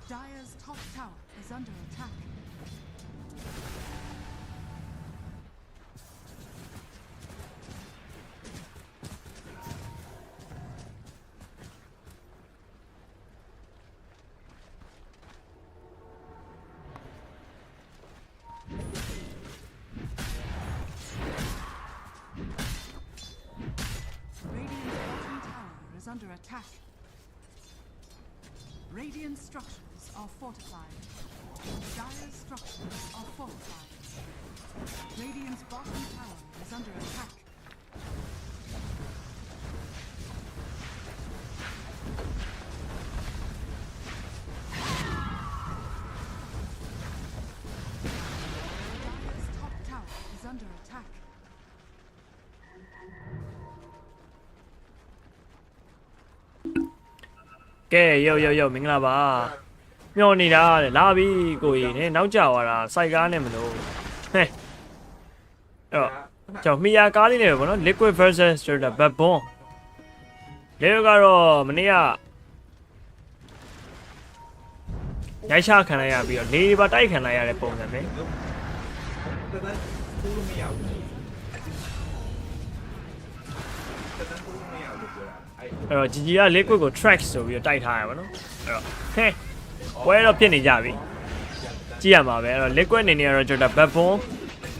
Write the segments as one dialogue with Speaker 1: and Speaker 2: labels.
Speaker 1: Dire's top tower is under attack. Radiant's bottom tower is under attack. Radiant structures are fortified. Dire's structures are fortified. Radiant's bottom tower is under attack. Dire's top tower is under attack.
Speaker 2: Okay, yo, မင်္ဂလာပါမျောနေတာလေလာပြီကိုကြီးနင်နောက်ကျသွားတာစိုက်ကားနဲ့မလို့ဟဲ့အဲ့တော့မီယာကားလေးနဲ့ပေါ့နော် liquid versus ဆိုတာ backbone လေကတော့မနေ့ကရိုက်ချခံလိုက်ရပြီးတော့လေပါတိုက်ခံလိုက်ရတဲ့ပုံစံပဲအဲ့တော့ GG က liquid ကို track ဆိုပြီးတော့တိုက်ထားရပါတော့အဲ့တော့ဟဲ့ဝဲတော့ဖြစ်နေကြပြီကြည့်ရမှာပဲအဲ့တော့ liquid အနေနဲ့ကတော့ကျွန်တော် backbone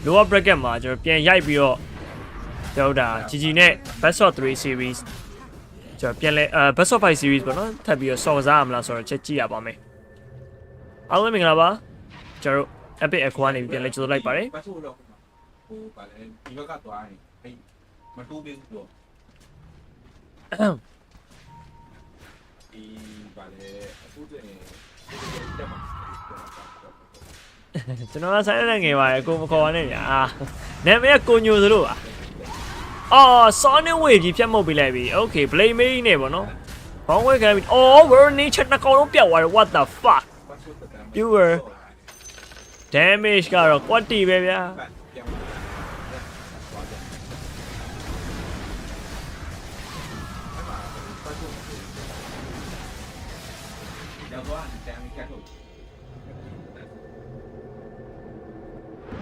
Speaker 2: lower bracket မှာကျွန်တော်ပြန်ရိုက်ပြီးတော့ကျွန်တော်ဒါ GG နဲ့ best of 3 series ကျွန်တော်ပြန်လဲbest of 5 series ပေါ့နော်ထပ်ပြီးတော့စော်စားရမလားဆိုတော့ချက်ကြည့်ရပါမယ်အားလုံးမင်္ဂလာပါကျွန်တော် epic aqua နေပြန်လဲကြိုးလိုက်ပါတယ်
Speaker 3: ဟိုပါလေဒီဘက်ကသွားရင်ဟိမတူးပေးဘူးတော့ဒီပါလေအခုတည်းတက်မှာ
Speaker 2: ကျွန်တော်ကဆိုင်ရငယ်ပါလေကိုမခေါ်ရနဲ့ညာနာမည်ကကိုညိုသလိုပါအော် Sonic Wave ကြီးဖြတ်မှုတ်ပေးလိုက်ပြီ Okay Blade Maid နဲ့ပေါ့နော်ဘောင်းဝဲခံပြီးအော် Warning ချက်နှကောင်လုံးပြတ်သွားတယ် What the fuck Pure damage ကတော့ quality ပဲဗျာ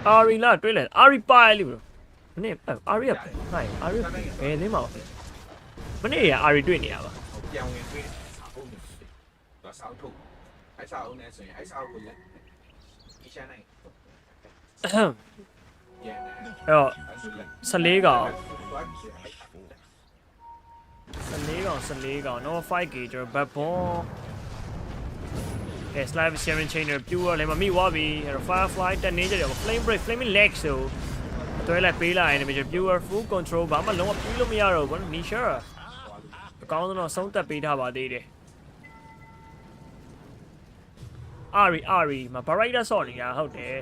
Speaker 2: အာရီလာတွေ့လဲအာရီပါလိဘလို့မနေ့အာရီကနိုင်အာရီဘယ်လင်းမအောင်မနေ့ကအာရီတွေ့နေရပါ
Speaker 3: ပြောင်းဝင်တွေ့ဟုတ်နေတော့ဆောက်ထုတ်အဲ့ဆောက်အောင်နေဆိုရင်အဲ့ဆောက်ကိုလည်းဒီချမ်းနိုင်
Speaker 2: အဲ့တော့14ကောင်no 5k ကျွန်တော် backbone Okay, slide sharing chainer pure လည်းမမိသွားပြီအဲ့တော့ firefly တက်နေကြတယ် flame break flaming legs ဆိုအတွဲလိုက်ပေးလိုက်ရင် pure full control ဘာမှလုံးဝပြီးလို့မရတော့ဘူး Nisha အကောင်းဆုံးတော့ဆုံးသက်ပေးထားပါသေးတယ် Ari မှာ Barrier ဆော့နေတာဟုတ်တယ်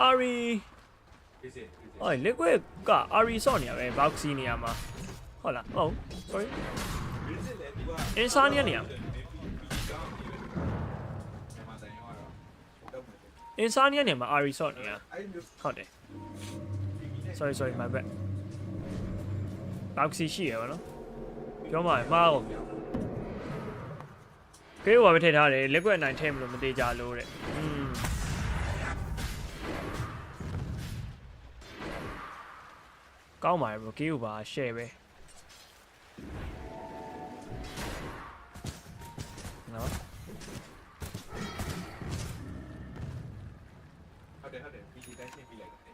Speaker 2: Ari Oh, liquid က Ari ဆော့နေရပဲ boxy နေရမှာဟုတ်လားဟုတ် sorry Insania နေရ Insania နေမှာ Ari ဆော့နေရဟုတ်တယ် sorry my bad boxy ရှိရပါတော့ပြောမှာမှားအောင်ကေးဝါပဲထည့်ထားတယ် liquid 9ထည့်မလို့မသေးကြလို့တဲ့ကောင်းပါတယ် bro ကေးကိုပါ share ပဲနော်
Speaker 3: ဟုတ်တယ် PG တိုင်းရှင်းပြလိုက်တယ်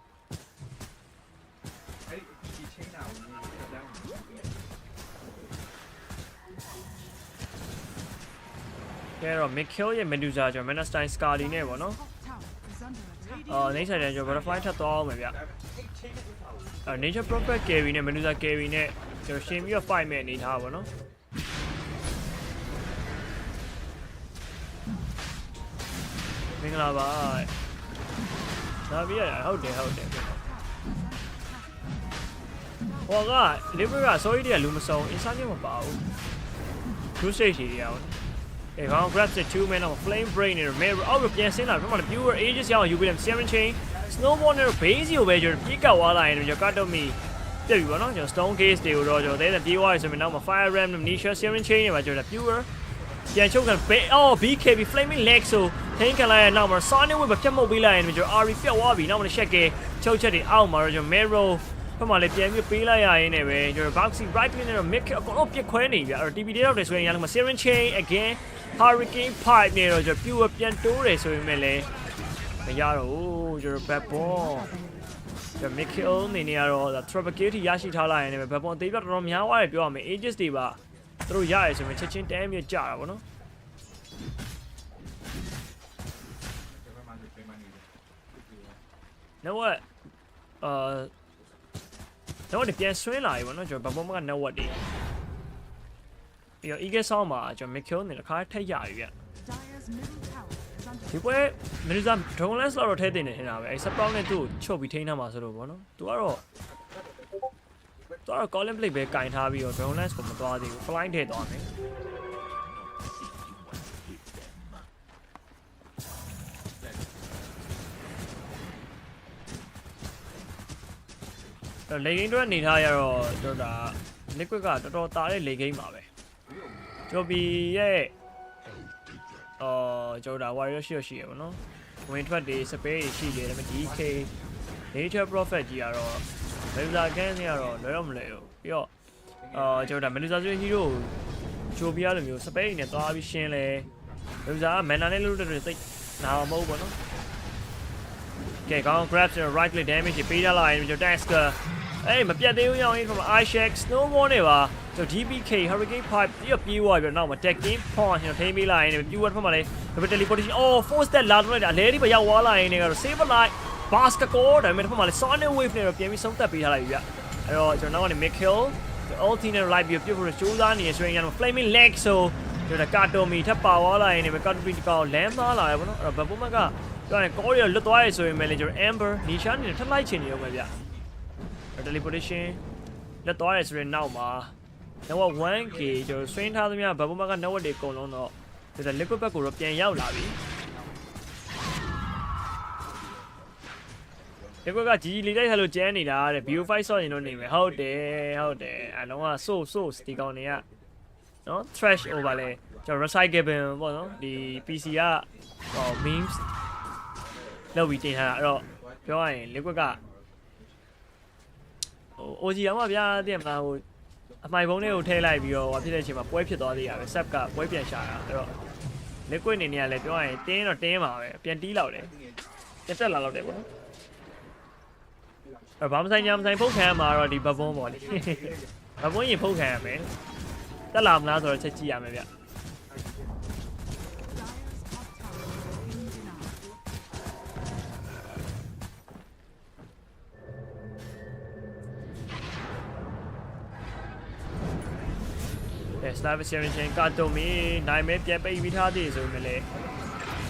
Speaker 3: အဲ့ဒီ PG ချင်းတာကိုတော့တောင်း
Speaker 2: ကဲတော့ Mikhail ရဲ့ Medusa ကျွန်တော် Manastine Scarly နဲ့ပေါ့နော်နေဆိုင်တယ်ကျွန်တော် butterfly ထပ်သွားအောင်မယ်ဗျNature Prophet Carry နဲ့ Medusa Carry နဲ့ကျွန်တော်ရှင်းပြီးတော့ fight မဲ့အနေထားပါတော့မင်္ဂလာပါလာပြီးရဟုတ်တယ်ဟိုက liver က sorry တွေကလူမစုံ inside မပါဘူး two stage တွေရအောင်အေးကောင် grab the two man of flame brain နဲ့ mirror အောက်ပြန်ဆင်းလာပြန်မလား pure ages ရအောင်ယူပြီးတယ် seven chain snowball နဲ့ base ကိုပဲကျွန်တော်ပြေးကတ်သွားလာရင်ကျွန်တော်ကတော့မီ ပြပြီပေါ့နော်ကျွန်တော် stone case တွေကိုတော့ကျွန်တော်တဲ့ပြေးသွားရဆိုရင်နောက်မှာ fire ram amnesia searing chain တွေမှာကျွန်တော် pure ပြန်ချုပ်กันအော် BKB flaming leg ဆိုထိန်းခံလိုက်ရနောက်မှာ sonic whip ဖြတ်မှုတ်ပေးလိုက်ရင်ကျွန်တော် RE ပြတ်သွားပြီနောက်မှာ check ကချုပ်ချက်တွေအောက်မှာတော့ကျွန်တော် mirror ဖက်မှာလည်းပြန်ပြီးပေးလိုက်ရရင်းနဲ့ပဲကျွန်တော် boxy right clean နဲ့တော့ mid အကုန်လုံးပြစ်ခွဲနေပြီအဲ့တော့ TP တွေတော့တယ်ဆိုရင်ရအောင်မှာ searing chain again hurricane pipe နဲ့တော့ကျွန်တော် pure ပြန်တိုးတယ်ဆိုရင်လည်းမရတော့ဘူးကျွန်တော် bad ball ကျွန်တော် Mikhail နေနေရတော့ Tropicate ရရှိထားလိုက်ရင်လည်း bad ball အသေးပြတော်တော်များသွားတယ်ပြောရမယ် ages တွေပါသူတို့ရရဆိုရင်ချက်ချင်းတန်းမြကြတာပေါ့နော်What? တော့ဒီပြန်ဆွဲလာပြီပေါ့နော်ကျွန်တော်ဘဘမက network တွေပြီးတော့ eagle sound မှာကျွန်တော် Mikhail နဲ့တစ်ခါထက်ရပြီဗျဒီပွဲ Medusa Dragonlance တော့ထဲတင်နေနေတာပဲအဲ support နဲ့သူ့ကိုချုပ်ပြီးထိန်းထားမှာဆိုလို့ပေါ့နော်သူကတော့ column plate ပဲကင်ထားပြီးတော့ Dragonlance ကိုမသွားသေးဘူး flying ထဲသွားမယ်လေဂိမ်းတော့နေထားရတော့ကျွန်တော်ဒါ liquid ကတော်တော်တာတဲ့လေဂိမ်းပါပဲကျော်ဘီရဲ့ကျွန်တော်ဒါ warrior ရှိရပါတော့ဝင်ထွက်တွေ space တွေရှိတယ်ဒါပေမဲ့ DK nature prophet ကြီးကတော့ Medusa Gang တွေကတော့လွယ်တော့မလွယ်ဘူးပြီးတော့ကျွန်တော်ဒါ Medusa ဆိုရင်ကြီးတို့ချိုးပြရလိုမျိုး space နဲ့သွားပြီးရှင်းလဲ Medusa က mana နဲ့လို့တဲ့စိတ်နာမဟုတ်ဘူးပေါ့နော်ကဲကောင်း grab ကျွန်တော် right click damage ပေးထားလိုက်ကျွန်တော် task အေးမပြတ်သေးဘူးရောင်းရင် from iShack snowball နဲ့ပါကျွန်တော် DBK hurricane pipe ပြီးတော့ပြေးသွားပြီးတော့နောက်မှာ tacking point ကျွန်တော်ထိန်းပေးလိုက်ရင် viewer ဖက်မှာလည်း teleportation force that လာတော့လည်းအလဲဒီပဲရောက်သွားလိုက်ရင်လည်း save light basket core ဒါပေမဲ့ဖက်မှာလည်း sonic wave နဲ့တော့ပြန်ပြီးဆုံးသက်ပေးထားလိုက်ပြီဗျအဲ့တော့ကျွန်တော်နောက်ကနေ Mikhail ulti နဲ့ light ပြီးပြုတ်ဖို့ကြိုးစားနေတဲ့ swing ကတော့ flaming leg ဆိုကျွန်တော်ကာတိုမီထပ်ပါသွားလိုက်ရင်လည်းကာတိုမီကောင်လမ်းသွားလာရပါတော့အဲ့တော့ဘဘမကပြောရင် core ရလွတ်သွားရဆိုရင်လည်းကျွန်တော် amber nisha နဲ့ထပ်လိုက်ချင်နေရောပဲဗျteleportation လက်သွားရဲဆိုရင်နောက်မှာ network 1k ကျွန်တော် swing ထားသမျှဘဘမက network တွေအကုန်လုံးတော့ဒီ liquid back ကိုတော့ပြန်ရောက်လာပြီ liquid ကကြီးလေးတိုက်ထားလို့ကျန်းနေတာတဲ့ BO5 ဆော့ရင်တော့နေမယ်ဟုတ်တယ်အလုံးက so ဒီကောင်တွေကနော် trash over လဲကျွန်တော် recyclable ပေါ့နော်ဒီ PC ကmemes လောက်ပြီးတင်ထားတာအဲ့တော့ပြောရရင် liquid ကOG အောင်ပါဗျာတည်မလားဟိုအမိုင်ဘုံလေးကိုထည့်လိုက်ပြီးတော့ဟိုဖြစ်တဲ့အချိန်မှာပွဲဖြစ်သွားသေးတာပဲ sub ကပွဲပြန်ရှာတာအဲ့တော့ liquid နေနေရလဲပြောရရင်တင်းတော့တင်းပါပဲပြန်တီးလောက်တယ်တက်လာလောက်တယ်ပေါ့နော်အဲ့ဘာမဆိုင်ညာမဆိုင်ဖုတ်ခံရမှာတော့ဒီဘဘွန်းပေါ့လေဘဘွန်းရင်ဖုတ်ခံရမယ်တက်လာမလားဆိုတော့ချက်ကြည့်ရမယ်ဗျStar Searing Chain ကတော့မင်းနိုင်မဲပြန်ပိတ်ပြီးထားသေးဆိုရင်လည်း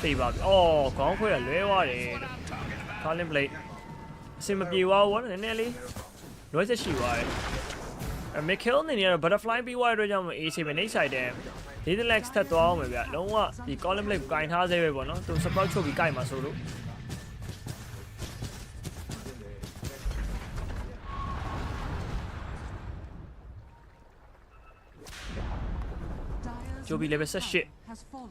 Speaker 2: သိပါပြီ။အော်ခေါင်းခွဲကလွဲသွားတယ်။ Calling Blade အစင်မပြေသွားဘူးနည်းနည်းလေးလွဲချက်ရှိသွားတယ်။ Mikhail နေနေတော့ Butterfly ပြီးသွားတဲ့အတွက်ကြောင့် AC ပဲနှိမ့်ဆိုင်တယ်။ Daylex ထပ်သွားအောင်ပဲဗျ။လုံးဝဒီ Calling Blade ကိုကင်ထားသေးပဲပေါ့နော်။သူ support ချုပ်ပြီးကင်မှာဆိုလို့Joby level 18 has fallen.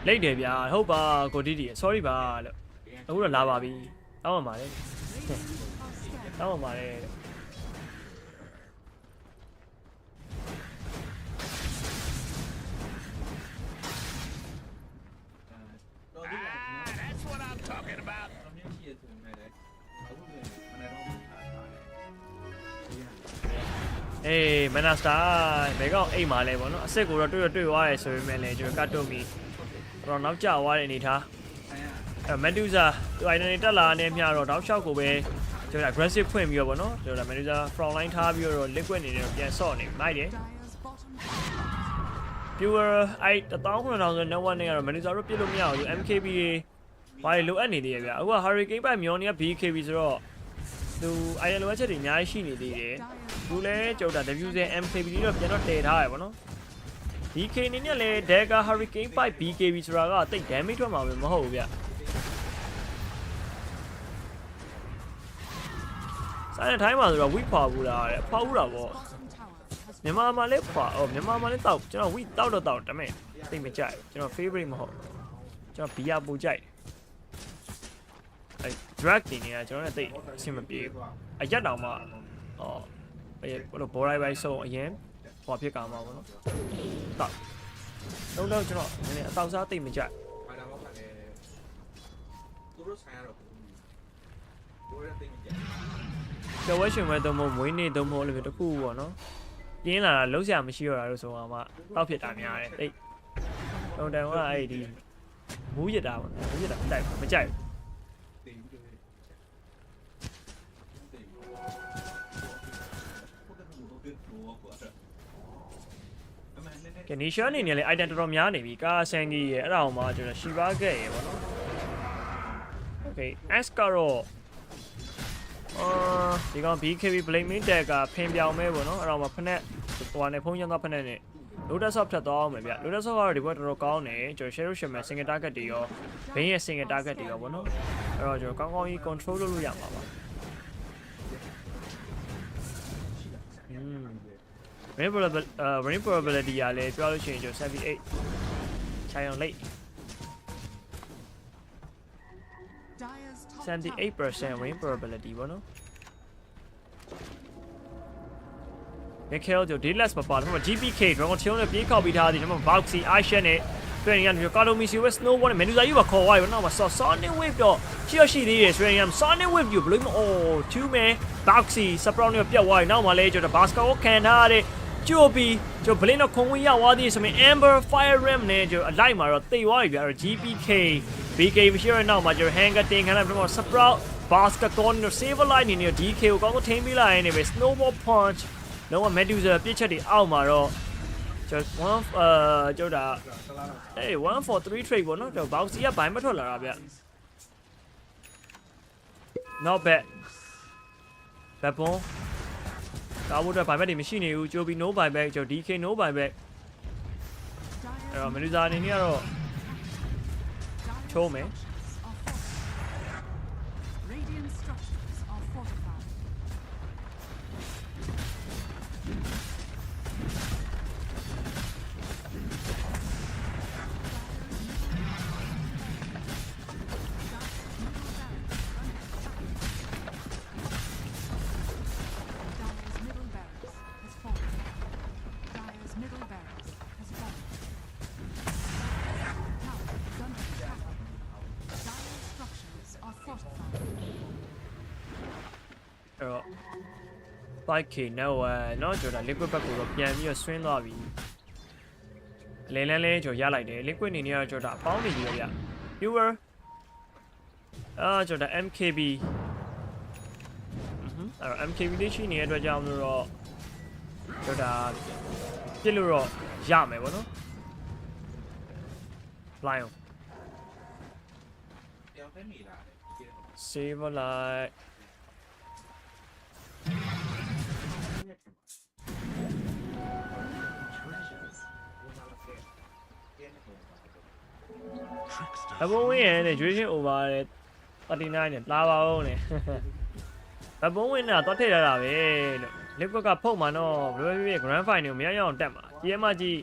Speaker 2: လိတ်တယ်ဗျာဟုတ်ပါကိုတီတီ sorry ပါလို့အခုတော့လာပါပြီတောင်းပါပါလေတောင်းပါပါတယ်
Speaker 3: That's what I'm talking about.
Speaker 2: အေးမနာစတာဘယ်ကောင်အိမ်မှာလဲပေါ့နော်အစ်စ်ကိုတော့တွေ့သွားရဲဆိုပေမဲ့လည်းကျွန်တော်ကတ်တုံမီတော့နောက်ကျသွားတဲ့အနေထားMedusa သူ identity တက်လာနေမြတော့တောက်လျှောက်ကိုပဲကျွန်တော် aggressive ဖွင့်ပြီးတော့ဗောနော်ကျွန်တော် Medusa front line ထားပြီးတော့ liquid နေတယ်ပြန်ဆော့နေမိုက်တယ် pure 1000 9000 network နဲ့ကတော့ Medusa တို့ပြစ်လို့မရဘူး MKB ဘာလို့အဲ့နေသေးရဗျအခုက Hurricane ပိုက်မျောနေက BKB ဆိုတော့သူအိုင်ရန်လိုအပ်ချက်တွေအများကြီးရှိနေသေးတယ်သူလည်းကြောက်တာ WZ MKB တော့ပြန်တော့တည်ထားရပါတော့ BK နေနဲ့လေ Dagger Hurricane ပိုက် BKB ဆိုတာကတိတ် damage ထွက်မှာပဲမဟုတ်ဘူးဗျဆိုင်တဲ့ time မှာဆိုတော့ weak ဖွာဘူးလားတဲ့ဖွာဘူးတာပေါ့မြန်မာမှာလည်းဖွာမြန်မာမှာလည်းတောက်ကျွန်တော် weak တောက်တော့တောက်ဒါပေမဲ့တိတ်မကြိုက်ကျွန်တော် favorite မဟုတ်ကျွန်တော် ဘီယာပူကြိုက်အဲ drag တင်နေတာကျွန်တော်လည်းတိတ်အဆင်မပြေဘူးအရက်တောင်မှဘယ်လိုဘော်ရိုက်ပိုင်းဆုံးအရင်ဟောဖြစ်ကြမှာပေါ့နော်တောက်တော့ကျွန်တော်နည်းနည်းအတောက်စားတိတ်မကြိုက်
Speaker 3: ဘာသာတော့လည်းသူတို့ဆိုင်ရတော့သူတို့တိတ်မကြ
Speaker 2: ကျော်ဝဲရှင်ဝဲတော့မွေးနေတော့မဟုတ်လို့တခုပေါ့နော်ပြင်းလာတာလုံးစရာမရှိတော့တာလို့ဆိုတော့မှတောက်ဖြစ်တာများတယ်တိတ်တော့တန်ကအဲ့ဒီမူးရတာပေါ့မူးရတာမကြိုက်မကြိုက်ကနီရှာနေနေလေ item တော်တော်များနေပြီကာဆန်ကြီးရဲ့အဲ့ဒါအောင်မှကျွန်တော်ရှီပါခဲ့ရေပေါ့နော် Okay S ကတော့ဒီကောင် BKB blaming tag ကဖင်ပြောင်မဲပေါ့နော်အဲ့တော့မှဖက်နဲ့ဟိုကနေဖုံးချမ်းသွားဖက်နဲ့Lotus Shop ဖြတ်သွားအောင်မယ်ဗျ Lotus Shop ကတော့ဒီဘက်တော်တော်ကောင်းတယ်ကျွန်တော် Share Share မှာ single target တွေရော Bane ရဲ့ single target တွေရောပေါ့နော်အဲ့တော့ကျွန်တော်ကောင်းကောင်းကြီး control လုပ်လို့ရမှာပါrain probability ကလည်းပြောလို့ရှိရင်ကျွန်တော်78ခြိုင်အောင်လိုက်78% rain probability ပေါ့နော်ရခဲတော့ Deadless မပါတော့ GPK Dragon Tail နဲ့ပြေးခောက်ပြီးထားသည်ကျွန်တော် Boxy Action နဲ့တွေ့နေရတယ် Cardomisi with Snowball နဲ့ Medusa ကြီးပါခေါ်သွားပြီနော်မဆော Sonic Wave တော့ရှိသေးတယ်ဆိုရင် Sonic Wave ကိုဘလို့ two man Boxy Sprout နဲ့ပြတ်သွားပြီနောက်မှလည်းကျွန်တော် Basket ကိုခံထားရတဲ့ကျိုးပြီးကျွန်တော် Blade နဲ့ခုံဝင်ရောက်သွားသည်ဆိုရင် Amber Fire Ram နဲ့ကျွန်တော်အလိုက်မှာတော့တိတ်သွားပြီဗျာ GPK BK မရှိရနောက်မှာကျွန်တော် Hanger တင်ခံလိုက်ပြီးတော့ Sprout Basket ကို Save Line နေ DK ကိုကောင်းကောင်းထိန်းပေးလိုက်ရင်ပဲ Snowball Punch လုံးဝ Medusa ပြစ်ချက်တွေအောက်မှာတော့ကျွန်တော်ကျွန်တော်143 trade ပေါ့နော်ကျွန်တော် Boxy ကဘိုင်းမထွက်လာတာဗျ Not bad ဘက်ပွန်ကားဖို့အတွက်ဘိုင်းဘက်တွေမရှိနေဘူးကြိုပြီး no buyback ကျွန်တော် DK no buyback အဲ့တော့ Medusa အနေနဲ့ကတော့ချိုးမယ်5k နော်ကျွန်တော် liquid ဘက်ကိုတော့ပြန်ပြီးတော့ဆွင်းသွားပြီလဲလန်းလဲကျွန်တော်ရလိုက်တယ် liquid အနေနဲ့ကျွန်တော်အပေါင်းနေပြီဗျ viewer ကျွန်တော် MKB အဲ့တော့ MKB လေးရှိနေတဲ့အတွက်ကြောင့်လို့တော့ကျွန်တော်ပြစ်လို့တော့ရမယ်ပေါ့နော် Lion save likeအဘုံဝင်ရဲ့ကျွေးချင်း over တဲ့39နဲ့လာပါဦးနဲ့အဘုံဝင်တာတော့ထည့်ရတာပဲလို့ liquid ကဖုတ်မှာတော့ဘယ်လိုဖြစ် grand final ကိုမရရအောင်တက်မှာကြီးမကြီး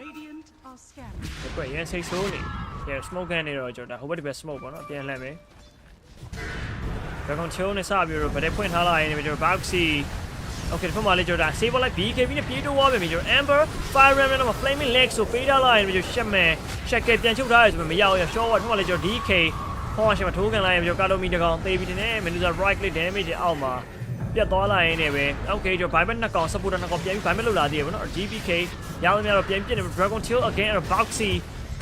Speaker 1: Radiant are scanning.
Speaker 2: liquid ရန်စိတ်ဆိုးနေ smoke gun နေတော့ကျွန်တော်ဟိုဘက်ဒီဘက် smoke ပေါ့နော်ပြန်လှမ်းမယ် Dragon Tail နဲ့စပြီးတော့ဗတဲ့ဖွင့်ထားလိုက်ရင်ကျွန်တော် Boxy Okay ဒီဖက်မှာလေးကျွန်တော် save လိုက် BKB နဲ့ပြေးတော့သွားပြီကျွန်တော် Amber Fire Ram နဲ့ Flaming Legs ကိုပေးထားလိုက်ရင်ကျွန်တော် Shaman Shackle ပြန်ချုပ်ထားရဆိုမှမရအောင် Short Ward ဖက်မှာလေးကျွန်တော် DK ဟောရှမှာထိုးကန်လိုက်ရင်ကျွန်တော် Cardomisi တကောင်သေပြီးတယ် Medusa right click damage တွေအောက်မှာပြတ်သွားလိုက်ရင်လည်းပဲ Okay ကျွန်တော် Buyback နှစ်ကောင် Supporter နှစ်ကောင်ပြန်ပြီး Buyback လုပ်လာသေးတယ်ဗောနော် GPK ရောင်းနေတော့ပြန်ပြစ်နေ Dragon Tail again အဲ့ Boxy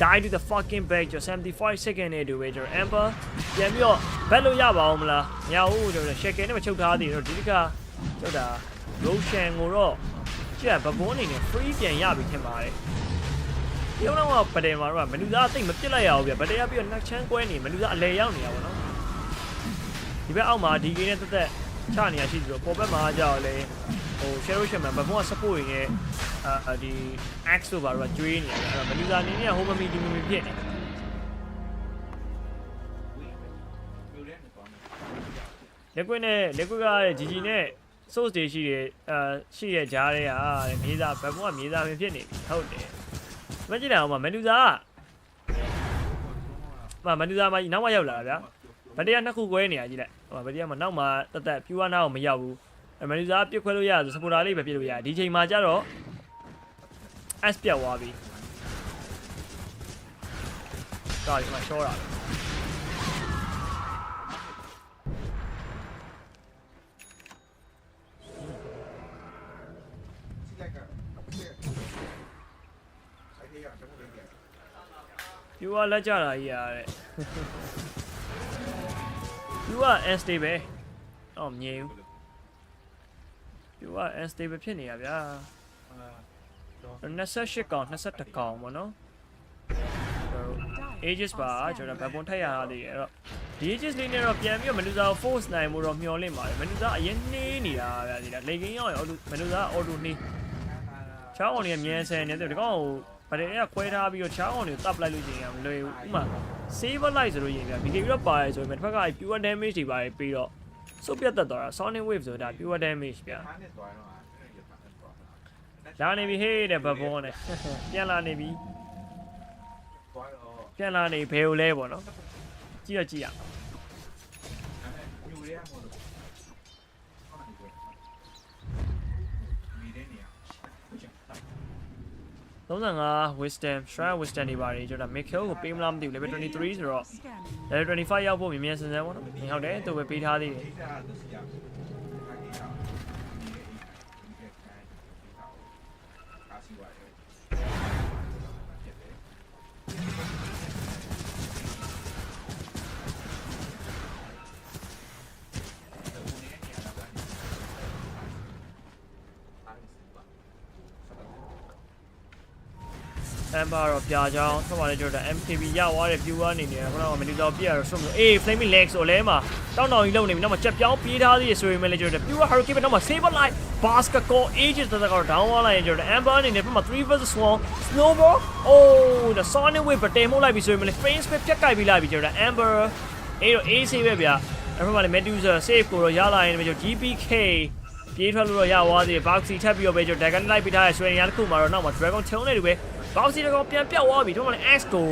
Speaker 2: die to the fucking back ကျွန်တော်75 second နဲ့တူပဲကျွန်တော် Amber ပြန်ပြီးတော့ bet လို့ရပါအောင်မလားမရဘူးကျွန်တော် Shackle နဲ့မချုပ်ထားသေးတော့ဒီတစ်ခါကျွန်တော် Roshan ကိုတော့ကျက်ဘဘွန်းအနေနဲ့ free ပြန်ရပြီထင်ပါတယ် ရုံတော့ဗတဲ့မှာတော့မလူသားအသိမပြစ်လိုက်ရအောင်ဗျဗတဲ့ရပြီးတော့နှစ်ချမ်းကွဲနေမလူသားအလဲရောက်နေတာပေါ့နော်ဒီဘက်အောက်မှာဒီကိနဲ့တက်တက်ချနေရရှိပြီးတော့ပေါ်ဘက်မှာကြောက်လေဟို Shadow Shaman ဘက်ပေါ်က support ရင်းရဲ့ဒီ Axe တို့ဘာလို့ကျွေးနေရလဲအဲ့တော့မလူသားအနေနဲ့ဟိုမမီဒီမီဖြစ်နေလက်ကွက်ကGGနဲ့ source တွေရှိတယ်ရှိရကြားတဲ့ဟာမြေသားဘက်ပေါ်ကမြေသားပင်ဖြစ်နေပြီဟုတ်တယ်မကြည့်နိုင်အောင်မလူသားမလူသားမနောက်မှရောက်လာတာဗျာဗတရားနှစ်ခုကွဲနေရကြည့်လိုက်ဟိုဗတရားမှာနောက်မှတက်ပြူဝနာကိုမရောက်ဘူးမလူသားပြစ်ခွဲလို့ရဆိုစပိုတာလေးပဲပြစ်လို့ရဒီချိန်မှာကျတော့ S ပြတ်သွားပြီဒါဒီမှာရှော့တာပြူဝလက်ကြတာကြီးရတဲ့ပြူဝ unstable အော်မြင်ဘူးပြူဝ unstable ဖြစ်နေရဗျာ28ကောင်22ကောင်ပေါ့နော် ages ပါကျွန်တော်ဗတ်ပုံထက်ရတာလေအဲ့တော့ဒီ ages လေးနဲ့တော့ပြန်ပြီးတော့မလူသားကို force နိုင်မှုတော့မျှော်လင့်ပါတယ်မလူသားအရင်နှေးနေတာဗျာဒီလားလေကင်းရောက်ရင်မလူသား auto နှေးချောင်းအောင်နေမြန်ဆန်နေတယ်ဒီကောင်ကိုဗတဲ့ကခွဲထားပြီးတော့ချောင်းအောင်တွေကိုတပ်လိုက်လို့ရှိရင်မလွယ်ဘူးဥမာ save light ဆိုလို့ရင်ဗျာ BK ပြီးတော့ပါတယ်ဆိုရင်တစ်ဖက်က pure damage တွေပါတယ်ပြီးတော့စုပ်ပြတ်တက်သွားတာ sonic wave ဆိုတာ pure damage ဗျာလာနေပြီဟေးတဲ့ဘဘွန်းနဲ့ပြန်လာနေပြီပြန်လာနေဘယ်ကိုလဲပေါ့နော်ကြည့်ရ35 wisdom shrine wisdom တွေပါတယ်ကျွန်တော် Mikhail ကိုပေးမလားမသိဘူး level 23ဆိုတော့ level 25ရောက်ဖို့မြင်မြန်ဆန်ဆန်ပေါ့နော်ဟုတ်တယ်သူပဲပေးထားသေးတယ်Amber တော့ပြာချောင်းထွက်ပါလေကျွန်တော် MKB ရသွားတဲ့ viewer အနေနဲ့ခုနကမနီတာပြရတော့ဆွတ်လို့အေး flaming legs ဆိုလဲမှာတောင်းတောင်ကြီးလုံနေပြီနောက်မှာချက်ပြောင်းပြေးထားသေးရဆိုရင်လည်းကျွန်တော် viewer hurricane နောက်မှာ saber light basket call ages တကတော့ down သွားလိုက်ရင်ကျွန်တော် Amber အနေနဲ့ပြမှာ3 versus 1 snowball oh the sonic wave တင်မှုလိုက်ပြီဆိုရင်လည်း frame space ပြတ်ကြိုက်ပြီးလိုက်ပြီကျွန်တော် Amber အေးတော့ AC ပဲဗျာအဲ့မှာလည်း Medusa save ကိုတော့ရလာရင်ကျွန်တော် GPK ပြေးထွက်လို့တော့ရသွားသေးတယ် Boxy ထပ်ပြီးတော့ပဲကျွန်တော် Dragon Light ပေးထားတဲ့ဆွေရန်တစ်ခုမှာတော့နောက်မှာ Dragon Tail နဲ့တူပဲBoxy တော့ပြန်ပြောက်သွားပြီတို့မှလည်း X ကို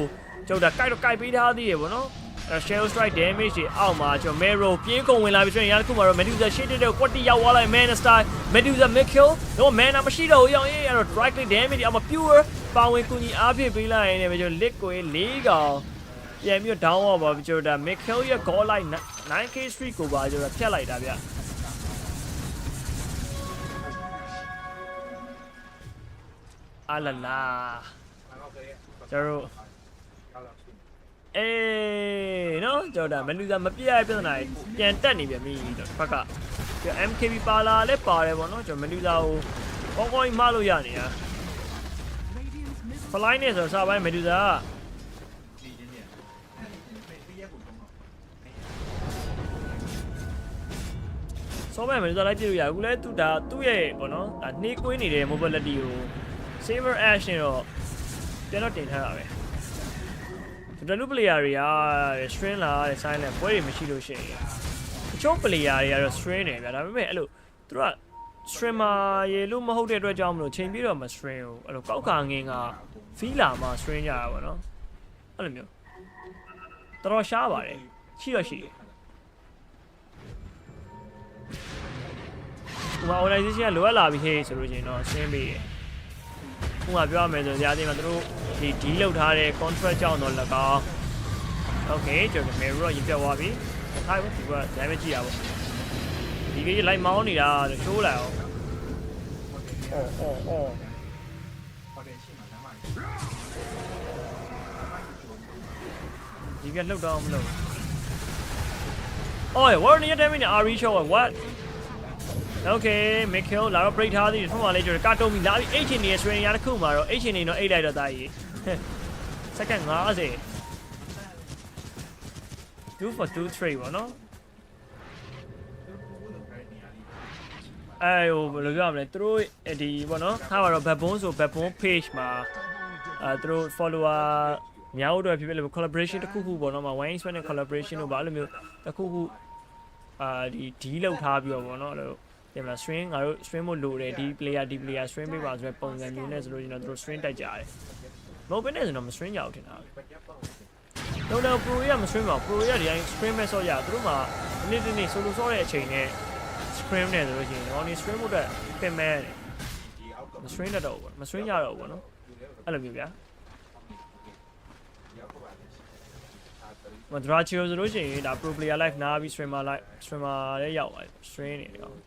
Speaker 2: ကျွန်တော်ကိုက်တော့ကိုက်ပေးထားသေးရပေါ့နော်အဲ့ Shell Strike damage တွေအောက်မှာကျွန်တော် Mero ပြေးကုန်ဝင်လာပြီဆိုရင်ရတစ်ခုမှာတော့ Medusa ရှေ့တက်တဲ့ကွက်တီရောက်သွားလိုက် Man Style Medusa Mikhail တော့ Mana မရှိတော့ဘူးရောက်ရေးအဲ့တော့ Strike damage အောက်မှာ Pure ပါဝင်ကူညီအားဖြည့်ပေးလိုက်ရင်လည်းကျွန်တော် Lit ကို၄ကောင်ပြန်ပြီးတော့ down သွားပါပြီကျွန်တော် Mikhail ရဲ့ goal line 9k streak ကိုပါကျွန်တော်ဖြတ်လိုက်တာဗျအာလာလာကျွန်တော်အေးနော်ကျွန်တော်မလူသားမပြည့်ရပြဿနာပြန်တက်နေပြန်ပြီတော့ဘက်က MKB ပါလာလဲပါတယ်ဗောနော်ကျွန်တော်မလူသားကိုကောင်းကောင်းမလို့ရနေတာ fly နဲ့ဆိုစားပိုင်းမလူသားစောမဲ့မလူသားလိုက်ပြလို့ရအခုလဲသူဒါသူ့ရဲ့ဗောနော်ဒါနှေးကွင်းနေတဲ့ mobility ကို Saber Ash နဲ့တော့ပြန်တော့တင်ထားတာပဲဒီလူ player တွေက string လာတဲ့ silent ပွဲတွေမရှိလို့ရှိရင်တချို့ player တွေကတော့ string နေဗျာဒါပေမဲ့အဲ့လိုသူတို့က streamer ရေလို့မဟုတ်တဲ့အတွက်ကြောင့်မလို့ချိန်ပြီးတော့မ string ဘူးအဲ့လိုကောက်ခါငင်းက feel လာမှ string ကြတာပေါ့နော်အဲ့လိုမျိုးတော်တော်ရှားပါတယ်ရှိတော့ရှိတယ်ဟို organization ကလိုအပ်လာပြီဟေးဆိုလို့ရှိရင်တော့ string ပေးတယ်ဥပမာပြောရမယ်ဆိုရာသီမှာသူတို့ဒီ deal လောက်ထားတဲ့ contract ကြောင့်တော့၎င်း okay ကျွန်တော် Mero တော့ရင်ပြတ်သွားပြီထားဘူးဒီက damage ကြည့်တာပေါ့ဒီကြီးလိုက်မောင်းနေတာရှိုးလိုက်အောင်အော်ဒီကလှုပ်တော့မလို့အော် warning damage နဲ့ RE show what Okay Mikhail လာတော့ break ထားသေးတယ်ထုံးမှလည်းကျွန်တော်ကာတုံးပြီးလာပြီး H နေရဆွေးနေရတစ်ခုမှာတော့ H နေတော့အိတ်လိုက်တော့တာကြီး second 50 2 for 2 3ပေါ့နော်အဲ့ဟိုဘယ်လိုပြောရမလဲသူတို့ဒီပေါ့နော်ထားပါတော့ backbone ဆို backbone page မှာသူတို့ follower များဦးတော့ဖြစ်ဖြစ်လို့ collaboration တစ်ခုခုပေါ့နော်မှာ wine sweat နဲ့ collaboration တို့ပါအဲ့လိုမျိုးတစ်ခုခုဒီ deal လောက်ထားပြီးတော့ပေါ့နော်အဲ့လိုဒီမှာ string ငါတို့ string မို့လိုတယ်ဒီ player string ပေးပါဆိုတော့ပုံစံမျိုးနဲ့ဆိုလို့ရှိရင်တော့သူတို့ string တိုက်ကြတယ်မဟုတ်ဘဲနဲ့ဆိုတော့မ string ရအောင်ထင်တာတော့ pro ရမ string ပါ pro ရဒီတိုင်း string မဲ့ဆော့ရသူတို့မှာနေ့နေ့ solo ဆော့တဲ့အချိန်နဲ့ string နဲ့ဆိုလို့ရှိရင်တော့ဒီ string မို့အတွက်ပြင်မဲ့တယ်မ string တတ်တော့ဘူးမ string ရတော့ဘူးပေါ့နော်အဲ့လိုမျိုးဗျာမဒရာချီယိုဆိုလို့ရှိရင်ဒါ pro player live နားပြီး streamer လည်းရောက်ပါတယ် stream နေတယ်ကောင်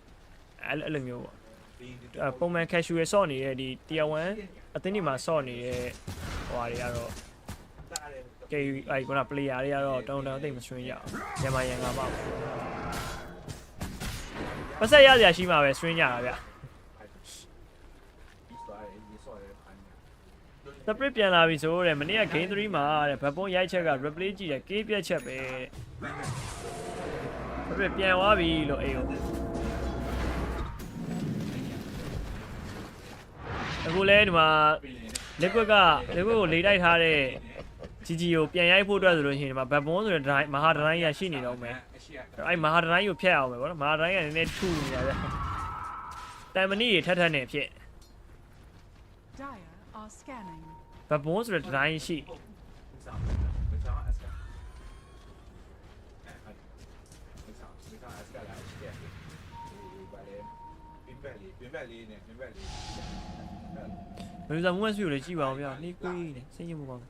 Speaker 2: အဲ့လိုမျိုးပေါ့ပုံမှန် casual ဆော့နေတဲ့ဒီ tier 1အသင်းဒီမှာဆော့နေတဲ့ဟိုဟာတွေကတော့ကဲအဲ့ခုန player တွေကတော့တောင်းအသိမ stream ရအောင်ညမရန်ကပါပတ်ဆက်ရစရာရှိမှာပဲ stream ရတာဗျစပရစ်ပြန်လာပြီဆိုတဲ့မနေ့က game 3မှာတဲ့ဘတ်ပုံးရိုက်ချက်က replay ကြည့်တယ်ကေးပြက်ချက်ပဲစပရစ်ပြန်သွားပြီလို့အေးအခုလဲဒီမှာ liquid ကိုလေတိုက်ထားတဲ့ GG ကိုပြန်ရိုက်ဖို့အတွက်ဆိုလို့ရှိရင်ဒီမှာဘတ်ပုံးဆိုတဲ့မဟာဒတိုင်းရရှိနေတော့မယ်အဲ့မဟာဒတိုင်းကိုဖျက်အောင်ပဲဗောနော်မဟာဒတိုင်းကနည်းနည်းထူနေတာဗျတန်မဏိတွေထပ်နေဖြစ်ဘတ်ပုံးဆိုတဲ့တိုင်းရှိဘယ်လိုမှမဆွေးလို့ကြည့်ပါအောင်ဗျာနေကွေးနေစိတ်ညစ်မှုကောင်း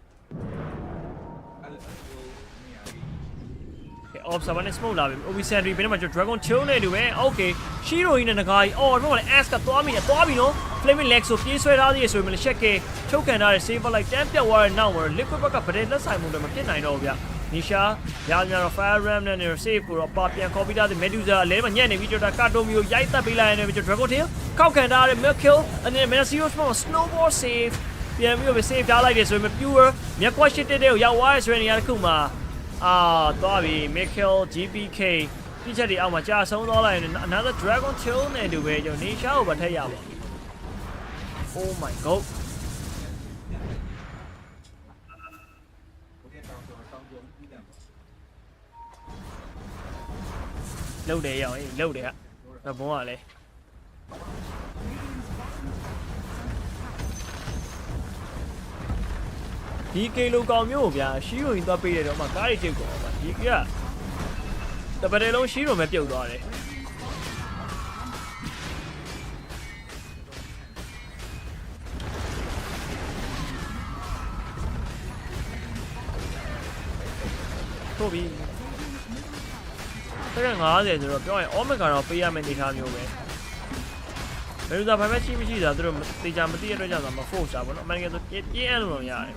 Speaker 2: off 7 နဲ့ smoke လာပြီ OB Sentry ဘယ်နဲ့မှာကျွန်တော် Dragon Chill နဲ့တူပဲ Okay Shiro ကြီးနဲ့ငကားကြီးအော်ဒီမှာလည်း Ask ကသွားပြီနော် Flaming Leg ဆိုပြေးဆွဲထားသေးရဆိုရင်လည်း check ကေချုပ်ခံထားတဲ့ save လိုက်တန်းပြတ်သွားတဲ့နောက်မှာ Liquid ဘက်ကဗတဲ့လက်ဆိုင်မှုလည်းမဖြစ်နိုင်တော့ဘူးဗျ Nisha ရာတော့ Fire Ram နဲ့ save ကိုတော့ပါပြန် copy ထားတဲ့ Medusa အလဲမှာညံ့နေပြီးတော့ Katomio ရိုက်တက်ပေးလိုက်ရတယ်ကျွန်တော် Dragon Tail ခောက်ခံထားတဲ့ Milk Kill အနေနဲ့ Menacio Snowball save ပြန်ပြီးတော့ save ထားလိုက်တယ်ဆိုရင် Pure မြက်ကွက်ရှစ်တဲ့ကိုရောက်သွားရဆိုရင်နေရာတစ်ခုမှာသွားပြီ Michael GPK ပြည့်ချက်တွေအောက်မှာကြာဆုံးသွားလိုက်ရင် another Dragon Chill နဲ့တူပဲကျွန်တော် Nisha ကိုပါထည့်ရပါ Oh my god လုတ်တယ်ရအောင်လုတ်တယ်ကဘုံကလည်းဒီကေလိုကောင်မျိုးဗျာရှီရိုကြီးသွားပေးတယ်တော့မှကားတွေကျုပ်ကုန်ပါဒီကတပတဲ့လုံးရှီရိုပဲပြုတ်သွားတယ်ဟုတ်ပြီတကယ်90ဆိုတော့ပြောရင် Omega တော့ပေးရမယ့်အနေထားမျိုးပဲဘယ်လိုသာဘာမှမရှိတာသူတို့တေချာမသိရတဲ့ကြောင့်မ force တာပေါ့နော်အမှန်တကယ်ဆိုပြင်းအဲ့လိုတော့ရတယ်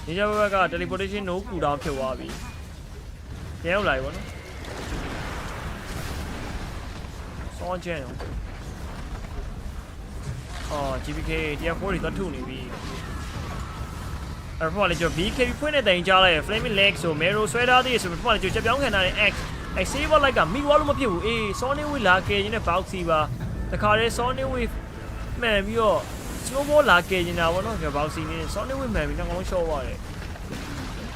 Speaker 2: ဒီကြဘက်က teleportation no cooldown ဖြစ်သွားပြီကျဲရောက်လာပြီပေါ့နော်စောကျဲတော့GPK တရား4တွေတော့ထုနေပြီအဲ့တော့လေကျွန်တော် BK ဖွင့်တဲ့တိုင်ကြားလိုက်ရ Flaming Leg ဆို Mero ဆွဲထားသေးဆိုတော့ကျွန်တော်ချက်ပြောင်းခံထားတဲ့ X Saber Light ကမိသွားလို့မဖြစ်ဘူးအေး Sonic Wave လာကဲခြင်းနဲ့ Boxy ပါတခါတည်း Sonic Wave မှန်ပြီးတော့ Snowball လာကဲခြင်းတာပေါ့နော်ကျွန်တော် Boxy နဲ့ Sonic Wave မှန်ပြီးတော့ကောင်းရှော့သွားတယ်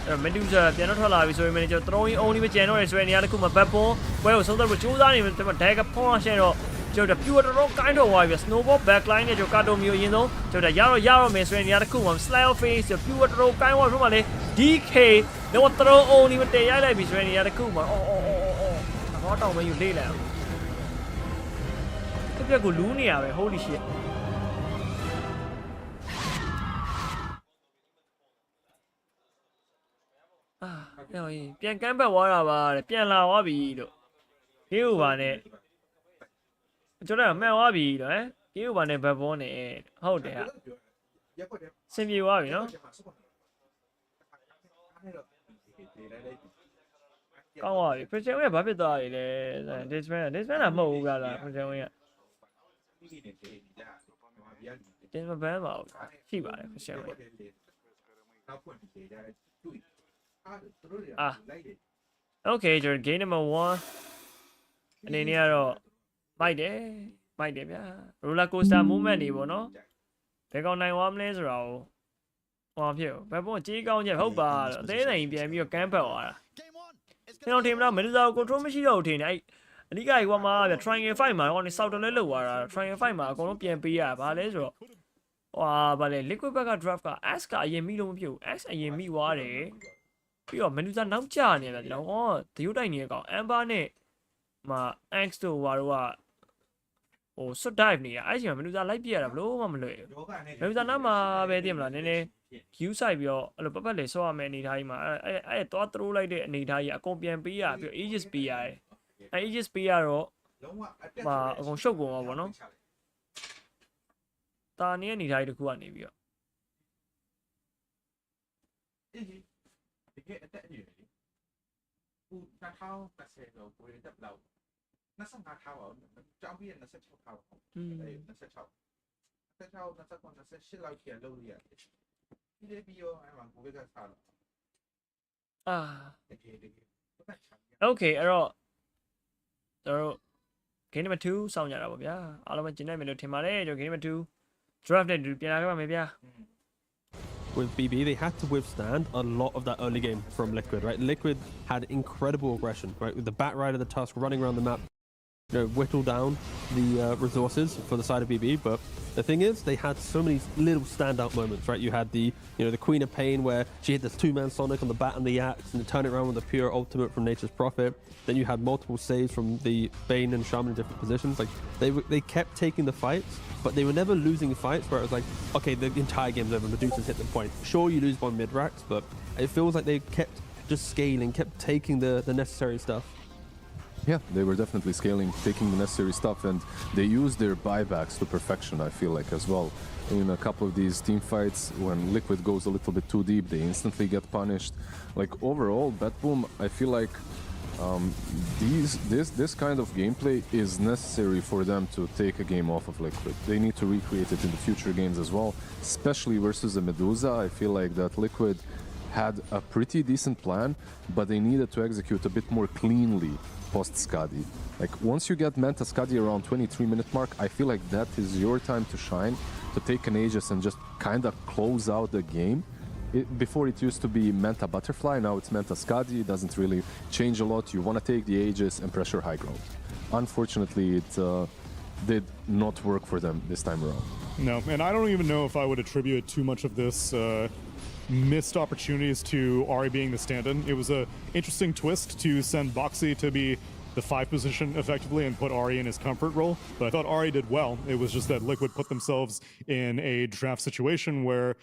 Speaker 2: အဲ့ Medusa ပြန်တော့ထွက်လာပြီဆိုရင်ကျွန်တော် throwing only ပဲကျန်တော့တယ်ဆိုရင်နေရာတစ်ခုမှာ Backbone ဘွဲကိုဆုံးသက်ဖို့ကြိုးစားနေတယ် Dagger Pawn ရှဲတော့ကျွန်တော် pure တော့ကိုင်းတော့သွားပြီ snowball backline နဲ့ကျွန်တော် Kato မျိုးအရင်ဆုံးကျွန်တော်ရတော့မယ်ဆိုရင်နေရာတစ်ခုမှာ slide face pure တော့ကိုင်းသွားပြီးမှလေ DK တော့ throw only မတည်ရိုက်လိုက်ပြီဆိုရင်နေရာတစ်ခုမှာအော်တောင်မယူလေးလိုက်အောင်တစ်ပြက်ကိုလူးနေရပဲ holy shit ပြန်ကမ်းဘက်သွားတာပါတဲ့ပြန်လာသွားပြီလို့ဟေးဟိုပါနဲ့ကျွန်တော်မှန်သွားပြီတော့ဟမ်ကေးဘာနဲ့ဘတ်ဘောနဲ့ဟုတ်တယ်ဟာစင်ပြေသွားပြီနော် ကောင်းသွားပြီ Christian ကဘာဖြစ်သွားပြီလဲ Disman ကမဟုတ်ဘူးကလား Christian က Disman ဘန်းပါဘူးရှိပါတယ် Christian ကOkay ကျွန်တော် game number 1အနေနဲ့ကတော့မိုက်တယ်ဗျာ roller coaster moment တွေပေါ့နော်ဘယ်ကောင်နိုင်သွားမလဲဆိုတာကိုဟောဖြစ်ဘယ်ပုံကြေးကောင်းချက်ဟုတ်ပါတော့အသေးစိမ်ပြန်ပြီးတော့ကမ်းပတ်သွားတာကျွန်တော်ထင်မလား Medusa ကို control မရှိတော့ဘူးထင်တယ်အဲ့အဓိကကြီးကမှဗျ triangle fight မှာတော့စောက်တယ်လဲလောက်သွားတာ triangle fight မှာအကုန်လုံးပြန်ပေးရဘာလဲဆိုတော့ဗာလဲ liquid ဘက်က draft က X ကအရင်မိလို့မဖြစ်ဘူး X အရင်မိသွားတယ်ပြီးတော့ Medusa နောက်ကျနေတယ်ဗျကျွန်တော်တရုတ်တိုက်နေကောင် Amber နဲ့မှာ X တို့ဘာတို့ကsword dive နေရအဲ့ချိန်မှာ Medusa လိုက်ပြရတာဘလို့မှမလွယ်ဘူး Medusa နားမှာပဲသိမလားနည်းနည်း view site ပြီးတော့အဲ့လိုပတ်လေဆော့ရမယ်အနေထားကြီးမှာအဲ့သွား throw လိုက်တဲ့အနေထားကြီးအကုန်ပြန်ပေးရပြီးတော့ Aegis ပေးရတယ်အဲ့ Aegis ပေးရတော့မှာအကုန်ရှုပ်ကုန်ပါဗောနော်တာနေအနေထားကြီးတစ်ခုကနေပြီးတော့
Speaker 3: ဒီကအတက်အရွယ်လေဦးနှစ်ထောင်30တော့ကိုရတက်လောက်25ထောင်အောင်ကြောင်းပြီး26ထောင်26လောက်ကျန်လို့ရတယ်ဒီလေးပြီးရောအဲ့မှာကိုပဲကစားတော့တကယ်
Speaker 2: Okay အဲ့တော့ကျွန်တော်တို့ game number 2စောင့်ကြတာပေါ့ဗျာအားလုံးပဲကျင်းနိုင်မယ်လို့ထင်ပါတယ်ကျွန်တော် game number 2 draft နဲ့ပြန်လာခဲ့ပါမယ်ဗျာ
Speaker 4: With BB, they had to withstand a lot of that early game from Liquid, right? Liquid had incredible aggression, right? With the Batrider, the Tusk running around the map, whittle down the resources for the side of BB. But the thing is, they had so many little standout moments, right? You had the Queen of Pain where she hit this two-man Sonic on the bat and the axe and turn it around with a pure ultimate from Nature's Prophet. Then you had multiple saves from the Bane and Shaman in different positions. Like they kept taking the fights, but they were never losing fights where it was like, okay, the entire game's over, Medusa's hit the point. Sure, you lose one mid-racks, but it feels like they kept just scaling, kept taking the necessary stuff.
Speaker 5: Yeah, they were definitely scaling, taking the necessary stuff, and they used their buybacks to perfection, I feel like, as well. In a couple of these team fights, when Liquid goes a little bit too deep, they instantly get punished. Like, overall, Batboom, I feel like this kind of gameplay is necessary for them to take a game off of Liquid. They need to recreate it in the future games as well, especially versus the Medusa. I feel like that Liquid had a pretty decent plan, but they needed to execute a bit more cleanly post-Skadi. Like, once you get Manta Skadi around 23-minute mark, I feel like that is your time to shine, to take an Aegis and just kind of close out the game. Before it used to be Manta Butterfly, now it's Manta Skadi. It doesn't really change a lot. You want to take the Aegis and pressure high ground. Unfortunately, it did not work for them this time around.
Speaker 6: No, and I don't even know if I would attribute too much of this missed opportunities to Ahri being the stand-in. It was an interesting twist to send Boxy to be the 5 position effectively and put Ahri in his comfort role, but I thought Ahri did well. It was just that Liquid put themselves in a draft situation where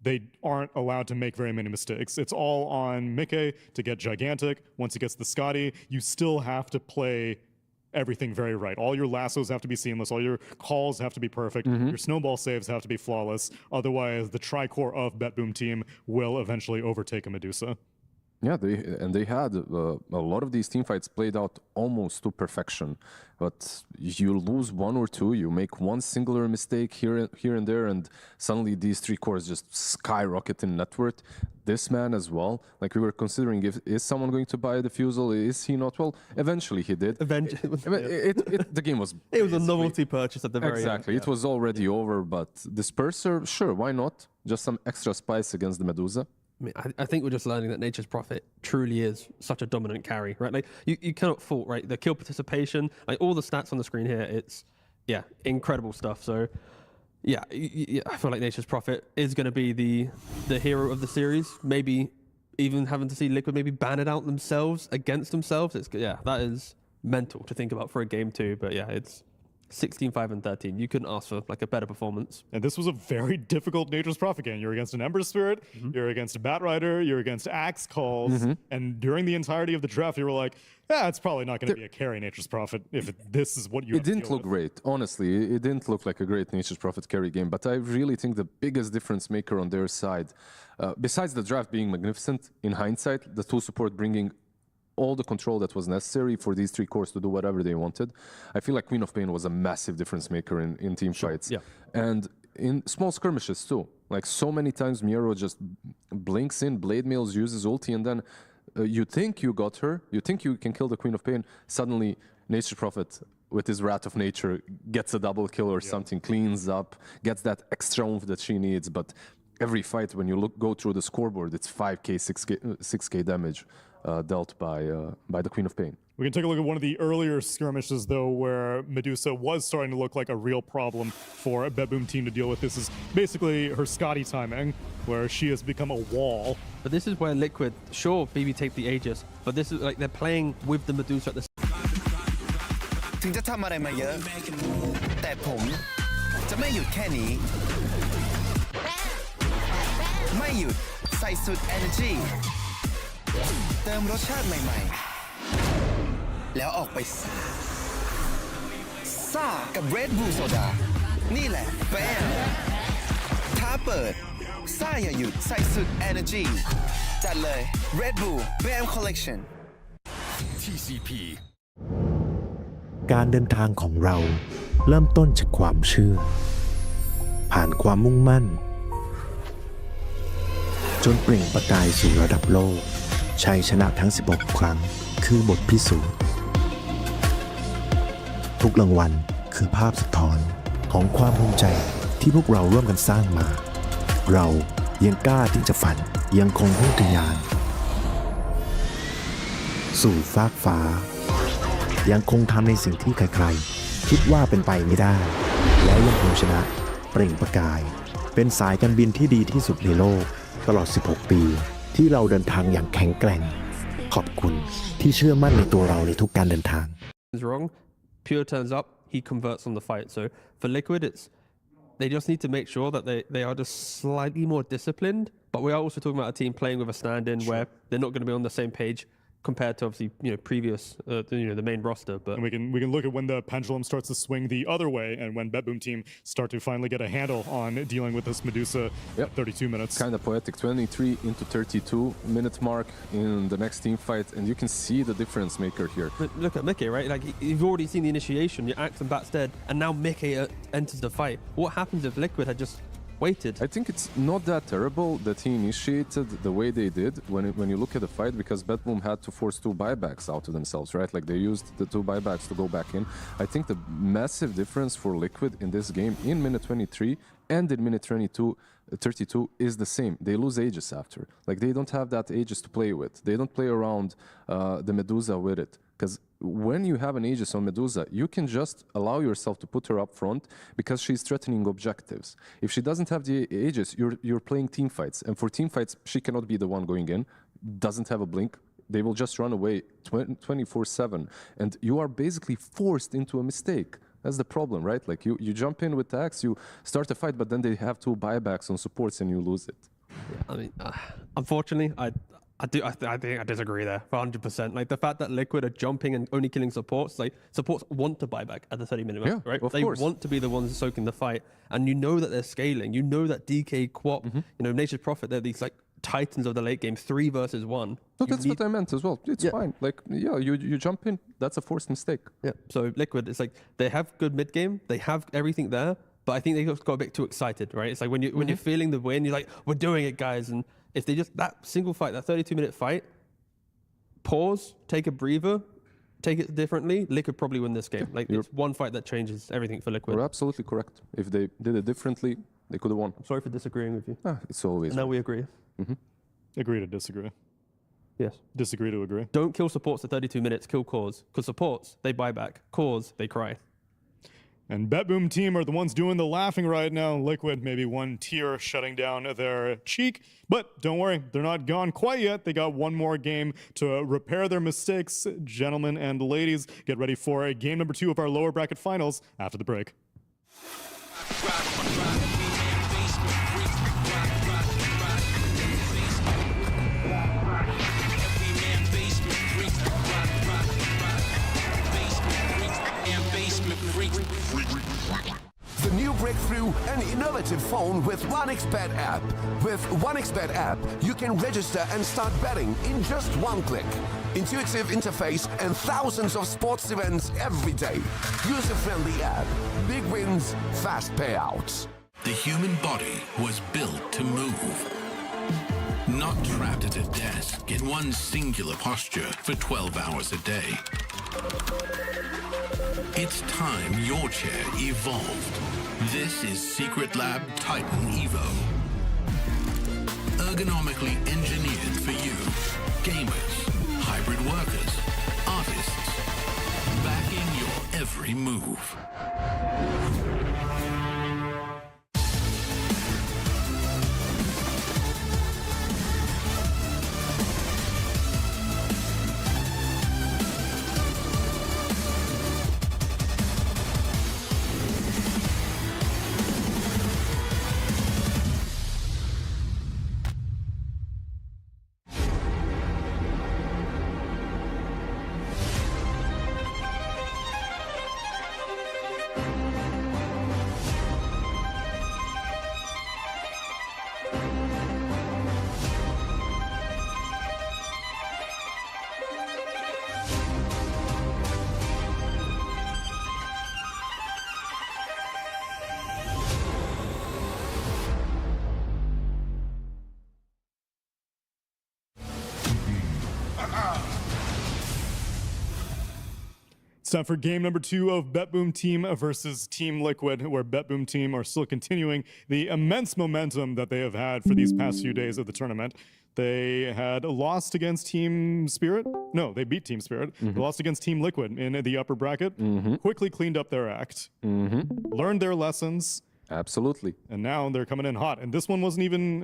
Speaker 6: they aren't allowed to make very many mistakes. It's all on Mickey to get gigantic. Once he gets the Scotty, you still have to play everything very right. All your lassos have to be seamless. All your calls have to be perfect. Your snowball saves have to be flawless. Otherwise, the tricore of BetBoom team will eventually overtake a Medusa.
Speaker 5: Yeah, they had a lot of these team fights played out almost to perfection, but you lose one or two, you make one singular mistake here and there, and suddenly these 3 cores just skyrocket in net worth. This man as well, like we were considering, is someone going to buy the Fusel? Is he not? Well, eventually he did. The game was
Speaker 4: It was a novelty purchase at the very end.
Speaker 5: Exactly, it was already over, but Disperser, sure, why not? Just some extra spice against the Medusa.
Speaker 4: I mean, I think we're just learning that Nature's Prophet truly is such a dominant carry, right? Like, you cannot fault, right? The kill participation, like all the stats on the screen here, it's, yeah, incredible stuff. So, yeah, I feel like Nature's Prophet is going to be the hero of the series. Maybe even having to see Liquid maybe ban it out themselves, against themselves. Yeah, that is mental to think about for a game 2. But yeah, it's 16, 5, and 13. You couldn't ask for like a better performance.
Speaker 6: And this was a very difficult Nature's Prophet game. You're against an Ember Spirit, you're against a Batrider, you're against Axe Calls, and during the entirety of the draft, you were like, yeah, it's probably not going to be a carry Nature's Prophet if this is what you have
Speaker 5: It didn't look great, honestly. It didn't look like a great Nature's Prophet carry game, but I really think the biggest difference maker on their side, besides the draft being magnificent, in hindsight, the tool support bringing all the control that was necessary for these 3 cores to do whatever they wanted. I feel like Queen of Pain was a massive difference maker in team fights.
Speaker 4: Yeah.
Speaker 5: And in small skirmishes too. Like so many times Miero just blinks in, blade mails, uses ulti, and then you think you got her, you think you can kill the Queen of Pain, suddenly Nature Prophet with his Wrath of Nature gets a double kill or something, cleans up, gets that extra oomph that she needs. But every fight, when you go through the scoreboard, it's 5k, 6k damage dealt by the Queen of Pain.
Speaker 6: We can take a look at one of the earlier skirmishes, though, where Medusa was starting to look like a real problem for a BetBoom team to deal with. This is basically her Scotty timing, where she has become a wall.
Speaker 4: But this is where Liquid, sure, BB take the Aegis, but this is like they're playing with the Medusa at the
Speaker 7: ถึงจะทำอะไรมาเยอะแต่ผมจะไม่หยุดแค่นี้ไม่หยุดใส่สุด energy เติมรสชาติใหม่ๆแล้วออกไปซ่ากับ Red Bull Soda นี่แหละแบมท้าเปิดซ่าอย่าหยุดใส่สุด energy จัดเลย Red Bull Bam Collection
Speaker 8: TCP
Speaker 9: การเดินทางของเราเริ่มต้นจากความเชื่อผ่านความมุ่งมั่นจนเปล่งประกายสู่ระดับโลกชัยชนะทั้ง16ครั้งคือบทพิสูจน์ทุกรางวัลคือภาพสะท้อนของความภูมิใจที่พวกเราร่วมกันสร้างมาเรายังกล้าที่จะฝันยังคงพุ่งทะยานสู่ฟากฟ้ายังคงทำในสิ่งที่ใครๆคิดว่าเป็นไปไม่ได้แล้วยังคงชนะเปล่งประกายเป็นสายการบินที่ดีที่สุดในโลกตลอด16ปีที่เราเดินทางอย่างแข็งแกร่งขอบคุณที่เชื่อมั่นในตัวเราในทุกการเดินทาง
Speaker 4: is wrong. Pure turns up, he converts on the fight. So for Liquid, they just need to make sure that they are just slightly more disciplined. But we are also talking about a team playing with a stand-in where they're not going to be on the same page compared to obviously previous the main roster. But
Speaker 6: and we can look at when the pendulum starts to swing the other way, and when BetBoom team start to finally get a handle on dealing with this Medusa. 32 minutes.
Speaker 5: Kind of poetic. 23 into 32 minute mark in the next team fight, and you can see the difference maker here.
Speaker 4: But look at Mickey, right? Like you've already seen the initiation. Your axe and bat's dead, and now Mickey enters the fight. What happens if Liquid had just waited?
Speaker 5: I think it's not that terrible that he initiated the way they did when you look at the fight, because BetBoom had to force 2 buybacks out to themselves, right? Like they used the 2 buybacks to go back in. I think the massive difference for Liquid in this game in minute 23 and in minute 32 is the same. They lose Aegis after. Like they don't have that Aegis to play with. They don't play around the Medusa with it. Because when you have an Aegis on Medusa, you can just allow yourself to put her up front because she's threatening objectives. If she doesn't have the Aegis, you're playing team fights. And for team fights, she cannot be the one going in, doesn't have a blink. They will just run away 24/7. And you are basically forced into a mistake. That's the problem, right? Like you jump in with the axe, you start a fight, but then they have 2 buybacks on supports and you lose it.
Speaker 4: I mean, unfortunately, I think I disagree there for 100%. Like the fact that Liquid are jumping and only killing supports, like supports want to buy back at the 30-minute mark, right?
Speaker 5: Of
Speaker 4: they
Speaker 5: course.
Speaker 4: want to be the ones soaking the fight, and you know that they're scaling. You know that DK, Quap, Nature's Prophet, they're these like titans of the late game, 3 versus 1.
Speaker 5: No, that's what I meant as well. It's fine. Like, yeah, you jump in. That's a forced mistake.
Speaker 4: Yeah. So Liquid, it's like they have good mid game, they have everything there, but I think they got a bit too excited, right? It's like when you're feeling the win, you're like, we're doing it, guys. And if they just that single fight, that 32-minute fight, pause, take a breather, take it differently, Liquid probably win this game. Like it's one fight that changes everything for Liquid.
Speaker 5: You're absolutely correct. If they did it differently, they could have won.
Speaker 4: I'm sorry for disagreeing with you.
Speaker 5: It's always.
Speaker 4: And now we agree.
Speaker 6: Agree to disagree.
Speaker 4: Yes.
Speaker 6: Disagree to agree.
Speaker 4: Don't kill supports for 32 minutes, kill cores. Because supports, they buy back. Cores, they cry.
Speaker 6: And BetBoom team are the ones doing the laughing right now. Liquid, maybe one tear shutting down their cheek. But don't worry, they're not gone quite yet. They got one more game to repair their mistakes. Gentlemen and ladies, get ready for game number 2 of our lower bracket finals after the break.
Speaker 8: The new breakthrough and innovative phone with 1xBet app. With 1xBet app, you can register and start betting in just 1 click. intuitive interface, and thousands of sports events every day. User-friendly app, big wins, fast payouts.
Speaker 10: The human body was built to move. Not trapped at a desk in one singular posture for 12 hours a day. It's time your chair evolved. This is Secret Lab Titan Evo. Ergonomically engineered for you, gamers, hybrid workers, artists, backing your every move.
Speaker 6: It's time for game number 2 of BetBoom Team versus Team Liquid, where BetBoom Team are still continuing the immense momentum that they have had for these past few days of the tournament. They had lost against Team Spirit. No, they beat Team Spirit. They lost against Team Liquid in the upper bracket. Quickly cleaned up their act. Learned their lessons.
Speaker 5: Absolutely.
Speaker 6: And now they're coming in hot. And this one wasn't even,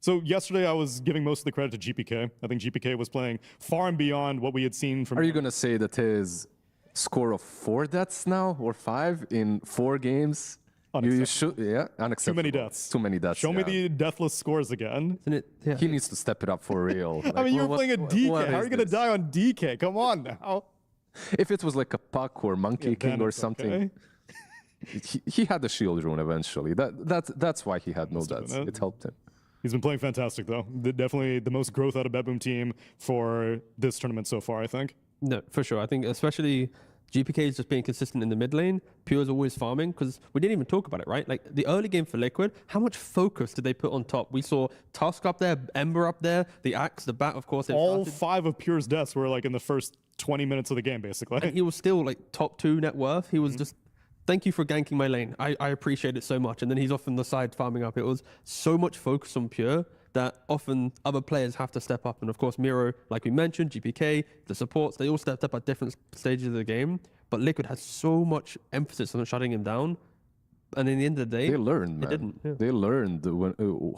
Speaker 6: so yesterday I was giving most of the credit to GPK. I think GPK was playing far and beyond what we had seen from...
Speaker 5: Are you going to say that his score of 4 deaths now, or 5 in 4 games? You should, yeah, unacceptable.
Speaker 6: Too many deaths.
Speaker 5: Too many deaths.
Speaker 6: Show me the deathless scores again.
Speaker 4: Isn't it? Yeah.
Speaker 5: He needs to step it up for real. Like,
Speaker 6: I mean, you were playing a DK. How are you going to die on DK? Come on now.
Speaker 5: If it was like a puck or monkey king or something, he had the shield rune eventually. That's why he had no deaths. It helped him.
Speaker 6: He's been playing fantastic, though. Definitely the most growth out of BetBoom Team for this tournament so far, I think.
Speaker 4: No, for sure. I think especially GPK is just being consistent in the mid lane. Pure is always farming, because we didn't even talk about it, right? Like the early game for Liquid, how much focus did they put on top? We saw Tusk up there, Ember up there, the Axe, the Bat, of course.
Speaker 6: All 5 of Pure's deaths were like in the first 20 minutes of the game, basically.
Speaker 4: And he was still like top 2 net worth. He was just... Thank you for ganking my lane. I appreciate it so much. And then he's off on the side farming up. It was so much focus on Pure that often other players have to step up. And of course, Miro, like we mentioned, GPK, the supports, they all stepped up at different stages of the game. But Liquid had so much emphasis on shutting him down. And in the end of the day,
Speaker 5: they learned, man.
Speaker 4: They didn't. Yeah.
Speaker 5: They learned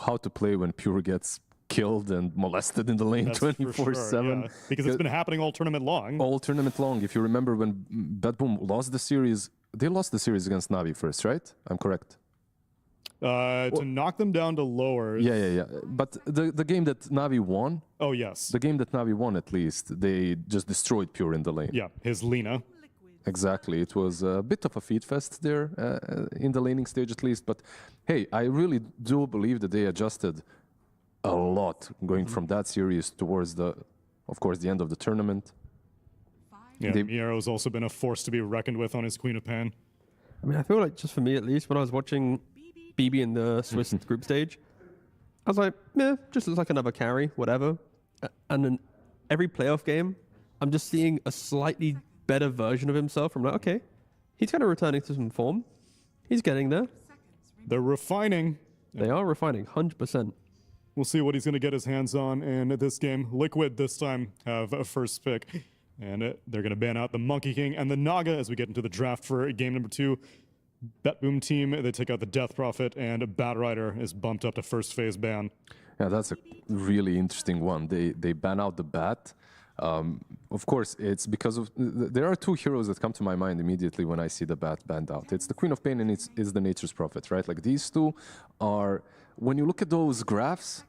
Speaker 5: how to play when Pure gets killed and molested in the lane 24/7.
Speaker 6: Yeah. Because it's been happening all tournament long.
Speaker 5: All tournament long. If you remember when BetBoom lost the series, they lost the series against Navi first, right? I'm correct.
Speaker 6: To knock them down to lowers.
Speaker 5: Yeah. But the game that Navi won.
Speaker 6: Oh, yes.
Speaker 5: The game that Navi won, at least, they just destroyed Pure in the lane.
Speaker 6: Yeah, his Lina.
Speaker 5: Exactly. It was a bit of a feed fest there in the laning stage, at least. But hey, I really do believe that they adjusted a lot going from that series towards of course, the end of the tournament.
Speaker 6: Yeah, Miero's also been a force to be reckoned with on his Queen of Pain.
Speaker 4: I mean, I feel like just for me, at least, when I was watching BB in the Swiss group stage, I was like, just looks like another carry, whatever. And then every playoff game, I'm just seeing a slightly better version of himself. I'm like, okay, he's kind of returning to some form. He's getting there.
Speaker 6: They're refining.
Speaker 4: They are refining, 100%.
Speaker 6: We'll see what he's going to get his hands on in this game. Liquid this time have a first pick. And they're going to ban out the Monkey King and the Naga as we get into the draft for game number 2. BetBoom Team, they take out the Death Prophet, and Bat Rider is bumped up to first phase ban.
Speaker 5: Yeah, that's a really interesting one. They ban out the Bat. Of course, it's because of... There are 2 heroes that come to my mind immediately when I see the Bat banned out. It's the Queen of Pain and it's the Nature's Prophet, right? Like these 2 are... When you look at those graphs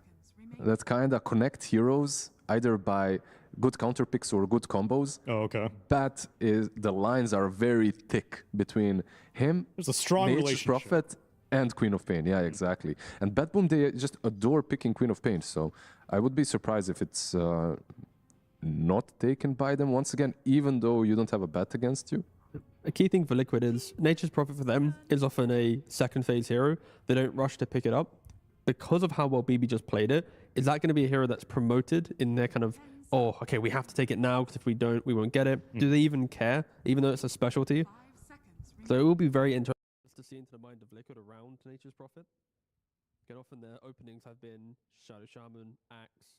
Speaker 5: that kind of connect heroes, either by good counter picks or good combos.
Speaker 6: Oh, okay.
Speaker 5: Bat is... The lines are very thick between him,
Speaker 6: there's a strong
Speaker 5: Nature's
Speaker 6: relationship.
Speaker 5: Prophet, and Queen of Pain. Yeah, exactly. And BetBoom, they just adore picking Queen of Pain. So I would be surprised if it's not taken by them once again, even though you don't have a bet against you?
Speaker 4: A key thing for Liquid is Nature's Prophet for them is often a second phase hero. They don't rush to pick it up. Because of how well BB just played it, is that going to be a hero that's promoted in their kind of, oh, okay, we have to take it now because if we don't, we won't get it. Do they even care, even though it's a specialty? So it will be very interesting to see into the mind of Liquid around Nature's Prophet. Again, often their openings have been Shadow Shaman, Axe,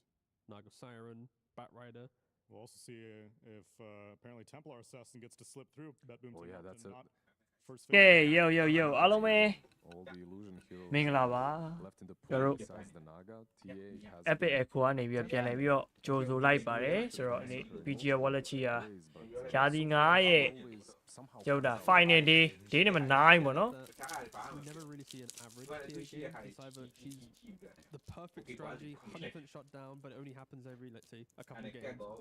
Speaker 4: Naga Siren, Bat Rider.
Speaker 6: We'll also see if apparently Templar Assassin gets to slip through that boom.
Speaker 5: Oh yeah, that's it.
Speaker 2: Okay, yo,အားလုံးပဲ
Speaker 5: All the illusion heroes
Speaker 2: မင်္ဂလာပါ
Speaker 5: left in the
Speaker 2: ကျွန်တော်
Speaker 5: pool
Speaker 2: တို့
Speaker 5: besides the Naga. TA has
Speaker 2: Epic Echo ကနေပြီးတော့ပြန်လည်ပြီးတော့ကြိုဆိုလိုက်ပါတယ်ဆိုတော့ဒီ PGL Wallachia ဂျာဒီ9ရဲ့
Speaker 5: somehow
Speaker 2: ကျောက်တာ Final Day Day number 9ပေါ့နော်
Speaker 4: We never really see an average TA game. It's either she's the perfect strategy, 100% shot down, but it only happens every, let's say, a couple games. Or,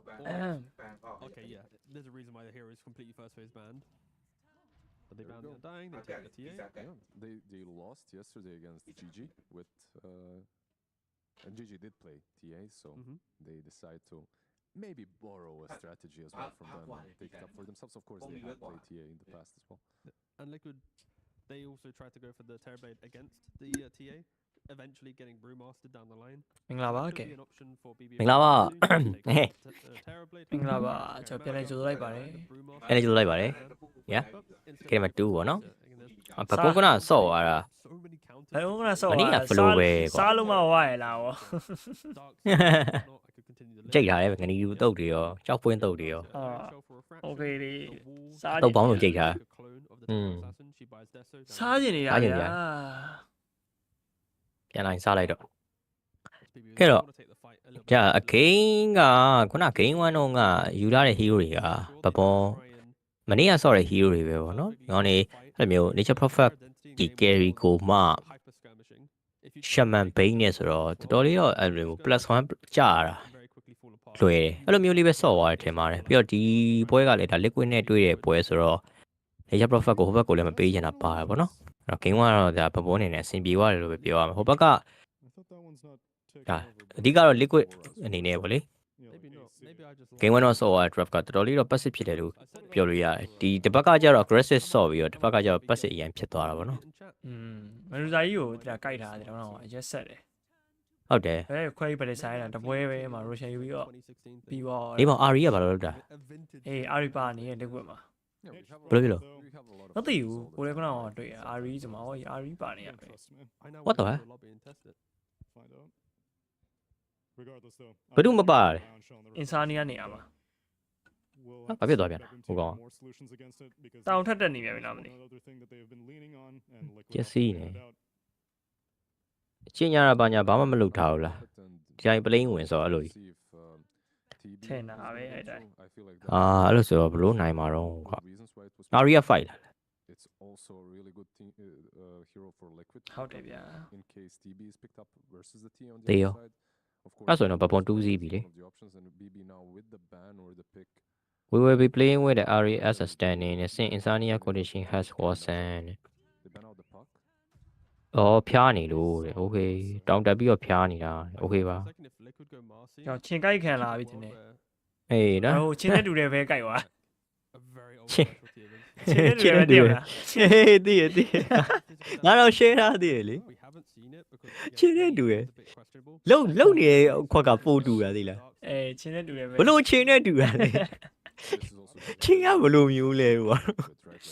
Speaker 4: okay, yeah, there's a reason why the hero is completely first phase banned. But they banned Undying, they take the TA.
Speaker 5: Yeah, they lost yesterday against GG with and GG did play TA, so they decide to maybe borrow a strategy as well from them and take it up for themselves. Of course, they have played TA in the past as well.
Speaker 4: And Liquid, they also tried to go for the Terrorblade against the TA, eventually getting Brewmaster down the line.
Speaker 2: မင်္ဂလာပါ
Speaker 4: Could
Speaker 2: ကဲ
Speaker 4: be an option for BB.
Speaker 11: မင်္ဂလာပါ
Speaker 4: Terrorblade.
Speaker 2: မင်္ဂလာပါကျွန်တော်ပြန်လည်ကြိုဆိုလိုက်ပါတယ်
Speaker 11: အဲ့ဒါကြိုလိုက်ပါတယ် yeah ကဲမတူပေါ့နော်ဘပုံကနာဆော့ရတာ
Speaker 2: ဘယ်ဥက္ကဋ္ဌဆော့
Speaker 11: မနေ့က flow ပဲကွာ
Speaker 2: စားလို့မဝရလားဗော
Speaker 11: ကြိတ်ထားတယ်ငနီလူတုတ်တွေရောကြောက်ပွင့်တုတ်တွေရော
Speaker 2: โอเคလေစား
Speaker 11: တုတ်ပေါင်းလို့ကြိတ်ထား
Speaker 2: စားကျင်နေတာ
Speaker 11: စားကျင်နေ
Speaker 2: ဗျာ
Speaker 11: တာ ပြန်လိုက်စားလိုက်တော့ခဲ့တော့ကြာအကိန်းကခုနဂိမ်း1တော့ကယူလာတဲ့ hero တွေကဘပုံမနေ့ကဆော့တဲ့ hero တွေပဲပေါ့နော်။ငေါနေအဲ့လိုမျိုး Nature Prophet ဒီ carry ကိုမှ Shaman Bane နဲ့ဆိုတော့တော်တော်လေးတော့အဲ့လို +1 ကြာတာလွယ်တယ်။အဲ့လိုမျိုးလေးပဲဆော့သွားတယ်ထင်ပါတယ်။ပြီးတော့ဒီပွဲကလည်းဒါ liquid နဲ့တွေ့တဲ့ပွဲဆိုတော့ Nature Prophet ကိုဟိုဘက်ကိုလည်းမပေးချင်တာပါတယ်ပေါ့နော်။အဲ့တော့ game 1ကတော့ဒါဘပုံအနေနဲ့အဆင်ပြေသွားတယ်လို့ပဲပြောရမှာ။ဟိုဘက်ကဒါအဓိကတော့ liquid အနေနဲ့ပေါ့လေ game 1တော့ဆော့ရ draft ကတော်တော်လေးတော့ passive ဖြစ်တယ်လို့ပြောလို့ရတယ်ဒီတစ်ဘက်ကကျတော့ aggressive ဆော့ပြီးတော့တစ်ဘက်ကကျတော့ passive အရင်ဖြစ်သွားတာပေါ့နော်
Speaker 2: မရူဇာကြီးကိုဒါကြိုက်ထားတယ်တော့အရက်ဆက်တယ်
Speaker 11: ဟုတ်တယ်
Speaker 2: ခွဲပြီးပလက်ဆိုင်တာတပွဲပဲမှာရိုရှန်ယူပြီးတော့ပြီးတော့
Speaker 11: ဒီမှာ RE ကဘာလို့လုပ်တာ
Speaker 2: အေး RE ပါနေတဲ့ liquid မှာ
Speaker 11: ဘယ်လိုဖြစ်လို့
Speaker 2: မသိဘူးကိုလည်းကတော့တွေ့ရ RE ဆိုမှာဟော RE ပါနေရပဲ
Speaker 11: what the hell ဘ
Speaker 6: ဘ
Speaker 11: ယ်သူမပါလဲ
Speaker 2: Insania နေရမှာ
Speaker 11: ဘာဖြစ်သွားပြန်လဲဟိုကောင်
Speaker 2: တောင်ထက်တက်နေပြန်ပြီလားမသိ
Speaker 11: ကျက်စီနေအချင်းညာဘာညာဘာမှမလုပ်ထားဘူးလားဒီတိုင်းပလိန်ဝင်ဆိုအဲ့လိုကြီး
Speaker 2: ထင်တာပဲအဲ့တိုင်း
Speaker 11: အဲ့လိုဆိုတော့ဘလို့နိုင်မှာတော့ကွာ RE က fight လာ
Speaker 5: It's also a really good team, hero for Liquid.
Speaker 2: ဟုတ်တယ်ဗျာ
Speaker 5: In case TB is picked up versus the T on the
Speaker 11: တေးရော
Speaker 5: other side. Of course,
Speaker 11: အဲ့ဆိုရင်တော့ဘပုံ2စီးပြီလေ
Speaker 5: one of the options and BB now with the ban or the pick.
Speaker 11: We will be playing with the RE as a standing since Insania condition has worsened.
Speaker 5: They ban out the puck.
Speaker 11: အော်ဖျားနေလို့တဲ့ okay တောင်တက်ပြီးတော့ဖျားနေတာ okay ပါ
Speaker 2: ကျွန်တော်ချင်းကြိုက်ခံလာပြီတင်တယ်
Speaker 11: အေးနော်
Speaker 2: ဟိုချင်းနဲ့တူတယ်ပဲကြိုက်သွား
Speaker 11: ချင်း
Speaker 2: ချင်းနဲ့တူတယ်ပဲတည်လား
Speaker 11: ဟေးတည်တည်ငါတော့ share ထားသေးတယ်လေချင်းနဲ့တူရလုံနေခွက်ကပို့တူတာသိလား
Speaker 2: အဲချင်းနဲ့တူတယ်ပဲ
Speaker 11: ဘလို့ချင်းနဲ့တူတာလဲ
Speaker 5: This is also
Speaker 11: ချင်းကဘလို့မျိုးလဲကွာ
Speaker 5: good, right?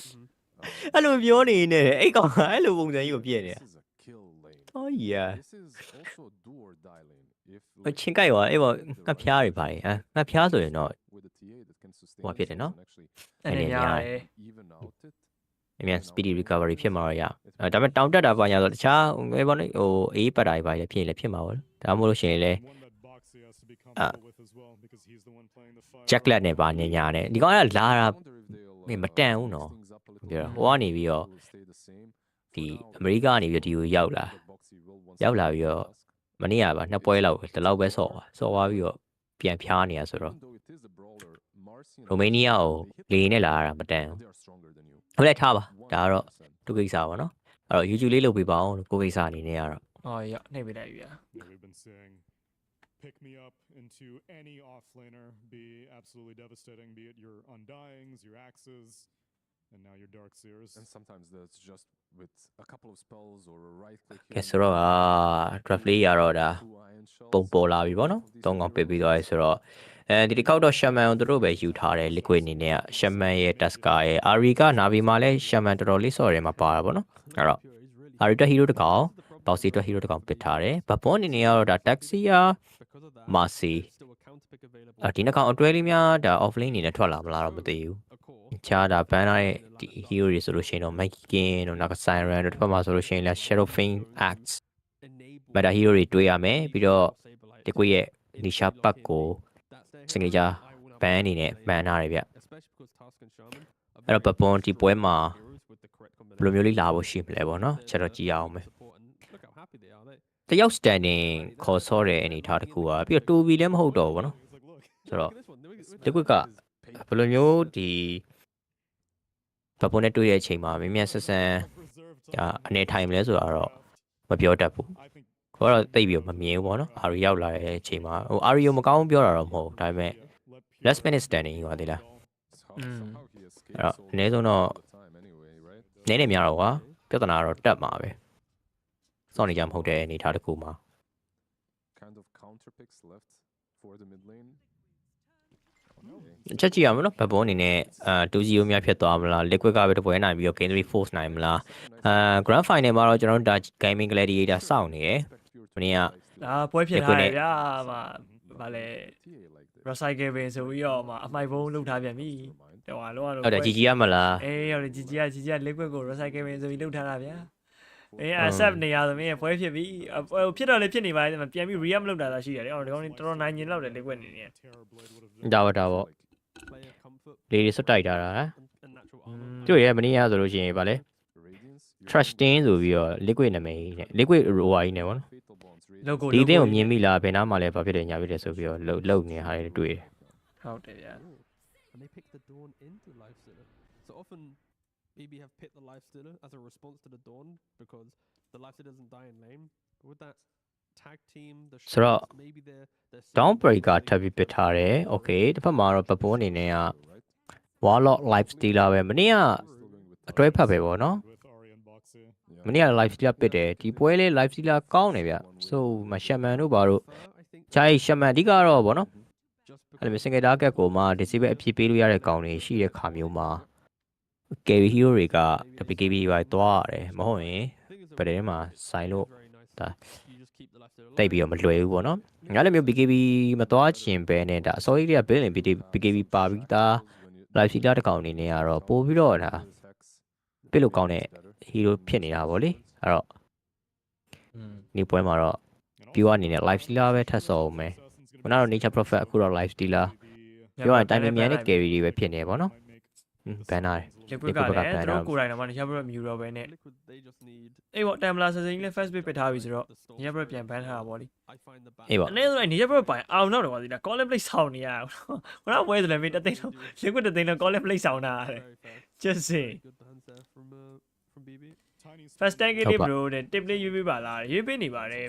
Speaker 5: Like,
Speaker 11: အဲ့လိုပြောနေနေအဲ့ကောင်ကအဲ့လိုပုံစံကြီးကိုပြည့်နေတာ
Speaker 5: this is a kill lane.
Speaker 11: ဟောကြီး
Speaker 5: This is also a do or die lane. If
Speaker 11: ချင်းကြိုက်သွားအဲ့ပေါ့ငါဖျားတွေပါတယ်ငါဖျားဆိုရင်တော့
Speaker 5: with the TA that can sustain
Speaker 11: What
Speaker 5: this
Speaker 11: did it, no?
Speaker 5: and actually
Speaker 2: အနေများတယ်
Speaker 5: even out it.
Speaker 11: အမြန် speedy recovery ဖြစ်မှာတော့ရဒါပေမဲ့တောင်တက်တာပါညာဆိုတခြားဟိုပေါ့လေဟိုအေးပတ်တာတွေပါလေဖြစ်ရင်လည်းဖြစ်မှာပေါ့ဒါမှမဟုတ်လို့ရှိရင်လည်း Jacklet နဲ့ပါညညာနဲ့ဒီကောင်ကလာတာ မတန်ဘူးနော်ပြောဟိုကနေပြီးတော့ဒီအမေရိကကနေပြီးတော့ဒီကိုရောက်လာပြီးတော့မနေ့ကပါနှစ်ပွဲလောက်ဒီလောက်ပဲဆော့သွားပြီးတော့ပြန်ဖျားနေရဆိုတော့ရိုမေးနီးယားကိုလေနဲ့လာတာမတန်ဘူးဟုတ်လဲထားပါဒါကတော့သူကိစ္စပါနော်အဲ့တော့ YouTube လေးလုပ်ပေးပါအောင်ကိုကိစ္စအနေနဲ့ကတော့
Speaker 2: ဟောရနှိပ်ပေးလိုက်ပြီဗျာ
Speaker 6: pick me up into any offlaner be absolutely devastating, be it your Undyings, your Axes, and now your Dark Seers.
Speaker 5: And sometimes that's just with a couple of spells or a right click.
Speaker 11: ကဲဆိုတော့draft ရတော့ဒါပုံပေါ်လာပြီဗောနော်၃កောင်ပစ်ပြီးသွားရဲဆိုတော့ဒီတစ်ခေါက်တော့ shaman ကိုတို့ပဲယူထားတယ် liquid အနေနဲ့က shaman ရဲ့ tasker ရဲ့ ari က navi မှာလဲ shaman တော်တော်လေးစော်တယ်မှာပါတာဗောနော်အဲ့တော့ ari တက် hero တစ်ကောင် boxy တက် hero တစ်ကောင်ပစ်ထားတယ်ဘပွန်အနေနဲ့ကတော့ဒါ taxia marcy ဒီနှစ်ကောင်အတွဲလေးများဒါ offlane အနေနဲ့ထွက်လာမလားတော့မသိဘူးချာဒါဘန်နာရဲ့ဒီ hero တွေဆိုလို့ရှိရင်တော့ Mexican တို့နောက်က Siren တို့တစ်ဖက်မှာဆိုလို့ရှိရင်လဲ Shadow Fiend Acts meta hero တွေတွေ့ရမယ်ပြီးတော့တကွေရဲ့ Nisha Pack ကိုစငေးကြဘန်အနေနဲ့မှန်ထားတယ်ဗျအဲ့တော့ပပွန်ဒီပွဲမှာဘယ်လိုမျိုးလေးလာဖို့ရှိမလဲပေါ့နော်ချက်တော့ကြည့်ရအောင်မယ်တယောက် standing ခေါ်ဆော့တဲ့အနေထားတစ်ခုอ่ะပြီးတော့ 2B လည်းမဟုတ်တော့ဘူးပေါ့နော်ဆိုတော့တကွကဘယ်လိုမျိုးဒီဘပွန်နဲ့တွေ့တဲ့အချိန်မှာမြင်မြန်ဆက်ဆန်းအနေထိုင်မလဲဆိုတာတော့မပြောတတ်ဘူးခေါ်တော့သိပြီးမမြင်ဘူးပေါ့နော်အာရီရောက်လာတဲ့အချိန်မှာအာရီကိုမကောင်းပြောတာတော့မဟုတ်ဒါပေမဲ့ last minute standing ဟောသေးလားအဲ့တော့အနည်းဆုံးတော့နည်းနည်းများတော့ကွာပြဿနာတော့တက်မှာပဲစောင့်နေကြမဟုတ်တဲ့အနေထားတစ်ခုမှာ
Speaker 5: kind of counter picks left for the mid lane
Speaker 11: ချက်ကြည့်ရမလို့ဘပွန်အနေနဲ့2-0များဖြစ်သွားမလား liquid ကပဲတပွဲနိုင်ပြီးတော့ game 3 force နိုင်မလားgrand final မှာတော့ကျွန်တော်တို့ဒါ gaming gladiator စောင့်နေရယ်မင်းက
Speaker 2: ဒါပွဲဖြစ်ထားတယ်ဗျာဗာလေrecycle ပဲဆိုပြီးတော့အမိုက်ဘုံလှုပ်ထားပြန်ပြီတော်ဟာလော
Speaker 11: ဟုတ်တယ် GG ရမလား
Speaker 2: အေးဟုတ်တယ် GG က liquid ကို recycle ပဲဆိုပြီးလှုပ်ထားတာဗျာaccept နေရဆိုမင်းပွဲဖြစ်ပြီဖြစ်တော့လေဖြစ်နေပါလေပြန်ပြီး re-up လုပ်တာသာရှိရတယ်ဒီကောင်တော်တော်နိုင်ကျင်လောက်တယ် liquid နေနေ
Speaker 11: ဒါပေါ့လေစွတ်တိုက်တာတို့ရဲမနေ့ကဆိုလို့ရှိရင်ဗာလေ trash tin ဆိုပြီးတော့ liquid နာမည်နဲ့ liquid roa ကြီးနဲ့ဗောနော်ဒီအသင်းကိုမြင်မိလားဘယ်နားမှာလဲဘာဖြစ်တယ်ညာဖြစ်တယ်ဆိုပြီးတော့လှုပ်နေဟာတွေတွေ့တယ်
Speaker 2: ဟုတ်တယ်ဗျာ
Speaker 4: and they pick the dawn into life stealer so often maybe have picked the life stealer as a response to the dawn because the life stealer doesn't die in lane with that tag team the
Speaker 11: shot maybe they're down breaker ထပ်ပြီးပစ်ထားတယ် okay တစ်ဖက်မှာတော့ပပွန်အနေနဲ့က warlock life stealer ပဲမနေ့ကအတွဲဖတ်ပဲပေါ့နော်မနေ့က live stealer ပစ်တယ်ဒီပွဲလေး live stealer ကောင်းတယ်ဗျဆိုမရှမန်တို့ဘာတို့ဂျာရှမန်အဓိကတော့ဗောနော်အဲ့လို single target ကိုမှ disable အဖြစ်ပေးလို့ရတဲ့ကောင်တွေရှိတဲ့ခါမျိုးမှာ carry hero တွေက WKB ပဲသွားရတယ်မဟုတ်ရင်ဗတဲ့မှာဆိုင်လို့ဒါတိတ်ပြီးတော့မလွယ်ဘူးဗောနော်ငါလည်းမျိုး BKB မသွားချင်ပဲနဲ့ဒါအစောကြီးတွေက build ရင် BKB ပါပြီးသား live stealer တစ်ကောင်အနေနဲ့ကတော့ပို့ပြီးတော့ဒါပြလို့ကောင်းတဲ့ hero ဖြစ်နေတာဗောလေအဲ့တော့ဒီပွဲမှာတော့ view အနေနဲ့ live stealer ပဲထပ်စောအောင်မယ်ခုနကတော့ nature prophet အခုတော့ live stealer ပြောရင် time မြန်နဲ့ carry တွေပဲဖြစ်နေဗောနော်ဘန်နာ
Speaker 2: liquid ကလည်းသူတို့ကိုယ်တိုင်တော့ nature prophet မြူတော့ပဲနဲ့အေးဗော Templar စစင်းလေး first bit ပစ်ထားပြီဆိုတော့ nature prophet ပြန်ဘန်ထားတာဗောလေ
Speaker 11: အေးဗော
Speaker 2: အနေနဲ့ဆိုရင် nature prophet ပိုင်အောင်တော့တယ်ကွာဒီလား call play ဆောင်းနေရအောင်ခုနကပွဲဆိုလည်းမင်းတသိန်းတော့ liquid တသိန်းတော့ call play ဆောင်းတာတယ် just say first tank လေး bro တဲ့ tip လေးရွေးပေးပါလားရွေးပေးနေပါတယ်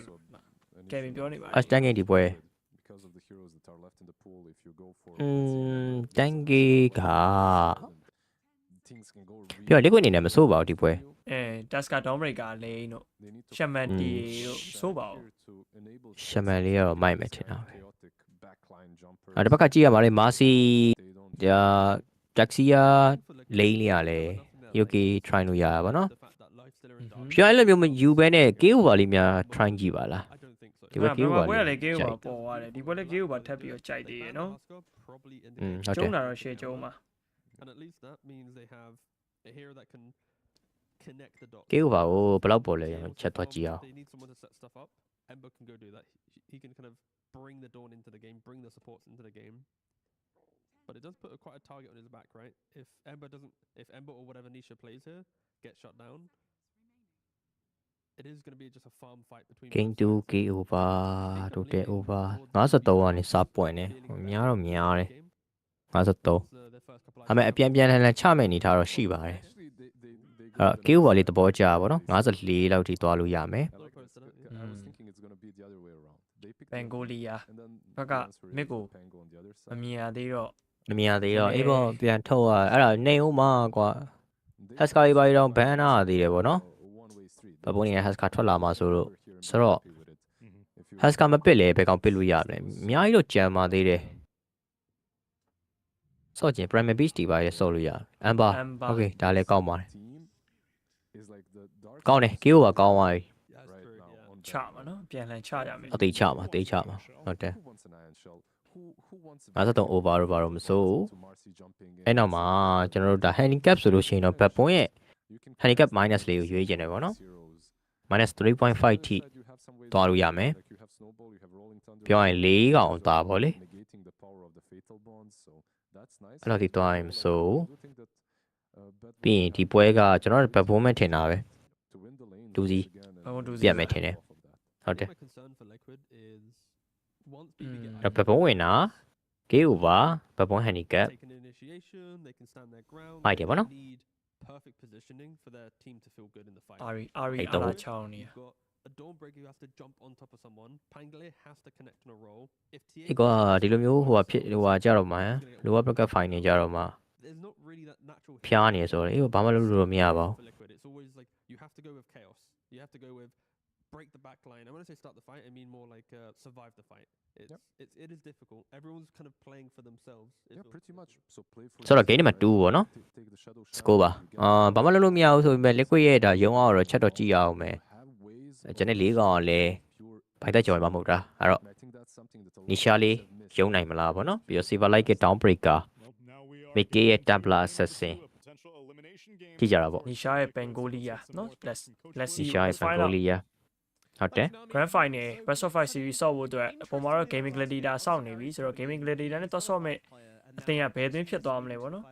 Speaker 2: Kevin ပြောနေပါတယ်
Speaker 11: first tank ဒီပွဲtank ကပြော liquid အနေနဲ့မစိုးပါဘူးဒီပွဲ
Speaker 2: tasker down breaker လေးတို့ shaman တီတို့စိုးပါဘူး
Speaker 11: shaman လေးကတော့မိုက်မယ်ထင်တာပဲတစ်ဖက်ကကြည့်ရပါလေ Marcy ဒါ Jaxia lane လေးကလည်း okay try လို့ရပါနော်ပြောအဲ့လိုမျိုးမယူဘဲနဲ့ KO ပါလေးများ try ကြည့်ပါလားဒီပွဲ KO ပါ
Speaker 2: လေး KO ပါပေါ်သွားတယ်ဒီပွဲလည်း KO ပါထပ်ပြီးတော့ကြိုက်သေးရနော်
Speaker 11: ဟုတ်တယ်
Speaker 2: ကျုံးတာတော့ share ကျုံးပါ
Speaker 4: and at least that means they have a hero that can connect the dots
Speaker 11: KO ပါကိုဘယ်လောက်ပေါ်လဲချက်သွားကြည့်အောင်
Speaker 4: they need someone to set stuff up Ember can go do that he can kind of bring the dawn into the game bring the supports into the game but it does put quite a target on his back right if Ember or whatever Nisha plays here gets shut down it is going to be just a farm fight between
Speaker 11: King 2 KO ပါတိုတယ် over 53ကနေစပွင့်နေများတော့များတယ်53အမေအပြန်လှန်ချမယ်နေထားတော့ရှိပါတယ်အဲ့ KO ပါလေးသဘောကျပါတော့54လောက်ထိသွားလို့ရမယ်
Speaker 2: Bengolia ဘက်ကမစ်ကိုမမြင်ရသေးတော့
Speaker 11: မမြင်ရသေးတော့အေးပေါ့ပြန်ထုတ်ရအဲ့ဒါနေဦးမှာကွာ Haska လေးပါတော့ဘန်နာသေးတယ်ပေါ့နော်ဘပုံနေ Haska ထွက်လာမှာဆိုတော့Haska မပစ်လေဘယ်ကောင်ပစ်လို့ရမလဲအများကြီးတော့ကြံပါသေးတယ်စော့ကျင် Prime Beast တီပါရဲ့စော့လို့ရ Amber Okay ဒါလည်းကောင်းပါတယ်ကောင်းတယ် KO ကကောင်းသွားပြီ
Speaker 2: ချမှာနော်ပြန်လှန်ချကြမယ်
Speaker 11: အသေးချမှာဟုတ်တယ်53 over တော့ဘာလို့မစိုးအဲ့နောက်မှာကျွန်တော်တို့ဒါ handicap ဆိုလို့ရှိရင်တော့ back point ရဲ့ handicap minus လေးကိုရွေးကျင်တယ်ပေါ့နော် minus 3.5 ထိသွားလို့ရမယ်ပြောရင်4ကောင်သွားပေါ့လေအဲ့လိုဒီသွားရင်မစိုးပြီးရင်ဒီပွဲကကျွန်တော်တို့ back point မဲ့ထင်တာပဲဒူစီပြတ်မဲ့ထင်တယ်ဟုတ်တယ်တော့ back point ဝင်တာ KO ပါ back point handicap မိုက်တယ်ပေါ့နော်
Speaker 4: perfect positioning for their team to feel good in the fight.
Speaker 2: Ari အလားချောင်းနေ
Speaker 4: A dawn breaker you have to jump on top of someone. Pangale has to connect on a roll. If TA
Speaker 11: ဒီကွာဒီလိုမျိုးဟိုကြတော့မှာလိုအပ်ကဖိုင်နေကြတော့မှာ
Speaker 4: there's not really that natural
Speaker 11: ဖျားနေဆိုတော့အေးဘာမှလုပ်လို့မရပါဘူး
Speaker 4: It's always like you have to go with chaos. You have to go with break the back line. I want to say start the fight. I mean more like survive the fight. It is difficult. Everyone's kind of playing for themselves.
Speaker 5: Yeah, pretty much. So play for
Speaker 11: ဆိုတော့ game နံပါတ်2ပေါ့နော် score ပါဘာမှလုပ်လို့မရဘူးဆိုပေမဲ့ liquid ရဲ့ဒါရုံအောင်တော့ချက်တော့ကြည့်ရအောင်မယ်ကျွန်တော်၄ကောင်လည်းဘိုက်တက်ကြော်မှာမဟုတ်တာအဲ့တော့ Nisha လေးရုံနိုင်မလားပေါ့နော်ပြီးတော့ Silver Like Down Breaker Mickey ရဲ့ Templar Assassin ကြည့်ကြတာပေါ့
Speaker 2: Nisha ရဲ့ Bengolia နော် let's see
Speaker 11: Nisha ရဲ့ Bengolia ဟုတ်တယ်
Speaker 2: Grand Final Best of 5 Series ဆော့ဖို့အတွက်ပုံမှာတော့ Gaming Gladiator စောင့်နေပြီဆိုတော့ Gaming Gladiator နဲ့တော့ဆော့မဲ့အသင်းကဘယ်အသင်းဖြစ်သွားမလဲပေါ့နော်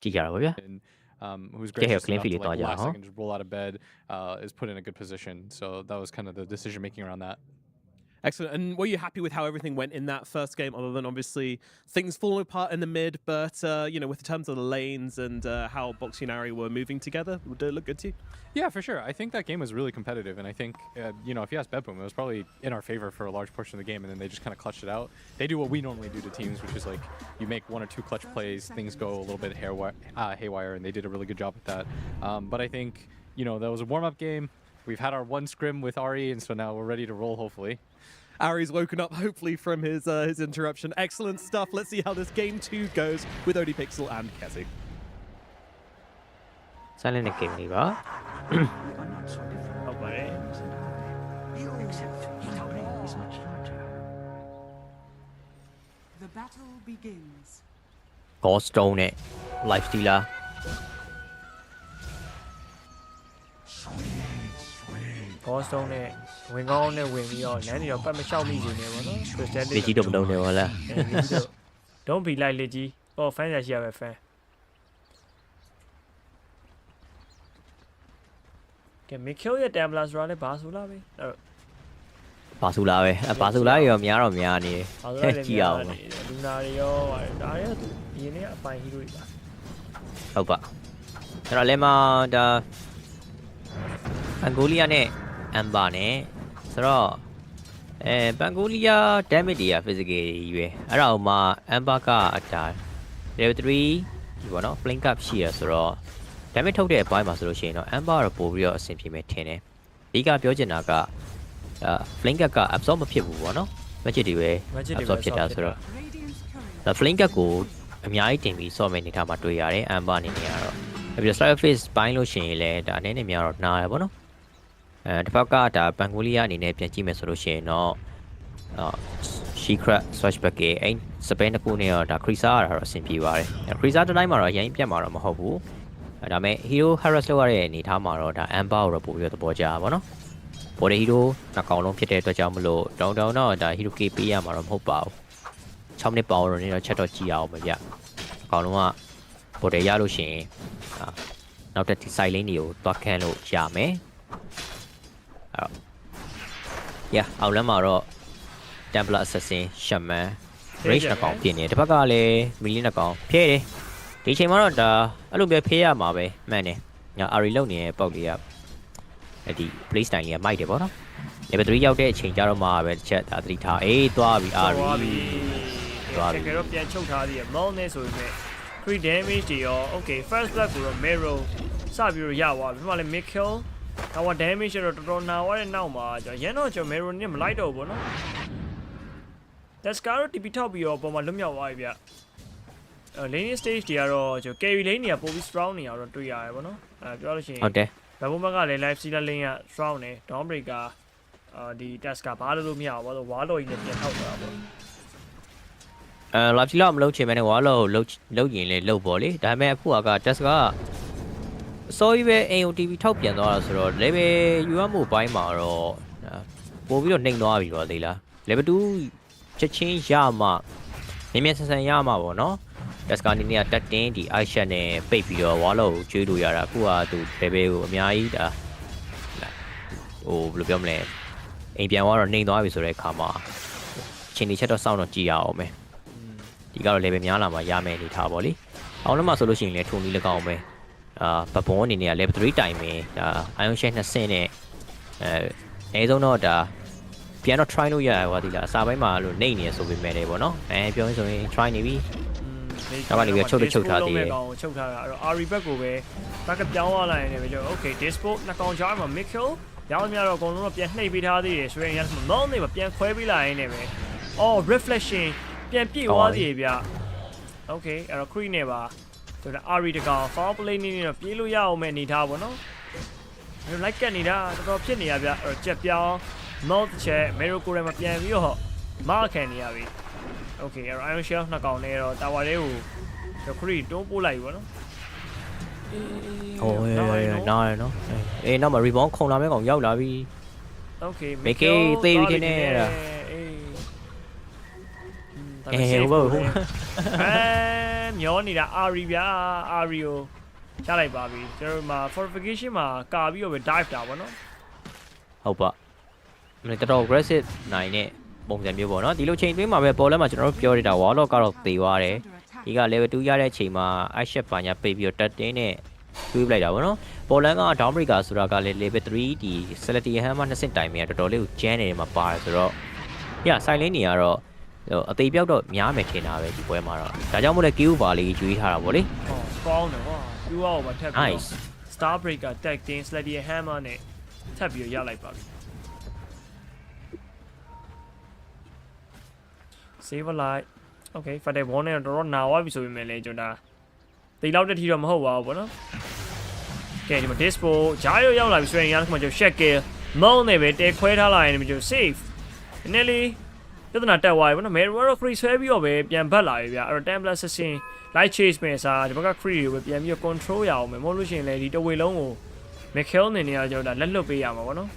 Speaker 11: ကြည့်ကြတာပေါ့ဗျာ
Speaker 12: who's
Speaker 11: Yeah,
Speaker 12: gracious
Speaker 11: clean
Speaker 12: enough to
Speaker 11: feed
Speaker 12: like
Speaker 11: it,
Speaker 12: last
Speaker 11: huh?
Speaker 12: second just roll out of bed, is put in a good position. So that was kind of the decision making around that.
Speaker 4: Excellent. And were you happy with how everything went in that first game, other than obviously things falling apart in the mid, but you know, with the terms of the lanes and how Boxy and Ari were moving together, did it look good to you?
Speaker 12: Yeah, for sure. I think that game was really competitive, and I think you know, if you ask Bedboom, it was probably in our favor for a large portion of the game, and then they just kind of clutched it out. They do what we normally do to teams, which is like you make 1 or 2 clutch plays, things go a little bit haywire, and they did a really good job with that. But I think you know that was a warm-up game. We've had our 1 scrim with Ari, and so now we're ready to roll, hopefully.
Speaker 4: Ari's woken up, hopefully, from his interruption. Excellent stuff. Let's see how this game 2 goes with ODPixel and Kessie.
Speaker 11: Silent game လေးပါ
Speaker 2: ဟုတ်ပါတယ်
Speaker 1: The battle begins.
Speaker 11: Goldstone နဲ့ Life Stealer
Speaker 2: Goldstone နဲ့ဝင်ကောင်းနဲ့ဝင်ပြီးတော့လမ်းတွေတော့ပတ်မလျှောက်မိစေနဲ့ပေါ့နော် Crystal
Speaker 11: လက်ကြီးတော့မလုံးနဲ့ဟုတ်လား
Speaker 2: Don't be like လက်ကြီးဟော fan ရရှိရပဲ fan ကဲ Mikhail ရဲ့ Templar ဆိုတာလည်းဘာဆိုလားပဲအဲ့တော့
Speaker 11: ပါဆူလာပဲပါဆူလာရောများတော့များနေတယ်ကြည့်အောင်
Speaker 2: လူနာတွေရောဒါတွေကသူအရင်ကအပိုင်ဟီးရိုတွေပါ
Speaker 11: ဟုတ်ပါအဲ့တော့လဲမှာဒါအန်ဂိုလီယာနဲ့ Amber နဲ့ဆိုတော့ပန်ဂိုလီယာ damage တွေက physical ကြီးပဲအဲ့ဒါမှ Amber ကဒါ level 3ဒီပေါ့နော် flame cap ရှိရဆိုတော့ damage ထုတ်တဲ့အပိုင်းမှာဆိုလို့ရှိရင်တော့ Amber တော့ပို့ပြီးတော့အဆင်ပြေမယ်ထင်တယ်ဒီကပြောချင်တာကflame cap က absorb မဖြစ်ဘူးပေါ့နော် magic တွေပဲ absorb ဖြစ်တာဆိုတော့ဒါ flame cap ကိုအများကြီးတင်ပြီးဆော့မယ်နေထားမှာတွေ့ရတယ် Amber အနေနဲ့ကတော့ပြီးတော့ strike face ပိုင်းလို့ရှိရင်လည်းဒါအနေနဲ့များတော့နားရပေါ့နော်တစ်ဖက်ကဒါပန်ဂိုလီယာအနေနဲ့ပြန်ကြည့်မယ်ဆိုလို့ရှိရင်တော့Secret Switchback ရဲ့အဲ့စပင်းတစ်ခုနဲ့တော့ဒါ Krisa ရတာတော့အဆင်ပြေပါတယ် Krisa တစ်တိုင်းမှာတော့ရိုင်းပြတ်မှာတော့မဟုတ်ဘူးဒါပေမဲ့ Hero Harass လုပ်ရတဲ့အနေထားမှာတော့ဒါ Amber ကိုတော့ပို့ပြီးတော့သဘောကျတာပေါ့နော်ပေါ်တဲ့ Hero နှစ်ကောင်လုံးဖြစ်တဲ့အတွက်ကြောင့်မလို့တောင်းတော့ဒါ Hero K ပေးရမှာတော့မဟုတ်ပါဘူး6မိနစ်ပေါင်းတော့နေတော့ချက်တော့ကြည့်အောင်ပဲဗျအကောင်လုံးကပေါ်တဲ့ရလို့ရှိရင်နောက်တစ်ဒီ side lane တွေကိုတွားခန့်လို့ရမယ်အဲ့တော့ yeah အောက်လမ်းမှာတော့ Templar Assassin Shaman Rage နှစ်ကောင်ပြင်နေတစ်ဖက်ကလည်း Million နှစ်ကောင်ဖျဲတယ်ဒီချိန်မှာတော့ဒါအဲ့လိုပဲဖျဲရမှာပဲမှန်တယ်ညာ Ari လုံနေတဲ့ပေါက်လေးက ဒီ play style ကြီးကမိုက်တယ်ပေါ့နော် level 3ရောက်တဲ့အချိန်ကျတော့မှပဲတစ်ချက်ဒါသတိထားအေးသွားပြီအာရီသွားပြီ
Speaker 2: တကယ်တော့ပြန်ချုပ်ထားသေးတယ် Mall နဲ့ဆိုပေမဲ့ crit damage တွေရော okay first blood ကိုတော့ Mero စပြီးတော့ရသွားပြီဒီမှာလည်း Mikkel tower damage တော့တော်တော်နာသွားတဲ့နောက်မှာကျွန်တော်ရန်တော့ကျွန်တော် Mero နဲ့မလိုက်တော့ဘူးပေါ့နော် That's car တော့ TP ထောက်ပြီးတော့ပုံမှန်လွတ်မြောက်သွားပြီဗျlane stage တွေကတော့ကျွန်တော် carry lane တွေကပိုပြီး strong နေအောင်တော့တွေ့ရတယ်ပေါ့နော်ပြောလို့ရှိရင်
Speaker 11: ဟုတ်တယ်
Speaker 2: ဘာပုံမှန်ကလည်း live sealer lane က strong နေ down breaker ဒီ task ကဘာလို့မရဘူးပေါ့ဝါလော်ကြီးနဲ့ပြန်ထောက်တာပေါ့
Speaker 11: လာချီလောက်မလုပ်ချင်မဲနဲ့ဝါလော်ကိုလုပ်ရင်လေလုပ်ပေါ့လေဒါပေမဲ့အခုက task ကစောကြီးပဲ AOTV ထောက်ပြန်သွားတာဆိုတော့ level ယူရမှုပိုင်းမှာတော့ပို့ပြီးတော့နှိမ်သွားပြီပေါ့သေးလား level 2ချက်ချင်းရမှမြင်ဆန်ရမှာပေါ့နော် task ကနေနေတက်တင်းဒီ iShot နဲ့ပိတ်ပြီးတော့ဝါလော်ကိုကျွေးလို့ရတာအခုကသူ level ကိုအများကြီးဒါဟိုဘယ်လိုပြောမလဲအိမ်ပြန်သွားတော့နှိမ်သွားပြီဆိုတဲ့အခါမှာချင်းဒီချက်တော့စောင့်တော့ကြည့်ရအောင်မယ်ဒီကတော့ level များလာမှရမယ်အနေထားပေါ့လေအောင်လို့မှဆိုလို့ရှိရင်လည်းထုံပြီး၎င်းပဲပပွန်အနေနဲ့ level 3 တိုင်ပဲဒါ iron share 2ဆင့်နဲ့အဲဆုံးတော့ဒါပြန်တော့ try လို့ရရပါသေးလားအစာပိုင်းမှာလို့နှိမ့်နေဆိုပေမဲ့လည်းပေါ့နော်ပြောရင်ဆိုရင် try နေပြီနောက်ကနေပြီးချုပ်ထားသေးတယ်
Speaker 2: ချုပ်ထားတာအဲ့တော့ RE ဘက်ကိုပဲဘက်ကပြောင်းသွားလိုက်နေပြီကျွန်တော် okay dispo နှစ်ကောင်ကြားမှာ Mikkel ရောင်းများတော့အကုန်လုံးတော့ပြန်နှိပ်ပေးထားသေးတယ်ဆိုရင်ရမ်းမောင်းနေမှာပြန်ခွဲပေးလိုက်နေပဲအော် reflection ပြန်ပြည့်သွားသေးဗျ okay အဲ့တော့ Cree နဲ့ပါဆိုတော့ RE တကောင် foul play နေတော့ပြေးလို့ရအောင်မဲ့အနေထားပေါ့နော်အဲ့ like ကနေတာတော်တော်ဖြစ်နေရဗျအဲ့တော့ချက်ပြောင်း mouth check Mero ကိုယ်မှာပြန်ပြီးတော့မာခံနေရပြီ okay အဲ့တော့ iron shell နှစ်ကောင်နဲ့တော့ tower လေးကိုကျွန်တော် Cree တွန်းပို့လိုက်ပြီပေါ့နော်
Speaker 11: ဟိုနားရနော်အေးနောက်မှာ rebound ခုံလာမဲ့ကောင်ရောက်လာပြီ
Speaker 2: okay
Speaker 11: မေကေသေးပြီနေအဲ့ဒါဟုတ်
Speaker 2: မျောနေတာ RE ဗျာ RE ကိုချလိုက်ပါပြီကျွန်တော်မှာ fortification မှာကာပြီးတော့ပဲ dive တာပေါ့နော်
Speaker 11: ဟုတ်ပါမင်းတော် aggressive နိုင်တဲ့ပုံစံမျိုးပေါ့နော်ဒီလိုချိန်သွင်းမှာပဲပေါ်လဲမှာကျွန်တော်တို့ပြောနေတာ warlock ကတော့သေသွားတယ်ဒီက level 2ရတဲ့အချိန်မှာ iShot ပါညာပိတ်ပြီးတော့တက်တင်းနဲ့တွေးပလိုက်တာပေါ့နော်ပေါ်လန်က down breaker ဆိုတာကလည်း level 3ဒီ Celestial Hammer 2ဆင့်တိုင်မှာတော်တော်လေးကိုကျန်းနေတယ်မှာပါတယ်ဆိုတော့ည Silencz နေကတော့အသေးပြောက်တော့များမယ်ထင်တာပဲဒီပွဲမှာတော့ဒါကြောင့်မို့လဲ Q ပါလေးကျွေးထားတာဗောလေ
Speaker 2: ကောင်းတယ်ဟော Q အောက်မှာထပ်ပြီး Star Breaker Tag Team Celestial Hammer နဲ့ထပ်ပြီးရလိုက်ပါပြီ Save a light okay for the one နဲ့တော့နာဝါပြီဆိုပေမဲ့လည်းကျွန်တော်တိတ်လောက်တဲ့ထီတော့မဟုတ်ပါဘူးဗောနော်ကဲဒီမှာ dispo ဂျားရောက်လာပြီဆိုရင်ရမ်းမှာကျွန်တော် shake mount နဲ့ပဲတဲခွဲထားလာရင်ကျွန်တော် save နည်းနည်းလေးပြဿနာတက်သွားပြီဗောနော် Mero free ဆွဲပြီးတော့ပဲပြန်ဘက်လာပြီဗျာအဲ့တော့ Templar Assassin light chase မယ်စားဒီဘက်က free ကိုပဲပြန်ပြီး control ရအောင်မယ်မဟုတ်လို့ရှိရင်လည်းဒီတဝေလုံးကို Mikkel နေနေရကျွန်တော်လက်လွတ်ပေးရမှာဗောနော်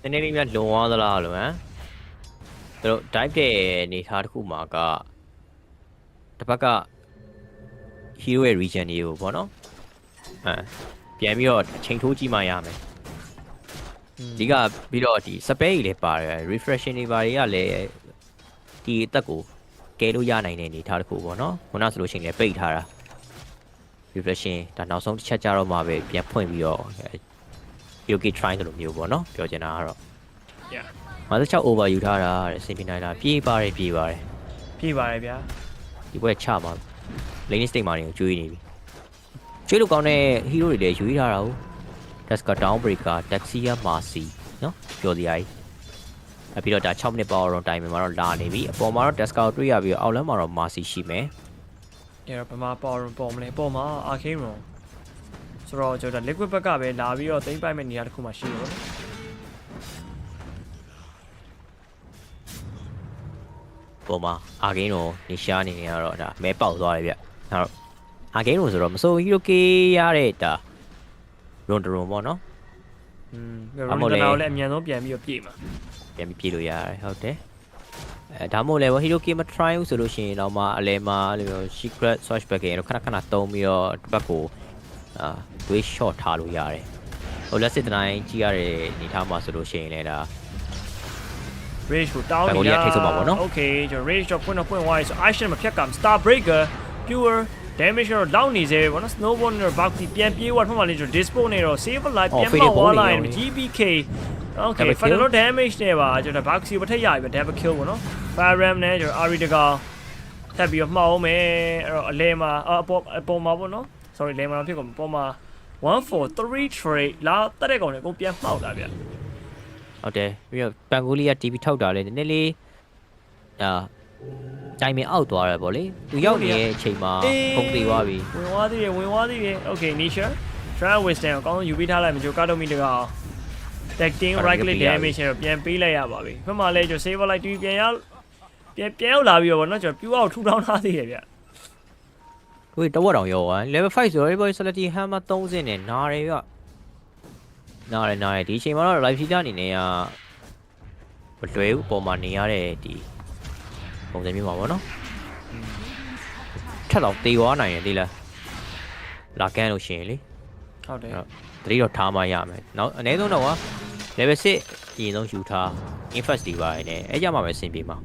Speaker 11: နည်းနည်းလေးများလွန်သွားသလားလို့ဟမ်တို့ dive တဲ့နေထားတစ်ခုမှာကတစ်ဖက်က hero ရဲ့ region တွေကိုဗောနော်ပြန်ပြီးတော့အချိန်ထိုးကြည့်မှရမယ်ဒီကပြီးတော့ဒီ spell ကြီးလည်းပါတယ် refreshing တွေပါတွေကလည်းဒီအသက်ကိုကဲလို့ရနိုင်တဲ့အနေထားတစ်ခုပေါ့နော်ခုနဆိုလို့ရှိရင်လည်းပိတ်ထားတာ refreshing ဒါနောက်ဆုံးတစ်ချက်ကြတော့မှပဲပြန်ဖွင့်ပြီးတော့ yogi try လို့မျိုးပေါ့နော်ပြောချင်တာကတော့ 56 over ယူထားတာတဲ့စင်ပီနိုင်တာပြေးပါတယ်ဗျာဒီဘက်ချမှာ lane state မှာနေကျွေးနေပြီကျွေးလို့ကောင်းတဲ့ hero တွေလည်းယူထားတာဟုတ် Tasker down breaker Daxia Mercy နော်ပြောစရာကြီးအပြီးတော့ဒါ6မိနစ် power on time မှာတော့လာနေပြီအပေါ်မှာတော့ Tasker ကိုတွေ့ရပြီးအောက်လမ်းမှာတော့ Mercy ရှိမယ်
Speaker 2: အဲ့တော့ဘယ်မှာ power on ပေါ်မလဲပေါ်မှာ arcane run ဆိုတော့ကျွန်တော် liquid ဘက်ကပဲလာပြီးတော့သိမ်းပိုက်မဲ့နေရာတစ်ခုမှရှိတယ်
Speaker 11: ပေါ်မှာ arcane run နေရှားနေနေတော့ဒါမဲပေါက်သွားတယ်ဗျအဲ့တော့ arcane run ဆိုတော့မစိုး hero k ရတဲ့ဒါရုံတရုံပေါ့နော်
Speaker 2: ရုံတရုံလည်းအမြန်ဆုံးပြန်ပြီးတော့ပြေးမှာ
Speaker 11: ပြန်ပြီးပြေးလို့ရတယ်ဟုတ်တယ်ဒါမို့လဲဟီရိုကီမ try ဘူးဆိုလို့ရှိရင်တော့မှအလဲမှာလို secret swashback တွေခဏသုံးပြီးတော့တစ်ပတ်ကိုတွေး short ထားလို့ရတယ်ဟိုလက်စစ်တိုင်းကြည့်ရတဲ့အနေထားမှာဆိုလို့ရှိရင်လည်းဒါ
Speaker 2: rage ကိုတောင်းနေတာ
Speaker 11: okay
Speaker 2: ကျွန်တော် rage တော့ပွင့်သွားပြီဆို action မှာဖြတ်ကမ် star breaker pure damage တော့လောက်နေစေပေါ့နော် snowball နဲ့ boxy ပြန်ပြေးသွားထမှလည်းကျွန်တော် dispose နဲ့တော့ save life ပြန်ပေါက်သွားလိုက် GBK okay final damage နဲ့ပါကျွန်တော် boxy ကိုထက်ရပြီ double kill ပေါ့နော် fire ram နဲ့ကျွန်တော် ari တကောင်ထပ်ပြီးတော့မှောက်အောင်မယ်အဲ့တော့အလဲမှာအပေါ်မှာပေါ့နော် sorry လဲမှာဖြစ်ကုန်ပေါ်မှာ143 trade လာတက်တဲ့ကောင်တွေအကုန်ပြန်မှောက်တာဗျ
Speaker 11: ဟုတ်တယ်ပြီးတော့ပန်ကိုလီက TP ထောက်တာလေနည်းနည်းလေးတိုင်မင်အောက်သွားရပေါ့လေသူရောက်နေတဲ့အချိန်မှာပုံသေးသွားပြီ
Speaker 2: ဝင်သွားသေးတယ် okay Nisha try wisdom အကောင်းဆုံးယူပေးထားလိုက်မကြိုကာတော့မီတကောင် tacting right click damage နဲ့ပြန်ပေးလိုက်ရပါပြီဘက်မှာလဲကျွန်တော် save light တူပြန်ရောက်လာပြီးတော့ဗောနော်ကျွန်တော်ပြူအောက်ထူထောင်းထားသေးတယ်ဗျ
Speaker 11: ဝေးတဝက်တောင်ရောကွာ level 5ဆိုတော့ everybody select hammer 30နဲ့နားတယ်ဗျနားတယ်ဒီအချိန်မှာတော့ live feed အနေနဲ့ကမလွယ်ဘူးပုံမှန်နေရတဲ့ဒီပုံစံမျိုးပါဗောနော်ထက်တော့တေသွားနိုင်တယ်ဒီလားလာကန်းလို့ရှိရင်လေ
Speaker 2: ဟုတ်တယ်
Speaker 11: တတိတော့ထားမှရမယ်နောက်အနည်းဆုံးတော့ကွာ level 6အရင်ဆုံးယူထား infest ဒီပါနဲ့အဲ့ကြမှာပဲအဆင်ပြေမှာ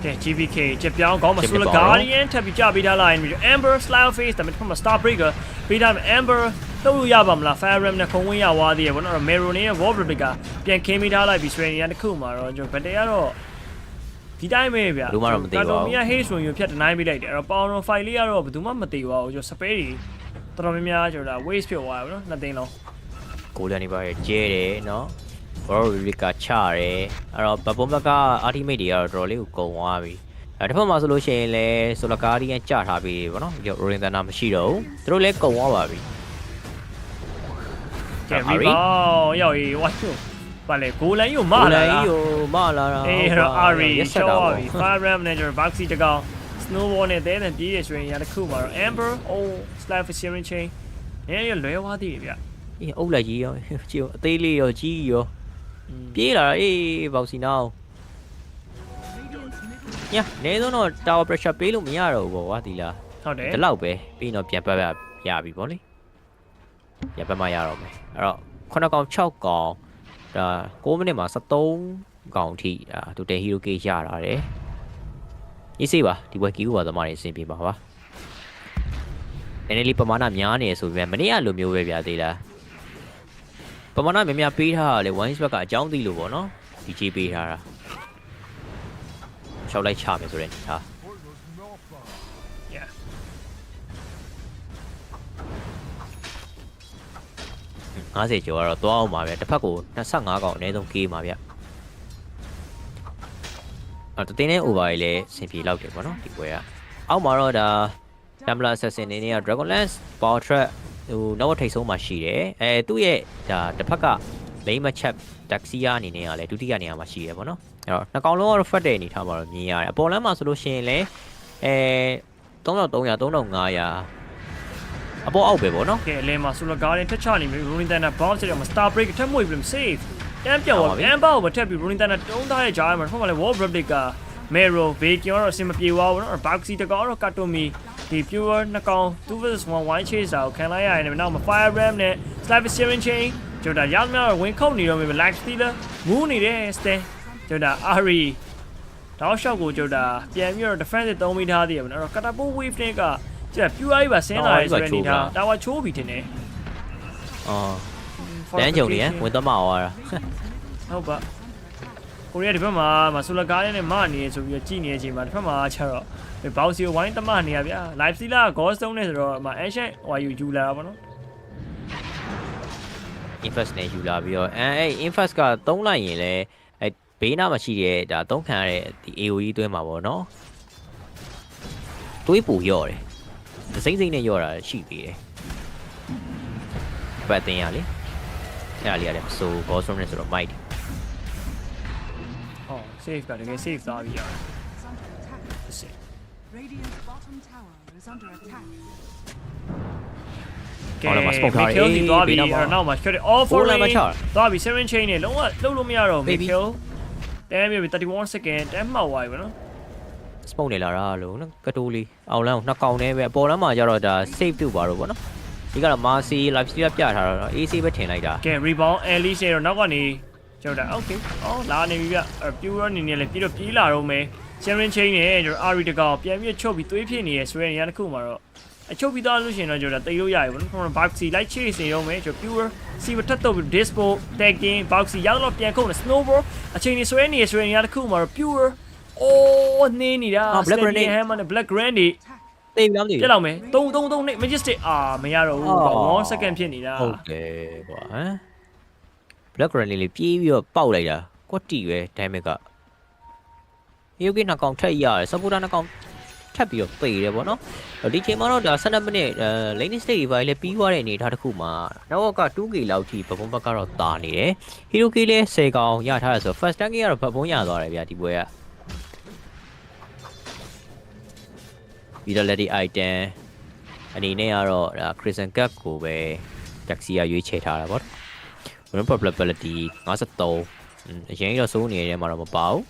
Speaker 2: ကဲ GBK ချက်ပြောင်းကောင်းမဆိုလ Guardian ထပ်ပြီးကြပေးထားလိုက်ပြီး Amber Slide Face ဒါပေမဲ့ Star Breaker ပေးထားမယ် Amber လှုပ်လို့ရပါမလား Fire Ram နဲ့ခုံဝင်ရသွားသေးရပေါ့နော် Mero နဲ့ War Replica ပြန်ခင်းပေးထားလိုက်ပြီး Strain ရတစ်ခုမှာတော့ကျွန်တော် Battle ကတော့ဒီတိုင်းပဲဗျာကာတိုမီယာ Haze ဝင်ရဖြတ်တနိုင်ပေးလိုက်တယ်အဲ့တော့ Power Fight လေးကတော့ဘယ်သူမှမသေးပါဘူးကျွန်တော် Spare တွေတော်တော်များများကျွန်တော် Waste ဖြစ်သွားတယ်ပေါ့နော်နှစ်သိန်းလုံး
Speaker 11: Golden နေပါရဲ့ကျဲတယ်နော်War Replica ချတယ်အဲ့တော့ဘပုံဘက်က ultimate တွေကတော့တော်တော်လေးကိုကုန်သွားပြီတစ်ဖက်မှာဆိုလို့ရှိရင်လည်း Solar Guardian ကြထားပြီပေါ့နော် Rolling Thunder မရှိတော့ဘူးသူတို့လည်းကုန်သွားပါပြီ
Speaker 2: ကဲရီဘောရောက်ရေးဝါချိုပါလေဂိုလန်ကြီးကိုမလာတာအေးတော့ Ari ရှော့ပါပြီ Fire Ram Manager Boxy တကောင် Snowball နဲ့တဲနဲ့ပြေးရဆိုရင်ရတစ်ခုမှာတော့ Amber Slide for Sharing Chain နည်းနည်းလွဲသွားသေးတယ်ဗျ
Speaker 11: အေးအုပ်လိုက်ကြီးရောကြည့်အသေးလေးရောကြီးရောပြေးလာတာအေး Boxy နောက်ညာနေတော့ Tower Pressure ပေးလို့မရတော့ဘူးပေါ့ကွာဒီလား
Speaker 2: ဟုတ်တယ်
Speaker 11: ဒီလောက်ပဲပြီးတော့ပြန်ပတ်ရပြီပေါ့လေပြန်ပတ်မှရတော့မယ်အဲ့တော့9ကောင်6ကောင်ဒါ9မိနစ်မှာ73ကောင်ထိဒါတူတယ် hero cage ရတာတယ်ရေးစေးပါဒီဘွယ်ကီကိုပါသမားတွေအဆင်ပြေပါပါနည်းနည်းလေးပမာဏများနေဆိုပြီးမနေ့ကလိုမျိုးပဲဗျာသေးလားပမာဏများများပေးထားတာလေ one spec ကအကြောင်းသိလို့ပေါ့နော်ဒီချေးပေးထားတာရှောက်လိုက်ချမယ်ဆိုတဲ့အနေထား50ကျော်ကတော့သွားအောင်ပါဗျတစ်ဖက်ကို25ကောင်အနည်းဆုံးကေးပါဗျအဲ့တတင်းနဲ့ over ကြီးလည်းဆင်ပြေလောက်တယ်ပေါ့နော်ဒီပွဲကအောက်မှာတော့ဒါ Templar Assassin နေနေက Dragonlance Power Trap ဟိုနောက်ထိပ်ဆုံးမှာရှိတယ်သူ့ရဲ့ဒါတစ်ဖက်က Lane Matchup Daxia အနေနဲ့ကလည်းဒုတိယနေရာမှာရှိတယ်ပေါ့နော်အဲ့တော့နှစ်ကောင်လုံးကတော့ fat တဲ့အနေထားမှာတော့မြင်ရတယ်အပေါ်လမ်းမှာဆိုလို့ရှိရင်လည်း3300 3500အပေါ်အောက်ပဲပေါ့နော်
Speaker 2: ကဲအလဲမှာ Solar Guardian ထက်ချနေပြီ Rolling Thunder Bounce ရမှာ Star Break ထက်မွေပြီ save တန်းပြောင်းသွား Amber ကိုထက်ပြီး Rolling Thunder တုံးထားတဲ့ကြားမှာဖုန်းကလည်း War Replica Mero Bacon တော့အဆင်မပြေပါဘူးနော် Boxy တကောင်တော့ Katomi ဒီ Pure နှစ်ကောင် 2vs1 wide chase ကိုခံလိုက်ရတယ်နောက်မှာ Fire Ram နဲ့ Slide Sharing Chain ကျွန်တော်ရမ်းများဝင်ခုတ်နေတော့မြေ Light Stealer မူးနေတဲ့ Stan ကျွန်တော် Ari တောက်လျှောက်ကိုကျွန်တော်ပြန်ပြီးတော့ defense သုံးမိထားသေးတယ်ပေါ့နော် Catapult Wave နဲ့ကကျပြူအိုက်ပါဆင်းလာရဲဆိုတဲ့အနေထားတာဝါချိုးပြီထင်တယ်
Speaker 11: တန်းကြုံနေဝင်သွားမှာဟောတာ
Speaker 2: ဟုတ်ပါကိုရီးယားဒီဘက်မှာမဆူလာကားနဲ့မနေဆိုပြီးကြည်နေတဲ့အချိန်မှာဒီဘက်မှာကျတော့ဘောက်စီကိုဝိုင်းတမနေရဗျာ live stealer ghost stone နဲ့ဆိုတော့အancient ဟိုယူလာတာပေါ့နော်
Speaker 11: infest နဲ့ယူလာပြီးတော့infest က3လိုက်ရင်လည်းဘေးနားမှာရှိတဲ့ဒါ3ခံရတဲ့ဒီ AOE တွဲမှာပေါ့နော်တွေးပူရော့တယ်စိမ့်စိမ့်နဲ့ရော့တာရှိသေးတယ်ပတ်တင်ရလေအဲ့ဒါလေးရတယ်ဆို boss room နဲ့ဆိုတော့ might
Speaker 2: save ကတကယ် save သွားပြီရတယ်
Speaker 1: Radiant's bottom tower is under attack
Speaker 2: ကဲMikhail ဒီသွားပြီအဲ့တော့နောက်မှာ shot all for lane သွားပြီ 7 chain နဲ့လုံးဝလှုပ်လို့မရတော့ Mikhail တဲပြီ31 second တဲမှောက်သွားပြီဗောနော်
Speaker 11: smoke နေလာတာလို့နော်ကတိုးလေးအောင်လန်းကိုနှစ်ကောင်နဲ့ပဲအပေါ်လမ်းမှာကျတော့ဒါ save ပြုတ်ပါတော့ဗောနော်ဒီကတော့ Marcy live steal ပြထားတော့ AC ပဲထင်လိုက်တာ
Speaker 2: ကဲ rebound Ellie ရှေ့တော့နောက်ကနေကျွန်တော် okay လာနေပြီဗျ pure အနေနဲ့လည်းပြီးတော့ပြေးလာတော့မယ် Silencz Kelvin နဲ့ကျွန်တော် RE တကောင်ပြန်ပြီးချုပ်ပြီးသွေးဖြစ်နေရဆိုတဲ့နေရာတစ်ခုမှာတော့အချုပ်ပြီးသားလို့ရှိရင်တော့ကျွန်တော်တိတ်လို့ရပြီပေါ့နော် Boxy လိုက် chase နေတော့မယ်ကျွန်တော် pure စီဝတ်ထက်တော့ dispo tagging Boxy ရောက်တော့ပြန်ခုတ်နေ snowball အချိန်နေဆွဲနေရဆိုတဲ့နေရာတစ်ခုမှာတော့ pure အိုးနေနေတာ
Speaker 11: Black Granny
Speaker 2: Hammer နဲ့ Black Granny
Speaker 11: တေးပြောင်းနေ
Speaker 2: ပြက်လောက်မယ်3နဲ့ Majestic မရတော့ဘူး1 second ဖြစ်နေတာ
Speaker 11: ဟုတ်တယ်ကွာဟမ် Black Granny လေးပြေးပြီးတော့ပေါက်လိုက်တာကွက်တီပဲ damage က Yogi နှစ်ကောင်ထက်ရတယ် supporter နှစ်ကောင်ထပ်ပြီးတော့ပေတယ်ပေါ့နော်ဒီချိန်မှာတော့ဒါ12မိနစ် lane stage တွေလည်းပြီးသွားတဲ့အနေအထားတစ်ခုမှာနောက်က 2k လောက်ထိဘုံဘက်ကတော့တာနေတယ် Hero K လည်း10ကောင်ရထားတယ်ဆိုတော့ first tank ကတော့ဘုံရသွားတယ်ဗျာဒီပွဲကပြီးတော့ lady item အနေနဲ့ကတော့ဒါ Crimson Cap ကိုပဲ taxi ရွေးချယ်ထားတာပေါ့ Win probability 53အရင်တော့စိုးနေတယ်မှာတော့မပါဘူး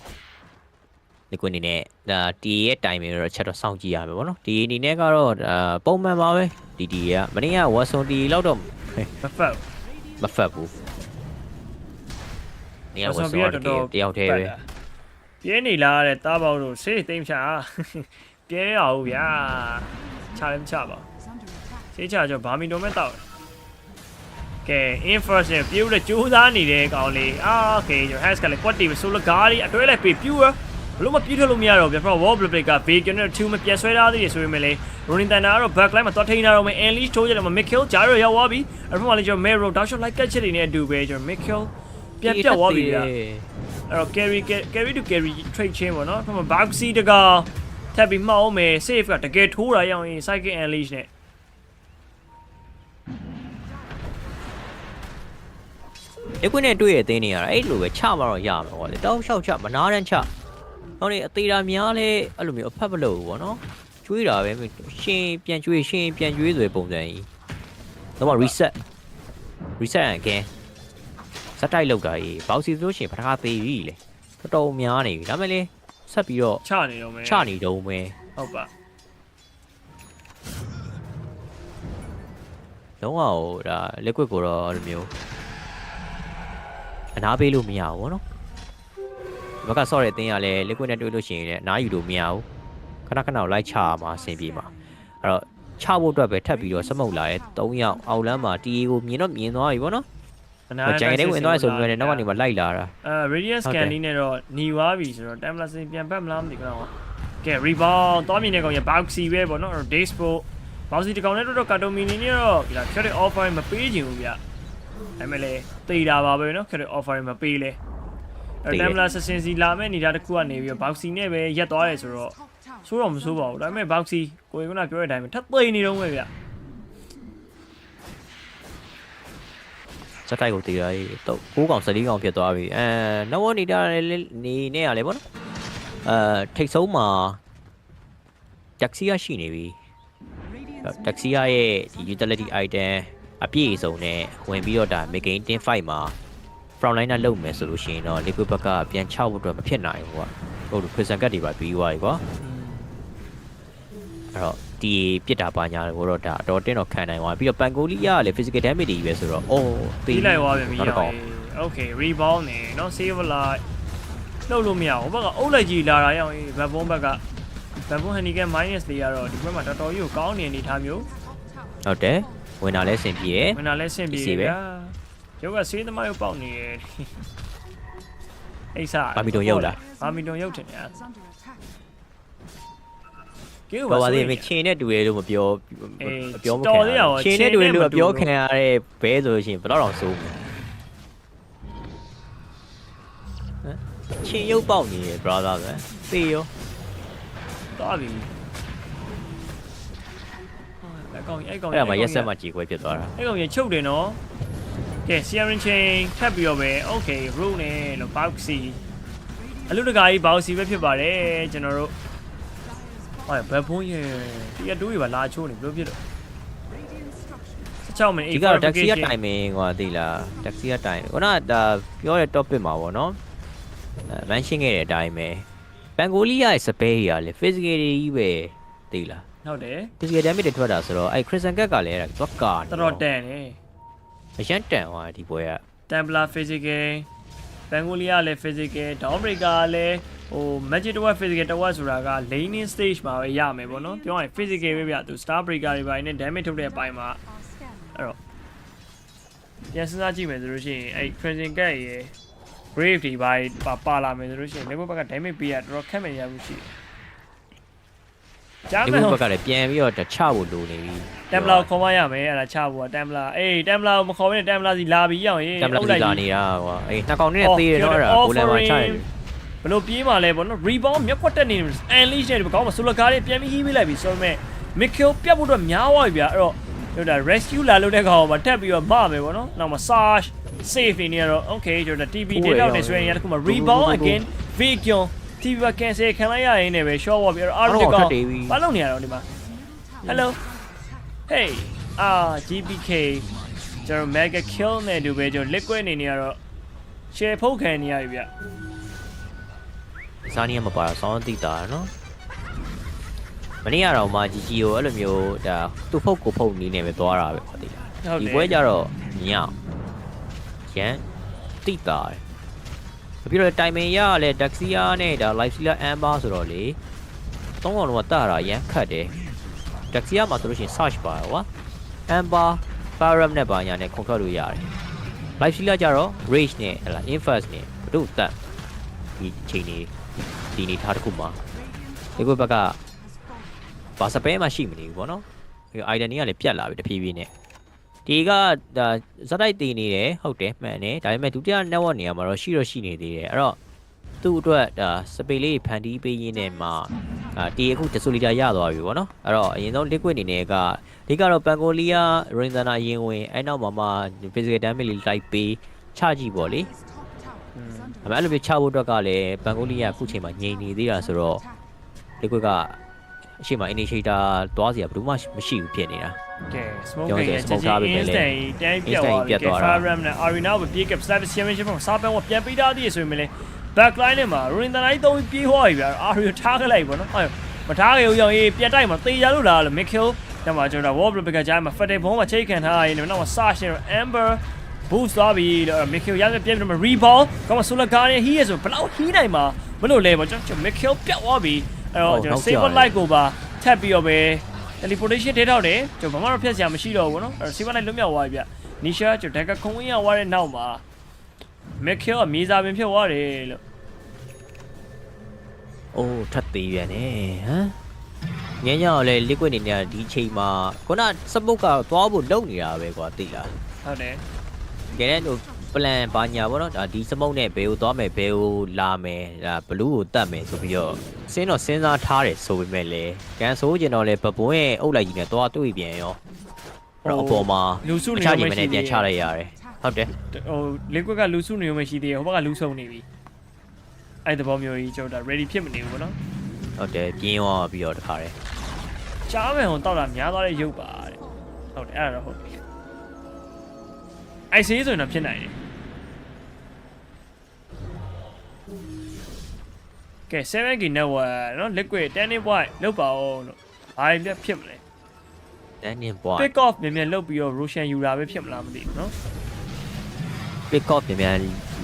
Speaker 11: ဒီကွအနေနဲ့ဒါ T ရဲ့ timing တော့ချက်တော့စောင့်ကြည့်ရမယ်ပေါ့နော်ဒီအနေနဲ့ကတော့ပုံမှန်ပါပဲဒီ T ကမနေ့က Watson T လောက်တော့မဖက်ဘူးနေရာ Watson တယောက်တည်းပဲ
Speaker 2: ပြင်းနေလားတဲ့တားပေါက်တို့ဆေးသိမ့်ချာပြဲရအောင်ဗျာချလည်းမချပါဆေးချကြောဘာမီတိုမဲ့တောက်ကဲ inverse နဲ့ပြုတ်တဲ့ကြိုးစားနေတဲ့ကောင်လေးโอเคကျွန်တော် has ကလည်း quad တီပဲဆိုလကားလေးအတွဲလိုက်ပြီး pure ဘလို့မပြည့်ထွက်လို့မရတော့ဗျာ wall break က bacon နဲ့ 2 မပြန်ဆွဲထားသေးတယ်ဆိုပေမဲ့လေ running thunder ကတော့ back line မှာသွားထိန်းထားတော့မယ် unleash ထိုးကြတယ်မှာ Mikhail ဂျာရောရောက်သွားပြီအဲ့မှာလေကျွန်တော် Mero dash shot like ကတ်ချစ်နေတဲ့အတူပဲကျွန်တော် Mikhail ပြန်ပြတ်သွားပြီဗျာအဲ့တော့ carry to carry trade chain ပေါ့နော်အဲ့မှာ Boxy တကောင်ထပ်ပြီးမှောက်အောင်မယ် save ကတကယ်ထိုးတာရအောင်ရင် cycle unleash နဲ့
Speaker 11: ဒီကွနဲ့တွေ့ရတဲ့အသင်းတွေကတော့အဲ့လိုပဲချမှာတော့ရမှာပေါ့လေတောက်လျှောက်ချမနာတန်းချဟောနေအသေးတာများလဲအဲ့လိုမျိုးအဖက်မလို့ဘူးပေါ့နော်ကျွေးတာပဲရှင်ပြန်ကျွေးဆိုတဲ့ပုံစံကြီးတော့ reset again စက်တိုက်လောက်တာကြီးဘောက်စီဆိုရှင်ပထမသေးပြီလေတော်တော်များနေပြီဒါမဲ့လေဆက်ပြီးတော့
Speaker 2: ချနေတော့မယ်ဟုတ်ပါ
Speaker 11: လုံးဝဒါ liquid ကိုတော့အဲ့လိုမျိုးအနားပေးလို့မရဘူးဗောနော်ဘက်ကဆော့တဲ့အတင်းကလည်း liquid နဲ့တွေ့လို့ရှိရင်လည်းအနားယူလို့မရဘူးခဏလိုက်ချမှာအဆင်ပြေမှာအဲ့တော့ချဖို့အတွက်ပဲထပ်ပြီးတော့စမုတ်လာတဲ့3ယောက်အောက်လမ်းမှာ TA ကိုမြင်သွားပြီဗောနော်ကျန်တဲ့ဝင်သွားဆိုပြီးတော့နောက်ကနေမှလိုက်လာတာ
Speaker 2: radiant scan လေးနဲ့တော့หนีသွားပြီဆိုတော့ timeless ပြန်ပတ်မလားမသိဘူးတော့ကဲ rebound သွားမြင်တဲ့ကောင်ရ boxy ပဲဗောနော် dispo boxy တကောင်နဲ့တော့ carton mini နဲ့တော့ဒီလား credit offer မပေးချင်ဘူးဗျဒါပေမဲ့လေတေးတာပါပဲနော် credit offer မပေးလဲအဲ့ timeless စင်စီလာမဲ့နေတာတစ်ခုကနေပြီးတော့ boxy နဲ့ပဲရက်သွားတယ်ဆိုတော့ဆိုးတော့မဆိုးပါဘူးဒါပေမဲ့ boxy ကိုယ်ကပြောတဲ့အတိုင်းပဲထပ်သိနေတော့ပဲဗျ
Speaker 11: စက်တိုက်ကိုတည်ရည်တော့9ကောင်14ကောင်ဖြစ်သွားပြီနောက်နေတာနေနဲ့ရလေပေါ့နော်ထိတ်ဆုံးမှာတက်ဆီယာရှိနေပြီတက်ဆီယာရဲ့ဒီ utility item အပြည့်အစုံနဲ့ဝင်ပြီးတော့ဒါ main team fight မှာ front liner လုပ်မယ်ဆိုလို့ရှိရင်တော့ liquid ဘက်ကပြန်ချဖို့အတွက်မဖြစ်နိုင်ဘူးကွာဟုတ်လို့ prison cut တွေပါပြီးသွားပြီကွာအဲ့တော့ဒီပြစ်တာပါညာကိုတော့ဒါအတော်တင်းတော့ခံနိုင်သွားပြီးတော့ပန်ကိုလီယာကလည်း physical damage တွေပဲဆိုတော့
Speaker 2: ပေးလိုက်သွားပြီရော okay rebound နေเนาะ save လိုက်လှုပ်လို့မရဘူးဘက်ကအုပ်လိုက်ကြီးလာတာရောဘက်ဘုံဘက်ကဘက်ဘုံ handicap minus တွေကတော့ဒီဘက်မှာတော်တော်ကြီးကိုကောင်းနေအနေထားမျိုး
Speaker 11: ဟုတ်တယ်ဝင်လာလဲဆင်ပြေတယ်
Speaker 2: ဝင်လာလဲဆင်ပြေတယ်ဗျာရုပ်ကဆေးသမားရုပ်ပေါက်နေတယ်အိစား
Speaker 11: ဘာမီတုံရုပ်လား
Speaker 2: ဘာမီတုံရုပ်ထင်တယ်
Speaker 11: ဘာပါသေးမချင်းနဲ့တူရဲလို့မပြောမခံချင်းနဲ့တူရဲလို့ပြောခံရတဲ့ဘဲဆိုလို့ရှိရင်ဘယ်တော့ဆိုးချင်းရုပ်ပေါက်နေတယ် brother ပဲသေရော
Speaker 2: သွားပြီအဲ့ကောင်
Speaker 11: အဲ့မှာရက်ဆက်မှကြေခွဲဖြစ်သွားတာ
Speaker 2: အဲ့ကောင်ရချုပ်တယ်နော်ကဲ Silencz chain ထပ်ပြီးတော့ပဲ okay root နဲ့လို့ boxy အလူတကာကြီး boxy ပဲဖြစ်ပါတယ်ကျွန်တော်တို့ဟောဘက်ဖုန်းရဲ့ဒီအတူတွေပါလာချိုးနေဘယ်လိုဖြစ်လို့16မိနစ်
Speaker 11: ဒီကတော့ taxi အတိုင်းမင်းကွာသိလား taxi အတိုင်းခုနကဒါပြောတဲ့ topic မှာပေါ့နော် mention ခဲ့တဲ့အတိုင်းပဲပန်ကိုလီယာရဲ့ space ကြီးကလေ physical ကြီးပဲသိလား
Speaker 2: ဟုတ်တယ်
Speaker 11: physical damage တွေထွက်တာဆိုတော့အဲ့ Crimson Cat ကလည်းအဲ့ဒါသွားကာ
Speaker 2: တော်တော်တန်တယ်
Speaker 11: အရန်တန်သွားဒီပွဲက
Speaker 2: Templar physical ပန်ကိုလီယာလည်း physical Dawnbreaker လည်း magic တော့ physical တော့ဆိုတာက laning stage မှာပဲရမယ်ပေါ့နော်ပြောရရင် physical ပဲဗျသူ star breaker တွေပိုင်းနဲ့ damage ထုတ်တဲ့အပိုင်းမှာအဲ့တော့ပြန်စဉ်းစားကြည့်မယ်ဆိုလို့ရှိရင်အဲ့ crimson cat ရဲ့ brave တွေပိုင်းပါလာမယ်ဆိုလို့ရှိရင် level ဘက်က damage ပေးရတော်တော်ခက်မယ်ရမှုရှိတယ်ကြားမယ်
Speaker 11: level ဘက်ကလည်းပြန်ပြီးတော့တချဖို့လိုနေပြီ
Speaker 2: Templar ခေါ်မရမယ်အဲ့ဒါချဖို့ Templar အေး Templar ကိုမခေါ်ဘဲနဲ့ Templar စီလာပြီးရအောင်ရေး
Speaker 11: Templar စီလာနေတာကွာအေးနှစ်ကောင်နဲ့သေးတယ်နော်အဲ့ဒါကိုလည်းမချရတယ်
Speaker 2: ဘလို့ပြေးမှလဲပေါ့နော် rebound မြက်ခွက်တက်နေတယ် unleash နဲ့ဒီကောင်မှာ solo ကားလေးပြန်ပြီးဟီးပေးလိုက်ပြီဆိုတော့မဲ့ Mikhail ပြတ်ဖို့တော့များသွားပြီဗျာအဲ့တော့တို့ဒါ rescue လာလို့တဲ့ကောင်မှာတက်ပြီးတော့မမယ်ပေါ့နော်နောက်မှာ Sarge safe နေရတော့ okay တို့ဒါ TP ဒေတာနဲ့ဆွဲနေရတခုမှာ rebound again Vacuum TP က cancel ခံလိုက်ရရင်လည်းပဲ short wall ပြီးတော့ Arrow ကောင်ဘာလုပ်နေရတော့ဒီမှာ hello hey GPK ကျွန်တော် mega kill နဲ့တူပဲကျွန်တော် liquid နေနေရတော့ share ဖုတ်ခံနေရပြီဗျ
Speaker 11: ဇာနီယာမပါတော့ဆောင်းတိတာနော်မနေ့ကတော့မာဂျီဂျီကိုအဲ့လိုမျိုးဒါသူ့ဖုတ်ကိုဖုတ်နေနေပဲသွားတာပဲဟုတ်တယ်ဒီပွဲကြတော့ညရန်တိတာပြီးတော့ timing ရလဲ Daxia နဲ့ဒါ live sealer amber ဆိုတော့လေသုံးအောင်တော့တာရန်ခတ်တယ် Daxia မှာဆိုလို့ရှိရင် search ပါကွာ amber firearm နဲ့ပါညာနဲ့ခုန်ထွက်လို့ရတယ် live sealer ကြတော့ rage နဲ့ဟလာ infest နဲ့ဘတို့တက်ဒီချိန်ဒီနေထားတစ်ခုမှာဒီဘက်ကဘာစပဲမှရှိမနေဘူးပေါ့နော်ဒီ item တွေကလည်းပြတ်လာပြီတဖြည်းဖြည်းနဲ့ဒီကဒါဇက်တိုက်တည်နေတယ်ဟုတ်တယ်မှန်တယ်ဒါပေမဲ့ဒုတိယ network နေရာမှာတော့ရှိနေသေးတယ်အဲ့တော့သူ့အတွက်ဒါစပေလေးဖန်တီးပေးရင်းနဲ့မှတီအခုတဆူလီတာရသွားပြီပေါ့နော်အဲ့တော့အရင်ဆုံး liquid အနေနဲ့ကဒီကတော့ပန်ကိုလီယာ Rinzana အရင်ဝင်အဲ့နောက်မှာ physical damage လေးလိုက်ပေးချကြည့်ပေါ့လေအဲ့လိုပဲချဖို့အတွက်ကလည်းပန်ကိုလီယာအခုချိန်မှာငြိမ်နေသေးတာဆိုတော့ liquid ကအရှိမ initiator သွားစီရဘယ်သူမှမရှိဘူးဖြစ်နေတာ
Speaker 2: ကဲ smoke ရဲ့ instant တန်းပြတ်သွားတာ Firearm နဲ့ Arena ကိုပြေးကပ် Service Championship မှာစားပန်းကိုပြန်ပေးထားသေးရဆိုရင်လည်း backline နဲ့မှာ Rinzana သုံးပြေးဟောပြီဗျာ Arena ထားခဲ့လိုက်ပေါ့နော်မထားခဲ့ဘူးရောရေးပြတ်တိုက်မှာတေးရလို့လားလို့ Mikhail ဒါမှကျွန်တော် Wall Breaker ကြားမှာ Fatal Bomb မှာချိန်ခံထားရရင်နောက်မှာ Sarge နဲ့ Amber boost သွားပြီလို့ Mikhail ရပြန်ပြီးတော့ rebound ကောင်း Solar Guard နဲ့ he ရဆိုဘလောက် he နိုင်မှာမလို့လဲပေါ့ကျွန်တော် Mikhail ပြတ်သွားပြီအဲ့တော့ကျွန်တော် Saber Light ကိုပါထပ်ပြီးတော့ပဲ teleportation ထဲထောက်တယ်ကျွန်တော်ဘာမှတော့ဖျက်စရာမရှိတော့ဘူးเนาะအဲ့တော့ Saber Light လွတ်မြောက်သွားပြီဗျ Nisha ကျွန်တော် Dagger ခုံဝင်ရောက်သွားတဲ့နောက်မှာ Mikhail အမြေစာပင်ဖြစ်သွားတယ်လို့
Speaker 11: အိုးထပ်သေးပြန်နေဟမ်ညညောင်လေ liquid နေနေဒီချိန်မှာခုန smoke ကသွားဖို့လုံနေတာပဲကွာသိလား
Speaker 2: ဟုတ်တယ်
Speaker 11: ကဲတဲ့ဟို plan ဘာညာပေါ့နော်ဒါဒီ smoke နဲ့ဘယ်ကိုသွားမယ်ဘယ်ကိုလာမယ်ဒါဘလူးကိုတတ်မယ်ဆိုပြီးတော့စဉ်းစားထားတယ်ဆိုပေမဲ့လေကန်ဆိုးကျင်တော့လေဘပွန်းရဲ့အုပ်လိုက်ကြီးနဲ့သွားတွေ့ပြန်ရောအဲ့တော့အပေါ်မှာ
Speaker 2: လူစုနေ
Speaker 11: မှလည်းပြန်ချလိုက်ရတယ်ဟုတ်တယ်
Speaker 2: ဟို liquid ကလူစုနေမှရှိသေးတယ်ဟိုဘက်ကလူဆုံနေပြီအဲ့တဘောမျိုးကြီးကျွန်တော်ဒါ ready ဖြစ်မနေဘူးပေါ့နော်
Speaker 11: ဟုတ်တယ်ပြင်းသွားပြီးတော့တခါတည်း
Speaker 2: ကြားမယ်ဟိုတောက်တာများသွားတဲ့ရုပ်ပါတဲ့ဟုတ်တယ်အဲ့ဒါတော့ဟုတ်ပြီအိုက်ဆေးဆိုရင်တော့ဖြစ်နိုင်တယ်ကဲ 7K network နော် liquid turning point လောက်ပါအောင်လို့ဘာတွေဖြစ်မလဲ
Speaker 11: turning point
Speaker 2: pick off မြန်လောက်ပြီးတော့ Roshan ယူတာပဲဖြစ်မလားမသိဘူးနော်
Speaker 11: pick off မြန်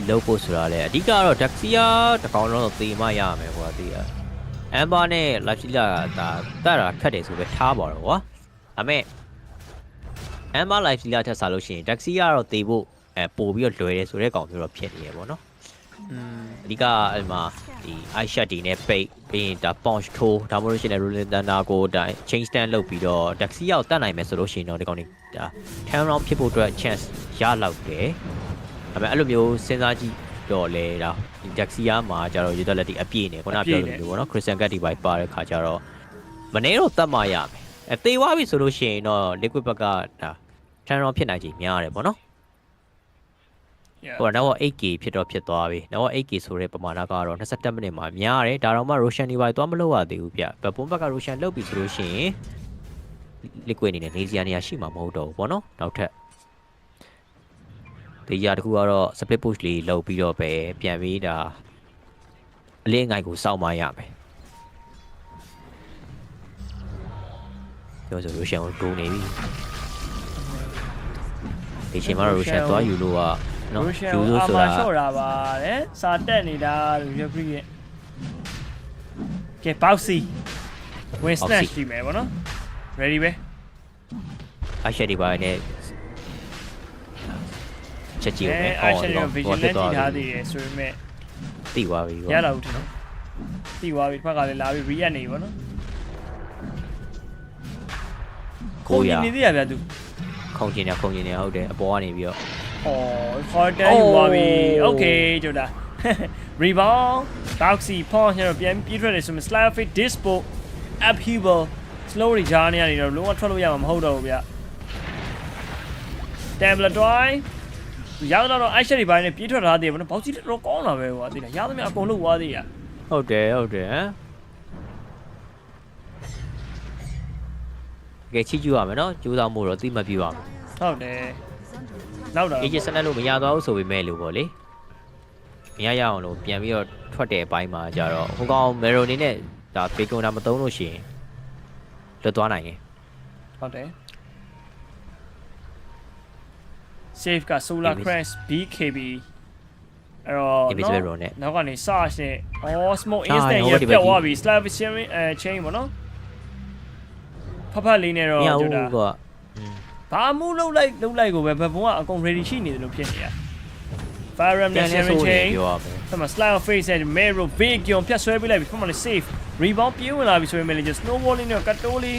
Speaker 11: လောက်ဖို့ဆိုတာလေအဓိကတော့ Daxia တကောင်တော့သေမရမယ်ကွာသိရ Amber နဲ့ Live Sealer ဒါတက်တာခက်တယ်ဆိုပဲထားပါတော့ကွာဒါပေမဲ့ Amber Live Sealer ထက်စားလို့ရှိရင် Daxia တော့သေဖို့ပို့ပြီးတော့လွယ်တယ်ဆိုတဲ့ကောင်မျိုးတော့ဖြစ်နေရပေါ့နော်အဓိကအဲ့မှာဒီ eye shot ဒီနဲ့ပိတ်ပြီးရင်ဒါ punch ထိုးဒါမှမဟုတ်ရှင်လည်း rolling thunder ကိုဒါ chain stand လုပ်ပြီးတော့ Daxia ကိုတတ်နိုင်မယ်ဆိုလို့ရှိရင်တော့ဒီကောင်นี้ဒါ turn around ဖြစ်ဖို့အတွက် chance ရလောက်တယ်ဒါပေမဲ့အဲ့လိုမျိုးစဉ်းစားကြည့်တော့လေဒါ Daxia မှာကျတော့ utility အပြည့်နေခုနပြောလို့မျိုးပေါ့နော် Christian Cat ဒီဘိုက်ပါတဲ့ခါကျတော့မနေတော့တတ်မှရမယ်သေသွားပြီဆိုလို့ရှိရင်တော့ liquid ဘက်ကဒါ turn around ဖြစ်နိုင်ချေများတယ်ပေါ့နော်ဟိုတော့ 8K ဖြစ်သွားပြီတော့ 8K ဆိုတဲ့ပမာဏကတော့27မိနစ်မှာများတယ်ဒါတော့မှ Roshan ဒီဘိုက်သွားမလို့ရသေးဘူးဗျဘပွန်းဘက်က Roshan လုတ်ပြီဆိုလို့ရှိရင် liquid အနေနဲ့နေစရာနေရာရှိမှာမဟုတ်တော့ဘူးပေါ့နော်နောက်ထပ်ဒီຢာတခုကတော့ split push လေးလုပ်ပြီးတော့ပဲပြန်ပြီးဒါအလေးငိုင်ကိုစောင့်မရမယ်ပြောဆို Roshan ကိုတိုးနေပြီဒီချိန်မှာ Roshan သွားယူလို့ကနော်ယူလို့ဆိုတာ
Speaker 2: လျှော့တာပါတဲ့စာတက်နေတာလို့ပြောပြီးရဲ့ ကဲ boxy ဝင် snatch ကြည့်မယ်ဗောနော် ready ပဲ
Speaker 11: အရှက်ဒီပါနဲ့ချက်ကြည့်ဦးမယ်
Speaker 2: အရှက်ရော vigilance ကြည့်ထားသေးတယ်ဆိုပေမဲ့
Speaker 11: တိသွားပြီဗော
Speaker 2: ရလာဦးထင်နော်တိသွားပြီတစ်ဖက်ကလည်းလာပြီး react နေပြီဗောနော်ကိုကြီးနေသေးရဗျာသူ
Speaker 11: ခုံကျင်နေဟုတ်တယ်အပေါ်ကနေပြီးတော့
Speaker 2: ခေါ်တယ်ယူသွားပြီ okay ကျတာ rebound boxy pawn ဟိုပြန်ပြေးထွက်တယ်ဆိုမှ slide fit dispo upheaval slowly ဂျာနေရနေတော့လုံးဝထွက်လို့ရမှာမဟုတ်တော့ဘူးဗျ Tablet drive ရောက်တော့အချက်တွေပိုင်းနဲ့ပြေးထွက်ထားသေးတယ်ဗောနော်ဘောက်စီတော့ကောင်းလာပဲဟိုအသေးလားရသမျှအကုန်လုံးသွားသေးရ
Speaker 11: ဟုတ်တယ်ဟမ်ကဲချီကျူရမယ်နော်ကျူးဆောင်မှုတော့သိမှတ်ပြပါမယ်
Speaker 2: ဟုတ်တယ်နောက်တော့
Speaker 11: AJ ဆက်လက်လို့မရသွားဘူးဆိုပေမဲ့လို့ဗောလေမရအောင်လို့ပြန်ပြီးတော့ထွက်တဲ့အပိုင်းမှာကြတော့ဟိုကောင်မယ်ရိုနေနဲ့ဒါဘေကွန်တာမသုံးလို့ရှိရင်လွတ်သွားနိုင်တယ်
Speaker 2: ဟုတ်တယ် save က solar crash BKB အဲ့တော့နောက်ကနေ search နဲ့ smoke instant ရပြတ်သွားပြီ slap sharing chain ပေါ့နော်ဖဖလေးနဲ့တော့ကျတာဘာမှုလုံးလိုက်ကိုပဲဘဘုံကအကုန် ready ရှိနေတယ်လို့ဖြစ်နေရ fire ram နဲ့ sharing chain ဖမ slide face နဲ့ mirror big ကြောင်ဖြတ်ဆွဲပေးလိုက်ပြီဖမလည်း safe rebound ပြေးဝင်လာပြီဆိုရင်လည်း just snowballing နဲ့ကတ်တိုးလေး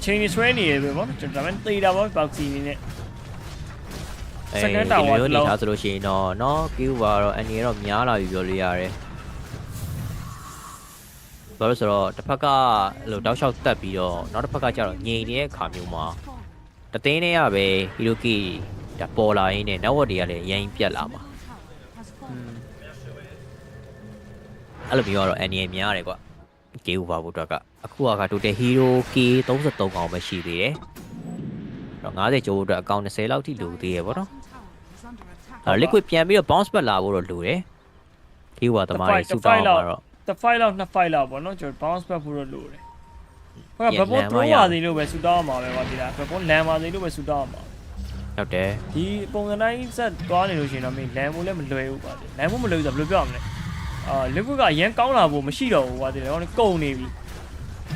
Speaker 2: chain ဆွဲနေရပဲပေါ့ကျွန်တော်ဒါမှတေးတာပေါ့ boxy နေနဲ့
Speaker 11: second tower နေထားဆိုလို့ရှိရင်တော့နော် queue ကတော့အနေတော့များလာပြီပြောလို့ရတယ်ဘာလို့ဆိုတော့တစ်ဖက်ကအဲ့လိုတောက်လျှောက်တက်ပြီးတော့နောက်တစ်ဖက်ကကျတော့ငြိမ်နေတဲ့ခါမျိုးမှာတသိန်းနဲ့ရပဲဟီရိုကီဒါပေါ်လာရင်းနဲ့နောက်ဝက်တွေကလည်းရိုင်းပြတ်လာမှာအဲ့လိုမျိုးကတော့အနေများရတယ်ကွာကေးဥပါဖို့အတွက်ကအခုကတိုတယ်ဟီရိုကီ33ကောင်ပဲရှိသေးတယ်တော့90ကျော်အတွက်အကောင့်20လောက်ထိလိုသေးရပေါ့နော်liquid ပြန်ပြီးတော့ bounce back လာဖို့တော့လိုတယ်ကေးဥပါသမားတွေစုတောင်းမှာတော့
Speaker 2: တစ် fight လောက်2 fight လောက်ပေါ့နော်ကျွန်တော် bounce back ဖို့တော့လိုတယ်ဟုတ်ကဲ့ဘဘော throw ပါသေးလို့ပဲဆူတောင်းအောင်ပါပဲကွာဒီလားဘဘောလမ်းပါသေးလို့ပဲဆူတောင်းအောင်ပါ
Speaker 11: ဟုတ်တယ်
Speaker 2: ဒီပုံစံတိုင်းဆက်သွားနေလို့ရှိရင်တော့မင်းလမ်းမိုးလည်းမလွယ်ဘူးကွာလမ်းမိုးမလွယ်ဘူးဆိုတော့ဘယ်လိုပြောရမလဲliquid ကအရင်ကောင်းလာဖို့မရှိတော့ဘူးကွာဒီလားကုန်နေပြီ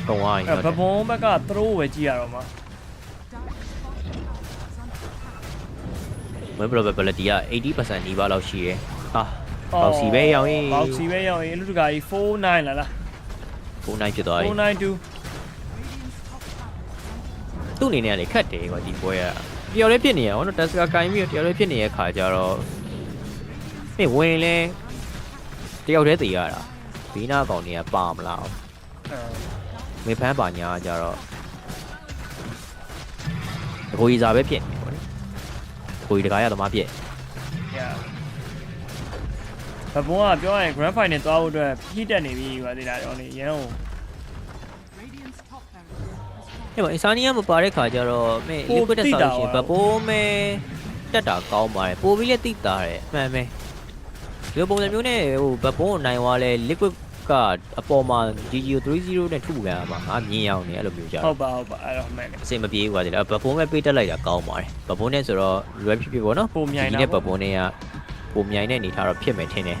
Speaker 11: ကုန်သွားပြီ
Speaker 2: ဘဘောဘက်က throw ပဲကြည့်ရတော့မှာ
Speaker 11: မဘလဘလတီက 80% နီးပါးလောက်ရှိတယ်ဟာဘောက်စီပဲရောက်ရင်
Speaker 2: အလူတကာကြီး49လား
Speaker 11: 49ဖြစ်သွားပြီ
Speaker 2: 492
Speaker 11: သူ့အနေနဲ့လေခတ်တယ်ကွာဒီပွဲကတယောက်လေးဖြစ်နေရအောင်နော်တက်စကာကိုင်းပြီးတယောက်လေးဖြစ်နေတဲ့ခါကျတော့နေဝင်လဲတယောက်တည်းတည်ရတာဘီနာကောင်တွေကပါမလားမေဖန်းပါညာကြတော့အကိုကြီးစားပဲဖြစ်နေပေါ့လေအကိုကြီးတကားရသမားဖြစ်
Speaker 2: ဘဘုံကပြောရင် grand final သွားဖို့အတွက်ဖြည့်တက်နေပြီကွာဒီလားတော့လေရန်ကို
Speaker 11: အဲ့မှာအစာနီးယားမပါတဲ့ခါကျတော့မင်း liquid တက်ဆောက်ရှင်ဘဘိုးမဲတက်တာကောင်းပါတယ်ပို့ပြီးလက်တိတာတယ်မှန်ပဲဒီပုံစံမျိုးနဲ့ဟိုဘဘိုးနိုင်သွားလဲ liquid ကအပေါ်မှာ GGO 30နဲ့ထုခံရမှာငါမြင်အောင်နေအဲ့လိုမျိုးကြ
Speaker 2: ဟုတ်ပါအဲ့တော့မှန်တယ်
Speaker 11: အစင်မပြေဘူးကွာဒီလားဘဘိုးမဲပေးတက်လိုက်တာကောင်းပါတယ်ဘဘိုးနဲ့ဆိုတော့ rap ဖြစ်ပေါ့နော်
Speaker 2: ပုံမြိုင်တာ
Speaker 11: ဒီနဲ့ဘဘိုးနဲ့ကပုံမြိုင်တဲ့အနေထားတော့ဖြစ်မယ်ထင်တယ်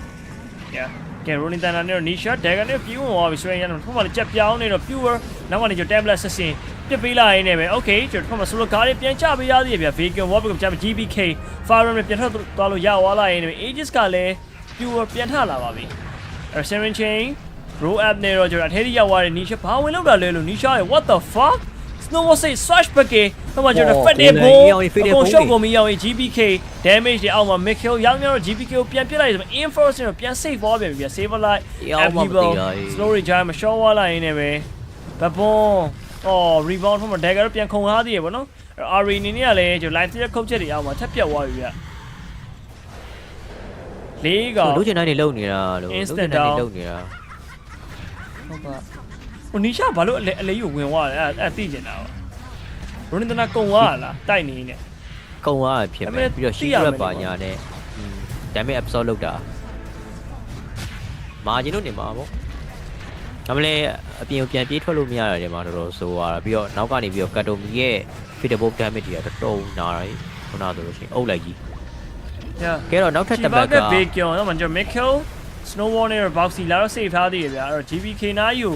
Speaker 2: ကဲရိုလင်တန်နာနဲ့တော့ Nisha Dagger နဲ့ပြူးဝင်သွားပြီဆိုရင်တော့ထုံးမလေးကြက်ပြောင်းနေတော့ pure နောက်ကနေကျ tablet ဆက်စင်ပြစ်ပေးလိုက်ရင်းနဲ့ပဲ okay ကျွန်တော်ထုံးမ solo ကားလေးပြန်ချပေးရသေးတယ်ဗျာ Vegan Warp ကကြာ GBK Fire နဲ့ပြန်ထွက်သွားလို့ရသွားလိုက်ရင်းနဲ့ Aegis ကလည်း pure ပြန်ထလာပါပြီအဲ့ Siren Chain roll up နဲ့တော့ကျွန်တော်အထဲထိရောက်သွားတယ် Nisha ဘာဝင်လောက်တာလဲလို့ Nisha ရဲ့ what the fuck Snowball say slash back တော့မှကျွန်တော် fat တဲ့ဘုံကို shot ကိုမရောက်ရင် GBK damage တွေအောက်မှာ Mikhail ရောက်နေတော့ GBK ကိုပြန်ပစ်လိုက်ဆို enforce နဲ့ပြန် save သွားပြန်ပြီ save လိုက် people slowly ဂျာမရှော့သွားလိုက်ရင်းနဲ့ပဲဘဘွန်rebound from dagger ပြန်ခုံထားသေးရပေါ့နော်RE နေနဲ့ကလည်းကျွန်တော် line 3ခုတ်ချက်တွေအောက်မှာထပ်ပြတ်သွားပြီဗျလေးက
Speaker 11: လုံးချင်တိုင်းနေလုံနေတာလို့လုံးချင်တိုင်းနေလုံနေတာ
Speaker 2: ဟုတ်ပါဟိုနီရှာဘာလို့အလေးကိုဝင်သွားလဲအဲ့သိကျင်တာပါရိုနင်တနာကုံသွားလားတိုက်နေနေ
Speaker 11: ကုံသွားဖြစ်မယ်ပြီးတော့ shield ပါညာနဲ့damage absorb လုပ်တာမာဂျင်တို့နေမှာပေါ့ဒါမှလည်းအပြင်ပြန်ပြေးထွက်လို့မရတာတွေမှာတော်တော်ဆိုးသွားတာပြီးတော့နောက်ကနေပြီးတော့ကတ်တိုမီရဲ့ feedable damage တွေကတော်တော်နာတာခုနဆိုလို့ရှိရင်အုပ်လိုက်ကြီးကဲတော့နောက်ထပ်တစ်ပတ်က
Speaker 2: ဘေးကျော်တော့မှကျွန်တော် Mikhail Snowball နဲ့ Boxy လာတော့ save ထားသေးတယ်ဗျာအဲ့တော့ GBK နားယူ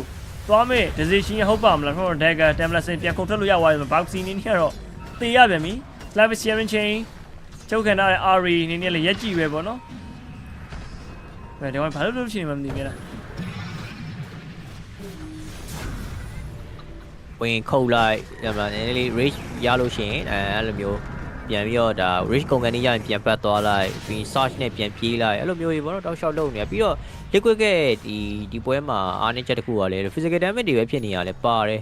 Speaker 2: သွားမယ် decision ဟုတ်ပါမလားကျွန်တော် dagger template ပြန်ခုတ်ထွက်လို့ရသွားပြီ boxing နေနေတော့တေးရပြန်ပြီ slavic sharing chain ချုပ်ခံထားတဲ့ RE နေနေလည်းရက်ကြည့်ပဲပေါ့နော်အဲ့ဒီမှာဘာလို့ဖြစ်နေမှမသိဘူးလား
Speaker 11: ဝင်ခုတ်လိုက်ဒါမှနည်းနည်းလေး rage ရလို့ရှိရင်အဲ့လိုမျိုးပြန်ပြီးတော့ဒါ rage ကုန်ကန်နေရရင်ပြန်ပတ်သွားလိုက်ပြီး search နဲ့ပြန်ပြေးလိုက်အဲ့လိုမျိုးကြီးပေါ့နော်တောက်လျှောက်လုပ်နေပြီးတော့ liquid ကဒီပွဲမှာအားနည်းချက်တစ်ခုကလည်း physical damage တွေပဲဖြစ်နေရလဲပါတယ်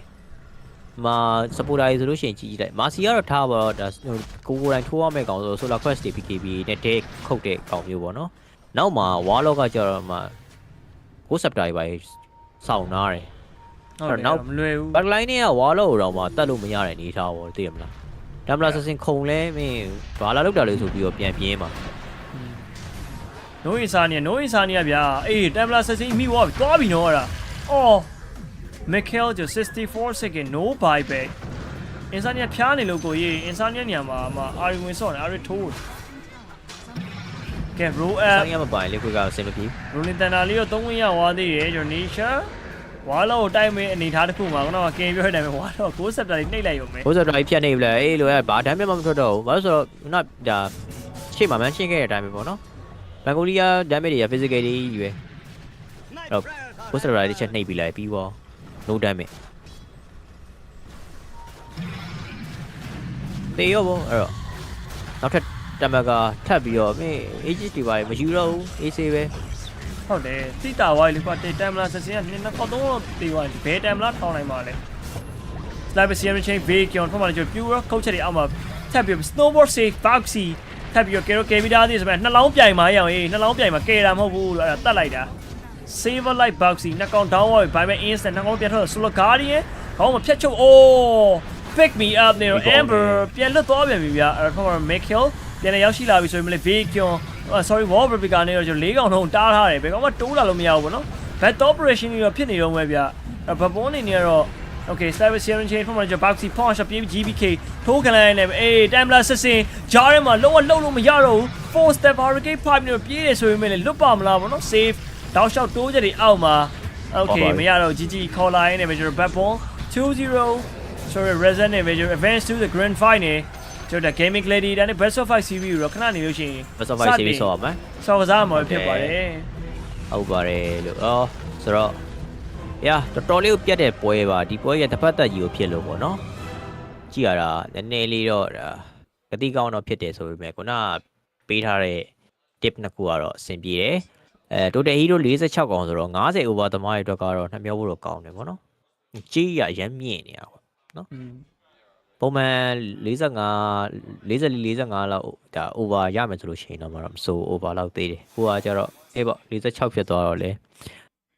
Speaker 11: မှာ supporter တွေဆိုလို့ရှိရင်ကြည့်လိုက် Marcy ကတော့ထားပါတော့ဒါကိုကိုတိုင်းထိုးရမယ့်ကောင်ဆို solar quest တွေ PKB နဲ့ deck ခုတ်တဲ့ကောင်မျိုးပေါ့နော်နောက်မှာ warlock ကကျတော့မှ go scepter တွေပဲစောင့်နားတယ်အဲ့တော့နောက် backline နဲ့က warlock ကိုတော့မှတတ်လို့မရတဲ့အနေထားပေါ့သိရမလား Damla assassin ခုံလဲမင်းဘာလာလောက်တာလဲဆိုပြီးတော့ပြန်ပြင်းပါ
Speaker 2: No insania ဗျာအေး Damla assassin မိသွားပြီသွားပြီနော်အဲ့ဒါအော် Michael just 64 second no buyback insania ဖျားနေလို့ကိုကြီး insania နေရာမှာအာရီဝင်ဆော့တယ်အာရီထိုးကဲ roll up
Speaker 11: insania မပိုင်လေခွေကအဆင်မပြေ
Speaker 2: rolling thunder လေးတော့သုံးဝင်ရသွားသေးတယ်ကျွန်တော် nature ဝါလောကိုတိုက်မဲ့အနေထားတစ်ခုမှာကတော့ကင်ပြောတဲ့အတိုင်းပဲဝါလောကိုဆက်တာလေးနှိပ်လိုက်ရုံပဲ
Speaker 11: ကိုဆက်တာဖြတ်နေပြီလေအေးလိုရဘာဒမ်းမြမမထွက်တော့ဘူးဘာလို့ဆိုတော့ခုနဒါရှေ့မှာမန်းရှင်းခဲ့တဲ့အတိုင်းပဲပေါ့နော်ဘန်ဂိုလီးယားဒမ်းမြတွေက physical တွေကြီးပဲအဲ့တော့ကိုဆက်တာလေးချက်နှိပ်ပြီးလိုက်ပြီးတော့ no damage တေးရောပေါ့အဲ့တော့နောက်ထပ်တမကထပ်ပြီးတော့မင်း AG တွေပါမယူတော့ဘူး AC ပဲ
Speaker 2: ဟုတ်တယ်တိတာဝိုင်းလေးကွာတေတမ်လာဆက်စင်းကနှစ်နှစ်ခေါက်သုံးတော့တေးဝိုင်းဘယ်တမ်လာထောင်းနိုင်ပါလဲ Slavic sharing chain vacuum ဖမှလည်းကျွန်တော် pure ခုတ်ချက်တွေအောက်မှာထပ်ပြီး snowboard safe boxy ထပ်ပြီးတော့ ကဲပြီးသားသေးဆိုပေမဲ့နှလုံးပြိုင်မှာရအောင်နှလုံးပြိုင်မှာကဲတာမဟုတ်ဘူးလို့အဲ့ဒါတတ်လိုက်တာ Saver light boxy နှစ်ကောင် down ဝိုင်းဘိုင်မဲ့ instant နှစ်ကောင်ပြန်ထွက်တော့ solo guardian ခေါင်းမှာဖြတ်ချုပ် oh pick me up နေတော့ amber ပြန်လွတ်သွားပြန်ပြီဗျာအဲ့တော့ Michael ပြန်လည်းရောက်ရှိလာပြီဆိုရင်လည်း vacuum sorry wall breaker နဲ့တော့ကျွန်တော်၄កောင်လုံးတားထားတယ်ဘယ်ကောင်မှတိုးလာလို့မရဘူးဗောနော် bad operation တွေတော့ဖြစ်နေတော့မယ်ဗျဘပွန်နေနေတော့ okay Slavic sharing chain ဖမှကျွန်တော် boxy punch ပြေး GBK ထိုးခံလိုက်နေအေး Templar assassin ဂျားထဲမှာလုံးဝလှုပ်လို့မရတော့ဘူး four step hurricane 5နဲ့ပြေးတယ်ဆိုရင်လည်းလွတ်ပါမလားဗောနော် save တောက်လျှောက်တိုးချက်တွေအောက်မှာ okay မရတော့ GG ခေါ်လာရင်းနဲ့ပဲကျွန်တော် bad ball 2-0 sorry resident နဲ့ပဲကျွန်တော် advance to the grand final ကျွန်တော် gaming lady ဒါနဲ့ best of 5 series တော့ခဏနေလို့ရှိရင်
Speaker 11: best of 5 series ဆော့ရမယ်
Speaker 2: ဆော့ကစားမှာဖြစ်ပါတယ်
Speaker 11: ဟုတ်ပါတယ်လို့ဆိုတော့တော်တော်လေးကိုပြတ်တဲ့ပွဲပါဒီပွဲရဲ့တစ်ဖက်သက်ကြီးကိုဖြစ်လို့ပေါ့နော်ကြည့်ရတာနည်းနည်းလေးတော့ဂတိကောင်းတော့ဖြစ်တယ်ဆိုပေမဲ့ခုနပေးထားတဲ့ tip နှစ်ခုကတော့အဆင်ပြေတယ်total hero 46កောင်ဆိုတော့50 over သမားရဲ့အတွက်ကတော့နှမျောဖို့တော့ကောင်းတယ်ပေါ့နော်ကြီးရရမ်းမြင့်နေတာပေါ့နော်ပုံမှန်44-45လောက်ဒါ over ရမယ်ဆိုလို့ရှိရင်တော့မဆို over လောက်သေးတယ်ဟိုကကျတော့အေးပေါ့46ဖြစ်သွားတော့လေ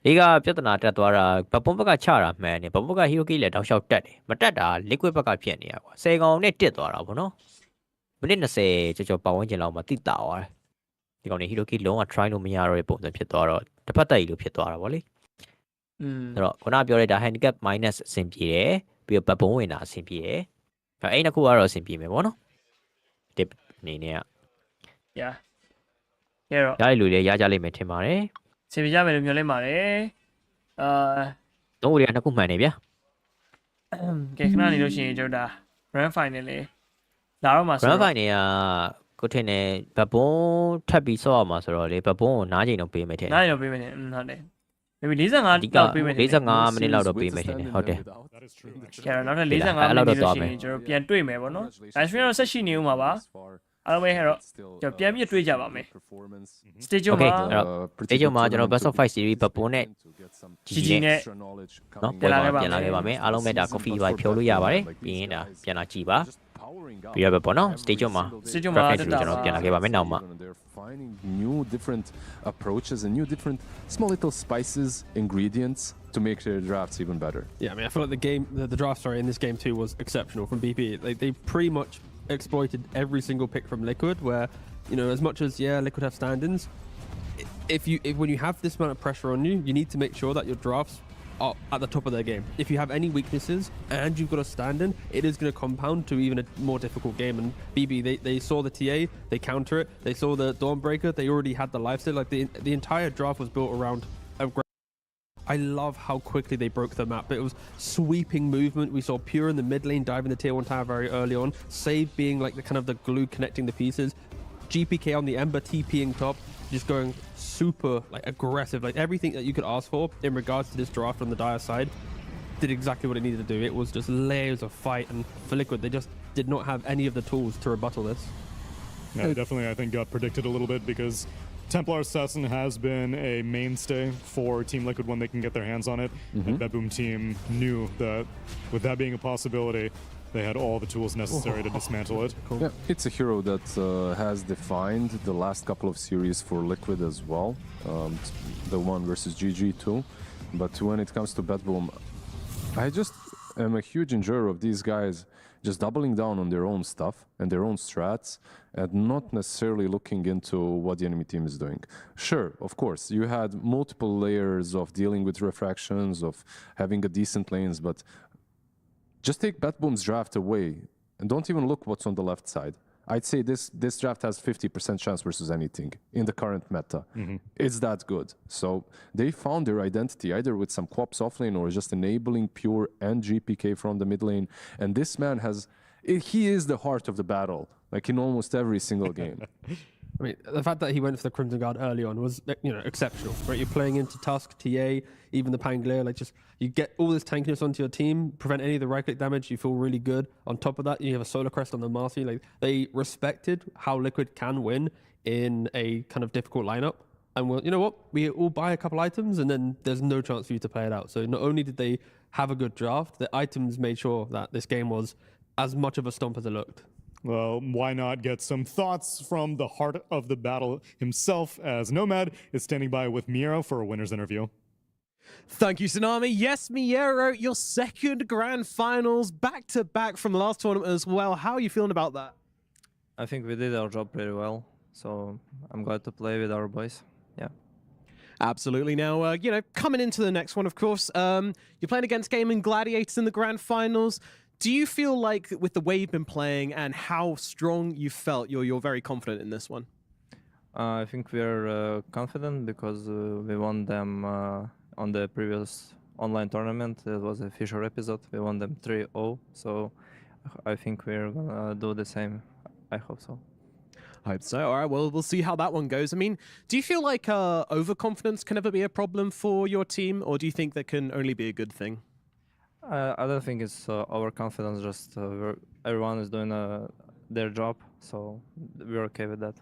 Speaker 11: ဒီကပြဿနာတက်သွားတာဘပွန်ဘက်ကချတာမှန်တယ်ဘပွန်ဘက်က hero key လည်းတောက်လျှောက်တက်တယ်မတက်တာ liquid ဘက်ကဖြစ်နေတာကွာ10កောင်နဲ့တက်သွားတာပေါ့နော်မိနစ်20ကျော်ပတ်ဝန်းကျင်လောက်မှတိတာသွားတယ်ဒီကောင်နေ hero key လုံးဝ try လို့မရတော့တဲ့ပုံစံဖြစ်သွားတော့တစ်ဖက်တက်ကြီးလို့ဖြစ်သွားတာဗောလေအဲ့တော့ခုနပြောတဲ့ဒါ handicap minus အဆင်ပြေတယ်ပြီးတော့ဘပွန်ဝင်တာအဆင်ပြေတယ်အဲ့နှစ်ခုကတော့အဆင်ပြေမယ်ဗောနော် tip အနေနဲ့က
Speaker 2: ရတော့
Speaker 11: ရလူတွေရကြလိမ့်မယ်ထင်ပါတယ်
Speaker 2: အဆင်ပြေကြမယ်လို့မျှော်လင့်ပါတယ်
Speaker 11: သုံးဦးတွေကနှစ်ခုမှန်နေဗျာ
Speaker 2: ကဲခဏနေလို့ရှိရင်ကျွန်တော်ဒါ grand final လေလာတော့မှာ
Speaker 11: ဆိုတော့ grand final ကကိုထင်တယ်ဘပွန်ထပ်ပြီးဆော့ရမှာဆိုတော့လေဘပွန်ကိုနားချိန်တော့ပေးမယ်ထင်
Speaker 2: နားချိန်တော့ပေးမယ်ထင်ဟုတ်တယ်maybe 45လောက်ပေးမယ်
Speaker 11: 45မိနစ်လောက်တော့ပေးမယ်ထင်တယ်ဟုတ်တယ်
Speaker 2: ကျန်တော့နောက်ထပ်45မိနစ်လို့ရှိရင်ကျွန်တော်ပြန်တွေ့မယ်ဗောနော် live stream တော့ဆက်ရှိနေဦးမှာပါအားလုံးပဲဟဲ့တော့ကျွန်တော်ပြန်ပြတွေ့ကြပါမယ် stage မှာ
Speaker 11: stage မှာကျွန်တော် best of 5 series ဘပွန်နဲ့
Speaker 2: GG နဲ့
Speaker 11: နော်ပြန်လာခဲ့ပါမယ်အားလုံးပဲဒါ coffee ပါဖြောလို့ရပါတယ်ပြီးရင်ဒါပြန်လာကြည့်ပါပြီးရပဲပေါ့နော် stage မှာ
Speaker 2: ကျွန်
Speaker 11: တော်ပြန်လာခဲ့ပါမယ်နောက်မှာ
Speaker 5: finding new different approaches and new different small little spices ingredients to make their drafts even better.
Speaker 4: Yeah, I mean, I feel like the draft in this game too was exceptional from BP. Like they pretty much exploited every single pick from Liquid. Where, you know, as much as Liquid have stand-ins, when you have this amount of pressure on you, you need to make sure that your drafts are at the top of their game. If you have any weaknesses and you've got a stand-in, it is going to compound to even a more difficult game. And BB, they saw the TA, they counter it. They saw the Dawnbreaker, they already had the lifesteal. Like the entire draft was built around I love how quickly they broke the map. It was sweeping movement. We saw Pure in the mid lane diving the tier 1 tower very early on. Save being like the kind of the glue connecting the pieces. GPK on the Ember, TPing top, just going super like aggressive. Like everything that you could ask for in regards to this draft on the Dire side did exactly what it needed to do. It was just layers of fight, and for Liquid, they just did not have any of the tools to rebuttal this.
Speaker 6: Yeah, definitely, I think got predicted a little bit because Templar Assassin has been a mainstay for Team Liquid when they can get their hands on it. And BetBoom team knew that with that being a possibility, they had all the tools necessary to dismantle it.
Speaker 5: Cool. Yeah, it's a hero that has defined the last couple of series for Liquid as well. The one versus GG too. But when it comes to BetBoom, I just am a huge enjoyer of these guys just doubling down on their own stuff and their own strats and not necessarily looking into what the enemy team is doing. Sure, of course, you had multiple layers of dealing with refractions, of having a decent lanes, but just take BetBoom's draft away and don't even look what's on the left side. I'd say this draft has 50% chance versus anything in the current meta. It's that good. So they found their identity either with some co-ops offlane or just enabling Pure and GPK from the mid lane. And this man he is the heart of the battle, like in almost every single game.
Speaker 4: I mean, the fact that he went for the Crimson Guard early on was, exceptional, right? You're playing into Tusk, TA, even the Pangolier, like just, you get all this tankiness onto your team, prevent any of the right-click damage, you feel really good. On top of that, you have a Solar Crest on the Marcy. Like, they respected how Liquid can win in a kind of difficult lineup. And well, you know what? We all buy a couple items and then there's no chance for you to play it out. So not only did they have a good draft, the items made sure that this game was as much of a stomp as it looked.
Speaker 6: Well, why not get some thoughts from the heart of the battle himself, as Nomad is standing by with Miero for a winner's interview.
Speaker 13: Thank you, Tsunami. Yes, Miero, your second grand finals back-to-back from the last tournament as well. How are you feeling about that?
Speaker 14: I think we did our job pretty well, so I'm glad to play with our boys. Yeah.
Speaker 13: Absolutely. Now, coming into the next one, of course, you're playing against Gaming Gladiators in the grand finals. Do you feel like with the way you've been playing and how strong you felt, you're very confident in this one?
Speaker 14: I think we're confident because we won them on the previous online tournament. It was a Fisher episode. We won them 3-0. So I think we're going to do the same. I hope so.
Speaker 13: I hope so. All right, well, we'll see how that one goes. I mean, do you feel like overconfidence can ever be a problem for your team, or do you think that can only be a good thing?
Speaker 14: I don't think it's overconfidence, just everyone is doing their job, so we're okay with that.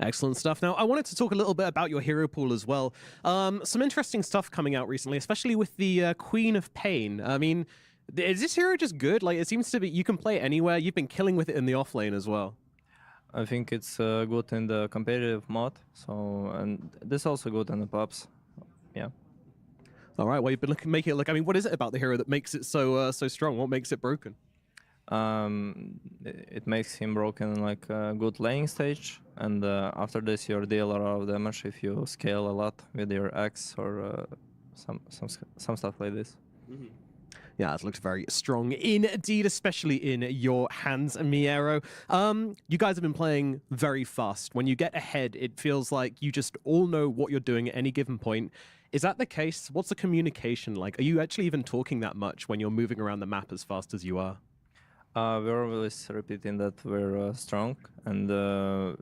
Speaker 13: Excellent stuff. Now, I wanted to talk a little bit about your hero pool as well. Some interesting stuff coming out recently, especially with the Queen of Pain. I mean, is this hero just good? Like, it seems to be, you can play it anywhere. You've been killing with it in the offlane as well.
Speaker 14: I think it's good in the competitive mode, and this is also good in the pubs. Yeah.
Speaker 13: All right, well, you've been making it look. I mean, what is it about the hero that makes it so strong? What makes it broken?
Speaker 14: It makes him broken like a good laning stage, and after this, you deal a lot of damage if you scale a lot with your axe or some stuff like this.
Speaker 13: Yeah, it looks very strong indeed, especially in your hands, Miero. You guys have been playing very fast. When you get ahead, it feels like you just all know what you're doing at any given point. Is that the case? What's the communication like? Are you actually even talking that much when you're moving around the map as fast as you are?
Speaker 14: We're always repeating that we're strong and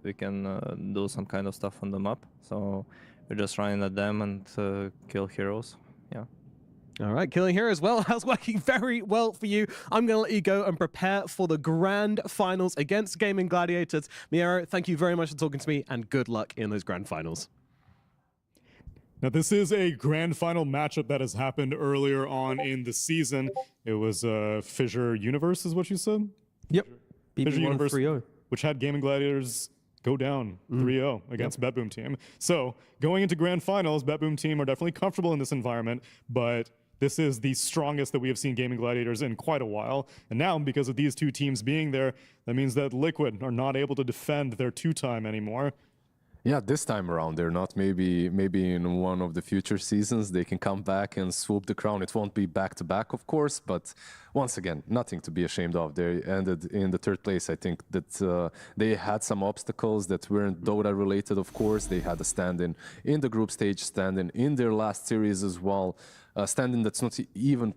Speaker 14: we can do some kind of stuff on the map. So we're just running at them and kill heroes. Yeah.
Speaker 13: All right, killing heroes. Well, that's working very well for you. I'm going to let you go and prepare for the grand finals against Gaming Gladiators. Miero, thank you very much for talking to me and good luck in those grand finals.
Speaker 6: Now, this is a grand final matchup that has happened earlier on in the season. It was Fissure Universe, is what you said?
Speaker 4: Yep.
Speaker 6: Fissure Universe, 3-0. Which had Gaming Gladiators go down 3-0 against BetBoom team. So, going into grand finals, BetBoom team are definitely comfortable in this environment, but this is the strongest that we have seen Gaming Gladiators in quite a while. And now, because of these two teams being there, that means that Liquid are not able to defend their two-time anymore.
Speaker 5: Yeah, this time around they're not. Maybe in one of the future seasons they can come back and swoop the crown. It won't be back to back, of course, but once again, nothing to be ashamed of. They ended in the 3rd place. I think that they had some obstacles that weren't Dota related, of course. They had a stand-in in the group stage, stand-in in their last series as well. Stand-in that's not even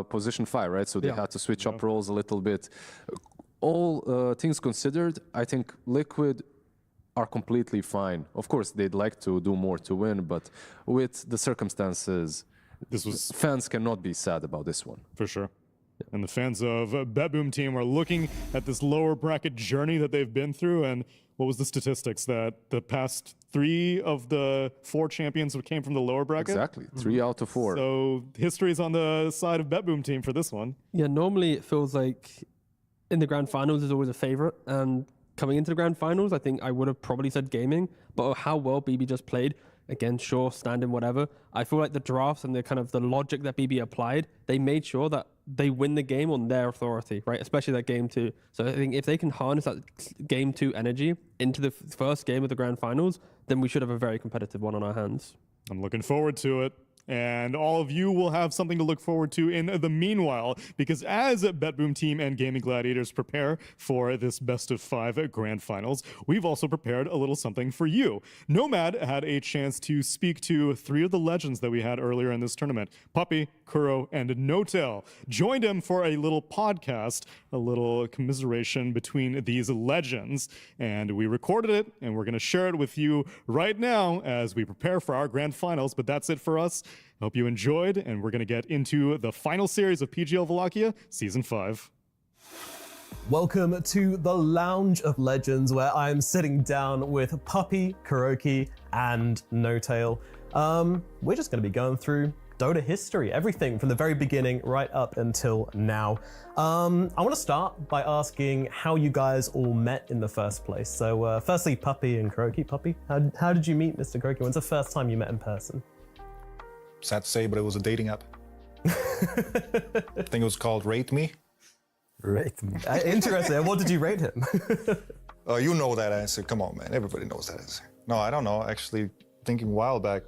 Speaker 5: position 5, right? So they had to switch up roles a little bit. All things considered, I think Liquid are completely fine. Of course, they'd like to do more to win, but with the circumstances, fans cannot be sad about this one.
Speaker 6: For sure. And the fans of BetBoom team are looking at this lower bracket journey that they've been through. And what was the statistics? That the past 3 of the 4 champions came from the lower bracket?
Speaker 5: Exactly. 3 out of 4.
Speaker 6: So history's on the side of BetBoom team for this one.
Speaker 4: Yeah, normally it feels like in the grand finals is always a favorite. And coming into the grand finals, I think I would have probably said gaming, but how well BB just played, again, sure, stand-in, whatever. I feel like the drafts and the kind of the logic that BB applied, they made sure that they win the game on their authority, right? Especially that game 2. So I think if they can harness that game 2 energy into the first game of the grand finals, then we should have a very competitive one on our hands.
Speaker 6: I'm looking forward to it. And all of you will have something to look forward to in the meanwhile, because as BetBoom team and Gaming Gladiators prepare for this best of 5 grand finals, we've also prepared a little something for you. Nomad had a chance to speak to 3 of the legends that we had earlier in this tournament. Puppey, Kuro, and Notel. Joined him for a little podcast, a little commiseration between these legends. And we recorded it, and we're going to share it with you right now as we prepare for our grand finals. But that's it for us. Hope you enjoyed, and we're going to get into the final series of PGL Wallachia Season 5.
Speaker 15: Welcome to the Lounge of Legends, where I'm sitting down with Puppey, Kuroki, and Notail. We're just going to be going through Dota history, everything from the very beginning right up until now. I want to start by asking how you guys all met in the first place. So firstly, Puppey and Kuroki. Puppey, how did you meet Mr. Kuroki? When's the first time you met in person?
Speaker 16: Sad to say, but it was a dating app. I think it was called Rate Me.
Speaker 15: Rate Me. Interesting. What did you rate him?
Speaker 16: You know that answer. Come on, man. Everybody knows that answer. No, I don't know. Actually, thinking a while back.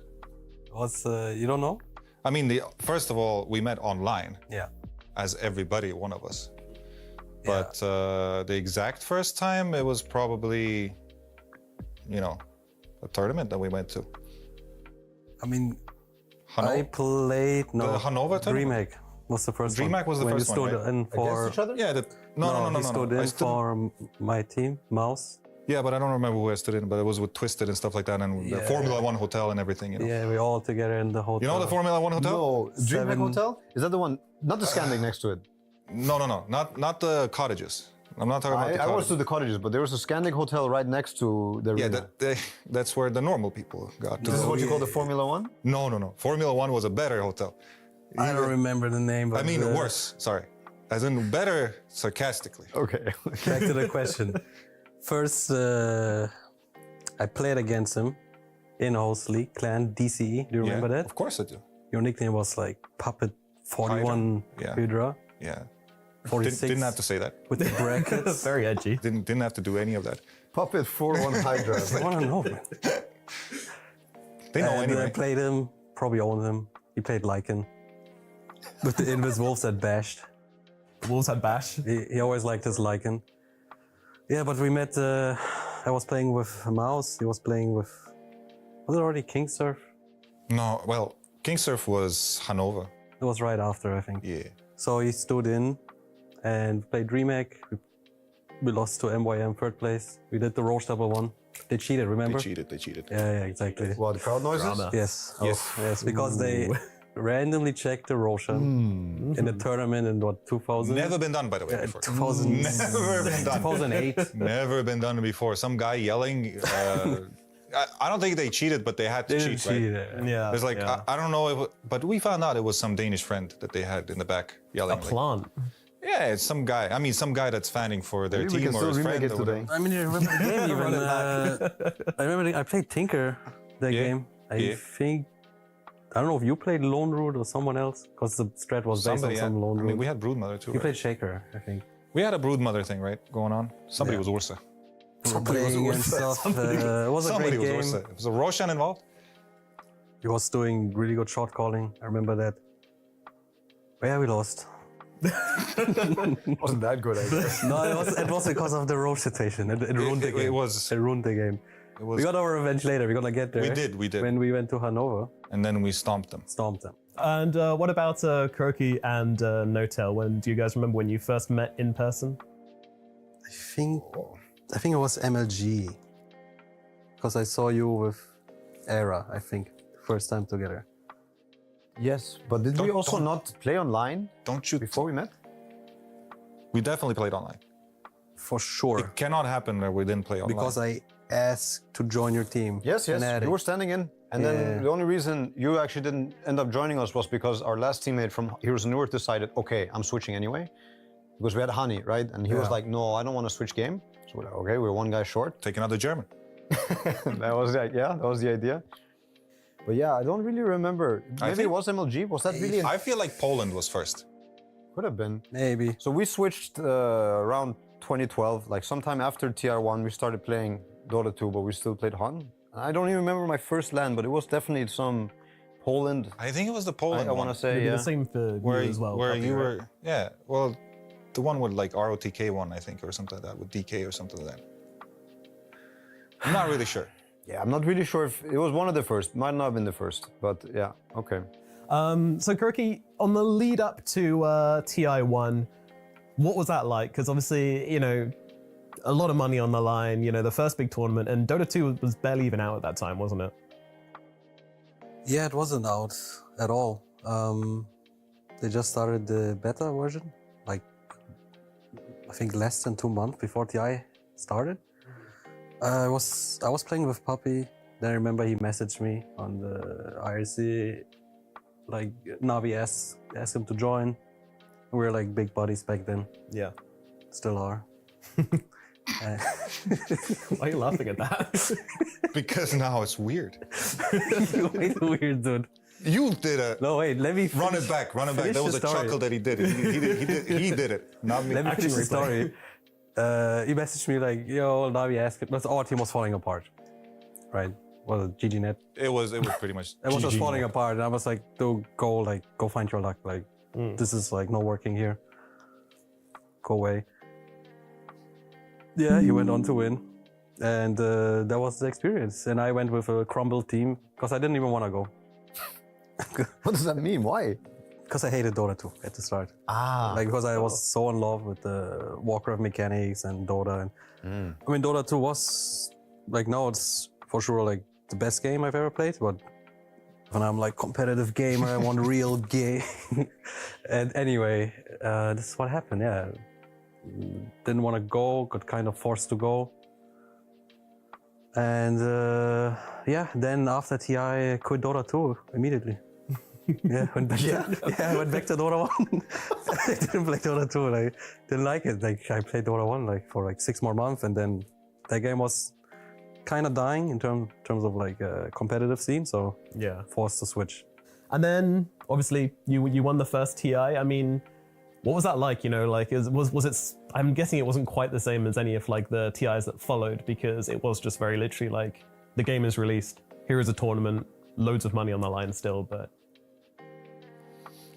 Speaker 17: You don't know?
Speaker 16: I mean, first of all, we met online.
Speaker 17: Yeah.
Speaker 16: As everybody, one of us. But the exact first time, it was probably, a tournament that we went to.
Speaker 17: I mean, I played
Speaker 16: the Hanover tournament.
Speaker 17: DreamHack was the first
Speaker 16: DreamHack was the
Speaker 17: when
Speaker 16: first
Speaker 17: you
Speaker 16: one,
Speaker 17: stood
Speaker 16: right?
Speaker 17: in for
Speaker 16: Against each other? Yeah.
Speaker 17: He stood in for my team, Mouse.
Speaker 16: Yeah, but I don't remember who I stood in, but it was with Twisted and stuff like that, and the Formula 1 hotel and everything,
Speaker 17: Yeah, we all together in the hotel.
Speaker 16: You know the Formula 1 hotel?
Speaker 18: No, DreamHack Hotel? Is that the one, not the Scandic next to it?
Speaker 16: No, not the cottages. I'm not talking about the cottages.
Speaker 18: I was to the cottages, but there was a Scandic Hotel right next to the arena.
Speaker 16: Yeah, that's where the normal people got to.
Speaker 18: This is what you call the Formula 1?
Speaker 16: No. Formula 1 was a better hotel.
Speaker 17: I don't remember the name. But
Speaker 16: I mean, worse, sorry. As in better, sarcastically.
Speaker 18: Okay.
Speaker 17: Back to the question. First, I played against him in host league, clan DCE. Do you remember that?
Speaker 16: Of course I do.
Speaker 17: Your nickname was like Puppet 41 Hydra.
Speaker 16: Yeah.
Speaker 17: 46.
Speaker 16: Didn't have to say that.
Speaker 17: With the brackets.
Speaker 15: Very edgy.
Speaker 16: Didn't have to do any of that.
Speaker 18: Puppet 41 Hydra.
Speaker 17: I want to know, man.
Speaker 16: They know anyway.
Speaker 17: I played him, probably owned him. He played Lycan. With the Invis Wolves that bashed.
Speaker 15: Wolves had bash?
Speaker 17: He always liked his Lycan. Yeah, but we met, I was playing with Mouse, he was playing with, was it already King Surf?
Speaker 16: No, well, King Surf was Hanover.
Speaker 17: It was right after, I think.
Speaker 16: Yeah.
Speaker 17: So he stood in and played DreamHack. We lost to MYM 3rd place. We did the Roche double one. They cheated, remember?
Speaker 16: They cheated.
Speaker 17: Yeah, exactly.
Speaker 18: What, the crowd noises?
Speaker 15: Drama.
Speaker 17: Yes. Yes, because they randomly checked the Roshan in the tournament in 2000?
Speaker 16: Never been done, by the way, before.
Speaker 17: 2000.
Speaker 16: Never been done.
Speaker 17: 2008.
Speaker 16: Never been done before. Some guy yelling. I don't think they cheated, but they had to cheat, right?
Speaker 15: Yeah.
Speaker 16: It's like, I don't know, but we found out it was some Danish friend that they had in the back yelling.
Speaker 15: A plant.
Speaker 16: Yeah, it's some guy. I mean, some guy that's fanning for their
Speaker 18: Maybe
Speaker 16: team or his friend.
Speaker 17: I mean, I remember the game even. I remember I played Tinker that game. I think, I don't know if you played Lone Root or someone else, because the strat was based on some Lone Root.
Speaker 16: I mean, we had Broodmother too.
Speaker 17: You played Shaker, I think.
Speaker 16: We had a Broodmother thing, right, going on. Somebody was Ursa.
Speaker 17: playing and stuff. It was a great game.
Speaker 16: Was a Roshan involved?
Speaker 17: He was doing really good shot calling. I remember that. But yeah, we lost.
Speaker 18: Wasn't that good, I guess.
Speaker 17: No, it was because of the Roche situation. It ruined the game. It ruined the game. We got our revenge later. We're gonna get there.
Speaker 16: We did.
Speaker 17: When we went to Hanover.
Speaker 16: And then we stomped them.
Speaker 15: And what about Kuroki and Notel? When do you guys remember when you first met in person?
Speaker 17: I think it was MLG. Because I saw you with Era, I think, first time together.
Speaker 18: Yes, but did we also not play online before we met?
Speaker 16: We definitely played online.
Speaker 17: For sure.
Speaker 16: It cannot happen that we didn't play online.
Speaker 17: Because I asked to join your team.
Speaker 18: Yes, you were standing in. And then the only reason you actually didn't end up joining us was because our last teammate from Heroes of Newark decided, okay, I'm switching anyway. Because we had Hani, right? And he was like, no, I don't want to switch game. So we're like, okay, we're one guy short.
Speaker 16: Take another German.
Speaker 18: That was the idea. But yeah, I don't really remember. Maybe it was MLG. Was that really?
Speaker 16: I feel like Poland was first.
Speaker 18: Could have been.
Speaker 17: Maybe.
Speaker 18: So we switched around 2012. Like sometime after TR1, we started playing Dota 2, but we still played Han. I don't even remember my first LAN, but it was definitely some Poland.
Speaker 16: I think it was the Poland
Speaker 18: I want to say,
Speaker 15: Maybe the same for you as well.
Speaker 16: Where
Speaker 15: probably,
Speaker 16: you
Speaker 15: right?
Speaker 16: were, yeah. Well, the one with like ROTK one, I think, or something like that, with DK or something like that. I'm not really sure.
Speaker 18: Yeah, I'm not really sure if it was one of the first. Might not have been the first, but yeah, okay.
Speaker 15: So Kuroki, on the lead up to TI1, what was that like? Because obviously, you know, a lot of money on the line, you know, the first big tournament, and Dota 2 was barely even out at that time, wasn't it?
Speaker 17: Yeah, it wasn't out at all. They just started the beta version, like, I think less than 2 months before TI started. I was playing with Puppy. Then I remember he messaged me on the IRC, like Navi asked him to join. We were like big buddies back then.
Speaker 15: Yeah,
Speaker 17: still are.
Speaker 15: Why are you laughing at that?
Speaker 16: Because now it's weird.
Speaker 17: Wait, weird, dude.
Speaker 16: You did it.
Speaker 17: No, wait. Let me
Speaker 16: run it back. Run it back. That was a chuckle that he did it. He did it. Not me.
Speaker 17: Let me finish the story. He messaged me like, "Yo, Navi asked it." Our team was falling apart, right? Was it GGNet?
Speaker 16: It was pretty much.
Speaker 17: It was just falling apart, and I was like, "Dude, go find your luck. Like, this is like not working here. Go away." Yeah, he went on to win, and that was the experience. And I went with a crumbled team because I didn't even want to go.
Speaker 18: What does that mean? Why?
Speaker 17: Because I hated Dota 2 at the start. Like because I was so in love with the Warcraft mechanics and Dota. And I mean, Dota 2 was like now it's for sure like the best game I've ever played. But when I'm like competitive gamer, I want real game. And anyway, this is what happened. Yeah, didn't want to go, got kind of forced to go. And yeah, then after TI, I quit Dota 2 immediately. Yeah, went back I went back to Dota 1. I didn't play Dota 2, like, didn't like it. Like, I played Dota 1 like for like 6 more months, and then that game was kind of dying in terms of like a competitive scene, so
Speaker 15: yeah,
Speaker 17: forced to switch.
Speaker 15: And then obviously you won the first TI. I mean, what was that like? You know, like was it? I'm guessing it wasn't quite the same as any of like the TIs that followed, because it was just very literally like the game is released, here is a tournament, loads of money on the line still, but.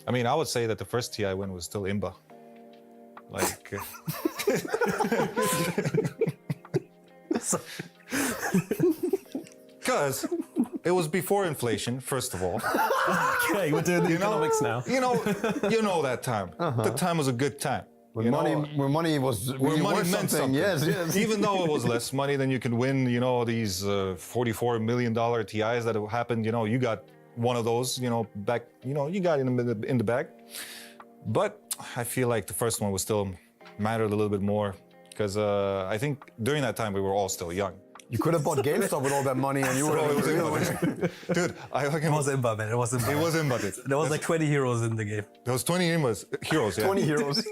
Speaker 16: I mean, I would say that the first TI win was still Imba. Like... Because it was before inflation, first of all.
Speaker 15: Okay, we're doing the economics now.
Speaker 16: You know that time. The time was a good time.
Speaker 18: Where money was
Speaker 16: where money meant something.
Speaker 18: Yes.
Speaker 16: Even though it was less money than you can win, you know, these $44 million TIs that happened, you know, you got one of those, you know, back, you know, you got in the bag. But I feel like the first one was still mattered a little bit more, because I think during that time we were all still young.
Speaker 18: You could have bought GameStop with all that money, and you were.
Speaker 16: Dude,
Speaker 17: it was Imba, man. It was Imba.
Speaker 16: It was Imba, dude.
Speaker 17: There was like 20 heroes in the game.
Speaker 16: There was 20 heroes, yeah.
Speaker 18: 20 heroes.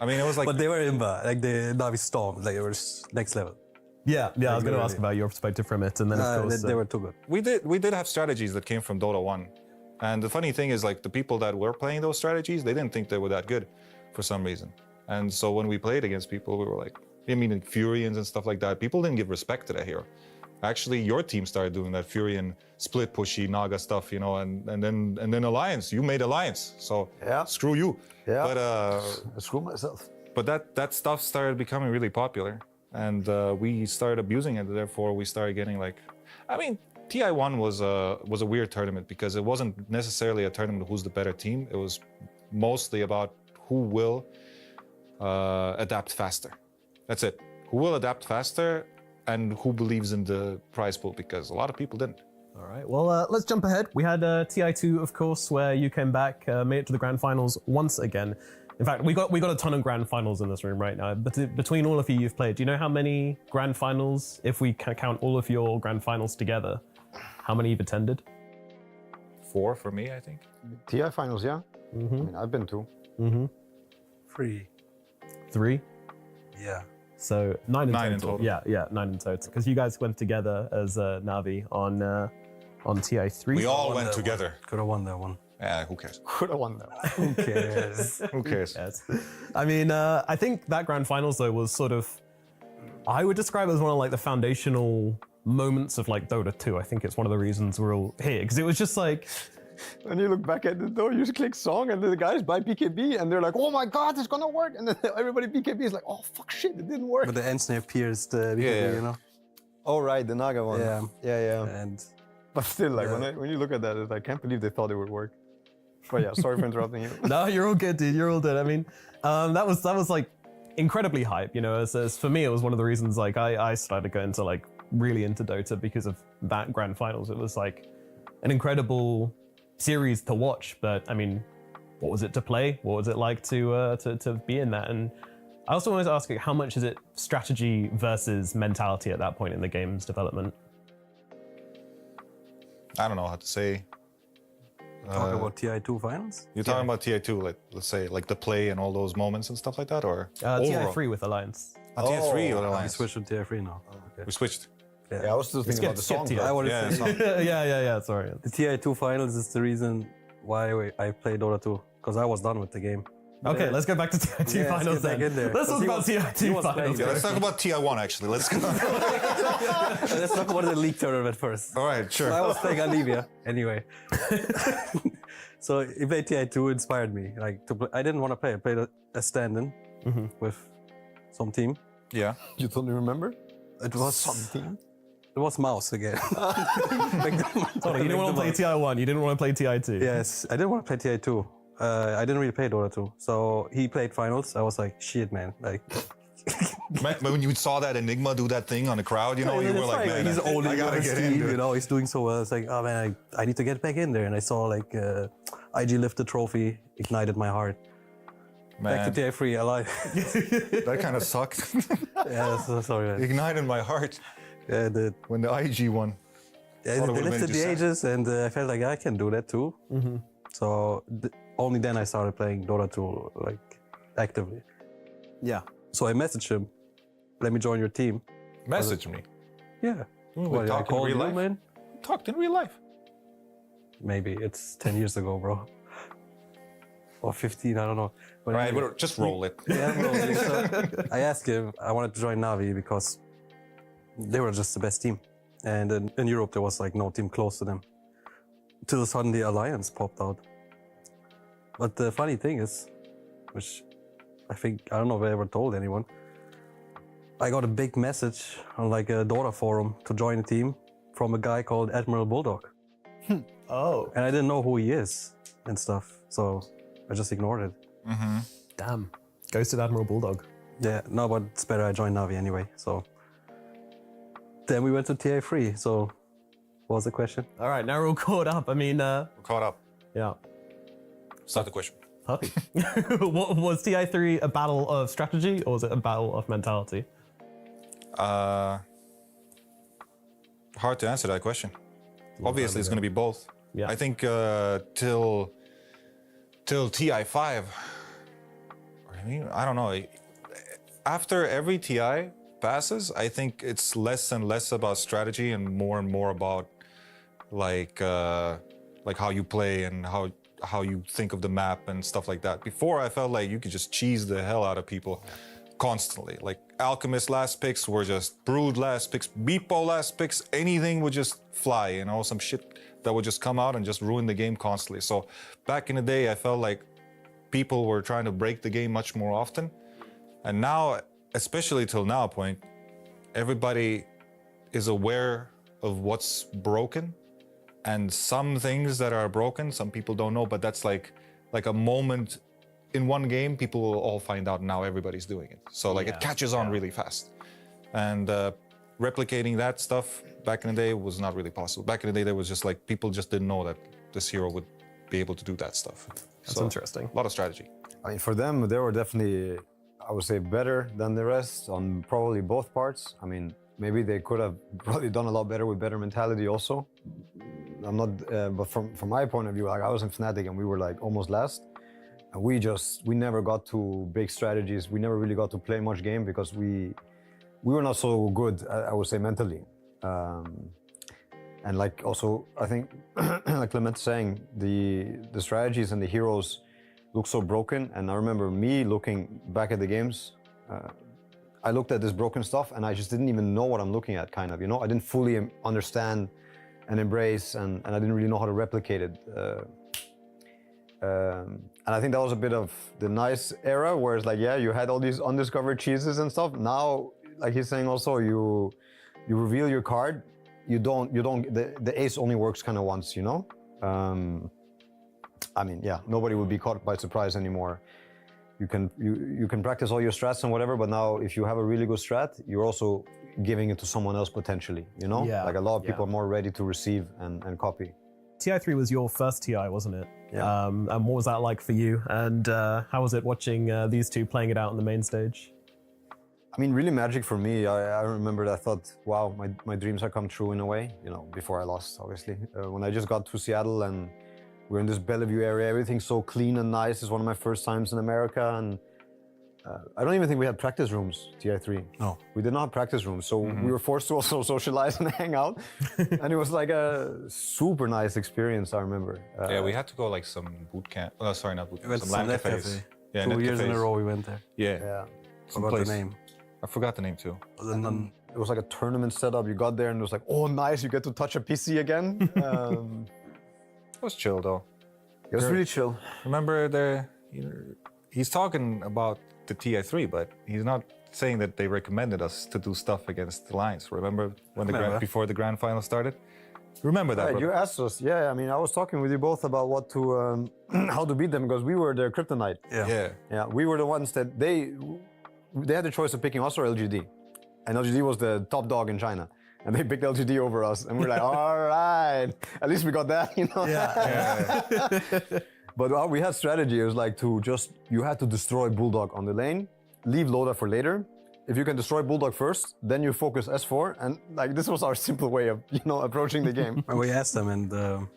Speaker 16: I mean, it was like.
Speaker 17: But they were Imba, like the Navi Storm, like it was next level.
Speaker 15: Yeah. I was going to ask about your perspective from it, and then of course
Speaker 17: they were too good.
Speaker 16: We did have strategies that came from Dota 1, and the funny thing is, like, the people that were playing those strategies, they didn't think they were that good, for some reason. And so when we played against people, we were like, I mean, like Furions and stuff like that. People didn't give respect to that hero. Actually, your team started doing that Furion split pushy Naga stuff, you know, and then Alliance. You made Alliance, so screw you.
Speaker 18: Yeah.
Speaker 16: But
Speaker 18: screw myself.
Speaker 16: But that stuff started becoming really popular, and we started abusing it. Therefore, we started getting like, I mean, TI1 was a weird tournament because it wasn't necessarily a tournament of who's the better team. It was mostly about who will adapt faster. That's it. Who will adapt faster and who believes in the prize pool, because a lot of people didn't.
Speaker 15: All right, well, let's jump ahead. We had TI2, of course, where you came back, made it to the grand finals once again. In fact, we got a ton of grand finals in this room right now. But between all of you, you've played. Do you know how many grand finals, if we can count all of your grand finals together, how many you've attended?
Speaker 16: 4 for me, I think.
Speaker 18: TI finals, yeah.
Speaker 15: Mm-hmm.
Speaker 18: I mean, I've been 2.
Speaker 15: Mm-hmm.
Speaker 17: 3.
Speaker 15: 3?
Speaker 17: Yeah.
Speaker 15: So 9 in
Speaker 16: 9
Speaker 15: total.
Speaker 16: in total.
Speaker 15: Yeah, 9 in total. Because you guys went together as Navi on TI3.
Speaker 16: We all went together.
Speaker 17: Could have won that one.
Speaker 16: Yeah, who cares?
Speaker 18: Could have won that.
Speaker 17: Who cares?
Speaker 16: Who cares?
Speaker 15: Yes. I mean, I think that grand finals though was sort of, I would describe it as one of like the foundational moments of like Dota 2. I think it's one of the reasons we're all here, because it was just like,
Speaker 18: when you look back at it though, you just click song and then the guys buy BKB and they're like, oh my god, it's gonna work. And then everybody BKB is like, oh fuck shit, it didn't work.
Speaker 17: But the Ensnare pierced BKB, you know?
Speaker 18: Oh right, the Naga one.
Speaker 17: Yeah.
Speaker 18: Yeah.
Speaker 17: And
Speaker 18: but still, like when you look at that, it's like, I can't believe they thought it would work. But yeah, sorry for interrupting you.
Speaker 15: No, you're all good, dude. You're all good. I mean, that was like incredibly hype. You know, as for me, it was one of the reasons like I started going to like really into Dota because of that grand finals. It was like an incredible series to watch. But I mean, what was it to play? What was it like to be in that? And I also wanted to ask you, how much is it strategy versus mentality at that point in the game's development?
Speaker 16: I don't know how to say.
Speaker 17: Talk about TI2 finals?
Speaker 16: You're talking about TI2, like let's say like the play and all those moments and stuff like that, or
Speaker 15: TI3 with Alliance.
Speaker 16: TI3 with
Speaker 17: We
Speaker 16: Alliance.
Speaker 17: switched to TI3 now. Okay.
Speaker 16: We switched.
Speaker 18: Yeah, I was still thinking about the song.
Speaker 17: I wanted
Speaker 16: Yeah,
Speaker 17: to
Speaker 16: song.
Speaker 15: yeah, sorry.
Speaker 17: The TI2 finals is the reason why I played Dota 2, because I was done with the game.
Speaker 15: Okay, let's go back to TI2 finals then. Let's talk about TI2 finals.
Speaker 16: Yeah, let's talk about TI1 actually. Let's go.
Speaker 17: Let's talk about the league tournament first.
Speaker 16: All right, sure.
Speaker 17: So I was playing Olivia anyway. So he played TI2 inspired me. Like to play, I didn't want to play. I played a stand-in with some team.
Speaker 16: Yeah.
Speaker 18: You don't remember?
Speaker 17: It was
Speaker 18: some team.
Speaker 17: It was Mouse again.
Speaker 15: Sorry, you didn't want to play TI1. You didn't want to play TI2.
Speaker 17: Yes, I didn't want to play TI2. I didn't really play Dota 2. So he played finals. I was like, shit, man. Like.
Speaker 16: When you saw that Enigma do that thing on the crowd, you know, you were like, man,
Speaker 17: he's old
Speaker 16: I gotta get into it.
Speaker 17: You know, he's doing so well. It's like, oh man, I need to get back in there. And I saw like IG lift the trophy, ignited my heart.
Speaker 16: Man.
Speaker 17: Back to TI3, alive.
Speaker 16: That kind of sucked.
Speaker 17: Yeah, so sorry. Man.
Speaker 16: Ignited my heart.
Speaker 17: Yeah,
Speaker 16: when the IG won.
Speaker 17: Yeah, they lifted the ages, and I felt like I can do that too. So only then I started playing Dota 2 like actively.
Speaker 15: Yeah.
Speaker 17: So I messaged him, let me join your team.
Speaker 16: Message me?
Speaker 17: Yeah.
Speaker 16: We talked in real life?
Speaker 17: Man?
Speaker 16: Talked in real life?
Speaker 17: Maybe. It's 10 years ago, bro. Or 15, I don't know. But
Speaker 16: all right, just roll it.
Speaker 17: Yeah, I'm rolling. So I asked him, I wanted to join Navi because they were just the best team. And in Europe, there was like no team close to them. Till suddenly Alliance popped out. But the funny thing is, which I don't know if I ever told anyone, I got a big message on like a Dota forum to join a team from a guy called Admiral Bulldog.
Speaker 15: Oh.
Speaker 17: And I didn't know who he is and stuff, so I just ignored it.
Speaker 15: Damn. Ghosted Admiral Bulldog.
Speaker 17: Yeah, no, but it's better I joined Navi anyway, so. Then we went to TI3, so what was the question?
Speaker 15: All right, now we're all caught up. I mean,
Speaker 16: we're caught up.
Speaker 15: Yeah.
Speaker 16: Start the question.
Speaker 15: Puppy. What, was TI3 a battle of strategy or was it a battle of mentality?
Speaker 16: Hard to answer that question. Obviously, it's going to be both.
Speaker 15: Yeah.
Speaker 16: I think till TI5, I mean, I don't know. After every TI passes, I think it's less and less about strategy and more about like how you play and how you think of the map and stuff like that. Before, I felt like you could just cheese the hell out of people. constantly. Like Alchemist last picks were just Brood last picks, Beepo last picks, anything would just fly, you know, some shit that would just come out and just ruin the game constantly. So back in the day, I felt like people were trying to break the game much more often. And now, especially till now point, everybody is aware of what's broken. And some things that are broken, some people don't know, but that's like a moment in one game, people will all find out now everybody's doing it. So like it catches on really fast. And replicating that stuff back in the day was not really possible. Back in the day, there was just like, people just didn't know that this hero would be able to do that stuff.
Speaker 15: That's interesting.
Speaker 16: A lot of strategy.
Speaker 18: I mean, for them, they were definitely, I would say, better than the rest on probably both parts. I mean, maybe they could have probably done a lot better with better mentality also. I'm not, but from my point of view, like I was in Fnatic and we were like almost last. And we never got to big strategies. We never really got to play much game because we were not so good, I would say, mentally. And like also, I think, like Clement's saying, the strategies and the heroes look so broken. And I remember me looking back at the games, I looked at this broken stuff and I just didn't even know what I'm looking at, kind of, you know? I didn't fully understand and embrace, and I didn't really know how to replicate it. And I think that was a bit of the nice era where it's like, yeah, you had all these undiscovered cheeses and stuff. Now, like he's saying also, you reveal your card, the ace only works kind of once, you know? I mean, yeah, nobody would be caught by surprise anymore. You can practice all your strats and whatever, but now if you have a really good strat, you're also giving it to someone else potentially, you know?
Speaker 15: Yeah.
Speaker 18: Like a lot of people are more ready to receive and copy.
Speaker 15: TI3 was your first TI, wasn't it?
Speaker 18: Yeah.
Speaker 15: And what was that like for you? And how was it watching these two playing it out on the main stage?
Speaker 18: I mean, really magic for me. I remember that I thought, wow, my dreams have come true in a way, you know, before I lost, obviously. When I just got to Seattle and we're in this Bellevue area, everything's so clean and nice. It's one of my first times in America. And I don't even think we had practice rooms, TI3.
Speaker 17: No.
Speaker 18: We did not have practice rooms. So we were forced to also socialize and hang out. And it was like a super nice experience, I remember.
Speaker 16: Yeah, we had to go like some boot camp. Oh, sorry, not boot camp. Some
Speaker 17: LAN
Speaker 16: LAN
Speaker 17: cafe.
Speaker 16: cafes. Yeah,
Speaker 17: 2
Speaker 16: net
Speaker 17: years in a
Speaker 16: cafes.
Speaker 17: row we went there.
Speaker 16: Yeah.
Speaker 18: Yeah.
Speaker 17: Forgot the name.
Speaker 16: I forgot the name too.
Speaker 18: And then it was like a tournament setup. You got there and it was like, oh, nice, you get to touch a PC again.
Speaker 16: It was chill though.
Speaker 18: It was really chill.
Speaker 16: Remember he's talking about the TI3, but he's not saying that they recommended us to do stuff against the Lions. Remember when before the grand final started? Remember that?
Speaker 18: Right, you asked us. Yeah, I mean, I was talking with you both about what to, how to beat them because we were their kryptonite. Yeah. We were the ones that they had the choice of picking us or LGD, and LGD was the top dog in China. And they picked LGD over us, and we're like, all right, at least we got that, you know? Yeah. But we had strategy. It was like you had to destroy Bulldog on the lane, leave Loda for later. If you can destroy Bulldog first, then you focus S4, and like this was our simple way of, you know, approaching the game.
Speaker 17: We asked them, and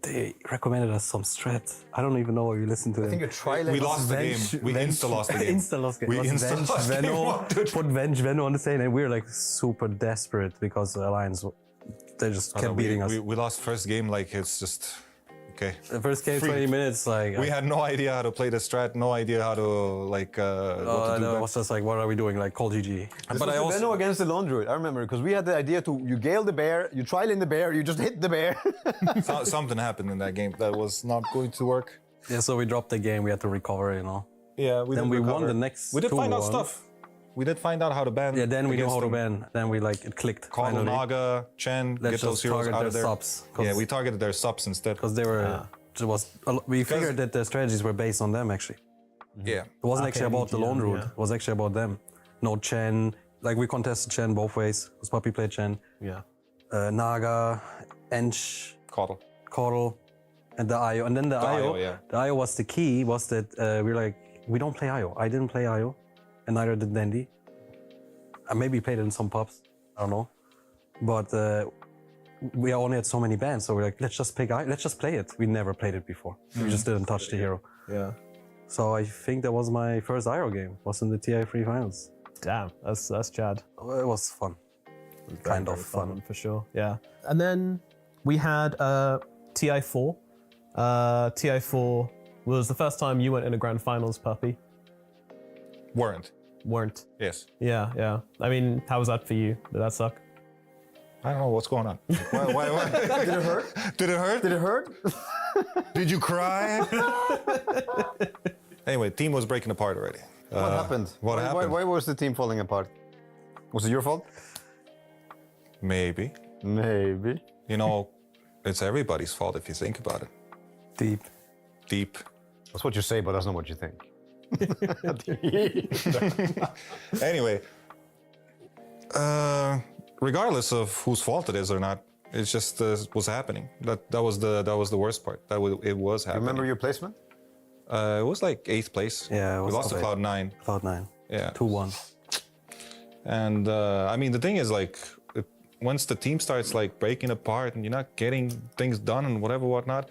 Speaker 17: they recommended us some strat. I don't even know what we listened to.
Speaker 18: I think a tri-lane.
Speaker 16: We lost the game. We insta-lost the game.
Speaker 17: Insta-lost game.
Speaker 16: We insta-lost the game.
Speaker 17: Put Venge Venno on the same, and we were like super desperate because the Alliance, they just kept beating us.
Speaker 16: We lost first game like it's just... Okay.
Speaker 17: The first game, 20 minutes, like...
Speaker 16: We had no idea how to play the strat, no idea how to, like, what to do.
Speaker 17: It was just like, what are we doing? Like, call GG.
Speaker 18: But I also... Venno against the Lone Druid, I remember, because we had the idea you gale the bear, you tri-lane the bear, you just hit the bear.
Speaker 16: Something happened in that game that was not going to work.
Speaker 17: Yeah, so we dropped the game, we had to recover, you know.
Speaker 16: Yeah,
Speaker 17: then we won the next
Speaker 16: We did find out stuff. We did find out how to ban.
Speaker 17: Yeah, then we know how to ban. Then we it clicked.
Speaker 16: Call Naga, Chen, get those heroes out of there.
Speaker 17: Subs,
Speaker 16: yeah, we targeted their subs instead.
Speaker 17: Because they were... we figured that the strategies were based on them, actually.
Speaker 16: Yeah.
Speaker 17: It wasn't actually about the Lone Druid. It was actually about them. No Chen. Like, we contested Chen both ways. Because Puppy played Chen.
Speaker 15: Yeah.
Speaker 17: Naga, Ench,
Speaker 16: Caudle,
Speaker 17: and the IO. And then the IO,
Speaker 16: yeah.
Speaker 17: The IO was the key, was that we were like, we don't play IO. I didn't play IO, and neither did Dandy. I maybe played it in some pubs, I don't know. But we only had so many bands, so we're like, let's just play it. We never played it before. We just didn't touch the hero.
Speaker 15: Yeah.
Speaker 17: So I think that was my first IO game, was in the TI3 finals.
Speaker 15: Damn, that's Chad.
Speaker 17: It was fun. Kind of fun.
Speaker 15: For sure, yeah. And then we had TI4. TI4 was the first time you went in a grand finals, Puppy.
Speaker 16: Weren't.
Speaker 15: weren't.
Speaker 16: Yes.
Speaker 15: Yeah. I mean, how was that for you? Did that suck?
Speaker 16: I don't know what's going on. Why?
Speaker 18: Did it hurt?
Speaker 16: Did it hurt?
Speaker 18: Did it hurt?
Speaker 16: Did you cry? Anyway, team was breaking apart already.
Speaker 18: What happened?
Speaker 16: What happened?
Speaker 18: Why was the team falling apart? Was it your fault?
Speaker 16: Maybe.
Speaker 18: Maybe.
Speaker 16: You know, it's everybody's fault if you think about it. Deep.
Speaker 18: That's what you say, but that's not what you think.
Speaker 16: Anyway, regardless of whose fault it is or not, it's just was happening. That was the worst part. It was happening.
Speaker 18: Remember your placement?
Speaker 16: It was like 8th place.
Speaker 17: Yeah,
Speaker 16: we lost to Cloud9.
Speaker 17: Cloud9.
Speaker 16: Yeah.
Speaker 17: 2-1.
Speaker 16: And I mean, the thing is, like, once the team starts like breaking apart and you're not getting things done and whatnot,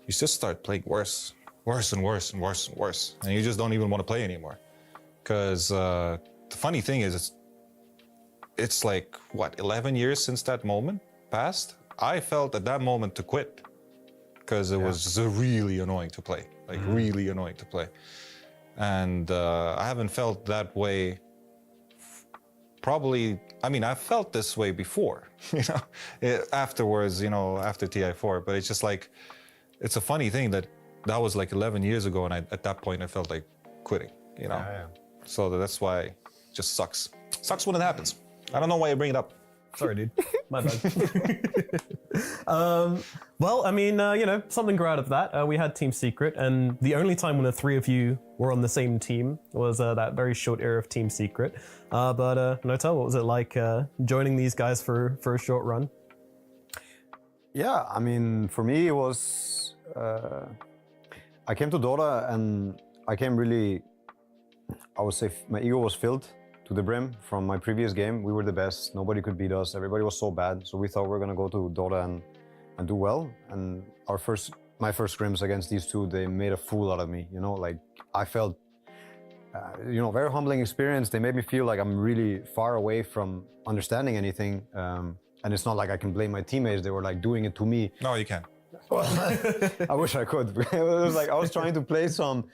Speaker 16: you just start playing worse and worse, and you just don't even want to play anymore. Because the funny thing is, it's like what, 11 years since that moment passed. I felt at that moment to quit because it was really annoying to play, like really annoying to play. And I haven't felt that way. Probably, I mean, I felt this way before, afterwards, after TI4, but it's just like, it's a funny thing that was like 11 years ago, and at that point I felt like quitting, So that's why it just sucks. Sucks when it happens. I don't know why you bring it up.
Speaker 15: Sorry, dude. My bad. Well, I mean, something grew out of that. We had Team Secret, and the only time when the three of you were on the same team was that very short era of Team Secret. But Notel, what was it like joining these guys for a short run?
Speaker 18: Yeah, I mean, for me it was, I came to Dota and I came really, I would say my ego was filled to the brim from my previous game. We were the best, nobody could beat us, everybody was so bad. So we thought we were gonna go to Dota and do well. And my first scrims against these two, they made a fool out of me, like I felt, very humbling experience. They made me feel like I'm really far away from understanding anything. And it's not like I can blame my teammates. They were like doing it to me.
Speaker 16: No, you can't.
Speaker 18: I wish I could. It was like I was trying to play some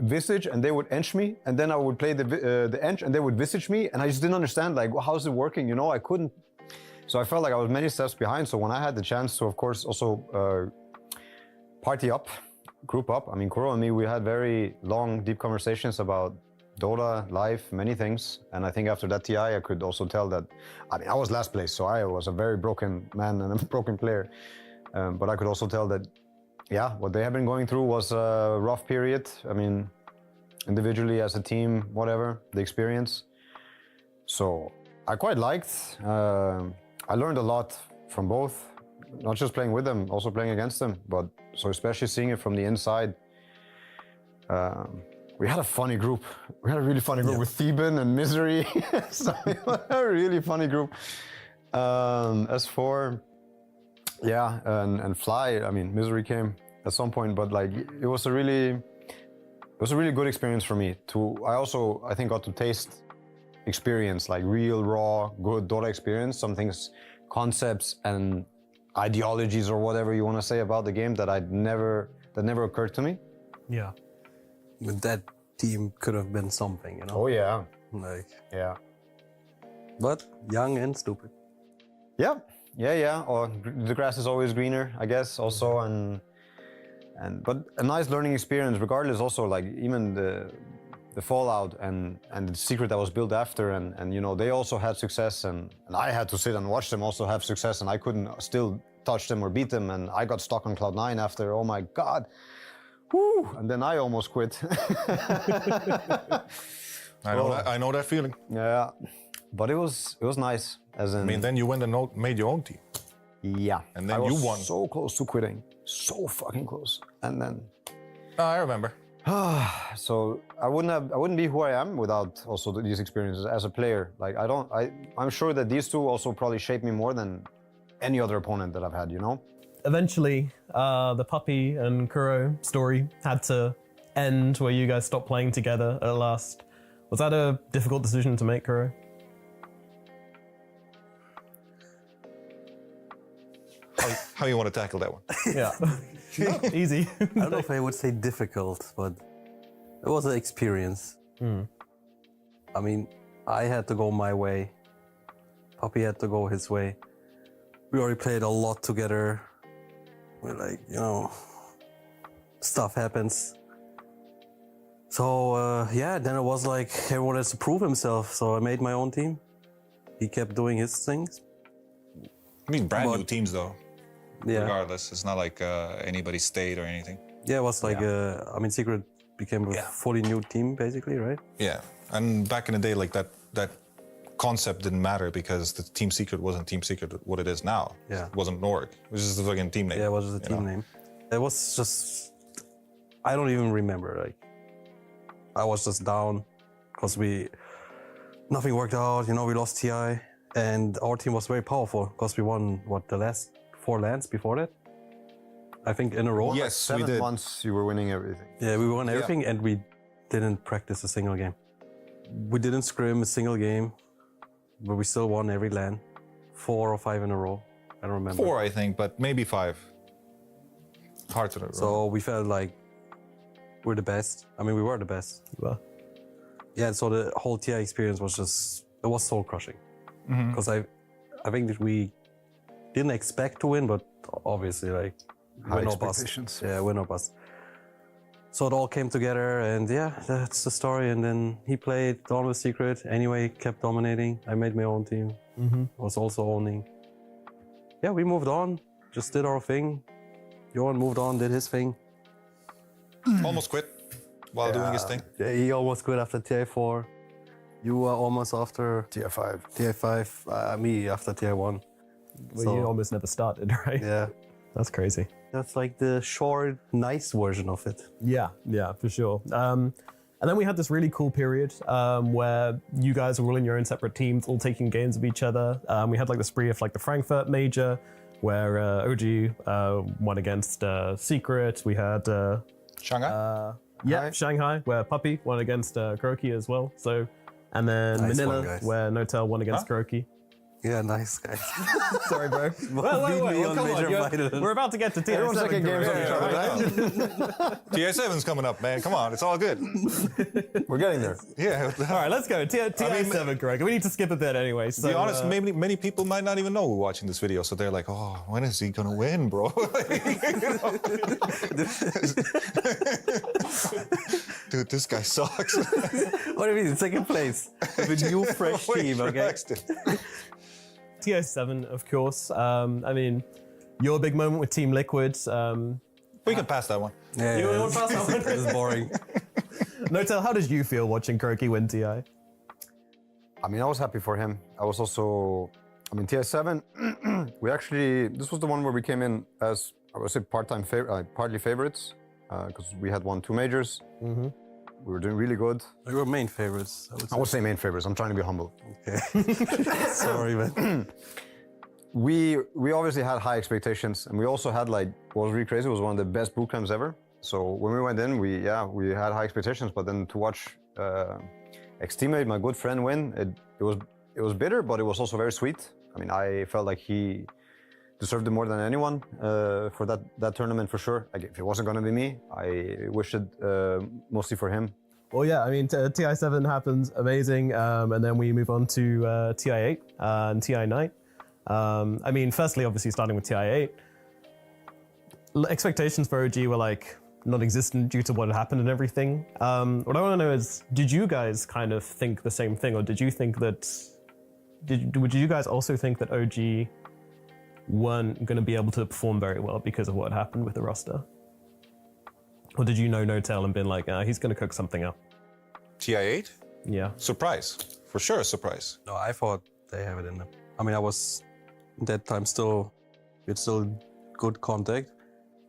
Speaker 18: Visage and they would ench me, and then I would play the ench and they would Visage me, and I just didn't understand, like, how's it working? I couldn't. So I felt like I was many steps behind. So when I had the chance to, of course, also party up, group up. I mean, Kuro and me, we had very long, deep conversations about Dota, life, many things. And I think after that TI, I could also tell that, I mean, I was last place, so I was a very broken man and a broken player. But I could also tell that, yeah, what they have been going through was a rough period. I mean, individually, as a team, whatever, the experience. So I quite liked. I learned a lot from both, not just playing with them, also playing against them. But so especially seeing it from the inside, we had a funny group. We had a really funny group with Theban and Misery. So we had a really funny group. S4, yeah, and Fly. I mean, Misery came at some point, but like it was a really good experience for me. I think got to taste experience, like real raw good Dota experience. Some things, concepts and ideologies or whatever you want to say about the game that never occurred to me.
Speaker 15: Yeah.
Speaker 17: But that team could have been something,
Speaker 18: Oh yeah.
Speaker 17: Like,
Speaker 18: yeah.
Speaker 17: But young and stupid.
Speaker 18: Yeah. Or the grass is always greener, I guess. Also, but a nice learning experience, regardless. Also, like even the fallout and the secret that was built after, and they also had success, and I had to sit and watch them also have success, and I couldn't still touch them or beat them, and I got stuck on Cloud9 after. Oh my God. Woo! And then I almost quit.
Speaker 16: I know that feeling.
Speaker 18: Yeah, but it was nice. As in,
Speaker 16: I mean, then you went and made your own team.
Speaker 18: Yeah,
Speaker 16: and then
Speaker 18: I
Speaker 16: you
Speaker 18: was
Speaker 16: won.
Speaker 18: So close to quitting, so fucking close. And then,
Speaker 16: I remember.
Speaker 18: So I wouldn't be who I am without also these experiences as a player. Like I'm sure that these two also probably shaped me more than any other opponent that I've had.
Speaker 15: Eventually, the Puppy and Kuro story had to end where you guys stopped playing together at last. Was that a difficult decision to make, Kuro?
Speaker 16: How you want to tackle that one?
Speaker 15: Yeah. Easy.
Speaker 17: I don't know if I would say difficult, but it was an experience. I mean, I had to go my way. Puppy had to go his way. We already played a lot together. We're like, you know, stuff happens. So yeah, then it was like everyone has to prove himself. So I made my own team. He kept doing his things.
Speaker 16: I mean, brand new teams though.
Speaker 17: Yeah.
Speaker 16: Regardless, it's not like anybody stayed or anything.
Speaker 17: Yeah, it was like, I mean, Secret became a fully new team basically, right?
Speaker 16: Yeah, and back in the day, like that concept didn't matter because the Team Secret wasn't Team Secret what it is now.
Speaker 17: Yeah.
Speaker 16: It wasn't Norg. It was just a fucking team name.
Speaker 17: Yeah, it was just a team name. It was just, I don't even remember. Like, I was just down because nothing worked out. You know, we lost TI, and our team was very powerful because we won the last 4 LANs before that. I think in a row.
Speaker 16: Yes,
Speaker 18: like 7
Speaker 16: we did.
Speaker 18: months you were winning everything.
Speaker 17: Yeah, we won everything, and we didn't practice a single game. We didn't scrim a single game, but we still won every LAN, 4 or 5 in a row. I don't remember.
Speaker 16: 4, I think, but maybe 5. Hard to remember.
Speaker 17: So we felt like we're the best. I mean, we were the best. Yeah, so the whole TI experience was just, it was soul crushing. Because I think that we didn't expect to win, but obviously like
Speaker 18: High
Speaker 17: win or bust.
Speaker 18: expectations.
Speaker 17: Yeah, win or bust. So it all came together, and yeah, that's the story. And then he played Dawn with Secret. Anyway, kept dominating. I made my own team. Was also owning. Yeah, we moved on. Just did our thing. Johan moved on, did his thing.
Speaker 16: Almost quit while doing his thing.
Speaker 17: Yeah, he almost quit after TI4. You were almost after
Speaker 18: TI5.
Speaker 17: TI5. Me after TI1.
Speaker 15: Well, you almost never started, right?
Speaker 17: Yeah.
Speaker 15: That's crazy.
Speaker 17: That's like the short, nice version of it.
Speaker 15: Yeah, for sure. And then we had this really cool period where you guys were all in your own separate teams, all taking games of each other. We had like the spree of like the Frankfurt Major, where OG won against Secret. We had
Speaker 16: Shanghai.
Speaker 15: Shanghai, where Puppy won against Kuroki as well. So, and then
Speaker 17: Nice
Speaker 15: Manila,
Speaker 17: one, guys.
Speaker 15: where Notel won against Kuroki.
Speaker 17: Yeah, nice guys.
Speaker 15: Sorry, bro.
Speaker 17: Beat me on major final.
Speaker 15: We're about to get to TI7.
Speaker 18: Everyone's taking games on each other, right?
Speaker 16: TI7's coming up, man. Come on, it's all good.
Speaker 18: We're getting there.
Speaker 16: Yeah.
Speaker 15: All right, let's go. TI7, Greg. We need to skip a bit anyway. So,
Speaker 16: To be honest, many people might not even know we're watching this video, so they're like, "Oh, when is he gonna win, bro?" Dude, this guy sucks.
Speaker 17: What do you mean? Second place. With a new, fresh team, okay?
Speaker 15: TI7, of course. I mean, your big moment with Team Liquid.
Speaker 16: We can pass that one.
Speaker 17: Yeah,
Speaker 15: You want to pass that one?
Speaker 17: This is boring.
Speaker 15: Notel, how did you feel watching Kuroki win TI?
Speaker 18: I mean, I was happy for him. I was also, I mean, TI7, we actually, this was the one where we came in as, I would say, partly favorites, because we had won 2 majors. We were doing really good.
Speaker 17: We were main favorites.
Speaker 18: I would say main favorites. I'm trying to be humble.
Speaker 17: Okay. Sorry, man.
Speaker 18: We obviously had high expectations, and we also had like, what was really crazy, it was one of the best boot camps ever. So when we went in, we had high expectations, but then to watch ex-teammate, my good friend, win, it was bitter, but it was also very sweet. I mean, I felt like he deserved it more than anyone for that tournament for sure. Like, if it wasn't going to be me, I wished it mostly for him.
Speaker 15: Well, yeah, I mean, TI7 happens, amazing, and then we move on to TI8 and TI9. I mean, firstly, obviously, starting with TI8, expectations for OG were like non-existent due to what had happened and everything. What I want to know is, did you guys kind of think the same thing, or did you think that? Did you guys also think that OG weren't going to be able to perform very well because of what happened with the roster? Or did you know Notel and been like, he's going to cook something up?
Speaker 16: TI8?
Speaker 15: Yeah.
Speaker 16: Surprise. For sure, surprise.
Speaker 17: No, I thought they have it in them. I mean, I was that time still good contact.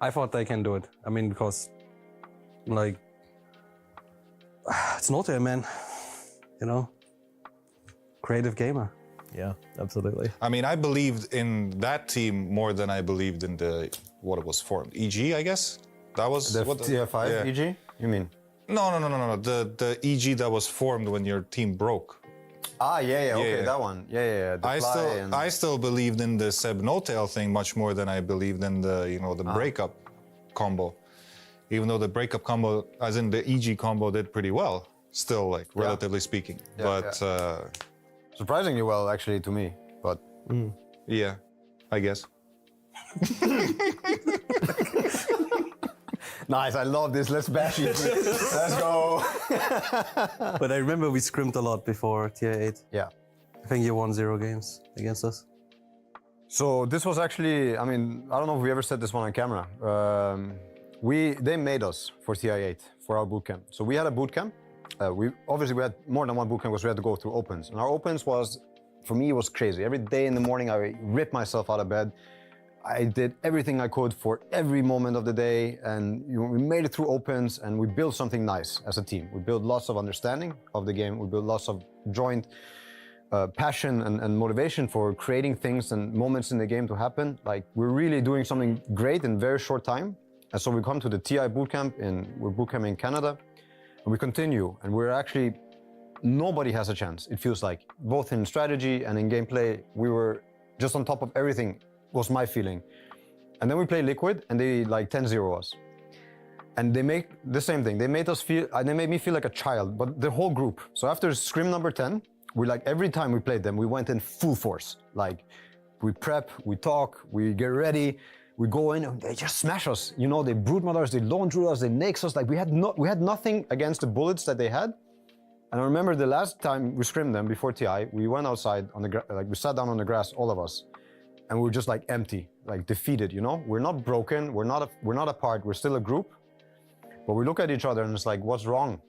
Speaker 17: I thought they can do it. I mean, because like it's Notel, man. You know, creative gamer.
Speaker 15: Yeah, absolutely.
Speaker 16: I mean, I believed in that team more than I believed in what it was formed. EG, I guess? That was
Speaker 18: The TI5 EG, you mean?
Speaker 16: No. The EG that was formed when your team broke.
Speaker 18: Okay, that one. The
Speaker 16: I still believed in the Seb Notel thing much more than I believed in the breakup combo. Even though the breakup combo, as in the EG combo, did pretty well. still, like relatively speaking. But
Speaker 18: surprisingly well, actually, to me. But
Speaker 16: yeah, I guess.
Speaker 18: Nice, I love this. Let's bash it. Let's go.
Speaker 17: But I remember we scrimmed a lot before TI8.
Speaker 18: Yeah.
Speaker 17: I think you won 0 games against us.
Speaker 18: So this was actually, I mean, I don't know if we ever said this one on camera. They made us for TI8 for our bootcamp. So we had a bootcamp. We had more than one bootcamp because we had to go through opens. And our opens was, for me, it was crazy. Every day in the morning, I ripped myself out of bed. I did everything I could for every moment of the day, and we made it through opens, and we built something nice as a team. We built lots of understanding of the game. We built lots of joint passion and motivation for creating things and moments in the game to happen. Like, we're really doing something great in very short time. And so we come to the TI bootcamp, we're bootcamping in Canada, and we continue, and we're actually, nobody has a chance, it feels like. Both in strategy and in gameplay, we were just on top of everything, was my feeling. And then we play Liquid, and they like 10-0 us. And they make the same thing. They made me feel like a child, but the whole group. So after scrim number 10, we like, every time we played them, we went in full force. Like, we prep, we talk, we get ready, we go in, and they just smash us. You know, they brute mother us, they lone druid us, they nakes us. Like, we had nothing against the bullets that they had. And I remember the last time we scrimmed them before TI, we went outside on the we sat down on the grass, all of us, and we were just like empty, like defeated. You know, we're not broken, we're not apart, we're still a group. But we look at each other and it's like, what's wrong?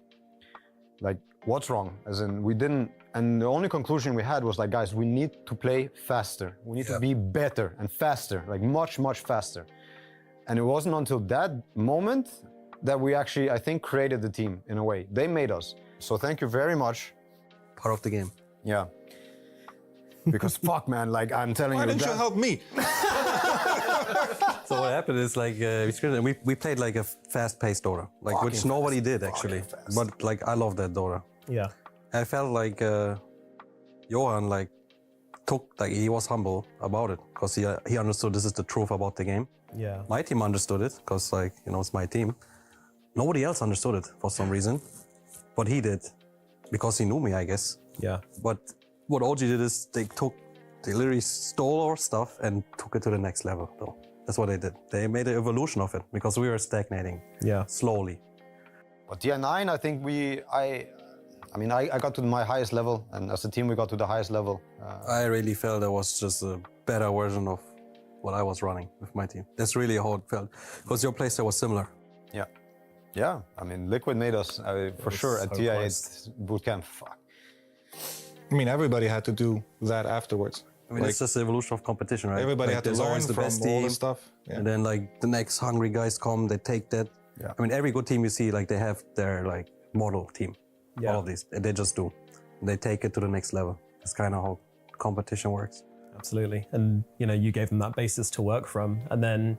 Speaker 18: Like, what's wrong? As in, we didn't. And the only conclusion we had was like, guys, we need to play faster. We need to be better and faster, like much, much faster. And it wasn't until that moment that we actually, I think, created the team in a way. They made us. So thank you very much.
Speaker 17: Part of the game.
Speaker 18: Yeah. Because fuck, man, like, I'm telling you.
Speaker 16: Why didn't you help me?
Speaker 17: So what happened is, like, we played like a fast-paced Dota, like
Speaker 18: Fucking
Speaker 17: which nobody did actually. But like, I love that Dota.
Speaker 2: Yeah.
Speaker 17: I felt like Johan he was humble about it because he understood this is the truth about the game.
Speaker 2: Yeah.
Speaker 17: My team understood it because, like, you know, it's my team. Nobody else understood it for some reason, but he did because he knew me, I guess.
Speaker 2: Yeah.
Speaker 17: But what OG did is they literally stole our stuff and took it to the next level, though. That's what they did. They made an evolution of it because we were stagnating.
Speaker 2: Yeah.
Speaker 17: Slowly.
Speaker 18: But TI9, I think I got to my highest level, and as a team we got to the highest level.
Speaker 17: I really felt it was just a better version of what I was running with my team. That's really how it felt, because your playstyle was similar.
Speaker 18: Yeah. Yeah, I mean, Liquid made us, for sure, at TI8 bootcamp. Fuck.
Speaker 16: I mean, everybody had to do that afterwards.
Speaker 17: I mean, it's just the evolution of competition, right?
Speaker 16: Everybody had to learn from all the stuff. Yeah.
Speaker 17: And then, like, the next hungry guys come, they take that.
Speaker 18: Yeah.
Speaker 17: I mean, every good team you see, like, they have their, like, model team.
Speaker 2: Yeah.
Speaker 17: All of these, they just do. They take it to the next level. That's kind of how competition works.
Speaker 15: Absolutely. And, you know, you gave them that basis to work from. And then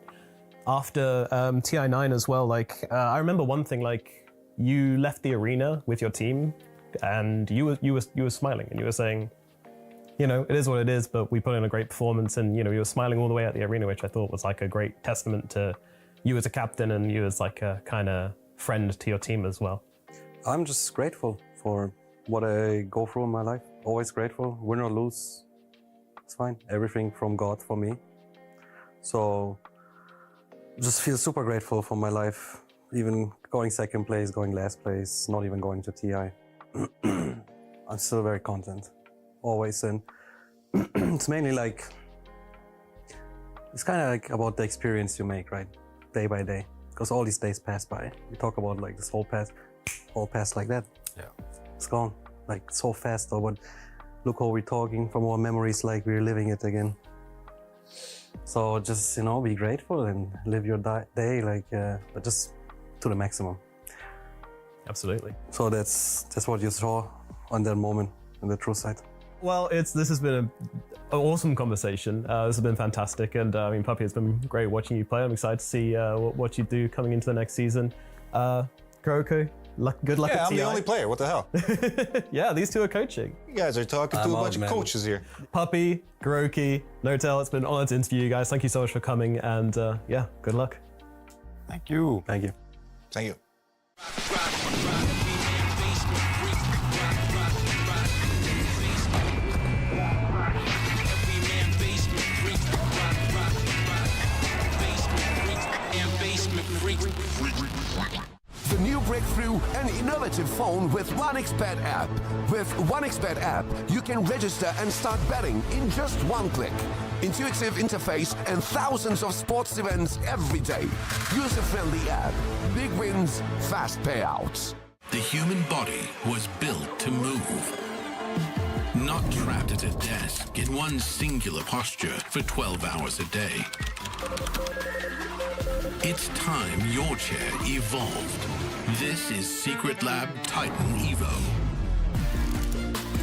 Speaker 15: after TI9 as well, like, I remember one thing, like, you left the arena with your team and you were smiling and you were saying, you know, it is what it is, but we put in a great performance, and, you know, you were smiling all the way at the arena, which I thought was like a great testament to you as a captain and you as like a kind of friend to your team as well.
Speaker 17: I'm just grateful for what I go through in my life. Always grateful, win or lose, it's fine. Everything from God for me. So just feel super grateful for my life, even going second place, going last place, not even going to TI. I'm still very content, always. And it's mainly like, it's kind of like about the experience you make, right? Day by day, because all these days pass by. We talk about like this whole past like that.
Speaker 18: Yeah.
Speaker 17: It's gone, like so fast though, but look how we're talking from our memories like we're living it again. So just, you know, be grateful and live your day like, but just to the maximum.
Speaker 15: Absolutely.
Speaker 17: So that's what you saw on that moment on the true side.
Speaker 15: Well, this has been an awesome conversation. This has been fantastic, and I mean, Puppy, it's been great watching you play. I'm excited to see what you do coming into the next season. Kuroko, good luck at TI.
Speaker 16: Yeah, I'm the only player. What the hell?
Speaker 15: Yeah, these two are coaching.
Speaker 16: You guys are talking to a bunch of coaches here.
Speaker 15: Puppy, Kuroki, Notel, it's been an honor to interview you guys. Thank you so much for coming, and yeah, good luck.
Speaker 18: Thank you.
Speaker 17: Thank you.
Speaker 16: Thank you.
Speaker 8: phone with 1xBet app. With 1xBet app, you can register and start betting in just one click. Intuitive interface and thousands of sports events every day. User-friendly app. Big wins, fast payouts.
Speaker 10: The human body was built to move. Not trapped at a desk in one singular posture for 12 hours a day. It's time your chair evolved. This is Secret Lab Titan Evo.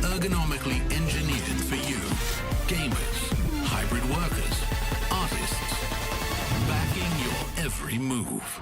Speaker 10: Ergonomically engineered for you, gamers, hybrid workers, artists, backing your every move.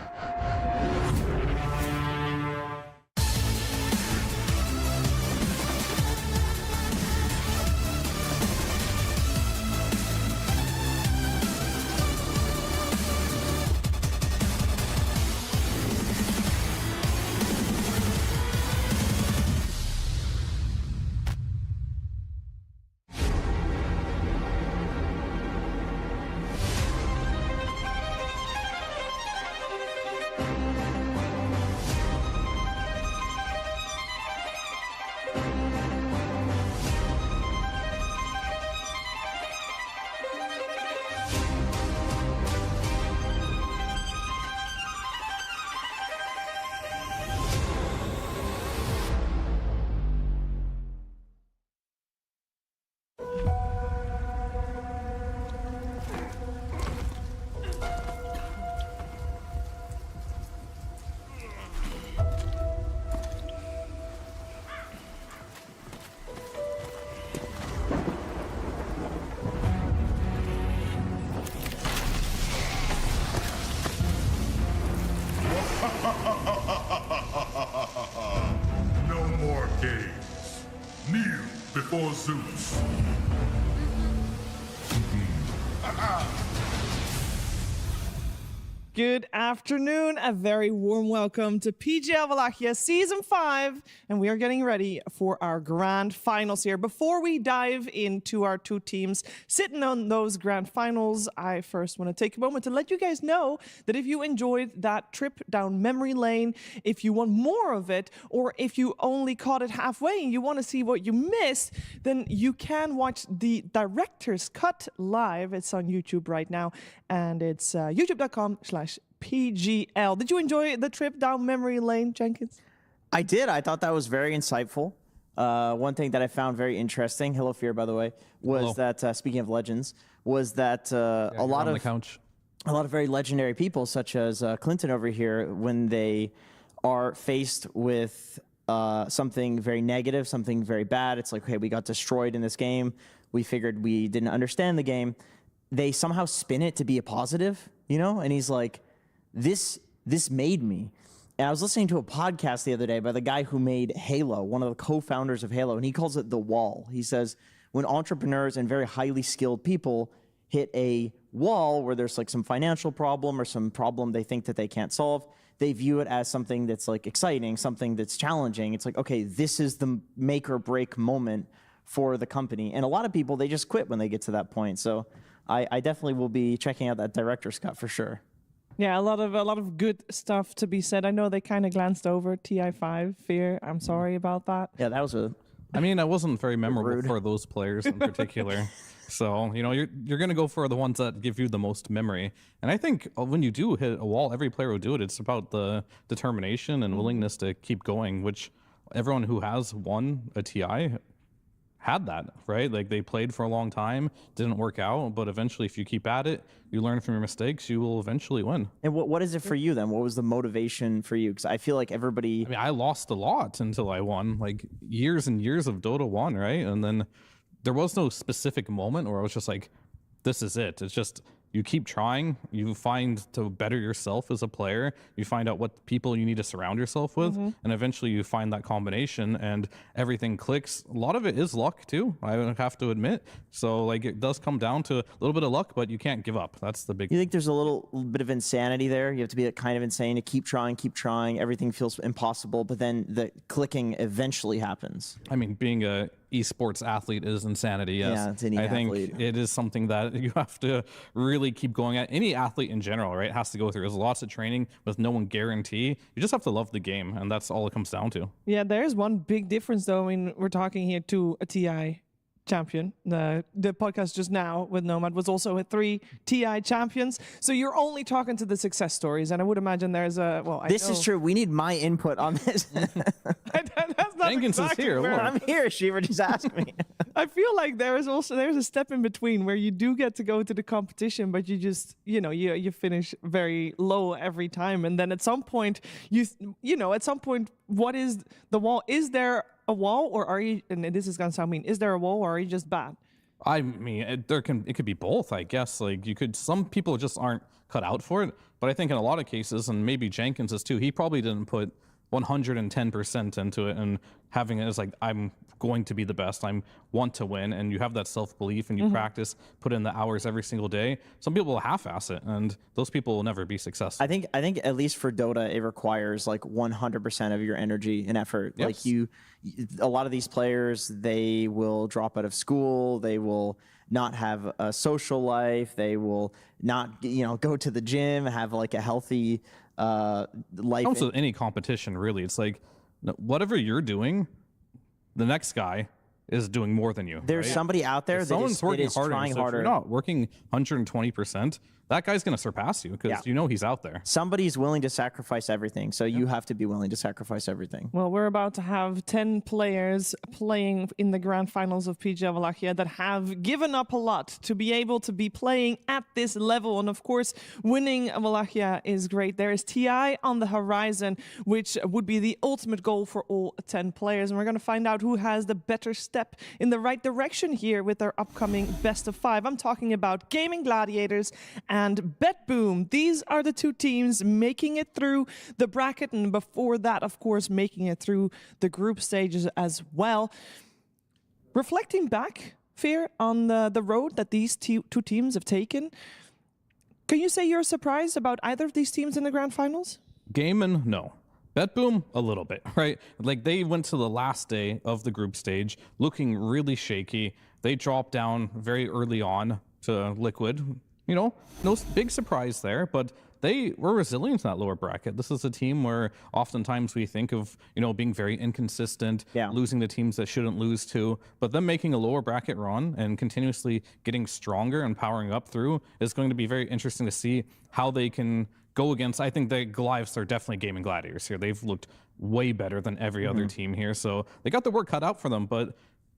Speaker 19: No more games. Kneel before Zeus.
Speaker 20: Good afternoon, a very warm welcome to PGL Wallachia Season 5, and we are getting ready for our grand finals here. Before we dive into our two teams sitting on those grand finals, I first want to take a moment to let you guys know that if you enjoyed that trip down memory lane, if you want more of it, or if you only caught it halfway and you want to see what you missed, then you can watch the director's cut live. It's on YouTube right now, and it's youtube.com/PGL. Did you enjoy the trip down memory lane, Jenkins?
Speaker 21: I did. I thought that was very insightful. One thing that I found very interesting, hello Fear, by the way, was that, speaking of legends, was that a lot of very legendary people, such as Clinton over here, when they are faced with something very negative, something very bad, it's like, okay, we got destroyed in this game, we figured we didn't understand the game, they somehow spin it to be a positive, you know? And he's like, this made me. And I was listening to a podcast the other day by the guy who made Halo, one of the co-founders of Halo, and he calls it the wall. He says, when entrepreneurs and very highly skilled people hit a wall where there's like some financial problem or some problem they think that they can't solve, they view it as something that's like exciting, something that's challenging. It's like, okay, this is the make or break moment for the company. And a lot of people, they just quit when they get to that point. So I definitely will be checking out that director's cut for sure.
Speaker 20: Yeah, a lot of good stuff to be said. I know they kind of glanced over TI5 Fear. I'm sorry about that.
Speaker 21: Yeah, that was
Speaker 12: I mean, that wasn't very memorable for those players in particular. So, you know, you're going to go for the ones that give you the most memory. And I think when you do hit a wall, every player will do it. It's about the determination and willingness to keep going, which everyone who has won a TI had that, right? Like they played for a long time, didn't work out, but eventually if you keep at it, you learn from your mistakes, you will eventually win.
Speaker 21: And what is it for you then? What was the motivation for you? Because I feel like everybody...
Speaker 12: I mean, I lost a lot until I won, like years and years of Dota 1, right? And then there was no specific moment where I was just like, this is it. It's just, you keep trying, you find to better yourself as a player, you find out what people you need to surround yourself with, and eventually you find that combination and everything clicks. A lot of it is luck too, I have to admit. So like it does come down to a little bit of luck, but you can't give up. That's the big
Speaker 21: You think there's a little bit of insanity there? You have to be kind of insane to keep trying, everything feels impossible, but then the clicking eventually happens.
Speaker 12: I mean, being a
Speaker 3: esports athlete is insanity. Yes.
Speaker 21: Yeah, it's any
Speaker 3: I think
Speaker 21: athlete.
Speaker 3: it is something that you have to really keep going at. Any athlete in general, right, has to go through. There's lots of training with no one guarantee. You just have to love the game, and that's all it comes down to.
Speaker 20: Yeah, there's one big difference though. I mean, we're talking here to a TI champion. The podcast just now with Nomad was also with 3 TI champions. So you're only talking to the success stories, and I would imagine there's a
Speaker 21: This is true. We need my input on this.
Speaker 3: Jenkins is here. Look.
Speaker 21: I'm here, Shiva. Just ask me.
Speaker 20: I feel like there's a step in between where you do get to go to the competition, but you just you finish very low every time, and then at some point what is the wall? Is there a wall, or are you? And this is gonna sound mean. Is there a wall, or are you just bad?
Speaker 3: I mean, it could be both, I guess. Like some people just aren't cut out for it, but I think in a lot of cases, and maybe Jenkins is too, he probably didn't put 110% into it, and having it as like, I'm going to be the best, I want to win, and you have that self-belief, and you practice, put in the hours every single day. Some people will half-ass it, and those people will never be successful.
Speaker 21: I think at least for Dota, it requires like 100% of your energy and effort.
Speaker 3: Yes.
Speaker 21: Like a lot of these players, they will drop out of school, they will not have a social life, they will not go to the gym, have like a healthy life.
Speaker 3: Also, any competition, really, it's like whatever you're doing, the next guy is doing more than you.
Speaker 21: There's somebody out there that is trying harder.
Speaker 3: If you're not working 120%, that guy's going to surpass you because he's out there.
Speaker 21: Somebody's willing to sacrifice everything, so you have to be willing to sacrifice everything.
Speaker 20: Well, we're about to have 10 players playing in the grand finals of PGL Wallachia that have given up a lot to be able to be playing at this level. And of course, winning Wallachia is great. There is TI on the horizon, which would be the ultimate goal for all 10 players. And we're going to find out who has the better step in the right direction here with their upcoming best of 5. I'm talking about Gaming Gladiators and BetBoom. These are the 2 teams making it through the bracket, and before that, of course, making it through the group stages as well. Reflecting back, Fear, on the road that these 2 teams have taken, can you say you're surprised about either of these teams in the grand finals?
Speaker 3: Gaiman, no. BetBoom, a little bit, right? Like, they went to the last day of the group stage looking really shaky. They dropped down very early on to Liquid. No big surprise there, but they were resilient in that lower bracket. This is a team where oftentimes we think of, being very inconsistent, losing to teams that shouldn't lose to, but them making a lower bracket run and continuously getting stronger and powering up through is going to be very interesting to see how they can go against. I think the Goliaths are definitely Gaming Gladiators here. They've looked way better than every other team here, so they got the work cut out for them, but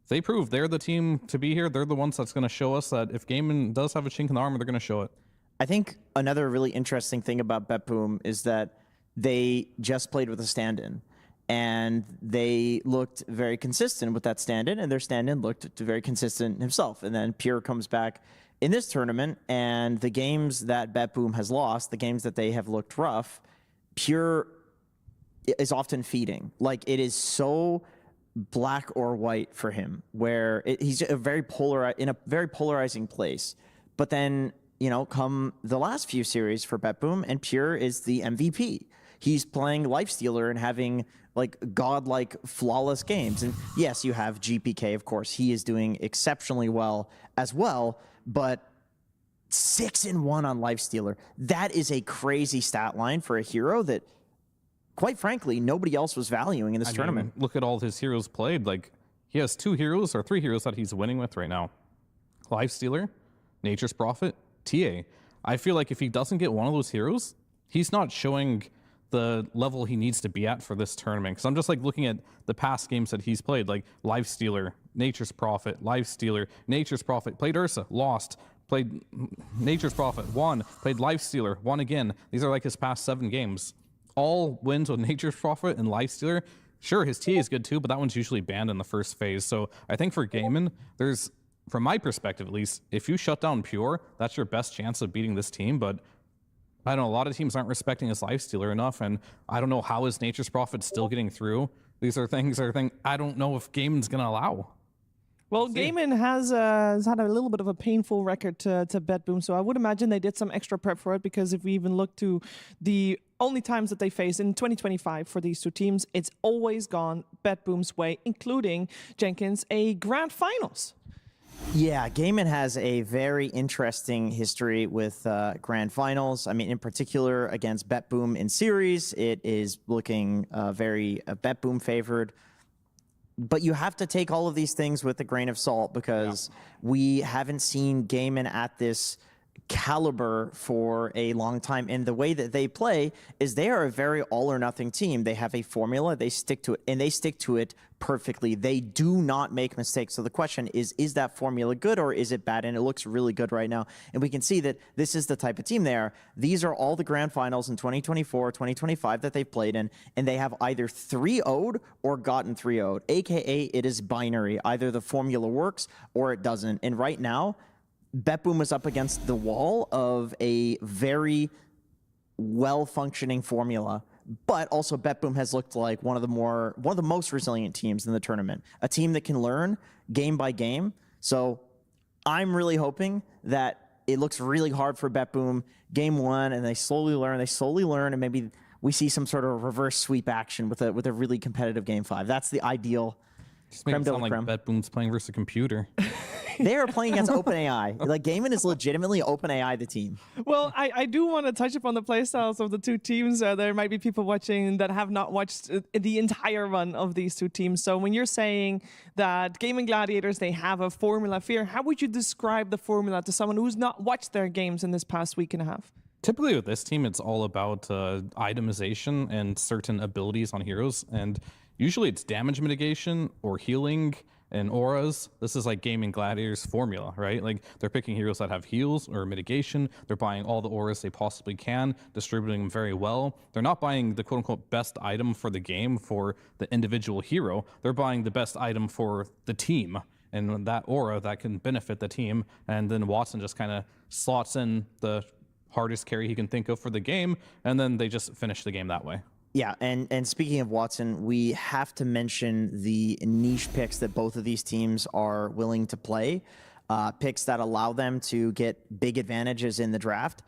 Speaker 3: they proved they're the team to be here. They're the ones that's going to show us that if Gaiman does have a chink in the armor, they're going to show it.
Speaker 21: I think another really interesting thing about BetBoom is that they just played with a stand-in, and they looked very consistent with that stand-in, and their stand-in looked very consistent himself. And then Pure comes back in this tournament, and the games that BetBoom has lost, the games that they have looked rough, Pure is often feeding. Like, it is so black or white for him, where he's in a very polarizing place. But then, come the last few series for BetBoom, and Pure is the MVP. He's playing Lifestealer and having like godlike, flawless games. And yes, you have GPK, of course. He is doing exceptionally well as well, but 6-1 on Lifestealer. That is a crazy stat line for a hero that, quite frankly, nobody else was valuing in this tournament.
Speaker 3: Look at all his heroes played. Like, he has 2 heroes or 3 heroes that he's winning with right now. Lifestealer, Nature's Prophet, TA. I feel like if he doesn't get one of those heroes, he's not showing the level he needs to be at for this tournament. Because I'm just like looking at the past games that he's played, like Lifestealer, Nature's Prophet, Lifestealer, Nature's Prophet, played Ursa, lost, played Nature's Prophet, won, played Lifestealer, won again. These are like his past 7 games. All wins with Nature's Prophet and Lifestealer. Sure, his TA is good too, but that one's usually banned in the first phase. So I think for Gaiman, there's, from my perspective at least, if you shut down Pure, that's your best chance of beating this team. But I don't know, a lot of teams aren't respecting his Lifestealer enough, and I don't know how his Nature's Prophet still getting through. These are things I don't know if Gaiman's going to allow.
Speaker 20: Well, Gaiman has had a little bit of a painful record to BetBoom, so I would imagine they did some extra prep for it, because if we even look to the only times that they faced in 2025 for these two teams, it's always gone BetBoom's way, including Jenkins, a grand finals.
Speaker 21: Yeah, Gaiman has a very interesting history with grand finals. I mean, in particular against BetBoom in series, it is looking very BetBoom favored. But you have to take all of these things with a grain of salt because we haven't seen Gaiman at this caliber for a long time. And the way that they play is they are a very all or nothing team. They have a formula, they stick to it, and they stick to it perfectly. They do not make mistakes. So the question is that formula good or is it bad? And it looks really good right now. And we can see that this is the type of team they are. These are all the grand finals in 2024, 2025 that they've played in, and they have either 3-0'd or gotten 3-0'd, aka it is binary. Either the formula works or it doesn't. And right now, BetBoom is up against the wall of a very well-functioning formula, but also BetBoom has looked like one of the most resilient teams in the tournament, a team that can learn game by game. So I'm really hoping that it looks really hard for BetBoom game one, and they slowly learn, and maybe we see some sort of reverse sweep action with a really competitive game 5. That's the ideal.
Speaker 3: Just make it sound like BetBoom's playing versus a computer.
Speaker 21: They are playing against OpenAI. Like, Gaiman is legitimately OpenAI, the team.
Speaker 20: Well, I do want to touch upon the playstyles of the two teams. There might be people watching that have not watched the entire run of these two teams. So when you're saying that Gaiman Gladiators, they have a formula, Fear, how would you describe the formula to someone who's not watched their games in this past week and a half?
Speaker 3: Typically with this team, it's all about itemization and certain abilities on heroes. And usually it's damage mitigation or healing and auras. This is like Gaiman Gladiators formula, right? Like, they're picking heroes that have heals or mitigation. They're buying all the auras they possibly can, distributing them very well. They're not buying the quote-unquote best item for the game for the individual hero. They're buying the best item for the team and that aura that can benefit the team. And then Watson just kind of slots in the hardest carry he can think of for the game, and then they just finish the game that way.
Speaker 21: Yeah, and speaking of Watson, we have to mention the niche picks that both of these teams are willing to play, picks that allow them to get big advantages in the draft.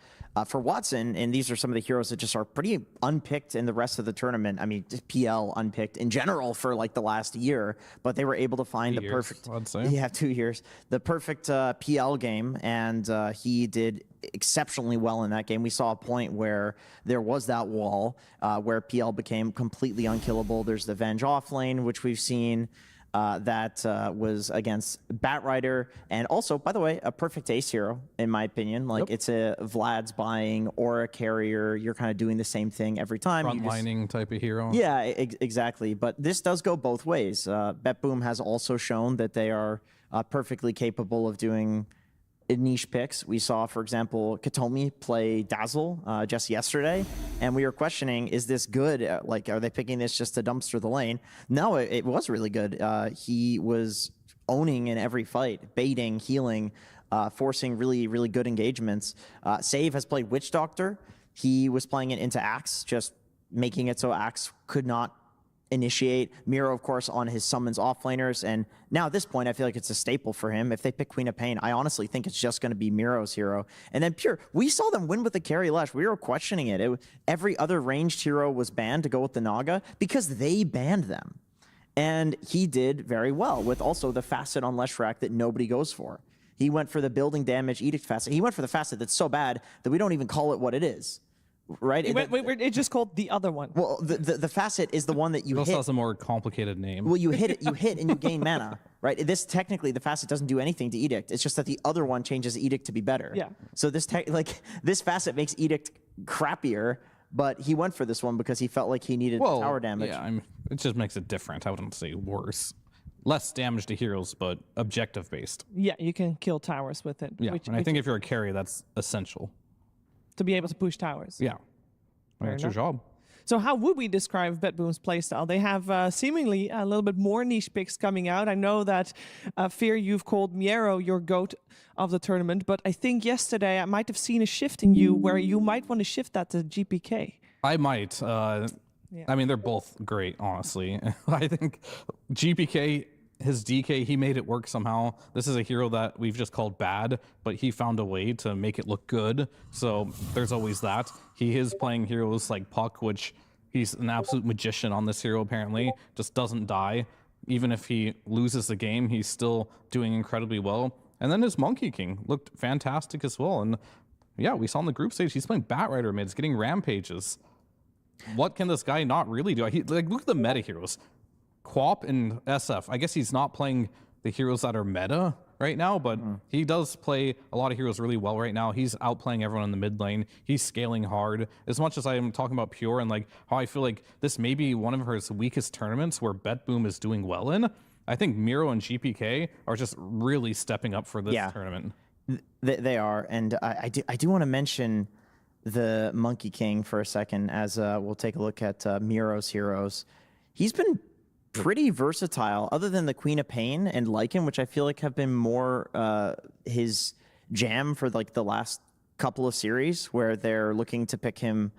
Speaker 21: For Watson, and these are some of the heroes that just are pretty unpicked in the rest of the tournament. I mean, just PL unpicked in general for like the last year, but they were able to find the perfect.
Speaker 3: I'd say.
Speaker 21: Yeah, 2 years. The perfect PL game, and he did exceptionally well in that game. We saw a point where there was that wall where PL became completely unkillable. There's the Venge off lane, which we've seen. That was against Batrider, and also, by the way, a perfect ace hero, in my opinion. Like, it's a Vlad's buying Aura carrier. You're kind of doing the same thing every time.
Speaker 3: Frontlining type of hero.
Speaker 21: Yeah, exactly. But this does go both ways. BetBoom has also shown that they are perfectly capable of doing niche picks. We saw, for example, Katomi play Dazzle just yesterday, and we were questioning, is this good? Like, are they picking this just to dumpster the lane? No, it was really good. He was owning in every fight, baiting, healing, forcing really, really good engagements. Save has played Witch Doctor. He was playing it into Axe, just making it so Axe could not initiate. Miro, of course, on his summons offlaners, and now at this point I feel like it's a staple for him. If they pick Queen of Pain, I honestly think it's just going to be Miro's hero. And then Pure, we saw them win with the carry Lash. We were questioning it. Every other ranged hero was banned to go with the Naga because they banned them, and he did very well with also the facet on Leshrac that nobody goes for. He went for the building damage edict facet. He went for the facet that's so bad that we don't even call it what it is. Right?
Speaker 20: It's just called the other one.
Speaker 21: Well, the facet is the one that you hit.
Speaker 3: It also has a more complicated name.
Speaker 21: Well, you hit and you gain mana, right? This technically, the facet doesn't do anything to Edict. It's just that the other one changes Edict to be better.
Speaker 20: Yeah.
Speaker 21: So this facet makes Edict crappier, but he went for this one because he felt like he needed tower damage.
Speaker 3: Yeah, it just makes it different. I wouldn't say worse. Less damage to heroes, but objective based.
Speaker 20: Yeah, you can kill towers with it.
Speaker 3: Yeah, and I think if you're a carry, that's essential.
Speaker 20: To be able to push towers.
Speaker 3: Yeah. That's your job.
Speaker 20: So how would we describe BetBoom's playstyle? They have seemingly a little bit more niche picks coming out. I know that, Fear, you've called Miero your GOAT of the tournament, but I think yesterday I might have seen a shift in you where you might want to shift that to GPK.
Speaker 3: I might. I mean, they're both great, honestly. I think GPK his DK, he made it work somehow. This is a hero that we've just called bad, but he found a way to make it look good. So there's always that. He is playing heroes like Puck, which he's an absolute magician on this hero apparently. Just doesn't die. Even if he loses the game, he's still doing incredibly well. And then his Monkey King looked fantastic as well. And yeah, we saw in the group stage, he's playing Batrider mids, getting rampages. What can this guy not really do? Like, look at the meta heroes. Quap and SF. I guess he's not playing the heroes that are meta right now, but he does play a lot of heroes really well right now. He's outplaying everyone in the mid lane. He's scaling hard. As much as I am talking about Pure and like how I feel like this may be one of his weakest tournaments where BetBoom is doing well in, I think Miro and GPK are just really stepping up for this tournament.
Speaker 21: They are, and I do want to mention the Monkey King for a second as we'll take a look at Miro's heroes. He's been pretty versatile, other than the Queen of Pain and Lycan, which I feel like have been more his jam for like the last couple of series, where they're looking to pick him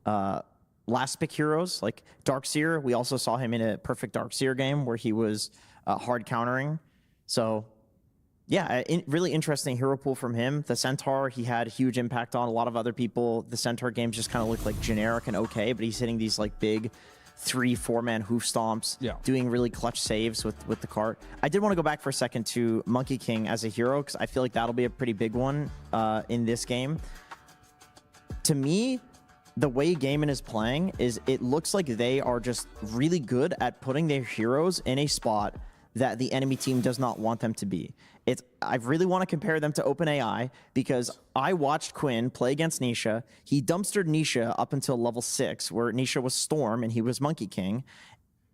Speaker 21: last pick heroes like Darkseer. We also saw him in a perfect Darkseer game where he was hard countering. So yeah, really interesting hero pool from him. The Centaur, he had huge impact on a lot of other people. The Centaur games just kind of look like generic and okay, but he's hitting these like big 3-4 man hoof stomps, doing really clutch saves with the cart. I did want to go back for a second to Monkey King as a hero, because I feel like that'll be a pretty big one in this game. To me, the way Gaimin is playing is it looks like they are just really good at putting their heroes in a spot that the enemy team does not want them to be. I really want to compare them to OpenAI, because I watched Quinn play against Nisha. He dumpstered Nisha up until level 6, where Nisha was Storm and he was Monkey King.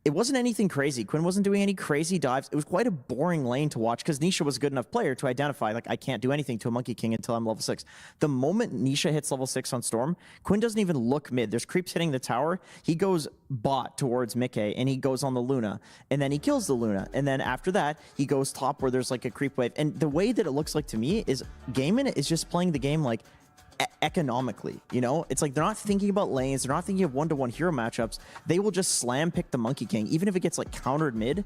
Speaker 21: It wasn't anything crazy. Quinn wasn't doing any crazy dives. It was quite a boring lane to watch, because Nisha was a good enough player to identify, like, I can't do anything to a Monkey King until I'm level 6. The moment Nisha hits level 6 on Storm, Quinn doesn't even look mid. There's creeps hitting the tower. He goes bot towards Mickey, and he goes on the Luna, and then he kills the Luna. And then after that, he goes top where there's like a creep wave. And the way that it looks like to me is Gaimin is just playing the game like economically, you know? It's like they're not thinking about lanes, they're not thinking of one-to-one hero matchups. They will just slam pick the Monkey King, even if it gets like countered mid,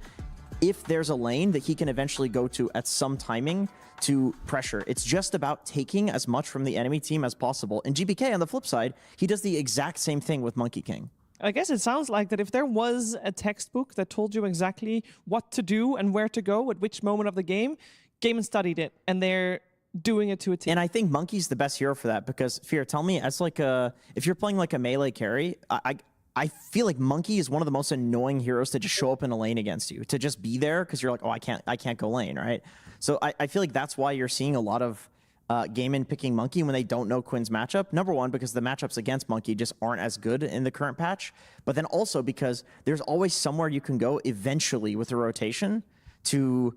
Speaker 21: if there's a lane that he can eventually go to at some timing to pressure. It's just about taking as much from the enemy team as possible. And GBK, on the flip side, he does the exact same thing with Monkey King.
Speaker 20: I guess it sounds like that if there was a textbook that told you exactly what to do and where to go at which moment of the game, Gaimin studied it, and they're doing it to a team.
Speaker 21: And I think Monkey's the best hero for that, because Fear, tell me, as like if you're playing like a melee carry, I feel like Monkey is one of the most annoying heroes to just show up in a lane against you, to just be there because you're like, oh, I can't go lane, right? So I feel like that's why you're seeing a lot of Gaimin picking Monkey when they don't know Quinn's matchup. Number one, because the matchups against Monkey just aren't as good in the current patch, but then also because there's always somewhere you can go eventually with a rotation to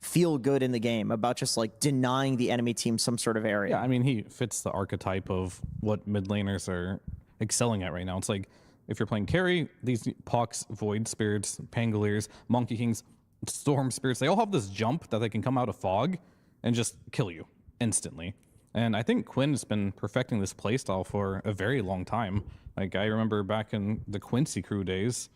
Speaker 21: feel good in the game about just like denying the enemy team some sort of area.
Speaker 3: Yeah, I mean, he fits the archetype of what mid laners are excelling at right now. It's like, if you're playing carry, these Pucks, Void Spirits, Pangoliers, Monkey Kings, Storm Spirits, they all have this jump that they can come out of fog and just kill you instantly. And I think Quinn's been perfecting this playstyle for a very long time. Like, I remember back in the Quincy crew days,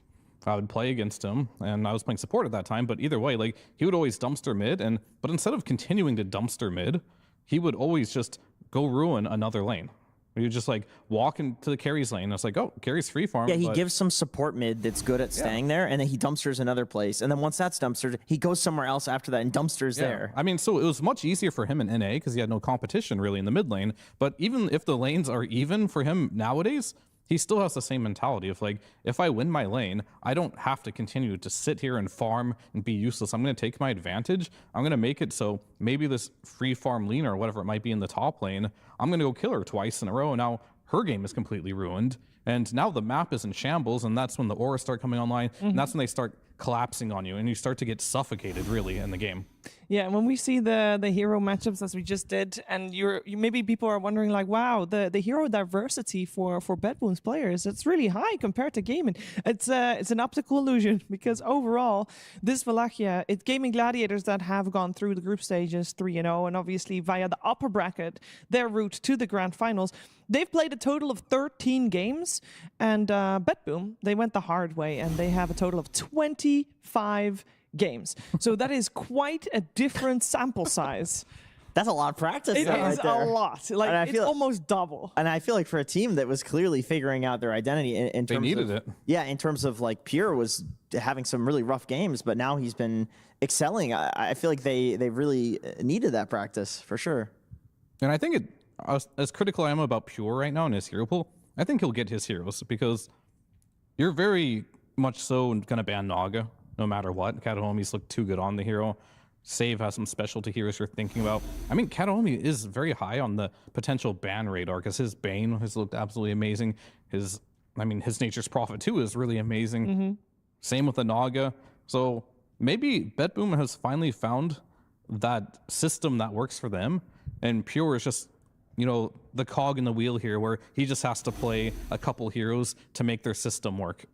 Speaker 3: I would play against him, and I was playing support at that time, but either way, like, he would always dumpster mid, but instead of continuing to dumpster mid, he would always just go ruin another lane. You just like walk into the carry's lane. It's like, oh, carry's free farm.
Speaker 21: Yeah, he gives some support mid that's good at staying there, and then he dumpsters another place. And then once that's dumpstered, he goes somewhere else after that and dumpsters there.
Speaker 3: I mean, so it was much easier for him in NA because he had no competition really in the mid lane. But even if the lanes are even for him nowadays, he still has the same mentality of like, if I win my lane, I don't have to continue to sit here and farm and be useless. I'm going to take my advantage. I'm going to make it so maybe this free farm Lena or whatever it might be in the top lane, I'm going to go kill her twice in a row. Now her game is completely ruined. And now the map is in shambles, and that's when the auras start coming online, and that's when they start collapsing on you, and you start to get suffocated really in the game.
Speaker 20: Yeah, when we see the hero matchups as we just did, and maybe people are wondering like, wow, the hero diversity for BetBoom's players, it's really high compared to Gaimin. It's an optical illusion, because overall, this Wallachia, it's Gaming Gladiators that have gone through the group stages 3-0, and obviously via the upper bracket, their route to the grand finals. They've played a total of 13 games, and BetBoom, they went the hard way, and they have a total of 25 games. So that is quite a different sample size.
Speaker 21: That's a lot of practice.
Speaker 20: It
Speaker 21: right
Speaker 20: is
Speaker 21: there.
Speaker 20: a lot. Like,
Speaker 21: And I
Speaker 20: it's
Speaker 21: feel-
Speaker 20: almost double.
Speaker 21: And I feel like for a team that was clearly figuring out their identity in terms
Speaker 3: needed
Speaker 21: of,
Speaker 3: it.
Speaker 21: Yeah, in terms of like Pure was having some really rough games, but now he's been excelling. I feel like they really needed that practice for sure.
Speaker 3: And I think as critical I am about Pure right now in his hero pool, I think he'll get his heroes because you're very much so going to ban Naga no matter what. Katahomi's look too good on the hero. Save has some specialty heroes you're thinking about. I mean, Katahomi is very high on the potential ban radar because his Bane has looked absolutely amazing. His Nature's Prophet too is really amazing. Same with the Naga. So maybe BetBoom has finally found that system that works for them, and Pure is just, the cog in the wheel here where he just has to play a couple heroes to make their system work.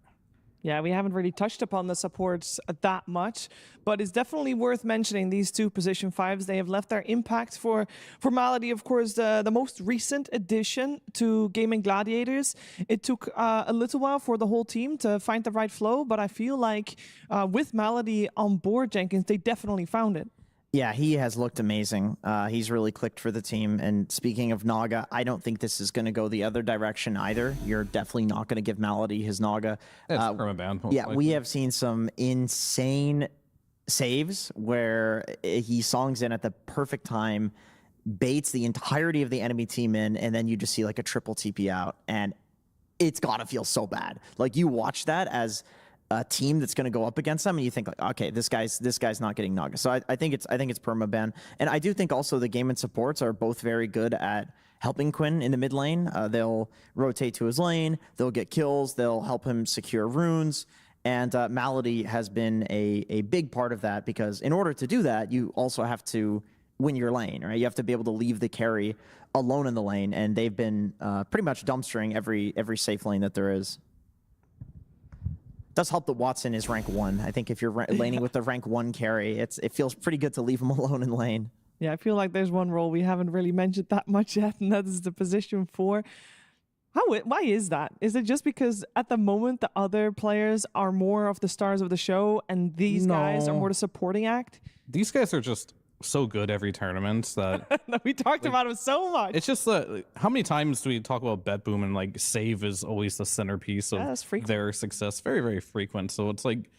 Speaker 20: Yeah, we haven't really touched upon the supports that much, but it's definitely worth mentioning these two position 5s. They have left their impact for Malady, of course, the most recent addition to Gaming Gladiators. It took a little while for the whole team to find the right flow, but I feel like with Malady on board, Jenkins, they definitely found it.
Speaker 21: Yeah, he has looked amazing. He's really clicked for the team. And speaking of Naga, I don't think this is going to go the other direction either. You're definitely not going to give Malady his Naga.
Speaker 3: It's permaban.
Speaker 21: Yeah,
Speaker 3: likely.
Speaker 21: we have seen some insane saves where he songs in at the perfect time, baits the entirety of the enemy team in, and then you just see like a triple TP out. And it's got to feel so bad. Like you watch that as a team that's going to go up against them, and you think like, okay, this guy's not getting Naga. So I think it's permaban, and I do think also the game and supports are both very good at helping Quinn in the mid lane. They'll rotate to his lane, they'll get kills, they'll help him secure runes, and Malady has been a big part of that because in order to do that, you also have to win your lane, right? You have to be able to leave the carry alone in the lane, and they've been pretty much dumpstering every safe lane that there is. Does help that Watson is rank 1. I think if you're laning with the rank 1 carry, it feels pretty good to leave him alone in lane.
Speaker 20: Yeah, I feel like there's one role we haven't really mentioned that much yet, and that is the position 4. Why is that? Is it just because at the moment the other players are more of the stars of the show and these guys are more the supporting act?
Speaker 3: These guys are just so good every tournament that
Speaker 20: we talked about them so much.
Speaker 3: it's just that how many times do we talk about BetBoom and like save is always the centerpiece of their success? Very, very frequent. So it's like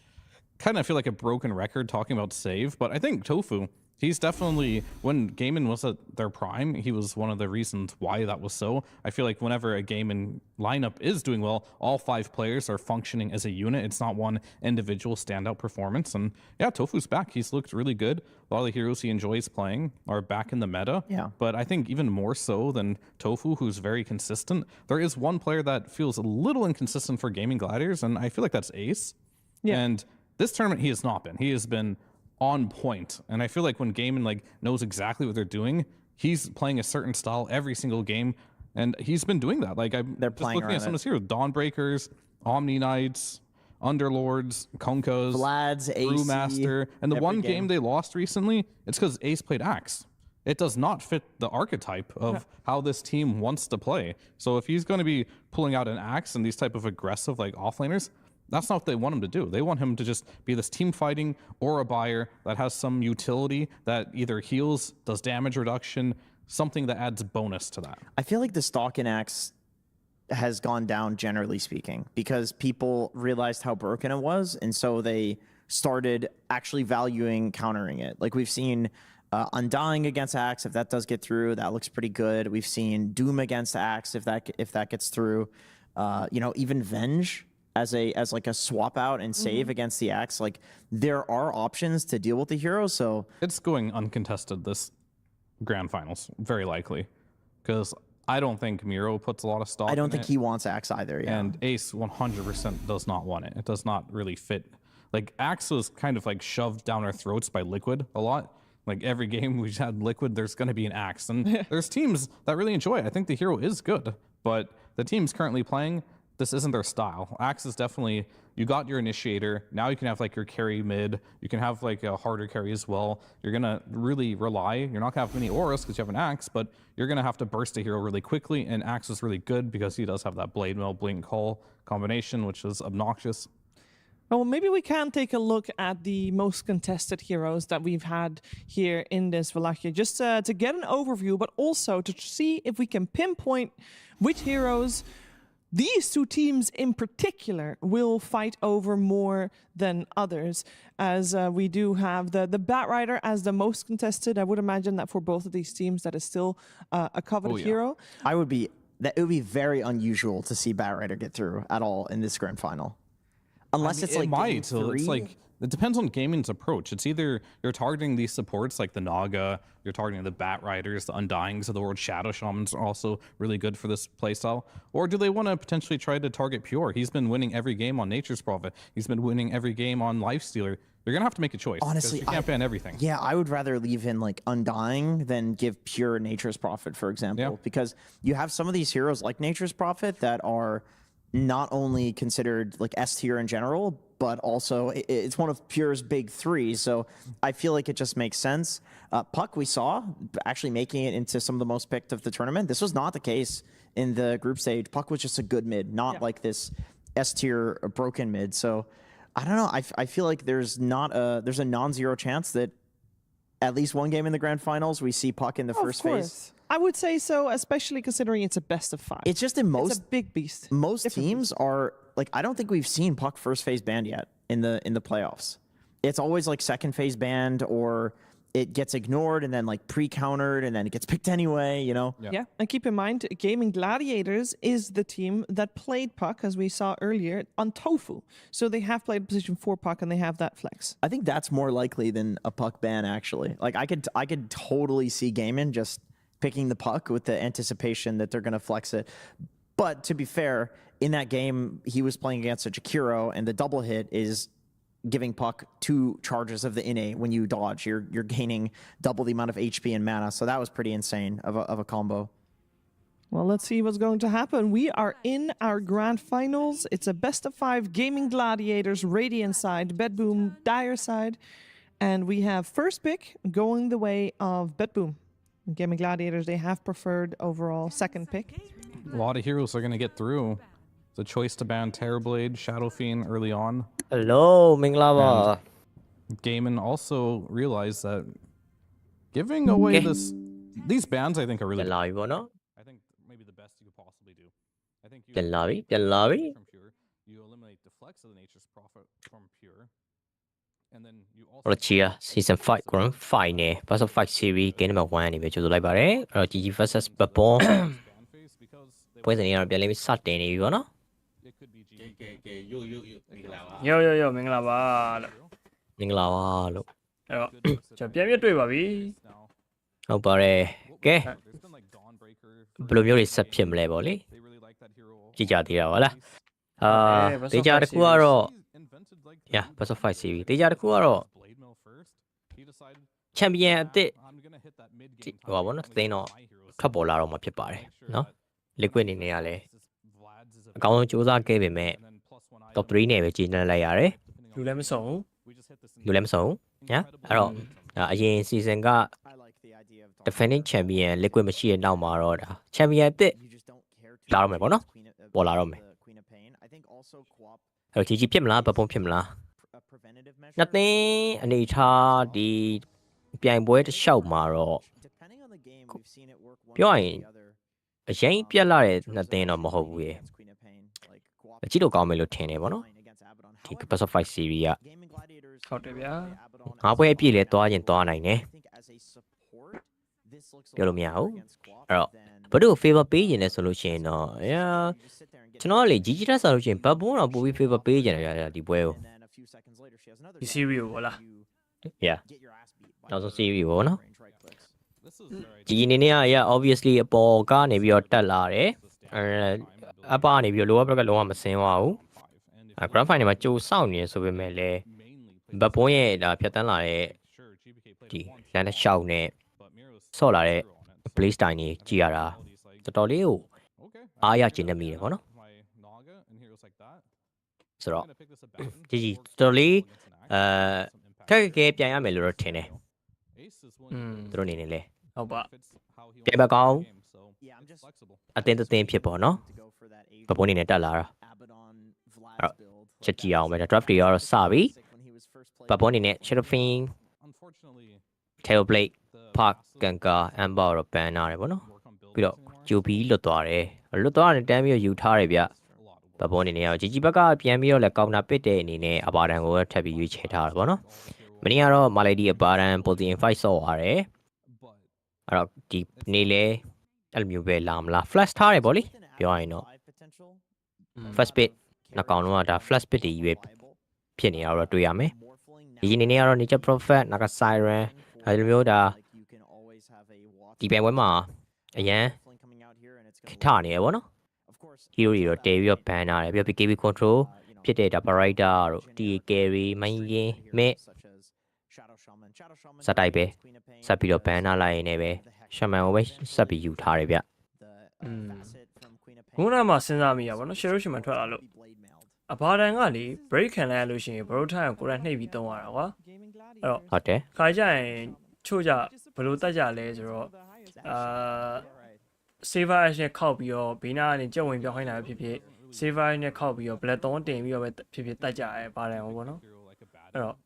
Speaker 3: kind of feel like a broken record talking about save, but I think Tofu, he's definitely, when Gaiman was at their prime, he was one of the reasons why that was so. I feel like whenever a Gaiman lineup is doing well, all 5 players are functioning as a unit. It's not one individual standout performance. And yeah, Tofu's back. He's looked really good. A lot of the heroes he enjoys playing are back in the meta.
Speaker 21: Yeah.
Speaker 3: But I think even more so than Tofu, who's very consistent, there is one player that feels a little inconsistent for Gaming Gladiators, and I feel like that's Ace.
Speaker 20: Yeah.
Speaker 3: And this tournament, he has not been. He has been on point, and I feel like when Gaiman like knows exactly what they're doing, he's playing a certain style every single game, and he's been doing that. Like I'm just looking at some of his heroes: Dawnbreakers, Omni Knights, Underlords, Konkos,
Speaker 21: Vlad's,
Speaker 3: Brewmaster, and the one game they lost recently, it's because Ace played Axe. It does not fit the archetype of how this team wants to play. So if he's going to be pulling out an Axe and these type of aggressive like offlaners, that's not what they want him to do. They want him to just be this team fighting or a buyer that has some utility that either heals, does damage reduction, something that adds bonus to that.
Speaker 21: I feel like the stock in Axe has gone down, generally speaking, because people realized how broken it was, and so they started actually valuing countering it. Like we've seen Undying against Axe, if that does get through, that looks pretty good. We've seen Doom against Axe, if that gets through. Even Venge as like a swap out and save against the Axe. Like there are options to deal with the hero. So
Speaker 3: it's going uncontested this grand finals, very likely, because I don't think Miro puts a lot of stock.
Speaker 21: I don't think he wants Axe either. Yeah,
Speaker 3: and Ace 100% does not want it. It does not really fit. Like Axe was kind of like shoved down our throats by Liquid a lot. Like every game we've had Liquid, there's going to be an Axe, and there's teams that really enjoy it. I think the hero is good, but the teams currently playing, this isn't their style. Axe is definitely, you got your initiator, now you can have like your carry mid, you can have like a harder carry as well. You're gonna really rely, you're not gonna have many auras because you have an Axe, but you're gonna have to burst a hero really quickly, and Axe is really good because he does have that Blade Mill, Blink Call combination, which is obnoxious.
Speaker 20: Well, maybe we can take a look at the most contested heroes that we've had here in this Wallachia, just to get an overview, but also to see if we can pinpoint which heroes these two teams in particular will fight over more than others, as we do have the Bat Rider as the most contested. I would imagine that for both of these teams, that is still a coveted hero.
Speaker 21: It would be very unusual to see Bat Rider get through at all in this grand final. Unless it's like
Speaker 3: might. So it's like it depends on gaming's approach. It's either you're targeting these supports like the Naga, you're targeting the Bat Riders, the Undyings of the world. Shadow Shamans are also really good for this playstyle. Or do they want to potentially try to target Pure? He's been winning every game on Nature's Prophet. He's been winning every game on Lifestealer. You're gonna have to make a choice.
Speaker 21: Honestly,
Speaker 3: you can't ban everything.
Speaker 21: Yeah, I would rather leave in like Undying than give Pure Nature's Prophet, for example, because you have some of these heroes like Nature's Prophet that are not only considered like S tier in general, but also it's one of Pure's big three. So I feel like it just makes sense. Puck, we saw actually making it into some of the most picked of the tournament. This was not the case in the group stage. Puck was just a good mid, not like this S tier broken mid. So I don't know. I feel like there's a non-zero chance that at least one game in the grand finals we see Puck in the first phase.
Speaker 20: I would say so, especially considering it's a best of 5.
Speaker 21: It's just it's
Speaker 20: a big beast.
Speaker 21: Most teams are like, I don't think we've seen Puck first phase banned yet in the playoffs. It's always like second phase banned, or it gets ignored and then like pre-countered and then it gets picked anyway, you know?
Speaker 20: Yeah, and keep in mind, Gaming Gladiators is the team that played Puck, as we saw earlier, on Tofu. So they have played position 4 Puck and they have that flex.
Speaker 21: I think that's more likely than a Puck ban, actually. Like I could totally see Gaimin just picking the Puck with the anticipation that they're going to flex it. But to be fair, in that game, he was playing against a Jakiro, and the double hit is giving Puck 2 charges of the innate. When you dodge, you're gaining double the amount of HP and mana. So that was pretty insane of a combo.
Speaker 20: Well, let's see what's going to happen. We are in our grand finals. It's a best of 5 Gaming Gladiators, Radiant side, Bedboom, Dire side. And we have first pick going the way of Bedboom. Gaming Gladiators, they have preferred overall second pick.
Speaker 3: A lot of heroes are going to get through. The choice to ban Terrorblade, Shadow Fiend early on.
Speaker 11: Hello, Minglava.
Speaker 3: Gaimin also realized that giving away these bans, I think, are really good. I think maybe the best you could possibly do. I think you from Pure, you eliminate Deflex of the Nature's Prophet from Pure.
Speaker 11: Wallachia Season 5 Grand Final Best of 5 Series Game Number 1 အနေနဲ့ကြိုဆိုလိုက်ပါတယ်အဲ့တော့ GG versus Babon ပွဲစဉ်ကြီးကတော့ပြန်လေးစတင်နေပြီပေါ့နော်
Speaker 2: Yo မင်္ဂလာပါလို့
Speaker 11: အဲ့တော့
Speaker 2: ကျွန်တော်ပြန်ပြတွေ့ပါပြီ
Speaker 11: ဟုတ်ပါတယ်ကဲဘယ်လိုမျိုးတွေဆက်ဖြစ်မလဲပေါ့လေကြည့်ကြသေးတာပါလားဒေတာတစ်ခုကတော့Yeah, best of 5 series. တေချာတစ်ခုကတော့ champion အသစ်ဟိုပါဘောနော်သိန်းတော့ထွက်ပေါ်လာတော့မှာဖြစ်ပါတယ်နော် liquid အနေနဲ့ကလည်းအကောင်းဆုံးစူးစမ်းခဲ့ပေမဲ့ top 3နဲ့ပဲကြီးနှံလိုက်ရတယ်
Speaker 2: လူလည်းမစုံဘူး
Speaker 11: ညာအဲ့တော့အရင် season က defending champion liquid မရှိတဲ့နောက်မှာတော့ဒါ champion အသစ်လာတော့မယ်ပေါ့နော်ပေါ်လာတော့မယ်အဲ့တော့ GG ဖြစ်မလားဘပုံဖြစ်မလားနှစ်သိန်းအနေထားဒီပြိုင်ပွဲတစ်လျှောက်မှာတော့ပြောရရင်အရင်ပြက်လာတဲ့နှစ်သိန်းတော့မဟုတ်ဘူးရေအကြည့်လို့ကောင်းမယ်လို့ထင်တယ်ဗောနော်ဒီ Best of 5 series က
Speaker 2: ဟုတ်တယ်ဗျာ
Speaker 11: ငါးပွဲအပြည့်လဲသွားရင်သွားနိုင်တယ်ပြောလို့မရဘူးအဲ့တော့ဘယ်သူ favor ပေးရင်လဲဆိုလို့ရှိရင်တော့ကျွန်တော်ကလေ GG တက်ဆိုလို့ရှိရင်ဘတ်ဘုံတော့ပို့ပြီး favor ပေးကြတယ်ဗျာဒီပွဲကို
Speaker 2: ဒီ series ကိုလား
Speaker 11: Yeah နောက်ဆုံး series ကိုနော်GG နေနေက obviously အပေါ်ကနေပြီးတော့တက်လာတယ်အပါနေပြီးတော့ lower bracket လုံးဝမစင်းသွားဘူးgrand final မှာကြိုစောင့်နေဆိုပေမဲ့လည်းဘတ်ဘုံရဲ့ဒါဖြတ်တန်းလာတဲ့ဒီလမ်းတစ်လျှောက်နဲ့ဆော့လာတဲ့ play style ကြီးကြည့်ရတာတော်တော်လေးကိုအားရကျင်နေမိတယ်ဗောနော်ဆိုတော့ဒီတော်လေးခက်ခဲပြန်ရမယ်လို့တော့ထင်တယ်သူတို့နေနေလေ
Speaker 2: ဟုတ်ပါ
Speaker 11: ပြန်မကောင်းအတင်းတင်းဖြစ်ပေါ့နော်ဘပုံနေနဲ့တက်လာတာ ချက်ကြည့်အောင်ပဲဒါ draft တွေကတော့စပြီဘတ်ဘောအနေနဲ့ Shadow Fiend Tailblade Park Ganga Amber တော့ ban နာတယ်ဗောနော်ပြီးတော့ QB လွတ်သွားတယ်လွတ်သွားတယ်တန်းပြီးတော့ယူထားတယ်ဗျဘတ်ဘောအနေနဲ့ရော GG ဘက်ကပြန်ပြီးတော့လည်း counter ပစ်တဲ့အနေနဲ့အပါဒံကိုထပ်ပြီးရွေးချယ်ထားတယ်ဗောနော်မနေ့ကတော့ Malady အပါဒံ position fight ဆော့ရတယ်အဲ့တော့ဒီနေ့လေအဲ့လိုမျိုးပဲလာမလား flash ထားတယ်ဗောလေပြောရရင်တော့ first bit နှစ်ကောင်လုံးကဒါ flash bit တွေကြီးပဲဖြစ်နေတာတော့တွေ့ရမယ်ဒီနေ့နေ့ကတော့ Nature Prophet နောက်က Siren အဲ့လိုမျိုးဒါဒီပြိုင်ပွဲမှာအရန်ထနေရဗောနော် hero တွေတော့တဲပြီးတော့ ban နာတယ်ပြီးတော့ BKB control ဖြစ်တဲ့ဒါ Barrider တို့ TA carry မိုင်းရင်မဲ့စတိုက်ပဲဆက်ပြီးတော့ ban နာလိုက်ရင်လည်းပဲ Shaman ကိုပဲဆက်ပြီးယူထားတယ်ဗျ
Speaker 2: ခုနကမှစဉ်းစားမိရပါတော့ Shadow Shaman ထွက်လာလို့အဘာတန်ကလေ break ခံလိုက်ရလို့ရှိရင် bro time ကိုကိုယ်တိုင်နှိပ်ပြီးသုံးရတာကွာအဲ့တော့
Speaker 11: ဟုတ်တယ်
Speaker 2: ခါကြရင်ချို့ကြဘလို့တက်ကြလဲဆိုတော့saver ash နဲ့ခောက်ပြီးတော့ဘေးနာကနေကြက်ဝင်ပြောင်းခိုင်းတာဖြစ်ဖြစ် saver နဲ့ခောက်ပြီးတော့ black 3တင်ပြီးတော့ပဲဖြစ်ဖြစ်တက်ကြရဲဘာတန်ဟောပေါ့နော်အဲ့တော့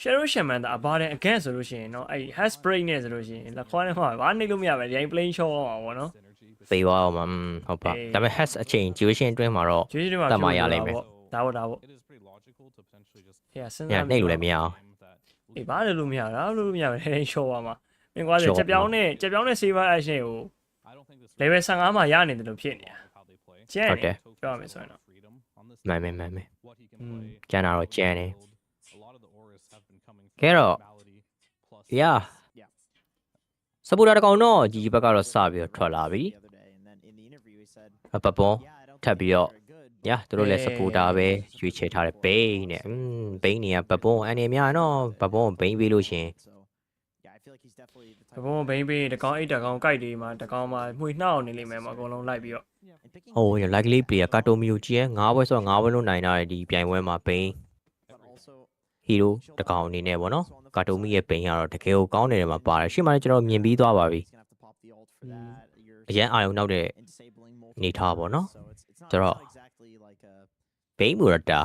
Speaker 2: Shadow Shaman အဘာတန် again ဆိုလို့ရှိရင်เนาะအဲ့ hash break နဲ့ဆိုလို့ရှိရင်လက်ခွားနဲ့မှာဘာနှိပ်လို့မရပဲဒီတိုင်း plane shot အောင်ပါပေါ့နော်
Speaker 11: သေသွားအောင်ဟုတ်ပါဒါပေမဲ့ hash အချိန် duration အတွင်းမှာတော့တတ်မှရလိမ့်မယ်
Speaker 2: ဒါပေါ့ဟဲ့စဉ်းစား
Speaker 11: နှိပ်လို့လည်းမရအောင်
Speaker 2: အေးဘာလို့မရတာလို့မရပဲတိုင်း shot ပါမှာမင်းကွာချက်ပြောင်းနဲ့ saver ash နဲ့ကို level 15မှာရနေတယ်လို့ဖြစ်နေတာကျန်တယ်ပြောရမယ်ဆိုရင်တော့
Speaker 11: မှန်ကျန်တာတော့ကျန်တယ်ခဲတော့စပူတာတကောင်တော့ကြီးဘက်ကတော့စပြီးတော့ထွက်လာပြီပပွန်ထပ်ပြီးတော့သူတို့လည်းစပူတာပဲရွေးချယ်ထားတယ်ဘိန်းနဲ့ဘိန်းနေကပပွန်အနေများနော်ပပွန်ဘိန်းပေးလို့ရှင်
Speaker 2: ဘုံဘိန်းပေးတကောင်အိတ်တကောင်ကြိုက်တွေမှာတကောင်မှာမှွေနှောက်နေလိမ့်မယ်အကုန်လုံးလိုက်ပြီးတော့
Speaker 11: ဟို likely player ကာတိုမီယိုကြီးရဲ့9ဘွဲဆိုတော့9ဘွဲလုံးနိုင်တာဒီပြိုင်ပွဲမှာဘိန်း hero တကောင်အနေနဲ့ပေါ့နော်ကာတိုမီရဲ့ဘိန်းကတော့တကယ်ကိုကောင်းတယ်မှာပါတယ်ရှေ့မှာလည်းကျွန်တော်မြင်ပြီးသွားပါပြီအရန်အာရုံနောက်တဲ့နေထားပေါ့နော်ဆိုတော့ဘိန်းမူရတာ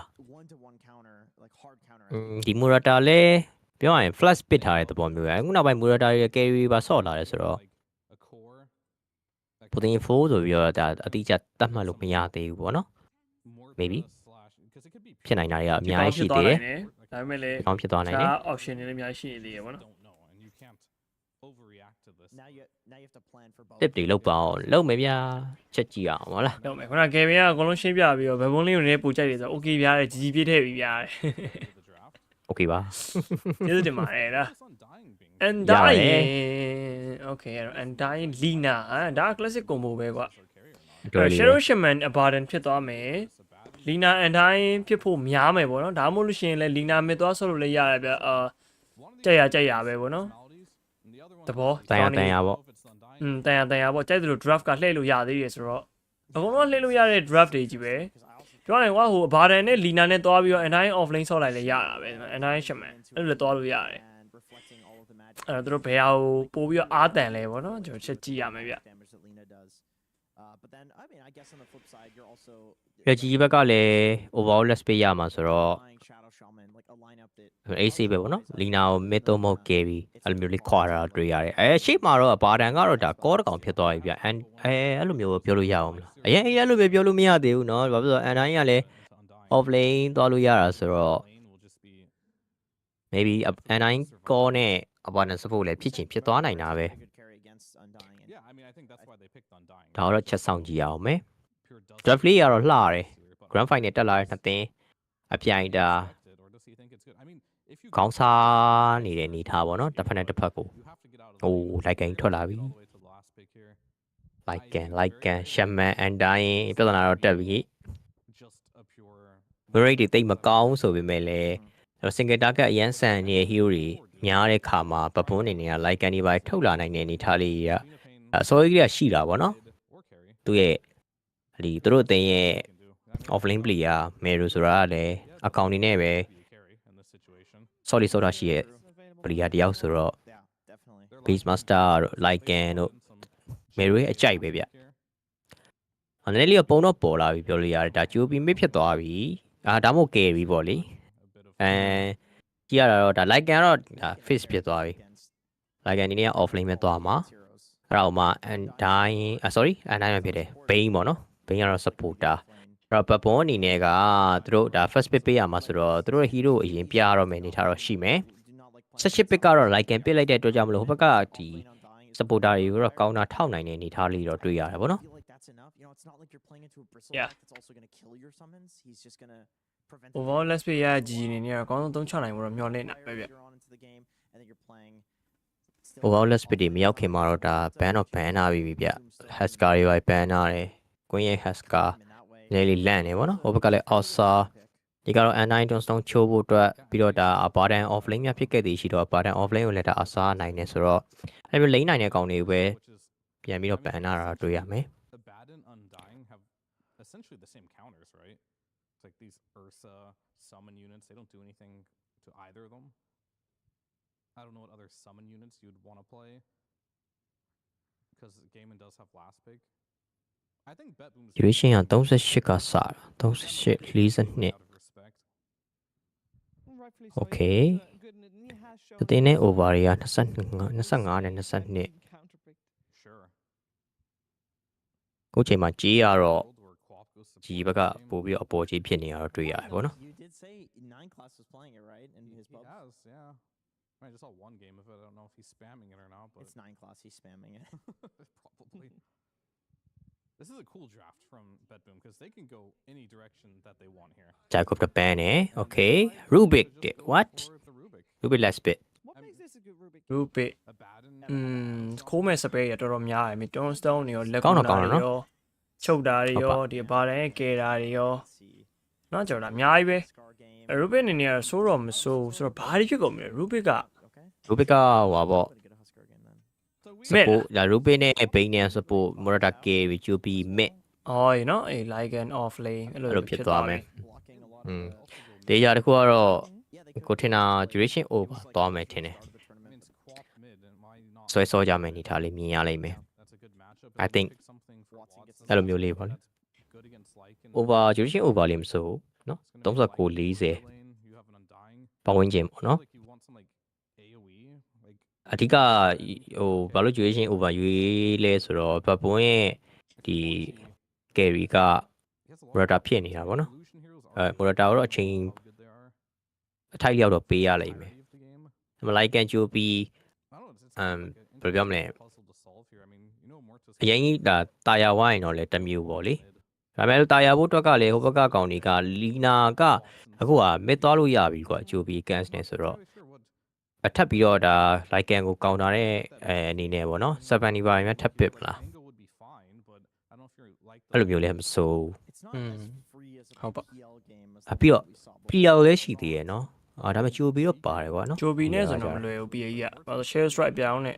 Speaker 11: ဒီမူရတာလည်းပြောရရင် flash pit ထားတဲ့သဘောမျိုးပဲအခုနောက်ပိုင်း Murata ရဲ့ carry ပါဆော့လာတယ်ဆိုတော့ Putin 4ဆိုပြီးတော့ဒါအတိအကျတတ်မှတ်လို့မရသေးဘူးပေါ့နော် maybe ဖြစ်နိုင်တာတွေကအများကြီးရှိသေးတယ်
Speaker 2: ဒါပေမဲ့လည်း
Speaker 11: ကောင်းဖြစ်သွားနိုင်တယ်
Speaker 2: option တွေလည်းအများကြီးရှိနေသေးတယ်ပေါ့နော်
Speaker 11: tip တွေလောက်ပါအောင်လောက်မယ်ဗျာချက်ကြည့်အောင်ဟုတ်လား
Speaker 2: လောက်မယ်ခုန Kevin ကအကုန်လုံးရှင်းပြပြီးတော့ဘယ်ဘုံလေးကိုလည်းပူကြိုက်တယ်ဆိုတော့ okay ဗျာတဲ့ကြီးပြည့်ထည့်ပြီးဗျာတဲ့
Speaker 11: Okay ပါ
Speaker 2: ကျေးဇူးတင်ပါတယ်လား Undying Okay Undying Lina ဒါ classic combo ပဲကွာ Shadow Shaman အဘာတန်ဖြစ်သွားမယ် Lina Undying ဖြစ်ဖို့များမယ်ပေါ့နော်ဒါမှမဟုတ်လို့ရှိရင်လည်း Lina မစ်သွားဆော့လို့လည်းရတယ်ဗျကြက်ရပဲပေါ့နော်တဘော
Speaker 11: တန်ရပေါ့
Speaker 2: တန်ရပေါ့ကြိုက်သလို draft ကလှည့်လို့ရသေးတယ်ဆိုတော့အကုန်လုံးလှည့်လို့ရတဲ့ draft တွေကြီးပဲပြောရင်ကွာဟိုဘာတန်နဲ့လီနာနဲ့တွားပြီးတော့ Undying offlane ဆော့လိုက်လဲရတာပဲ Undying Shaman အဲ့လိုလဲတွားလို့ရတယ်အဲ့တော့တို့ဘယ်ဟာကိုပို့ပြီးတော့အားတန်လဲပေါ့နော်ကျွန်တော်ချက်ကြည့်ရမယ်ဗျ
Speaker 11: ပြကြီးဘက်ကလည်း overall let's pay ရမှာဆိုတော့ AC ပဲပေါ့နော်လီနာကို mid တော့မဟုတ် carry အဲ့လိုမျိုးလေးခွာတာတွေ့ရတယ်ရှေ့မှာတော့ဘာတန်ကတော့ဒါ core တကောင်ဖြစ်သွားပြီဗျအဲ့လိုမျိုးပြောလို့ရအောင်မလားအရင်အဲ့လိုပဲပြောလို့မရသေးဘူးเนาะဘာဖြစ်လို့ Undying ကလည်း offlane သွားလို့ရတာဆိုတော့ maybe Undying core နဲ့အပေါ်နဲ့ support လည်းဖြစ်ချင်ဖြစ်သွားနိုင်တာပဲဒါတော့ချက်ဆောင်ကြည့်အောင်မယ် draft လေးကတော့လှတယ် grand final တက်လာတဲ့နှစ်သင်းအပြိုင်တာခေါင်းစားနေတဲ့အနေထားပေါ့နော်တစ်ဖက်နဲ့တစ်ဖက်ကိုဟိုလိုက်ကန်ထွက်လာပြီလိုက်ကန် Shaman Undying ပြဿနာတော့တက်ပြီ rate တွေတိတ်မကောင်းဆိုပေမဲ့လည်း single target အရန်ဆန်နေတဲ့ hero တွေများတဲ့ခါမှာပပွန်းနေနေတာ like ကန်ဒီပါထုတ်လာနိုင်တဲ့အနေထားလေးကအစောကြီးကရှိတာပေါ့နော်သူရဲ့ဒီသူတို့အသင်းရဲ့ offlane player Meru ဆိုတာကလည်းအကောင့်နေနဲ့ပဲ solid ဆိုတာရှိရဲ့ player တယောက်ဆိုတော့ base master တို့ like ကန်တို့ Meru ရဲ့အကြိုက်ပဲဗျအနေနဲ့လေးကပုံတော့ပေါ်လာပြီပြောလို့ရတယ်ဒါ GOP မစ်ဖြစ်သွားပြီ ဒါမှမဟုတ် carry ပေါ့လေကြည့်ရတာတော့ဒါ like ကတော့ face ဖြစ်သွားပြီ like အနေနဲ့ off lane ပဲသွားမှာအဲ့တော့မှ undyne sorry undyne ဖြစ်တယ် bane ပေါ့နော် bane ကတော့ supporter အဲ့တော့ backbone အနေနဲ့ကသူတို့ဒါ first pick ပေးရမှာဆိုတော့သူတို့ရဲ့ hero အရင်ပြရတော့မယ်အနေထားတော့ရှိမယ်18 pick ကတော့ like ပစ်လိုက်တဲ့အတွက်ကြောင့်မလို့ဟိုဘက်ကဒီ supporter တွေကိုတော့ counter ထောက်နိုင်တဲ့အနေထားလေးတော့တွေ့ရတယ်ပေါ့နော်
Speaker 2: Yeah. Overall let's be ရကြီးနေနေတော့အကောင်းဆုံးသုံးချနိုင်ဖို့တော့မျှော်လင့်တာပဲဗျ
Speaker 11: overall let's be ဒီမရောက်ခင်မှာတော့ဒါ ban တော့ ban ထားပြီဗျ hasker တွေပဲ ban ထားတယ် queen ရဲ့ hasker လေးလေးလန့်နေပေါ့နော်ဟိုဘက်ကလည်း outside ဒီကတော့ undyne stone ချိုးဖို့အတွက်ပြီးတော့ဒါ bottom off lane များဖြစ်ခဲ့သည်ရှိတော့ bottom off lane ကိုလည်းဒါ outside နိုင်နေဆိုတော့အဲ့လို lane နိုင်တဲ့ကောင်တွေပဲပြန်ပြီးတော့ ban ထားတာတွေ့ရမယ်
Speaker 3: essentially the same counters, right? It's like these Ursa summon units, they don't do anything to either of them. I don't know what other summon units you'd want to play. Because Gaiman does have last pick. I think Bet Boom's
Speaker 11: duration က38ကစားတာ38 42 Okay တည်နေ over တွေက25နဲ့22ကိုချိန်မှာကြီးရတော့ကြီးဘက်ကပို့ပြီးတော့အပေါ်ကြီးဖြစ်နေရတော့တွေ့ရတယ်ပေါ့နော်
Speaker 21: You did say 9 class was playing it, right? In his pub?
Speaker 3: Yes, yeah. I just saw one game of it. I don't know if he's spamming it or not, but
Speaker 21: It's 9 class. He's spamming it.
Speaker 3: Probably. This is a cool draft from BetBoom because they can go any direction that they want here.
Speaker 11: Jack up the ban okay Rubik what Rubik last bit
Speaker 2: Rubik ခိုးမဲ့ spray ရတော်တော်များတယ်မီ stone တွေရောလက်ကုန်းတာတွေရောချုပ်တာတွေရောဒီဘာတိုင်းကဲတာတွေရောနော်ကြော်တာအများကြီးပဲ Rubik အနေနဲ့ဆိုးတော့မဆိုးဆိုတော့ဘာတွေဖြစ်ကုန်မလဲ Rubik က
Speaker 11: ဟွာပေါ့ support ဒါ Rubik နဲ့ Bane နဲ့ support Murata carry QB mid
Speaker 2: အော်you know အေး like an off lane အဲ့လိုဖြစ်သွားမယ်တေးကြတခုကတော့ကိုထင်တာ duration over သွားမယ်ထင်တယ်ဆွဲဆောကြမယ်နေထားလေးမြင်ရလိမ့်မယ် I think အဲ့လိုမျိုးလေးပေါ့လေ over duration over လေးမစိုးနော်39 40ပတ်ဝန်းကျင်ပေါ့နော်အဓိကဟိုဘာလို့ duration over ရွေးလဲဆိုတော့ဘပွန်းရဲ့ဒီ carry က Murata ဖြစ်နေတာပေါ့နော်Murata တော့အချိန်အထိုက်လျောက်တော့ပေးရလိမ့်မယ်မလိုက်ကန်ချိုးပြီးဘယ်လိုပြောမလဲအရင်ကြီးဒါတာယာဝိုင်းတော့လေတစ်မျိုးပေါ့လေဒါပေမဲ့တာယာဖို့အတွက်ကလေဟိုဘက်ကကောင်တွေကလီနာကအခုကမစ်သွားလို့ရပြီကွာချိုးပြီးကန်စ်နေဆိုတော့အထပ်ပြီးတော့ဒါလိုက်ကန်ကိုကောင်တာတဲ့အနေနဲ့ပေါ့နော်70ပါးများထပ်ပစ်မလားအဲ့လိုမျိုးလဲမစိုးဟုတ်ပါပြီးတော့ PGL လည်းရှိသေးရဲ့နော်ဒါပေမဲ့ဂျိုဘီတော့ပါတယ်ကွာနော်ဂျိုဘီနဲ့ဆိုတော့မလွယ်ဘူး PA ကြီးက share strike ပြောင်းနဲ့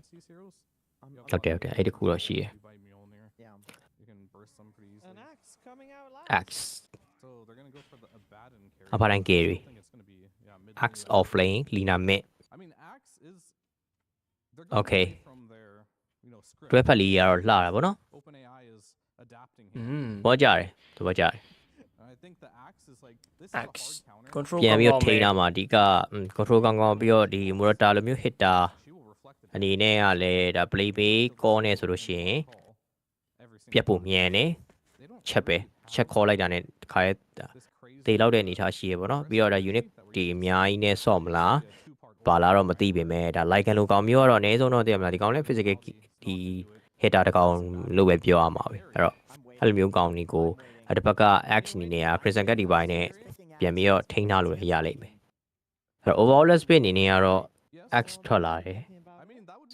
Speaker 2: ဟုတ်တယ်အဲ့ဒီခုတော့ရှိရယ် Axe အပါတိုင်း carry Axe off lane Lina mid Okay တွဲဖက်လေးရတော့လှတာပေါ့နော်ဘောကြတယ်သူဘောကြတယ်Axe control ပြန်ပြီးတော့ထိန်းတာမှာအဓိက control ကောင်းကောင်းပြီးတော့ဒီ Murata လိုမျိုး hitter အနေနဲ့ကလည်းဒါ play base call နဲ့ဆိုလို့ရှိရင်ပြတ်ဖို့မြန်နေချက်ခေါ်လိုက်တာနဲ့တခါရဲတေလောက်တဲ့အနေထားရှိရပေါ့နော်ပြီးတော့ဒါ unit ဒီအများကြီးနဲ့ဆော့မလားပါလာတော့မသိပေမဲ့ဒါ like လိုကောင်မျိုးကတော့အနည်းဆုံးတော့သိရမလားဒီကောင်လည်း physical ဒီ hitter တကောင်လို့ပဲပြောရမှာပဲအဲ့တော့အဲ့လိုမျိုးကောင်တွေကိုတစ်ဘက်က action နေနေရ Crimson Cat ဒီပိုင်းနဲ့ပြန်ပြီးတော့ထိန်းထားလို့ရလိမ့်မယ်အဲ့တော့ overall let's play အနေနဲ့ကတော့ X ထွက်လာတယ်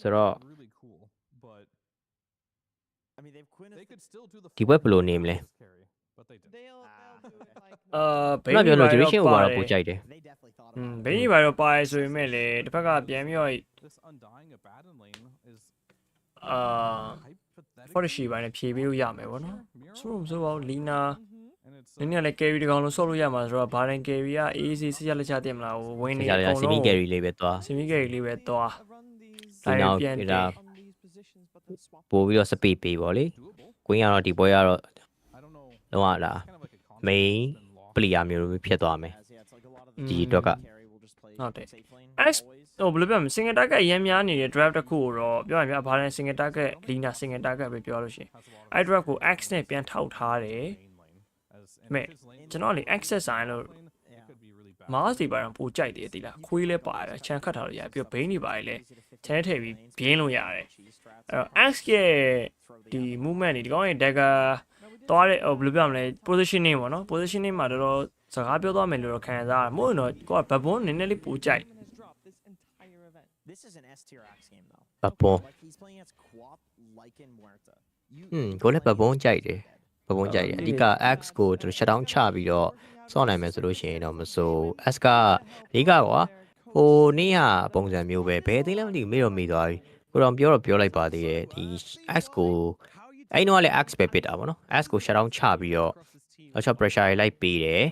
Speaker 2: ဆိုတော့ဒီဘက်ဘယ်လိုနေမလဲဘယ်လိုပြောလို့ duration over တော့ပိုကြိုက်တယ်ဘယ်ကြီးပါတော့ပါရဆိုပေမဲ့လေတစ်ဖက်ကပြန်ပြီးတော့for she ဘိုင်းနဲ့ဖြေပေးလို့ရမယ်ဗောနော်ဆိုတော့လီနာနင်းလည်း carry တကောင်လုံးဆော့လို့ရမှာဆိုတော့ဘာတိုင်း carry က easy စိတ်ရလက်ချတင်မလားဝင်နေအကုန်လုံး semi carry လေးပဲသွား semi carry လေးပဲသွားတိုင်းပြန်တာပို့ပြီးတော့ speed ပေးဗောလေ queen ကတော့ဒီပွဲကတော့လုံးဝလား main
Speaker 11: ပလီယာမျိုးဖြစ်သွားမယ်ဒီအတွက်က
Speaker 2: ဟုတ်တယ် X ဟိုဘယ်လိုပြောမလဲ single target အရင်များနေတဲ့ draft တစ်ခုကိုတော့ပြောရရင်ဘာလဲ single target Lina single target ပဲပြောလို့ရှိရင်အဲ့ draft ကို X နဲ့ပြန်ထောက်ထားတယ်မဲ့ကျွန်တော်လေ access ဆိုင်လို့ Mars ဒီပါတော့ပိုကြိုက်တယ်တိလားခွေးလဲပါတယ်ချန်ခတ်ထားလို့ရတယ်ပြီးတော့ Bane တွေပါတယ်လဲချန်ထည့်ပြီးပြင်းလို့ရတယ်အဲ့တော့ X ရဲ့ဒီ movement တွေဒီကောင်းရဲ့ dagger သွားတဲ့ဟိုဘယ်လိုပြောမလဲ positioning ပေါ့နော် positioning မှာတော်စကားပြောသွားမယ်လို့တော့ခံစားရတယ်မို့ရင်တော့ကိုကဘဘွန်းနည်းနည်းလေးပိုကြိုက်
Speaker 11: ဘပွန်ကိုလည်းဘပွန်ကြိုက်တယ်ဘပွန်ကြိုက်တယ်အဓိက X ကိုသူ shut down ချပြီးတော့စောင့်နိုင်မယ်ဆိုလို့ရှိရင်တော့မစိုး S ကအဓိကကွာဟိုနေ့ဟာပုံစံမျိုးပဲဘယ်သိလဲမသိဘူးမေ့တော့မေ့သွားပြီကိုတော့ပြောလိုက်ပါသေးတယ်ဒီ X ကိုအဲ့တော့လည်း X ပဲပစ်တာပေါ့နော် S ကို shut down ချပြီးတော့အချက် pressure တွေလိုက်ပေးတယ်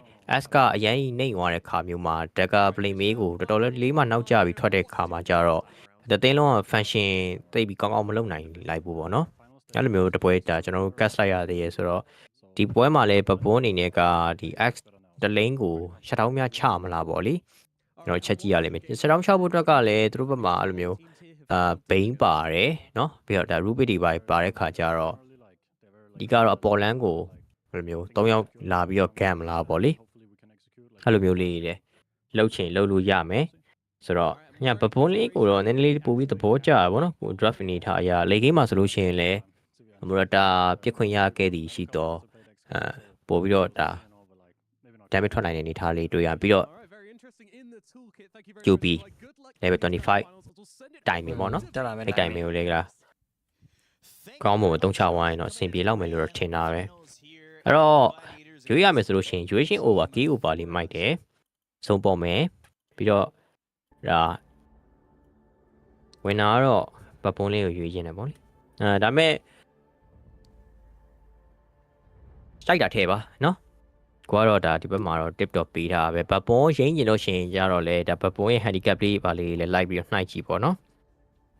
Speaker 11: S ကအရင်နှိမ့်သွားတဲ့ခါမျိုးမှာ dagger play မေးကိုတော်တော်လေးမှနောက်ကျပြီးထွက်တဲ့ခါမှာကျတော့တသိန်းလုံးက function သိပြီးကောင်းကောင်းမလုပ်နိုင်လိုက်ဘူးပေါ့နော်အဲ့လိုမျိုးတပွဲတာကျွန်တော်တို့ cast လိုက်ရသေးရဆိုတော့ဒီပွဲမှာလည်းပပွန်းအနေနဲ့ကဒီ X တလိန်းကိုရှက်တောင်းများချမလားပေါ့လေကျွန်တော်ချက်ကြည့်ရလိမ့်မယ်ရှက်တောင်းချဖို့အတွက်ကလည်းသူတို့ဘက်မှာအဲ့လိုမျိုးဘိန်းပါတယ်เนาะပြီးတော့ဒါ Rubik တွေပါတဲ့ခါကျတော့ဒီကတော့အပေါ်လန်းကိုဘယ်လိုမျိုး၃ယောက်လာပြီးတော့ gam လာပေါ့လေအဲ့လိုမျိုးလေးတွေလှုပ်ချင်လှုပ်လို့ရမယ်ဆိုတော့ညပပွန်းလေးကိုတော့နည်းနည်းလေးပို့ပြီးသဘောကျတာပေါ့နော်ကို draft နေထားအရာလေကိန်းမှာဆိုလို့ရှိရင်လည်းမူရတာပြစ်ခွင့်ရခဲ့သည်ရှိတော့ပို့ပြီးတော့ဒါdamage ထွက်နိုင်တဲ့အနေထားလေးတွေ့ရပြီးတော့ QB level 25 timing ပေါ့နော်အဲ့ timing ကိုလည်းကကောင်းမွန်တုံးချဝိုင်းတော့အဆင်ပြေလောက်မယ်လို့တော့ထင်တာပဲအဲ့တော့ရွေးရမယ်ဆိုလို့ရှိရင် duration over key over လေးမိုက်တယ်စုံပေါ်မယ်ပြီးတော့ဒါဝင်လာတော့ပပွန်လေးကိုရွေးရင်းတယ်ပေါ့လေဒါပေမဲ့စိုက်တာထဲပါနော်ကိုကတော့ဒါဒီဘက်မှာတော့ tip တော့ပေးထားပဲပပွန်ရင်းကျင်လို့ရှိရင်ကြတော့လေဒါပပွန်ရဲ့ handicap လေးပါလေးလည်းလိုက်ပြီးတော့နှိုက်ကြည့်ပေါ့နော်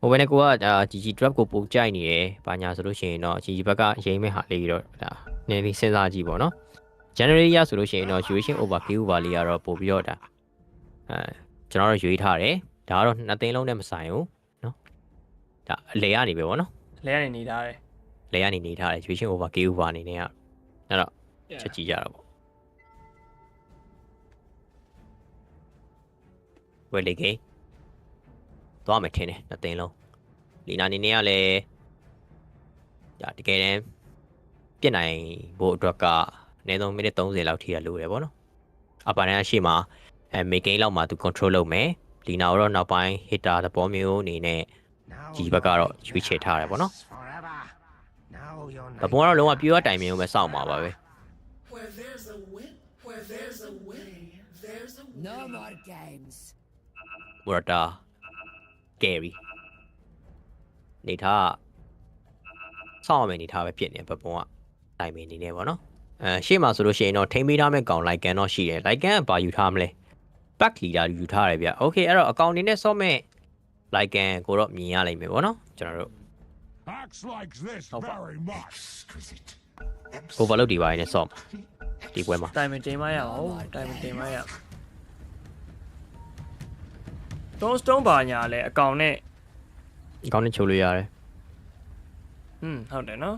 Speaker 11: ဟိုဘက်နဲ့ကိုကဒါ GG drop ကိုပုံကြိုက်နေတယ်ဘာညာဆိုလို့ရှိရင်တော့ GG ဘက်ကရင်းမဲ့ဟာလေးတော့ဒါနည်းနည်းစဉ်းစားကြည့်ပေါ့နော် January ရဆိုလို့ရှိရင်တော့ duration over key over လေးကတော့ပို့ပြီးတော့ဒါကျွန်တော်တို့ရွေးထားတယ်ဒါကတော့နှစ်သိန်းလုံးနဲ့မဆိုင်ဘူးနော်ဒါအလေကနေပဲပေါ့နော်
Speaker 2: လဲရနေထားတယ်
Speaker 11: လဲရနေထားတယ် duration over key over အနေနဲ့ကအဲ့တော့ချက်ကြည့်ကြတာပေါ့ဝယ်လေကိသွားမယ်ထင်တယ်နှစ်သိန်းလုံးလီနာအနေနဲ့ကလည်းဒါတကယ်တမ်းပြစ်နိုင်ဖို့အတွက်ကအနည်းဆုံးမိနစ်30လောက်ထိရလို့ရတယ်ပေါ့နော်အပါတန်းအရှိမှာမေကိန်းလောက်မှာသူ control လုပ်မယ်လီနာတော့နောက်ပိုင်း hitter သဘောမျိုးအနေနဲ့ဒီဘက်ကတော့ရွေးချယ်ထားတယ်ပေါ့နော်ဘပုံကတော့လုံးဝပြည့်ရတိုင်မြင်အောင်ပဲစောင့်မှာပါပဲဘော်တာကယ်ရီနေထားစောင့်ရမယ်နေထားပဲဖြစ်နေဘပုံကတိုင်မြင်နေနေပေါ့နော်ရှေ့မှာဆိုလို့ရှိရင်တော့ထိမ့်ပေးထားမဲ့ကောင်လိုက်ကန်တော့ရှိတယ်လိုက်ကန်ကဘာယူထားမလဲback leader ယူထားတယ်ဗျ။ Okay အဲ့တော့အကောင့်နေနဲ့ဆော့မဲ့ like ကန်ကိုတော့မြင်ရလိမ့်မယ်ပေါ့နော်ကျွန်တော်တို့ကိုဘာလို့ဒီပိုင်းနဲ့ဆော့ဒီပွဲမှာ
Speaker 2: တိုင်မတင်မရအောင်တိုင်မတင်မရတော့ stone ဘာညာလဲအကောင့်နဲ့
Speaker 11: ချိုးလို့ရတယ်
Speaker 2: ဟုတ်တယ်နော်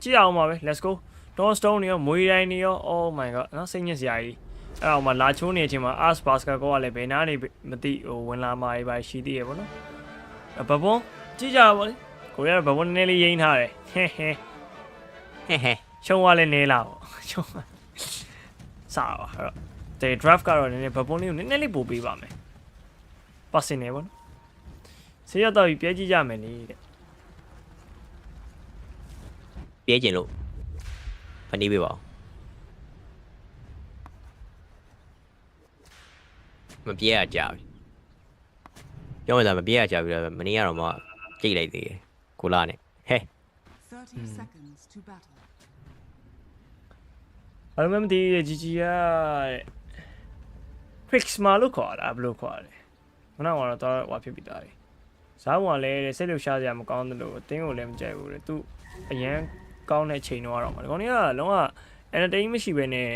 Speaker 2: ကြည့်အောင်ပါပဲ let's go don't stone နေရောမွေးတိုင်းနေရော oh my god နော်စိတ်ညစ်စရာကြီးအဲ့တော့မှလာချိုးနေချိန်မှာ as basket ကောကလည်းဘယ်နာနေမသိဟိုဝင်လာမှာပဲရှိသေးရပေါ့နော်ဘဘွန်ကြည့်ကြပါလေကိုရဘဘွန်နည်းလေးရိမ့်ထားတယ်ဟဲချုံသွားလဲနေလာပေါ့ချုံစားပါအဲ့တော့ဒီ draft ကတော့နည်းနည်းဘဘွန်လေးကိုနည်းနည်းလေးပို့ပေးပါမယ်ပတ်စင်နေပေါ့နော်ဆေးရတော့ပြဲကြည့်ကြမယ်လေတဲ့
Speaker 11: ပြဲကျင်လို့ဖနီးပေးပါမပြေရကြဘူးပြောမှသာမပြေရကြဘူးလေမနေ့ကတော့မှကြိတ်လိုက်သေးတယ်ကိုလာနဲ့ဟဲ
Speaker 1: 30 seconds to battle
Speaker 2: အဲ့လိုမှမသိGG က fix မလို့ခေါ်တာဘယ်လိုခေါ်လဲခဏကတော့ဟွာဖြစ်ပြီးသားလေဇာတ်ဝင်လဲစိတ်လှုပ်ရှားစရာမကောင်းတယ်လို့အတင်းကိုလည်းမကြိုက်ဘူးလေသူအရန်ကောင်းတဲ့ချိန်တော့မှာဒီကောင်တွေကလုံးဝ entertain မရှိဘဲနဲ့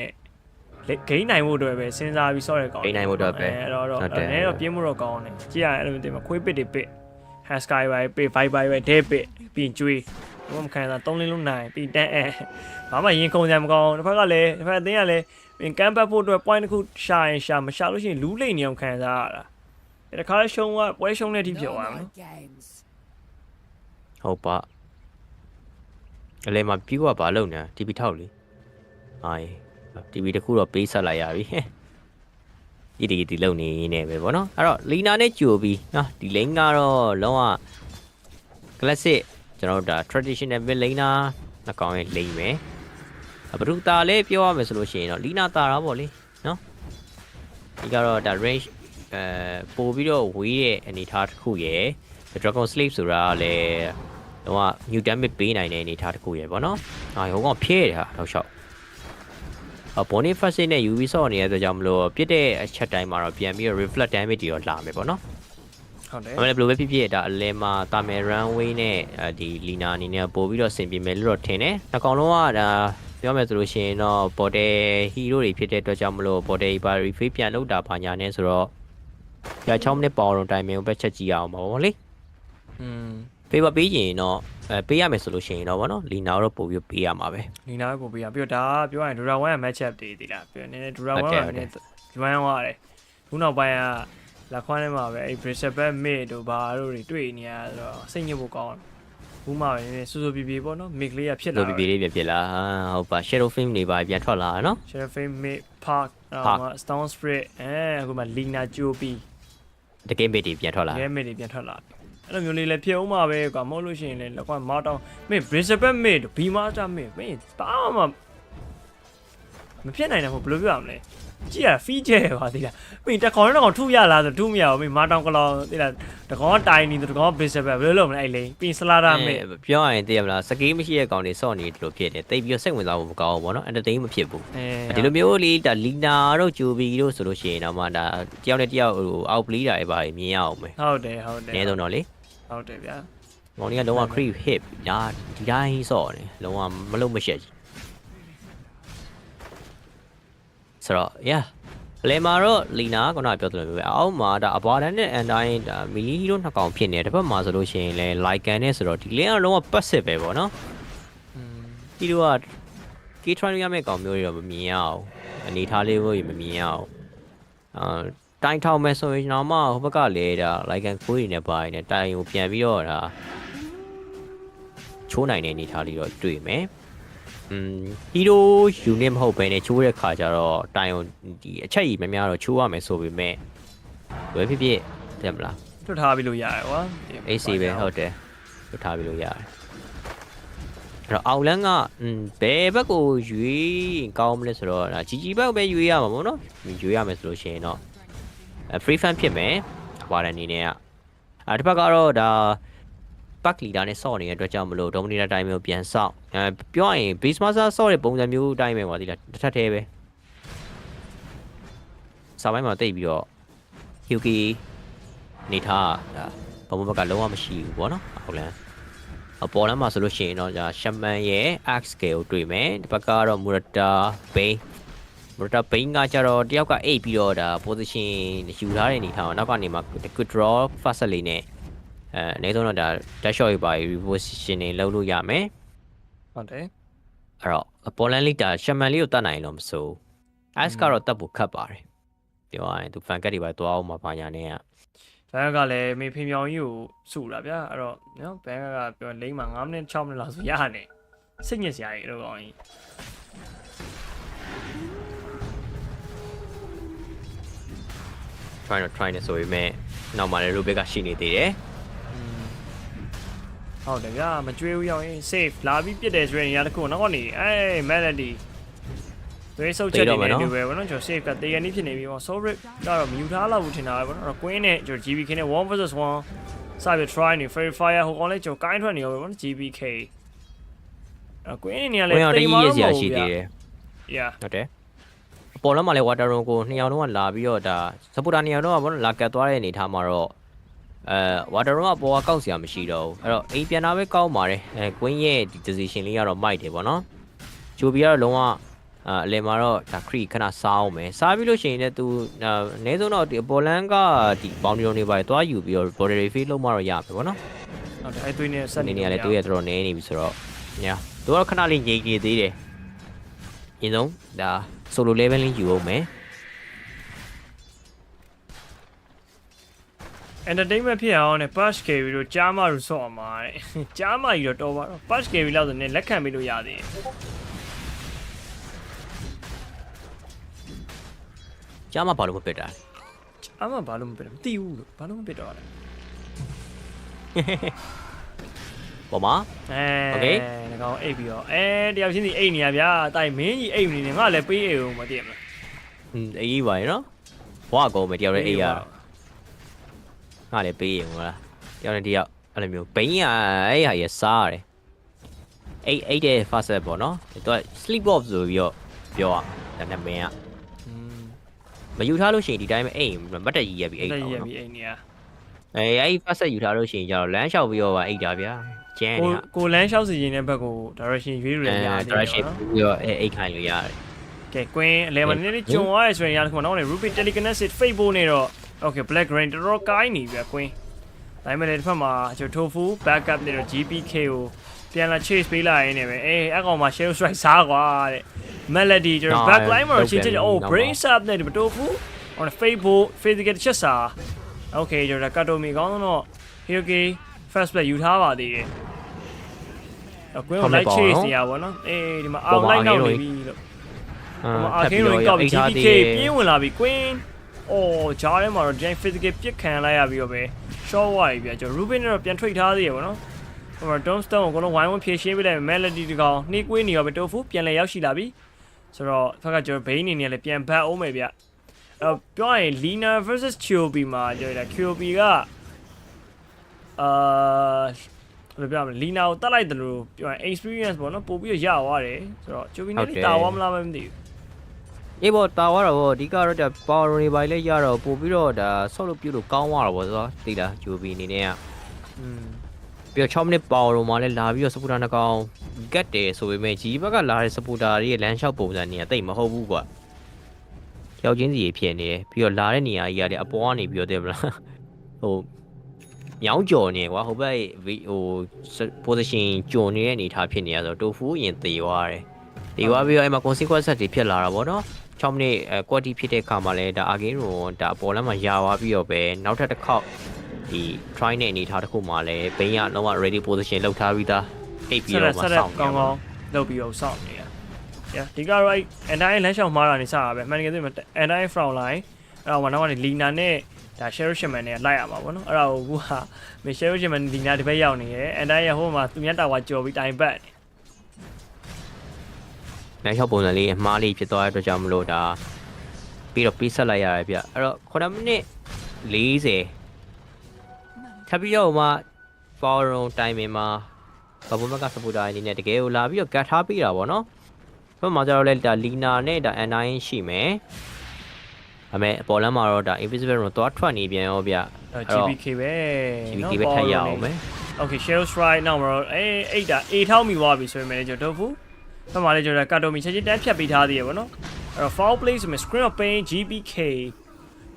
Speaker 2: ဂိမ်းနိုင်ဖို့အတွက်ပဲစဉ်းစားပြီးဆော့ရကောင်း
Speaker 11: ဂိမ်းနိုင်ဖို့အတွက်ပဲ
Speaker 2: အဲ့တော့
Speaker 11: ဟုတ်တယ်
Speaker 2: နည်းတော့ပြင်းမှုတော့ကောင်းတယ်ကြည့်ရအဲ့လိုတင်မှာခွေးပစ်တွေပစ် hash sky ပဲပစ် vibe ပဲဒဲပစ်ပြီးကျွေးဘာမှမခံစား3လင်းလုံးနိုင်ပြီးတန်းဘာမှရင်ခုန်စရာမကောင်းတစ်ဖက်ကလည်းတစ်ဖက်အသင်းကလည်းကမ်းပတ်ဖို့အတွက် point တစ်ခုရှာရင်ရှာမရှာလို့ရှိရင်လူးလိမ့်နေအောင်ခံစားရတာတခါရှုံးကပွဲရှုံးတဲ့အထိဖြစ်သွားမှာ
Speaker 11: ဟုတ်ပါအလဲမှာပြီးတော့ဘာလုပ်နေ TV ထောက်လေဟိုင်း TV တခုတော့ပေးဆက်လိုက်ရပြီဒီလုံနေနေပဲဗောနော်အဲ့တော့လီနာနဲ့ကြိုပြီးနော်ဒီ lane ကတော့လုံးဝ classic ကျွန်တော်တို့ဒါ traditional mid laner နှစ်ကောင်ရဲ့ lane ပဲဘဒူတာလေးပြောရမယ်ဆိုလို့ရှိရင်တော့လီနာတာတာဗောလေနော်ဒီကတော့ဒါ range ပို့ပြီးတော့ဝေးရဲ့အနေထားတစ်ခုရယ် Dragon Slave ဆိုတာလည်းတော့ new damage ပေးနိုင်တဲ့အနေထားတစ်ခုရယ်ဗောနော်ဟိုကောင်ဖြဲတယ်ဟာတော့ရှောက်Boniface နဲ့ UV ဆော့နေတဲ့အတွက်ကြောင့်မလို့ပြစ်တဲ့အချက်တိုင်းမှာတော့ပြန်ပြီး reflect damage တွေတော့လာမယ်ပေါ့နော်ဟုတ်တယ်အဲ့လိုပဲဖြစ်ဖြစ်ဒါအလဲမှာတာမယ် runway နဲ့ဒီလီနာအနေနဲ့ပို့ပြီးတော့ဆင်ပြေမယ်လို့တော့ထင်တယ်နှစ်ကောင်လုံးကဒါပြောမယ်ဆိုလို့ရှိရင်တော့ body hero တွေဖြစ်တဲ့အတွက်ကြောင့်မလို့ body ဘာ refill ပြန်လုပ်တာဘာညာနဲ့ဆိုတော့ကြာ6မိနစ်ပေါအောင်တိုင်မင်ကိုပဲချက်ကြည့်ရအောင်ပါဗောလေပေးပါပေးရင်တော့ပေးရမယ်ဆိုလို့ရှိရင်တော့ဗောနော်လီနာတော့ပို့ပြီးပေးရမှာပဲ
Speaker 2: လီနာပဲပို့ပေးရပြီးတော့ဒါပြောရရင်ဒူရာ1ရဲ့ match up တွေဒီလားပြောနေဒူရာ1ကလည်းဒီပိုင်းရတယ်ခုနောက်ပိုင်းကလက်ခွန်းထဲမှာပဲအဲ့ Brisbane mid တို့ဘာတို့တွေတွေ့နေရဆိုတော့စိတ်ညစ်ဖို့ကောင်းဘူးမှပဲစူစူပြေပြေပေါ့နော် mid လေးကဖြစ်လာ
Speaker 11: ပြေပြေလေးဖြစ်လာဟုတ်ပါ shadow film တွေပါပြန်ထွက်လာနော်
Speaker 2: shadow film mid park stone spirit အခုမှလီနာကြိုးပြီး
Speaker 11: တကယ် mid တွေပြန်ထွက်လာ
Speaker 2: တကယ် mid တွေပြန်ထွက်လာအဲ့လိုမျိုးလေးလည်းဖြစ်အောင်ပါပဲကွာမဟုတ်လို့ရှိရင်လည်းလက်ကွာမောက်တောင်းမင်း Brisbane mid ဘီမာတာ mid မင်းဘာမှမဖြစ်နိုင်တယ်ဘယ်လိုပြောရမလဲကြည့်ရ feature ပါသေးလားမင်းတကောင်တော့ထုရလာဆိုထုမရဘူးမင်းမာတောင်းကလောသေးလားတကောင်ကတိုင်နေတကောင် Brisbane ဘယ်လိုလုပ်မလဲအဲ့လေပင်စလာတာ mid
Speaker 11: ပြောရရင်သိရမလားစကေးမရှိတဲ့ကောင်တွေစော့နေတယ်လို့ဖြစ်တယ်တိတ်ပြီးစိတ်ဝင်စားဖို့မကောင်းဘူးဗောနော် entertain မဖြစ်ဘူးဒီလိုမျိုးလေးဒါလီနာတို့ဂျိုဘီတို့ဆိုလို့ရှိရင်တော့မှဒါတယောက်နဲ့တယောက်ဟိုအောက်ပလီးတာတွေပါမြင်ရအောင်ပဲ
Speaker 2: ဟုတ်တယ်
Speaker 11: နည်းဆုံးတော့လေ
Speaker 2: ဟုတ်တယ်ဗျာ
Speaker 11: မောင်ကြီးကလုံးဝ creep hit ညာဒီတိုင်းစော့တယ်လုံးဝမလုံးမရှက်ဆိုတော့ yeah လေမာတော့လီနာကကတော့ပြောသလိုပဲအောက်မှာဒါအဘွားတန်းနဲ့အန်တိုင်းဒါမီလီဟီရိုနှစ်ကောင်ဖြစ်နေတယ်တစ်ဖက်မှာဆိုလို့ရှိရင်လဲလိုက်ကန်နဲ့ဆိုတော့ဒီလင်းကလုံးဝ passive ပဲပေါ့နော်ဒီလိုက key try ရမယ့်ကောင်မျိုးတွေတော့မမြင်ရအောင်အနေထားလေးမျိုးမမြင်ရအောင်တိုင်းထောက်မဲ့ဆိုရင်တော့မှဟိုဘက်ကလေဒါလိုက်ကန်ခိုးနေပါနေတိုင်ကိုပြန်ပြီးတော့ဒါချိုးနိုင်တဲ့အနေထားလေးတော့တွေ့မယ်ဟီရိုယူနစ်မဟုတ်ဘဲနဲ့ချိုးတဲ့ခါကျတော့တိုင်ကိုဒီအချက်ကြီးများများတော့ချိုးရမယ်ဆိုပေမဲ့ဝယ်ဖြစ်ဖြစ်တယ်မလား
Speaker 2: တွတ်ထားပြီးလို့ရတယ်ကွာ
Speaker 11: AC ပဲဟုတ်တယ်တွတ်ထားပြီးလို့ရတယ်အဲ့တော့အောက်လန်းကဘယ်ဘက်ကိုရွေးကောင်းမလဲဆိုတော့ဒါជីជីဘက်ပဲရွေးရမှာပေါ့နော်ရွေးရမယ်ဆိုလို့ရှိရင်တော့free fan ဖြစ်မယ်အပါဒန်အနေနဲ့ကတစ်ဖက်ကတော့ဒါပတ်လီဒါနဲ့ဆော့နေတဲ့အတွက်ကြောင့်မလို့ dominator တိုင်းမျိုးပြန်ဆော့ပြောရရင် base master ဆော့တဲ့ပုံစံမျိုးအတိုင်းပဲကွာဒီလားတစ်ထပ်သေးပဲစာပိုင်းမှာတိတ်ပြီးတော့ Hyuki နေထားဒါဘုံဘက်ကလုံးဝမရှိဘူးပေါ့နော်ဟုတ်လားအပေါ်လမ်းမှာဆိုလို့ရှိရင်တော့ဒါ shaman ရဲ့ axe scale တွေ့မယ်ဒီဘက်ကတော့ murata bane murata bane ကကြတော့တယောက်ကအိတ်ပြီးတော့ဒါ position ယူထားတဲ့အနေထားအောင်နောက်ကနေမှ quick draw fast လေးနဲ့အနေဆုံးတော့ဒါ dash shot ပါ reposition နေလုပ်လို့ရမယ်
Speaker 2: ဟုတ်တယ်
Speaker 11: အဲ့တော့ပေါ်လန်လေးဒါ shaman လေးကိုတတ်နိုင်လို့မစိုး ice ကတော့တတ်ဖို့ခက်ပါတယ်ပြောရရင်သူ fan cat တွေပါတွားအောင်မှာပါညာနဲ့
Speaker 2: ဘန်ကလည်းမေဖေမြောင်ကြီးကိုစုလာဗျာအဲ့တော့နော်ဘန်ကပြောလိမ့်မှာ9မိနစ်6မိနစ်လောက်ဆိုရနေစိတ်ညစ်စရာကြီးတော့ကောင်းကြီး
Speaker 11: try နေဆိုပေမဲ့နောက်မှလည်း Rubik ကရှိနေသေးတယ်
Speaker 2: ဟုတ်တယ်ဗျာမကြွေးဘူးရောက်ရင် safe လာပြီးပြစ်တယ်ဆိုရင်နေရာတစ်ခုနောက်ကနေအေး melody သွေးဆုပ်ချက်နေတယ်ဒီပဲဗောနော်ကျွန်တော် safe ကတေးရနေဖြစ်နေပြီဗော sorry ကတော့မြူထားလောက်ဘူးထင်တာပဲဗောနော် queen နဲ့ကျွန်တော် gbk နဲ့ 1 vs 1စပြီး try နေ verifier ဟိုကောင်လေးကျွန်တော်ကိုင်းထွက်နေရောပဲဗောနော် gbk queen နေရာလေ
Speaker 11: တေးမလို့ရှိသေးတယ်
Speaker 2: yeah
Speaker 11: ဟုတ်တယ်ပေါ်လမ်းမှာလဲ water room ကိုနှစ်ယောက်လုံးကလာပြီးတော့ဒါ supporter နှစ်ယောက်လုံးကဗောနော်လာကတ်သွားတဲ့အနေထားမှာတော့water room ကပေါ်ကကောက်စရာမရှိတော့ဘူးအဲ့တော့အိမ်ပြန်လာပဲကောက်ပါတယ်queen ရဲ့ဒီ decision လေးကတော့မိုက်တယ်ဗောနော်ဂျိုဘီကတော့လုံးဝ အလယ်မှာတော့ဒါခရီခဏစားအောင်မယ်စားပြီးလို့ရှိရင်လည်းသူအနည်းဆုံးတော့ဒီပေါ်လန်ကဒီဘောင်ဒီရုံတွေပါတွားယူပြီးတော့ border refill လုံးမတော့ရမယ်ပေါ့နော်
Speaker 2: ဟုတ်တယ်အဲ့သွေးနဲ့ဆက်နေ
Speaker 11: နေရလဲသွေးရတော်တော်နည်းနေပြီဆိုတော့ညာသူကတော့ခဏလေးငြိမ်နေသေးတယ်အရင်ဆုံးဒါ solo level လေးယူအောင်မယ်
Speaker 2: entertainment ဖြစ်အောင်နဲ့ patch carry တို့ကြားမလို့ဆော့အောင်ပါတဲ့ကြားမကြီးတော့တော်ပါတော့ patch carry လောက်ဆိုနေလက်ခံပေးလို့ရသေးတယ်
Speaker 11: ကြားမဘာလို့မပစ်တာ
Speaker 2: ကြားမဘာလို့မပစ်တာမသိဘူးလို့ဘာလို့မပစ်တော့လဲ
Speaker 11: ပေါ်မှာโอเค
Speaker 2: ငါကောင်အိတ်ပြီးတော့တယောက်ချင်းစီအိတ်နေရဗျာတိုင်မင်းကြီးအိတ်နေနေငါလည်းပေးအိတ်အောင်မသိရမလား
Speaker 11: အေးပါရနော်ဘွားကောမယ်တယောက်လည်းအိတ်ရငါလည်းပေးရင်ဟုတ်လားတယောက်နဲ့တယောက်အဲ့လိုမျိုးဘိန်းရအဲ့ဟာရစားရတယ်အိတ်တဲ့ fast ပေါ့နော်သူက sleep off ဆိုပြီးတော့ပြောရဒါနဲ့မင်းကမယူထားလို့ရှိရင်ဒီတိုင်းပဲအိမ်မတ်တက်ကြီးရက်ပြီးအိမ်တော့နော်
Speaker 2: အိမ်နေရ
Speaker 11: အဲ့ fast ယူထားလို့ရှိရင်ကျတော့လမ်းလျှောက်ပြီးတော့အိတ်တာဗျာကျန်းနေတာ
Speaker 2: ကိုလမ်းလျှောက်စီရင်တဲ့ဘက်ကို direction ရွေးလို့ရတယ်
Speaker 11: direction ပြီးတော့အိတ်ခိုင်လို့ရတယ်
Speaker 2: ကဲကွင်းအလဲမနေလေးဂျွန်သွားရဆိုရင်ရတယ်ခမတော့လေ Ruby Telekinesis Fate ပို့နေတော့ okay Black Rain တော်တော်ကိုင်းနေပြီကွင်းဒါပေမဲ့လည်းတစ်ဖက်မှာကျွန်တော် Tofu backup နေတော့ GPK ကိုပြန်လာ chase ပေးလိုက်ရင်းနေပဲအဲ့ကောင်မှာ Shadow Strike စားကွာတဲ့ Melody ကျွန်တော် backline မှာချင်းချင်းoh brace up နဲ့ Tofu on Fate ပို့ physical ချက်စား okay ကျွန်တော် Katomi ကောင်းတော့ Hiroki first play ယူထားပါသေးတယ်ကွင်းကို light chase နေရပါတော့ဒီမှာ outline နောက်နေပြီလို့အာခင်းရိုင်းကောက် GPK ပြင်းဝင်လာပြီ Queen ဂျားထဲမှာတော့ Giant Physical ပြစ်ခံလိုက်ရပြီးတော့ပဲ short ဝါပြီဗျာကျွန်တော် Ruben နဲ့တော့ပြန်ထွက်ထားသေးရပါတော့ဟိုမှာ Domstone ကိုကတော့ဝိုင်းဝန်းဖြည့်ရှင်းပေးလိုက် Melody တကောင်နှီးကွေးနေရောပဲ Tofu ပြန်လဲရောက်ရှိလာပြီဆိုတော့ဖက်ကကျွန်တော် Bane အနေနဲ့လည်းပြန်ဘတ်အောင်မယ်ဗျပြောရရင် Lina versus QB မှာကျွန်တော် QB ကဘယ်လိုပြောမလဲ Lina ကိုတတ်လိုက်တယ်လို့ပြောရင် experience ပေါ့နော်ပို့ပြီးရသွားတယ်ဆိုတော့ QB နဲ့တာဝါမလားမသိဘူး
Speaker 11: အေးပေါ့တာဝါတော့အဓိကတော့ဒါ power တွေပါလေရတော့ပို့ပြီးတော့ဒါဆော့လို့ပြုတ်လို့ကောင်းသွားတော့ဗောဆိုသိလား QB အနေနဲ့ကပြီးတော့6မိနစ် power တော့မှလည်းလာပြီးတော့ supporter နှကောင် get တယ်ဆိုပေမဲ့ကြီးဘက်ကလာတဲ့ supporter တွေရဲ့လမ်းလျှောက်ပုံစံတွေကတိတ်မဟုတ်ဘူးကွာယောက်ချင်းစီဖြစ်နေတယ်ပြီးတော့လာတဲ့နေရာကြီးကလည်းအပေါ်ကနေပြီးတော့တဲ့ဗလားဟိုမြောင်းကြော်နေကွာဟိုဘက်ဟို position ကြော်နေတဲ့အနေထားဖြစ်နေရဆိုတော့ Tofu ရင်သေသွားတယ်သေသွားပြီးတော့အဲ့မှာ consequence တွေဖြစ်လာတာဗောနော်6မိနစ်quality ဖြစ်တဲ့အခါမှာလည်းဒါ again ဒါပေါ်လမ်းမှာယာသွားပြီးတော့ပဲနောက်ထပ်တစ်ခေါက်ဒီ try နဲ့အနေထားတစ်ခုမှလည်းဘိန်းကလုံးဝ ready position လောက်ထားပြီးသားအိပ်ပြီးတော့မှစောင့်
Speaker 2: ကောင်းကောင်းလုပ်ပြီးတော့စောင့်နေရဒီကတော့အဲ့ entire လမ်းလျှောက်မှားတာနေစတာပဲမှန်တယ်ကယ်ဆို entire front line အဲ့တော့နောက်ကနေ Lina နဲ့ဒါ Shadow Shaman နဲ့လိုက်ရမှာပေါ့နော်အဲ့ဒါကိုက Shadow Shaman Lina ဒီဘက်ရောက်နေတယ် entire ဟိုမှာသူများတာဝါကြော်ပြီးတိုင်ပတ်
Speaker 11: လမ်းလျှောက်ပုံစံလေးအမှားလေးဖြစ်သွားတဲ့အတွက်ကြောင့်မလို့ဒါပြီးတော့ပေးဆက်လိုက်ရတယ်ဗျအဲ့တော့9မိနစ်40ထပ်ပြီးတော့မှ forum timing မှာဘာဘုံဘက်က supporter အနေနဲ့တကယ်ကိုလာပြီးတော့ cut ထားပေးတာပေါ့နော်ဘက်မှာကျတော့လဲဒါ Lina နဲ့ဒါ N9 ရှိမယ်ဒါပေမဲ့ပေါ်လမ်းမှာတော့ဒါ invisible တော့သွားထွက်နေပြန်ရောဗျ
Speaker 2: GPK ပဲ
Speaker 11: GPK ပဲထပ်ရအောင်မယ်
Speaker 2: okay Shadow Strike နောက်မှာတော့အဲ့ဒါ A ထောက်မိသွားပြီဆိုရင်လည်းကျွန်တော် Tofu ဘက်မှာလည်းကျွန်တော် Katomi ချက်ချင်းတန်းဖြတ်ပေးထားသေးရပါတော့အဲ့တော့ foul play ဆိုရင် screen of pain GPK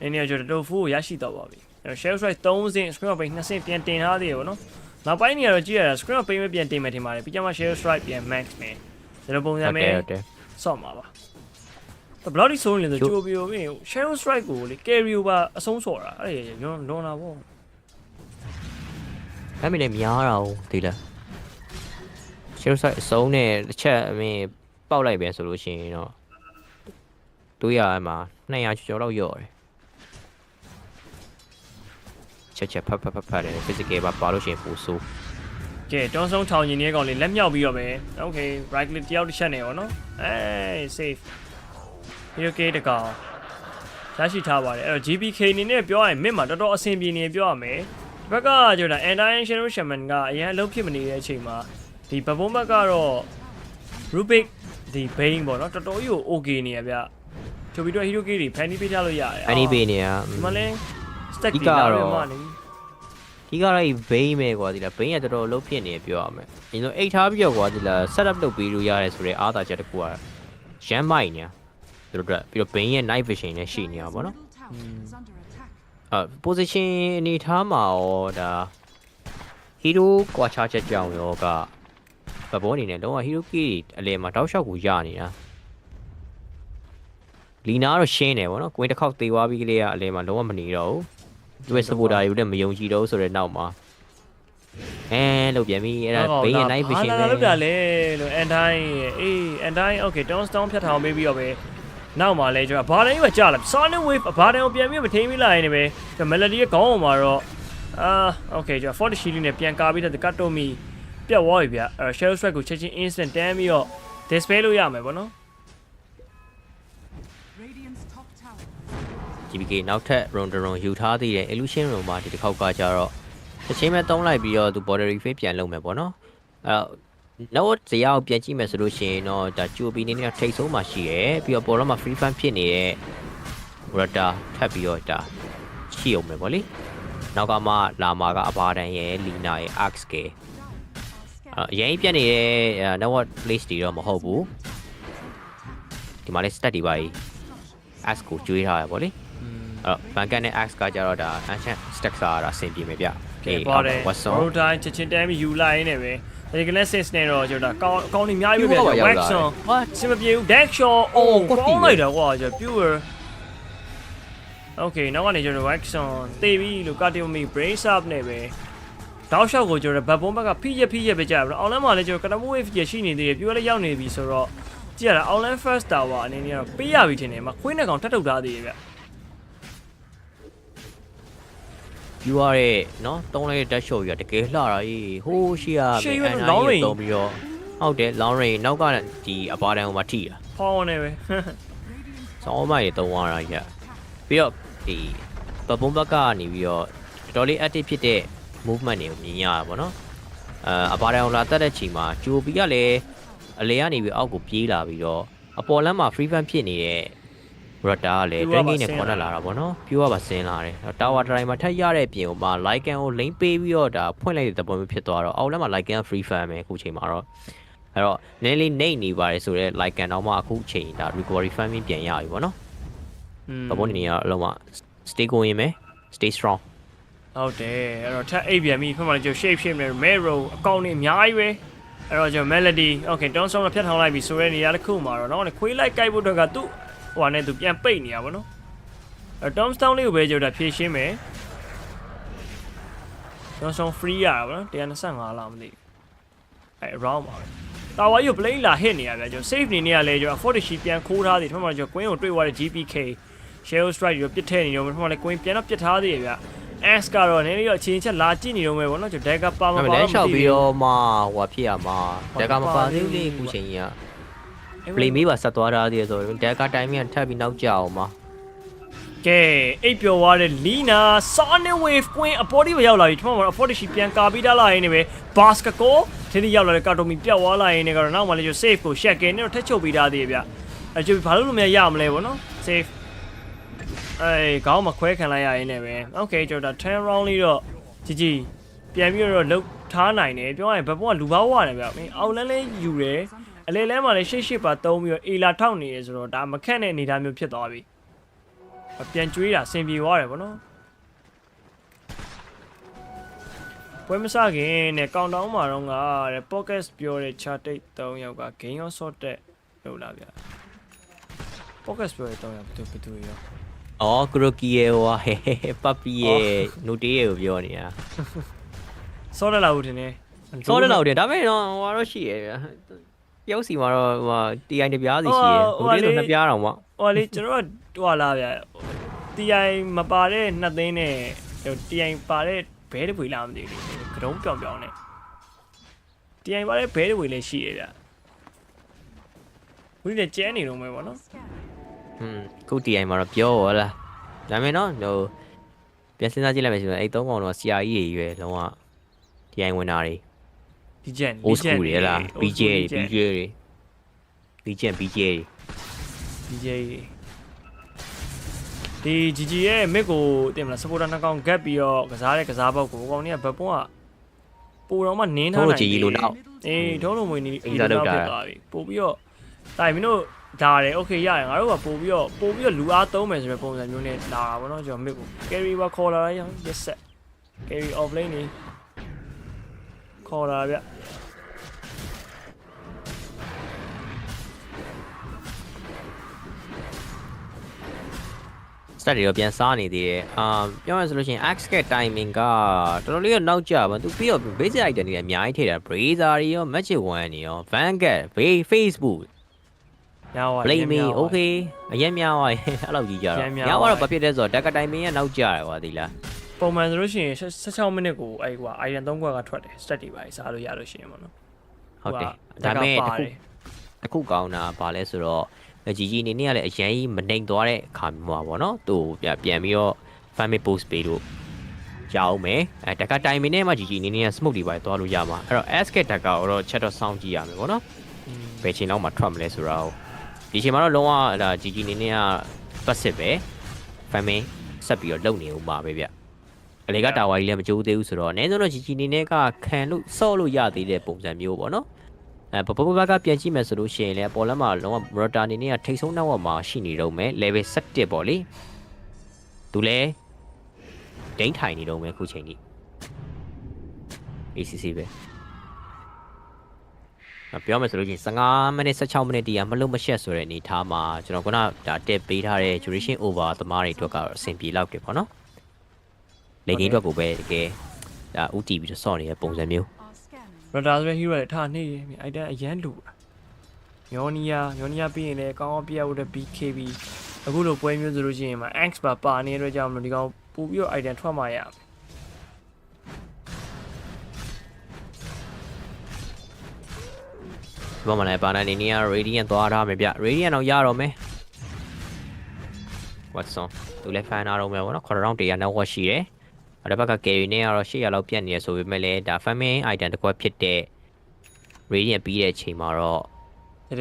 Speaker 2: နည်းနည်းကျွန်တော် Tofu ကိုရရှိတော့ပါပြီအဲ့တော့ Shadow Strike 3ဆင့် screen of pain 2ဆင့်ပြန်တင်ထားသေးရပါတော့နောက်ပိုင်းနေရာတော့ကြည့်ရတာ screen of pain ပဲပြန်တင်မယ်ထင်ပါတယ်ပြီးကြမှာ Shadow Strike ပြန် max မယ်ဒီလိုပုံစံမျိုးဆော့မှာပါဘလော့ဒီဆိုရင်လည်းကြိုးပြီးတော့ Shadow Strike ကိုလေ carry ကိုပါအဆုံးဆော့တာအဲ့ဒါလွန်လာပေါ့
Speaker 11: အဲ့မင်းလည်းများတာဟုတ်ဒီလား Shadow Strike အဆုံးနဲ့တစ်ချက်အမင်းပေါက်လိုက်ပြန်ဆိုလို့ရှိရင်တော့200မှာ200ကျော်လောက်ရော့တယ်ချက်ဖတ်တယ် physical ပါလို့ရှိရင်ပိုဆိုး
Speaker 2: ကဲတွန်းဆုံးထောင်ရင်နေကောင်လေးလက်မြောက်ပြီးတော့ပဲ okay right click တယောက်တစ်ချက်နေရောနော်safe Hiroki တကောင်ရရှိထားပါတယ်အဲ့တော့ GPK အနေနဲ့ပြောရရင် mid မှာတော်တော်အဆင်ပြေနေပြောရမယ်ဒီဘက်ကကျွန်တော် Entire Shadow Shaman ကအရင်အလုံးဖြစ်မနေတဲ့အချိန်မှာဒီဘဘုံဘက်ကတော့ Rubik ဒီ Bane ပေါ့နော်တော်တော်ကြီးကို okay နေရဗျချိုပြီးတော့ Hiroki တွေဖန်တီးပေးထားလို့ရတယ်
Speaker 11: ဖန်တီးပေးနေရ
Speaker 2: ဒီမှာလဲ stack တွေလာတယ်မှာနေ
Speaker 11: ဒီကတော့ Bane ပဲကွာဒီလား Bane ကတော်တော်လုံးဖြစ်နေပြောရမယ်အရင်ဆုံးအိတ်ထားပြီးတော့ကွာဒီလား setup လုပ်ပေးလို့ရတယ်ဆိုတော့အားသာချက်တစ်ခုอ่ะ ရမ်းမိုက်နေသူတို့အတွက်ပြီးတော့ Bane ရဲ့ night vision နဲ့ရှိနေတာပေါ့နော်position အနေထားမှာရောဒါ hero ကွာခြားချက်ကြောင့်ရောကဘဘောအနေနဲ့တော့ hero key အလဲမှာတောက်လျှောက်ကိုရနေတာလီနာတော့ရှင်းတယ်ပေါ့နော်ကွင်းတစ်ခေါက်သေးသွားပြီးကလေးကအလဲမှာလုံးဝမနေတော့ဘူးသူရဲ့ supporter တွေလည်းမယုံကြည်တော့ဆိုတဲ့နောက်မှာလို့ပြန်ပြီးအဲ့ဒါ Bane ရဲ့ night vision ပဲ
Speaker 2: လောက်တာလေလို့ and time အေး and time okay don't stone ဖြတ်ထောင်ပေးပြီးတော့ပဲနောက်မှာလဲကျွန်တော်ဘာတိုင်းပဲကြာလာ Sonic Wave ဘာတိုင်းကိုပြန်ပြီးမထိန်းမိလာရင်လည်းပဲ Melody ရဲ့ခေါင်းပေါ်မှာတော့okay ကျွန်တော် 40 shield နဲ့ပြန်ကာပြီးတဲ့ Kato Mi ပြတ်သွားပြီဗျအဲ့ Shadow Strike ကိုချက်ချင်း instant တန်းပြီးတော့ dispel လုပ်ရမယ်ပေါ့နော်
Speaker 11: GBK နောက်ထပ် round ယူထားသေးတယ် illusion room မှာဒီတစ်ခေါက်ကကြတော့တစ်ချိန်မဲ့သုံးလိုက်ပြီးတော့သူ border refill ပြန်လုပ်မယ်ပေါ့နော်အဲ့တော့ဇေယျကိုပြန်ကြည့်မယ်ဆိုလို့ရှိရင်တော့ဒါဂျိုဘီနေနဲ့ထိတ်ဆုံးမှရှိတယ်ပြီးတော့ပေါ်တော့မှ free fan ဖြစ်နေတဲ့ Rata ထပ်ပြီးတော့ဒါရှိအောင်မယ်ပေါ့လေနောက်ကမှလာမာကအဘာတန်ရဲ့လီနာရဲ့ ax ကအရင်ပြတ်နေတဲ့ network place တွေတော့မဟုတ်ဘူးဒီမှာလေး stat တွေပါကြီး ax ကိုကျွေးထားရပေါ့လေအဲ့တော့ bankan နဲ့ ax ကကြတော့ဒါ ancient stack စာတာအဆင်ပြေမယ်ဗျ
Speaker 2: ပါတယ် Rota ချက်ချင်းတန်းပြီးယူလိုက်ရင်းနဲ့ပဲဒီကနေ့ sense နဲ့တော့ကျွန်တော်ကောင်းနေအများကြီးပဲဗျာ Waxon ဟာစမပြေဘူး Daxon အိုးကောင်းလိုက်တာကွာကျွန်တော် pure okay နောက်ကနေကျွန်တော် Waxon တေးပြီးလို့ Katiomi brace up နဲ့ပဲတောက်လျှောက်ကိုကျွန်တော်ဘတ်ပုံးဘက်ကဖိရက်ပဲကြာပြီအောင်လမ်းမှာလည်းကျွန်တော် Katamo Wave ရရှိနေသေးတယ် pure လည်းရောက်နေပြီဆိုတော့ကြည့်ရတာအောင်လမ်း first tower အနေနဲ့တော့ပေးရပြီထင်တယ်မှာခွေးနဲ့ကောင်ထပ်ထုတ်ထားသေးတယ်ဗျ
Speaker 11: ယူရတဲ့နော်တုံးလိုက်တဲ့ dash shot ကြီးကတကယ်လှတာကြီးဟိုးရှိရမယ်အနားကြီးတုံးပြီးတော့ဟုတ်တယ် long range နောက်ကဒီအပါတန်းဟိုမှာထိတာ
Speaker 2: ဟောင်းနေပဲ
Speaker 11: စောင်းမိုက်တုံးသွားတာကြီးပြီးတော့ဒီဘပုံးဘက်ကနေပြီးတော့တော်တော်လေး active ဖြစ်တဲ့ movement တွေကိုမြင်ရတာပေါ့နော်အပါတန်းဟိုလာတက်တဲ့ချိန်မှာဂျိုဘီကလည်းအလေကနေပြီးအောက်ကိုပြေးလာပြီးတော့အပေါ်လမ်းမှာ free fan ဖြစ်နေတဲ့Rata ကလည်း train game နဲ့ခေါ်လာတာပေါ့နော်ပြိုးကပါဆင်းလာတယ် Tower Drive မှာထပ်ရတဲ့ပြင်မှာ Lycan ကို lane ပေးပြီးတော့ဒါဖွင့်လိုက်တဲ့သဘောမျိုးဖြစ်သွားတော့အောက်လမ်းမှာ Lycan free fan ပဲအခုချိန်မှာတော့အဲ့တော့နည်းနည်းနေနေပါတယ်ဆိုတော့ Lycan တော့မှအခုချိန်ဒါ recovery fan ပြန်ရပြီပေါ့နော်သဘောနေရအလုံးမ stay going မယ် stay strong
Speaker 2: ဟုတ်တယ်အဲ့တော့ထပ်အိပ်ပြန်ပြီဖက်မှာကျွန်တော် shape နဲ့ Mero အကောင့်တွေအများကြီးပဲအဲ့တော့ကျွန်တော် Melody okay Don't Stone ဖြတ်ထောင်လိုက်ပြီဆိုတဲ့နေရာတစ်ခုမှာတော့နောက်ခွေးလိုက်ကြိုက်ဖို့အတွက်ကသူ့ဟိုနဲ့သူပြန်ပိတ်နေရပါတော့အဲ့ Tom Stone လေးကိုပဲကျွန်တော်ဖြည့်ရှင်းမယ် Tom Stone free ရတာပါနော်125လောက်မသိအဲ့ around ပါပဲတာဝါယူ plane လာ hit နေရဗျာကျွန်တော် save နေနေရလဲကျွန်တော် 40 sheet ပြန်ခိုးထားသေးတယ်ထပ်မကျွန်တော် queen ကိုတွေ့သွားတဲ့ GPK Shadow Strike ရောပြစ်ထဲနေရောထပ်မလဲ queen ပြန်တော့ပြစ်ထားသေးတယ်ဗျာ Ax ကတော့နည်းနည်းတော့အချင်းချက်လာကြည့်နေတော့မယ်ဗောနော်ကျွန်တော် deck ပါမပါ
Speaker 11: တော့လမ်းလျှောက်ပြီးတော့မှဟိုဖြစ်ရမှာ deck မပါသေးဘူးလေအခုချိန်ကြီးက play မေးပါဆက်သွားတာသေးဆိုတော့ deck timing ထပ်ပြီးနောက်ကျအောင်ပါ
Speaker 2: ကဲအိပ်ပျော်သွားတဲ့ Lina Sonic Wave Queen အပေါ်ဒီပဲရောက်လာပြီထမမှာအပေါ်ဒီရှိပြန်ကာပြီးသားလာရင်းနေပဲ basket ကိုဒီနေ့ရောက်လာတဲ့ Katomi ပြတ်သွားလာရင်းနေကတော့နောက်မှလည်းကျွန်တော် save ကို share ကဲနေတော့ထက်ချုပ်ပြီးသားသေးဗျအဲကျွန်တော်ဘာလို့လို့မရမလဲဗောနော် save ခေါင်းမခွဲခံလိုက်ရရင်းနဲ့ပဲ okay ကျွန်တော်10 round လေးတော့ကြီးပြန်ပြီးတော့လုတ်ထားနိုင်တယ်ပြောရရင်ဘက်ဘုံကလူဘာဝရတယ်ဗျမင်းအောက်လန်းလေးယူတယ်အလေလဲမှာလည်းရှေ့ပါသုံးပြီးတော့အေလာထောက်နေရဆိုတော့ဒါမခက်တဲ့အနေအထားမျိုးဖြစ်သွားပြီပြန်ကျွေးတာဆင်ပြေသွားတယ်ဗောနော်ပွဲမစခင်နဲ့ကောင်တောင်းမှာတော့ငါတဲ့ pocket ပြောတဲ့ chartate 3ယောက်က game ရော sort တဲ့လို့လာဗျ pocket ပြောတဲ့3ယောက်ဘယ်သူရော
Speaker 11: အော်ကရိုကီရဲ့ဟိုပပီရဲ့နိုတေးရဲ့ကိုပြောနေတာ
Speaker 2: စောရလာဦးတင်နေ
Speaker 11: စောရလာဦးတင်ဒါပေမဲ့တော့ဟိုတော့ရှိရဲ့ဗျာတယောက်စီမှာတော့ဟို TI တပြားစီရှိရဲ့ဟိုလေးဆိုနှစ်ပြားတော့မှ
Speaker 2: ဟိုလေကျွန်တော်တို့ဟွာလာဗျာ TI မပါတဲ့နှစ်သိန်းနဲ့ TI ပါတဲ့ဘဲတပွေလားမသိဘူးလေကတုံးပြောင်းနဲ့ TI ပါတဲ့ဘဲတပွေလည်းရှိရဲ့ဗျာဦးလည်းကျဲနေတော့မယ်ဗောနော်
Speaker 11: ခု TI မှာတော့ပြောဟလားဒါပေမဲ့နော်ဟိုပြန်စဉ်းစားကြည့်လိုက်မယ်ဆိုရင်အဲ့သုံးကောင်တော့ CRE တွေရွယ်လုံးဝ TI ဝင်တာတွေ
Speaker 2: ဒီကျန်
Speaker 11: တွေလား PGL တွေ PGL တွေ
Speaker 2: ဒီ GG ရဲ့ mid ကိုတင်မလား supporter နှစ်ကောင် gap ပြီးတော့ကစားတဲ့ကစားပေါက်ကိုကောင်ကြီးကဘက်ပုံးကပိုတော့မှနင်းထားနိုင်တယ်
Speaker 11: လို့နောက်
Speaker 2: ထုံးလုံးဝင်နေပြီးတော့ဖြစ်သွားပြီပို့ပြီးတော့တိုင်မင်းတို့ ဒါတယ် okay ရရင်ငါတို့ကပို့ပြီးတော့လူအားသုံးမယ်ဆိုတဲ့ပုံစံမျိုးနဲ့လာတာပေါ့နော်ကျွန်တော် mid ကို carry ပါခေါ်လာရအောင် yes set carry off lane နေခေါ်လာဗျ
Speaker 11: စတက်တွေတော့ပြန်စားနေသေးတယ်ပြောရဆိုလို့ရှိရင် axe က timing ကတော်တော်လေးတော့နောက်ကျပါသူပြီးတော့ basic item တွေအများကြီးထည့်တာ brazier တွေရော magic wand တွေရော vanguard facebook
Speaker 2: များပါ
Speaker 11: blame me okay အရင်များပါရဲ့အဲ့လိုကြီးကြတော့များတော့ဘာဖြစ်လဲဆိုတော့ deck timing ကနောက်ကျတယ်ကွာဒီလား
Speaker 2: ပုံမှန်ဆိုလို့ရှိရင်16မိနစ်ကိုအဲ့ကွာ item 3ခွက်ကထွက်တယ် stat တွေပါစားလို့ရလို့ရှိရင်ပေါ့နော်
Speaker 11: ဟုတ်တယ်ဒါပေမဲ့အခုကောင်းတာဘာလဲဆိုတော့ကြီးနေနေကလည်းအရင်မနှိမ်သွားတဲ့အခါမျိုးပါဗောနော်သူပြန်ပြီးတော့ family post ပေးလို့ရအောင်မယ်တက်ကတိုင်မင်းနဲ့မှကြီးနေနေက smoke တွေပါသွားလို့ရမှာအဲ့တော့ ask တက်ကတော့ chat တော့စောင့်ကြည့်ရမယ်ဗောနော်ဘယ်ချိန်လောက်မှထွက်မလဲဆိုတော့ဒီချိန်မှာတော့လုံးဝဒါကြီးနေနေက passive ပဲ family ဆက်ပြီးတော့လုံနေဦးမှာပဲဗျအလေကတာဝါကြီးလည်းမကြိုးသေးဘူးဆိုတော့အနည်းဆုံးတော့ကြီးနေနေကခံလို့စော့လို့ရသေးတဲ့ပုံစံမျိုးဗောနော်ပပကပြန်ကြည့်မယ်ဆိုလို့ရှိရင်လည်းပေါ်လမ်းမှာလုံးဝ rotor အနေနဲ့ထိတ်ဆုံးနောက်ဝမှာရှိနေတော့မယ် level 17ပေါ့လေသူလည်းဒိန်းထိုင်နေတော့မယ်ခုချိန်ကြီး ACC ပဲပြောမယ်ဆိုလို့ရှိရင်15မိနစ်16မိနစ်တည်းကမလုံးမရှက်ဆိုတဲ့အနေထားမှာကျွန်တော်ခုနဒါတက်ပေးထားတဲ့ duration over သမားတွေအတွက်ကတော့အဆင်ပြေလောက်တယ်ပေါ့နော်လေကြီးအတွက်ကိုပဲတကယ်ဒါ UT ပြီးတော့စော့နေတဲ့ပုံစံမျိုး
Speaker 2: Rotor ဆိုတဲ့ hero တွေထားနေပြီအဲ့ဒါအရန်လူညောနီယာပြီးရင်လည်းကောင်းအောင်ပြရဖို့တဲ့ BKB အခုလိုပွဲမျိုးဆိုလို့ရှိရင်မှာ Anx ပါနေတဲ့အတွက်ကြောင့်မလို့ဒီကောင်ပို့ပြီးတော့ item ထွက်မှရမယ်
Speaker 11: ဘာမှလည်းပါနေနေရ radiant သွားထားမယ်ဗျ radiant တော့ရတော့မယ် Watson သူလည်း fan ထားတော့မယ်ဗောနော်ခေါ်တော့100နောက်ရှိတယ်အဲ့ဒါဘက်က carry နဲ့ကတော့800လောက်ပြတ်နေရဆိုပေမဲ့လည်းဒါ family item တစ်ခွက်ဖြစ်တဲ့ radiant ပြီးတဲ့အချိန်မှာတော့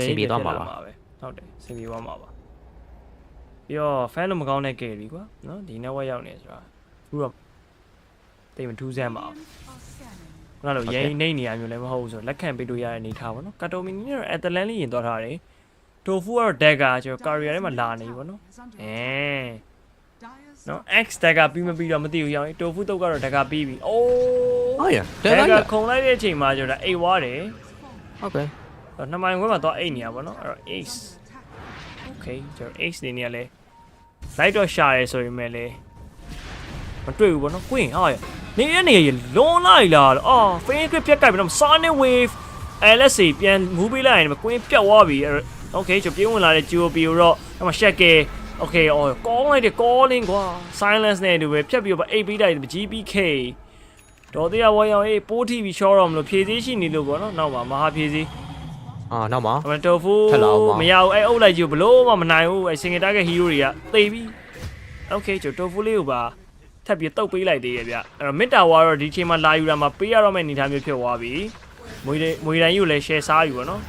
Speaker 11: စင်ပြေသွားမှာပါ
Speaker 2: ဟုတ်တယ်စင်ပြေသွားမှာပါပြီးတော့ fan လို့မကောင်းတဲ့ carry ကွာနော်ဒီ network ရောက်နေဆိုတာအခုတော့တိတ်မထူးဆန်းပါဘူးခုနလိုရိန်နေနေရမျိုးလည်းမဟုတ်ဘူးဆိုတော့လက်ခံပေးလို့ရတဲ့အနေထားပါနော်ကာတိုမီနီကတော့ Atlant လေးရင်သွားထားတယ်တိုဖူကတော့ dagger ကျွန်တော် career ထဲမှာလာနေပြီပေါ့နော်နော် X dagger ပြီးမပြီးတော့မသိဘူးရောင်းတိုဖူတုတ်ကတော့ dagger ပြီးပြီအိုး
Speaker 11: ဟုတ်ရ
Speaker 2: dagger ခုံလိုက်တဲ့အချိန်မှာကျွန်တော်အိတ်ဝါးတယ်
Speaker 11: ဟုတ်ကဲ့
Speaker 2: နှစ်မိုင်ခွဲမှာသွားအိတ်နေရပါတော့အဲ့တော့ ace okay ကျွန်တော် ace နေနေရလဲ light တော့ရှာရဲဆိုရင်မဲ့လေမတွေ့ဘူးပေါ့နော်ကွင်းဟာနေရနေရလွန်လိုက်လားအော် fake grip ပြတ်ကြိုက်ပြီတော့ sonic wave LSA ပြန် move ပေးလိုက်ရင်ကွင်းပြတ်သွားပြီโอเคကျွန်တော်ပြေးဝင်လာတဲ့ GOP ကိုတော့အဲ့မှာ shake โอเคအော်ကောင်းလိုက်တယ် calling ကွာ silence နဲ့တူပဲဖြတ်ပြီးတော့8ပေးလိုက် GPK တော်သေးရဝေးအောင်ပိုးထီပြီး short တော့မလို့ဖြည့်သေးရှိနေလို့ပေါ့နော်နောက်မှာမဟာဖြည့်သေး
Speaker 11: နောက်မှာ
Speaker 2: တိုဖူမရဘူးအုပ်လိုက်ကြည့်ဘလို့မှမနိုင်ဘူးsingle target hero တွေကသေပြီโอเคကျွန်တော်တိုဖူလေးကိုပါထပ်ပြီးတုတ်ပေးလိုက်သေးရဗျအဲ့တော့ mid tower တော့ဒီချိန်မှာလာယူတာမှာပေးရတော့မယ့်အနေထားမျိုးဖြစ်သွားပြီမွေတိုင်းယူလည်း share စားယူပေါ့နော်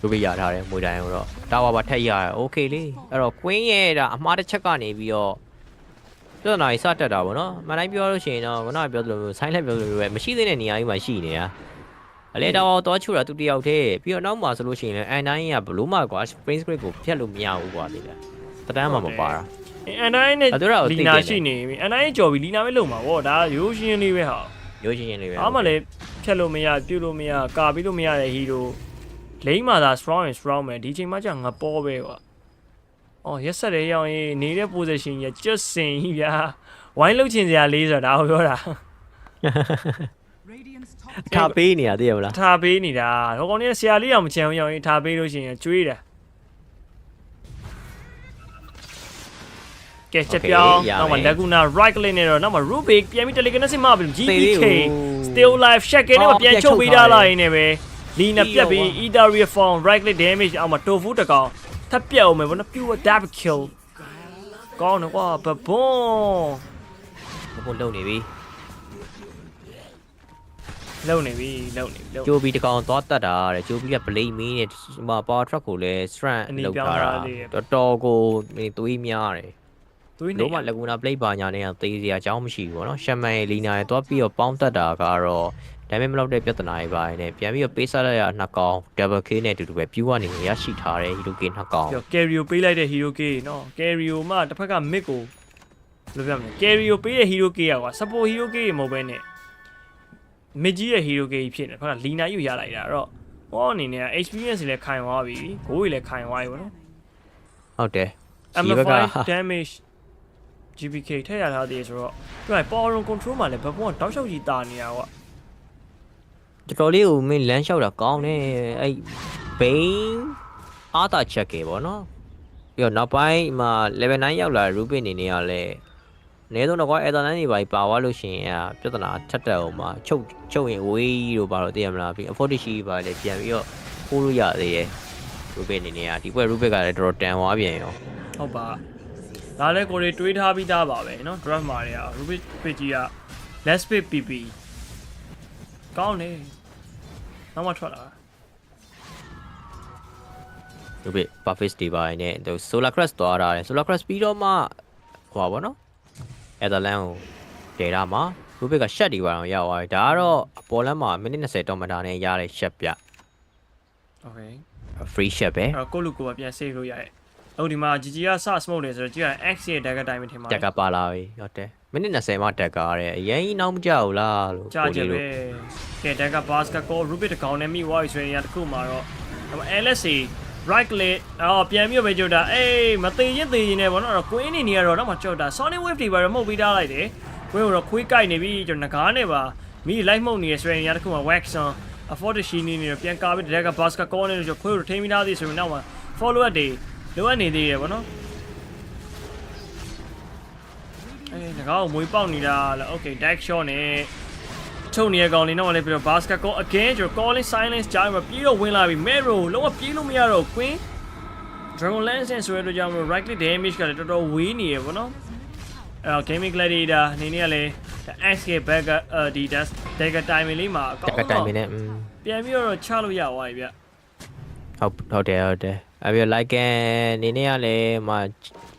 Speaker 11: လူပေးရထားတယ်မွေတိုင်းကိုတော့တာဝါပါထက်ရရโอเคလေအဲ့တော့ queen ရဲ့ဒါအမှားတစ်ချက်ကနေပြီးတော့ပြဿနာကြီးစတက်တာပေါ့နော်မတိုင်းပြောလို့ရှိရင်တော့ခုနကပြောသလိုမျိုးဆိုင်းလက်ပြောသလိုပဲမရှိသေးတဲ့နေရာကြီးမှာရှိနေတာအလေတော့တော့ချူတာသူတယောက်တည်းပြီးတော့နောက်မှာဆိုလို့ရှိရင်လည်း N9 ကဘလို့မှကွာ Spring Script ကိုဖျက်လို့မရဘူးကွာဒီလားတတန်းမှမပါတာ
Speaker 2: N9 နဲ့လီနာရှိနေပြီ N9 ကြော်ပြီးလီနာပဲလုံမှာဗောဒါရိုးရှင်းလေးပဲဟာ
Speaker 11: ရိုးရှင်းလေးပဲ
Speaker 2: အားမလည်းဖျက်လို့မရပြုတ်လို့မရကာပြီးလို့မရတဲ့ hero လိမ့်မှာသာ strong and strong ပဲဒီချိန်မှကျငါပေါ်ပဲကွာအော်ရက်ဆက်တဲ့ရောင်ရေးနေတဲ့ position ကြီးကျွတ်စင်ကြီးဗျာဝိုင်းလုတ်ချင်စရာလေးဆိုတာဒါကိုပြောတာ
Speaker 11: ထားပေးနေရသေးရမလား
Speaker 2: ထားပေးနေတာဟိုကောင်ကြီးဆရာလေးအောင်မချင်အောင်ရောင်ရေးထားပေးလို့ရှိရင်ကျွေးတာကဲချက်ပြောင်းနောက်မှာ Laguna right click နဲ့တော့နောက်မှာ Rubik ပြန်ပြီး telekinesis မှာပြီ GPK still life check နဲ့ပြန်ချုပ်ပေးထားလိုက်နေပဲလီနာပြတ်ပြီး Ethereal form right click damage အောက်မှာ Tofu တကောင်ထပ်ပြတ်အောင်မယ်ဗောနော် pure double kill ကောင်းတယ်ကွာဘဘွန်
Speaker 11: လုံနေပြီ
Speaker 2: လုံနေပြီ
Speaker 11: ကျိုးပြီးတကောင်သွားတတ်တာတဲ့ကျိုးပြီးက blade main နဲ့ပါ power truck ကိုလည်း strand လောက်ထားတာတော်တော်ကိုသွေးများတယ် လို့မှလကူနာ play ပါညာနဲ့တေးစရာအကြောင်းမရှိဘူးပေါ့နော်ရှမန်လီနာရဲ့သွားပြီးတော့ပေါင်းတက်တာကတော့ဒါပေမဲ့မလောက်တဲ့ပြဿနာတွေပါနေပြန်ပြီးတော့ပေးစားလိုက်ရနှစ်ကောင် double K နဲ့အတူတူပဲပြူကနေရရှိထားတဲ့ hero K နှစ်ကောင်
Speaker 2: carry ကိုပေးလိုက်တဲ့ hero K နော် carry ကိုမှတစ်ဖက်က mid ကိုဘယ်လိုပြောမလဲ carry ကိုပေးတဲ့ hero K ကွာ support hero K မဟုတ်ဘဲနဲ့ mid ကြီးရဲ့ hero K ဖြစ်နေဖက်ကလီနာယူရလိုက်တာတော့ဟောအနေနဲ့ experience လည်းခိုင်သွားပြီ goal လည်းခိုင်သွားပြီပေါ့နော်
Speaker 11: ဟုတ်တယ်
Speaker 2: amplify damage GPK ထည့်ရထားသေးဆိုတော့ဒီမှာ power control မှာလည်းဘပုံကတောက်လျှောက်ကြီးတာနေတာကွာ
Speaker 11: တော်တော်လေးကိုမင်းလမ်းလျှောက်တာကောင်းတယ်အဲ့ဘိန်းအားတာချက်ကေပေါ့နော်ပြီးတော့နောက်ပိုင်းမှာ level 9ရောက်လာ Rubin နေနေရလဲအနည်းဆုံးတော့ကွာ Ether 9တွေပါပါသွားလို့ရှိရင်ပြဿနာထက်တက်အောင်မှာချုပ်ရင်ဝေးလို့ပါတော့သိရမလားပြီး afford ရှိပါလေပြန်ပြီးတော့ပို့လို့ရသေးရဲ့ Rubin နေနေရဒီပွဲ Rubin ကလည်းတော်တော်တန်သွားပြန်ရော
Speaker 2: ဟုတ်ပါဒါလည်းကိုတွေတွေးထားပြီးသားပါပဲเนาะ draft မှာတွေက Rubik page က let's pick PP ကောင်းနေနောက်မှထွက်လာ
Speaker 11: Rubik buffet တွေပါနေသူ solar crash သွားတာလေ solar crash ပြီးတော့မှဟိုပါဘောနော် Etherland ကိုဒေတာမှာ Rubik က shot တွေပါအောင်ရောက်သွားပြီဒါကတော့အပေါ်လမ်းမှာမိနစ်20တော့မတာနဲ့ရတဲ့ shot ပြ
Speaker 2: Okay
Speaker 11: free shot ပဲ
Speaker 2: အဲ့ကိုလူကိုပြန် save လို့ရတယ်အခုဒီမှာ GG ကစ smoke နေဆိုတော့ကြည့်ရ X ရဲ့ dagger time ထင်ပါ
Speaker 11: dagger ပါလာပြီဟုတ်တယ်မိနစ်20မှာ dagger ရတယ်အရင်နောက်မကြောက်လားလို့
Speaker 2: ကြာကြပဲကဲ dagger basket ကို Rubik တကောင်နဲ့မိသွားပြီဆိုရင်တခုမှာတော့ LSA right click ပြန်ပြီးပဲကြောက်တာအေးမသေးရင်သေးရင်လည်းဘောနော်ကွင်းနေနေရတော့တော့မှကြောက်တာ Sonic Wave တွေပါတော့မှုတ်ပြီးထားလိုက်တယ်ကွင်းတော့ခွေးကြိုက်နေပြီကျွန်တော်ငကားနဲ့ပါမိ live မှုတ်နေရဆိုရင်တခုမှာ wax on afford ရှိနေနေပြန်ကာပြီး dagger basket ကိုနဲ့ခွေးကိုထိန်းပြီးသားသေးဆိုရင်နောက်မှာ follow up တွေလိုအပ်နေသေးတယ်ဗောနော်အေးငါ့ကိုမွေးပေါက်နေတာလား okay dash shot နဲ့ချုပ်နေရကောင်လေးတော့လည်းပြီးတော့ basket call again ကျွန်တော် calling silence ကြားမှာပြေးတော့ဝင်လာပြီ Mero လုံးဝပြေးလို့မရတော့ Queen Dragon Lance ဆိုရတော့ကြောင့် right click damage ကလည်းတော်တော်ဝေးနေရဗောနော်gaming gladiator နေနေကလည်း escape back ဒီ dagger timing လေးမှာအကောင်းတော့
Speaker 11: timing နဲ့
Speaker 2: ပြန်ပြီးတော့ချလို့ရသွားပြီဗျ
Speaker 11: ဟုတ်တယ်အဲ့ပြီး like နေနေရလဲမှာ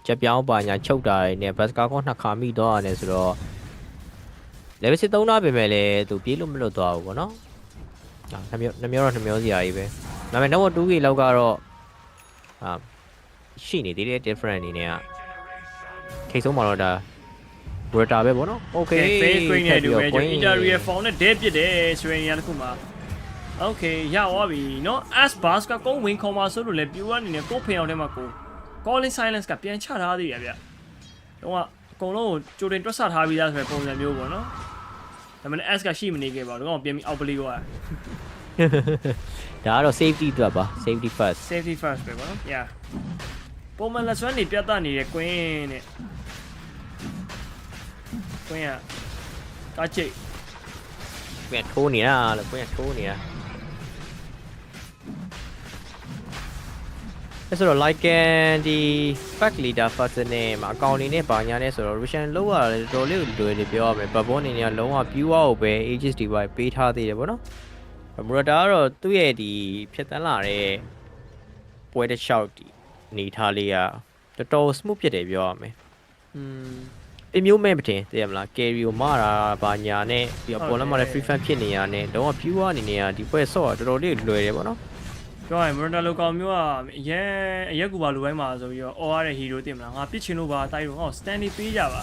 Speaker 11: ချက်ပြောင်းပါညာချုပ်တာနေဘတ်စကာကောနှစ်ခါမိတော့ရတယ်ဆိုတော့ level 3နာပဲပဲလေသူပြေးလို့မလွတ်သွားဘူးဗောနော်နှမျိုးစရာကြီးပဲဒါပေမဲ့ number 2K လောက်ကတော့ရှိနေသေးတယ် different အနေနဲ့ကထိတ်ဆုံးမှာတော့ဒါ Rota ပဲဗောနော် okay
Speaker 2: face screen နဲ့တူပဲကျွန်တော် interior phone နဲ့ dead ပြစ်တယ်ဆိုရင်ရတခုမှာ okay ရသွားပြီเนาะ as bus ကကုန်းဝင်ခေါ်မှာဆိုလို့လေပြူအနေနဲ့ကိုဖင်အောင်ထဲမှာကို calling silence ကပြန်ချထားသေးတယ်ဗျတော့အကုန်လုံးကိုကြိုတင်တွက်ဆထားပြီးသားဆိုတဲ့ပုံစံမျိုးပေါ့နော်ဒါပေမဲ့ S ကရှိမနေခဲ့ပါဘူးတော့ပြန်ပြီးအောက်ပလေးသွား
Speaker 11: ဒါကတော့ safety အတွက်ပါ safety first
Speaker 2: ပဲပေါ့နော် yeah ပုံမှန်လက်စွမ်းနေပြတ်သားနေတဲ့ Queen နဲ့ Queen ကကားချိတ်
Speaker 11: Queen ထိုးနေတာလို့ Queen ထိုးနေတာအဲ့ဆိုတော့ like ဒီ fact leader first နဲ့မှာအကောင့်လေးနဲ့ပါညာနဲ့ဆိုတော့ Russian လောက်ရတယ်တော်တော်လေးကိုလွယ်နေပြောရမယ်ဘဘောအနေနဲ့လုံးဝ pure ကိုပဲ ages တွေပါပေးထားသေးတယ်ဗောနော် Murata ကတော့သူ့ရဲ့ဒီဖြတ်တန်းလာတဲ့ပွဲတစ်လျှောက်ဒီနေထားလေးကတော်တော် smooth ဖြစ်တယ်ပြောရမယ်အမျိုးမဲ့မတင်သိရမလား carry ကိုမတာပါညာနဲ့ပြီးတော့ပေါ်လမ်းမှာလည်း free fan ဖြစ်နေရတဲ့လုံးဝ pure အနေနဲ့ဒီပွဲဆော့တာတော်တော်လေးလွယ်တယ်ဗောနော်
Speaker 2: ပြောရင် Murata လောကောင်မျိုးကအရက်ကူပါလူပိုင်းမှာဆိုပြီးတော့ all ရတဲ့ hero တင်မလားငါပစ်ချင်လို့ပါတိုက်လို့ဟော stand ပေးကြပါ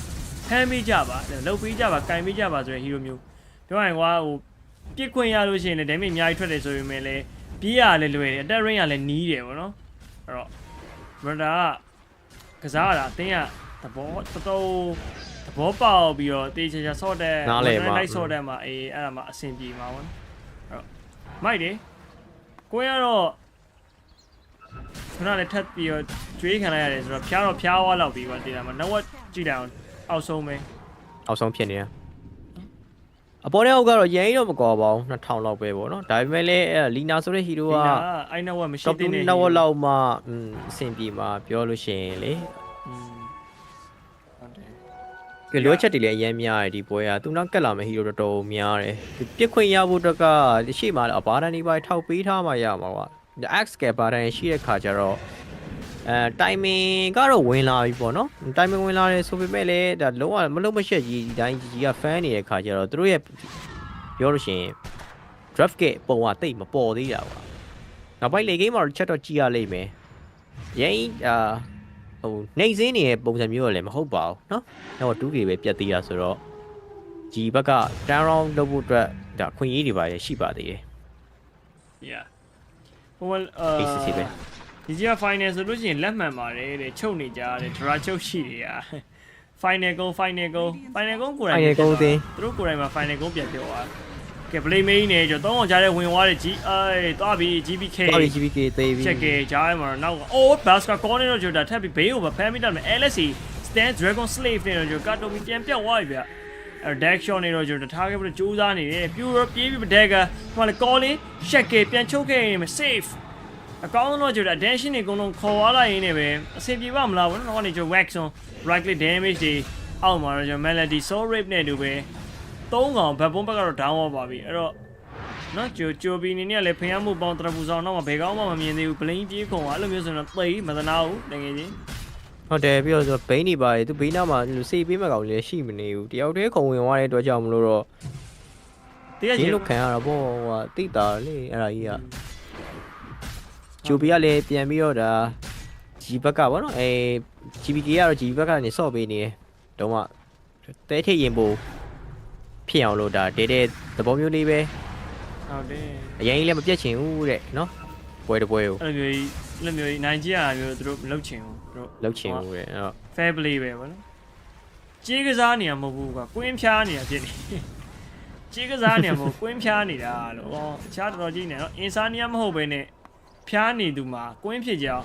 Speaker 2: ဖမ်းပေးကြပါလှုပ်ပေးကြပါကင်ပေးကြပါဆိုတဲ့ hero မျိုးပြောရင်ကွာဟိုပြစ်ခွင့်ရလို့ရှိရင်လည်း damage အများကြီးထွက်တယ်ဆိုပေမဲ့လည်းပြေးရလည်းလွယ်တယ် attack range ကလည်းနီးတယ်ဗောနော်အဲ့တော့ Murata ကစားရတာအတင်းကသဘောပေါက်ပြီးတော့တေးချာဆော့တဲ့
Speaker 11: လိုက်
Speaker 2: ဆော့တဲ့မှာအေးအဲ့ဒါမှအဆင်ပြေမှာဗောနော်အဲ့တော့မိုက်တယ်ကိုရတော့ခဏလည်းထပ်ပြီးတော့ကျွေးခံလိုက်ရတယ်ဆိုတော့ဖျားသွားလောက်ပြီးပါတေးတာမှာနောက်ကြည့်လိုက်အောင်အောက်ဆုံး
Speaker 11: ဖြစ်နေတာအပေါ်တဲ့အောက်ကတော့ရန်တော့မကောပါဘူး2000လောက်ပဲပေါ့နော်ဒါပေမဲ့လည်းလီနာဆိုတဲ့ဟီရိုက
Speaker 2: အဲ့နောက်မရှိသေးတဲ့
Speaker 11: နောက်လောက်မှအဆင်ပြေမှာပြောလို့ရှိရင်လေဟုတ်တယ်လိုချက်တွေလည်းအရင်များတယ်ဒီပွဲကသူနောက်ကက်လာမယ့်ဟီရိုတော်တော်များတယ်ပြစ်ခွင့်ရဖို့တက်ကရှေ့မှာအဘာဒန်ဒီပိုင်းထောက်ပေးထားမှရမှာကွာ X ကဘာဒန်ရှိတဲ့ခါကျတော့ timing ကတော့ဝင်လာပြီပေါ့နော် timing ဝင်လာတယ်ဆိုပေမဲ့လည်းဒါလုံးဝမလုံးမရှက်ကြီးဒီတိုင်းကြီးက fan နေတဲ့ခါကျတော့သူတို့ရဲ့ပြောလို့ရှိရင် draft ကပုံကတိတ်မပေါ်သေးတာပါနောက်ပိုင်းလေ game မှာချက်တော့ကြည့်ရလိမ့်မယ်ရင်ဟိုနေစင်းနေတဲ့ပုံစံမျိုးလည်းမဟုတ်ပါဘူးနော်တော့ 2K ပဲပြတ်သေးတာဆိုတော့ဒီဘက်က turn around လုပ်ဖို့အတွက်ဒါခွင့်ရေးတွေပါရရှိပါသေးတယ်
Speaker 2: yeah well ဒီကြီးက final ဆိုလို့ရှိရင်လက်မှန်ပါတယ်တဲ့ချုပ်နေကြတယ်ဒရာချုပ်ရှိတယ် final goal ကိုယ်တိုင်သူတို့ကိုယ်တိုင်မှာ final goal ပြန်ပြောသွားကဲ play main နဲ့ကျွန်တော်3အောင်ကြားတဲ့ဝင်သွားတဲ့ကြီးသွားပြီ GBK
Speaker 11: သေးပြီ
Speaker 2: check ကကြားရမှာနောက် oh basket corner တော့ကျွန်တော်ထပ်ပြီးဘေးကိုဖမ်းမိတယ် LSC stand dragon slave နဲ့တော့ကျွန်တော်ကတော့ပြန်ပြောက်သွားပြီဗျdeck shot နေတော့ကျွန်တော်ထားခဲ့ပြီးကြိုးစားနေတယ် pure ပြေးပြီး dagger ဟိုလေ calling check ကပြန်ချုပ်ခဲ့ရင် safe အကောင်းဆုံးတော့ကျွန်တော် attention တွေအကုန်လုံးခေါ်သွားလိုက်ရင်းနဲ့ပဲအဆင်ပြေပါမလားဘောနော်ကျွန်တော် wax on right click damage တွေအောက်မှာတော့ကျွန်တော် melody soul rape နဲ့တူပဲ3កောင်ဘက်ပုံးဘက်ကတော့ down သွားပါပြီအဲ့တော့နော်ကြိုပြီးနေနေလည်းဖျားမှုပေါင်းတရပူဆောင်တော့ဘယ်ကောင်းမှမမြင်သေးဘူး blink ပြေးခုံအဲ့လိုမျိုးဆိုတော့သိမသနာဘူးတကယ်ချင်း
Speaker 11: ဟုတ်တယ်ပြီးတော့ဆိုဘိန်းနေပါတယ်သူဘိန်းနာမှာစေးပေးမဲ့ကောင်လည်းရှိမနေဘူးတယောက်တည်းခုံဝင်သွားတဲ့အတွက်ကြောင့်မလို့တော့တရားချင်းလုခံရတာပေါ့ဟိုတိတာလေအဲ့ဒါကြီးကဂျိုဘီကလည်းပြန်ပြီးတော့ဒါဂျီဘက်ကပေါ့နော်GBK ကတော့ဂျီဘက်ကနေဆော့ပေးနေတယ်တော့မှတဲထိတ်ရင်ပို့ဖြစ်အောင်လို့ဒါတဲတဲသဘောမျိုးလေးပဲ
Speaker 2: ဟုတ်တယ်
Speaker 11: အရင်လည်းမပြတ်ချင်ဘူးတဲ့နော်ပွဲတပွဲကို
Speaker 2: အဲ့လိုမျိုးနိုင်ကြရမျိုးသူတို့မလုပ်ချင်ဘူးသူတို့
Speaker 11: လုပ်ချင်ဘူးတဲ့အဲ့တော့
Speaker 2: fair play ပဲဗောနော်ကြေးကစားနေရမဟုတ်ဘူးကွာကွင်းဖြားနေတာဖြစ်နေကြေးကစားနေရမဟုတ်ကွင်းဖြားနေတာလို့အခြားတော်တော်ကြီးနေနော်အင်ဆာနီယာမဟုတ်ပဲနဲ့ဖြားနေသူမှာကွင်းဖြစ်ကြအောင်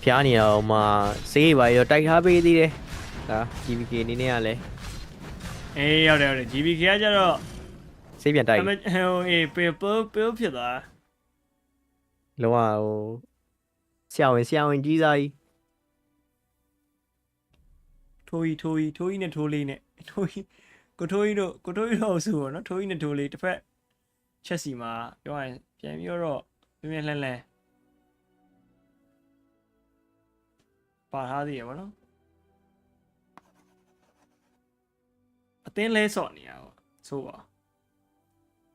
Speaker 11: ဖြားနေအောင်မှာစေးပါရောတိုက်ထားပေးသေးတယ်ဒါ GBK အနေနဲ့ကလည်း
Speaker 2: ရောက်တယ် GBK ကကျတော့
Speaker 11: စေးပြန်တိုက်
Speaker 2: ဟိုပေဖြစ်သွား
Speaker 11: လောကဟိုဆရာဝန်ကြီးစားကြီး
Speaker 2: ထိုးကြီးနဲ့ထိုးလေးနဲ့ကိုထိုးကြီးတို့ဆိုတော့နော်ထိုးကြီးနဲ့ထိုးလေးတစ်ဖက်ချက်စီမှာပြောရင်ပြန်ပြီးတော့ပြင်းလှန်ပါထားသေးရပါတော့အသင်းလဲဆော့နေရပါဆိုပါ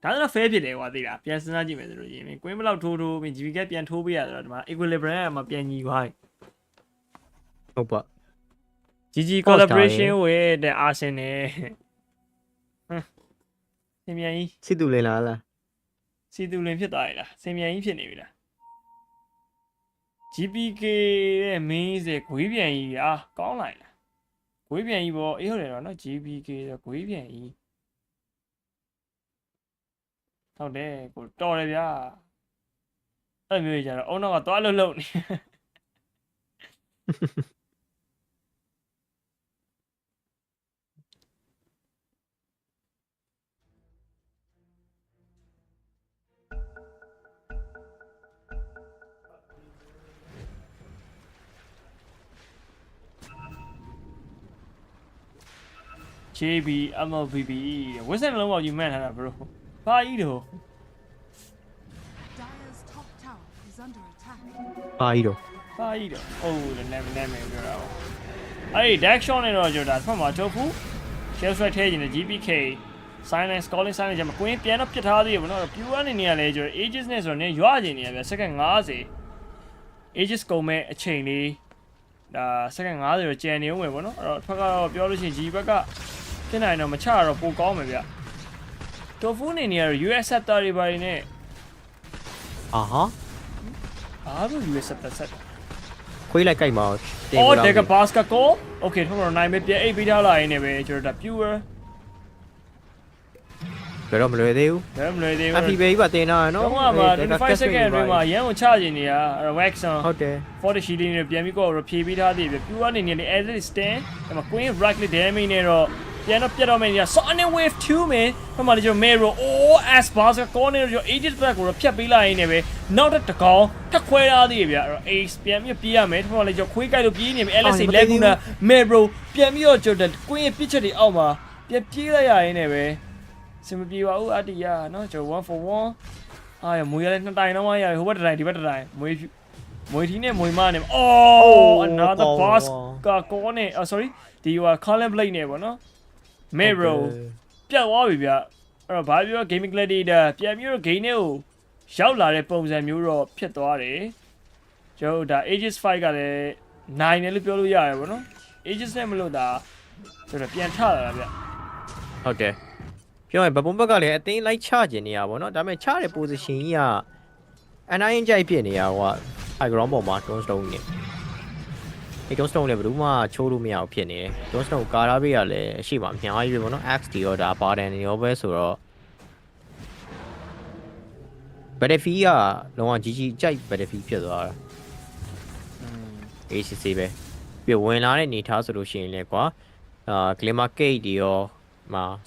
Speaker 2: ဒါတော့ fair ဖြစ်တယ်ကွာသိလားပြန်စဉ်းစားကြည့်မယ်ဆိုလို့ရင်ကွင်းဘလောက်ထိုးပြီး GBK ပြန်ထိုးပေးရတော့ဒီမှာ equilibrium မှာပြန်ညီသွားပြီ
Speaker 11: ဟုတ်ပါ
Speaker 2: GG collaboration with the Arsenal စင်မြန်ကြီး
Speaker 11: စီတူလင်လား
Speaker 2: စီတူလင်ဖြစ်သွားပြီလားစင်မြန်ကြီးဖြစ်နေပြီလား GBK ရဲ့ main စေဂွေးပြန်ကြီးကောင်းလိုက်လားဂွေးပြန်ကြီးပေါ့အေးဟုတ်တယ်တော့နော် GBK ဆိုဂွေးပြန်ကြီးဟုတ်တယ်ကိုတော်တယ်ဗျာအဲ့မျိုးကြီးကြတော့အုံနောက်ကသွားလှုပ်နေJB MLBB ဝက်ဆန်လုံးပေါက်ယူမှန်းထားတာ bro ဘာကြီးတော့
Speaker 11: ဘာကြီးတော့
Speaker 2: အိုးလည်းနာမည်ပြောတာပေါ့အဲ့ဒီ deck shot နဲ့တော့ကျွန်တော်ဒါဖတ်မှာတော့ဘူး shell strike ထဲရင် GBK Silencz Kelvin Layy ကျမှကွင်းပြန်တော့ပြစ်ထားသေးတယ်ဗောနော် pure အနေနဲ့လည်းကျွန်တော် ages နဲ့ဆိုတော့နည်းရွာချင်နေရဗျ second 50 ages ကုန်မဲ့အချိန်လေးဒါ second 50တော့ကျန်နေဦးမယ်ဗောနော်အဲ့တော့ဖက်ကတော့ပြောလို့ရှိရင် G ဘက်ကဖြစ်နိုင်တော့မချတော့ပိုကောင်းမယ်ဗျတိုဖူးနေနေရ US sector တွေပါနေနဲ့အားလို့ US sector ဆက်
Speaker 11: ခွေးလိုက်ကြိုက်မှာ
Speaker 2: အော်ဒက်ကဘာစကကိုโอเคထုံးတော့နိုင်ပဲပြအိတ်ပေးထားလိုက်နေပဲကျွန်တော်ဒါ pure
Speaker 11: ဘယ်တော့မလွယ်သေးဘူးအဖီဘေးပါတင်တာနော်
Speaker 2: တော့မှ25 second အတွင်းမှာရန်ကိုချကျင်နေတာ wax on
Speaker 11: ဟုတ်တယ်
Speaker 2: 40 shielding နဲ့ပြန်ပြီးတော့ဖြည့်ပေးထားသေးပြီ pure အနေနဲ့ as it stand ဒါမှ queen right damage နဲ့တော့ပြန်တော့ပြတ်တော့မယ်ညာ sonic wave 2မယ်ဘာမှလည်းကျွန်တော် mirror as boss က corner ကျွန်တော် aegis back ကိုတော့ဖြတ်ပေးလိုက်ရင်းနဲ့ပဲနောက်တစ်ကောင်ထက်ခွဲထားသေးပြီဗျအဲ့တော့ ace ပြန်ပြီးပြေးရမယ်ဘာမှလည်းကျွန်တော်ခွေးကြိုက်လို့ပြေးနေပြီ LSA လက်ကူနာ mirror ပြန်ပြီးတော့ကျွန်တော် queen ရဲ့ပြစ်ချက်တွေအောက်မှာပြန်ပြေးလိုက်ရရင်းနဲ့ပဲစင်မပြေပါဘူးအတီးရနော်ကျွန်တော်1 for 1 ရမွေရလဲ2တိုင်တော့မှရဟိုဘက်တိုင်ဒီဘက်တိုင်မွေထီနဲ့မွေမနဲ့oh another boss ကကောနဲ့ sorry ဒီဟို column blade နဲ့ပေါ့နော် mirror ပြတ်သွားပြီဗျအဲ့တော့ဘာပြော gaming gladiator ပြန်ပြီးတော့ game နဲ့ကိုရောက်လာတဲ့ပုံစံမျိုးတော့ဖြစ်သွားတယ်ကျွန်တော်ဒါ ages 5ကလည်း9နဲ့လို့ပြောလို့ရတယ်ပေါ့နော် ages နဲ့မလို့ဒါဆိုတော့ပြန်ထလာတာဗျ
Speaker 11: ဟုတ်တယ်ပြောရင်ဘပုံဘက်ကလည်းအတင်းလိုက်ချကျင်နေရပါတော့ဒါပေမဲ့ချတဲ့ position ကြီးကအနိုင်ကြိုက်ဖြစ်နေရဟိုက high ground ပေါ်မှာ stone stone နေဒီ stone stone လည်းဘယ်သူမှချိုးလို့မရအောင်ဖြစ်နေတယ် stone stone ကာရာဘေးကလည်းအရှိမအများကြီးပဲပေါ့နော် axe တီရောဒါပါတန်နေရောပဲဆိုတော့ battlefield ကလုံးဝကြီးကြီးကြိုက် battlefield ဖြစ်သွားတာACC ပဲပြီးဝင်လာတဲ့နေထားဆိုလို့ရှိရင်လည်းကွာglimmer gate တွေရော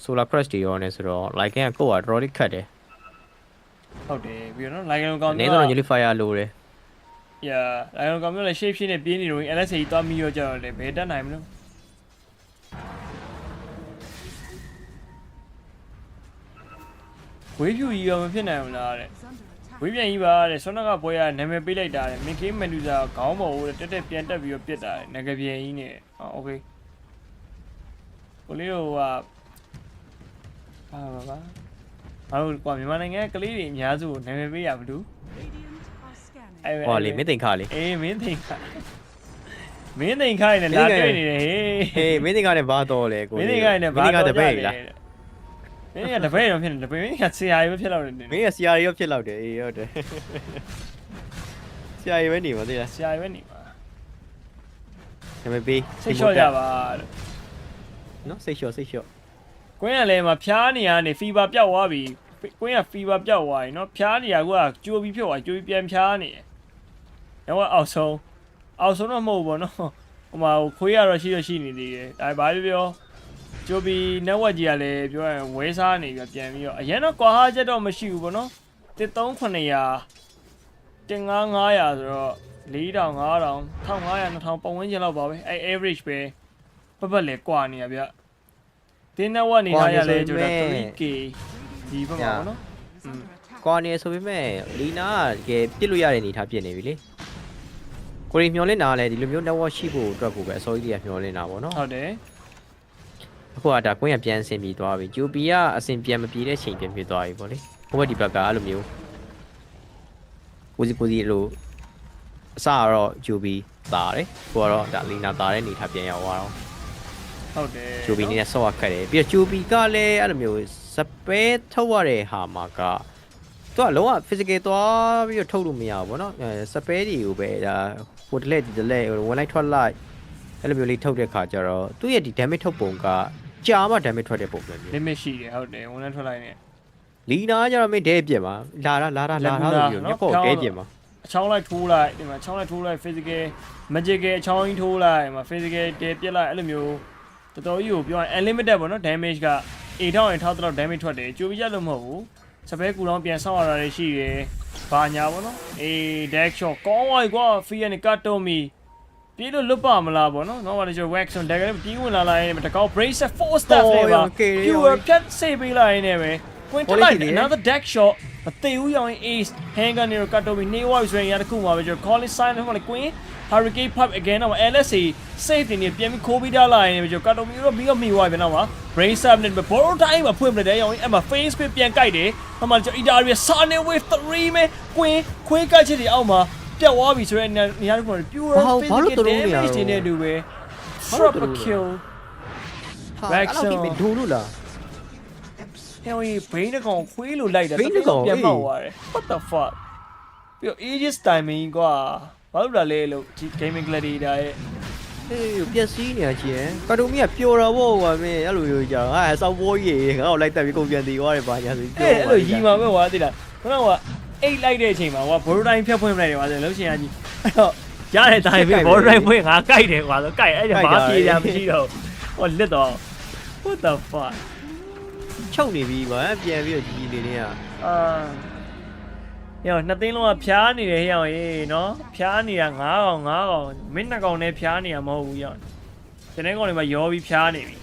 Speaker 11: solar crush တွေရောနေဆိုတော့ like ကကိုကတော်တော်လေးခတ်တယ်
Speaker 2: ဟုတ်တယ်ပြီးတော့ like ကောင်
Speaker 11: နေတော့ nullifier လိုတယ်
Speaker 2: like ကောင်မျိုးလည်း shape နဲ့ပြင်းနေတော့ LSA ကြီးသွားပြီးတော့ကြတော့လေဘယ်တက်နိုင်မလို့ဝေးဖြူကြီးရောမဖြစ်နိုင်ဘူးလားတဲ့ဝေးပြန်ကြီးပါတဲ့ဆွမ်းနာကပွဲရနာမည်ပေးလိုက်တာတဲ့မင်ကင်းမန်ဒူဇာခေါင်းပေါ်ကိုတက်ပြန်တက်ပြီးတော့ပြစ်တာငကပြန်ကြီးနဲ့โอเคကိုလေးတို့ကပါတို့ကွာမြန်မာနိုင်ငံကလေးတွေအများစုကိုနာမည်ပေးရဘူး
Speaker 11: ဟောလေမင်းသိန်ခါလေ
Speaker 2: အေးမင်းသိန်ခါနဲ့လာတွေ့နေတယ်
Speaker 11: ဟေးမင်းသိန်ခါနဲ့ဘာတော်လဲကို
Speaker 2: မင်းသိန်ခါနဲ့ဘာတော်တပည့်လားမင်းကတပည့်တော့ဖြစ်နေတပည့်မင်းကဆရာကြီးပဲဖြစ်လောက်တယ်
Speaker 11: မင်းကဆရာကြီးရောဖြစ်လောက်တယ်အေးဟုတ်တယ်ဆရာကြီးပဲနေပါသေးလား
Speaker 2: ဆရာကြီးပဲနေပါ
Speaker 11: နာမည်ပေး
Speaker 2: စိတ်လျှော့ကြပါ
Speaker 11: နော်စိတ်လျှော့
Speaker 2: ကွင်းကလည်းမှာဖျားနေရနေဖီဗာပျောက်သွားပြီကွင်းကဖီဗာပျောက်သွားပြီเนาะဖျားနေရကကြိုးပြီးဖြစ်သွားကြိုးပြီးပြန်ဖျားနေတယ်တော့အောက်ဆုံးတော့မဟုတ်ဘူးเนาะဟိုမှာခွေးရတော့ရှိနေသေးတယ်ဒါဘာပြောကြိုးပြီး network ကြီးကလည်းပြောရင်ဝဲစားနေပြီးပြန်ပြီးတော့အရင်တော့ကွာဟာချက်တော့မရှိဘူးပေါ့เนาะ13900 15500ဆိုတော့4000 5000 1500 2000ပတ်ဝန်းကျင်လောက်ပါပဲအဲ average ပဲပတ်လေကွာနေရဗျတင်းနဲ့ဝတ်နေတာရလဲကျွန်တော် 3k ဒီဘက်မှာပေါ့နော်
Speaker 11: ကွာနေဆိုပေမဲ့လီနာကတကယ်ပြစ်လို့ရတဲ့အနေထားဖြစ်နေပြီလေကိုရီမျောလင်းတာကလည်းဒီလိုမျိုး network ရှိဖို့အတွက်ကိုပဲအစိုးရကမျောလင်းတာပေါ့နော်
Speaker 2: ဟုတ်တယ်
Speaker 11: အခုကဒါကွင်းရပြန်အဆင်ပြေသွားပြီဂျူပီကအဆင်ပြန်မပြေတဲ့ချိန်ပြန်ပြေသွားပြီပေါ့လေဟိုဘက်ဒီဘက်ကအဲ့လိုမျိုးကိုစီလိုအစတော့ဂျူပီတာတယ်ကိုကတော့ဒါလီနာတာတဲ့အနေထားပြန်ရောက်သွားတော့
Speaker 2: ဟုတ်တယ်
Speaker 11: ဂျူပီနဲ့ဆော့ခတ်တယ်ပြီးတော့ဂျူပီကလည်းအဲ့လိုမျိုးစပဲထုတ်ရတဲ့ဟာမှာကသူကလုံးဝ physical သွားပြီးတော့ထုတ်လို့မရဘူးဗောနော်စပဲတွေကိုပဲဒါဟိုတလက်ဒီလက်ဝင်လိုက်ထွက်လိုက်အဲ့လိုမျိုးလေးထုတ်တဲ့ခါကျတော့သူ့ရဲ့ဒီ damage ထုတ်ပုံကကြာမှ damage ထွက်တဲ့ပုံပဲမျိုး
Speaker 2: limit ရှိတယ်ဟုတ်တယ်ဝင်လိုက်ထွက်လိုက်နေ
Speaker 11: လီနာကျတော့မင်းဒဲပြစ်မှာလာတာလို့ပြောညဖို့ဒဲပြစ်မှာ
Speaker 2: အချောင်းလိုက်ထိုးလိုက်ဒီမှာအချောင်းလိုက်ထိုးလိုက် physical magical အချောင်းကြီးထိုးလိုက်ဒီမှာ physical တဲပြစ်လိုက်အဲ့လိုမျိုးတော်တော်ကြီးကိုပြောရင် unlimited ပေါ့နော် damage က8000 1000လောက် damage ထွက်တယ်ကြိုပြီးရလို့မဟုတ်ဘူးစပယ်ကူတော့ပြန်ဆောက်ရတာရှိတယ်ဘာညာပေါ့နော်deck shot ကောင်းသွားပြီကွာ fear နဲ့ cut တော့မီပြေးလို့လွတ်ပါမလားပေါ့နော်တော့လည်းကျွန်တော် wax on deck လည်းပြေးဝင်လာလိုက်ရင်တကောက် brace set 4 step နဲ့ပါ pure ဖြတ်စေးပေးလိုက်နေပဲကွင်းထလိုက် another deck shot မသေးဘူးရောင်း ace hanger နဲ့ cut တော့မီနေဝါဆိုရင်ရတခုမှာပဲကျွန်တော် calling sign နဲ့ကွင်း hurricane pop again တော့ LSA save နေပြန်ပြီးခိုးပြီးထားလိုက်ရင်ကျွန်တော် cut တော့မီတော့ပြီးတော့မိသွားပြီနော်ပါ brace set နဲ့ borrow time မှာဖွင့်ပြတယ်ရောင်းအဲ့မှာ face script ပြန်ကြိုက်တယ်ဟိုမှာကျွန်တော် Italia Sunny wave 3မဲကွင်းခွေးကချစ်တွေအောက်မှာပြတ်သွားပြီဆိုတော့နေရာတခုမှာ pure physical damage နေတူပဲ triple kill
Speaker 11: ဘက်ဆိုဒူလို့လား
Speaker 2: ဟဲ့ဘိန်းတကောင်ခွေးလို့လိုက်တာပြန်ပေါက်သွားတယ် what the fuck ပြီးတော့ aegis timing ကွာဘာလို့လဲလို့ gaming gladiator ရဲ့
Speaker 11: ပျက်စီးနေချင်ကာတိုမီကပျော်တာပေါ့ကွာမင်းအဲ့လိုမျိုးကြာငါဆောက်ဘောကြီးငါ့ကိုလိုက်တက်ပြီးကုန်ပြန်တည်သွားတယ်ပါညာဆို
Speaker 2: ပြောအဲ့လိုရီမှာပဲကွာသိလားခုနကအိတ်လိုက်တဲ့အချိန်မှာကွာဘော်တိုင်းဖြတ်ဖွင့်ပလိုက်တယ်ကွာဆိုလို့ရှိရင်ကြီးအဲ့တော့ရတဲ့တိုင်းပဲဘော်တိုင်းဖွင့်ငါကြိုက်တယ်ကွာဆိုကြိုက်အဲ့ဒါဘာပြေးရမရှိတော့ဟောလစ်တော့ what the fuck
Speaker 11: ချုပ်နေပြီကွာပြန်ပြီးတော့ကြီးနေနေရ
Speaker 2: ရောနှစ်သိန်းလုံးကဖျားနေတယ်ဟဲ့အောင်ရေးနော်ဖျားနေတာ9កောင်မင်း2កောင်နဲ့ဖျားနေတာမဟုတ်ဘူးရောကျန်တဲ့ကောင်တွေမှာရောပြီးဖျားနေပြီ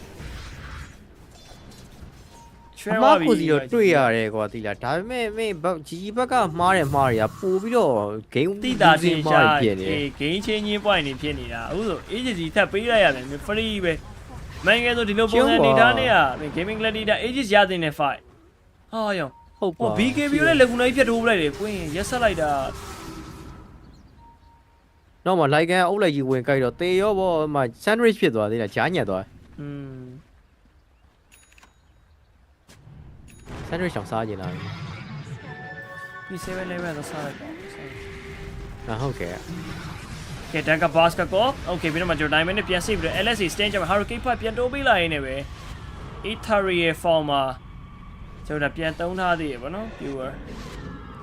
Speaker 2: ရွှဲ
Speaker 11: အ
Speaker 2: သွား
Speaker 11: မား
Speaker 2: ပြီ
Speaker 11: ကိုစီတော့တွေ့ရတယ်ကွာတိလားဒါပေမဲ့မင်းဂျီဘက်ကမှားတယ်ရပို့ပြီးတော့ game
Speaker 2: တိတာတင်
Speaker 11: မှား
Speaker 2: ရှာ
Speaker 11: ဖြစ်နေ
Speaker 2: game changing point နေဖြစ်နေတာအခုဆို agency ထပ်ပေးလိုက်ရတယ် free ပဲမင်းကဲဆိုဒီလိုပုံစံနေထားနေရ gaming gladiator agency ရတဲ့ fight ဟာယောင်ဟုတ်ပါ BKB လည်းလက်ကူနိုင်ဖြတ်ထိုးပလိုက်တယ်ကွင်းရက်ဆက်လိုက်တာ
Speaker 11: တော့မှလိုက်ကန်အုပ်လိုက်ကြီးဝင်ကြိုက်တော့တေရောဘောမှ sandwich ဖြစ်သွားသေးတာဂျားညက်သွားsandwich ဆောင်စားကြလား
Speaker 2: P7 level တော့စားလိုက်ပါ
Speaker 11: ဟုတ်ကဲ့
Speaker 2: ကဲတန်ကဘတ်စကကောโอเคပြီးတော့မှကျွန်တော် diamond နဲ့ပြန်စိပြီးတော့ LSA stand ကျမှ hurricane fight ပြန်တိုးပေးလိုက်ရင်းနဲ့ပဲ Ethereal form မှာကျွန်တော်ပြန်သုံးထားသေးရပါတော့ viewer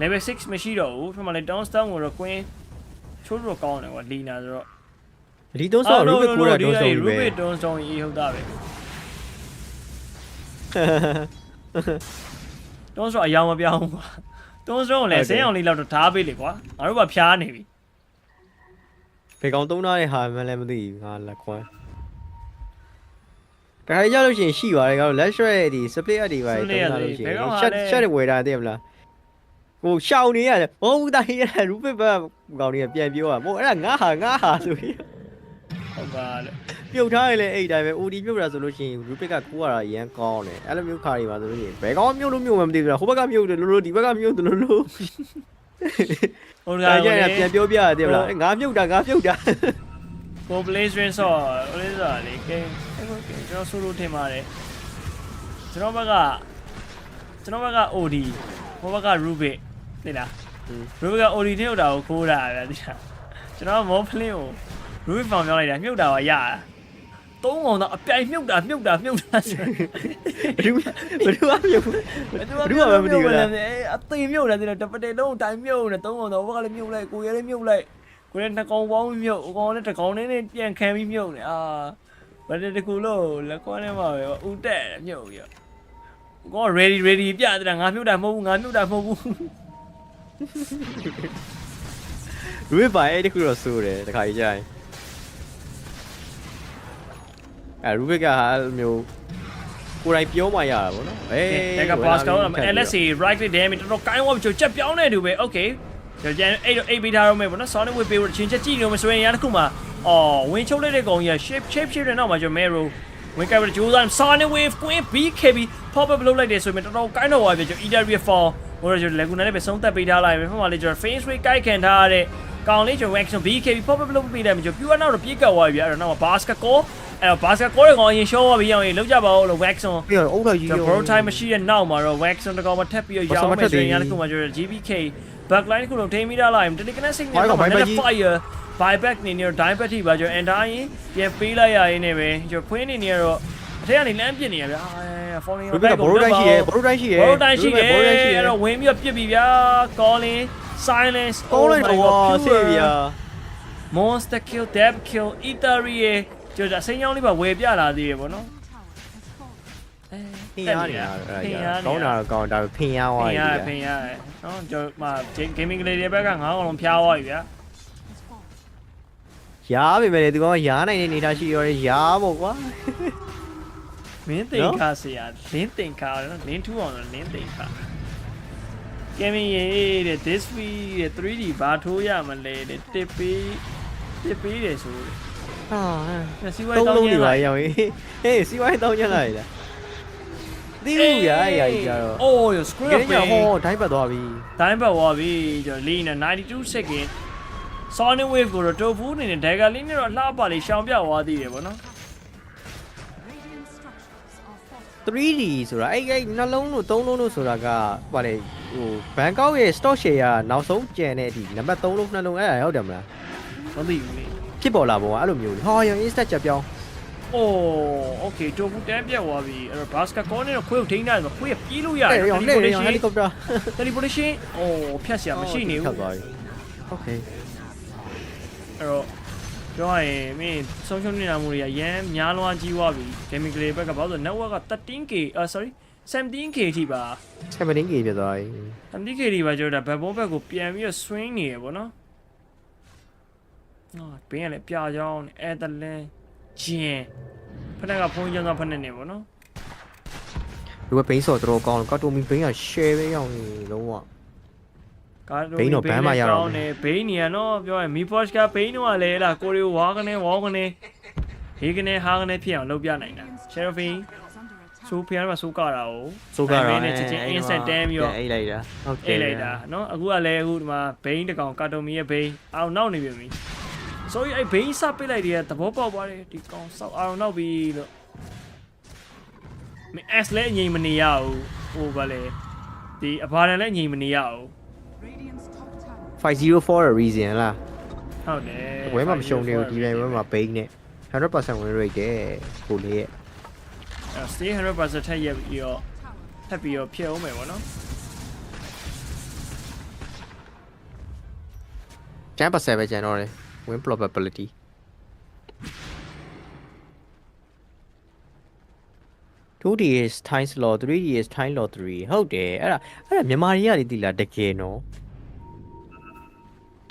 Speaker 2: level 6မရှိတော့ဘူးဒီမှာလေ downstone ကိုတော့ queen ချိုးတော့ကောင်းတယ်ကွာလီနာဆိုတော့
Speaker 11: ဒီတုံးဆော Rubik ကိုရ downstone ပဲ
Speaker 2: Rubik downstone ကြီးဟုတ်တာပဲdownstone အယောင်မပြောင်းဘူးကွာ downstone ကိုလည်းဆင်းအောင်လေးလောက်တော့ထားပေးလေကွာငါတို့ကဖျားနေပြီ
Speaker 11: ဖေကောင်သုံးထားတဲ့ဟာမှလည်းမသိဘူးငါလက်ခွန်းဒါရကြလို့ရှိရင်ရှိပါတယ်ကောင်လက်ရွှဲဒီ split up တွေပါသုံးထားလို့ရှိရင် shot တွေဝယ်တာတည်းမလားဟိုရှောင်းနေရတယ်မဟုတ်တိုင်းရ Rubik ဘက်ကောင်တွေကပြန်ပြောတာမဟုတ်အဲ့ဒါငါဟာဆိုပြီး
Speaker 2: ဟုတ်ပါလေ
Speaker 11: ပြုတ်ထားရလေအဲ့တိုင်းပဲ OD ပြုတ်တာဆိုလို့ရှိရင် Rubik ကကိုးရတာအရန်ကောင်းတယ်အဲ့လိုမျိုးခါတွေပါဆိုလို့ရှိရင်ဘယ်ကောင်မြုပ်လို့မြုပ်မှမသိဘူးလားဟိုဘက်ကမြုပ်တယ်လို့ဒီဘက်ကမြုပ်တယ်လို့
Speaker 2: ဟိုကလည်း
Speaker 11: ပြန်ပြောပြရတယ်မလားငါမြုပ်တာ
Speaker 2: ကို blazing ဆော့လေကဲကျွန်တော်ဆိုလို့ထင်ပါတယ်ကျွန်တော်ဘက်က OD ဟိုဘက်က Rubik သိလား Rubik က OD ထည့်တာကိုခိုးတာဗျာသိလားကျွန်တော်မောဖလင်းကို Rubik ဖောင်ပြောလိုက်တာမြုပ်တာပါရတာသုံးကောင်တော့အပြိုင်မြုပ်တာဆို
Speaker 11: ဘယ်သူမှမြုပ်
Speaker 2: မသိဘူးလားအသိမြုပ်တယ်တပတေလုံးတိုင်းမြုပ်နေသုံးကောင်တော့ဘက်ကလည်းမြုပ်လိုက်ကိုရဲလည်းမြုပ်လိုက်ကိုရဲနှစ်ကောင်ပေါင်းမြုပ်အကောင်လည်းတစ်ကောင်နဲ့ပြန်ခံပြီးမြုပ်နေဘာတကူလို့လက်ကွမ်းထဲမှာပဲဦးတက်မြုပ်ရကိုက ready ပြတယ်ငါမြုပ်တာမဟုတ်ဘူး
Speaker 11: Rubik ပါအဲ့ဒီခုတော့စိုးတယ်တခါကြီးကြာရင်Rubik ကဟာမျိုးကိုယ်တိုင်ပြောမှရတာဗောနော်
Speaker 2: တကဘာစကော LSA right click damage တော်ကိုင်းဝါချိုချက်ပြောင်းနေတူပဲ okay ကျွန်တော်8ပေးထားတော့မယ်ဗောနော် Sonic Wave ပေးလို့ချင်းချက်ကြည့်နေလို့မဆိုရင်ရတစ်ခုမှာဝင်ချုပ်လိုက်တဲ့ကောင်ကြီး shape တဲ့နောက်မှာကျွန်တော် Mero ဝင်ကြိုက်ပြီးကြိုးစား Sonic Wave Queen BKB pop up လုပ်လိုက်တယ်ဆိုရင်တော်ကိုင်းတော့ပါပြီကျွန်တော် Ethereal Fall ဟိုကျွန်တော် Laguna နဲ့ပဲဆုံးသက်ပေးထားလိုက်မယ်ဖက်မှာလေကျွန်တော် face rate ကိုက်ခံထားရတဲ့ကောင်လေးကျွန်တော် Wax BKB pop up လုပ်ပေးတယ်ကျွန်တော် pure နောက်တော့ပြေးကတ်သွားပြီအဲ့တော့နောက်မှာ basket call အဲ့တော့ basket call ကောင်ရင် show သွားပြီးအောင်ရင်လောက်ကြပါဦးလို့ Wax on
Speaker 11: ပြီးတော့အုပ်လိုက်ကြီး
Speaker 2: prototype မရှိတဲ့နောက်မှာတော့ Wax on တကောင်မှထပ်ပြီးရောင်းမယ်ဆိုရင်ရတဲ့ခုမှာကျွန်တော် GBK backline ခုလုံးထိမိထားလိုက် Teleconnect signal နဲ့ fire buyback နေနေတော့ die back ထိပါကျွန်တော် enter ရင်ပြန်ပေးလိုက်ရရင်လည်းပဲကျွန်တော်ခွင်းနေနေတော့အထက်ကနေလမ်းပြစ်နေရဗျာ falling back
Speaker 11: ဘောလုံးတိုင်းရှိရဲအဲ့
Speaker 2: တော့ဝင်ပြီးပြစ်ပြီဗျာ calling silence
Speaker 11: ဆေးဗျာ
Speaker 2: monster kill dab kill Ethereal ကျွန်တော်အစိမ်းကြောင်းလေးပါဝယ်ပြလာသေးတယ်ဗောနော်
Speaker 11: ဖင်ရနေတာကောင်းတာကောင်းဒါဖင်ရသွားပြီ
Speaker 2: ဖင်ရနော်ကျွန်တော်မှ gaming ကလေးတွေဘက်က9ကောင်လုံးဖျားသွားပြီဗျာ
Speaker 11: ရားပြီမယ်ဒီကောင်ရားနိုင်တဲ့နေသားရှိရောရားပေါ့ကွာ
Speaker 2: မင်းသိခါဆရာလင်းသိခါနော်လင်းထူအောင်လင်းသိခါ gaming ရေးတဲ့ this week တဲ့ 3D ဘာထိုးရမလဲတဲ့တစ်ပေးတယ်ဆိုတဲ့
Speaker 11: စီဝိုင်းတောင်းနေပါရောဟေးစီဝိုင်းတောင်းရလိုက်လားဒီဘူးရကြတော့
Speaker 2: အိုး screw up
Speaker 11: ဟောဒိုင်းပတ်သွားပြီ
Speaker 2: ကျွန်တော်လီနဲ့92 second Sonic Wave ကိုတော့တိုဖူးနေနဲ့ Dagger လေးနဲ့တော့အလှပလေးရှောင်ပြသွားသေးတယ်ဗောနော်
Speaker 11: 3D ဆိုတာအဲ့နှလုံးတို့3လုံးတို့ဆိုတာကဟိုလေဟိုဘန်ကောက်ရဲ့ stock share ကနောက်ဆုံးကျန်တဲ့ဒီနံပါတ်3လုံးနှလုံးအဲ့ဒါဟုတ်တယ်မလား
Speaker 2: မသိဘူးလေ
Speaker 11: ဖြစ်ပေါ်လာပုံကအဲ့လိုမျိုးဟောရ insta ချက်ပြောင်း
Speaker 2: အိုး okay တိုဖူးတန်းပြတ်သွားပြီအဲ့တော့ basket call နဲ့တော့ခွေးကိုထိန်းထားတယ်ဆိုခွေးကပြေးလို့ရတယ်
Speaker 11: helicopter
Speaker 2: teleportation အိုးဖြတ်เสียမရှိနေဘူး
Speaker 11: okay
Speaker 2: အဲ့တော့ပြောရရင်မင်းဆုံးရှုံးနေတာမျိုးတွေကရမ်းများလွန်ကြီးသွားပြီ gaming ကလေးဘက်ကဘာလို့ network က 13k sorry 17k ထိပါ
Speaker 11: 17k ဖြစ်သွားပြီ
Speaker 2: 17k ထိပါကျွန်တော်ဒါဘက်ဘုံဘက်ကိုပြန်ပြီးတော့ swing နေရပေါ့နော်ဘင်းကလည်းပြာကြောင်းအဲ့တလဲဂျင်းဖက်နက်ကဖုန်းကြောင်းဖက်နက်နေပေါ့နော်
Speaker 11: လူကဘိန်းဆော့တော်ကောင်းကာတိုမီဘိန်းက share ပဲရောက်နေလုံးဝ
Speaker 2: ကာတိုမီဘိန်းလည်းကောင်းတယ်ဘိန်းနေရနော်ပြောရင်မီဖော့ချ်ကဘိန်းတော့လည်းလားကိုရီဝါကနေဝါကနေဟေကနေဟာကနေဖြစ်အောင်လုပ်ပြနိုင်တာ Sheriffy ဆိုဖျားမှာစိုးကတာ哦စိုးကတာနဲ့ချက်ချင်း instant တန်းပြီးတော့အိတ်လိုက်တာဟုတ်ကဲ့အိတ်လိုက်တာနော်အခုကလည်းအခုဒီမှာဘိန်းတကောင်ကာတိုမီရဲ့ဘိန်းအောင်နောက်နေပြီဆိုရင်အဲ့ဘိန်းစပစ်လိုက်တဲ့သဘောပေါက်သွားတယ်ဒီကောင်စောက်အောင်နောက်ပြီလို့မင်း S လည်းငြိမ်မနေရဘူးဟိုဗာလေဒီအဘာတန်လည်းငြိမ်မနေရဘူး
Speaker 11: 504 a reason လား
Speaker 2: ဟုတ်တယ်
Speaker 11: ဝဲမှာမရှုံနေဘူးဒီတိုင်းဝဲမှာဘိန်းနဲ့ 100% win rate တဲ့ကိုလေးရဲ့
Speaker 2: stay 100% ထက်ရပြီးတော့ထပ်ပြီးတော့ဖြစ်အောင်မယ်ဗောနော်
Speaker 11: 10% ပဲကျန်တော့တယ် win probability 2D is times law 3D is time law 3ဟုတ်တယ်အဲ့ဒါမြန်မာတွေကလေဒီလားတကယ်နော်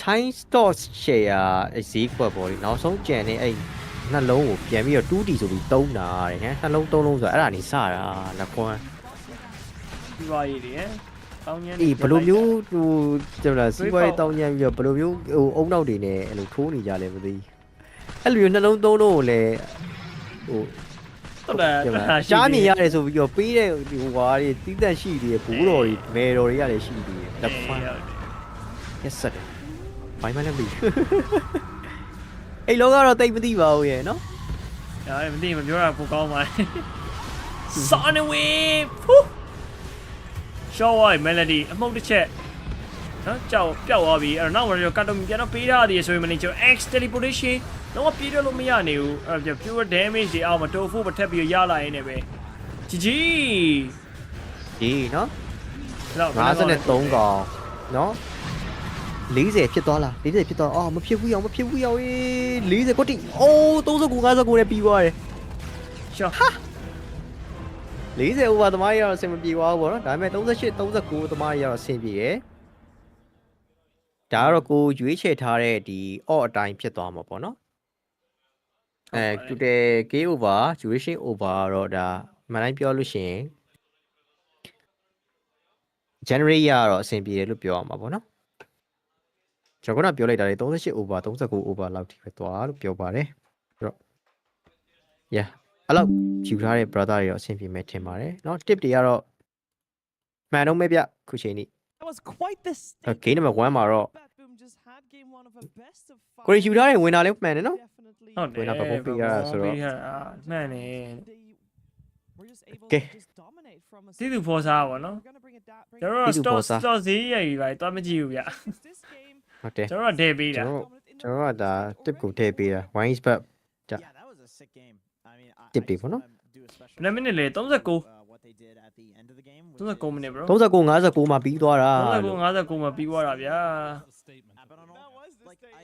Speaker 11: time stores share ဈေးကွက်ပေါ်လေနောက်ဆုံးကျန်နေအဲ့နှလုံးကိုပြန်ပြီးတော့ 2D ဆိုပြီးသုံးတာတဲ့ဟမ်နှလုံး3လုံးဆိုအဲ့ဒါနေစတာလက်ခွန်း
Speaker 2: ဒီပါရည်တွေတောင်းညံ့
Speaker 11: အေးဘယ်လိုမျိုးဟိုကျွန်တော်စီးပွားရေးတောင်းညံ့ပြီးတော့ဘယ်လိုမျိုးဟိုအုံနောက်တွေနဲ့အဲ့လိုထိုးနေကြလဲမသိအဲ့လိုမျိုးနှလုံး3လုံးကိုလည်းဟို
Speaker 2: ဟုတ်တယ်
Speaker 11: ရှားနေရတယ်ဆိုပြီးတော့ပေးတဲ့ဟိုဟာတွေတီးသက်ရှိသေးတယ်ဘူးတော်တွေမဲတော်တွေကလည်းရှိသေးတယ်လက်ခွန်းရက်ဆက်တယ်ဘိုင်းမလည်းမသိအဲ့လောကတော့တိတ်မသိပါဘူးရဲ့နော်
Speaker 2: အဲ့မသိမပြောတာပိုကောင်းပါSon away ဖူး Show away melody အမှုတ်တစ်ချက်နော်ကြောက်ပျောက်သွားပြီအဲ့တော့နောက်ဝင်ကတ်တော့ပြန်တော့ပေးထားသေးဆိုရင်မနေကျွန်တော် X teleportation တော့ပြေးတော့လို့မရနေဘူးအဲ့တော့ pure damage တွေအောက်မှာတိုဖိုးမထက်ပြီးရလာရင်းနဲ့ပဲ GG
Speaker 11: ဒီနော်53ကောင်နော်40ဖြစ်သွားလား40ဖြစ်သွားအော်မဖြစ်ဘူးအောင်မဖြစ်ဘူးအောင်40ကိုတိအိုး39 59နဲ့ပြီးသွားတယ်
Speaker 2: ရှော့
Speaker 11: ဟာ40 over သမားရတော့အဆင်မပြေသွားဘူးပေါ့နော်ဒါပေမဲ့38 39သမားရတော့အဆင်ပြေတယ်ဒါကတော့ကိုရွေးချယ်ထားတဲ့ဒီ odd အတိုင်းဖြစ်သွားမှာပေါ့နော်total game over duration over တော့ဒါမှန်တိုင်းပြောလို့ရှိရင် generate ရတော့အဆင်ပြေတယ်လို့ပြောရမှာပေါ့နော်ကျွန်တော်ကပြောလိုက်တာလေ38 over 39 over လောက်ထိပဲသွားလို့ပြောပါတယ်အဲ့တော့ yeah အဲ့လောက်ယူထားတဲ့ brother တွေတော့အဆင်ပြေမယ်ထင်ပါတယ်เนาะ tip တွေကတော့မှန်တော့မဲ့ပြခုချိန်นี้ game number 1မှာတော့ကိုရီယူထားတဲ့ဝင်တာလေးမှန်တယ်နော်
Speaker 2: ဟုတ်တယ်
Speaker 11: ဝင်တာတော့ပေးရတာဆိုတော့
Speaker 2: မှန်တယ်
Speaker 11: ကဲ
Speaker 2: တီးသူဖော်စားပါနော်ကျွန်တော် stock ဈေးရည်ပါတော့မကြည့်ဘူးဗျ
Speaker 11: ဟုတ်တယ်
Speaker 2: ကျွန်တော်ဒဲပေးတာ
Speaker 11: ကျွန်တော်ကဒါ tip ကိုထည့်ပေးတာ wines but ကြာ tip တွေပေါ့နော်
Speaker 2: ဘယ်မိနစ်လဲ39 မိနစ် bro
Speaker 11: 39 59မှာပြီးသွားတာ
Speaker 2: 39 59မှာပြီးသွားတာဗျာ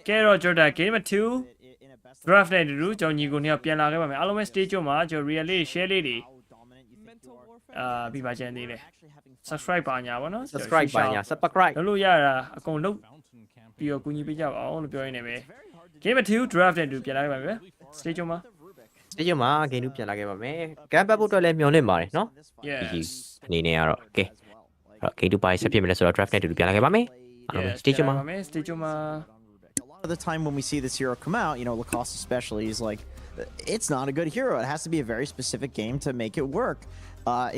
Speaker 2: ကဲတော့ကျွန်တော် game 2 draft နဲ့တူကျွန်တော်ညီကိုနှစ်ယောက်ပြန်လာခဲ့ပါမယ်အားလုံးပဲ stage ကျော်မှာကျွန်တော် real လေး share လေးတွေပြီးပါချင်သေးတယ် subscribe ပါညာပေါ့နော်
Speaker 11: subscribe ပါညာ subscribe
Speaker 2: လုပ်လို့ရတာအကုန်လုပ်ပြီးတော့ကူညီပေးကြပါအောင်လို့ပြောရင်းနေပဲ game 2 draft နဲ့တူပြန်လာခဲ့ပါမယ် stage ကျော်မှာ
Speaker 11: ဒီကျမှဂိမ်းတူပြန်လာခဲ့ပါမယ်ကမ်ပတ်ဖို့အတွက်လည်းမျှော်လင့်ပါတယ်နော်
Speaker 2: yes
Speaker 11: အနေနဲ့ကတော့ကဲအဲ့တော့ဂိမ်းတူပိုင်းဆက်ဖြစ်မယ်လဲဆိုတော့ draft နဲ့တူပြန်လာခဲ့ပါမယ်အားလုံး stage မှာ
Speaker 2: stage မှာ
Speaker 21: of the time when we see this hero come out, you know, Lacoste especially is like, it's not a good hero. It has to be a very specific game to make it work.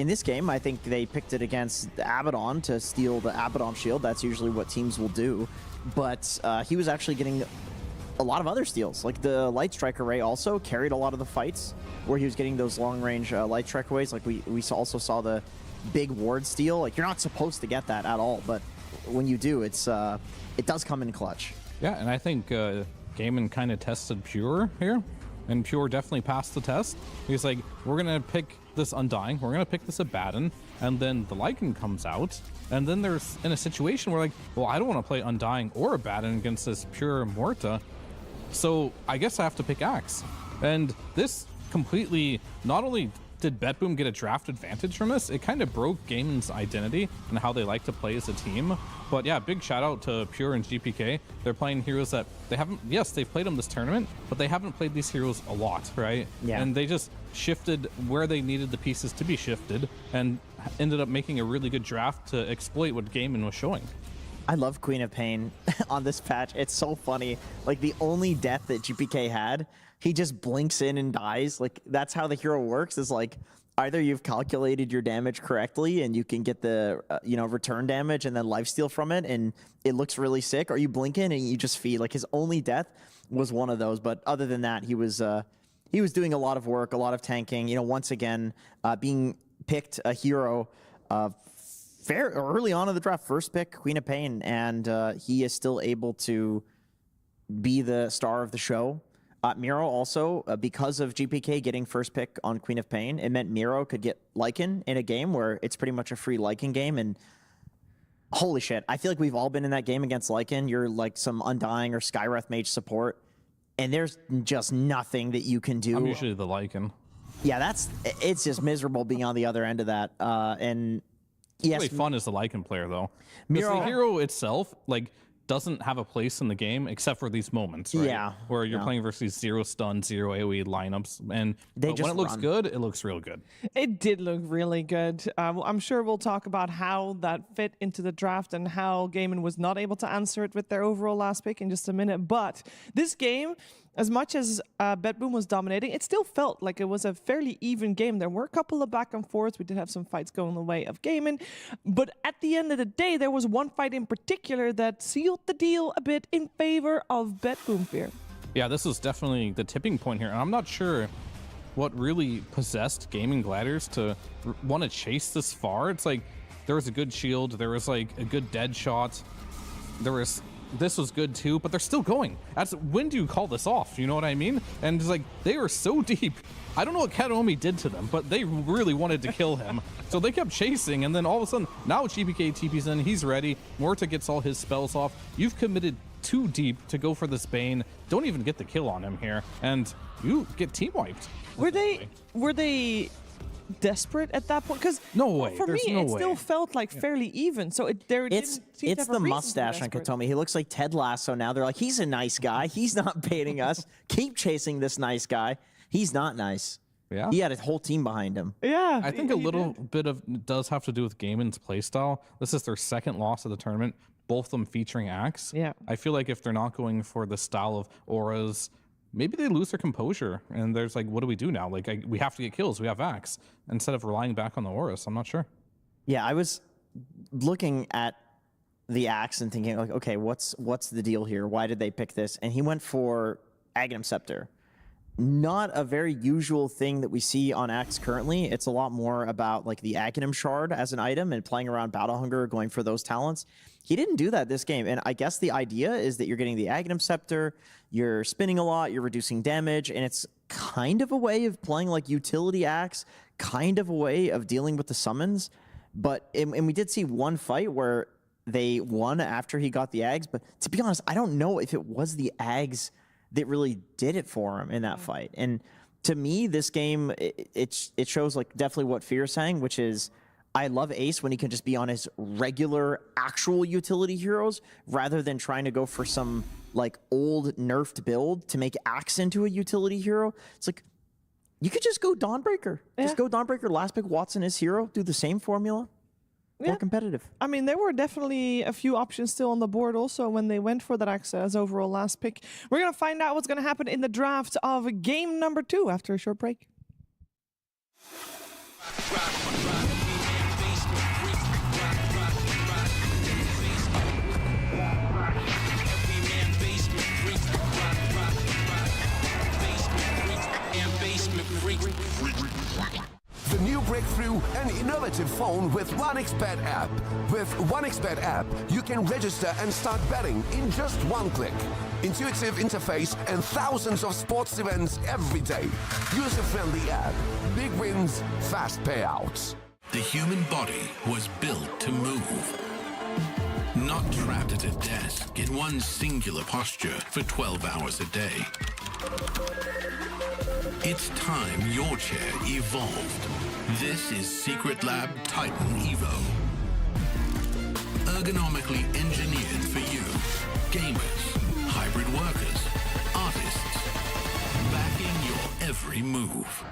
Speaker 21: In this game, I think they picked it against Abaddon to steal the Abaddon shield. That's usually what teams will do. But he was actually getting a lot of other steals. Like the Light Strike Array also carried a lot of the fights where he was getting those long-range Light Strike Arrays. Like we also saw the big ward steal. Like you're not supposed to get that at all, but when you do, it does come in clutch.
Speaker 3: Yeah, and I think Gaiman kind of tested Pure here, and Pure definitely passed the test. He's like, we're going to pick this Undying, we're going to pick this Abaddon, and then the Lycan comes out, and then there's in a situation where like, well, I don't want to play Undying or Abaddon against this Pure Morta, so I guess I have to pick Axe. And this completely not only did BetBoom get a draft advantage from this? It kind of broke Gaiman's identity and how they like to play as a team. But yeah, big shout out to Pure and GPK. They're playing heroes that they haven't, yes, they've played them this tournament, but they haven't played these heroes a lot, right?
Speaker 21: Yeah.
Speaker 3: And they just shifted where they needed the pieces to be shifted and ended up making a really good draft to exploit what Gaiman was showing.
Speaker 21: I love Queen of Pain on this patch. It's so funny. Like, the only death that GPK had, he just blinks in and dies. Like, that's how the hero works, is like, either you've calculated your damage correctly and you can get the, return damage and then lifesteal from it and it looks really sick, or you blink in and you just feed. Like, his only death was one of those. But other than that, he was doing a lot of work, a lot of tanking. Once again, being picked a hero fair early on in the draft, first pick, Queen of Pain, and he is still able to be the star of the show. Miro also, because of GPK getting first pick on Queen of Pain, it meant Miro could get Lycan in a game where it's pretty much a free Lycan game, and holy shit, I feel like we've all been in that game against Lycan. You're like some Undying or Skywrath mage support, and there's just nothing that you can do.
Speaker 3: I'm usually the Lycan.
Speaker 21: Yeah, it's just miserable being on the other end of that, and yes,
Speaker 3: Really fun as the Lycan player, though. Because the hero itself, like, doesn't have a place in the game except for these moments, right?
Speaker 21: Yeah.
Speaker 3: Where you're playing versus 0 stun, 0 AoE lineups, and
Speaker 21: They
Speaker 3: when it looks good, it looks real good.
Speaker 20: It did look really good. I'm sure we'll talk about how that fit into the draft and how Gaiman was not able to answer it with their overall last pick in just a minute. But this game, as much as BetBoom was dominating, it still felt like it was a fairly even game. There were a couple of back and forths. We did have some fights going the way of Gaiman. But at the end of the day, there was one fight in particular that sealed the deal a bit in favor of BetBoom Fear.
Speaker 3: Yeah, this was definitely the tipping point here. And I'm not sure what really possessed Gaming Gladiators to want to chase this far. It's like there was a good shield. There was like a good dead shot. This was good too, but they're still going. When do you call this off? You know what I mean? And it's like, they are so deep. I don't know what Kataomi did to them, but they really wanted to kill him. So they kept chasing, and then all of a sudden, now GPK TP's in, he's ready. Morta gets all his spells off. You've committed too deep to go for this Bane. Don't even get the kill on him here, and you get team wiped.
Speaker 20: Were they desperate at that point? Because
Speaker 3: no way.
Speaker 20: For
Speaker 3: There's
Speaker 20: me,
Speaker 3: no
Speaker 20: it
Speaker 3: way.
Speaker 20: still felt like fairly even. So
Speaker 21: It's the mustache on Kataomi. He looks like Ted Lasso now. They're like, he's a nice guy. He's not baiting us. Keep chasing this nice guy. He's not nice.
Speaker 3: Yeah.
Speaker 21: He had a whole team behind him.
Speaker 20: Yeah.
Speaker 3: I think a little bit of it does have to do with Gaiman's playstyle. This is their second loss of the tournament, both of them featuring Axe.
Speaker 20: Yeah.
Speaker 3: I feel like if they're not going for the style of auras, maybe they lose their composure. And there's like, what do we do now? Like, we have to get kills. We have Axe. Instead of relying back on the auras. I'm not sure.
Speaker 21: Yeah, I was looking at the Axe and thinking, like, okay, what's the deal here? Why did they pick this? And he went for Aghanim Scepter. Not a very usual thing that we see on Axe currently. It's a lot more about like the Aghanim Shard as an item and playing around Battle Hunger, going for those talents. He didn't do that this game. And I guess the idea is that you're getting the Aghanim Scepter, you're spinning a lot, you're reducing damage, and it's kind of a way of playing like utility Axe, kind of a way of dealing with the summons. But, and we did see one fight where they won after he got the Ags, but to be honest, I don't know if it was the Ags that really did it for him in that fight. And to me, this game, it shows like definitely what Fear is saying, which is I love Ace when he can just be on his regular actual utility heroes rather than trying to go for some like old nerfed build to make Axe into a utility hero. It's like, you could just go Dawnbreaker. Just go Dawnbreaker, last pick Watson as hero, do the same formula. More competitive.
Speaker 20: I mean, there were definitely a few options still on the board also when they went for that Axe as overall last pick. We're going to find out what's going to happen in the draft of game number 2 after a short break.
Speaker 8: The new breakthrough and innovative phone with 1xBet app. With 1xBet app, you can register and start betting in just one click. Intuitive interface and thousands of sports events every day. User-friendly app. Big wins, fast payouts.
Speaker 10: The human body was built to move. Not trapped at a desk in one singular posture for 12 hours a day. It's time your chair evolved. This is Secret Lab Titan Evo. Ergonomically engineered for you. Gamers, hybrid workers, artists. Backing your every move.